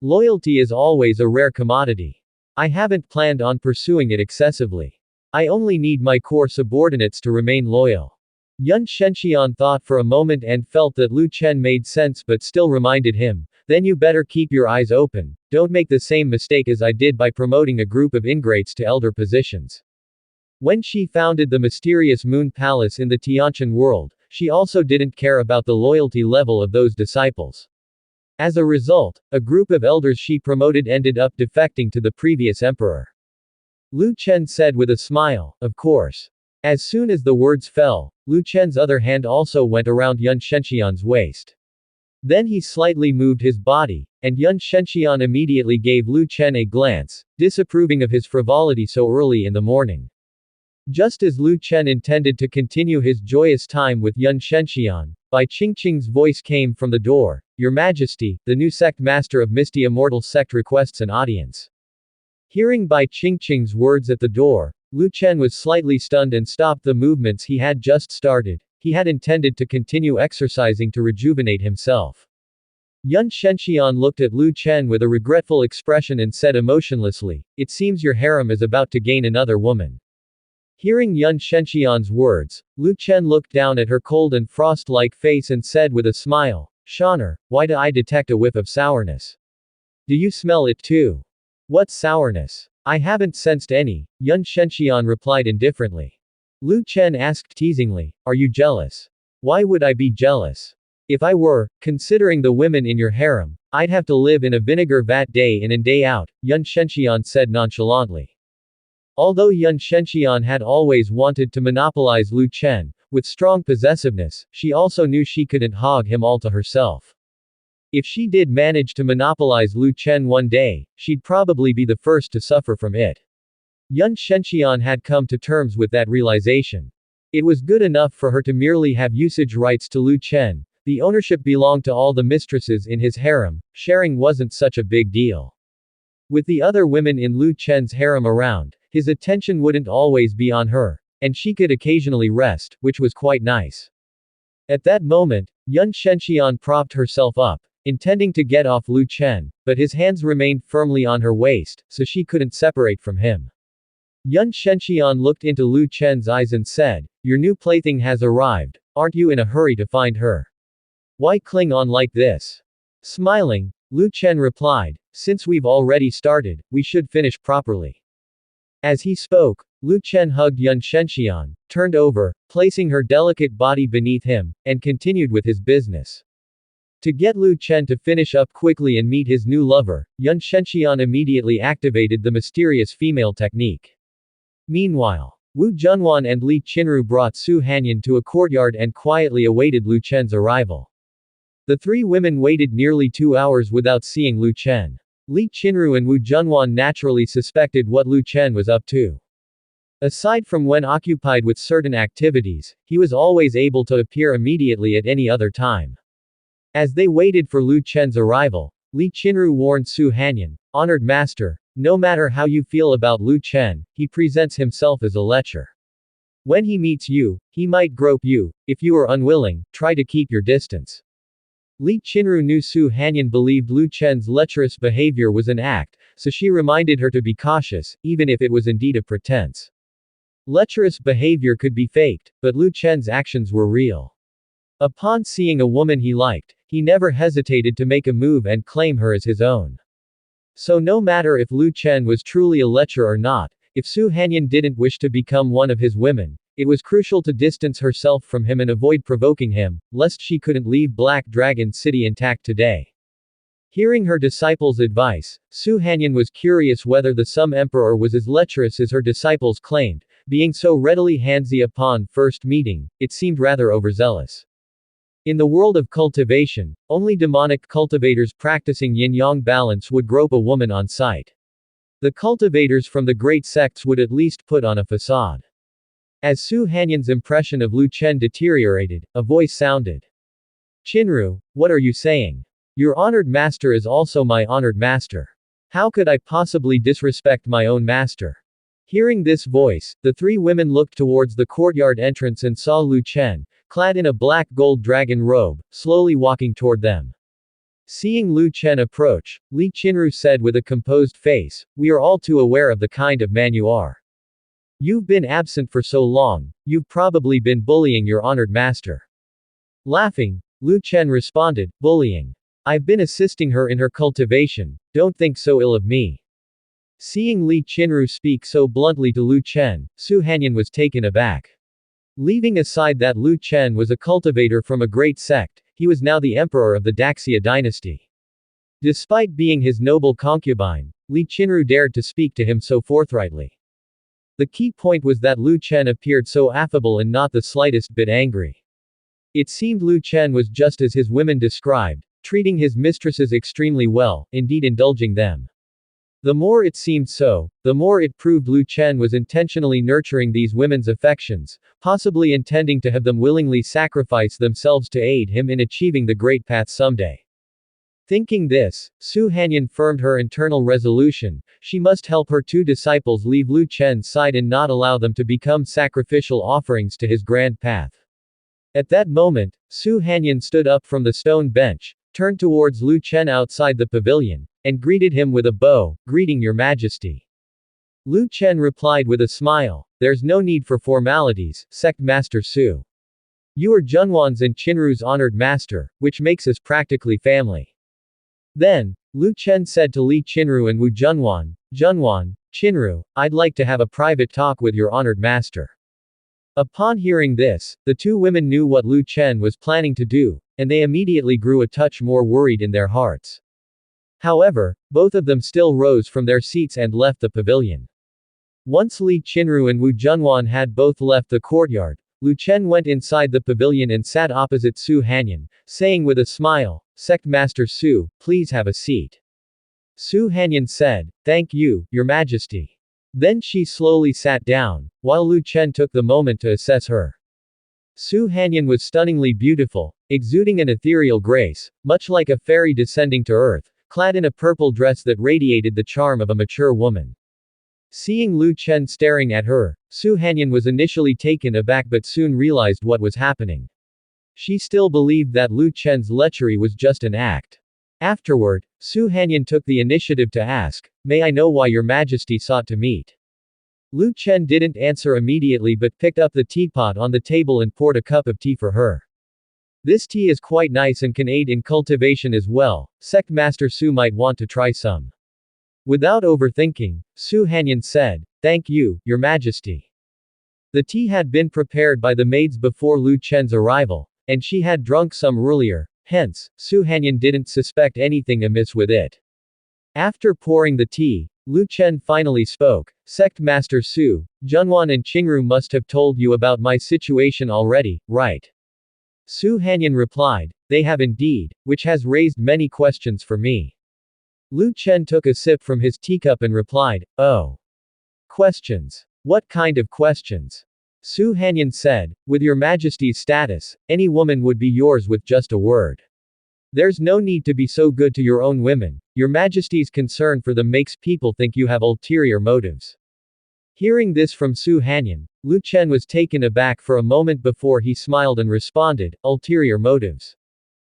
Loyalty is always a rare commodity. I haven't planned on pursuing it excessively. I only need my core subordinates to remain loyal." Yun Shenxian thought for a moment and felt that Lu Chen made sense but still reminded him, "Then you better keep your eyes open, don't make the same mistake as I did by promoting a group of ingrates to elder positions." When she founded the mysterious Moon Palace in the Tianqian world, she also didn't care about the loyalty level of those disciples. As a result, a group of elders she promoted ended up defecting to the previous emperor. Lu Chen said with a smile, "Of course." As soon as the words fell, Lu Chen's other hand also went around Yun Shenxian's waist. Then he slightly moved his body, and Yun Shenxian immediately gave Lu Chen a glance, disapproving of his frivolity so early in the morning. Just as Lu Chen intended to continue his joyous time with Yun Shenxian, Bai Qingqing's voice came from the door, "Your Majesty, the new sect master of Misty Immortal Sect requests an audience." Hearing Bai Qingqing's words at the door, Lu Chen was slightly stunned and stopped the movements he had just started. He had intended to continue exercising to rejuvenate himself. Yun Shenxian looked at Lu Chen with a regretful expression and said emotionlessly, "It seems your harem is about to gain another woman." Hearing Yun Shenxian's words, Lu Chen looked down at her cold and frost-like face and said with a smile, "Shaner, why do I detect a whiff of sourness? Do you smell it too?" "What sourness? I haven't sensed any," Yun Shenxian replied indifferently. Lu Chen asked teasingly, "Are you jealous?" "Why would I be jealous? If I were, considering the women in your harem, I'd have to live in a vinegar vat day in and day out," Yun Shenxian said nonchalantly. Although Yun Shenxian had always wanted to monopolize Lu Chen, with strong possessiveness, she also knew she couldn't hog him all to herself. If she did manage to monopolize Lu Chen one day, she'd probably be the first to suffer from it. Yun Shenxian had come to terms with that realization. It was good enough for her to merely have usage rights to Lu Chen. The ownership belonged to all the mistresses in his harem, sharing wasn't such a big deal. With the other women in Lu Chen's harem around, his attention wouldn't always be on her, and she could occasionally rest, which was quite nice. At that moment, Yun Shenxian propped herself up, intending to get off Lu Chen, but his hands remained firmly on her waist, so she couldn't separate from him. Yun Shenxian looked into Lu Chen's eyes and said, "Your new plaything has arrived, aren't you in a hurry to find her? Why cling on like this?" Smiling, Lu Chen replied, "Since we've already started, we should finish properly." As he spoke, Lu Chen hugged Yun Shenxian, turned over, placing her delicate body beneath him, and continued with his business. To get Lu Chen to finish up quickly and meet his new lover, Yun Shenxian immediately activated the mysterious female technique. Meanwhile, Wu Junwan and Li Qinru brought Su Hanyan to a courtyard and quietly awaited Lu Chen's arrival. The three women waited nearly 2 hours without seeing Lu Chen. Li Qinru and Wu Junwan naturally suspected what Lu Chen was up to. Aside from when occupied with certain activities, he was always able to appear immediately at any other time. As they waited for Lu Chen's arrival, Li Qinru warned Su Hanyan, "Honored master, no matter how you feel about Lu Chen, he presents himself as a lecher. When he meets you, he might grope you. If you are unwilling, try to keep your distance." Li Qinru knew Su Hanyan believed Lu Chen's lecherous behavior was an act, so she reminded her to be cautious, even if it was indeed a pretense. Lecherous behavior could be faked, but Lu Chen's actions were real. Upon seeing a woman he liked, he never hesitated to make a move and claim her as his own. So no matter if Lu Chen was truly a lecher or not, if Su Hanyan didn't wish to become one of his women, it was crucial to distance herself from him and avoid provoking him, lest she couldn't leave Black Dragon City intact today. Hearing her disciples' advice, Su Hanyan was curious whether the Sum Emperor was as lecherous as her disciples claimed, being so readily handsy upon first meeting, it seemed rather overzealous. In the world of cultivation, only demonic cultivators practicing yin-yang balance would grope a woman on sight. The cultivators from the great sects would at least put on a facade. As Su Hanyan's impression of Lu Chen deteriorated, a voice sounded. "Qinru, what are you saying? Your honored master is also my honored master. How could I possibly disrespect my own master?" Hearing this voice, the three women looked towards the courtyard entrance and saw Lu Chen, clad in a black gold dragon robe, slowly walking toward them. Seeing Lu Chen approach, Li Qinru said with a composed face, "We are all too aware of the kind of man you are. You've been absent for so long, you've probably been bullying your honored master." Laughing, Lu Chen responded, "Bullying? I've been assisting her in her cultivation, don't think so ill of me." Seeing Li Qinru speak so bluntly to Lu Chen, Su Hanyan was taken aback. Leaving aside that Lu Chen was a cultivator from a great sect, he was now the emperor of the Daxia dynasty. Despite being his noble concubine, Li Qinru dared to speak to him so forthrightly. The key point was that Lu Chen appeared so affable and not the slightest bit angry. It seemed Lu Chen was just as his women described, treating his mistresses extremely well, indeed indulging them. The more it seemed so, the more it proved Lu Chen was intentionally nurturing these women's affections, possibly intending to have them willingly sacrifice themselves to aid him in achieving the great path someday. Thinking this, Su Hanyan firmed her internal resolution, she must help her two disciples leave Lu Chen's side and not allow them to become sacrificial offerings to his grand path. At that moment, Su Hanyan stood up from the stone bench, turned towards Lu Chen outside the pavilion, and greeted him with a bow, "Greeting your majesty." Lu Chen replied with a smile, "There's no need for formalities, Sect Master Su. You are Junwan's and Qinru's honored master, which makes us practically family." Then, Lu Chen said to Li Qinru and Wu Junwan, "Junwan, Qinru, I'd like to have a private talk with your honored master." Upon hearing this, the two women knew what Lu Chen was planning to do, and they immediately grew a touch more worried in their hearts. However, both of them still rose from their seats and left the pavilion. Once Li Qinru and Wu Junwan had both left the courtyard, Lu Chen went inside the pavilion and sat opposite Su Hanyan, saying with a smile, "Sect Master Su, please have a seat." Su Hanyan said, "Thank you, Your Majesty." Then she slowly sat down, while Lu Chen took the moment to assess her. Su Hanyan was stunningly beautiful, exuding an ethereal grace, much like a fairy descending to earth, clad in a purple dress that radiated the charm of a mature woman. Seeing Lu Chen staring at her, Su Hanyan was initially taken aback but soon realized what was happening. She still believed that Lu Chen's lechery was just an act. Afterward, Su Hanyan took the initiative to ask, "May I know why your majesty sought to meet?" Lu Chen didn't answer immediately but picked up the teapot on the table and poured a cup of tea for her. "This tea is quite nice and can aid in cultivation as well, Sect Master Su might want to try some." Without overthinking, Su Hanyan said, Thank you, Your Majesty. The tea had been prepared by the maids before Lu Chen's arrival, and she had drunk some earlier, hence, Su Hanyan didn't suspect anything amiss with it. After pouring the tea, Lu Chen finally spoke. Sect Master Su, Junwan and Qingru must have told you about my situation already, right? Su Hanyan replied, they have indeed, which has raised many questions for me. Lu Chen took a sip from his teacup and replied, oh. Questions. What kind of questions? Su Hanyan said, with Your Majesty's status, any woman would be yours with just a word. There's no need to be so good to your own women. Your Majesty's concern for them makes people think you have ulterior motives. Hearing this from Su Hanyan, Lu Chen was taken aback for a moment before he smiled and responded, ulterior motives.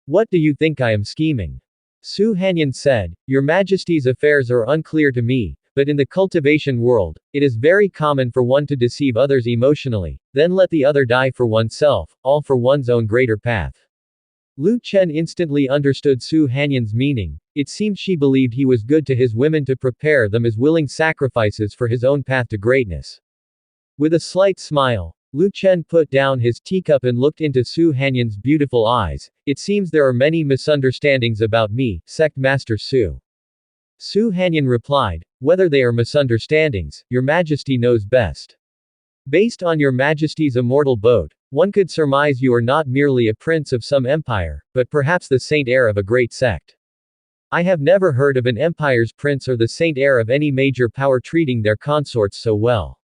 What do you think I am scheming? Su Hanyan said, Your Majesty's affairs are unclear to me, but in the cultivation world, it is very common for one to deceive others emotionally, then let the other die for oneself, all for one's own greater path. Lu Chen instantly understood Su Hanyan's meaning. It seemed she believed he was good to his women to prepare them as willing sacrifices for his own path to greatness. With a slight smile, Lu Chen put down his teacup and looked into Su Hanyan's beautiful eyes. It seems there are many misunderstandings about me, Sect Master Su. Su Hanyan replied, whether they are misunderstandings, Your Majesty knows best. Based on Your Majesty's immortal boat, one could surmise you are not merely a prince of some empire, but perhaps the saint heir of a great sect. I have never heard of an empire's prince or the saint heir of any major power treating their consorts so well.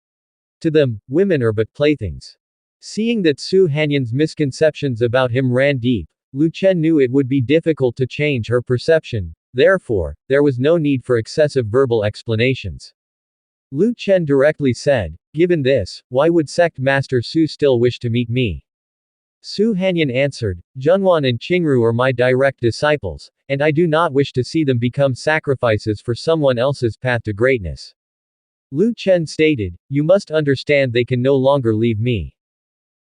To them, women are but playthings. Seeing that Su Hanyan's misconceptions about him ran deep, Lu Chen knew it would be difficult to change her perception, therefore, there was no need for excessive verbal explanations. Lu Chen directly said, given this, why would Sect Master Su still wish to meet me? Su Hanyan answered, Junwan and Qingru are my direct disciples, and I do not wish to see them become sacrifices for someone else's path to greatness. Lu Chen stated, you must understand they can no longer leave me.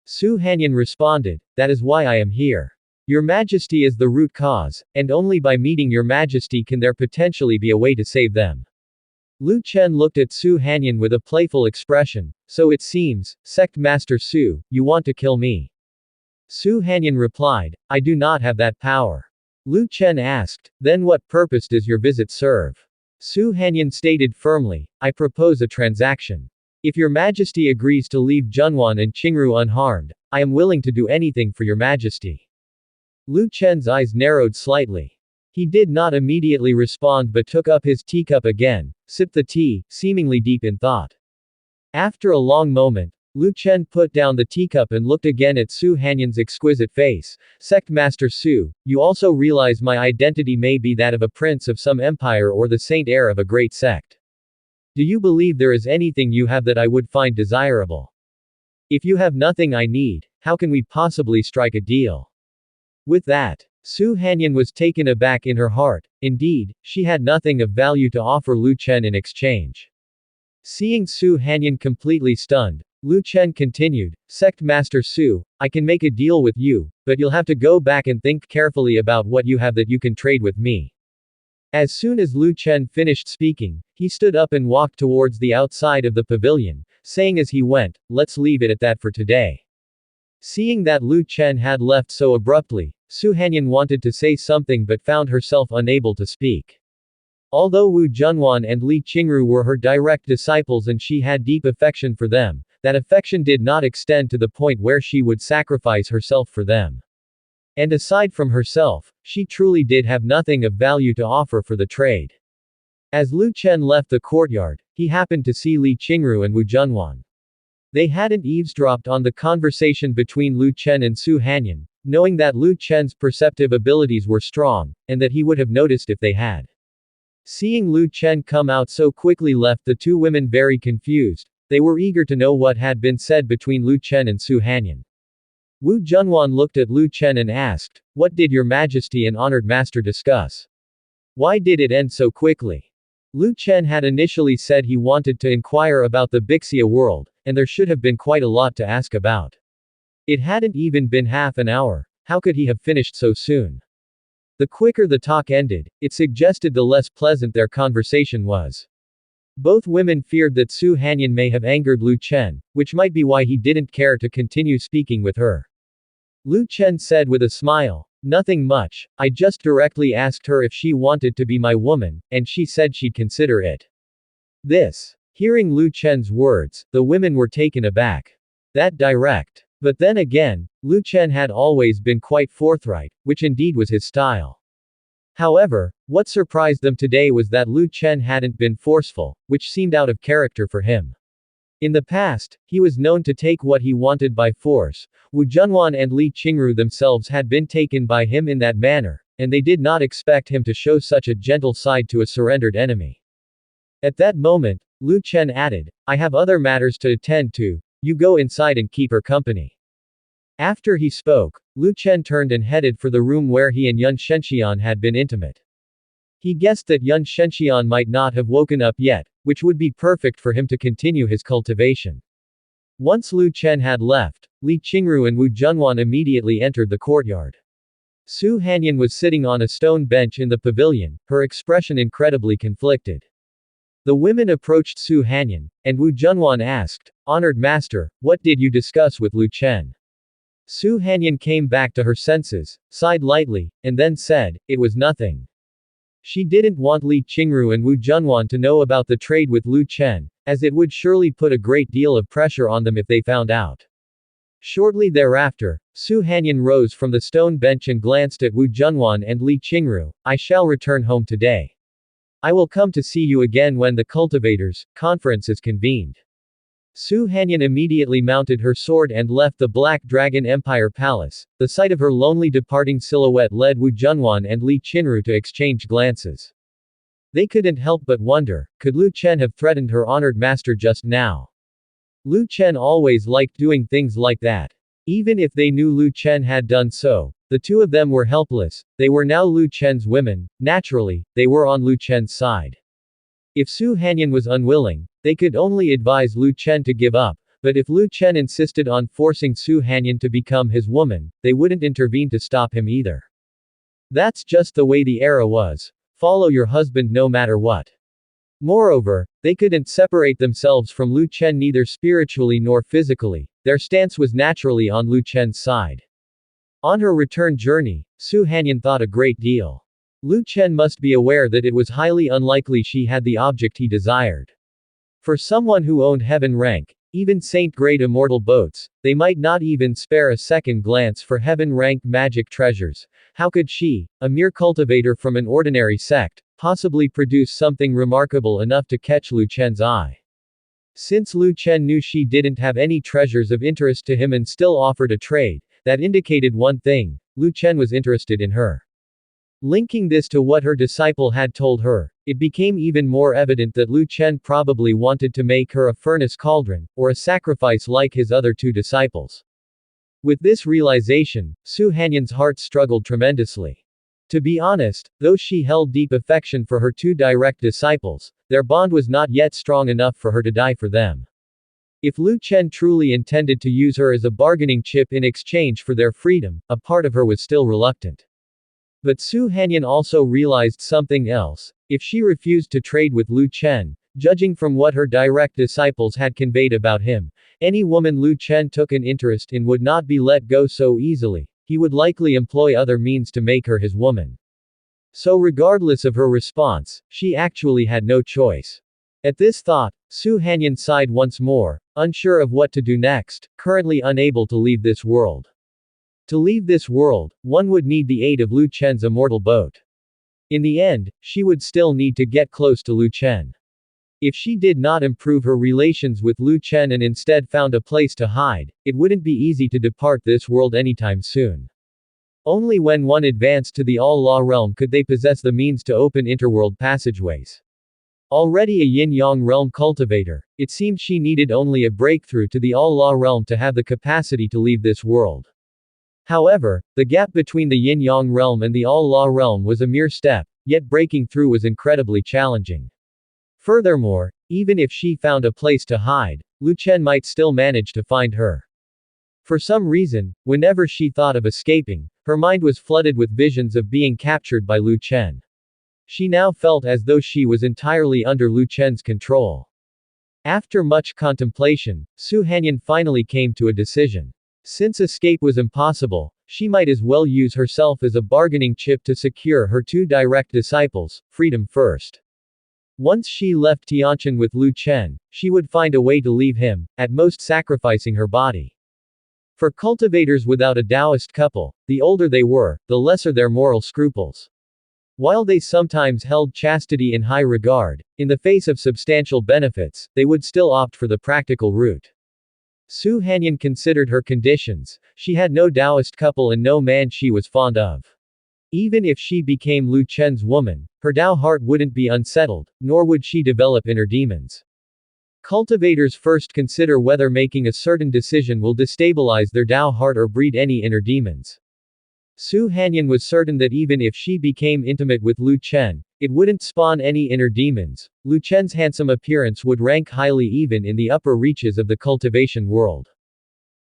Su Hanyan responded, that is why I am here. Your Majesty is the root cause, and only by meeting Your Majesty can there potentially be a way to save them. Lu Chen looked at Su Hanyan with a playful expression, so it seems, Sect Master Su, you want to kill me. Su Hanyan replied, I do not have that power. Lu Chen asked, then what purpose does your visit serve? Su Hanyan stated firmly, I propose a transaction. If Your Majesty agrees to leave Junwan and Qingru unharmed, I am willing to do anything for Your Majesty. Lu Chen's eyes narrowed slightly. He did not immediately respond but took up his teacup again, sipped the tea, seemingly deep in thought. After a long moment, Lu Chen put down the teacup and looked again at Su Hanyan's exquisite face. Sect Master Su, you also realize my identity may be that of a prince of some empire or the saint heir of a great sect. Do you believe there is anything you have that I would find desirable? If you have nothing I need, how can we possibly strike a deal? With that, Su Hanyan was taken aback in her heart. Indeed, she had nothing of value to offer Lu Chen in exchange. Seeing Su Hanyan completely stunned, Lu Chen continued, Sect Master Su, I can make a deal with you, but you'll have to go back and think carefully about what you have that you can trade with me. As soon as Lu Chen finished speaking, he stood up and walked towards the outside of the pavilion, saying as he went, let's leave it at that for today. Seeing that Lu Chen had left so abruptly, Su Hanyan wanted to say something but found herself unable to speak. Although Wu Junwan and Li Qingru were her direct disciples and she had deep affection for them, that affection did not extend to the point where she would sacrifice herself for them. And aside from herself, she truly did have nothing of value to offer for the trade. As Lu Chen left the courtyard, he happened to see Li Qingru and Wu Junwan. They hadn't eavesdropped on the conversation between Lu Chen and Su Hanyan, knowing that Lu Chen's perceptive abilities were strong, and that he would have noticed if they had. Seeing Lu Chen come out so quickly left the two women very confused. They were eager to know what had been said between Lu Chen and Su Hanyan. Wu Junwan looked at Lu Chen and asked, what did Your Majesty and honored master discuss? Why did it end so quickly? Lu Chen had initially said he wanted to inquire about the Bixia world, and there should have been quite a lot to ask about. It hadn't even been half an hour. How could he have finished so soon? The quicker the talk ended, it suggested the less pleasant their conversation was. Both women feared that Su Hanyan may have angered Lu Chen, which might be why he didn't care to continue speaking with her. Lu Chen said with a smile, "Nothing much, I just directly asked her if she wanted to be my woman, and she said she'd consider it." This. Hearing Lu Chen's words, the women were taken aback. That direct. But then again, Lu Chen had always been quite forthright, which indeed was his style. However, what surprised them today was that Lu Chen hadn't been forceful, which seemed out of character for him. In the past, he was known to take what he wanted by force. Wu Junwan and Li Qingru themselves had been taken by him in that manner, and they did not expect him to show such a gentle side to a surrendered enemy. At that moment, Lu Chen added, "I have other matters to attend to, you go inside and keep her company." After he spoke, Lu Chen turned and headed for the room where he and Yun Shenxian had been intimate. He guessed that Yun Shenxian might not have woken up yet, which would be perfect for him to continue his cultivation. Once Lu Chen had left, Li Qingru and Wu Junwan immediately entered the courtyard. Su Hanyan was sitting on a stone bench in the pavilion, her expression incredibly conflicted. The women approached Su Hanyan, and Wu Junwan asked, "Honored master, what did you discuss with Lu Chen?" Su Hanyan came back to her senses, sighed lightly, and then said, "It was nothing." She didn't want Li Qingru and Wu Junwan to know about the trade with Lu Chen, as it would surely put a great deal of pressure on them if they found out. Shortly thereafter, Su Hanyan rose from the stone bench and glanced at Wu Junwan and Li Qingru. "I shall return home today. I will come to see you again when the cultivators' conference is convened." Su Hanyan immediately mounted her sword and left the Black Dragon Empire Palace. The sight of her lonely departing silhouette led Wu Junwan and Li Qingru to exchange glances. They couldn't help but wonder, could Lu Chen have threatened her honored master just now? Lu Chen always liked doing things like that. Even if they knew Lu Chen had done so, the two of them were helpless. They were now Lu Chen's women. Naturally, they were on Lu Chen's side. If Su Hanyan was unwilling, they could only advise Lu Chen to give up, but if Lu Chen insisted on forcing Su Hanyan to become his woman, they wouldn't intervene to stop him either. That's just the way the era was. Follow your husband no matter what. Moreover, they couldn't separate themselves from Lu Chen neither spiritually nor physically. Their stance was naturally on Lu Chen's side. On her return journey, Su Hanyan thought a great deal. Lu Chen must be aware that it was highly unlikely she had the object he desired. For someone who owned heaven rank, even saint-grade immortal boats, they might not even spare a second glance for heaven-rank magic treasures. How could she, a mere cultivator from an ordinary sect, possibly produce something remarkable enough to catch Lu Chen's eye? Since Lu Chen knew she didn't have any treasures of interest to him and still offered a trade, that indicated one thing: Lu Chen was interested in her. Linking this to what her disciple had told her, it became even more evident that Lu Chen probably wanted to make her a furnace cauldron, or a sacrifice like his other two disciples. With this realization, Su Hanyan's heart struggled tremendously. To be honest, though she held deep affection for her two direct disciples, their bond was not yet strong enough for her to die for them. If Lu Chen truly intended to use her as a bargaining chip in exchange for their freedom, a part of her was still reluctant. But Su Hanyan also realized something else. If she refused to trade with Lu Chen, judging from what her direct disciples had conveyed about him, any woman Lu Chen took an interest in would not be let go so easily. He would likely employ other means to make her his woman. So regardless of her response, she actually had no choice. At this thought, Su Hanyan sighed once more, unsure of what to do next, currently unable to leave this world. To leave this world, one would need the aid of Lu Chen's immortal boat. In the end, she would still need to get close to Lu Chen. If she did not improve her relations with Lu Chen and instead found a place to hide, it wouldn't be easy to depart this world anytime soon. Only when one advanced to the All-Law realm could they possess the means to open interworld passageways. Already a Yin-Yang realm cultivator, it seemed she needed only a breakthrough to the All-Law realm to have the capacity to leave this world. However, the gap between the Yin-Yang realm and the All-Law realm was a mere step, yet breaking through was incredibly challenging. Furthermore, even if she found a place to hide, Lu Chen might still manage to find her. For some reason, whenever she thought of escaping, her mind was flooded with visions of being captured by Lu Chen. she now felt as though she was entirely under Lu Chen's control. After much contemplation, Su Hanyan finally came to a decision. Since escape was impossible, she might as well use herself as a bargaining chip to secure her two direct disciples, freedom first. Once she left Tianqian with Lu Chen, she would find a way to leave him, at most sacrificing her body. For cultivators without a Taoist couple, the older they were, the lesser their moral scruples. While they sometimes held chastity in high regard, in the face of substantial benefits, they would still opt for the practical route. Su Hanyan considered her conditions: she had no Taoist couple and no man she was fond of. Even if she became Lu Chen's woman, her Tao heart wouldn't be unsettled, nor would she develop inner demons. Cultivators first consider whether making a certain decision will destabilize their Tao heart or breed any inner demons. Su Hanyan was certain that even if she became intimate with Lu Chen, it wouldn't spawn any inner demons. Lu Chen's handsome appearance would rank highly even in the upper reaches of the cultivation world.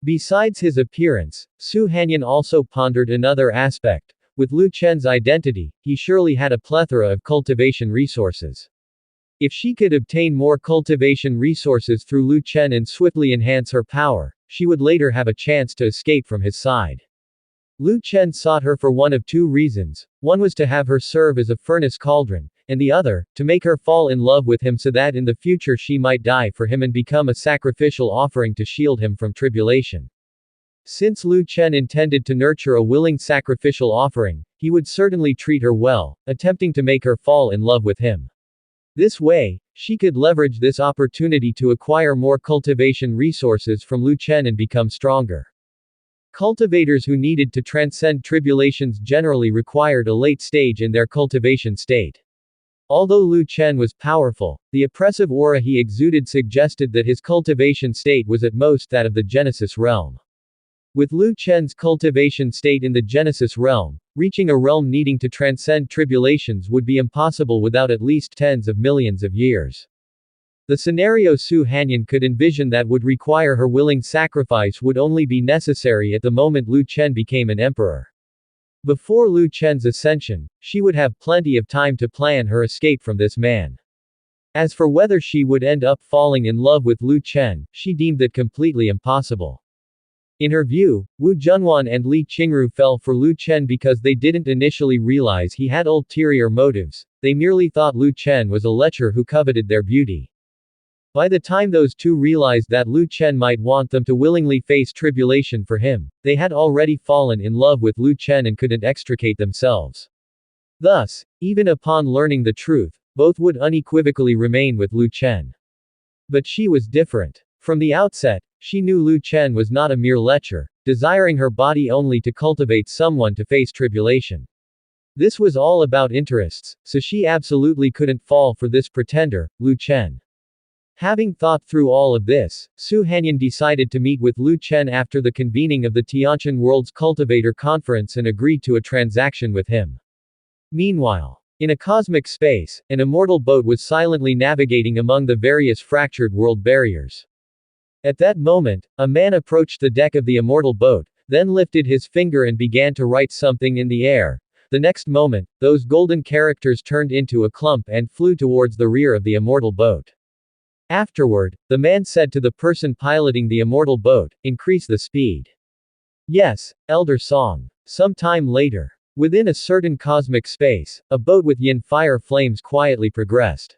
Besides his appearance, Su Hanyan also pondered another aspect. With Lu Chen's identity, he surely had a plethora of cultivation resources. If she could obtain more cultivation resources through Lu Chen and swiftly enhance her power, she would later have a chance to escape from his side. Lu Chen sought her for one of two reasons: one was to have her serve as a furnace cauldron, and the other, to make her fall in love with him so that in the future she might die for him and become a sacrificial offering to shield him from tribulation. Since Lu Chen intended to nurture a willing sacrificial offering, he would certainly treat her well, attempting to make her fall in love with him. This way, she could leverage this opportunity to acquire more cultivation resources from Lu Chen and become stronger. Cultivators who needed to transcend tribulations generally required a late stage in their cultivation state. Although Lu Chen was powerful, the oppressive aura he exuded suggested that his cultivation state was at most that of the Genesis realm. With Lu Chen's cultivation state in the Genesis realm, reaching a realm needing to transcend tribulations would be impossible without at least tens of millions of years. The scenario Su Hanyan could envision that would require her willing sacrifice would only be necessary at the moment Lu Chen became an emperor. Before Lu Chen's ascension, she would have plenty of time to plan her escape from this man. As for whether she would end up falling in love with Lu Chen, she deemed that completely impossible. In her view, Wu Junwan and Li Qingru fell for Lu Chen because they didn't initially realize he had ulterior motives. They merely thought Lu Chen was a lecher who coveted their beauty. By the time those two realized that Lu Chen might want them to willingly face tribulation for him, they had already fallen in love with Lu Chen and couldn't extricate themselves. Thus, even upon learning the truth, both would unequivocally remain with Lu Chen. But she was different. From the outset, she knew Lu Chen was not a mere lecher, desiring her body only to cultivate someone to face tribulation. This was all about interests, so she absolutely couldn't fall for this pretender, Lu Chen. Having thought through all of this, Su Hanyan decided to meet with Lu Chen after the convening of the Tianqian World's Cultivator Conference and agreed to a transaction with him. Meanwhile, in a cosmic space, an immortal boat was silently navigating among the various fractured world barriers. At that moment, a man approached the deck of the immortal boat, then lifted his finger and began to write something in the air. The next moment, those golden characters turned into a clump and flew towards the rear of the immortal boat. Afterward, the man said to the person piloting the immortal boat, "Increase the speed." Yes, Elder Song. Some time later, within a certain cosmic space, a boat with yin fire flames quietly progressed.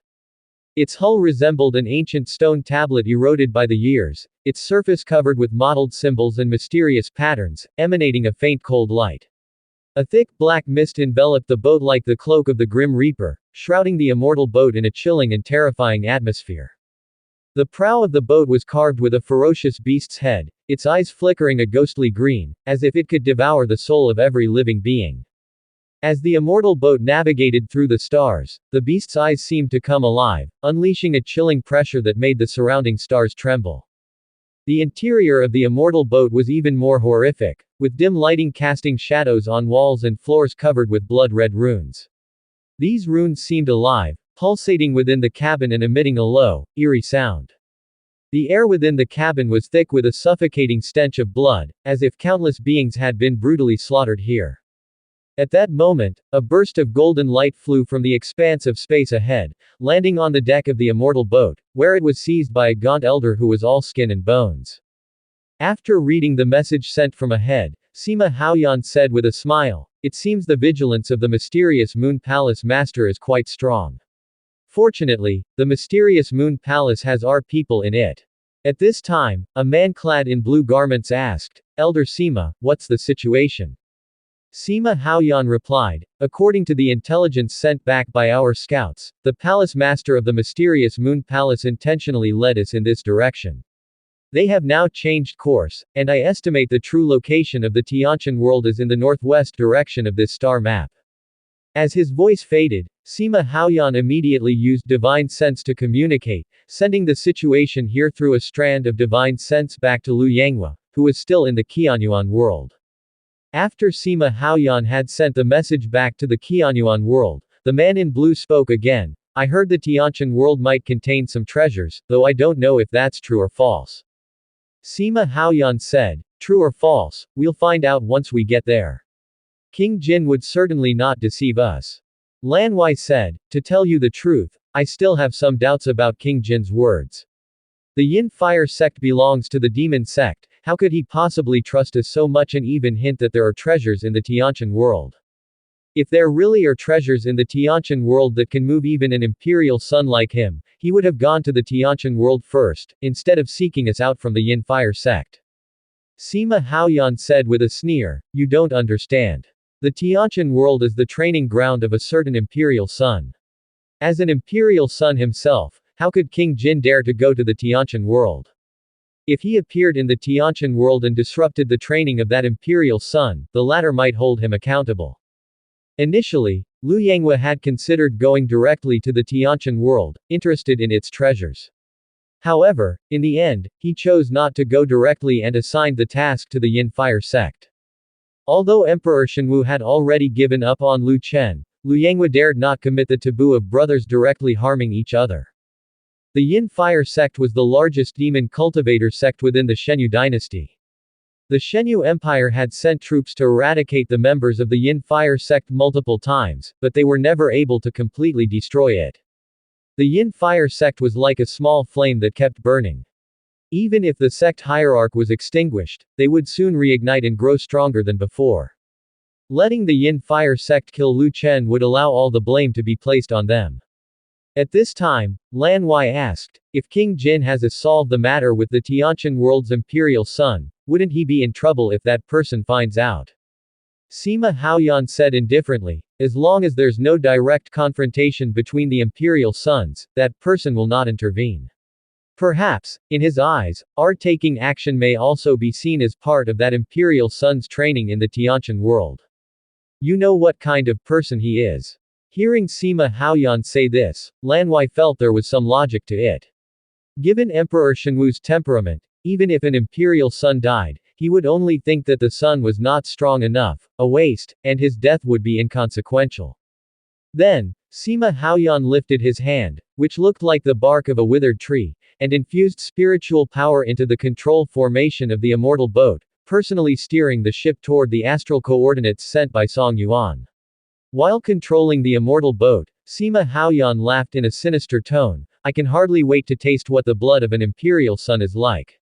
Its hull resembled an ancient stone tablet eroded by the years, its surface covered with mottled symbols and mysterious patterns, emanating a faint cold light. A thick black mist enveloped the boat like the cloak of the Grim Reaper, shrouding the immortal boat in a chilling and terrifying atmosphere. The prow of the boat was carved with a ferocious beast's head, its eyes flickering a ghostly green, as if it could devour the soul of every living being. As the immortal boat navigated through the stars, the beast's eyes seemed to come alive, unleashing a chilling pressure that made the surrounding stars tremble. The interior of the immortal boat was even more horrific, with dim lighting casting shadows on walls and floors covered with blood-red runes. These runes seemed alive, pulsating within the cabin and emitting a low, eerie sound. The air within the cabin was thick with a suffocating stench of blood, as if countless beings had been brutally slaughtered here. At that moment, a burst of golden light flew from the expanse of space ahead, landing on the deck of the immortal boat, where it was seized by a gaunt elder who was all skin and bones. After reading the message sent from ahead, Sima Haoyan said with a smile, "It seems the vigilance of the mysterious Moon Palace Master is quite strong. Fortunately, the mysterious Moon Palace has our people in it." At this time, a man clad in blue garments asked, "Elder Sima, what's the situation?" Sima Haoyan replied, "According to the intelligence sent back by our scouts, the palace master of the mysterious Moon Palace intentionally led us in this direction. They have now changed course, and I estimate the true location of the Tianqian world is in the northwest direction of this star map." As his voice faded, Sima Haoyan immediately used divine sense to communicate, sending the situation here through a strand of divine sense back to Lu Yanghua, who was still in the Qianyuan world. After Sima Haoyan had sent the message back to the Qianyuan world, the man in blue spoke again, "I heard the Tianqian world might contain some treasures, though I don't know if that's true or false." Sima Haoyan said, "True or false, we'll find out once we get there. King Jin would certainly not deceive us." Lan Wai said, "To tell you the truth, I still have some doubts about King Jin's words. The Yin Fire sect belongs to the demon sect. How could he possibly trust us so much and even hint that there are treasures in the Tianqian world? If there really are treasures in the Tianqian world that can move even an imperial son like him, he would have gone to the Tianqian world first, instead of seeking us out from the Yin Fire sect." Sima Haoyan said with a sneer, "You don't understand. The Tianqian world is the training ground of a certain imperial son. As an imperial son himself, how could King Jin dare to go to the Tianqian world? If he appeared in the Tianqian world and disrupted the training of that imperial son, the latter might hold him accountable." Initially, Lu Yanghua had considered going directly to the Tianqian world, interested in its treasures. However, in the end, he chose not to go directly and assigned the task to the Yin Fire sect. Although Emperor Shenwu had already given up on Lu Chen, Lu Yanghua dared not commit the taboo of brothers directly harming each other. The Yin Fire sect was the largest demon cultivator sect within the Shenyu dynasty. The Shenyu Empire had sent troops to eradicate the members of the Yin Fire sect multiple times, but they were never able to completely destroy it. The Yin Fire sect was like a small flame that kept burning. Even if the sect hierarch was extinguished, they would soon reignite and grow stronger than before. Letting the Yin Fire sect kill Lu Chen would allow all the blame to be placed on them. At this time, Lan Wai asked, "If King Jin has solved the matter with the Tianqian world's imperial son, wouldn't he be in trouble if that person finds out?" Sima Haoyan said indifferently, "As long as there's no direct confrontation between the imperial sons, that person will not intervene. Perhaps, in his eyes, our taking action may also be seen as part of that imperial son's training in the Tianqian world. You know what kind of person he is." Hearing Sima Haoyan say this, Lan Wai felt there was some logic to it. Given Emperor Shenwu's temperament, even if an imperial son died, he would only think that the son was not strong enough, a waste, and his death would be inconsequential. Then, Sima Haoyan lifted his hand, which looked like the bark of a withered tree, and infused spiritual power into the control formation of the immortal boat, personally steering the ship toward the astral coordinates sent by Song Yuan. While controlling the immortal boat, Sima Haoyan laughed in a sinister tone, "I can hardly wait to taste what the blood of an imperial son is like."